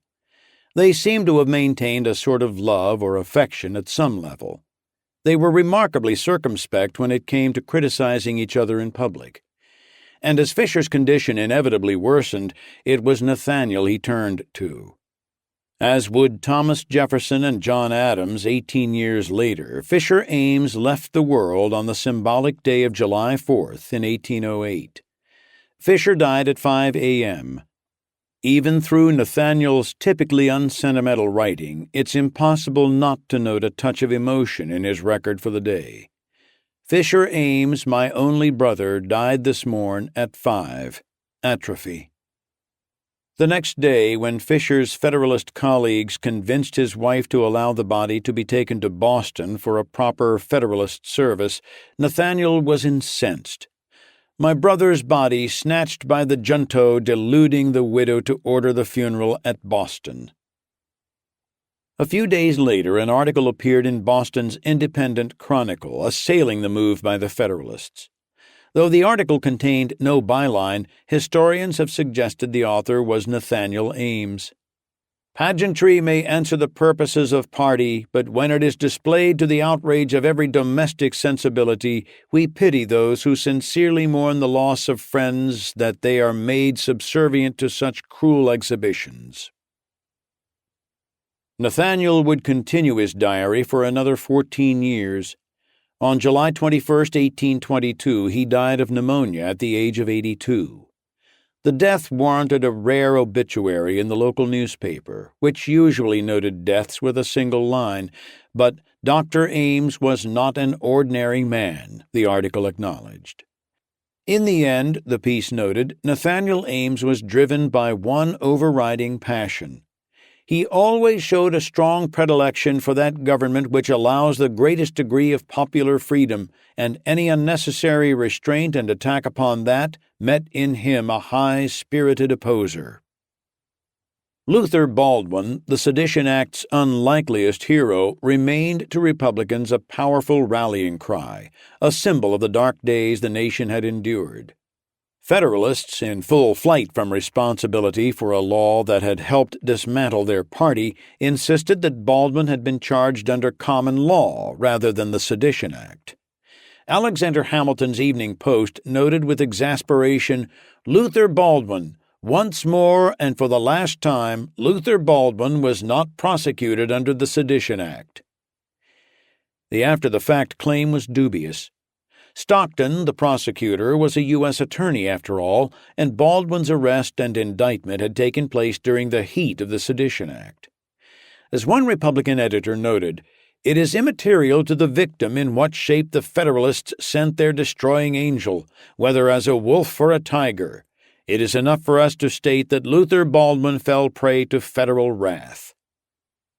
They seemed to have maintained a sort of love or affection at some level. They were remarkably circumspect when it came to criticizing each other in public. And as Fisher's condition inevitably worsened, it was Nathaniel he turned to. As would Thomas Jefferson and John Adams 18 years later, Fisher Ames left the world on the symbolic day of July 4th in 1808. Fisher died at 5 a.m. Even through Nathaniel's typically unsentimental writing, it's impossible not to note a touch of emotion in his record for the day. Fisher Ames, my only brother, died this morn at 5. Atrophy. The next day, when Fisher's Federalist colleagues convinced his wife to allow the body to be taken to Boston for a proper Federalist service, Nathaniel was incensed. My brother's body snatched by the junto, deluding the widow to order the funeral at Boston. A few days later, an article appeared in Boston's Independent Chronicle, assailing the move by the Federalists. Though the article contained no byline, historians have suggested the author was Nathaniel Ames. Pageantry may answer the purposes of party, but when it is displayed to the outrage of every domestic sensibility, we pity those who sincerely mourn the loss of friends that they are made subservient to such cruel exhibitions. Nathaniel would continue his diary for another 14 years. On July 21, 1822, he died of pneumonia at the age of 82. The death warranted a rare obituary in the local newspaper, which usually noted deaths with a single line, but Dr. Ames was not an ordinary man, the article acknowledged. In the end, the piece noted, Nathaniel Ames was driven by one overriding passion. He always showed a strong predilection for that government which allows the greatest degree of popular freedom, and any unnecessary restraint and attack upon that met in him a high-spirited opposer. Luther Baldwin, the Sedition Act's unlikeliest hero, remained to Republicans a powerful rallying cry, a symbol of the dark days the nation had endured. Federalists, in full flight from responsibility for a law that had helped dismantle their party, insisted that Baldwin had been charged under common law rather than the Sedition Act. Alexander Hamilton's Evening Post noted with exasperation, "Luther Baldwin, once more and for the last time, Luther Baldwin was not prosecuted under the Sedition Act." The after-the-fact claim was dubious. Stockton, the prosecutor, was a U.S. attorney after all, and Baldwin's arrest and indictment had taken place during the heat of the Sedition Act. As one Republican editor noted, "It is immaterial to the victim in what shape the Federalists sent their destroying angel, whether as a wolf or a tiger. It is enough for us to state that Luther Baldwin fell prey to federal wrath."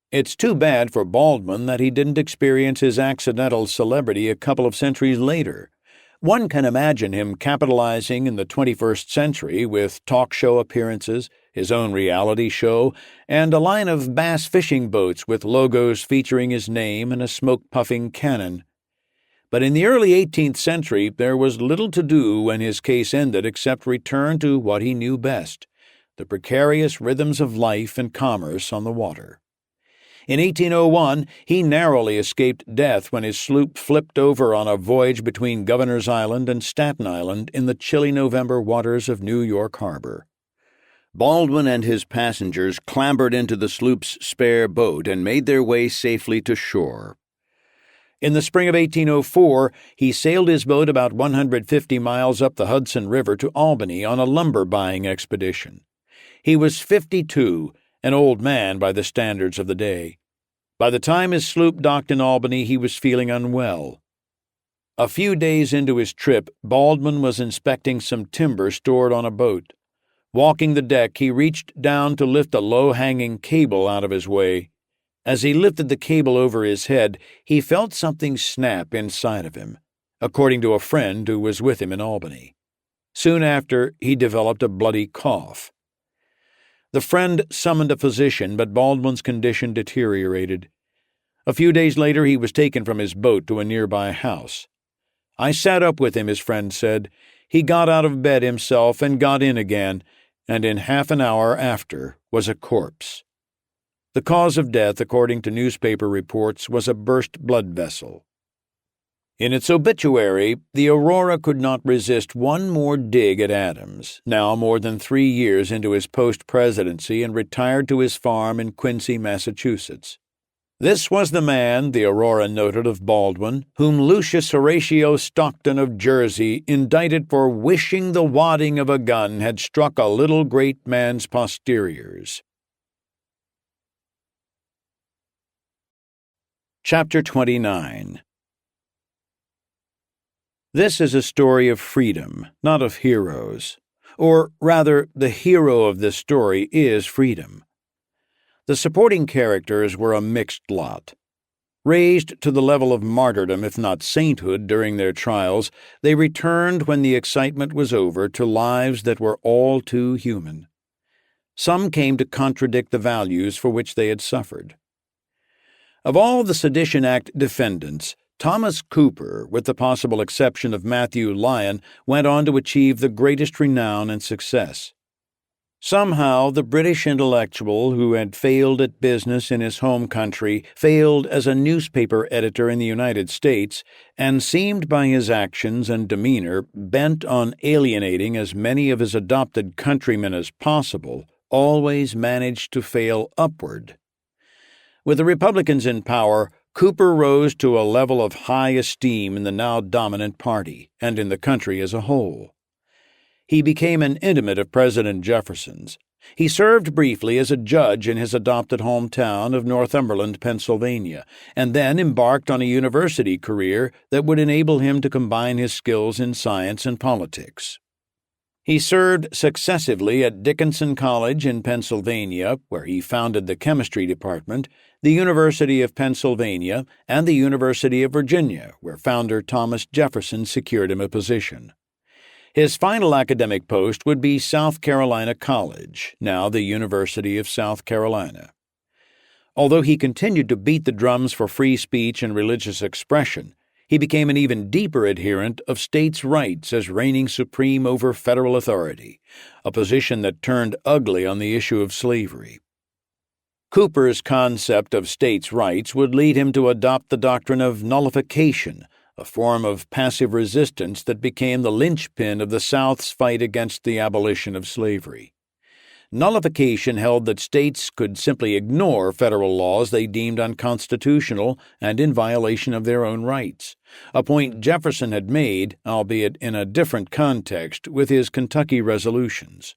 It's too bad for Baldwin that he didn't experience his accidental celebrity a couple of centuries later. One can imagine him capitalizing in the 21st century with talk show appearances, his own reality show, and a line of bass fishing boats with logos featuring his name and a smoke-puffing cannon. But in the early 18th century, there was little to do when his case ended except return to what he knew best, the precarious rhythms of life and commerce on the water. In 1801, he narrowly escaped death when his sloop flipped over on a voyage between Governor's Island and Staten Island in the chilly November waters of New York Harbor. Baldwin and his passengers clambered into the sloop's spare boat and made their way safely to shore. In the spring of 1804, he sailed his boat about 150 miles up the Hudson River to Albany on a lumber-buying expedition. He was 52, an old man by the standards of the day. By the time his sloop docked in Albany, he was feeling unwell. A few days into his trip, Baldwin was inspecting some timber stored on a boat. Walking the deck, he reached down to lift a low-hanging cable out of his way. As he lifted the cable over his head, he felt something snap inside of him, according to a friend who was with him in Albany. Soon after, he developed a bloody cough. The friend summoned a physician, but Baldwin's condition deteriorated. A few days later, he was taken from his boat to a nearby house. "I sat up with him," his friend said. "He got out of bed himself and got in again, and in half an hour after was a corpse." The cause of death, according to newspaper reports, was a burst blood vessel. In its obituary, the Aurora could not resist one more dig at Adams, now more than 3 years into his post-presidency and retired to his farm in Quincy, Massachusetts. This was the man, the Aurora noted of Baldwin, whom Lucius Horatio Stockton of Jersey indicted for wishing the wadding of a gun had struck a little great man's posteriors. Chapter 29. This is a story of freedom, not of heroes. Or, rather, the hero of this story is freedom. The supporting characters were a mixed lot. Raised to the level of martyrdom, if not sainthood, during their trials, they returned when the excitement was over to lives that were all too human. Some came to contradict the values for which they had suffered. Of all the Sedition Act defendants, Thomas Cooper, with the possible exception of Matthew Lyon, went on to achieve the greatest renown and success. Somehow, the British intellectual who had failed at business in his home country failed as a newspaper editor in the United States, and seemed by his actions and demeanor bent on alienating as many of his adopted countrymen as possible, always managed to fail upward. With the Republicans in power, Cooper rose to a level of high esteem in the now dominant party and in the country as a whole. He became an intimate of President Jefferson's, He served briefly as a judge in his adopted hometown of Northumberland, Pennsylvania, and then embarked on a university career that would enable him to combine his skills in science and politics. He served successively at Dickinson College in Pennsylvania, where he founded the chemistry department, the University of Pennsylvania, and the University of Virginia, where founder Thomas Jefferson secured him a position. His final academic post would be South Carolina College, now the University of South Carolina. Although he continued to beat the drums for free speech and religious expression, he became an even deeper adherent of states' rights as reigning supreme over federal authority, a position that turned ugly on the issue of slavery. Cooper's concept of states' rights would lead him to adopt the doctrine of nullification, a form of passive resistance that became the linchpin of the South's fight against the abolition of slavery. Nullification held that states could simply ignore federal laws they deemed unconstitutional and in violation of their own rights, a point Jefferson had made, albeit in a different context, with his Kentucky resolutions.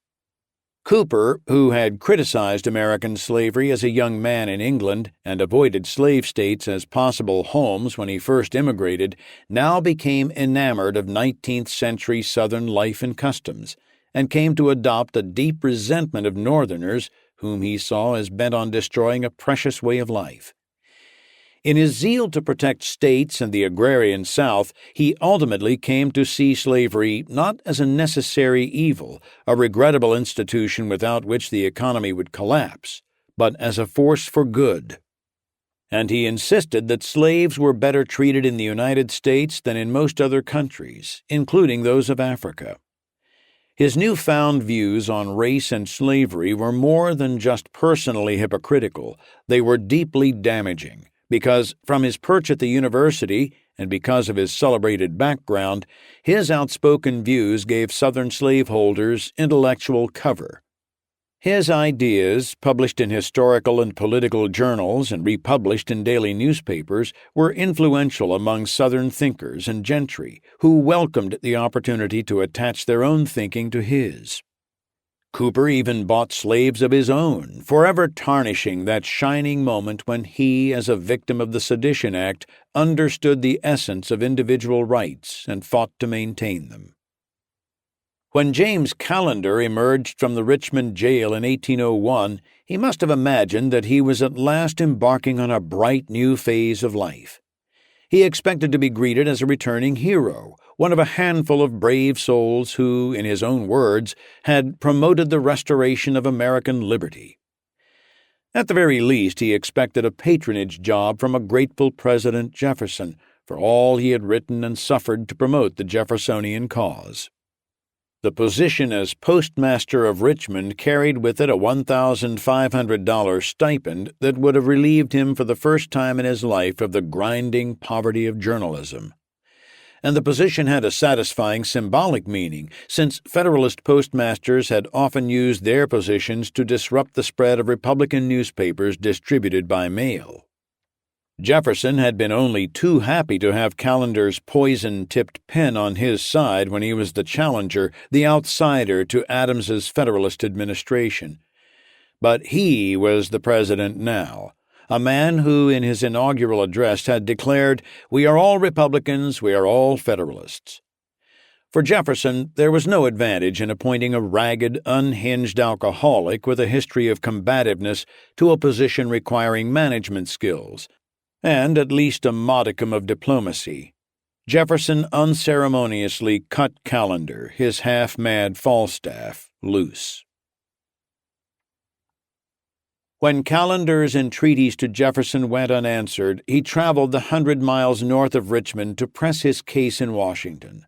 Cooper, who had criticized American slavery as a young man in England and avoided slave states as possible homes when he first immigrated, now became enamored of 19th-century Southern life and customs, and came to adopt a deep resentment of Northerners whom he saw as bent on destroying a precious way of life. In his zeal to protect states and the agrarian South, he ultimately came to see slavery not as a necessary evil, a regrettable institution without which the economy would collapse, but as a force for good. And he insisted that slaves were better treated in the United States than in most other countries, including those of Africa. His newfound views on race and slavery were more than just personally hypocritical, they were deeply damaging, because from his perch at the university, and because of his celebrated background, his outspoken views gave Southern slaveholders intellectual cover. His ideas, published in historical and political journals and republished in daily newspapers, were influential among Southern thinkers and gentry who welcomed the opportunity to attach their own thinking to his. Cooper even bought slaves of his own, forever tarnishing that shining moment when he, as a victim of the Sedition Act, understood the essence of individual rights and fought to maintain them. When James Callender emerged from the Richmond jail in 1801, he must have imagined that he was at last embarking on a bright new phase of life. He expected to be greeted as a returning hero, one of a handful of brave souls who, in his own words, had promoted the restoration of American liberty. At the very least, he expected a patronage job from a grateful President Jefferson for all he had written and suffered to promote the Jeffersonian cause. The position as postmaster of Richmond carried with it a $1,500 stipend that would have relieved him for the first time in his life of the grinding poverty of journalism. And the position had a satisfying symbolic meaning, since Federalist postmasters had often used their positions to disrupt the spread of Republican newspapers distributed by mail. Jefferson had been only too happy to have Callender's poison-tipped pen on his side when he was the challenger, the outsider to Adams's Federalist administration. But he was the president now, a man who in his inaugural address had declared, "We are all Republicans, we are all Federalists." For Jefferson, there was no advantage in appointing a ragged, unhinged alcoholic with a history of combativeness to a position requiring management skills, and at least a modicum of diplomacy. Jefferson unceremoniously cut Callender, his half-mad Falstaff, loose. When Callender's entreaties to Jefferson went unanswered, he traveled the 100 miles north of Richmond to press his case in Washington.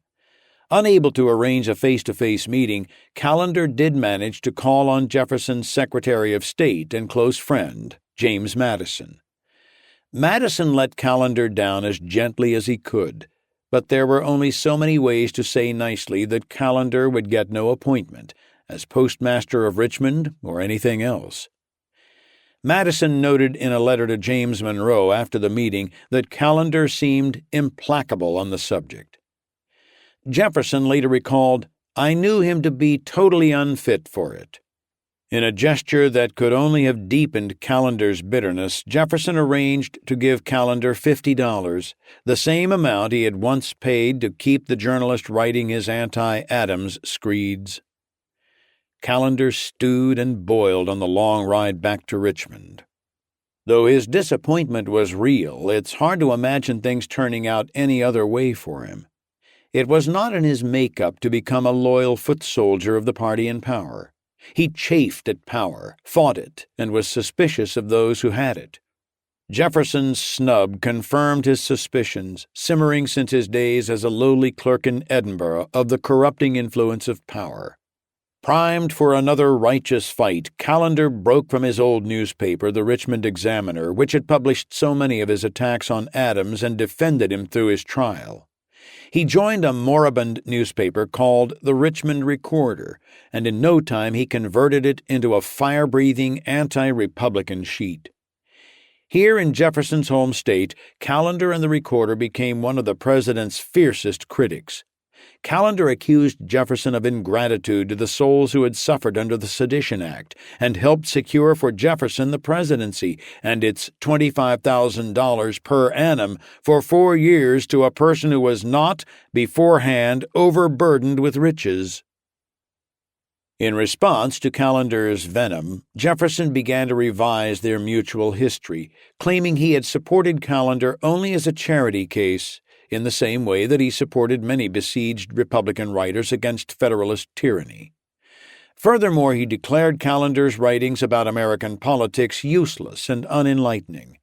Unable to arrange a face-to-face meeting, Callender did manage to call on Jefferson's Secretary of State and close friend, James Madison. Madison let Callender down as gently as he could, but there were only so many ways to say nicely that Callender would get no appointment, as postmaster of Richmond or anything else. Madison noted in a letter to James Monroe after the meeting that Callender seemed implacable on the subject. Jefferson later recalled, "I knew him to be totally unfit for it." In a gesture that could only have deepened Callender's bitterness, Jefferson arranged to give Callender $50, the same amount he had once paid to keep the journalist writing his anti-Adams screeds. Callender stewed and boiled on the long ride back to Richmond. Though his disappointment was real, it's hard to imagine things turning out any other way for him. It was not in his makeup to become a loyal foot soldier of the party in power. He chafed at power, fought it, and was suspicious of those who had it. Jefferson's snub confirmed his suspicions, simmering since his days as a lowly clerk in Edinburgh, of the corrupting influence of power. Primed for another righteous fight, Callender broke from his old newspaper, the Richmond Examiner, which had published so many of his attacks on Adams and defended him through his trial. He joined a moribund newspaper called the Richmond Recorder, and in no time he converted it into a fire-breathing anti-Republican sheet. Here in Jefferson's home state, Callender and the Recorder became one of the president's fiercest critics. Callender accused Jefferson of ingratitude to the souls who had suffered under the Sedition Act and helped secure for Jefferson the presidency and its $25,000 per annum for 4 years to a person who was not, beforehand, overburdened with riches. In response to Callender's venom, Jefferson began to revise their mutual history, claiming he had supported Callender only as a charity case, in the same way that he supported many besieged Republican writers against Federalist tyranny. Furthermore, he declared Callender's writings about American politics useless and unenlightening.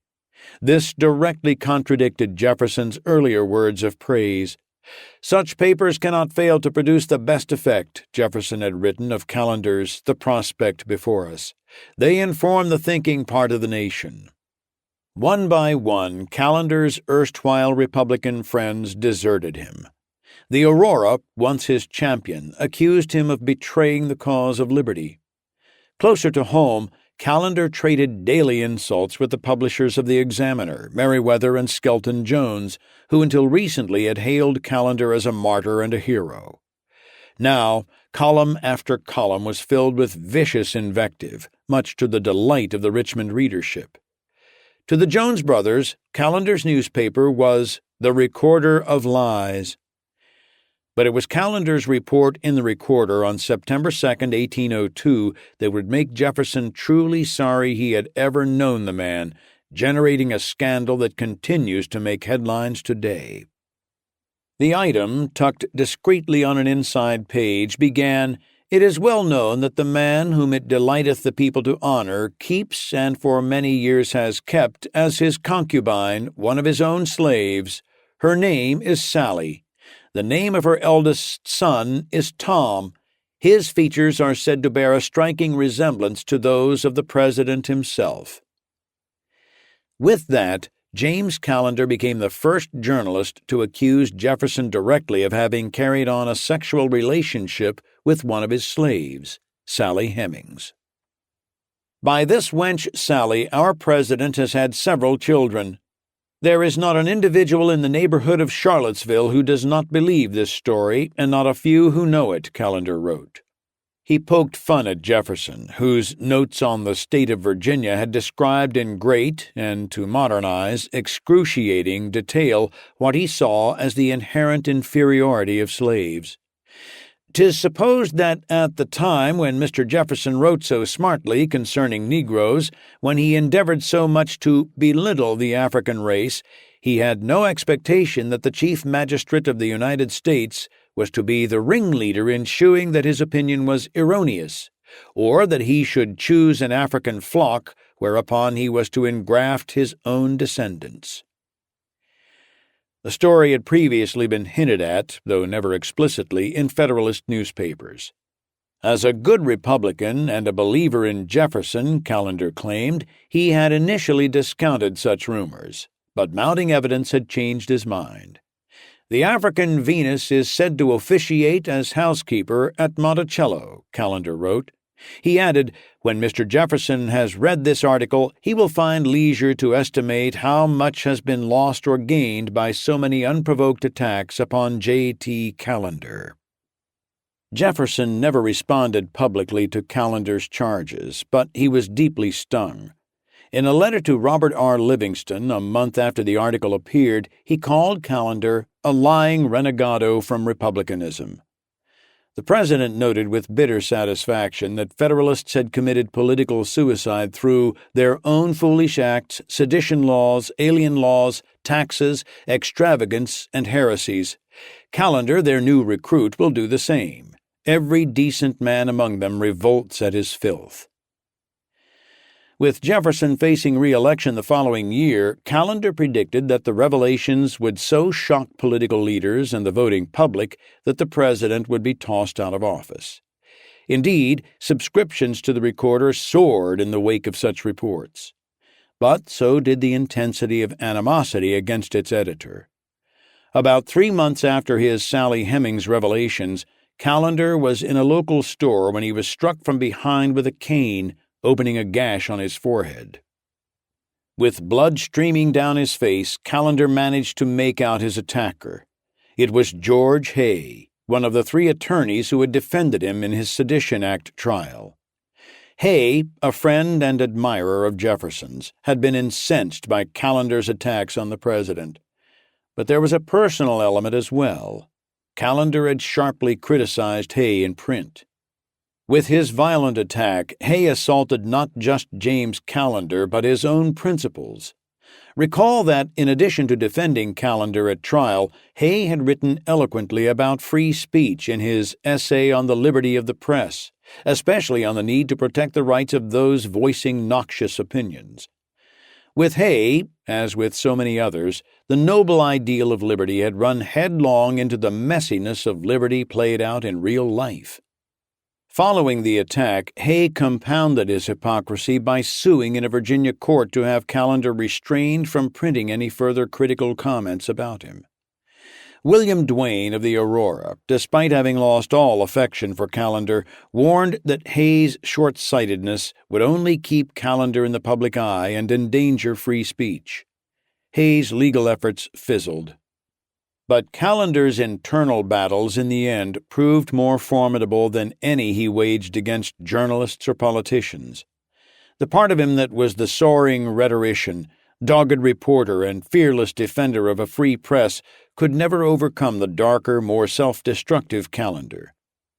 This directly contradicted Jefferson's earlier words of praise. "Such papers cannot fail to produce the best effect," Jefferson had written of Callender's The Prospect Before Us. "They inform the thinking part of the nation." One by one, Callender's erstwhile Republican friends deserted him. The Aurora, once his champion, accused him of betraying the cause of liberty. Closer to home, Callender traded daily insults with the publishers of the Examiner, Meriwether and Skelton Jones, who until recently had hailed Callender as a martyr and a hero. Now, column after column was filled with vicious invective, much to the delight of the Richmond readership. To the Jones brothers, Callender's newspaper was the Recorder of Lies. But it was Callender's report in the Recorder on September 2, 1802, that would make Jefferson truly sorry he had ever known the man, generating a scandal that continues to make headlines today. The item, tucked discreetly on an inside page, began, "It is well known that the man whom it delighteth the people to honor keeps, and for many years has kept, as his concubine, one of his own slaves. Her name is Sally. The name of her eldest son is Tom. His features are said to bear a striking resemblance to those of the President himself." With that, James Callender became the first journalist to accuse Jefferson directly of having carried on a sexual relationship with one of his slaves, Sally Hemings. "By this wench Sally, our president has had several children. There is not an individual in the neighborhood of Charlottesville who does not believe this story, and not a few who know it," Callender wrote. He poked fun at Jefferson, whose Notes on the State of Virginia had described in great, and to modern eyes, excruciating detail what he saw as the inherent inferiority of slaves. "'Tis supposed that at the time when Mr. Jefferson wrote so smartly concerning Negroes, when he endeavored so much to belittle the African race, he had no expectation that the Chief Magistrate of the United States was to be the ringleader in shewing that his opinion was erroneous, or that he should choose an African flock whereupon he was to engraft his own descendants." The story had previously been hinted at, though never explicitly, in Federalist newspapers. As a good Republican and a believer in Jefferson, Callender claimed, he had initially discounted such rumors, but mounting evidence had changed his mind. "The African Venus is said to officiate as housekeeper at Monticello," Callender wrote. He added, "When Mr. Jefferson has read this article, he will find leisure to estimate how much has been lost or gained by so many unprovoked attacks upon J.T. Callender." Jefferson never responded publicly to Callender's charges, but he was deeply stung. In a letter to Robert R. Livingston a month after the article appeared, he called Callender a lying renegado from republicanism. The president noted with bitter satisfaction that Federalists had committed political suicide through their own foolish acts, sedition laws, alien laws, taxes, extravagance, and heresies. Callender, their new recruit, will do the same. Every decent man among them revolts at his filth. With Jefferson facing re-election the following year, Callender predicted that the revelations would so shock political leaders and the voting public that the president would be tossed out of office. Indeed, subscriptions to the Recorder soared in the wake of such reports. But so did the intensity of animosity against its editor. About 3 months after his Sally Hemings revelations, Callender was in a local store when he was struck from behind with a cane, opening a gash on his forehead. With blood streaming down his face, Callender managed to make out his attacker. It was George Hay, one of the 3 attorneys who had defended him in his Sedition Act trial. Hay, a friend and admirer of Jefferson's, had been incensed by Callender's attacks on the president. But there was a personal element as well. Callender had sharply criticized Hay in print. With his violent attack, Hay assaulted not just James Callender, but his own principles. Recall that, in addition to defending Callender at trial, Hay had written eloquently about free speech in his Essay on the Liberty of the Press, especially on the need to protect the rights of those voicing noxious opinions. With Hay, as with so many others, the noble ideal of liberty had run headlong into the messiness of liberty played out in real life. Following the attack, Hay compounded his hypocrisy by suing in a Virginia court to have Callender restrained from printing any further critical comments about him. William Duane of the Aurora, despite having lost all affection for Callender, warned that Hay's short-sightedness would only keep Callender in the public eye and endanger free speech. Hay's legal efforts fizzled. But Callender's internal battles in the end proved more formidable than any he waged against journalists or politicians. The part of him that was the soaring rhetorician, dogged reporter, and fearless defender of a free press could never overcome the darker, more self-destructive Callender,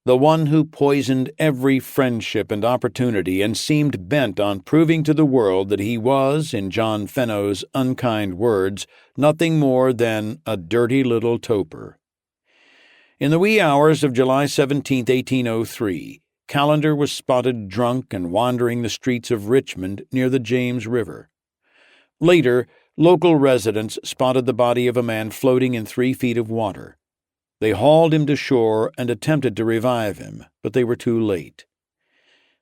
the one who poisoned every friendship and opportunity and seemed bent on proving to the world that he was, in John Fenno's unkind words, nothing more than a dirty little toper. In the wee hours of July 17, 1803, Callender was spotted drunk and wandering the streets of Richmond near the James River. Later, local residents spotted the body of a man floating in 3 feet of water. They hauled him to shore and attempted to revive him, but they were too late.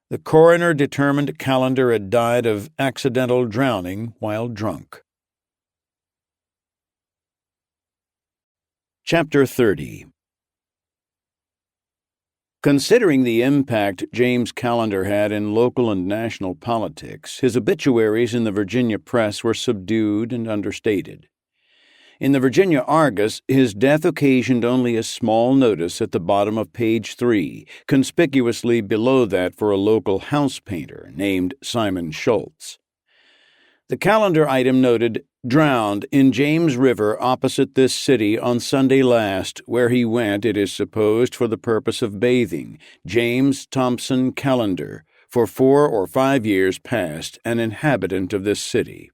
The coroner determined Callender had died of accidental drowning while drunk. Chapter 30. Considering the impact James Callender had in local and national politics, his obituaries in the Virginia press were subdued and understated. In the Virginia Argus, his death occasioned only a small notice at the bottom of page 3, conspicuously below that for a local house painter named Simon Schultz. The Callender item noted, "Drowned in James River opposite this city on Sunday last, where he went, it is supposed, for the purpose of bathing, James Thompson Callender, for 4 or 5 years past, an inhabitant of this city."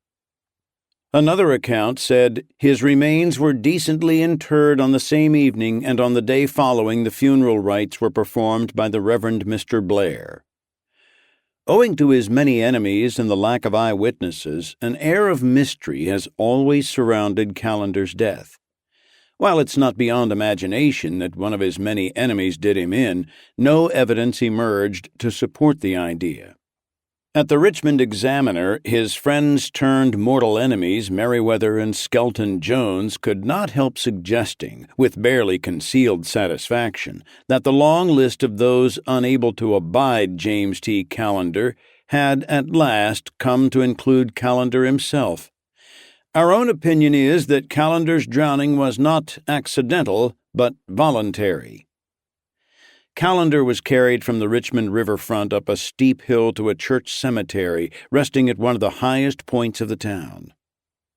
Another account said, "His remains were decently interred on the same evening, and on the day following the funeral rites were performed by the Reverend Mr. Blair." Owing to his many enemies and the lack of eyewitnesses, an air of mystery has always surrounded Callender's death. While it's not beyond imagination that one of his many enemies did him in, no evidence emerged to support the idea. At the Richmond Examiner, his friends-turned-mortal enemies, Meriwether and Skelton Jones, could not help suggesting, with barely concealed satisfaction, that the long list of those unable to abide James T. Callender had at last come to include Callender himself. Our own opinion is that Callender's drowning was not accidental, but voluntary. Callender was carried from the Richmond riverfront up a steep hill to a church cemetery, resting at one of the highest points of the town.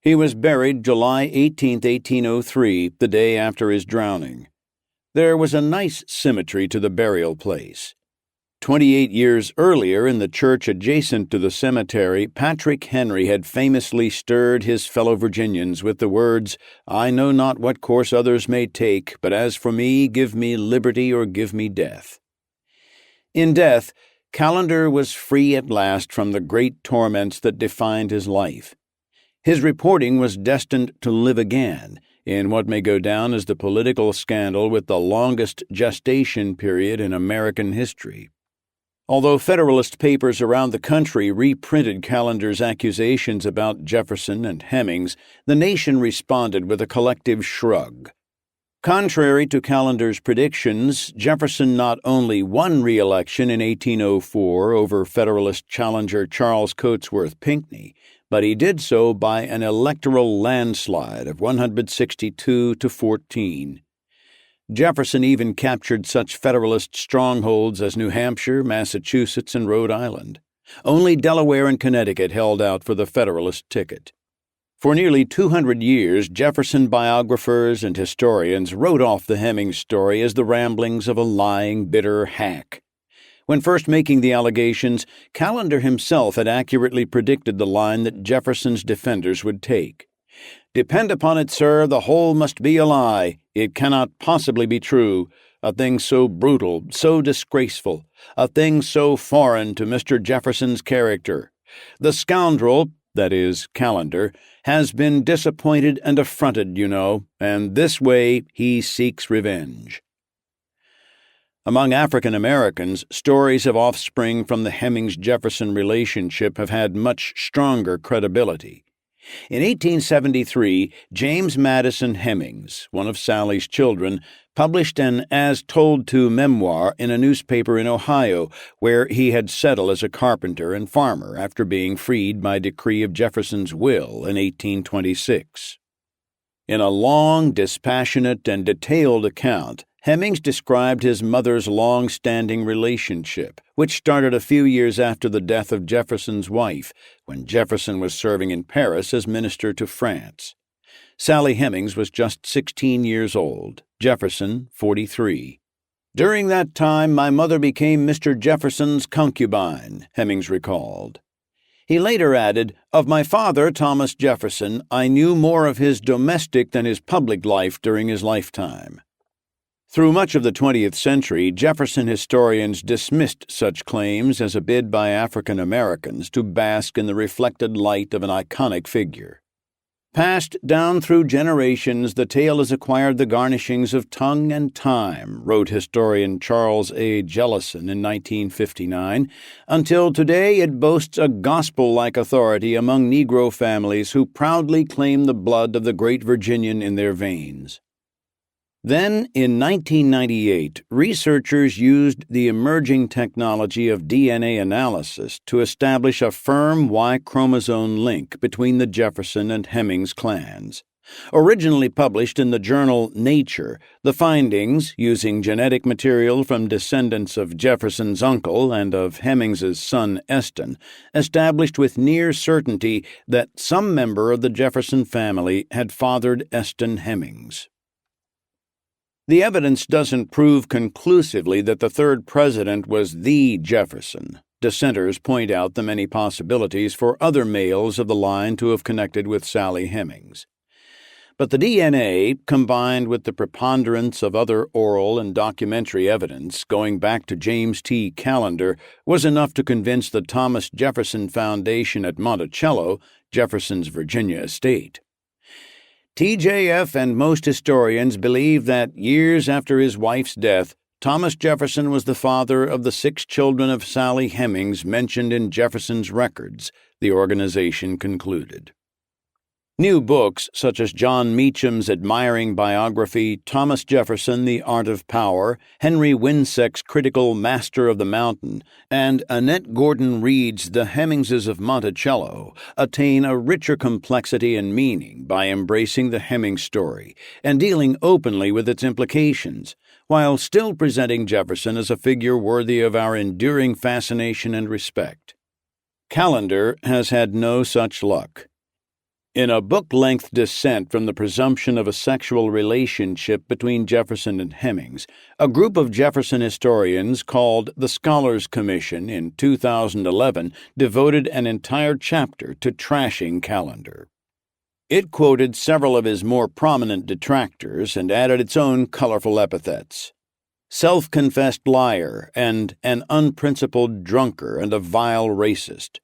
He was buried July 18, 1803, the day after his drowning. There was a nice symmetry to the burial place. 28 years earlier, in the church adjacent to the cemetery, Patrick Henry had famously stirred his fellow Virginians with the words, "I know not what course others may take, but as for me, give me liberty or give me death." In death, Callender was free at last from the great torments that defined his life. His reporting was destined to live again in what may go down as the political scandal with the longest gestation period in American history. Although Federalist papers around the country reprinted Callender's accusations about Jefferson and Hemmings, the nation responded with a collective shrug. Contrary to Callender's predictions, Jefferson not only won re-election in 1804 over Federalist challenger Charles Cotesworth Pinckney, but he did so by an electoral landslide of 162 to 14. Jefferson even captured such Federalist strongholds as New Hampshire, Massachusetts, and Rhode Island. Only Delaware and Connecticut held out for the Federalist ticket. For nearly 200 years, Jefferson biographers and historians wrote off the Hemmings story as the ramblings of a lying, bitter hack. When first making the allegations, Callender himself had accurately predicted the line that Jefferson's defenders would take. "Depend upon it, sir, the whole must be a lie. It cannot possibly be true. A thing so brutal, so disgraceful, a thing so foreign to Mr. Jefferson's character. The scoundrel, that is, Callender, has been disappointed and affronted, you know, and this way he seeks revenge." Among African Americans, stories of offspring from the Hemmings-Jefferson relationship have had much stronger credibility. In 1873, James Madison Hemmings, one of Sally's children, published an as-told-to memoir in a newspaper in Ohio, where he had settled as a carpenter and farmer after being freed by decree of Jefferson's will in 1826. In a long, dispassionate, and detailed account, Hemmings described his mother's long-standing relationship, which started a few years after the death of Jefferson's wife, when Jefferson was serving in Paris as minister to France. Sally Hemings was just 16 years old, Jefferson 43. "During that time, my mother became Mr. Jefferson's concubine," Hemings recalled. He later added, "Of my father, Thomas Jefferson, I knew more of his domestic than his public life during his lifetime." Through much of the 20th century, Jefferson historians dismissed such claims as a bid by African Americans to bask in the reflected light of an iconic figure. "Passed down through generations, the tale has acquired the garnishings of tongue and time," wrote historian Charles A. Jellison in 1959, "until today it boasts a gospel-like authority among Negro families who proudly claim the blood of the great Virginian in their veins." Then, in 1998, researchers used the emerging technology of DNA analysis to establish a firm Y chromosome link between the Jefferson and Hemmings clans. Originally published in the journal Nature, the findings, using genetic material from descendants of Jefferson's uncle and of Hemmings's son Eston, established with near certainty that some member of the Jefferson family had fathered Eston Hemmings. The evidence doesn't prove conclusively that the third president was the Jefferson. Dissenters point out the many possibilities for other males of the line to have connected with Sally Hemings. But the DNA, combined with the preponderance of other oral and documentary evidence going back to James T. Callender, was enough to convince the Thomas Jefferson Foundation at Monticello, Jefferson's Virginia estate. TJF and most historians believe that years after his wife's death, Thomas Jefferson was the father of the 6 children of Sally Hemings mentioned in Jefferson's records, the organization concluded. New books, such as John Meacham's admiring biography Thomas Jefferson, The Art of Power, Henry Winseck's critical Master of the Mountain, and Annette Gordon Reed's The Hemmingses of Monticello, attain a richer complexity and meaning by embracing the Hemmings story and dealing openly with its implications, while still presenting Jefferson as a figure worthy of our enduring fascination and respect. Callender has had no such luck. In a book-length dissent from the presumption of a sexual relationship between Jefferson and Hemings, a group of Jefferson historians called the Scholars Commission in 2011 devoted an entire chapter to trashing Callender. It quoted several of his more prominent detractors and added its own colorful epithets: self-confessed liar and an unprincipled drunker and a vile racist.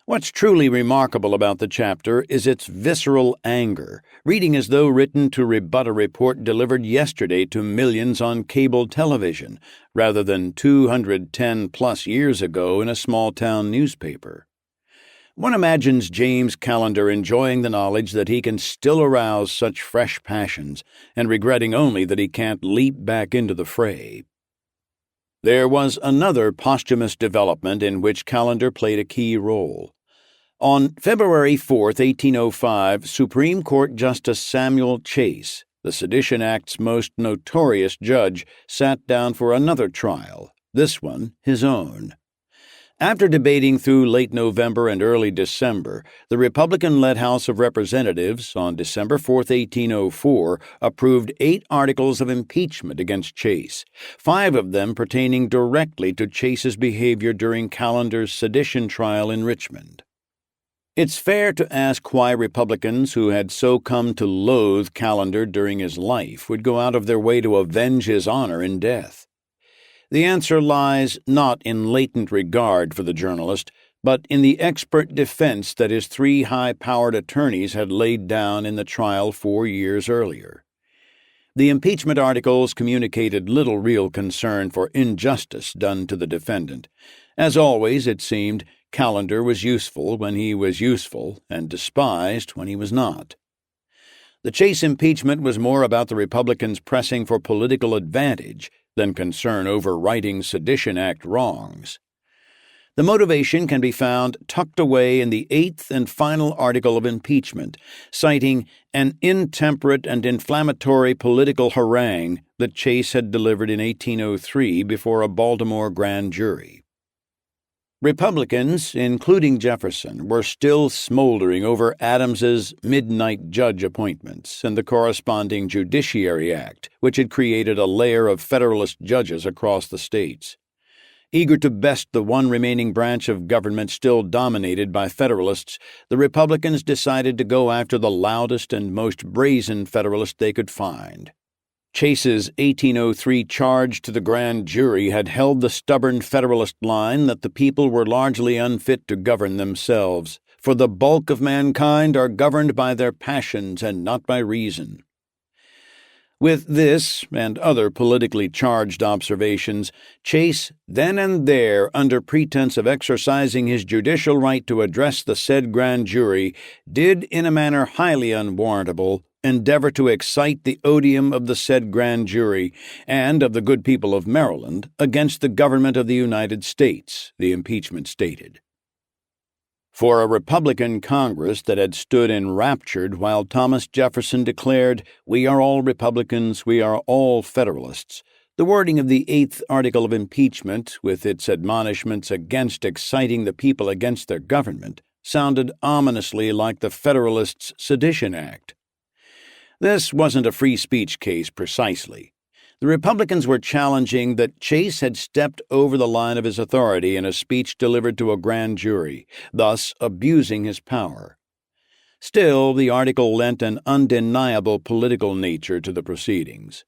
What's truly remarkable about the chapter is its visceral anger, reading as though written to rebut a report delivered yesterday to millions on cable television, rather than 210-plus years ago in a small-town newspaper. One imagines James Callender enjoying the knowledge that he can still arouse such fresh passions, and regretting only that he can't leap back into the fray. There was another posthumous development in which Callender played a key role. On February 4, 1805, Supreme Court Justice Samuel Chase, the Sedition Act's most notorious judge, sat down for another trial, this one his own. After debating through late November and early December, the Republican-led House of Representatives, on December 4, 1804, approved 8 articles of impeachment against Chase, 5 of them pertaining directly to Chase's behavior during Callender's sedition trial in Richmond. It's fair to ask why Republicans who had so come to loathe Callender during his life would go out of their way to avenge his honor in death. The answer lies not in latent regard for the journalist, but in the expert defense that his 3 high-powered attorneys had laid down in the trial 4 years earlier. The impeachment articles communicated little real concern for injustice done to the defendant. As always, it seemed, Callender was useful when he was useful and despised when he was not. The Chase impeachment was more about the Republicans pressing for political advantage than concern over righting Sedition Act wrongs. The motivation can be found tucked away in the 8th and final article of impeachment, citing an intemperate and inflammatory political harangue that Chase had delivered in 1803 before a Baltimore grand jury. Republicans, including Jefferson, were still smoldering over Adams's midnight judge appointments and the corresponding Judiciary Act, which had created a layer of Federalist judges across the states. Eager to best the one remaining branch of government still dominated by Federalists, the Republicans decided to go after the loudest and most brazen Federalist they could find. Chase's 1803 charge to the grand jury had held the stubborn Federalist line that the people were largely unfit to govern themselves, for the bulk of mankind are governed by their passions and not by reason. With this and other politically charged observations, Chase, then and there, under pretense of exercising his judicial right to address the said grand jury, did, in a manner highly unwarrantable, endeavor to excite the odium of the said grand jury and of the good people of Maryland against the government of the United States, the impeachment stated. For a Republican Congress that had stood enraptured while Thomas Jefferson declared, "We are all Republicans, we are all Federalists," the wording of the 8th article of impeachment, with its admonishments against exciting the people against their government, sounded ominously like the Federalists' Sedition Act. This wasn't a free speech case precisely. The Republicans were challenging that Chase had stepped over the line of his authority in a speech delivered to a grand jury, thus abusing his power. Still, the article lent an undeniable political nature to the proceedings.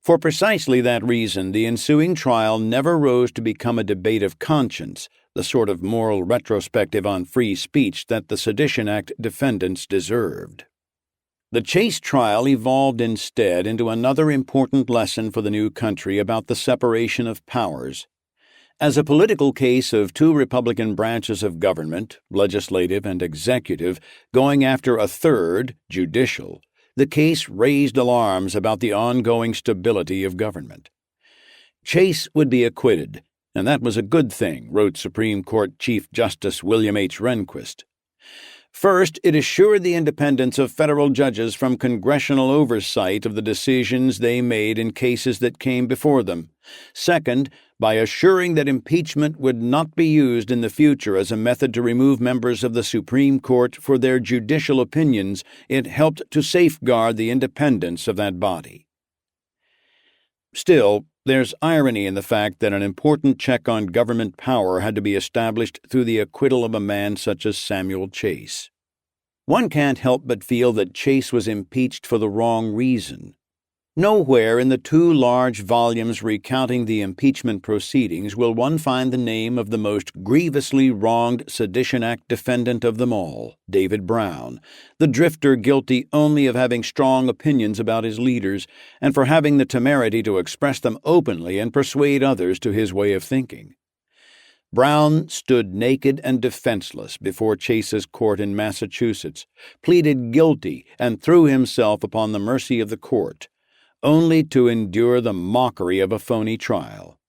For precisely that reason, the ensuing trial never rose to become a debate of conscience, the sort of moral retrospective on free speech that the Sedition Act defendants deserved. The Chase trial evolved instead into another important lesson for the new country about the separation of powers. As a political case of 2 Republican branches of government, legislative and executive, going after a third, judicial, the case raised alarms about the ongoing stability of government. Chase would be acquitted, and that was a good thing, wrote Supreme Court Chief Justice William H. Rehnquist. First, it assured the independence of federal judges from congressional oversight of the decisions they made in cases that came before them. Second, by assuring that impeachment would not be used in the future as a method to remove members of the Supreme Court for their judicial opinions, it helped to safeguard the independence of that body. Still, there's irony in the fact that an important check on government power had to be established through the acquittal of a man such as Samuel Chase. One can't help but feel that Chase was impeached for the wrong reason. Nowhere in the 2 large volumes recounting the impeachment proceedings will one find the name of the most grievously wronged Sedition Act defendant of them all, David Brown, the drifter guilty only of having strong opinions about his leaders and for having the temerity to express them openly and persuade others to his way of thinking. Brown stood naked and defenseless before Chase's court in Massachusetts, pleaded guilty, and threw himself upon the mercy of the court, only to endure the mockery of a phony trial.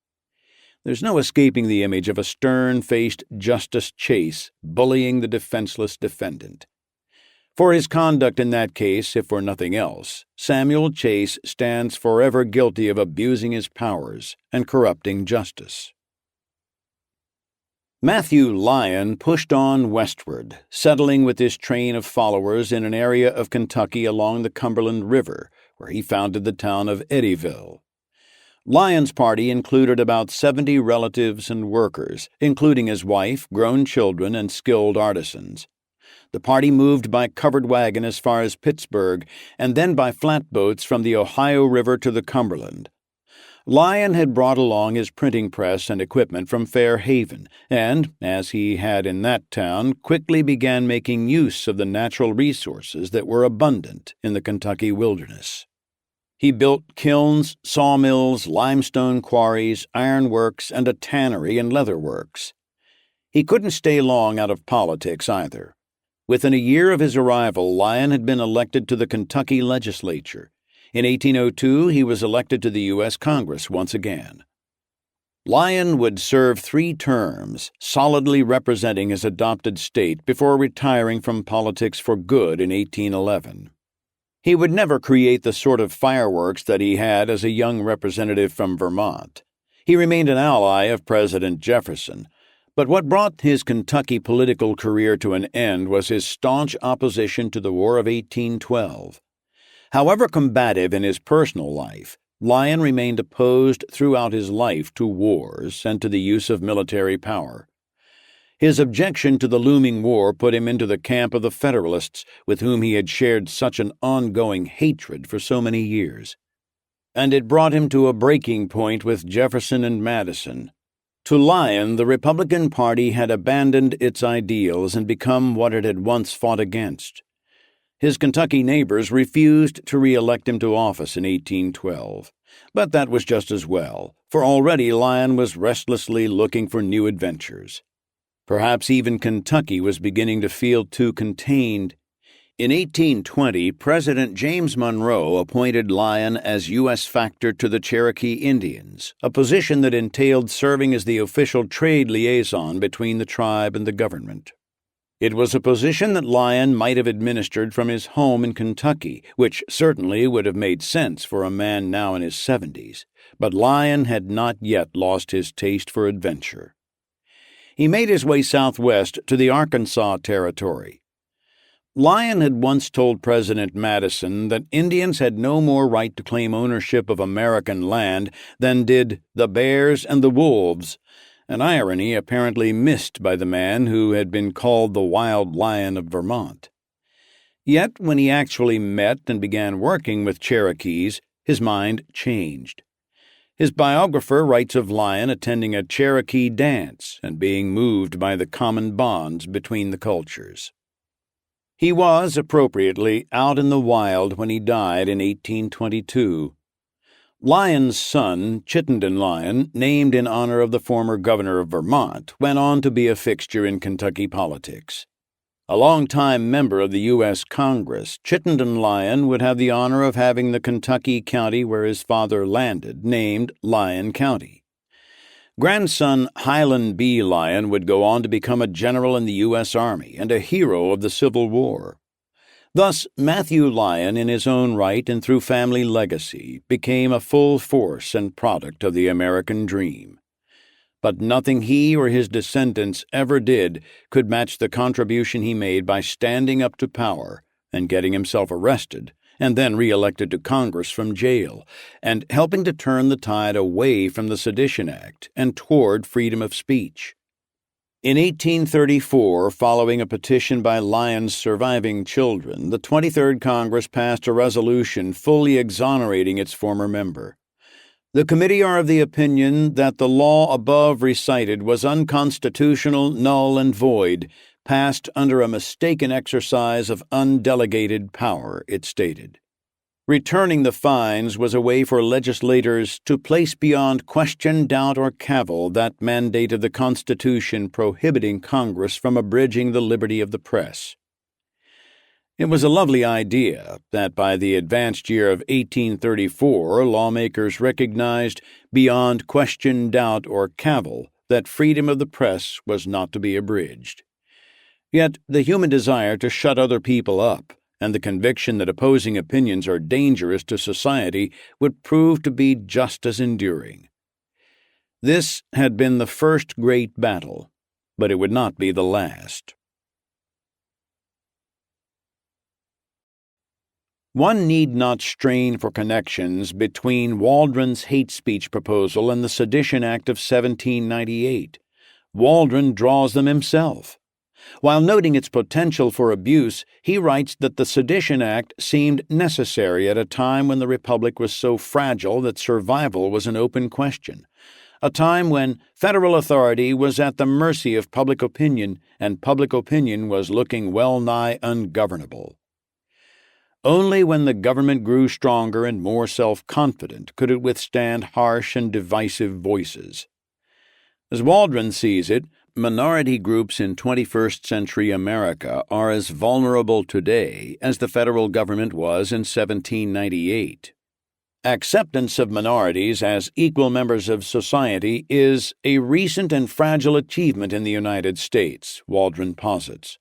There's no escaping the image of a stern-faced Justice Chase bullying the defenseless defendant. For his conduct in that case, if for nothing else, Samuel Chase stands forever guilty of abusing his powers and corrupting justice. Matthew Lyon pushed on westward, settling with his train of followers in an area of Kentucky along the Cumberland River, where he founded the town of Eddyville. Lyon's party included about 70 relatives and workers, including his wife, grown children, and skilled artisans. The party moved by covered wagon as far as Pittsburgh, and then by flatboats from the Ohio River to the Cumberland. Lyon had brought along his printing press and equipment from Fair Haven, and, as he had in that town, quickly began making use of the natural resources that were abundant in the Kentucky wilderness. He built kilns, sawmills, limestone quarries, ironworks, and a tannery and leather works. He couldn't stay long out of politics either. Within a year of his arrival, Lyon had been elected to the Kentucky legislature. In 1802, he was elected to the U.S. Congress once again. Lyon would serve 3 terms, solidly representing his adopted state before retiring from politics for good in 1811. He would never create the sort of fireworks that he had as a young representative from Vermont. He remained an ally of President Jefferson, but what brought his Kentucky political career to an end was his staunch opposition to the War of 1812. However combative in his personal life, Lyon remained opposed throughout his life to wars and to the use of military power. His objection to the looming war put him into the camp of the Federalists, with whom he had shared such an ongoing hatred for so many years. And it brought him to a breaking point with Jefferson and Madison. To Lyon, the Republican Party had abandoned its ideals and become what it had once fought against. His Kentucky neighbors refused to re-elect him to office in 1812, but that was just as well, for already Lyon was restlessly looking for new adventures. Perhaps even Kentucky was beginning to feel too contained. In 1820, President James Monroe appointed Lyon as U.S. factor to the Cherokee Indians, a position that entailed serving as the official trade liaison between the tribe and the government. It was a position that Lyon might have administered from his home in Kentucky, which certainly would have made sense for a man now in his 70s, but Lyon had not yet lost his taste for adventure. He made his way southwest to the Arkansas Territory. Lyon had once told President Madison that Indians had no more right to claim ownership of American land than did the bears and the wolves, an irony apparently missed by the man who had been called the Wild Lion of Vermont. Yet when he actually met and began working with Cherokees, his mind changed. His biographer writes of Lyon attending a Cherokee dance and being moved by the common bonds between the cultures. He was, appropriately, out in the wild when he died in 1822. Lyon's son, Chittenden Lyon, named in honor of the former governor of Vermont, went on to be a fixture in Kentucky politics. A longtime member of the U.S. Congress, Chittenden Lyon would have the honor of having the Kentucky county where his father landed named Lyon County. Grandson Highland B. Lyon would go on to become a general in the U.S. Army and a hero of the Civil War. Thus, Matthew Lyon, in his own right and through family legacy, became a full force and product of the American dream. But nothing he or his descendants ever did could match the contribution he made by standing up to power and getting himself arrested, and then re-elected to Congress from jail, and helping to turn the tide away from the Sedition Act and toward freedom of speech. In 1834, following a petition by Lyon's surviving children, the 23rd Congress passed a resolution fully exonerating its former member. The committee are of the opinion that the law above recited was unconstitutional, null, and void, passed under a mistaken exercise of undelegated power, it stated. Returning the fines was a way for legislators to place beyond question, doubt, or cavil that mandate of the Constitution prohibiting Congress from abridging the liberty of the press. It was a lovely idea that by the advanced year of 1834 lawmakers recognized beyond question, doubt, or cavil that freedom of the press was not to be abridged. Yet the human desire to shut other people up and the conviction that opposing opinions are dangerous to society would prove to be just as enduring. This had been the first great battle, but it would not be the last. One need not strain for connections between Waldron's hate speech proposal and the Sedition Act of 1798. Waldron draws them himself. While noting its potential for abuse, he writes that the Sedition Act seemed necessary at a time when the Republic was so fragile that survival was an open question, a time when federal authority was at the mercy of public opinion, and public opinion was looking well-nigh ungovernable. Only when the government grew stronger and more self-confident could it withstand harsh and divisive voices. As Waldron sees it, minority groups in 21st century America are as vulnerable today as the federal government was in 1798. Acceptance of minorities as equal members of society is a recent and fragile achievement in the United States, Waldron posits.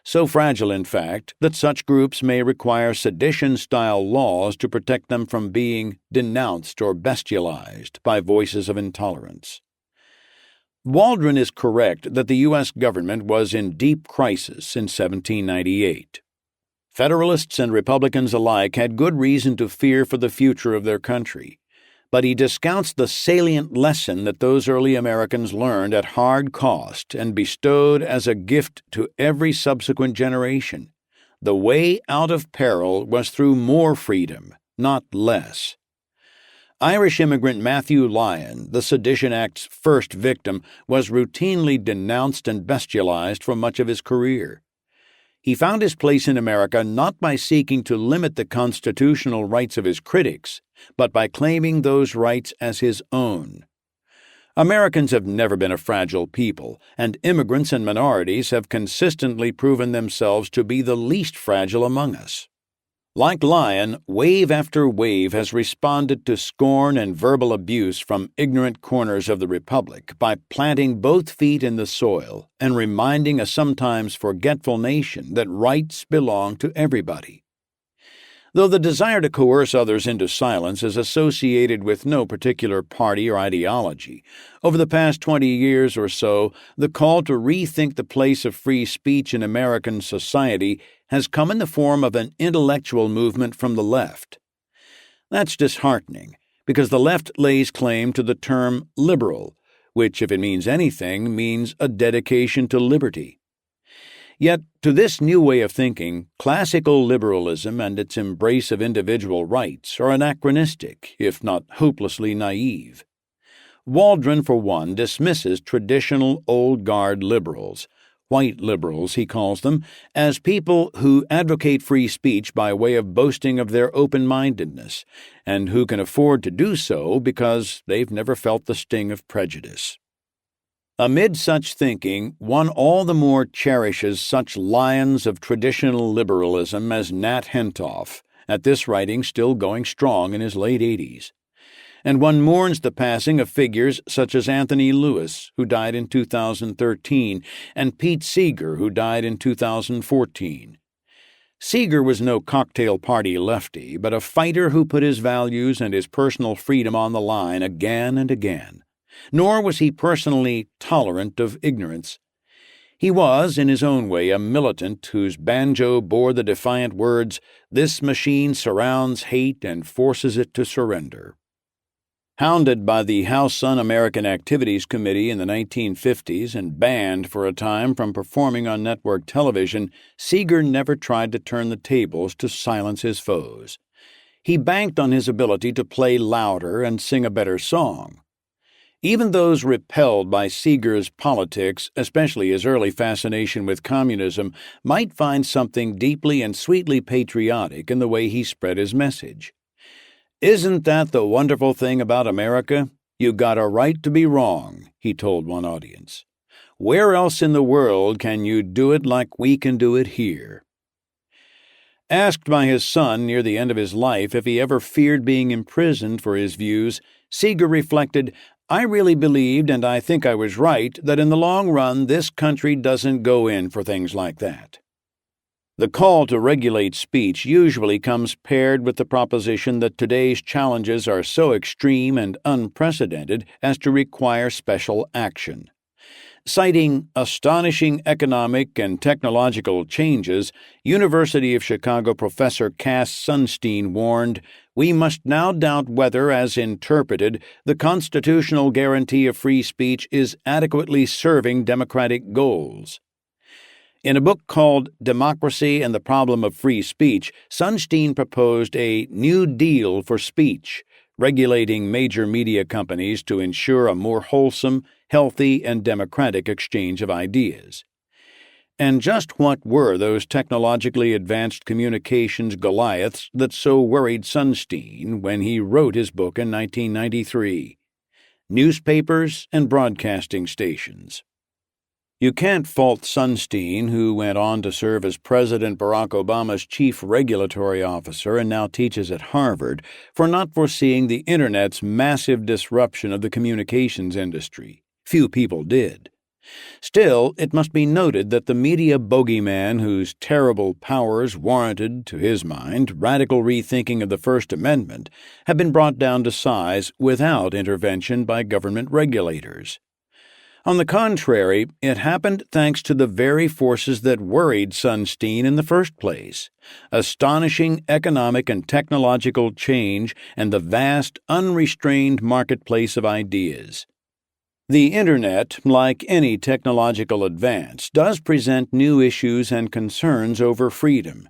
So fragile, in fact, that such groups may require sedition-style laws to protect them from being denounced or bestialized by voices of intolerance. Waldron is correct that the U.S. government was in deep crisis in 1798. Federalists and Republicans alike had good reason to fear for the future of their country, but he discounts the salient lesson that those early Americans learned at hard cost and bestowed as a gift to every subsequent generation. The way out of peril was through more freedom, not less. Irish immigrant Matthew Lyon, the Sedition Act's first victim, was routinely denounced and bestialized for much of his career. He found his place in America not by seeking to limit the constitutional rights of his critics, but by claiming those rights as his own. Americans have never been a fragile people, and immigrants and minorities have consistently proven themselves to be the least fragile among us. Like Lyon, wave after wave has responded to scorn and verbal abuse from ignorant corners of the Republic by planting both feet in the soil and reminding a sometimes forgetful nation that rights belong to everybody. Though the desire to coerce others into silence is associated with no particular party or ideology, over the past 20 years or so, the call to rethink the place of free speech in American society has come in the form of an intellectual movement from the left. That's disheartening, because the left lays claim to the term liberal, which, if it means anything, means a dedication to liberty. Yet, to this new way of thinking, classical liberalism and its embrace of individual rights are anachronistic, if not hopelessly naive. Waldron, for one, dismisses traditional old-guard liberals, white liberals he calls them, as people who advocate free speech by way of boasting of their open-mindedness, and who can afford to do so because they've never felt the sting of prejudice. Amid such thinking, one all the more cherishes such lions of traditional liberalism as Nat Hentoff, at this writing still going strong in his late 80s. and one mourns the passing of figures such as Anthony Lewis, who died in 2013, and Pete Seeger, who died in 2014. Seeger was no cocktail party lefty, but a fighter who put his values and his personal freedom on the line again and again. Nor was he personally tolerant of ignorance. He was, in his own way, a militant whose banjo bore the defiant words, "This machine surrounds hate and forces it to surrender." Hounded by the House Un-American Activities Committee in the 1950s and banned for a time from performing on network television, Seeger never tried to turn the tables to silence his foes. He banked on his ability to play louder and sing a better song. Even those repelled by Seeger's politics, especially his early fascination with communism, might find something deeply and sweetly patriotic in the way he spread his message. "Isn't that the wonderful thing about America? You got a right to be wrong," he told one audience. "Where else in the world can you do it like we can do it here?" Asked by his son near the end of his life if he ever feared being imprisoned for his views, Seeger reflected, "I really believed, and I think I was right, that in the long run this country doesn't go in for things like that." The call to regulate speech usually comes paired with the proposition that today's challenges are so extreme and unprecedented as to require special action. Citing astonishing economic and technological changes, University of Chicago professor Cass Sunstein warned, "We must now doubt whether, as interpreted, the constitutional guarantee of free speech is adequately serving democratic goals." In a book called Democracy and the Problem of Free Speech, Sunstein proposed a New Deal for speech, regulating major media companies to ensure a more wholesome, healthy, and democratic exchange of ideas. And just what were those technologically advanced communications Goliaths that so worried Sunstein when he wrote his book in 1993? Newspapers and broadcasting stations. You can't fault Sunstein, who went on to serve as President Barack Obama's chief regulatory officer and now teaches at Harvard, for not foreseeing the Internet's massive disruption of the communications industry. Few people did. Still, it must be noted that the media bogeyman whose terrible powers warranted, to his mind, radical rethinking of the First Amendment have been brought down to size without intervention by government regulators. On the contrary, it happened thanks to the very forces that worried Sunstein in the first place: astonishing economic and technological change and the vast, unrestrained marketplace of ideas. The Internet, like any technological advance, does present new issues and concerns over freedom.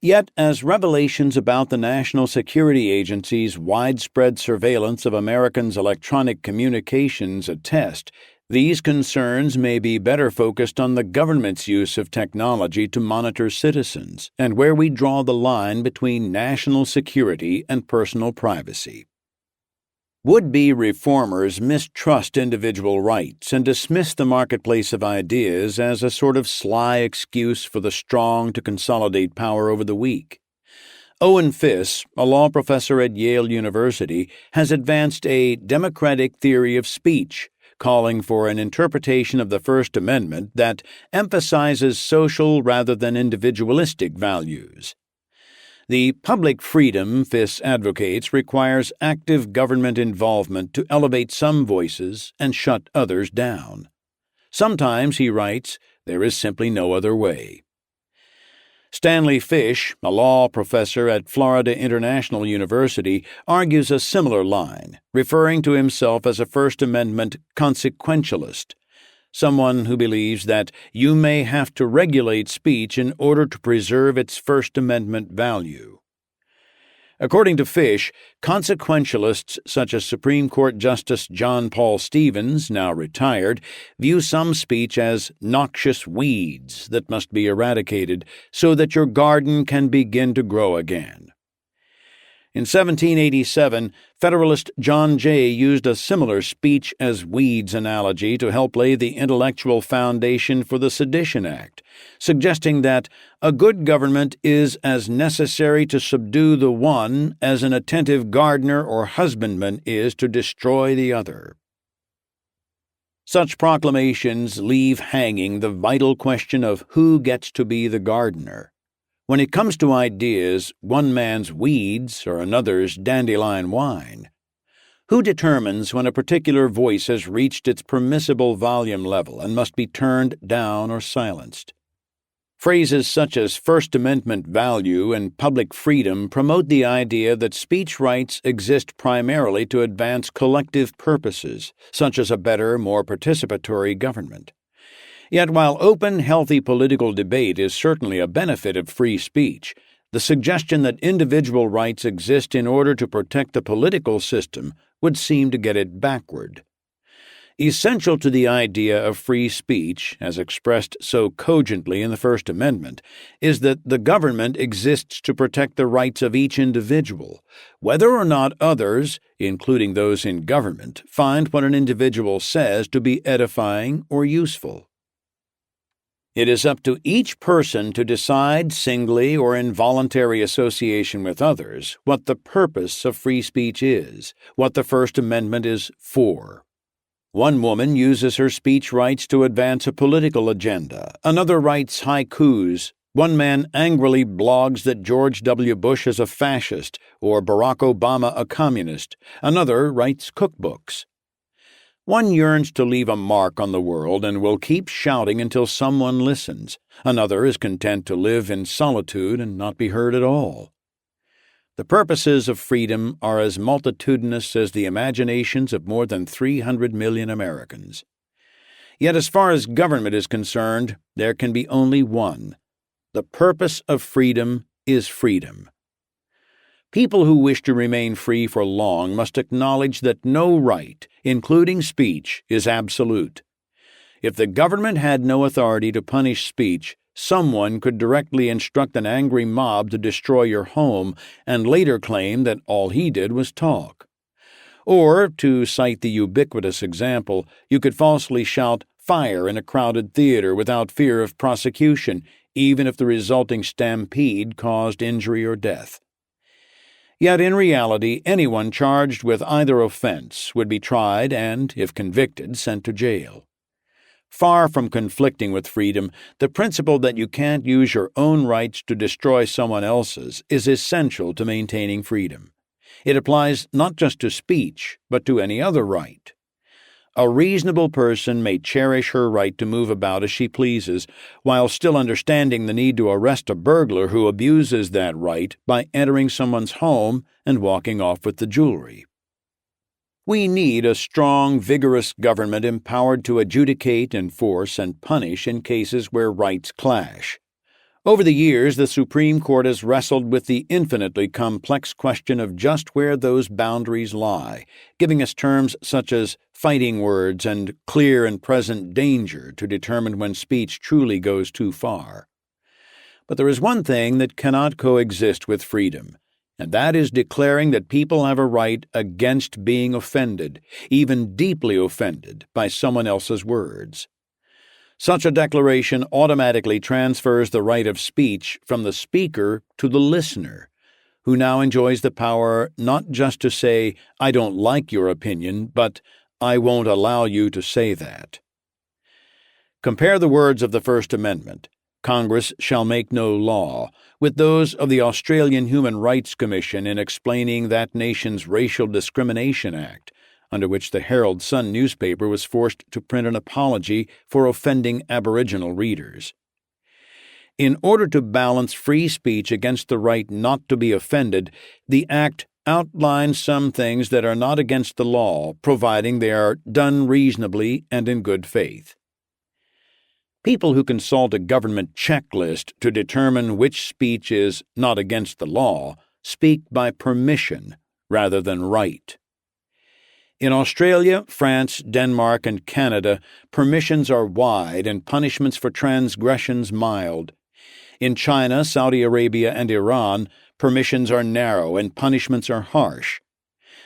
Yet, as revelations about the National Security Agency's widespread surveillance of Americans' electronic communications attest, these concerns may be better focused on the government's use of technology to monitor citizens and where we draw the line between national security and personal privacy. Would-be reformers mistrust individual rights and dismiss the marketplace of ideas as a sort of sly excuse for the strong to consolidate power over the weak. Owen Fiss, a law professor at Yale University, has advanced a democratic theory of speech, calling for an interpretation of the First Amendment that emphasizes social rather than individualistic values. The public freedom Fiss advocates requires active government involvement to elevate some voices and shut others down. Sometimes, he writes, there is simply no other way. Stanley Fish, a law professor at Florida International University, argues a similar line, referring to himself as a First Amendment consequentialist, someone who believes that you may have to regulate speech in order to preserve its First Amendment value. According to Fish, consequentialists such as Supreme Court Justice John Paul Stevens, now retired, view some speech as noxious weeds that must be eradicated so that your garden can begin to grow again. In 1787, Federalist John Jay used a similar speech as weeds analogy to help lay the intellectual foundation for the Sedition Act, suggesting that a good government is as necessary to subdue the one as an attentive gardener or husbandman is to destroy the other. Such proclamations leave hanging the vital question of who gets to be the gardener. When it comes to ideas, one man's weeds or another's dandelion wine. Who determines when a particular voice has reached its permissible volume level and must be turned down or silenced? Phrases such as First Amendment value and public freedom promote the idea that speech rights exist primarily to advance collective purposes, such as a better, more participatory government. Yet while open, healthy political debate is certainly a benefit of free speech, the suggestion that individual rights exist in order to protect the political system would seem to get it backward. Essential to the idea of free speech, as expressed so cogently in the First Amendment, is that the government exists to protect the rights of each individual, whether or not others, including those in government, find what an individual says to be edifying or useful. It is up to each person to decide, singly or in voluntary association with others, what the purpose of free speech is, what the First Amendment is for. One woman uses her speech rights to advance a political agenda, another writes haikus, one man angrily blogs that George W. Bush is a fascist or Barack Obama a communist, another writes cookbooks. One yearns to leave a mark on the world and will keep shouting until someone listens. Another is content to live in solitude and not be heard at all. The purposes of freedom are as multitudinous as the imaginations of more than 300 million Americans. Yet as far as government is concerned, there can be only one. The purpose of freedom is freedom. People who wish to remain free for long must acknowledge that no right, including speech, is absolute. If the government had no authority to punish speech, someone could directly instruct an angry mob to destroy your home and later claim that all he did was talk. Or, to cite the ubiquitous example, you could falsely shout "fire" in a crowded theater without fear of prosecution, even if the resulting stampede caused injury or death. Yet in reality, anyone charged with either offense would be tried and, if convicted, sent to jail. Far from conflicting with freedom, the principle that you can't use your own rights to destroy someone else's is essential to maintaining freedom. It applies not just to speech, but to any other right. A reasonable person may cherish her right to move about as she pleases, while still understanding the need to arrest a burglar who abuses that right by entering someone's home and walking off with the jewelry. We need a strong, vigorous government empowered to adjudicate, enforce, and punish in cases where rights clash. Over the years, the Supreme Court has wrestled with the infinitely complex question of just where those boundaries lie, giving us terms such as fighting words and clear and present danger to determine when speech truly goes too far. But there is one thing that cannot coexist with freedom, and that is declaring that people have a right against being offended, even deeply offended, by someone else's words. Such a declaration automatically transfers the right of speech from the speaker to the listener, who now enjoys the power not just to say, "I don't like your opinion," but "I won't allow you to say that." Compare the words of the First Amendment, "Congress shall make no law," with those of the Australian Human Rights Commission in explaining that nation's Racial Discrimination Act, under which the Herald Sun newspaper was forced to print an apology for offending Aboriginal readers. In order to balance free speech against the right not to be offended, the Act outlines some things that are not against the law, providing they are done reasonably and in good faith. People who consult a government checklist to determine which speech is not against the law speak by permission rather than right. In Australia, France, Denmark, and Canada, permissions are wide and punishments for transgressions mild. In China, Saudi Arabia, and Iran, Permissions are narrow and punishments are harsh.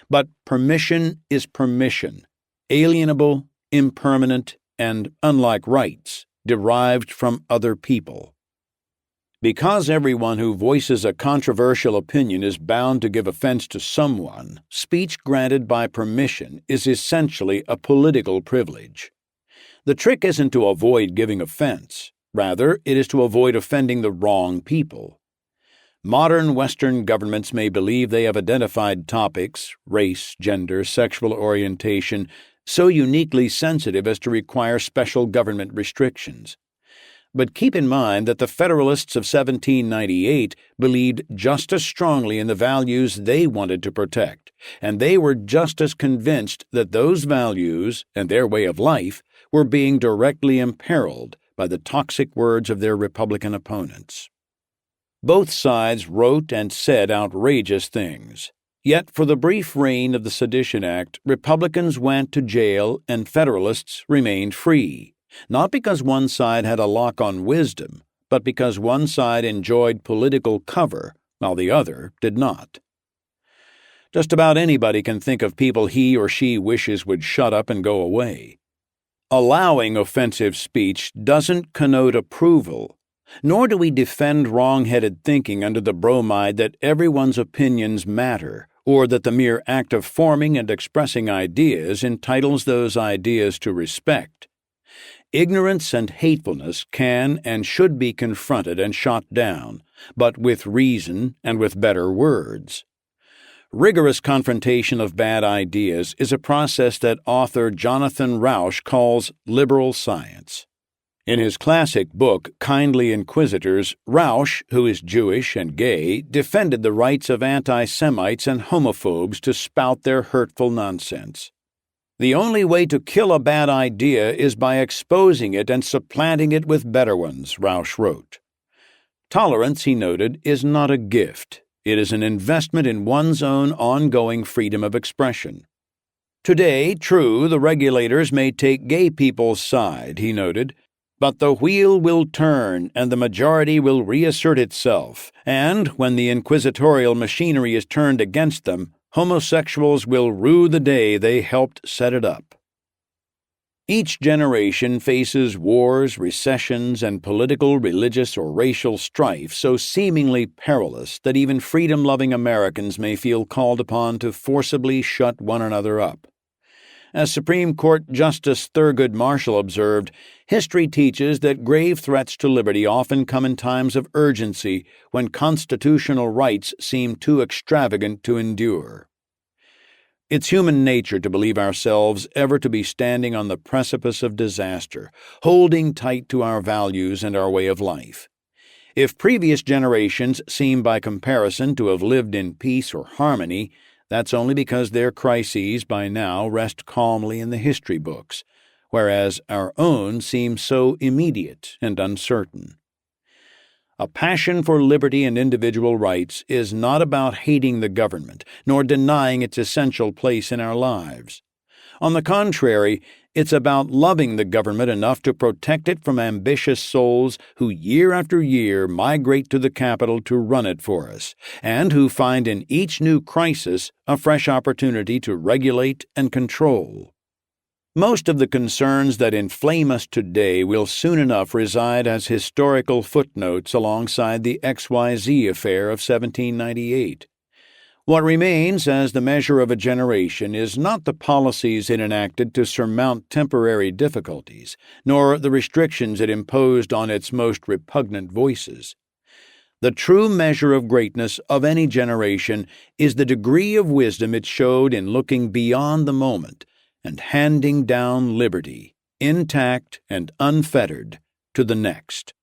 But permission is permission, alienable, impermanent, and, unlike rights, derived from other people. Because everyone who voices a controversial opinion is bound to give offense to someone, speech granted by permission is essentially a political privilege. The trick isn't to avoid giving offense. Rather, it is to avoid offending the wrong people. Modern Western governments may believe they have identified topics, race, gender, sexual orientation, so uniquely sensitive as to require special government restrictions. But keep in mind that the Federalists of 1798 believed just as strongly in the values they wanted to protect, and they were just as convinced that those values, and their way of life, were being directly imperiled by the toxic words of their Republican opponents. Both sides wrote and said outrageous things. Yet for the brief reign of the Sedition Act, Republicans went to jail and Federalists remained free, not because one side had a lock on wisdom, but because one side enjoyed political cover while the other did not. Just about anybody can think of people he or she wishes would shut up and go away. Allowing offensive speech doesn't connote approval, nor do we defend wrong-headed thinking under the bromide that everyone's opinions matter, or that the mere act of forming and expressing ideas entitles those ideas to respect. Ignorance and hatefulness can and should be confronted and shot down, but with reason and with better words. Rigorous confrontation of bad ideas is a process that author Jonathan Rauch calls liberal science. In his classic book, Kindly Inquisitors, Rauch, who is Jewish and gay, defended the rights of anti-Semites and homophobes to spout their hurtful nonsense. The only way to kill a bad idea is by exposing it and supplanting it with better ones, Rauch wrote. Tolerance, he noted, is not a gift. It is an investment in one's own ongoing freedom of expression. Today, true, the regulators may take gay people's side, he noted, but the wheel will turn and the majority will reassert itself, and when the inquisitorial machinery is turned against them, homosexuals will rue the day they helped set it up. Each generation faces wars, recessions, and political, religious, or racial strife so seemingly perilous that even freedom-loving Americans may feel called upon to forcibly shut one another up. As Supreme Court Justice Thurgood Marshall observed, history teaches that grave threats to liberty often come in times of urgency when constitutional rights seem too extravagant to endure. It's human nature to believe ourselves ever to be standing on the precipice of disaster, holding tight to our values and our way of life. If previous generations seem by comparison to have lived in peace or harmony, that's only because their crises by now rest calmly in the history books, whereas our own seem so immediate and uncertain. A passion for liberty and individual rights is not about hating the government, nor denying its essential place in our lives. On the contrary, it's about loving the government enough to protect it from ambitious souls who year after year migrate to the Capitol to run it for us, and who find in each new crisis a fresh opportunity to regulate and control. Most of the concerns that inflame us today will soon enough reside as historical footnotes alongside the XYZ affair of 1798. What remains as the measure of a generation is not the policies it enacted to surmount temporary difficulties, nor the restrictions it imposed on its most repugnant voices. The true measure of greatness of any generation is the degree of wisdom it showed in looking beyond the moment and handing down liberty, intact and unfettered, to the next.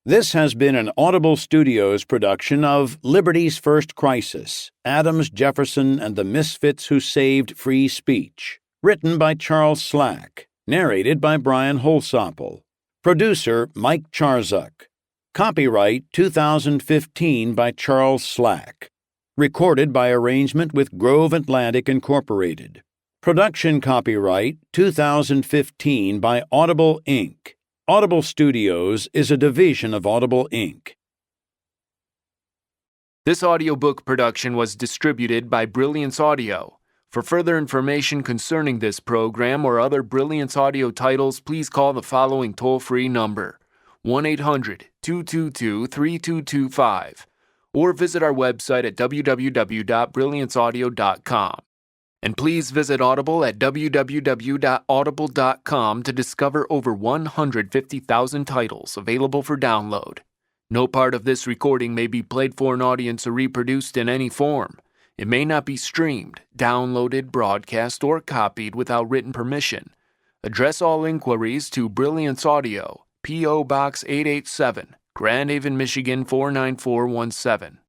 This has been an Audible Studios production of Liberty's First Crisis, Adams, Jefferson, and the Misfits Who Saved Free Speech, written by Charles Slack, narrated by Brian Holsopple, producer Mike Charzuk, copyright 2015 by Charles Slack, recorded by arrangement with Grove Atlantic Incorporated, production copyright 2015 by Audible Inc., Audible Studios is a division of Audible, Inc. This audiobook production was distributed by Brilliance Audio. For further information concerning this program or other Brilliance Audio titles, please call the following toll-free number, 1-800-222-3225, or visit our website at www.brillianceaudio.com. And please visit Audible at www.audible.com to discover over 150,000 titles available for download. No part of this recording may be played for an audience or reproduced in any form. It may not be streamed, downloaded, broadcast, or copied without written permission. Address all inquiries to Brilliance Audio, P.O. Box 887, Grand Haven, Michigan 49417.